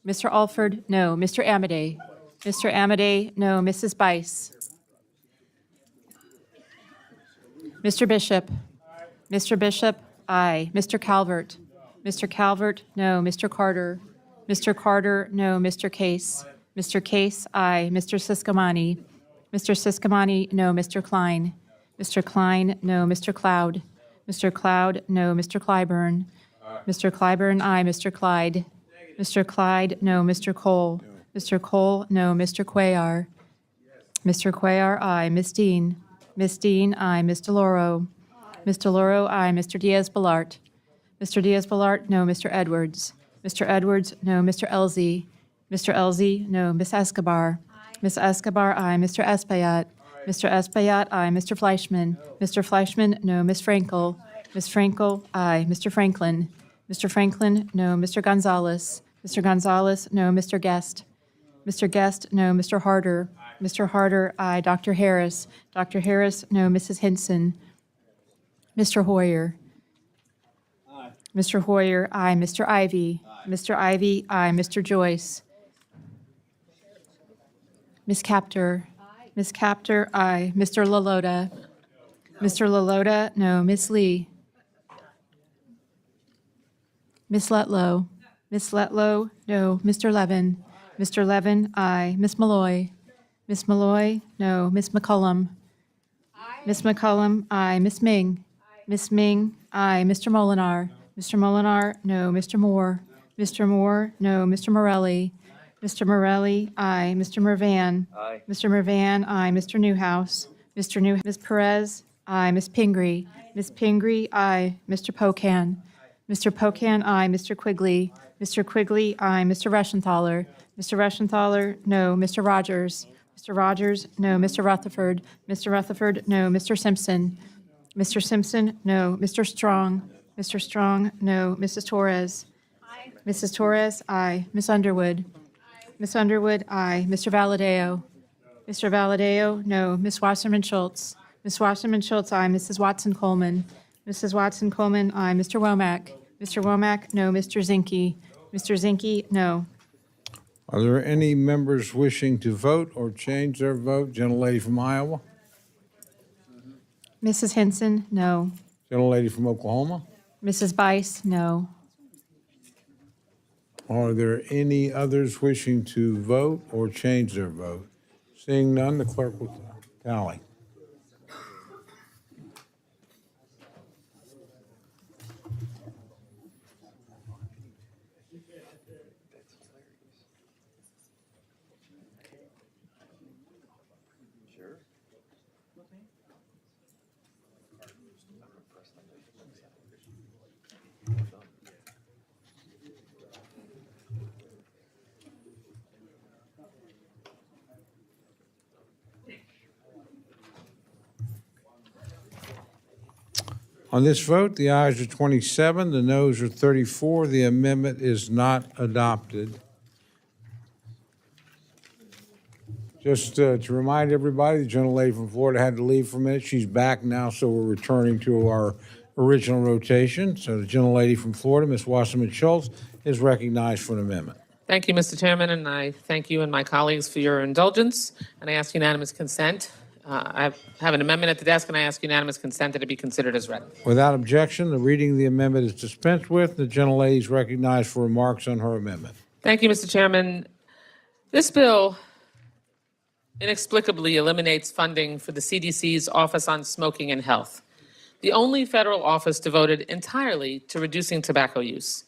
[SPEAKER 21] Mr. Alford, no. Mr. Amadei. Mr. Amadei, no. Mrs. Bice. Mr. Bishop. Mr. Bishop, aye. Mr. Calvert. Mr. Calvert, no. Mr. Carter. Mr. Carter, no. Mr. Case. Mr. Case, aye. Mr. Siscomani. Mr. Siscomani, no. Mr. Klein. Mr. Klein, no. Mr. Cloud. Mr. Cloud, no. Mr. Clyburn. Mr. Clyburn, aye. Mr. Clyde. Mr. Clyde, no. Mr. Cole. Mr. Cole, no. Mr. Cuellar. Mr. Cuellar, aye. Miss Dean. Miss Dean, aye. Ms. DeLauro. Ms. DeLauro, aye. Mr. Diaz-Balart. Mr. Diaz-Balart, no. Mr. Edwards. Mr. Edwards, no. Mr. Elzey. Mr. Elzey, no. Miss Escobar. Miss Escobar, aye. Mr. Espaillat. Mr. Espaillat, aye. Mr. Fleischman. Mr. Fleischman, no. Ms. Frankel. Ms. Frankel, aye. Mr. Franklin. Mr. Franklin, no. Mr. Gonzalez. Mr. Gonzalez, no. Mr. Guest. Mr. Guest, no. Mr. Harder. Mr. Harder, aye. Dr. Harris. Dr. Harris, no. Mrs. Hinson. Mr. Hoyer. Mr. Hoyer, aye. Mr. Ivy. Mr. Ivy, aye. Mr. Joyce. Ms. Capter. Ms. Capter, aye. Mr. LaLota. Mr. LaLota, no. Ms. Lee. Ms. Letlow. Ms. Letlow, no. Mr. Levin. Mr. Levin, aye. Ms. Malloy. Ms. Malloy, no. Ms. McCullum. Ms. McCullum, aye. Ms. Ming. Ms. Ming, aye. Mr. Molinar. Mr. Molinar, no. Mr. Moore. Mr. Moore, no. Mr. Morelli. Mr. Morelli, aye. Mr. Mervan. Aye. Mr. Mervan, aye. Mr. Newhouse. Mr. Newhouse. Ms. Perez, aye. Ms. Pingree. Ms. Pingree, aye. Mr. Pocan. Mr. Pocan, aye. Mr. Quigley. Mr. Quigley, aye. Mr. Reschenthaler. Mr. Reschenthaler, no. Mr. Rogers. Mr. Rogers, no. Mr. Rutherford. Mr. Rutherford, no. Mr. Simpson. Mr. Simpson, no. Mr. Strong. Mr. Strong, no. Mrs. Torres. Aye. Mrs. Torres, aye. Ms. Underwood. Ms. Underwood, aye. Mr. Valadeo. Mr. Valadeo, no. Ms. Wasserman Schultz. Ms. Wasserman Schultz, aye. Mrs. Watson Coleman. Mrs. Watson Coleman, aye. Mr. Womack. Mr. Womack, no. Mr. Zinke. Mr. Zinke, no.
[SPEAKER 1] Are there any members wishing to vote or change their vote? Gentlelady from Iowa.
[SPEAKER 21] Mrs. Henson, no.
[SPEAKER 1] Gentlelady from Oklahoma.
[SPEAKER 21] Mrs. Bice, no.
[SPEAKER 1] Are there any others wishing to vote or change their vote? Seeing none, the clerk will tally. On this vote, the ayes are 27, the noes are 34. The amendment is not adopted. Just to remind everybody, the gentlelady from Florida had to leave for a minute. She's back now, so we're returning to our original rotation. So the gentlelady from Florida, Ms. Wasserman Schultz, is recognized for an amendment.
[SPEAKER 9] Thank you, Mr. Chairman, and I thank you and my colleagues for your indulgence, and I ask unanimous consent. I have an amendment at the desk, and I ask unanimous consent that it be considered as read.
[SPEAKER 1] Without objection, the reading of the amendment is dispensed with. The gentlelady is recognized for remarks on her amendment.
[SPEAKER 9] Thank you, Mr. Chairman. This bill inexplicably eliminates funding for the CDC's Office on Smoking and Health, the only federal office devoted entirely to reducing tobacco use.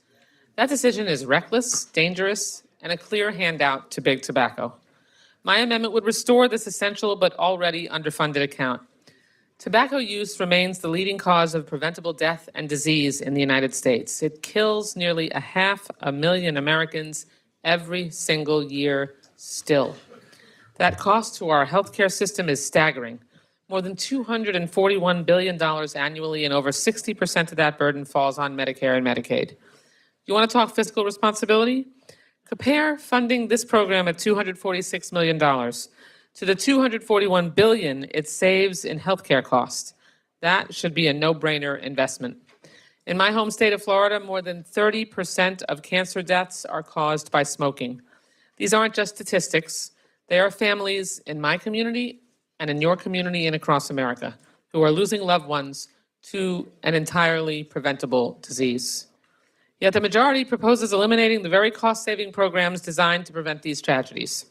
[SPEAKER 9] That decision is reckless, dangerous, and a clear handout to big tobacco. My amendment would restore this essential but already underfunded account. Tobacco use remains the leading cause of preventable death and disease in the United States. It kills nearly 500,000 Americans every single year still. That cost to our healthcare system is staggering. More than $241 billion annually, and over 60% of that burden falls on Medicare and Medicaid. You want to talk fiscal responsibility? Compare funding this program at $246 million to the $241 billion it saves in healthcare costs. That should be a no-brainer investment. In my home state of Florida, more than 30% of cancer deaths are caused by smoking. These aren't just statistics. They are families in my community and in your community and across America who are losing loved ones to an entirely preventable disease. Yet the majority proposes eliminating the very cost-saving programs designed to prevent these tragedies.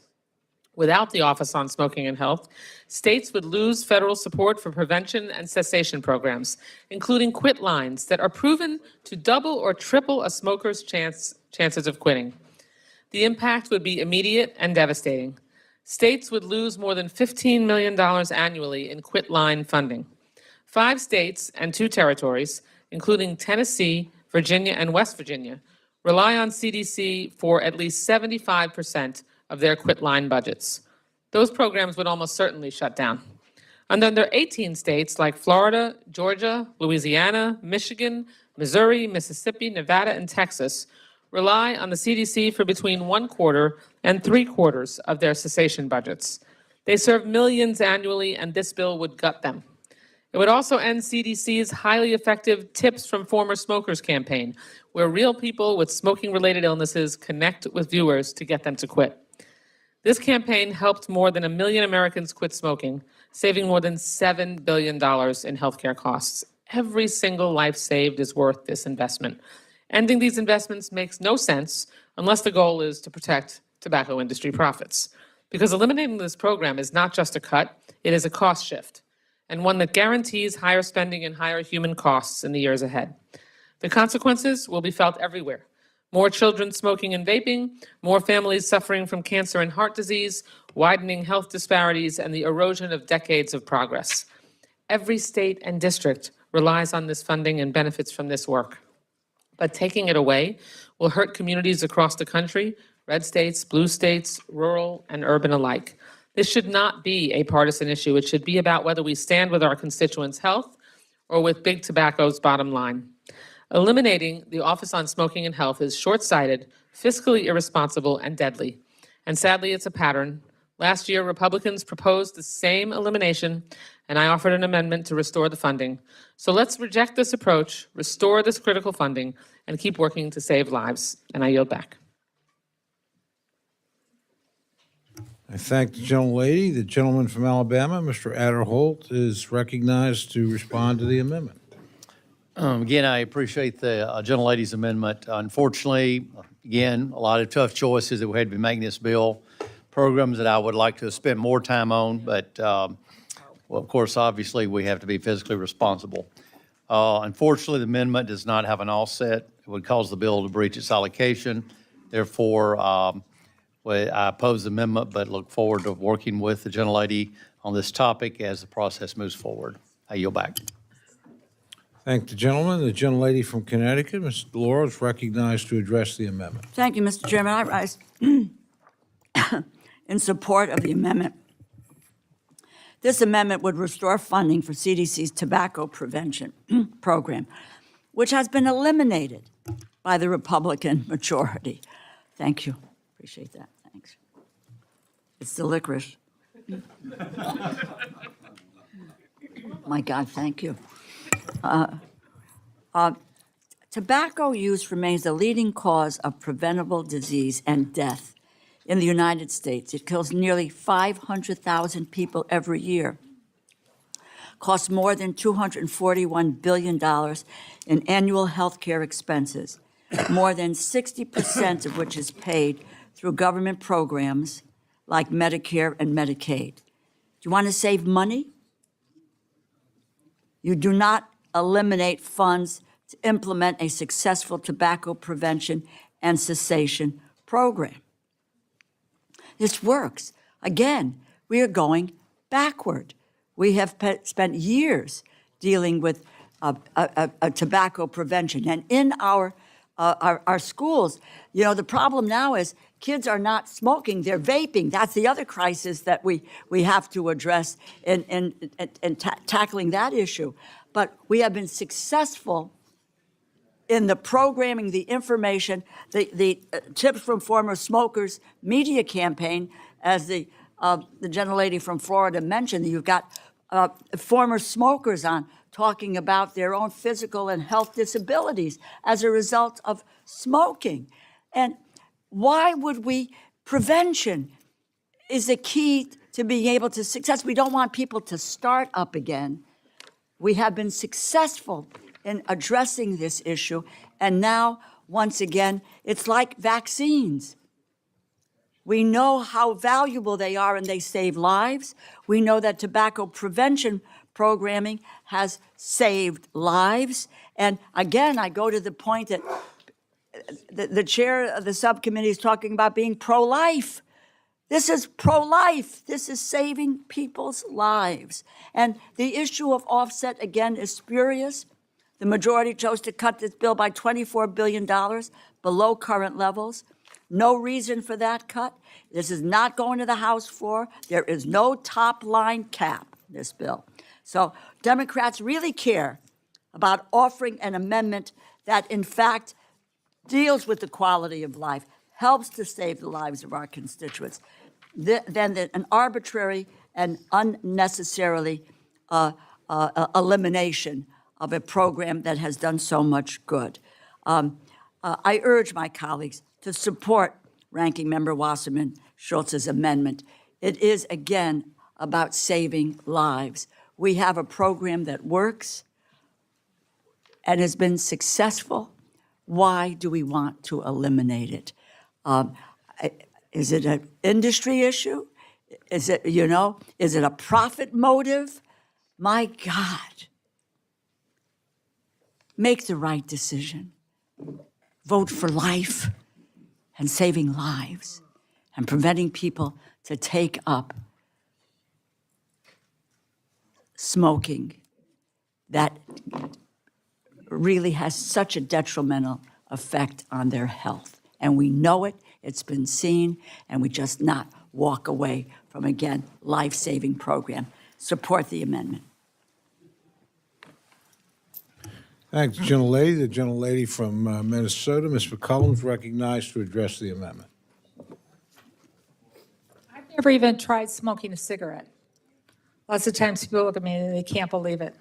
[SPEAKER 9] Without the Office on Smoking and Health, states would lose federal support for prevention and cessation programs, including quit lines that are proven to double or triple a smoker's chances of quitting. The impact would be immediate and devastating. States would lose more than $15 million annually in quit line funding. 5 states and 2 territories, including Tennessee, Virginia, and West Virginia, rely on CDC for at least 75% of their quit line budgets. Those programs would almost certainly shut down. And then there are 18 states like Florida, Georgia, Louisiana, Michigan, Missouri, Mississippi, Nevada, and Texas rely on the CDC for between 1/4 and 3/4 of their cessation budgets. They serve millions annually, and this bill would gut them. It would also end CDC's highly effective Tips from Former Smokers campaign, where real people with smoking-related illnesses connect with viewers to get them to quit. This campaign helped more than 1 million Americans quit smoking, saving more than $7 billion in healthcare costs. Every single life saved is worth this investment. Ending these investments makes no sense unless the goal is to protect tobacco industry profits. Because eliminating this program is not just a cut, it is a cost shift, and one that guarantees higher spending and higher human costs in the years ahead. The consequences will be felt everywhere. More children smoking and vaping, more families suffering from cancer and heart disease, widening health disparities, and the erosion of decades of progress. Every state and district relies on this funding and benefits from this work. But taking it away will hurt communities across the country, red states, blue states, rural and urban alike. This should not be a partisan issue. It should be about whether we stand with our constituents' health or with big tobacco's bottom line. Eliminating the Office on Smoking and Health is short-sighted, fiscally irresponsible, and deadly. And sadly, it's a pattern. Last year, Republicans proposed the same elimination, and I offered an amendment to restore the funding. So let's reject this approach, restore this critical funding, and keep working to save lives. And I yield back.
[SPEAKER 1] I thank the gentlelady. The gentleman from Alabama, Mr. Adderholt, is recognized to respond to the amendment.
[SPEAKER 2] Again, I appreciate the gentlelady's amendment. Unfortunately, again, a lot of tough choices that we had to be making this bill. Programs that I would like to have spent more time on, but, well, of course, obviously, we have to be fiscally responsible. Unfortunately, the amendment does not have an offset. It would cause the bill to breach its allocation. Therefore, I oppose the amendment, but look forward to working with the gentlelady on this topic as the process moves forward. I yield back.
[SPEAKER 1] Thank the gentleman. The gentlelady from Connecticut, Ms. Delora, is recognized to address the amendment.
[SPEAKER 3] Thank you, Mr. Chairman. I rise in support of the amendment. This amendment would restore funding for CDC's tobacco prevention program, which has been eliminated by the Republican majority. Thank you. Appreciate that. Thanks. It's the licorice. My God, thank you. Tobacco use remains the leading cause of preventable disease and death in the United States. It kills nearly 500,000 people every year, costs more than $241 billion in annual health care expenses, more than 60% of which is paid through government programs like Medicare and Medicaid. Do you want to save money? You do not eliminate funds to implement a successful tobacco prevention and cessation program. This works. Again, we are going backward. We have spent years dealing with tobacco prevention. And in our schools, you know, the problem now is kids are not smoking, they're vaping. That's the other crisis that we have to address in tackling that issue. But we have been successful in the programming, the information, the Tips from Former Smokers media campaign, as the gentlelady from Florida mentioned. You've got former smokers on talking about their own physical and health disabilities as a result of smoking. And why would we? Prevention is the key to being able to success. We don't want people to start up again. We have been successful in addressing this issue, and now, once again, it's like vaccines. We know how valuable they are and they save lives. We know that tobacco prevention programming has saved lives. And again, I go to the point that the chair of the subcommittee is talking about being pro-life. This is pro-life. This is saving people's lives. And the issue of offset, again, is spurious. The majority chose to cut this bill by $24 billion below current levels. No reason for that cut. This is not going to the House floor. There is no top-line cap, this bill. So Democrats really care about offering an amendment that, in fact, deals with the quality of life, helps to save the lives of our constituents, than an arbitrary and unnecessarily elimination of a program that has done so much good. I urge my colleagues to support Ranking Member Wasserman Schultz's amendment. It is, again, about saving lives. We have a program that works and has been successful. Why do we want to eliminate it? Is it an industry issue? Is it, is it a profit motive? My God. Make the right decision. Vote for life and saving lives and preventing people to take up smoking that really has such a detrimental effect on their health. And we know it, it's been seen, and we just not walk away from, again, life-saving program. Support the amendment.
[SPEAKER 1] Thanks, gentlelady. The gentlelady from Minnesota, Ms. McCollum, recognized to address the amendment.
[SPEAKER 10] I've never even tried smoking a cigarette. Lots of times people look at me and they can't believe it.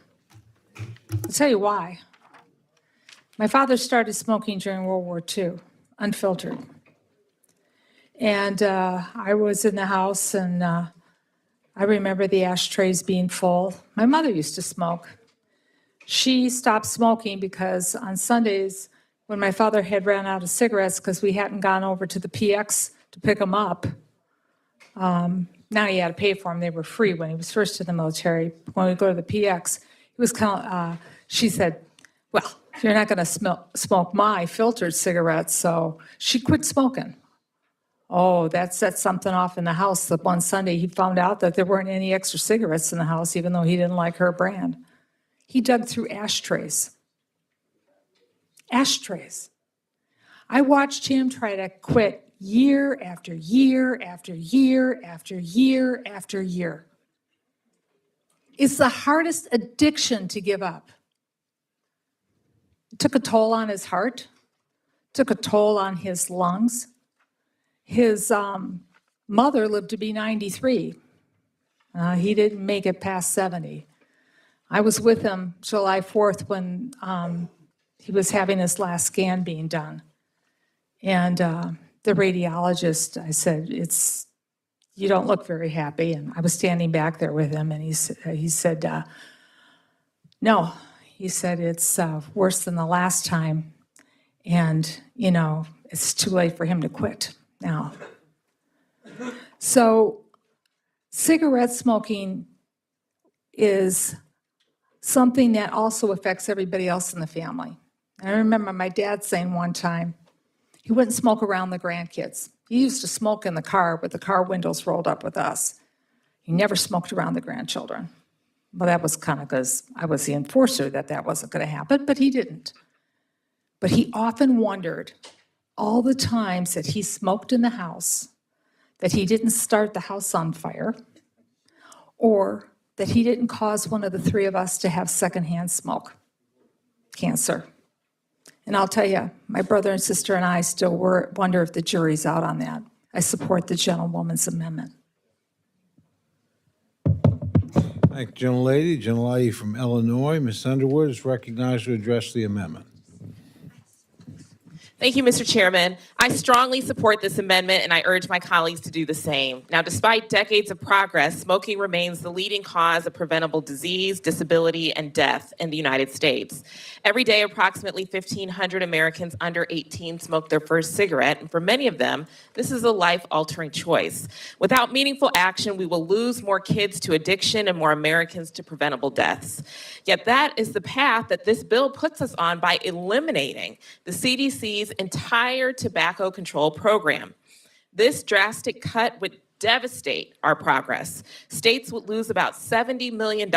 [SPEAKER 10] I'll tell you why. My father started smoking during World War II, unfiltered. And I was in the house, and I remember the ashtrays being full. My mother used to smoke. She stopped smoking because on Sundays, when my father had ran out of cigarettes because we hadn't gone over to the PX to pick them up, now he had to pay for them. They were free when he was first in the military. When we go to the PX, he was she said, well, you're not going to smoke my filtered cigarettes. So she quit smoking. Oh, that set something off in the house. That one Sunday he found out that there weren't any extra cigarettes in the house, even though he didn't like her brand. He dug through ashtrays. Ashtrays. I watched him try to quit year after year after year after year after year. It's the hardest addiction to give up. It took a toll on his heart, took a toll on his lungs. His mother lived to be 93. He didn't make it past 70. I was with him July 4th when he was having his last scan being done. And the radiologist, I said, you don't look very happy. And I was standing back there with him, and he said, no. He said, it's worse than the last time. And, you know, it's too late for him to quit now. So cigarette smoking is something that also affects everybody else in the family. I remember my dad saying one time, he wouldn't smoke around the grandkids. He used to smoke in the car with the car windows rolled up with us. He never smoked around the grandchildren. Well, that was kind of because I was the enforcer that wasn't going to happen, but he didn't. But he often wondered all the times that he smoked in the house, that he didn't start the house on fire, or that he didn't cause one of the three of us to have secondhand smoke cancer. And I'll tell you, my brother and sister and I still wonder if the jury's out on that. I support the gentlewoman's amendment.
[SPEAKER 1] Thank you, gentlelady. Gentlelady from Illinois, Ms. Underwood, is recognized to address the amendment.
[SPEAKER 14] Thank you, Mr. Chairman. I strongly support this amendment, and I urge my colleagues to do the same. Now, despite decades of progress, smoking remains the leading cause of preventable disease, disability, and death in the United States. Every day, approximately 1,500 Americans under 18 smoke their first cigarette, and for many of them, this is a life-altering choice. Without meaningful action, we will lose more kids to addiction and more Americans to preventable deaths. Yet that is the path that this bill puts us on by eliminating the CDC's entire tobacco control program. This drastic cut would devastate our progress. States would lose about $70 million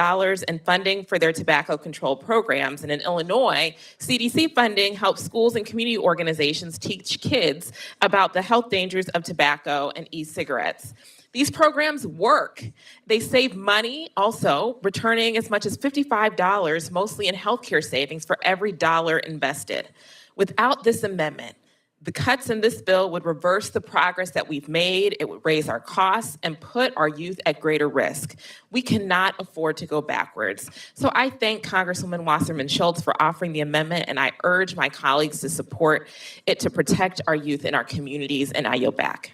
[SPEAKER 14] in funding for their tobacco control programs. And in Illinois, CDC funding helps schools and community organizations teach kids about the health dangers of tobacco and e-cigarettes. These programs work. They save money, also returning as much as $55, mostly in healthcare savings, for every dollar invested. Without this amendment, the cuts in this bill would reverse the progress that we've made. It would raise our costs and put our youth at greater risk. We cannot afford to go backwards. So I thank Congresswoman Wasserman Schultz for offering the amendment, and I urge my colleagues to support it to protect our youth in our communities, and I yield back.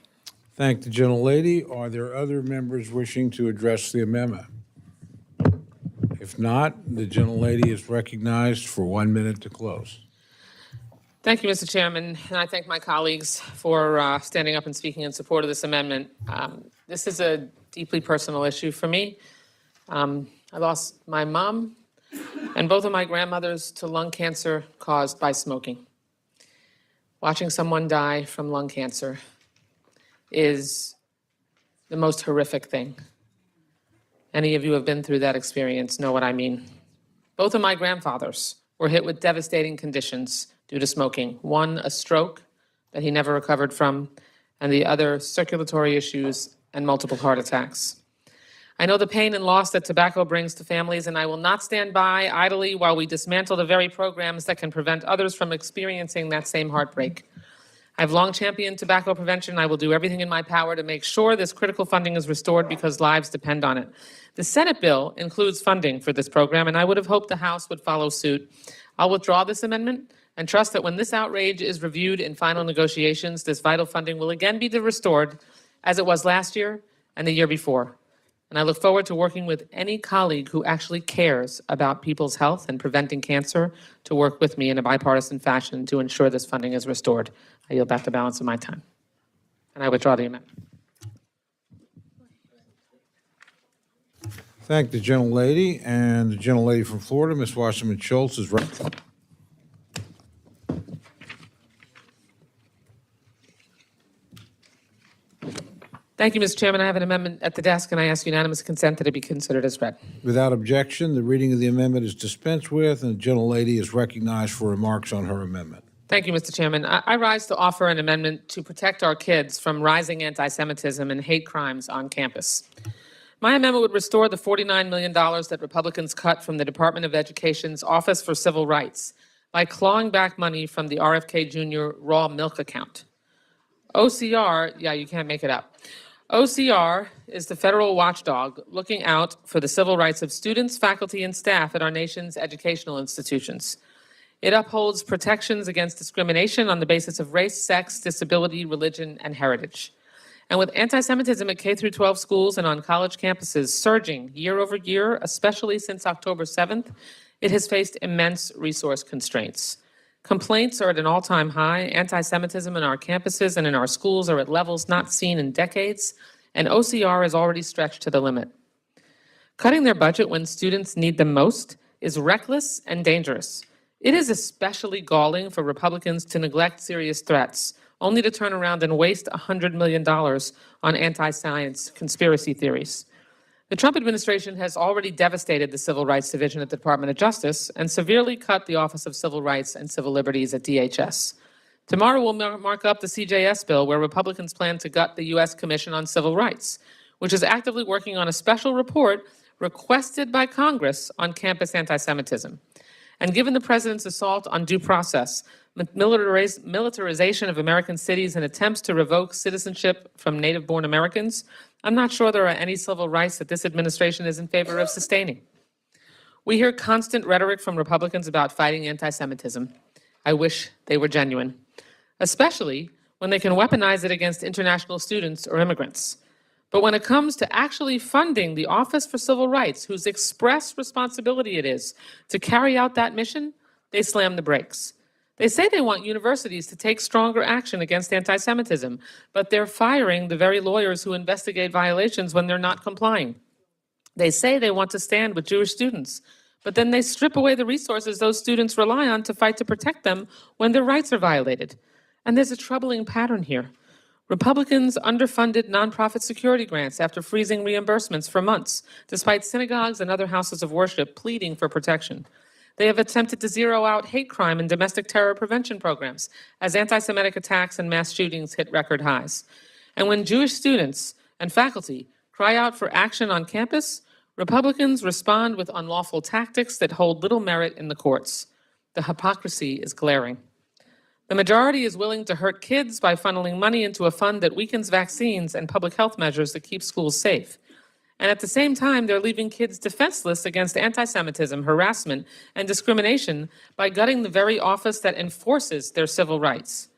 [SPEAKER 1] Thank the gentlelady. Are there other members wishing to address the amendment? If not, the gentlelady is recognized for 1 minute to close.
[SPEAKER 9] Thank you, Mr. Chairman, and I thank my colleagues for standing up and speaking in support of this amendment. This is a deeply personal issue for me. I lost my mom and both of my grandmothers to lung cancer caused by smoking. Watching someone die from lung cancer is the most horrific thing. Any of you who have been through that experience know what I mean. Both of my grandfathers were hit with devastating conditions due to smoking. One, a stroke that he never recovered from, and the other, circulatory issues and multiple heart attacks. I know the pain and loss that tobacco brings to families, and I will not stand by idly while we dismantle the very programs that can prevent others from experiencing that same heartbreak. I've long championed tobacco prevention. I will do everything in my power to make sure this critical funding is restored because lives depend on it. The Senate bill includes funding for this program, and I would have hoped the House would follow suit. I'll withdraw this amendment and trust that when this outrage is reviewed in final negotiations, this vital funding will again be restored as it was last year and the year before. and I look forward to working with any colleague who actually cares about people's health and preventing cancer to work with me in a bipartisan fashion to ensure this funding is restored. I yield back the balance of my time, and I withdraw the amendment.
[SPEAKER 1] Thank the gentlelady. And the gentlelady from Florida, Ms. Wasserman Schultz, is right.
[SPEAKER 9] Thank you, Mr. Chairman. I have an amendment at the desk, and I ask unanimous consent that it be considered as read.
[SPEAKER 1] Without objection, the reading of the amendment is dispensed with, and the gentlelady is recognized for remarks on her amendment.
[SPEAKER 9] Thank you, Mr. Chairman. I rise to offer an amendment to protect our kids from rising anti-Semitism and hate crimes on campus. My amendment would restore the $49 million that Republicans cut from the Department of Education's Office for Civil Rights by clawing back money from the RFK Jr. raw milk account. OCR, yeah, you can't make it up. OCR is the federal watchdog looking out for the civil rights of students, faculty, and staff at our nation's educational institutions. It upholds protections against discrimination on the basis of race, sex, disability, religion, and heritage. And with anti-Semitism at K-12 schools and on college campuses surging year over year, especially since October 7th, it has faced immense resource constraints. Complaints are at an all-time high. Anti-Semitism in our campuses and in our schools are at levels not seen in decades, and OCR is already stretched to the limit. Cutting their budget when students need them most is reckless and dangerous. It is especially galling for Republicans to neglect serious threats, only to turn around and waste $100 million on anti-science conspiracy theories. The Trump administration has already devastated the Civil Rights Division at the Department of Justice and severely cut the Office of Civil Rights and Civil Liberties at DHS. Tomorrow we'll mark up the CJS bill, where Republicans plan to gut the U.S. Commission on Civil Rights, which is actively working on a special report requested by Congress on campus anti-Semitism. And given the president's assault on due process, militarization of American cities, and attempts to revoke citizenship from native-born Americans, I'm not sure there are any civil rights that this administration is in favor of sustaining. We hear constant rhetoric from Republicans about fighting anti-Semitism. I wish they were genuine, especially when they can weaponize it against international students or immigrants. But when it comes to actually funding the Office for Civil Rights, whose express responsibility it is to carry out that mission, they slam the brakes. They say they want universities to take stronger action against anti-Semitism, but they're firing the very lawyers who investigate violations when they're not complying. They say they want to stand with Jewish students, but then they strip away the resources those students rely on to fight to protect them when their rights are violated. And there's a troubling pattern here. Republicans underfunded nonprofit security grants after freezing reimbursements for months, despite synagogues and other houses of worship pleading for protection. They have attempted to zero out hate crime and domestic terror prevention programs as anti-Semitic attacks and mass shootings hit record highs. And when Jewish students and faculty cry out for action on campus, Republicans respond with unlawful tactics that hold little merit in the courts. The hypocrisy is glaring. The majority is willing to hurt kids by funneling money into a fund that weakens vaccines and public health measures that keep schools safe. And at the same time, they're leaving kids defenseless against anti-Semitism, harassment, and discrimination by gutting the very office that enforces their civil rights.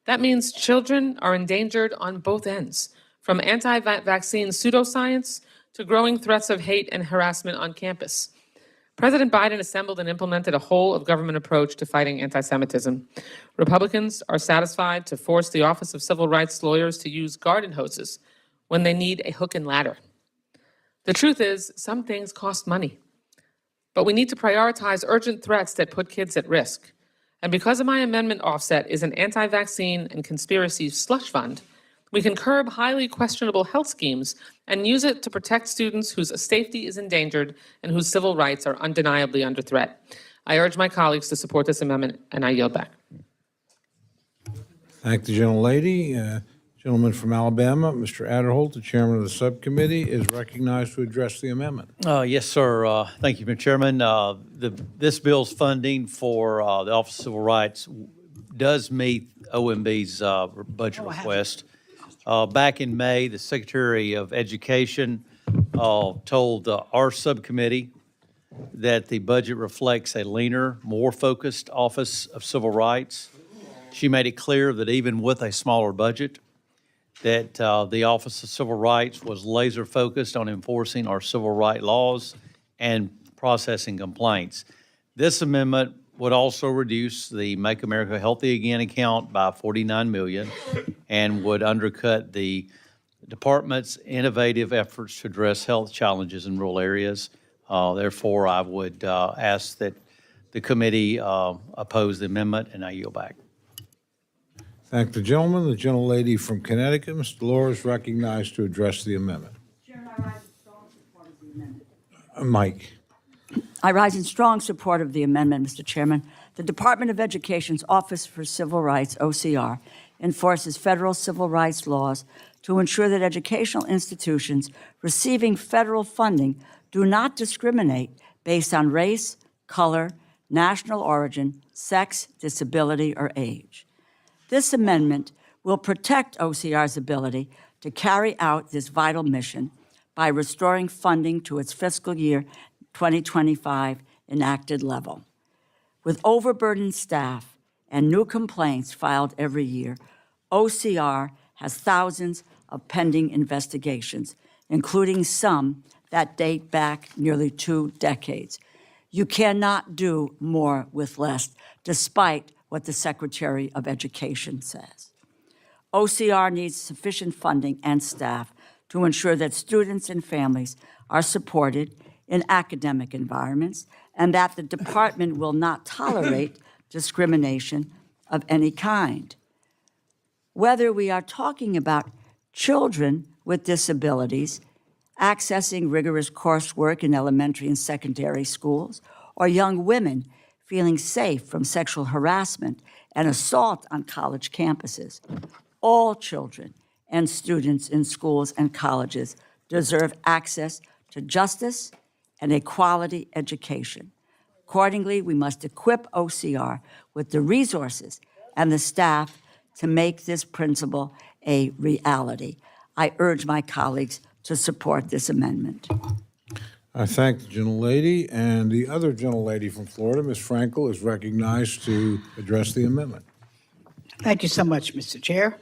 [SPEAKER 9] That means children are endangered on both ends, from anti-vaccine pseudoscience to growing threats of hate and harassment on campus. President Biden assembled and implemented a whole-of-government approach to fighting anti-Semitism. Republicans are satisfied to force the Office of Civil Rights lawyers to use garden hoses when they need a hook and ladder. The truth is, some things cost money, but we need to prioritize urgent threats that put kids at risk. And because of my amendment offset is an anti-vaccine and conspiracy slush fund, we can curb highly questionable health schemes and use it to protect students whose safety is endangered and whose civil rights are undeniably under threat. I urge my colleagues to support this amendment, and I yield back.
[SPEAKER 1] Thank the gentlelady. Gentleman from Alabama, Mr. Adderholt, the chairman of the subcommittee, is recognized to address the amendment.
[SPEAKER 2] Yes, sir. Thank you, Mr. Chairman. This bill's funding for the Office of Civil Rights does meet OMB's budget request. Back in May, the Secretary of Education told our subcommittee that the budget reflects a leaner, more focused Office of Civil Rights. She made it clear that even with a smaller budget, that the Office of Civil Rights was laser focused on enforcing our civil rights laws and processing complaints. This amendment would also reduce the Make America Healthy Again account by $49 million and would undercut the department's innovative efforts to address health challenges in rural areas. Therefore, I would ask that the committee oppose the amendment, and I yield back.
[SPEAKER 1] Thank the gentleman. The gentlelady from Connecticut, Ms. Delore, is recognized to address the amendment.
[SPEAKER 3] Chairman, I rise in strong support of the amendment.
[SPEAKER 1] Mike.
[SPEAKER 3] I rise in strong support of the amendment, Mr. Chairman. The Department of Education's Office for Civil Rights, OCR, enforces federal civil rights laws to ensure that educational institutions receiving federal funding do not discriminate based on race, color, national origin, sex, disability, or age. This amendment will protect OCR's ability to carry out this vital mission by restoring funding to its fiscal year 2025 enacted level. With overburdened staff and new complaints filed every year, OCR has thousands of pending investigations, including some that date back nearly 2 decades. You cannot do more with less, despite what the Secretary of Education says. OCR needs sufficient funding and staff to ensure that students and families are supported in academic environments and that the department will not tolerate discrimination of any kind. Whether we are talking about children with disabilities accessing rigorous coursework in elementary and secondary schools, or young women feeling safe from sexual harassment and assault on college campuses, all children and students in schools and colleges deserve access to justice and a quality education. Accordingly, we must equip OCR with the resources and the staff to make this principle a reality. I urge my colleagues to support this amendment.
[SPEAKER 1] I thank the gentlelady, and the other gentlelady from Florida, Ms. Frankel, is recognized to address the amendment.
[SPEAKER 16] Thank you so much, Mr. Chair.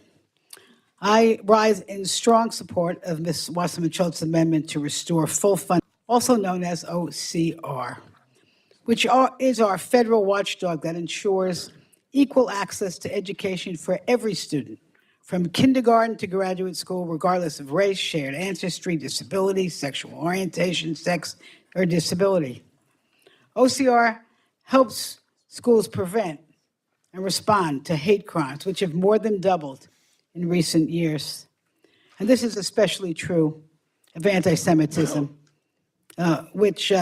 [SPEAKER 16] I rise in strong support of Ms. Wasserman-Schultz's amendment to restore full funding, also known as OCR, which is our federal watchdog that ensures equal access to education for every student, from kindergarten to graduate school, regardless of race, shared ancestry, disability, sexual orientation, sex, or disability. OCR helps schools prevent and respond to hate crimes, which have more than doubled in recent years. And this is especially true of anti-Semitism, which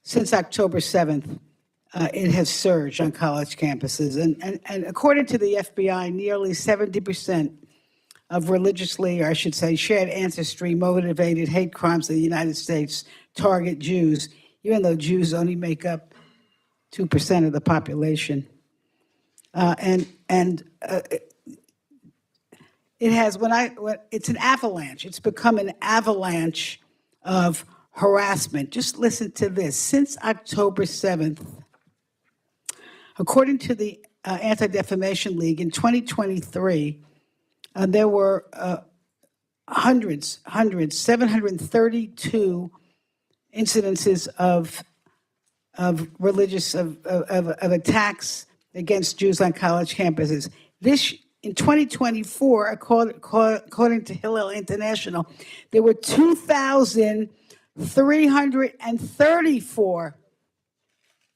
[SPEAKER 16] since October 7th, it has surged on college campuses. And according to the FBI, nearly 70% of religiously, or I should say, shared ancestry motivated hate crimes in the United States target Jews, even though Jews only make up 2% of the population. It has, it's an avalanche. It's become an avalanche of harassment. Just listen to this. Since October 7th, according to the Anti-Defamation League, in 2023, there were 732 incidences of religious, of attacks against Jews on college campuses. In 2024, according to Hillel International, there were 2,334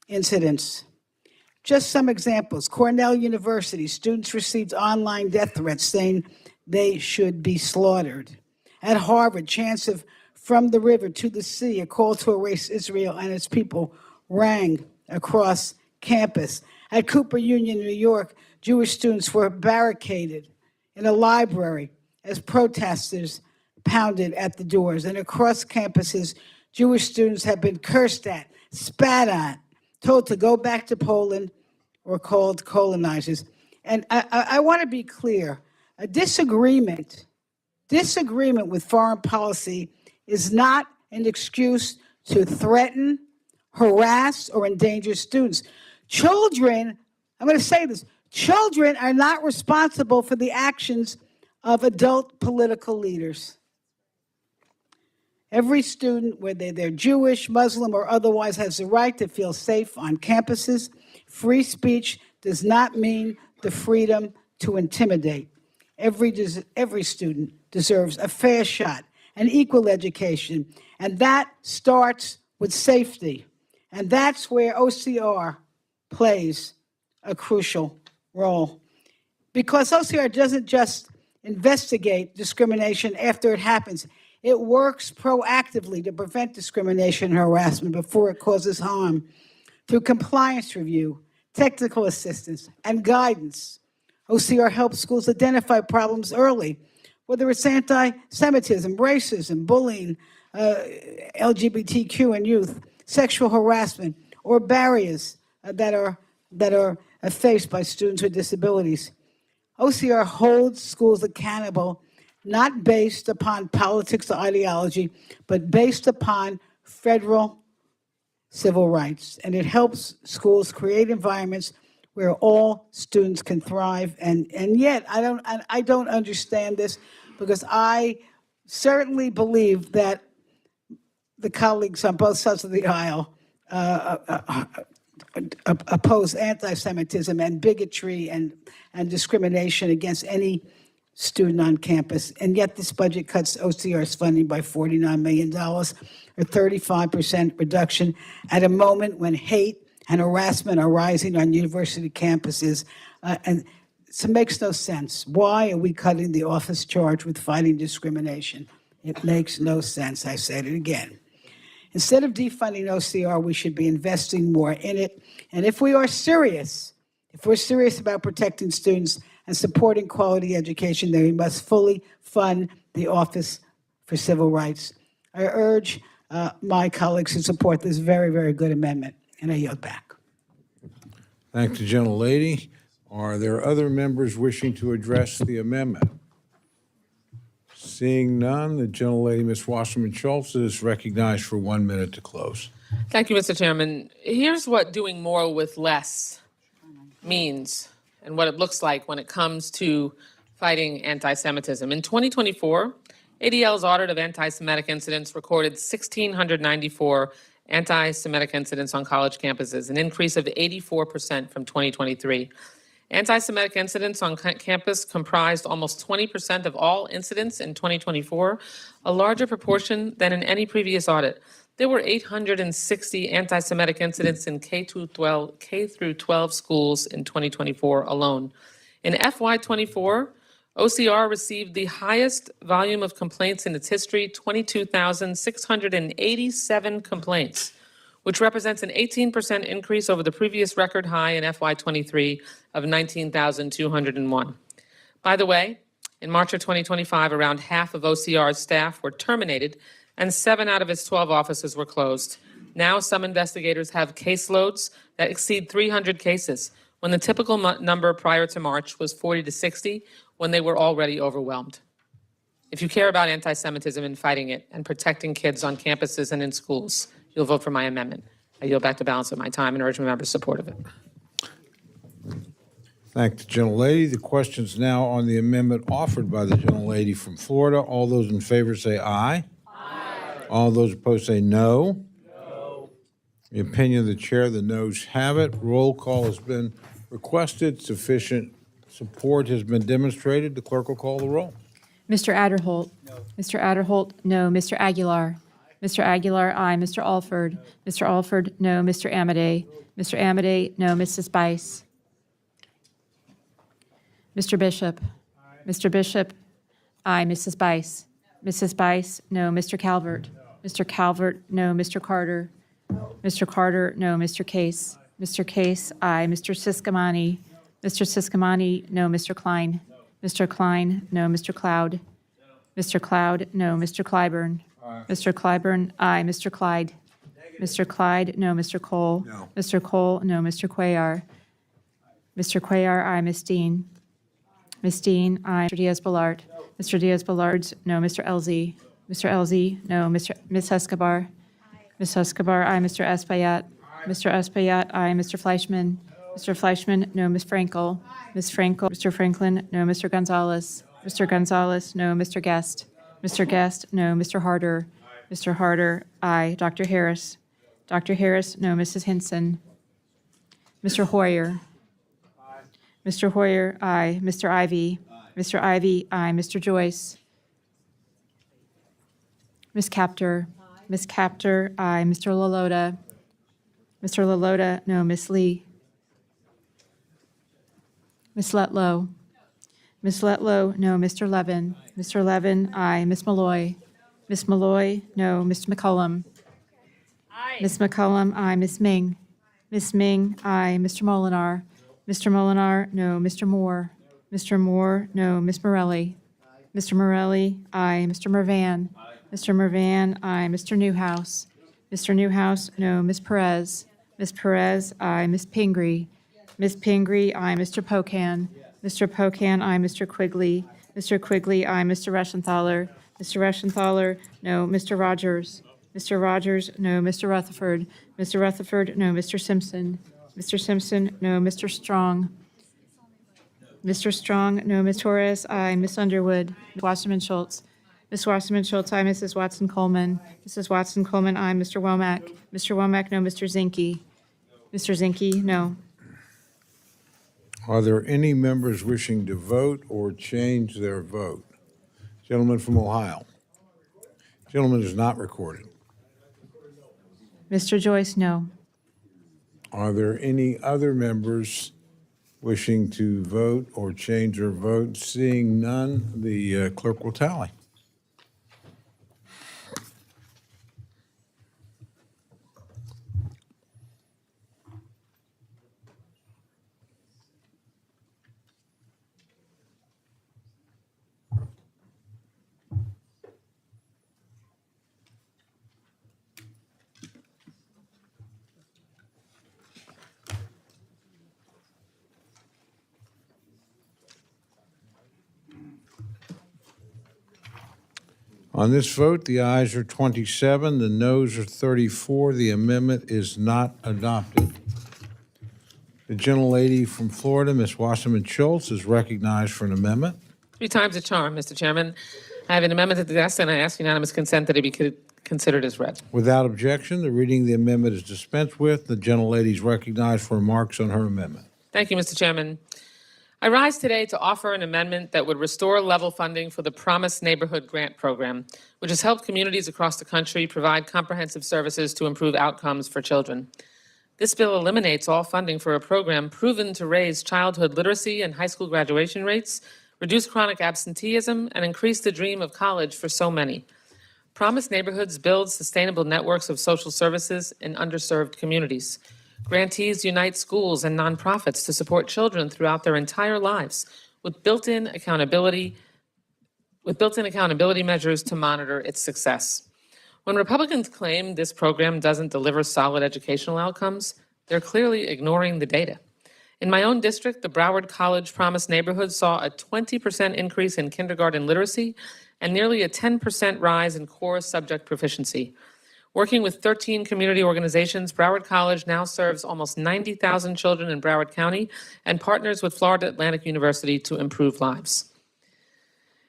[SPEAKER 16] incidents. Just some examples. Cornell University, students received online death threats saying they should be slaughtered. At Harvard, chants of "From the river to the sea," a call to erase Israel and its people, rang across campus. At Cooper Union, New York, Jewish students were barricaded in a library as protesters pounded at the doors. And across campuses, Jewish students have been cursed at, spat at, told to go back to Poland, or called colonizers. And I want to be clear, a disagreement with foreign policy is not an excuse to threaten, harass, or endanger students. Children, I'm going to say this, children are not responsible for the actions of adult political leaders. Every student, whether they're Jewish, Muslim, or otherwise, has the right to feel safe on campuses. Free speech does not mean the freedom to intimidate. Every student deserves a fair shot, an equal education, and that starts with safety. And that's where OCR plays a crucial role. Because OCR doesn't just investigate discrimination after it happens, it works proactively to prevent discrimination and harassment before it causes harm through compliance review, technical assistance, and guidance. OCR helps schools identify problems early, whether it's anti-Semitism, racism, bullying, LGBTQ and youth, sexual harassment, or barriers that are faced by students with disabilities. OCR holds schools accountable, not based upon politics or ideology, but based upon federal civil rights. And it helps schools create environments where all students can thrive. And yet, I don't understand this, because I certainly believe that the colleagues on both sides of the aisle oppose anti-Semitism and bigotry and discrimination against any student on campus. And yet this budget cuts OCR's funding by $49 million, or 35% reduction, at a moment when hate and harassment are rising on university campuses. And so it makes no sense. Why are we cutting the office charged with fighting discrimination? It makes no sense. I said it again. Instead of defunding OCR, we should be investing more in it. And if we're serious about protecting students and supporting quality education, then we must fully fund the Office for Civil Rights. I urge my colleagues to support this very, very good amendment, and I yield back.
[SPEAKER 1] Thank the gentlelady. Are there other members wishing to address the amendment? Seeing none, the gentlelady, Ms. Wasserman Schultz, is recognized for 1 minute to close.
[SPEAKER 9] Thank you, Mr. Chairman. Here's what doing more with less means and what it looks like when it comes to fighting anti-Semitism. In 2024, ADL's audit of anti-Semitic incidents recorded 1,694 anti-Semitic incidents on college campuses, an increase of 84% from 2023. Anti-Semitic incidents on campus comprised almost 20% of all incidents in 2024, a larger proportion than in any previous audit. There were 860 anti-Semitic incidents in K through 12 schools in 2024 alone. In FY24, OCR received the highest volume of complaints in its history, 22,687 complaints, which represents an 18% increase over the previous record high in FY23 of 19,201. By the way, in March of 2025, around half of OCR's staff were terminated and 7 out of its 12 offices were closed. Now some investigators have caseloads that exceed 300 cases, when the typical number prior to March was 40 to 60, when they were already overwhelmed. If you care about anti-Semitism and fighting it and protecting kids on campuses and in schools, you'll vote for my amendment. I yield back the balance of my time and urge my members' support of it.
[SPEAKER 1] Thank the gentlelady. The question's now on the amendment offered by the gentlelady from Florida. All those in favor say aye. Aye. All those opposed say no. No. The opinion of the chair, the noes have it. Roll call has been requested. Sufficient support has been demonstrated. The clerk will call the roll.
[SPEAKER 21] Mr. Adderholt. No. Mr. Adderholt, no. Mr. Aguilar. Mr. Aguilar, aye. Mr. Alford. Mr. Alford, no. Mr. Amade. Mr. Amade, no. Mrs. Bice. Mr. Bishop. Aye. Mr. Bishop, aye. Mrs. Bice. Mrs. Bice, no. Mr. Calvert. No. Mr. Calvert, no. Mr. Carter. No. Mr. Carter, no. Mr. Case. Aye. Mr. Case, aye. Mr. Siscomani. No. Mr. Siscomani, no. Mr. Klein. No. Mr. Klein, no. Mr. Cloud. No. Mr. Cloud, no. Mr. Clyburn. Aye. Mr. Clyburn, aye. Mr. Clyde. Negative. Mr. Clyde, no. Mr. Cole. No. Mr. Cole, no. Mr. Cuellar. Mr. Cuellar, aye. Ms. Dean. Ms. Dean, aye. Mr. Diaz-Balart. No. Mr. Diaz-Balart, no. Mr. Elzey. Mr. Elzey, no. Ms. Escobar. Aye. Ms. Escobar, aye. Mr. Espaillat. Aye. Mr. Espaillat, aye. Mr. Fleischman. No. Mr. Fleischman, no. Ms. Frankel. Aye. Ms. Frankel. Mr. Franklin, no. Mr. Gonzalez. Aye. Mr. Gonzalez, no. Mr. Guest. Mr. Guest, no. Mr. Harder. Mr. Harder, aye. Dr. Harris. Dr. Harris, no. Mrs. Hinson. Mr. Hoyer. Mr. Hoyer, aye. Mr. Ivy. Mr. Ivy, aye. Mr. Joyce. Ms. Capter. Ms. Capter, aye. Mr. Lalota. Mr. Lalota, no. Ms. Lee. Ms. Letlow. Ms. Letlow, no. Mr. Levin. Mr. Levin, aye. Ms. Malloy. Ms. Malloy, no. Mr. McCullum. Aye. Ms. McCullum, aye. Ms. Ming. Ms. Ming, aye. Mr. Molinar. Mr. Molinar, no. Mr. Moore. Mr. Moore, no. Ms. Morelli. Mr. Morelli, aye. Mr. Mervan. Mr. Mervan, aye. Mr. Newhouse. Mr. Newhouse, no. Ms. Perez. Ms. Perez, aye. Ms. Pingree. Ms. Pingree, aye. Mr. Pocan. Mr. Pocan, aye. Mr. Quigley. Mr. Quigley, aye. Mr. Reschenthaler. Mr. Reschenthaler, no. Mr. Rogers. Mr. Rogers, no. Mr. Rutherford. Mr. Rutherford, no. Mr. Simpson. Mr. Simpson, no. Mr. Strong. Mr. Strong, no. Ms. Torres, aye. Ms. Underwood. Ms. Wasserman Schultz. Ms. Wasserman Schultz, aye. Mrs. Watson Coleman. Mrs. Watson Coleman, aye. Mr. Womack. Mr. Womack, no. Mr. Zinke. Mr. Zinke, no.
[SPEAKER 1] Are there any members wishing to vote or change their vote? Gentleman from Ohio. Gentleman is not recorded.
[SPEAKER 21] Mr. Joyce, no.
[SPEAKER 1] Are there any other members wishing to vote or change their vote? Seeing none, the clerk will tally. On this vote, the ayes are 27, the noes are 34. The amendment is not adopted. The gentlelady from Florida, Ms. Wasserman Schultz, is recognized for an amendment.
[SPEAKER 9] 3 times a charm, Mr. Chairman. I have an amendment to the desk, and I ask unanimous consent that it be considered as read.
[SPEAKER 1] Without objection, the reading of the amendment is dispensed with. The gentlelady is recognized for remarks on her amendment.
[SPEAKER 9] Thank you, Mr. Chairman. I rise today to offer an amendment that would restore level funding for the Promise Neighborhood Grant Program, which has helped communities across the country provide comprehensive services to improve outcomes for children. This bill eliminates all funding for a program proven to raise childhood literacy and high school graduation rates, reduce chronic absenteeism, and increase the dream of college for so many. Promise Neighborhoods builds sustainable networks of social services in underserved communities. Grantees unite schools and nonprofits to support children throughout their entire lives with built-in accountability measures to monitor its success. When Republicans claim this program doesn't deliver solid educational outcomes, they're clearly ignoring the data. In my own district, the Broward College Promise Neighborhood saw a 20% increase in kindergarten literacy and nearly a 10% rise in core subject proficiency. Working with 13 community organizations, Broward College now serves almost 90,000 children in Broward County and partners with Florida Atlantic University to improve lives.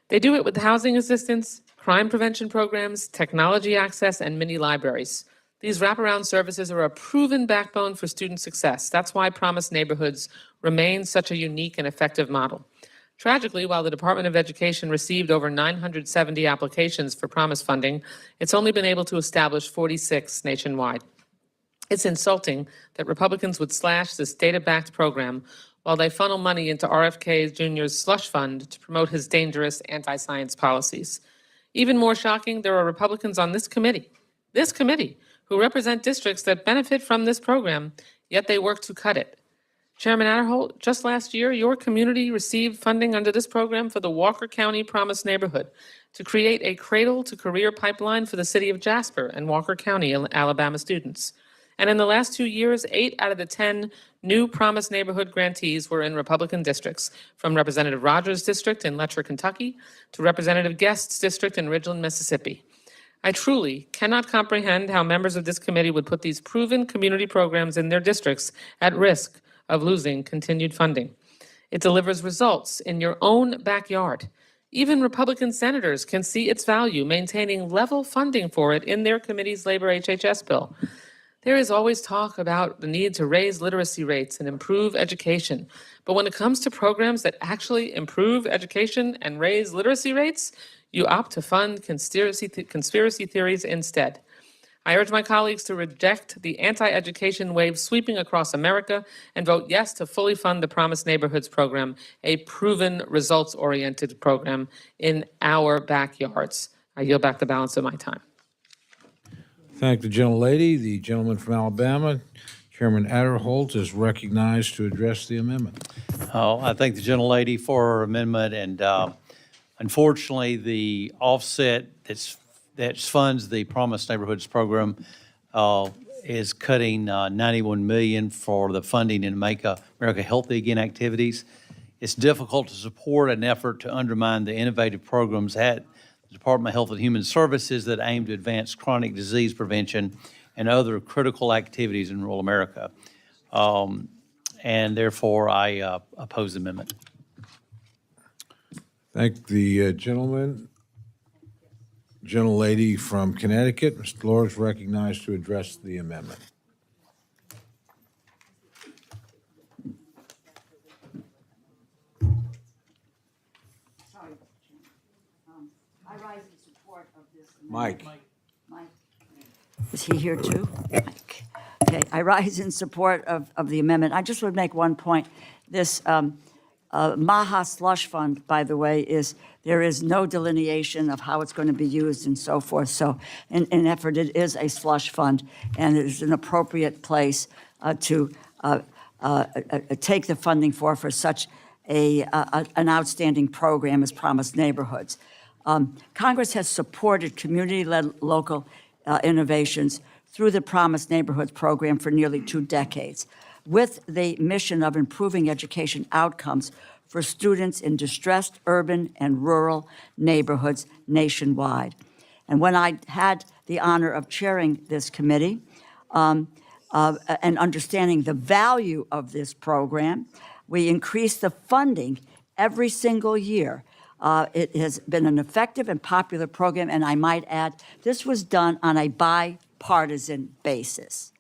[SPEAKER 9] They do it with housing assistance, crime prevention programs, technology access, and mini libraries. These wraparound services are a proven backbone for student success. That's why Promise Neighborhoods remains such a unique and effective model. Tragically, while the Department of Education received over 970 applications for Promise funding, it's only been able to establish 46 nationwide. It's insulting that Republicans would slash this data-backed program while they funnel money into RFK Jr.'s slush fund to promote his dangerous anti-science policies. Even more shocking, there are Republicans on this committee, who represent districts that benefit from this program, yet they work to cut it. Chairman Adderholt, just last year, your community received funding under this program for the Walker County Promise Neighborhood to create a cradle-to-career pipeline for the city of Jasper and Walker County, Alabama students. And in the last 2 years, 8 out of the 10 new Promise Neighborhood grantees were in Republican districts, from Representative Rogers' district in Letcher, Kentucky, to Representative Guest's district in Ridgeland, Mississippi. I truly cannot comprehend how members of this committee would put these proven community programs in their districts at risk of losing continued funding. It delivers results in your own backyard. Even Republican senators can see its value, maintaining level funding for it in their committee's labor HHS bill. There is always talk about the need to raise literacy rates and improve education. But when it comes to programs that actually improve education and raise literacy rates, you opt to fund conspiracy theories instead. I urge my colleagues to reject the anti-education wave sweeping across America and vote yes to fully fund the Promised Neighborhoods program, a proven results-oriented program in our backyards. I yield back the balance of my time.
[SPEAKER 1] Thank the gentlelady. The gentleman from Alabama, Chairman Adderholt, is recognized to address the amendment.
[SPEAKER 2] I thank the gentlelady for her amendment, and unfortunately, the offset that funds the Promised Neighborhoods program is cutting $91 million for the funding in Make America Healthy Again activities. It's difficult to support an effort to undermine the innovative programs at the Department of Health and Human Services that aim to advance chronic disease prevention and other critical activities in rural America. And therefore, I oppose the amendment.
[SPEAKER 1] Thank the gentleman. Gentlelady from Connecticut, Mr. Delors, is recognized to address the amendment.
[SPEAKER 3] I rise in support of this
[SPEAKER 1] Mike.
[SPEAKER 3] Mike. Is he here too? Mike. Okay, I rise in support of the amendment. I just would make one point. This MAHA slush fund, by the way, there is no delineation of how it's going to be used and so forth. So in effort, it is a slush fund, and it is an appropriate place to take the funding for such an outstanding program as Promised Neighborhoods. Congress has supported community-led local innovations through the Promised Neighborhoods program for nearly 2 decades, with the mission of improving education outcomes for students in distressed urban and rural neighborhoods nationwide. And when I had the honor of chairing this committee and understanding the value of this program, we increased the funding every single year. It has been an effective and popular program, and I might add, this was done on a bipartisan basis.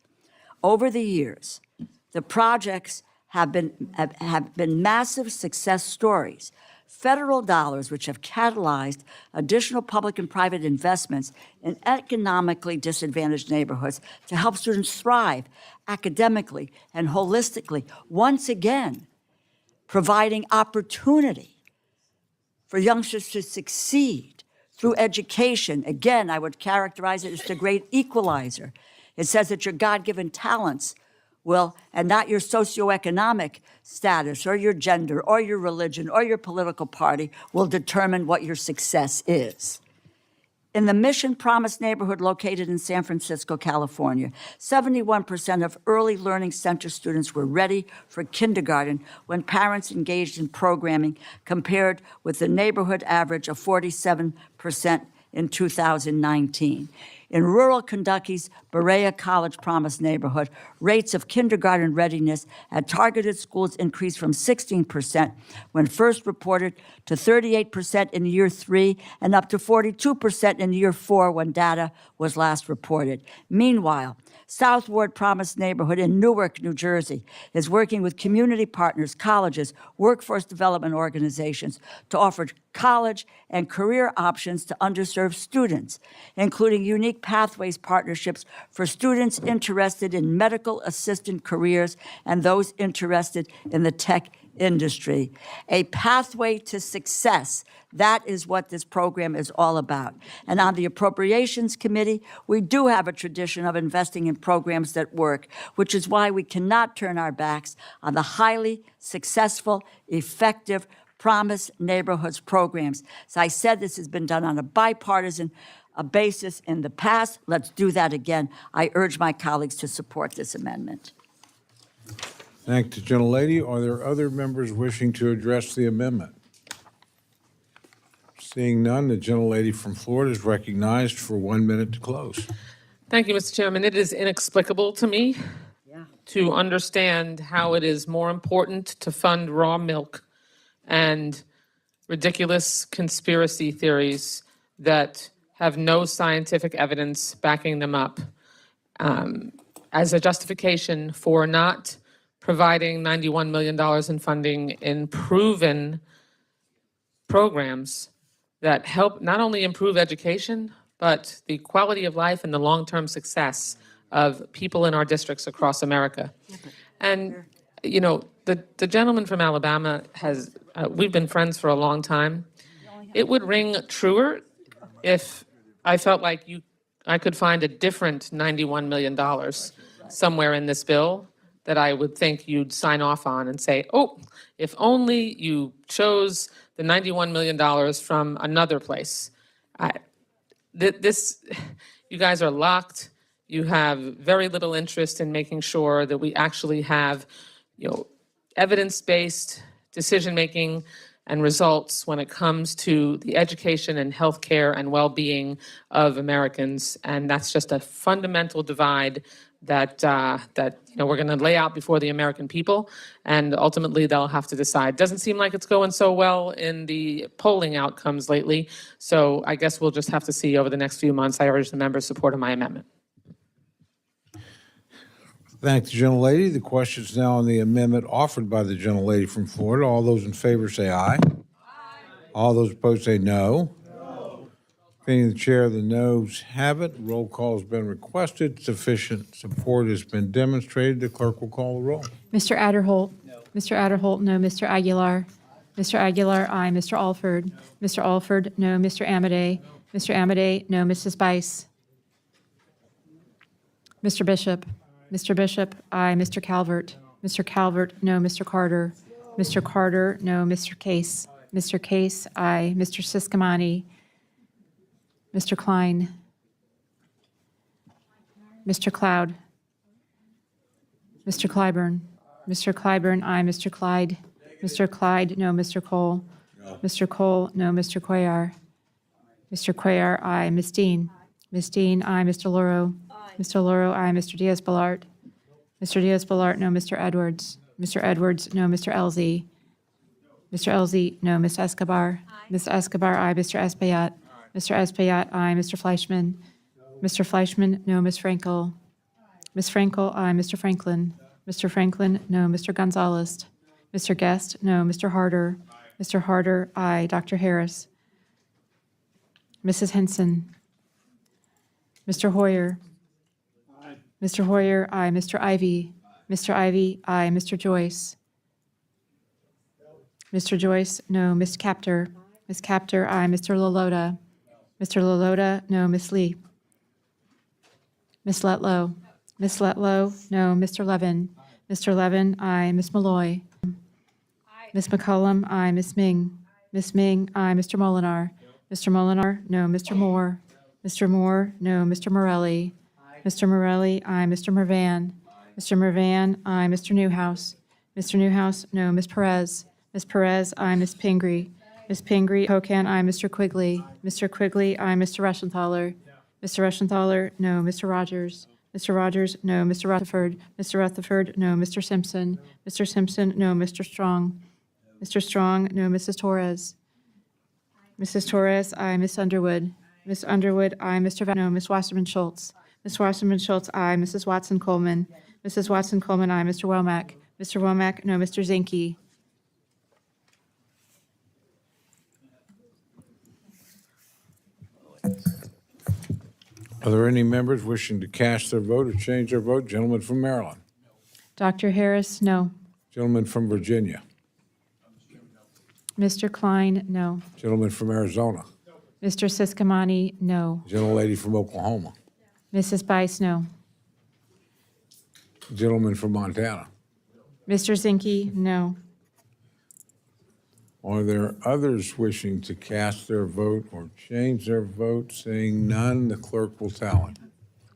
[SPEAKER 3] Over the years, the projects have been massive success stories. Federal dollars which have catalyzed additional public and private investments in economically disadvantaged neighborhoods to help students thrive academically and holistically, once again, providing opportunity for youngsters to succeed through education. Again, I would characterize it as the great equalizer. It says that your God-given talents will, and not your socioeconomic status or your gender or your religion or your political party, will determine what your success is. In the Mission Promised neighborhood located in San Francisco, California, 71% of early learning center students were ready for kindergarten when parents engaged in programming, compared with the neighborhood average of 47% in 2019. In rural Kentucky's Berea College Promised neighborhood, rates of kindergarten readiness at targeted schools increased from 16% when first reported to 38% in year 3 and up to 42% in year 4 when data was last reported. Meanwhile, South Ward Promised neighborhood in Newark, New Jersey, is working with community partners, colleges, workforce development organizations to offer college and career options to underserved students, including unique pathways partnerships for students interested in medical assistant careers and those interested in the tech industry. A pathway to success. That is what this program is all about. And on the Appropriations Committee, we do have a tradition of investing in programs that work, which is why we cannot turn our backs on the highly successful, effective Promised Neighborhoods programs. As I said, this has been done on a bipartisan basis in the past. Let's do that again. I urge my colleagues to support this amendment.
[SPEAKER 1] Thank the gentlelady. Are there other members wishing to address the amendment? Seeing none, the gentlelady from Florida is recognized for 1 minute to close.
[SPEAKER 9] Thank you, Mr. Chairman. It is inexplicable to me to understand how it is more important to fund raw milk and ridiculous conspiracy theories that have no scientific evidence backing them up as a justification for not providing $91 million in funding in proven programs that help not only improve education, but the quality of life and the long-term success of people in our districts across America. And, you know, the gentleman from Alabama has, we've been friends for a long time. It would ring truer if I felt like I could find a different $91 million somewhere in this bill that I would think you'd sign off on and say, oh, if only you chose the $91 million from another place. You guys are locked. You have very little interest in making sure that we actually have, you know, evidence-based decision-making and results when it comes to the education and healthcare and well-being of Americans. And that's just a fundamental divide that you know, we're going to lay out before the American people, and ultimately they'll have to decide. Doesn't seem like it's going so well in the polling outcomes lately, so I guess we'll just have to see over the next few months. I urge the members' support of my amendment.
[SPEAKER 1] Thank the gentlelady. The question is now on the amendment offered by the gentlelady from Florida. All those in favor say aye. Aye. All those opposed say no. Opinion of the chair, the noes have it. Roll call has been requested. Sufficient support has been demonstrated. The clerk will call the roll.
[SPEAKER 21] Mr. Adderholt? No. Mr. Adderholt, no. Mr. Aguilar? Mr. Aguilar, aye. Mr. Alford? Mr. Alford, no. Mr. Amade? Mr. Amade, no. Mrs. Bice? Mr. Bishop? Mr. Bishop, aye. Mr. Calvert? Mr. Calvert, no. Mr. Carter? Mr. Carter, no. Mr. Case? Mr. Case, aye. Mr. Siscomani? Mr. Klein? Mr. Cloud? Mr. Clyburn? Mr. Clyburn, aye. Mr. Clyde? Mr. Clyde, no. Mr. Cole? No. Mr. Cole, no. Mr. Cuellar? Mr. Cuellar, aye. Ms. Dean? Ms. Dean, aye. Mr. Loro? Mr. Loro, aye. Mr. Diaz-Balart? Mr. Diaz-Balart, no. Mr. Edwards? Mr. Edwards, no. Mr. Elzey? Mr. Elzey, no. Ms. Escobar? Ms. Escobar, aye. Mr. Espaillat? Mr. Espaillat, aye. Mr. Fleischman? Mr. Fleischman, no. Ms. Frankel? Ms. Frankel, aye. Mr. Franklin? Mr. Franklin, no. Mr. Gonzalez? Mr. Guest, no. Mr. Harder? Mr. Harder, aye. Dr. Harris? Mrs. Henson? Mr. Hoyer? Mr. Hoyer, aye. Mr. Ivy? Mr. Ivy, aye. Mr. Joyce? Mr. Joyce, no. Ms. Capter? Ms. Capter, aye. Mr. Lalota? Mr. Lalota, no. Ms. Lee? Ms. Letlow? Ms. Letlow, no. Mr. Levin? Mr. Levin, aye. Ms. Malloy? Ms. McCollum, aye. Ms. Ming? Ms. Ming, aye. Mr. Molinar? Mr. Molinar, no. Mr. Moore? Mr. Moore, no. Mr. Morelli? Mr. Morelli, aye. Mr. Mervan? Mr. Mervan, aye. Mr. Newhouse? Mr. Newhouse, no. Ms. Perez? Ms. Perez, aye. Ms. Pingree? Ms. Pingree, Pocan, aye. Mr. Quigley? Mr. Quigley, aye. Mr. Reschenthaler? Mr. Reschenthaler, no. Mr. Rogers? Mr. Rogers, no. Mr. Rutherford? Mr. Rutherford, no. Mr. Simpson? Mr. Simpson, no. Mr. Strong? Mr. Strong, no. Mrs. Torres? Mrs. Torres, aye. Ms. Underwood? Ms. Underwood, aye. Mr. No. Ms. Wasserman Schultz? Ms. Wasserman Schultz, aye. Mrs. Watson Coleman? Mrs. Watson Coleman, aye. Mr. Womack? Mr. Womack, no. Mr. Zinke?
[SPEAKER 1] Are there any members wishing to cast their vote or change their vote? Gentleman from Maryland.
[SPEAKER 21] Dr. Harris, no.
[SPEAKER 1] Gentleman from Virginia.
[SPEAKER 21] Mr. Klein, no.
[SPEAKER 1] Gentleman from Arizona.
[SPEAKER 21] Mr. Siscomani, no.
[SPEAKER 1] Gentlelady from Oklahoma.
[SPEAKER 21] Mrs. Bice, no.
[SPEAKER 1] Gentleman from Montana.
[SPEAKER 21] Mr. Zinke, no.
[SPEAKER 1] Are there others wishing to cast their vote or change their vote? Seeing none, the clerk will tally.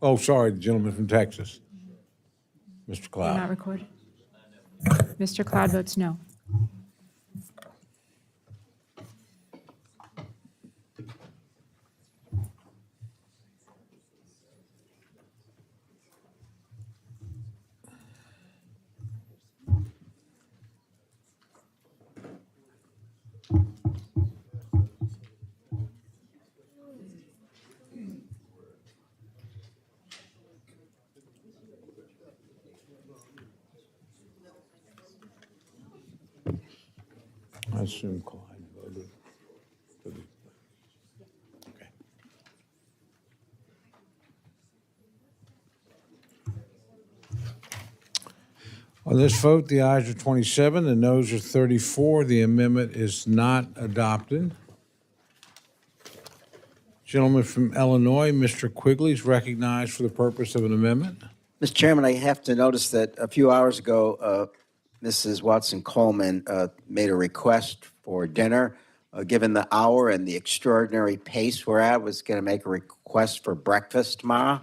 [SPEAKER 1] Oh, sorry, the gentleman from Texas. Mr.
[SPEAKER 21] Not
[SPEAKER 1] Cloud.
[SPEAKER 21] recorded. Mr. Cloud votes no.
[SPEAKER 1] I assume Clyde voted. Okay. On this vote, the ayes are 27, the noes are 34. The amendment is not adopted. Gentleman from Illinois, Mr. Quigley, is recognized for the purpose of an amendment.
[SPEAKER 12] Mr. Chairman, I have to notice that a few hours ago, Mrs. Watson Coleman made a request for dinner. Given the hour and the extraordinary pace we're at, was going to make a request for breakfast tomorrow.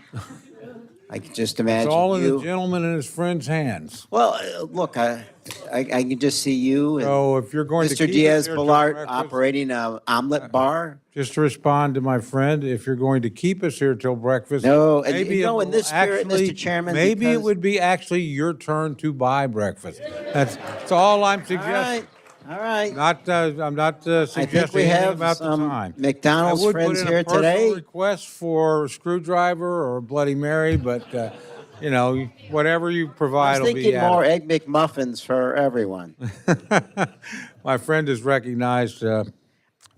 [SPEAKER 12] I can just imagine
[SPEAKER 1] It's all in
[SPEAKER 12] you.
[SPEAKER 1] the gentleman and his friend's hands.
[SPEAKER 12] Well, look, I can just see you and
[SPEAKER 1] So if you're going to
[SPEAKER 12] Mr.
[SPEAKER 1] keep us
[SPEAKER 12] Diaz
[SPEAKER 1] here till
[SPEAKER 12] Balart
[SPEAKER 1] breakfast-
[SPEAKER 12] operating an omelet bar.
[SPEAKER 1] Just to respond to my friend, if you're going to keep us here till breakfast.
[SPEAKER 12] No, and
[SPEAKER 1] maybe
[SPEAKER 12] you know,
[SPEAKER 1] it
[SPEAKER 12] in this
[SPEAKER 1] will
[SPEAKER 12] spirit,
[SPEAKER 1] actually-
[SPEAKER 12] Mr. Chairman,
[SPEAKER 1] Maybe it
[SPEAKER 12] because-
[SPEAKER 1] would be actually your turn to buy breakfast. That's all I'm suggesting.
[SPEAKER 12] All right.
[SPEAKER 1] I'm not suggesting
[SPEAKER 12] I think we
[SPEAKER 1] anything
[SPEAKER 12] have
[SPEAKER 1] about the
[SPEAKER 12] some
[SPEAKER 1] time.
[SPEAKER 12] McDonald's
[SPEAKER 1] I would
[SPEAKER 12] friends
[SPEAKER 1] put in
[SPEAKER 12] here
[SPEAKER 1] a personal
[SPEAKER 12] today.
[SPEAKER 1] request for a screwdriver or a Bloody Mary, but you know, whatever you
[SPEAKER 12] I
[SPEAKER 1] provide
[SPEAKER 12] was
[SPEAKER 1] will be
[SPEAKER 12] thinking more
[SPEAKER 1] added.
[SPEAKER 12] Egg McMuffins for everyone.
[SPEAKER 1] My friend is recognized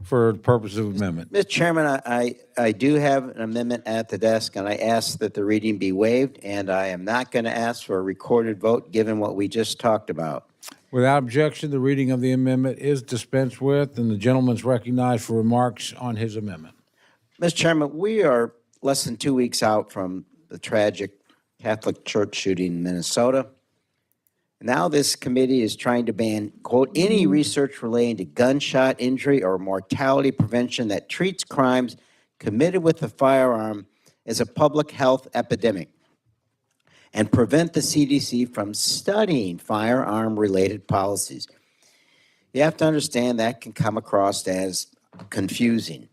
[SPEAKER 1] for the purpose of amendment.
[SPEAKER 12] Mr. Chairman, I do have an amendment at the desk, and I ask that the reading be waived, and I am not going to ask for a recorded vote, given what we just talked about.
[SPEAKER 1] Without objection, the reading of the amendment is dispensed with, and the gentleman's recognized for remarks on his amendment.
[SPEAKER 12] Mr. Chairman, we are less than 2 weeks out from the tragic Catholic church shooting in Minnesota. Now this committee is trying to ban, quote, any research relating to gunshot injury or mortality prevention that treats crimes committed with a firearm as a public health epidemic and prevent the CDC from studying firearm-related policies. You have to understand that can come across as confusing.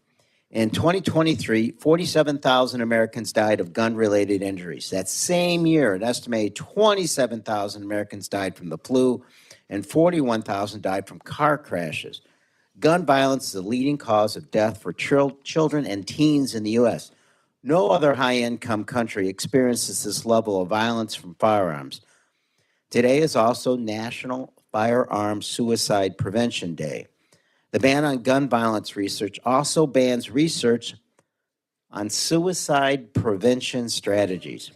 [SPEAKER 12] In 2023, 47,000 Americans died of gun-related injuries. That same year, an estimated 27,000 Americans died from the flu, and 41,000 died from car crashes. Gun violence is the leading cause of death for children and teens in the U.S. No other high-income country experiences this level of violence from firearms. Today is also National Firearm Suicide Prevention Day. The ban on gun violence research also bans research on suicide prevention strategies.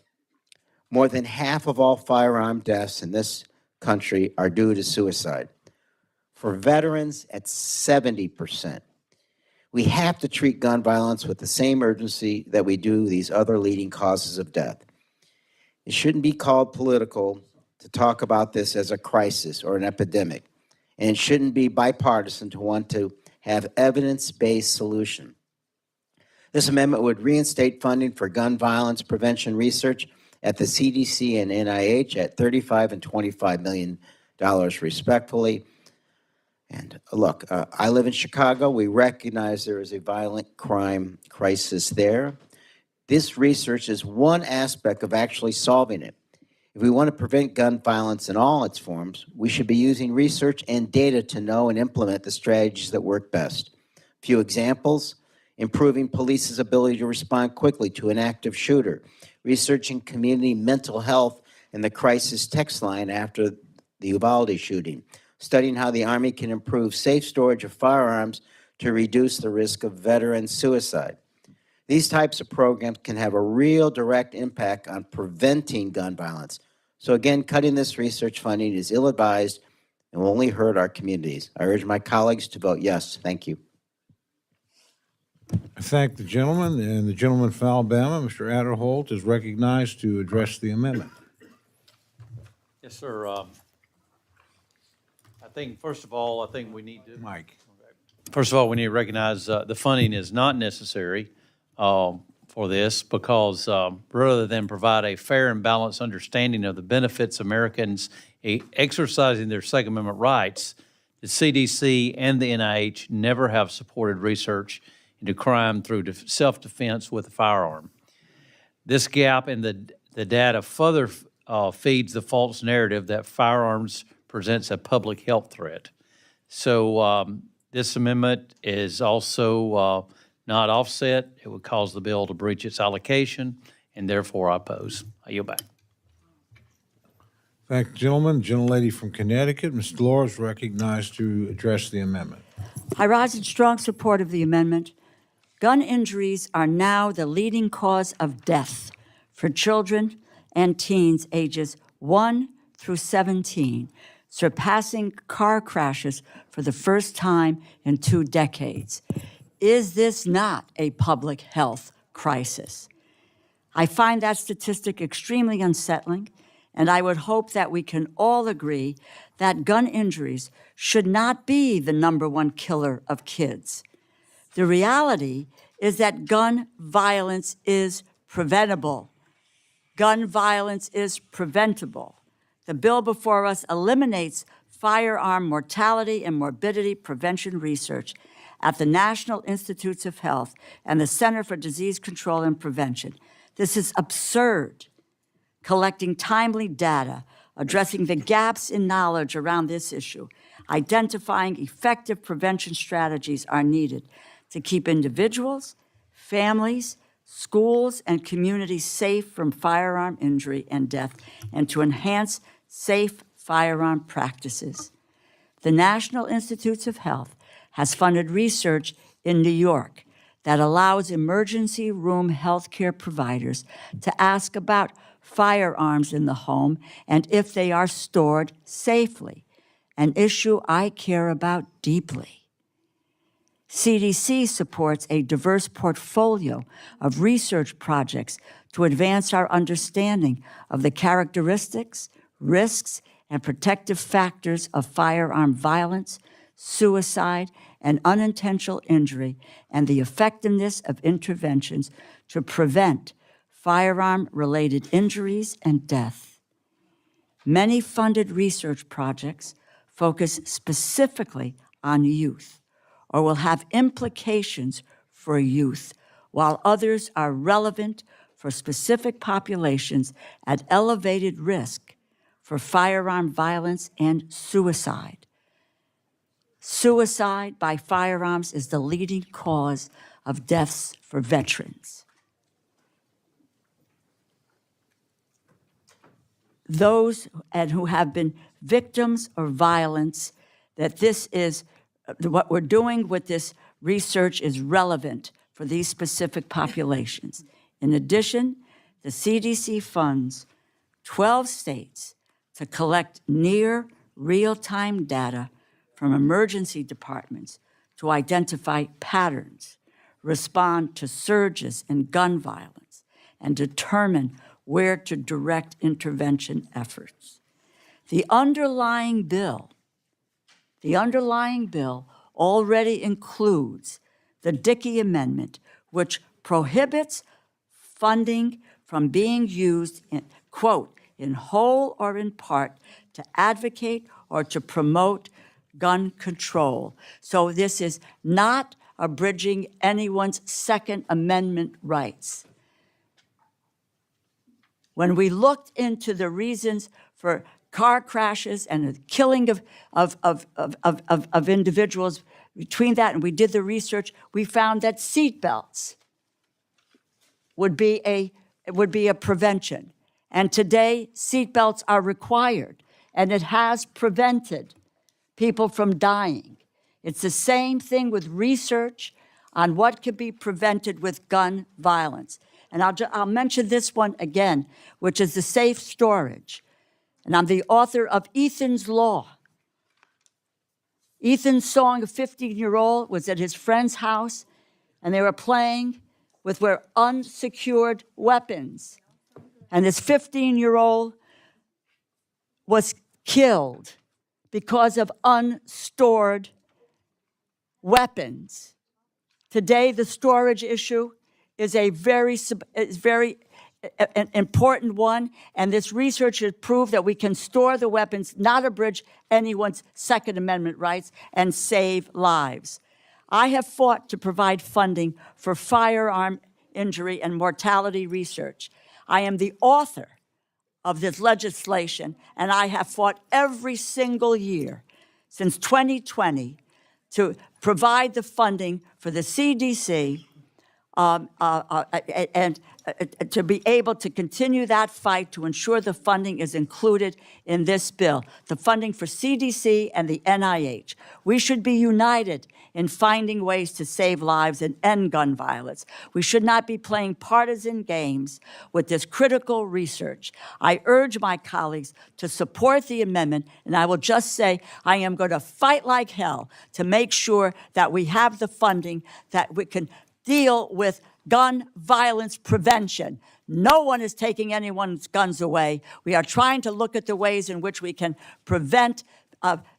[SPEAKER 12] More than half of all firearm deaths in this country are due to suicide. For veterans, at 70%. We have to treat gun violence with the same urgency that we do these other leading causes of death. It shouldn't be called political to talk about this as a crisis or an epidemic. And it shouldn't be bipartisan to want to have evidence-based solution. This amendment would reinstate funding for gun violence prevention research at the CDC and NIH at $35 and $25 million respectively. And look, I live in Chicago. We recognize there is a violent crime crisis there. This research is one aspect of actually solving it. If we want to prevent gun violence in all its forms, we should be using research and data to know and implement the strategies that work best. A few examples: improving police's ability to respond quickly to an active shooter, researching community mental health and the crisis text line after the Uvalde shooting, studying how the Army can improve safe storage of firearms to reduce the risk of veteran suicide. These types of programs can have a real direct impact on preventing gun violence. So again, cutting this research funding is ill-advised and will only hurt our communities. I urge my colleagues to vote yes. Thank you.
[SPEAKER 1] I thank the gentleman, and the gentleman from Alabama, Mr. Adderholt, is recognized to address the amendment.
[SPEAKER 2] Yes, sir. I think, first of all, I think we need to.
[SPEAKER 1] Mike.
[SPEAKER 2] First of all, we need to recognize the funding is not necessary for this because rather than provide a fair and balanced understanding of the benefits of Americans exercising their Second Amendment rights, the CDC and the NIH never have supported research into crime through self-defense with a firearm. This gap in the data further feeds the false narrative that firearms presents a public health threat. So this amendment is also not offset. It would cause the bill to breach its allocation, and therefore I oppose. I yield back.
[SPEAKER 1] Thank you, gentlemen. Gentlelady from Connecticut, Ms. Delores, recognized to address the amendment.
[SPEAKER 3] I rise in strong support of the amendment. Gun injuries are now the leading cause of death for children and teens ages 1 through 17, surpassing car crashes for the first time in 2 decades. Is this not a public health crisis? I find that statistic extremely unsettling, and I would hope that we can all agree that gun injuries should not be the #1 killer of kids. The reality is that gun violence is preventable. Gun violence is preventable. The bill before us eliminates firearm mortality and morbidity prevention research at the National Institutes of Health and the Center for Disease Control and Prevention. This is absurd. Collecting timely data, addressing the gaps in knowledge around this issue, identifying effective prevention strategies are needed to keep individuals, families, schools, and communities safe from firearm injury and death, and to enhance safe firearm practices. The National Institutes of Health has funded research in New York that allows emergency room healthcare providers to ask about firearms in the home and if they are stored safely, an issue I care about deeply. CDC supports a diverse portfolio of research projects to advance our understanding of the characteristics, risks, and protective factors of firearm violence, suicide, and unintentional injury, and the effectiveness of interventions to prevent firearm-related injuries and death. Many funded research projects focus specifically on youth or will have implications for youth, while others are relevant for specific populations at elevated risk for firearm violence and suicide. Suicide by firearms is the leading cause of deaths for veterans. Those who have been victims of violence, that this is, what we're doing with this research is relevant for these specific populations. In addition, the CDC funds 12 states to collect near real-time data from emergency departments to identify patterns, respond to surges in gun violence, and determine where to direct intervention efforts. The underlying bill already includes the Dickey Amendment, which prohibits funding from being used in, quote, in whole or in part to advocate or to promote gun control. So this is not abridging anyone's Second Amendment rights. When we looked into the reasons for car crashes and the killing of individuals between that, and we did the research, we found that seatbelts would be a prevention. And today, seatbelts are required, and it has prevented people from dying. It's the same thing with research on what could be prevented with gun violence. And I'll mention this one again, which is the safe storage. And I'm the author of Ethan's Law. Ethan Song, a 15-year-old, was at his friend's house, and they were playing with unsecured weapons. And this 15-year-old was killed because of unstored weapons. Today, the storage issue is a very important one, and this research has proved that we can store the weapons, not abridge anyone's Second Amendment rights, and save lives. I have fought to provide funding for firearm injury and mortality research. I am the author of this legislation, and I have fought every single year since 2020 to provide the funding for the CDC and to be able to continue that fight to ensure the funding is included in this bill, the funding for CDC and the NIH. We should be united in finding ways to save lives and end gun violence. We should not be playing partisan games with this critical research. I urge my colleagues to support the amendment, and I will just say I am going to fight like hell to make sure that we have the funding that we can deal with gun violence prevention. No one is taking anyone's guns away. We are trying to look at the ways in which we can prevent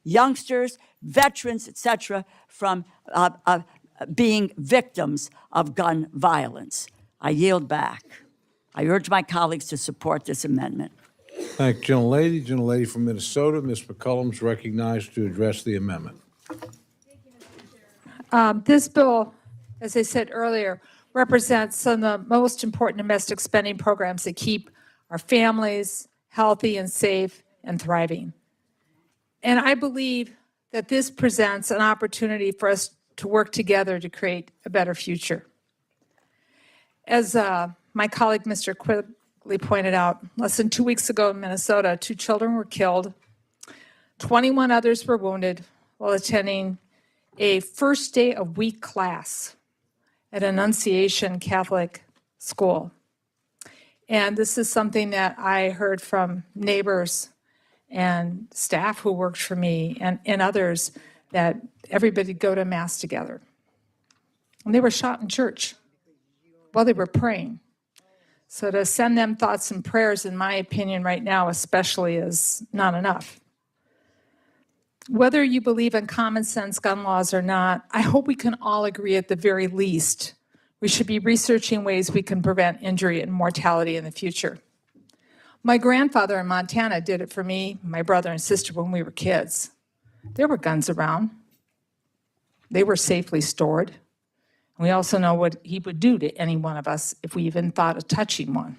[SPEAKER 3] youngsters, veterans, etc., from being victims of gun violence. I yield back. I urge my colleagues to support this amendment.
[SPEAKER 1] Thank you, gentlelady. Gentlelady from Minnesota, Ms. McCollum, is recognized to address the amendment.
[SPEAKER 10] This bill, as I said earlier, represents some of the most important domestic spending programs that keep our families healthy and safe and thriving. And I believe that this presents an opportunity for us to work together to create a better future. As my colleague, Mr. Quigley, pointed out, less than 2 weeks ago in Minnesota, 2 children were killed, 21 others were wounded while attending a first day of week class at Annunciation Catholic School. And this is something that I heard from neighbors and staff who worked for me and others, that everybody go to Mass together. And they were shot in church while they were praying. So to send them thoughts and prayers, in my opinion, right now especially, is not enough. Whether you believe in common sense gun laws or not, I hope we can all agree at the very least we should be researching ways we can prevent injury and mortality in the future. My grandfather in Montana did it for me, my brother and sister when we were kids. There were guns around. They were safely stored. We also know what he would do to any one of us if we even thought of touching one.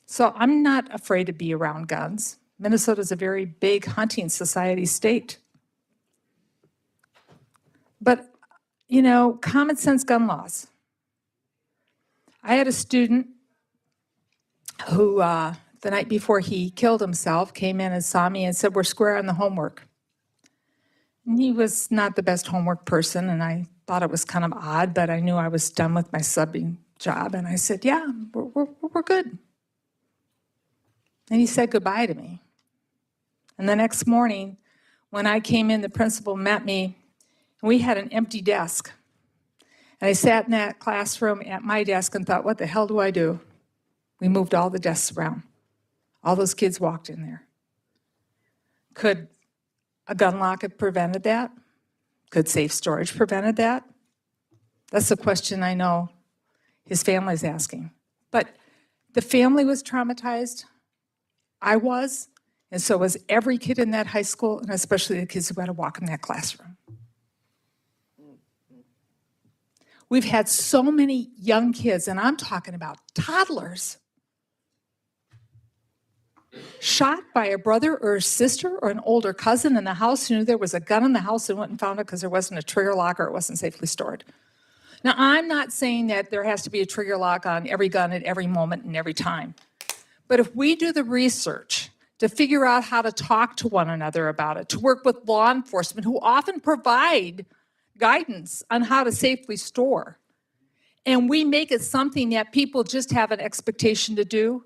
[SPEAKER 10] So I'm not afraid to be around guns. Minnesota's a very big hunting society state. But, you know, common sense gun laws. I had a student who, the night before he killed himself, came in and saw me and said, "We're square on the homework." And he was not the best homework person, and I thought it was kind of odd, but I knew I was done with my subbing job, and I said, "Yeah, we're good." And he said goodbye to me. And the next morning, when I came in, the principal met me, and we had an empty desk. And I sat in that classroom at my desk and thought, what the hell do I do? We moved all the desks around. All those kids walked in there. Could a gun lock have prevented that? Could safe storage prevented that? That's the question I know his family's asking. But the family was traumatized. I was, and so was every kid in that high school, and especially the kids who had to walk in that classroom. We've had so many young kids, and I'm talking about toddlers, shot by a brother or a sister or an older cousin in the house who knew there was a gun in the house and went and found it because there wasn't a trigger lock or it wasn't safely stored. Now, I'm not saying that there has to be a trigger lock on every gun at every moment and every time. But if we do the research to figure out how to talk to one another about it, to work with law enforcement who often provide guidance on how to safely store, and we make it something that people just have an expectation to do,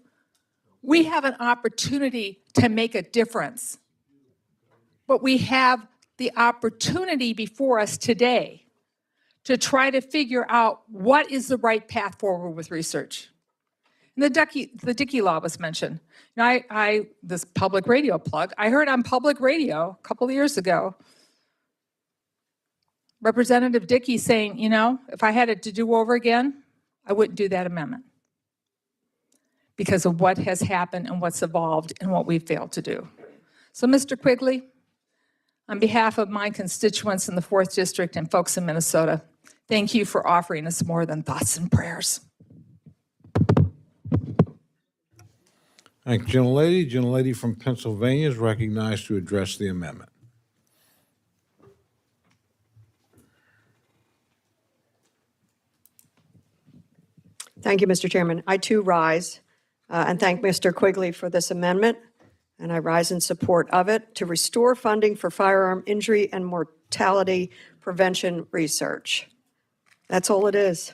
[SPEAKER 10] we have an opportunity to make a difference. But we have the opportunity before us today to try to figure out what is the right path forward with research. And the Dickey law was mentioned. Now, this public radio plug, I heard on public radio a couple of years ago, Representative Dickey saying, you know, if I had it to do over again, I wouldn't do that amendment because of what has happened and what's evolved and what we failed to do. So, Mr. Quigley, on behalf of my constituents in the 4th District and folks in Minnesota, thank you for offering us more than thoughts and prayers.
[SPEAKER 1] Thank you, gentlelady. Gentlelady from Pennsylvania is recognized to address the amendment.
[SPEAKER 18] Thank you, Mr. Chairman. I too rise and thank Mr. Quigley for this amendment, and I rise in support of it to restore funding for firearm injury and mortality prevention research. That's all it is.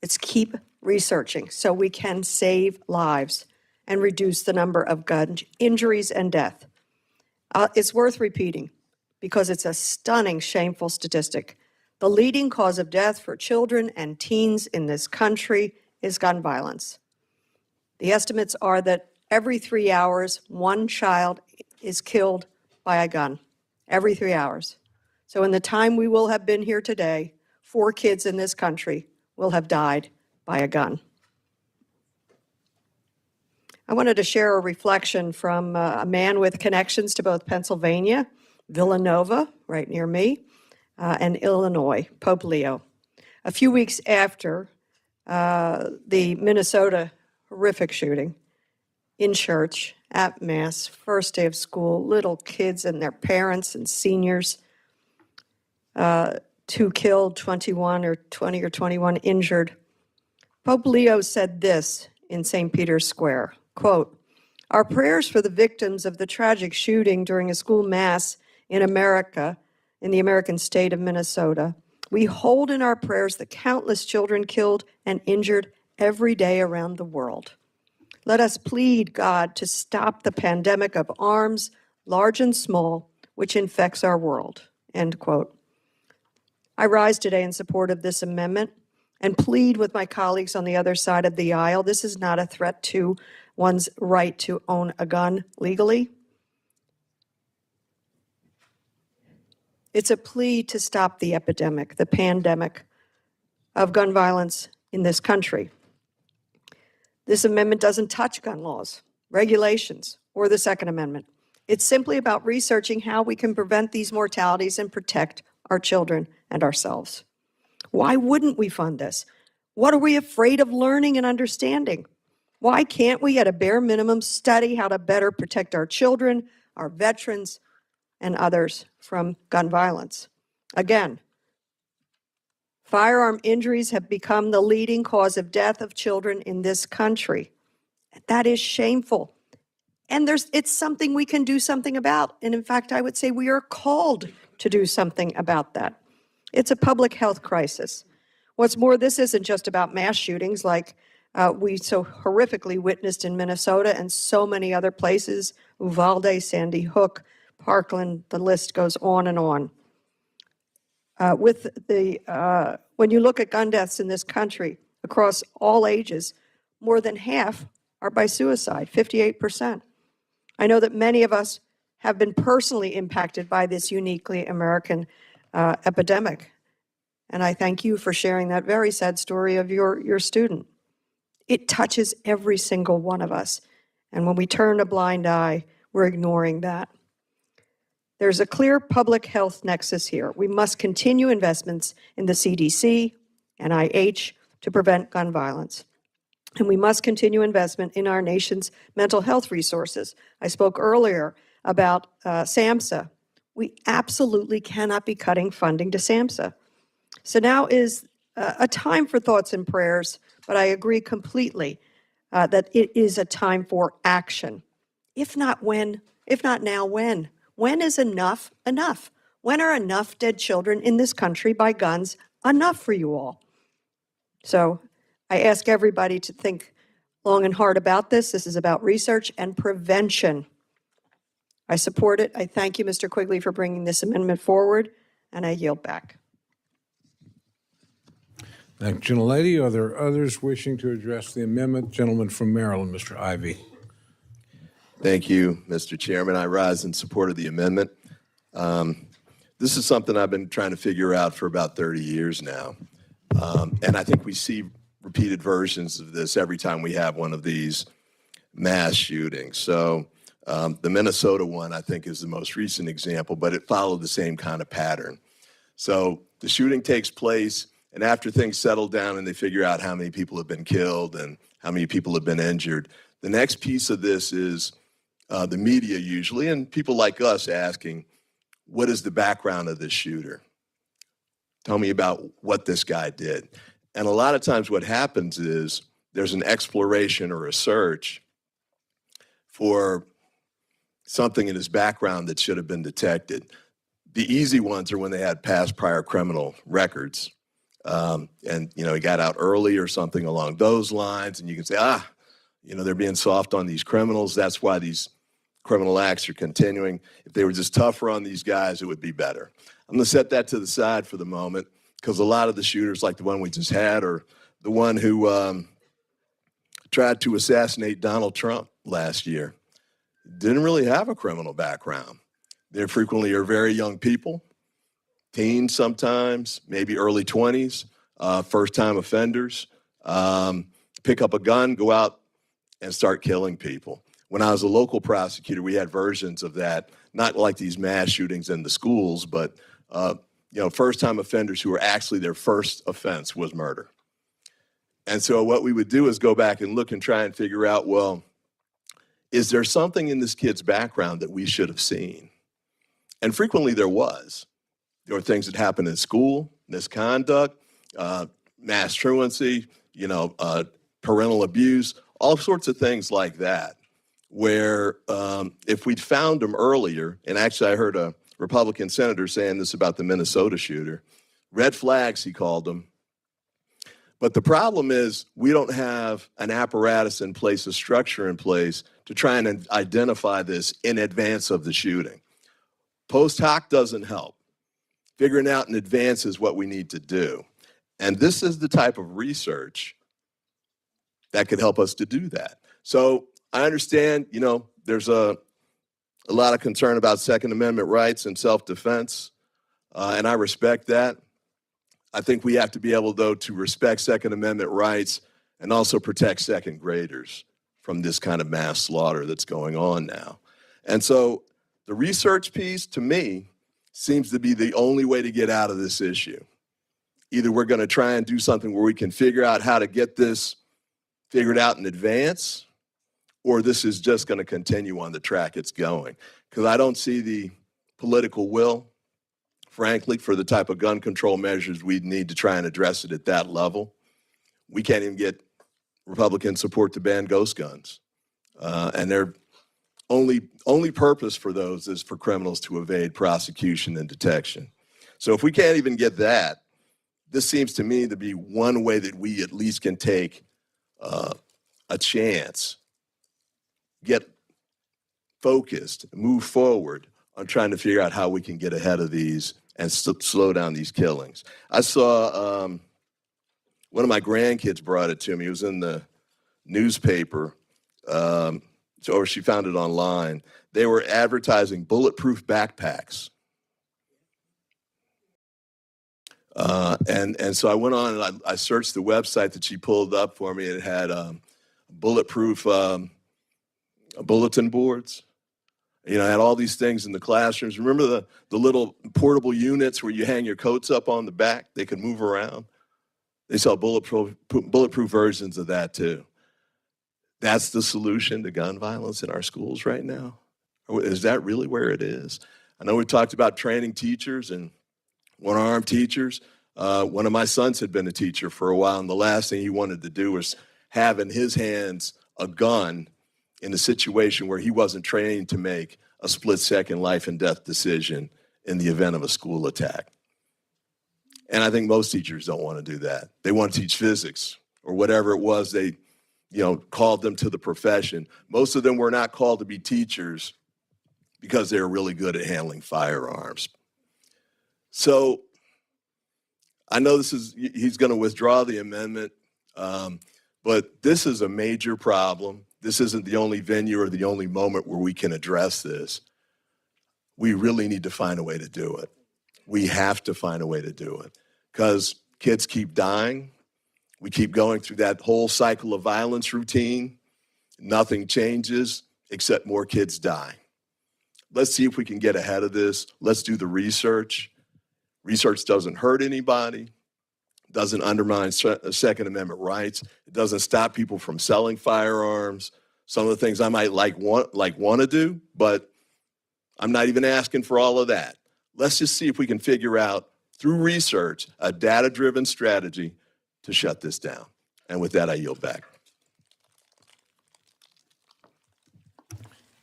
[SPEAKER 18] It's keep researching so we can save lives and reduce the number of gun injuries and death. It's worth repeating because it's a stunning, shameful statistic. The leading cause of death for children and teens in this country is gun violence. The estimates are that every 3 hours, one child is killed by a gun. Every 3 hours. So in the time we will have been here today, 4 kids in this country will have died by a gun. I wanted to share a reflection from a man with connections to both Pennsylvania, Villanova, right near me, and Illinois, Pope Leo. A few weeks after the Minnesota horrific shooting in church, at Mass, first day of school, little kids and their parents and seniors, 2 killed, 21 or 20 or 21 injured. Pope Leo said this in St. Peter's Square, quote, "Our prayers for the victims of the tragic shooting during a school mass in America, in the American state of Minnesota, we hold in our prayers the countless children killed and injured every day around the world. Let us plead God to stop the pandemic of arms, large and small, which infects our world," end quote. I rise today in support of this amendment and plead with my colleagues on the other side of the aisle. This is not a threat to one's right to own a gun legally. It's a plea to stop the epidemic, the pandemic of gun violence in this country. This amendment doesn't touch gun laws, regulations, or the Second Amendment. It's simply about researching how we can prevent these mortalities and protect our children and ourselves. Why wouldn't we fund this? What are we afraid of learning and understanding? Why can't we, at a bare minimum, study how to better protect our children, our veterans, and others from gun violence? Again, firearm injuries have become the leading cause of death of children in this country. That is shameful. And it's something we can do something about. And in fact, I would say we are called to do something about that. It's a public health crisis. What's more, this isn't just about mass shootings like we so horrifically witnessed in Minnesota and so many other places, Uvalde, Sandy Hook, Parkland, the list goes on and on. When you look at gun deaths in this country across all ages, more than half are by suicide, 58%. I know that many of us have been personally impacted by this uniquely American epidemic. And I thank you for sharing that very sad story of your student. It touches every single one of us. And when we turn a blind eye, we're ignoring that. There's a clear public health nexus here. We must continue investments in the CDC, NIH, to prevent gun violence. And we must continue investment in our nation's mental health resources. I spoke earlier about SAMHSA. We absolutely cannot be cutting funding to SAMHSA. So now is a time for thoughts and prayers, but I agree completely that it is a time for action. If not when, if not now, when? When is enough enough? When are enough dead children in this country by guns enough for you all? So I ask everybody to think long and hard about this. This is about research and prevention. I support it. I thank you, Mr. Quigley, for bringing this amendment forward, and I yield back.
[SPEAKER 1] Thank you, gentlelady. Are there others wishing to address the amendment? Gentleman from Maryland, Mr. Ivey.
[SPEAKER 4] Thank you, Mr. Chairman. I rise in support of the amendment. This is something I've been trying to figure out for about 30 years now. And I think we see repeated versions of this every time we have one of these mass shootings. So the Minnesota one, I think, is the most recent example, but it followed the same kind of pattern. So the shooting takes place, and after things settle down and they figure out how many people have been killed and how many people have been injured, the next piece of this is the media usually, and people like us asking, what is the background of this shooter? Tell me about what this guy did. And a lot of times what happens is there's an exploration or a search for something in his background that should have been detected. The easy ones are when they had past prior criminal records. And, you know, he got out early or something along those lines. And you can say, you know, they're being soft on these criminals. That's why these criminal acts are continuing. If they were just tougher on these guys, it would be better. I'm going to set that to the side for the moment, because a lot of the shooters, like the one we just had, or the one who tried to assassinate Donald Trump last year, didn't really have a criminal background. They frequently are very young people, teens sometimes, maybe early 20s, first-time offenders, pick up a gun, go out and start killing people. When I was a local prosecutor, we had versions of that, not like these mass shootings in the schools, but you know, first-time offenders who were actually their first offense was murder. And so what we would do is go back and look and try and figure out, well, is there something in this kid's background that we should have seen? And frequently there was. There were things that happened in school, misconduct, mass truancy, you know, parental abuse, all sorts of things like that, where if we'd found them earlier, and actually I heard a Republican senator saying this about the Minnesota shooter, red flags, he called them. But the problem is we don't have an apparatus in place, a structure in place to try and identify this in advance of the shooting. Post hoc doesn't help. Figuring out in advance is what we need to do. And this is the type of research that could help us to do that. So I understand, you know, there's a lot of concern about Second Amendment rights and self-defense, and I respect that. I think we have to be able, though, to respect Second Amendment rights and also protect second graders from this kind of mass slaughter that's going on now. And so the research piece, to me, seems to be the only way to get out of this issue. Either we're going to try and do something where we can figure out how to get this figured out in advance, or this is just going to continue on the track it's going. Because I don't see the political will, frankly, for the type of gun control measures we'd need to try and address it at that level. We can't even get Republican support to ban ghost guns. And their only purpose for those is for criminals to evade prosecution and detection. So if we can't even get that, this seems to me to be one way that we at least can take a chance, get focused, move forward on trying to figure out how we can get ahead of these and slow down these killings. I saw one of my grandkids brought it to me. It was in the newspaper, or she found it online. They were advertising bulletproof backpacks. And so I went on and I searched the website that she pulled up for me. It had bulletproof bulletin boards. You know, had all these things in the classrooms. Remember the little portable units where you hang your coats up on the back? They could move around. They sell bulletproof versions of that too. That's the solution to gun violence in our schools right now? Or is that really where it is? I know we talked about training teachers and one-armed teachers. One of my sons had been a teacher for a while, and the last thing he wanted to do was have in his hands a gun in a situation where he wasn't trained to make a split-second life and death decision in the event of a school attack. And I think most teachers don't want to do that. They want to teach physics or whatever it was they, called them to the profession. Most of them were not called to be teachers because they were really good at handling firearms. So I know he's going to withdraw the amendment, but this is a major problem. This isn't the only venue or the only moment where we can address this. We really need to find a way to do it. We have to find a way to do it because kids keep dying. We keep going through that whole cycle of violence routine. Nothing changes except more kids die. Let's see if we can get ahead of this. Let's do the research. Research doesn't hurt anybody, doesn't undermine Second Amendment rights. It doesn't stop people from selling firearms. Some of the things I might want to do, but I'm not even asking for all of that. Let's just see if we can figure out, through research, a data-driven strategy to shut this down. And with that, I yield back.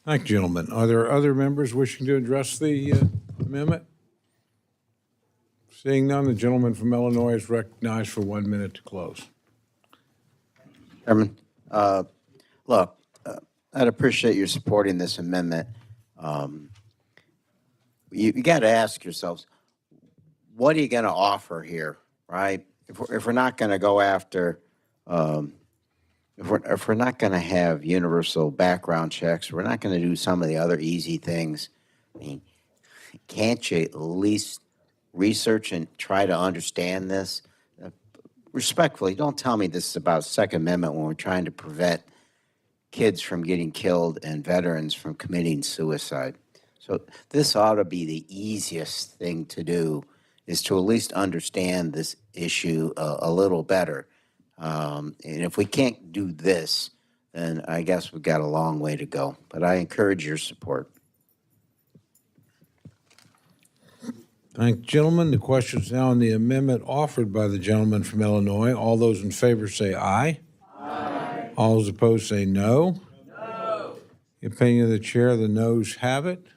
[SPEAKER 1] Thank you, gentlemen. Are there other members wishing to address the amendment? Seeing none, the gentleman from Illinois is recognized for 1 minute to close.
[SPEAKER 12] Chairman, look, I'd appreciate your supporting this amendment. You got to ask yourselves, what are you going to offer here, right? If we're not going to go after, if we're not going to have universal background checks, we're not going to do some of the other easy things. I mean, can't you at least research and try to understand this? Respectfully, don't tell me this is about Second Amendment when we're trying to prevent kids from getting killed and veterans from committing suicide. So this ought to be the easiest thing to do, is to at least understand this issue a little better. And if we can't do this, then I guess we've got a long way to go. But I encourage your support.
[SPEAKER 1] Thank you, gentlemen. The question is now on the amendment offered by the gentleman from Illinois. All those in favor say aye. Aye. All those opposed say no. No. The opinion of the chair, the noes have it,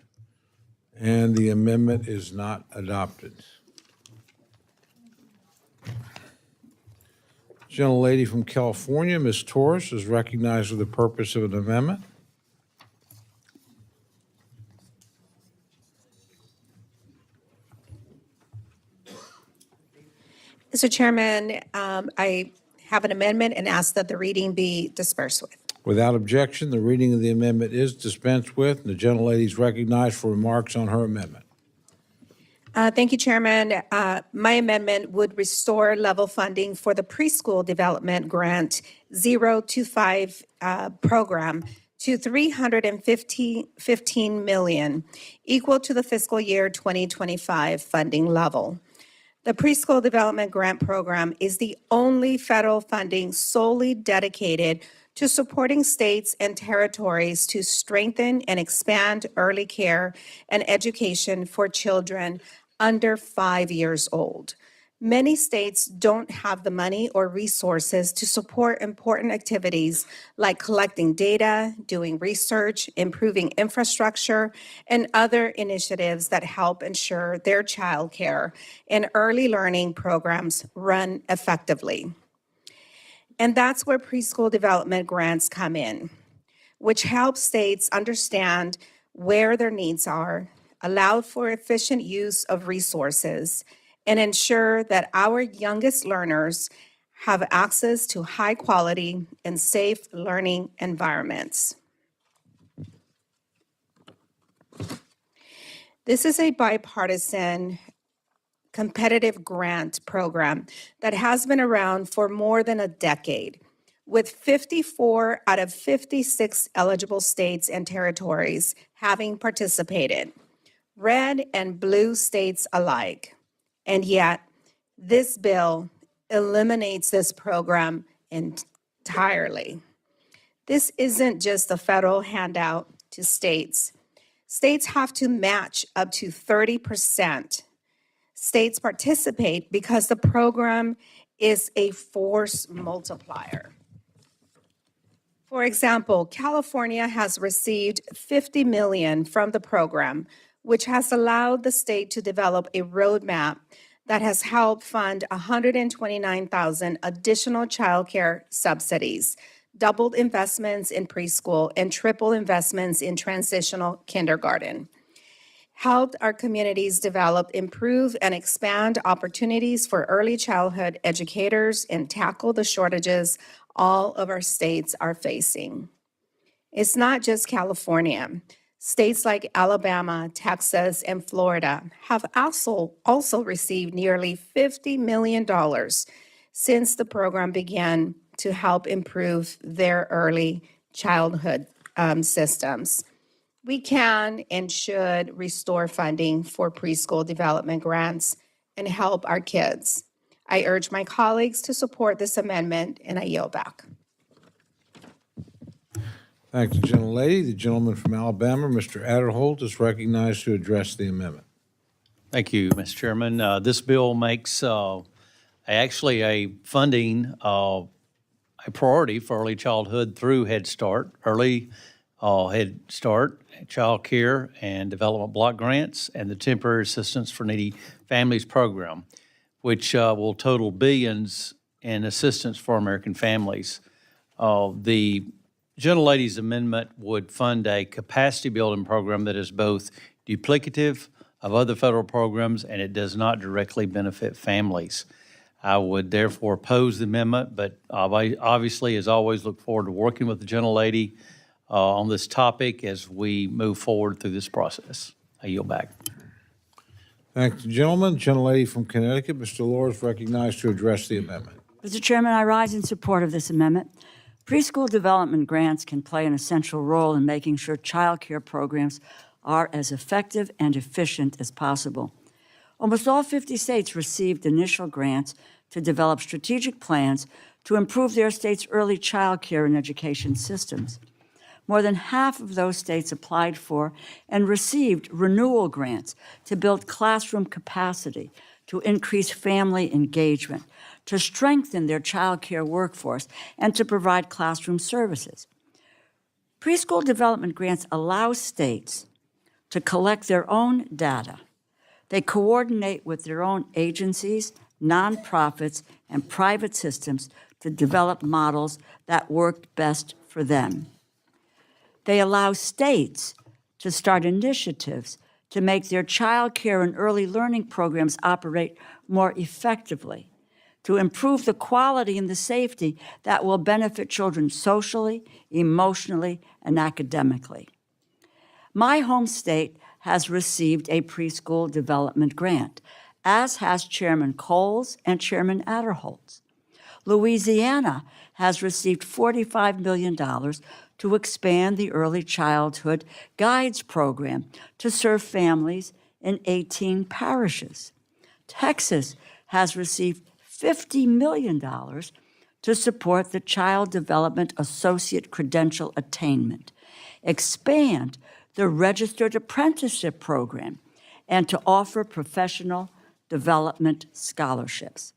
[SPEAKER 1] and the amendment is not adopted. Gentlelady from California, Ms. Torres, is recognized for the purpose of an amendment.
[SPEAKER 5] Mr. Chairman, I have an amendment and ask that the reading be dispensed with.
[SPEAKER 1] Without objection, the reading of the amendment is dispensed with, and the gentlelady is recognized for remarks on her amendment.
[SPEAKER 5] Thank you, Chairman. My amendment would restore level funding for the Preschool Development Grant 025 program to $315 million, equal to the fiscal year 2025 funding level. The Preschool Development Grant Program is the only federal funding solely dedicated to supporting states and territories to strengthen and expand early care and education for children under 5 years old. Many states don't have the money or resources to support important activities like collecting data, doing research, improving infrastructure, and other initiatives that help ensure their child care and early learning programs run effectively. And that's where preschool development grants come in, which help states understand where their needs are, allow for efficient use of resources, and ensure that our youngest learners have access to high quality and safe learning environments. This is a bipartisan competitive grant program that has been around for more than a decade, with 54 out of 56 eligible states and territories having participated, red and blue states alike. And yet, this bill eliminates this program entirely. This isn't just a federal handout to states. States have to match up to 30%. States participate because the program is a force multiplier. For example, California has received $50 million from the program, which has allowed the state to develop a roadmap that has helped fund 129,000 additional childcare subsidies, doubled investments in preschool, and triple investments in transitional kindergarten. Helped our communities develop, improve, and expand opportunities for early childhood educators and tackle the shortages all of our states are facing. It's not just California. States like Alabama, Texas, and Florida have also received nearly $50 million since the program began to help improve their early childhood systems. We can and should restore funding for preschool development grants and help our kids. I urge my colleagues to support this amendment, and I yield back.
[SPEAKER 1] Thank you, gentlelady. The gentleman from Alabama, Mr. Adderholt, is recognized to address the amendment.
[SPEAKER 2] Thank you, Mr. Chairman. This bill makes actually a funding, a priority for early childhood through Head Start, Head Start, Child Care and Development Block Grants, and the Temporary Assistance for Needy Families Program, which will total billions in assistance for American families. The gentlelady's amendment would fund a capacity building program that is both duplicative of other federal programs and it does not directly benefit families. I would therefore oppose the amendment, but obviously, as always, look forward to working with the gentlelady on this topic as we move forward through this process. I yield back.
[SPEAKER 1] Thank you, gentlemen. Gentlelady from Connecticut, Mr. Lohr, is recognized to address the amendment.
[SPEAKER 3] Mr. Chairman, I rise in support of this amendment. Preschool development grants can play an essential role in making sure child care programs are as effective and efficient as possible. Almost all 50 states received initial grants to develop strategic plans to improve their state's early child care and education systems. More than half of those states applied for and received renewal grants to build classroom capacity, to increase family engagement, to strengthen their child care workforce, and to provide classroom services. Preschool development grants allow states to collect their own data. They coordinate with their own agencies, nonprofits, and private systems to develop models that work best for them. They allow states to start initiatives to make their child care and early learning programs operate more effectively, to improve the quality and the safety that will benefit children socially, emotionally, and academically. My home state has received a preschool development grant, as has Chairman Coles and Chairman Adderholtz. Louisiana has received $45 million to expand the Early Childhood Guides program to serve families in 18 parishes. Texas has received $50 million to support the Child Development Associate Credential Attainment, expand the Registered Apprenticeship Program, and to offer professional development scholarships.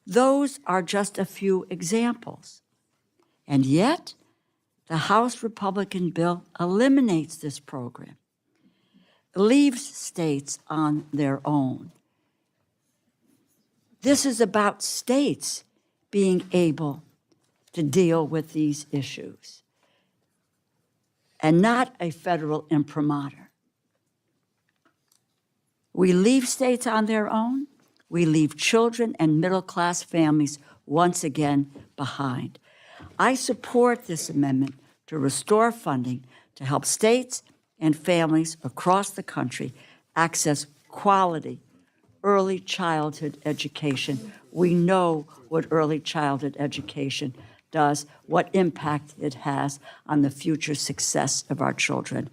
[SPEAKER 3] Those are just a few examples. And yet, the House Republican bill eliminates this program, leaves states on their own. This is about states being able to deal with these issues and not a federal imprimatur. We leave states on their own. We leave children and middle-class families once again behind. I support this amendment to restore funding to help states and families across the country access quality early childhood education. We know what early childhood education does, what impact it has on the future success of our children.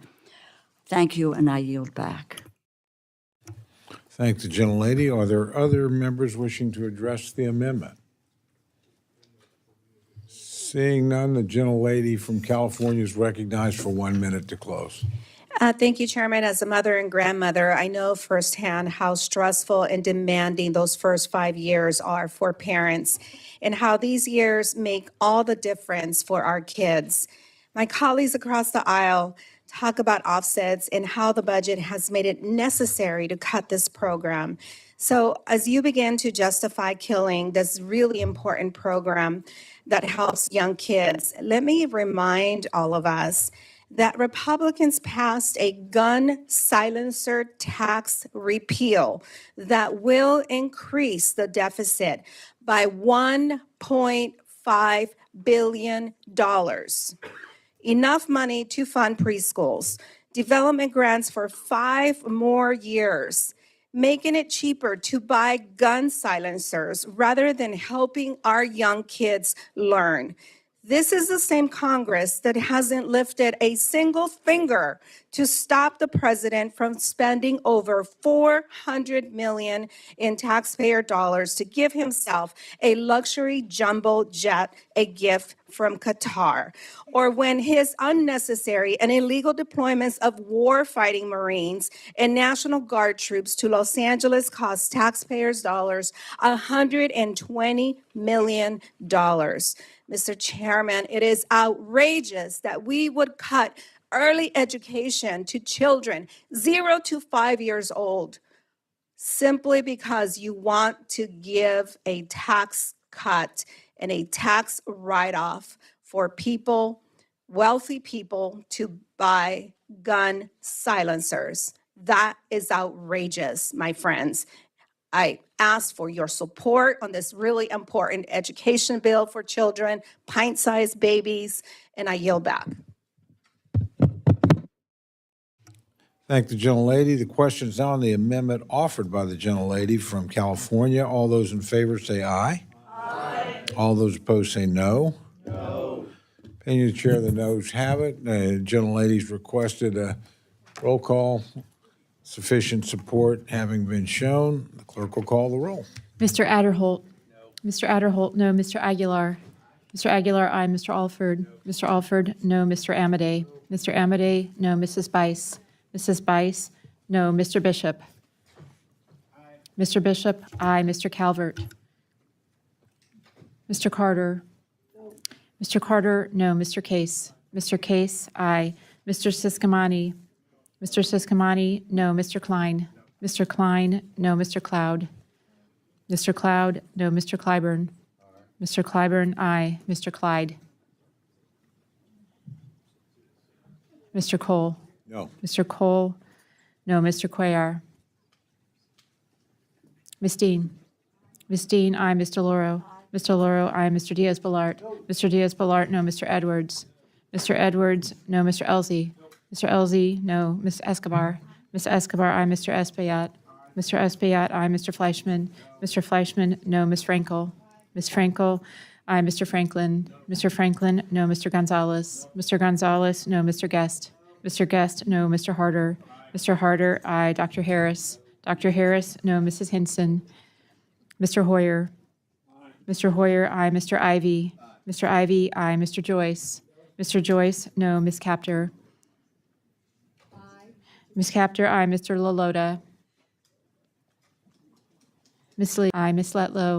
[SPEAKER 3] Thank you, and I yield back.
[SPEAKER 1] Thank the gentlelady. Are there other members wishing to address the amendment? Seeing none, the gentlelady from California is recognized for 1 minute to close.
[SPEAKER 5] Thank you, Chairman. As a mother and grandmother, I know firsthand how stressful and demanding those first 5 years are for parents and how these years make all the difference for our kids. My colleagues across the aisle talk about offsets and how the budget has made it necessary to cut this program. So as you begin to justify killing this really important program that helps young kids, let me remind all of us that Republicans passed a gun silencer tax repeal that will increase the deficit by $1.5 billion. Enough money to fund preschools, development grants for 5 more years, making it cheaper to buy gun silencers rather than helping our young kids learn. This is the same Congress that hasn't lifted a single finger to stop the president from spending over $400 million in taxpayer dollars to give himself a luxury jumbo jet, a gift from Qatar, or when his unnecessary and illegal deployments of war-fighting Marines and National Guard troops to Los Angeles cost taxpayers' dollars $120 million. Mr. Chairman, it is outrageous that we would cut early education to children 0 to 5 years old simply because you want to give a tax cut and a tax write-off for people, wealthy people, to buy gun silencers. That is outrageous, my friends. I ask for your support on this really important education bill for children, pint-sized babies, and I yield back.
[SPEAKER 1] Thank the gentlelady. The question is now on the amendment offered by the gentlelady from California. All those in favor say aye. Aye. All those opposed say no. No. Opinion of the chair, the noes have it. The gentlelady's requested a roll call. Sufficient support having been shown, the clerk will call the roll.
[SPEAKER 21] Mr. Adderholt. No. Mr. Adderholt, no. Mr. Aguilar. Mr. Aguilar, aye. Mr. Alford. Mr. Alford, no. Mr. Amadei. Mr. Amadei, no. Mrs. Bice. Mrs. Bice, no. Mr. Bishop. Aye. Mr. Bishop, aye. Mr. Calvert. Mr. Carter. No. Mr. Carter, no. Mr. Case. Mr. Case, aye. Mr. Siscomani. Mr. Siscomani, no. Mr. Klein. Mr. Klein, no. Mr. Cloud. Mr. Cloud, no. Mr. Clyburn. Mr. Clyburn, aye. Mr. Clyde. Mr. Cole.
[SPEAKER 1] No.
[SPEAKER 21] Mr. Cole, no. Mr. Cuellar. Ms. Dean. Ms. Dean, aye. Mr. Loro. Mr. Loro, aye. Mr. Diaz-Balart. Mr. Diaz-Balart, no. Mr. Edwards. Mr. Edwards, no. Mr. Elzey. Mr. Elzey, no. Ms. Escobar. Ms. Escobar, aye. Mr. Espaillat. Mr. Espaillat, aye. Mr. Fleischman. Mr. Fleischman, no. Ms. Frankel. Ms. Frankel, aye. Mr. Franklin. Mr. Franklin, no. Mr. Gonzalez. Mr. Gonzalez, no. Mr. Guest. Mr. Guest, no. Mr. Harder. Mr. Harder, aye. Dr. Harris. Dr. Harris, no. Mrs. Hinson. Mr. Hoyer. Mr. Hoyer, aye. Mr. Ivy. Mr. Ivy, aye. Mr. Joyce. Mr. Joyce, no. Ms. Capter. Ms. Capter, aye. Mr. LaLota. Ms. Lee, aye. Ms. Letlow.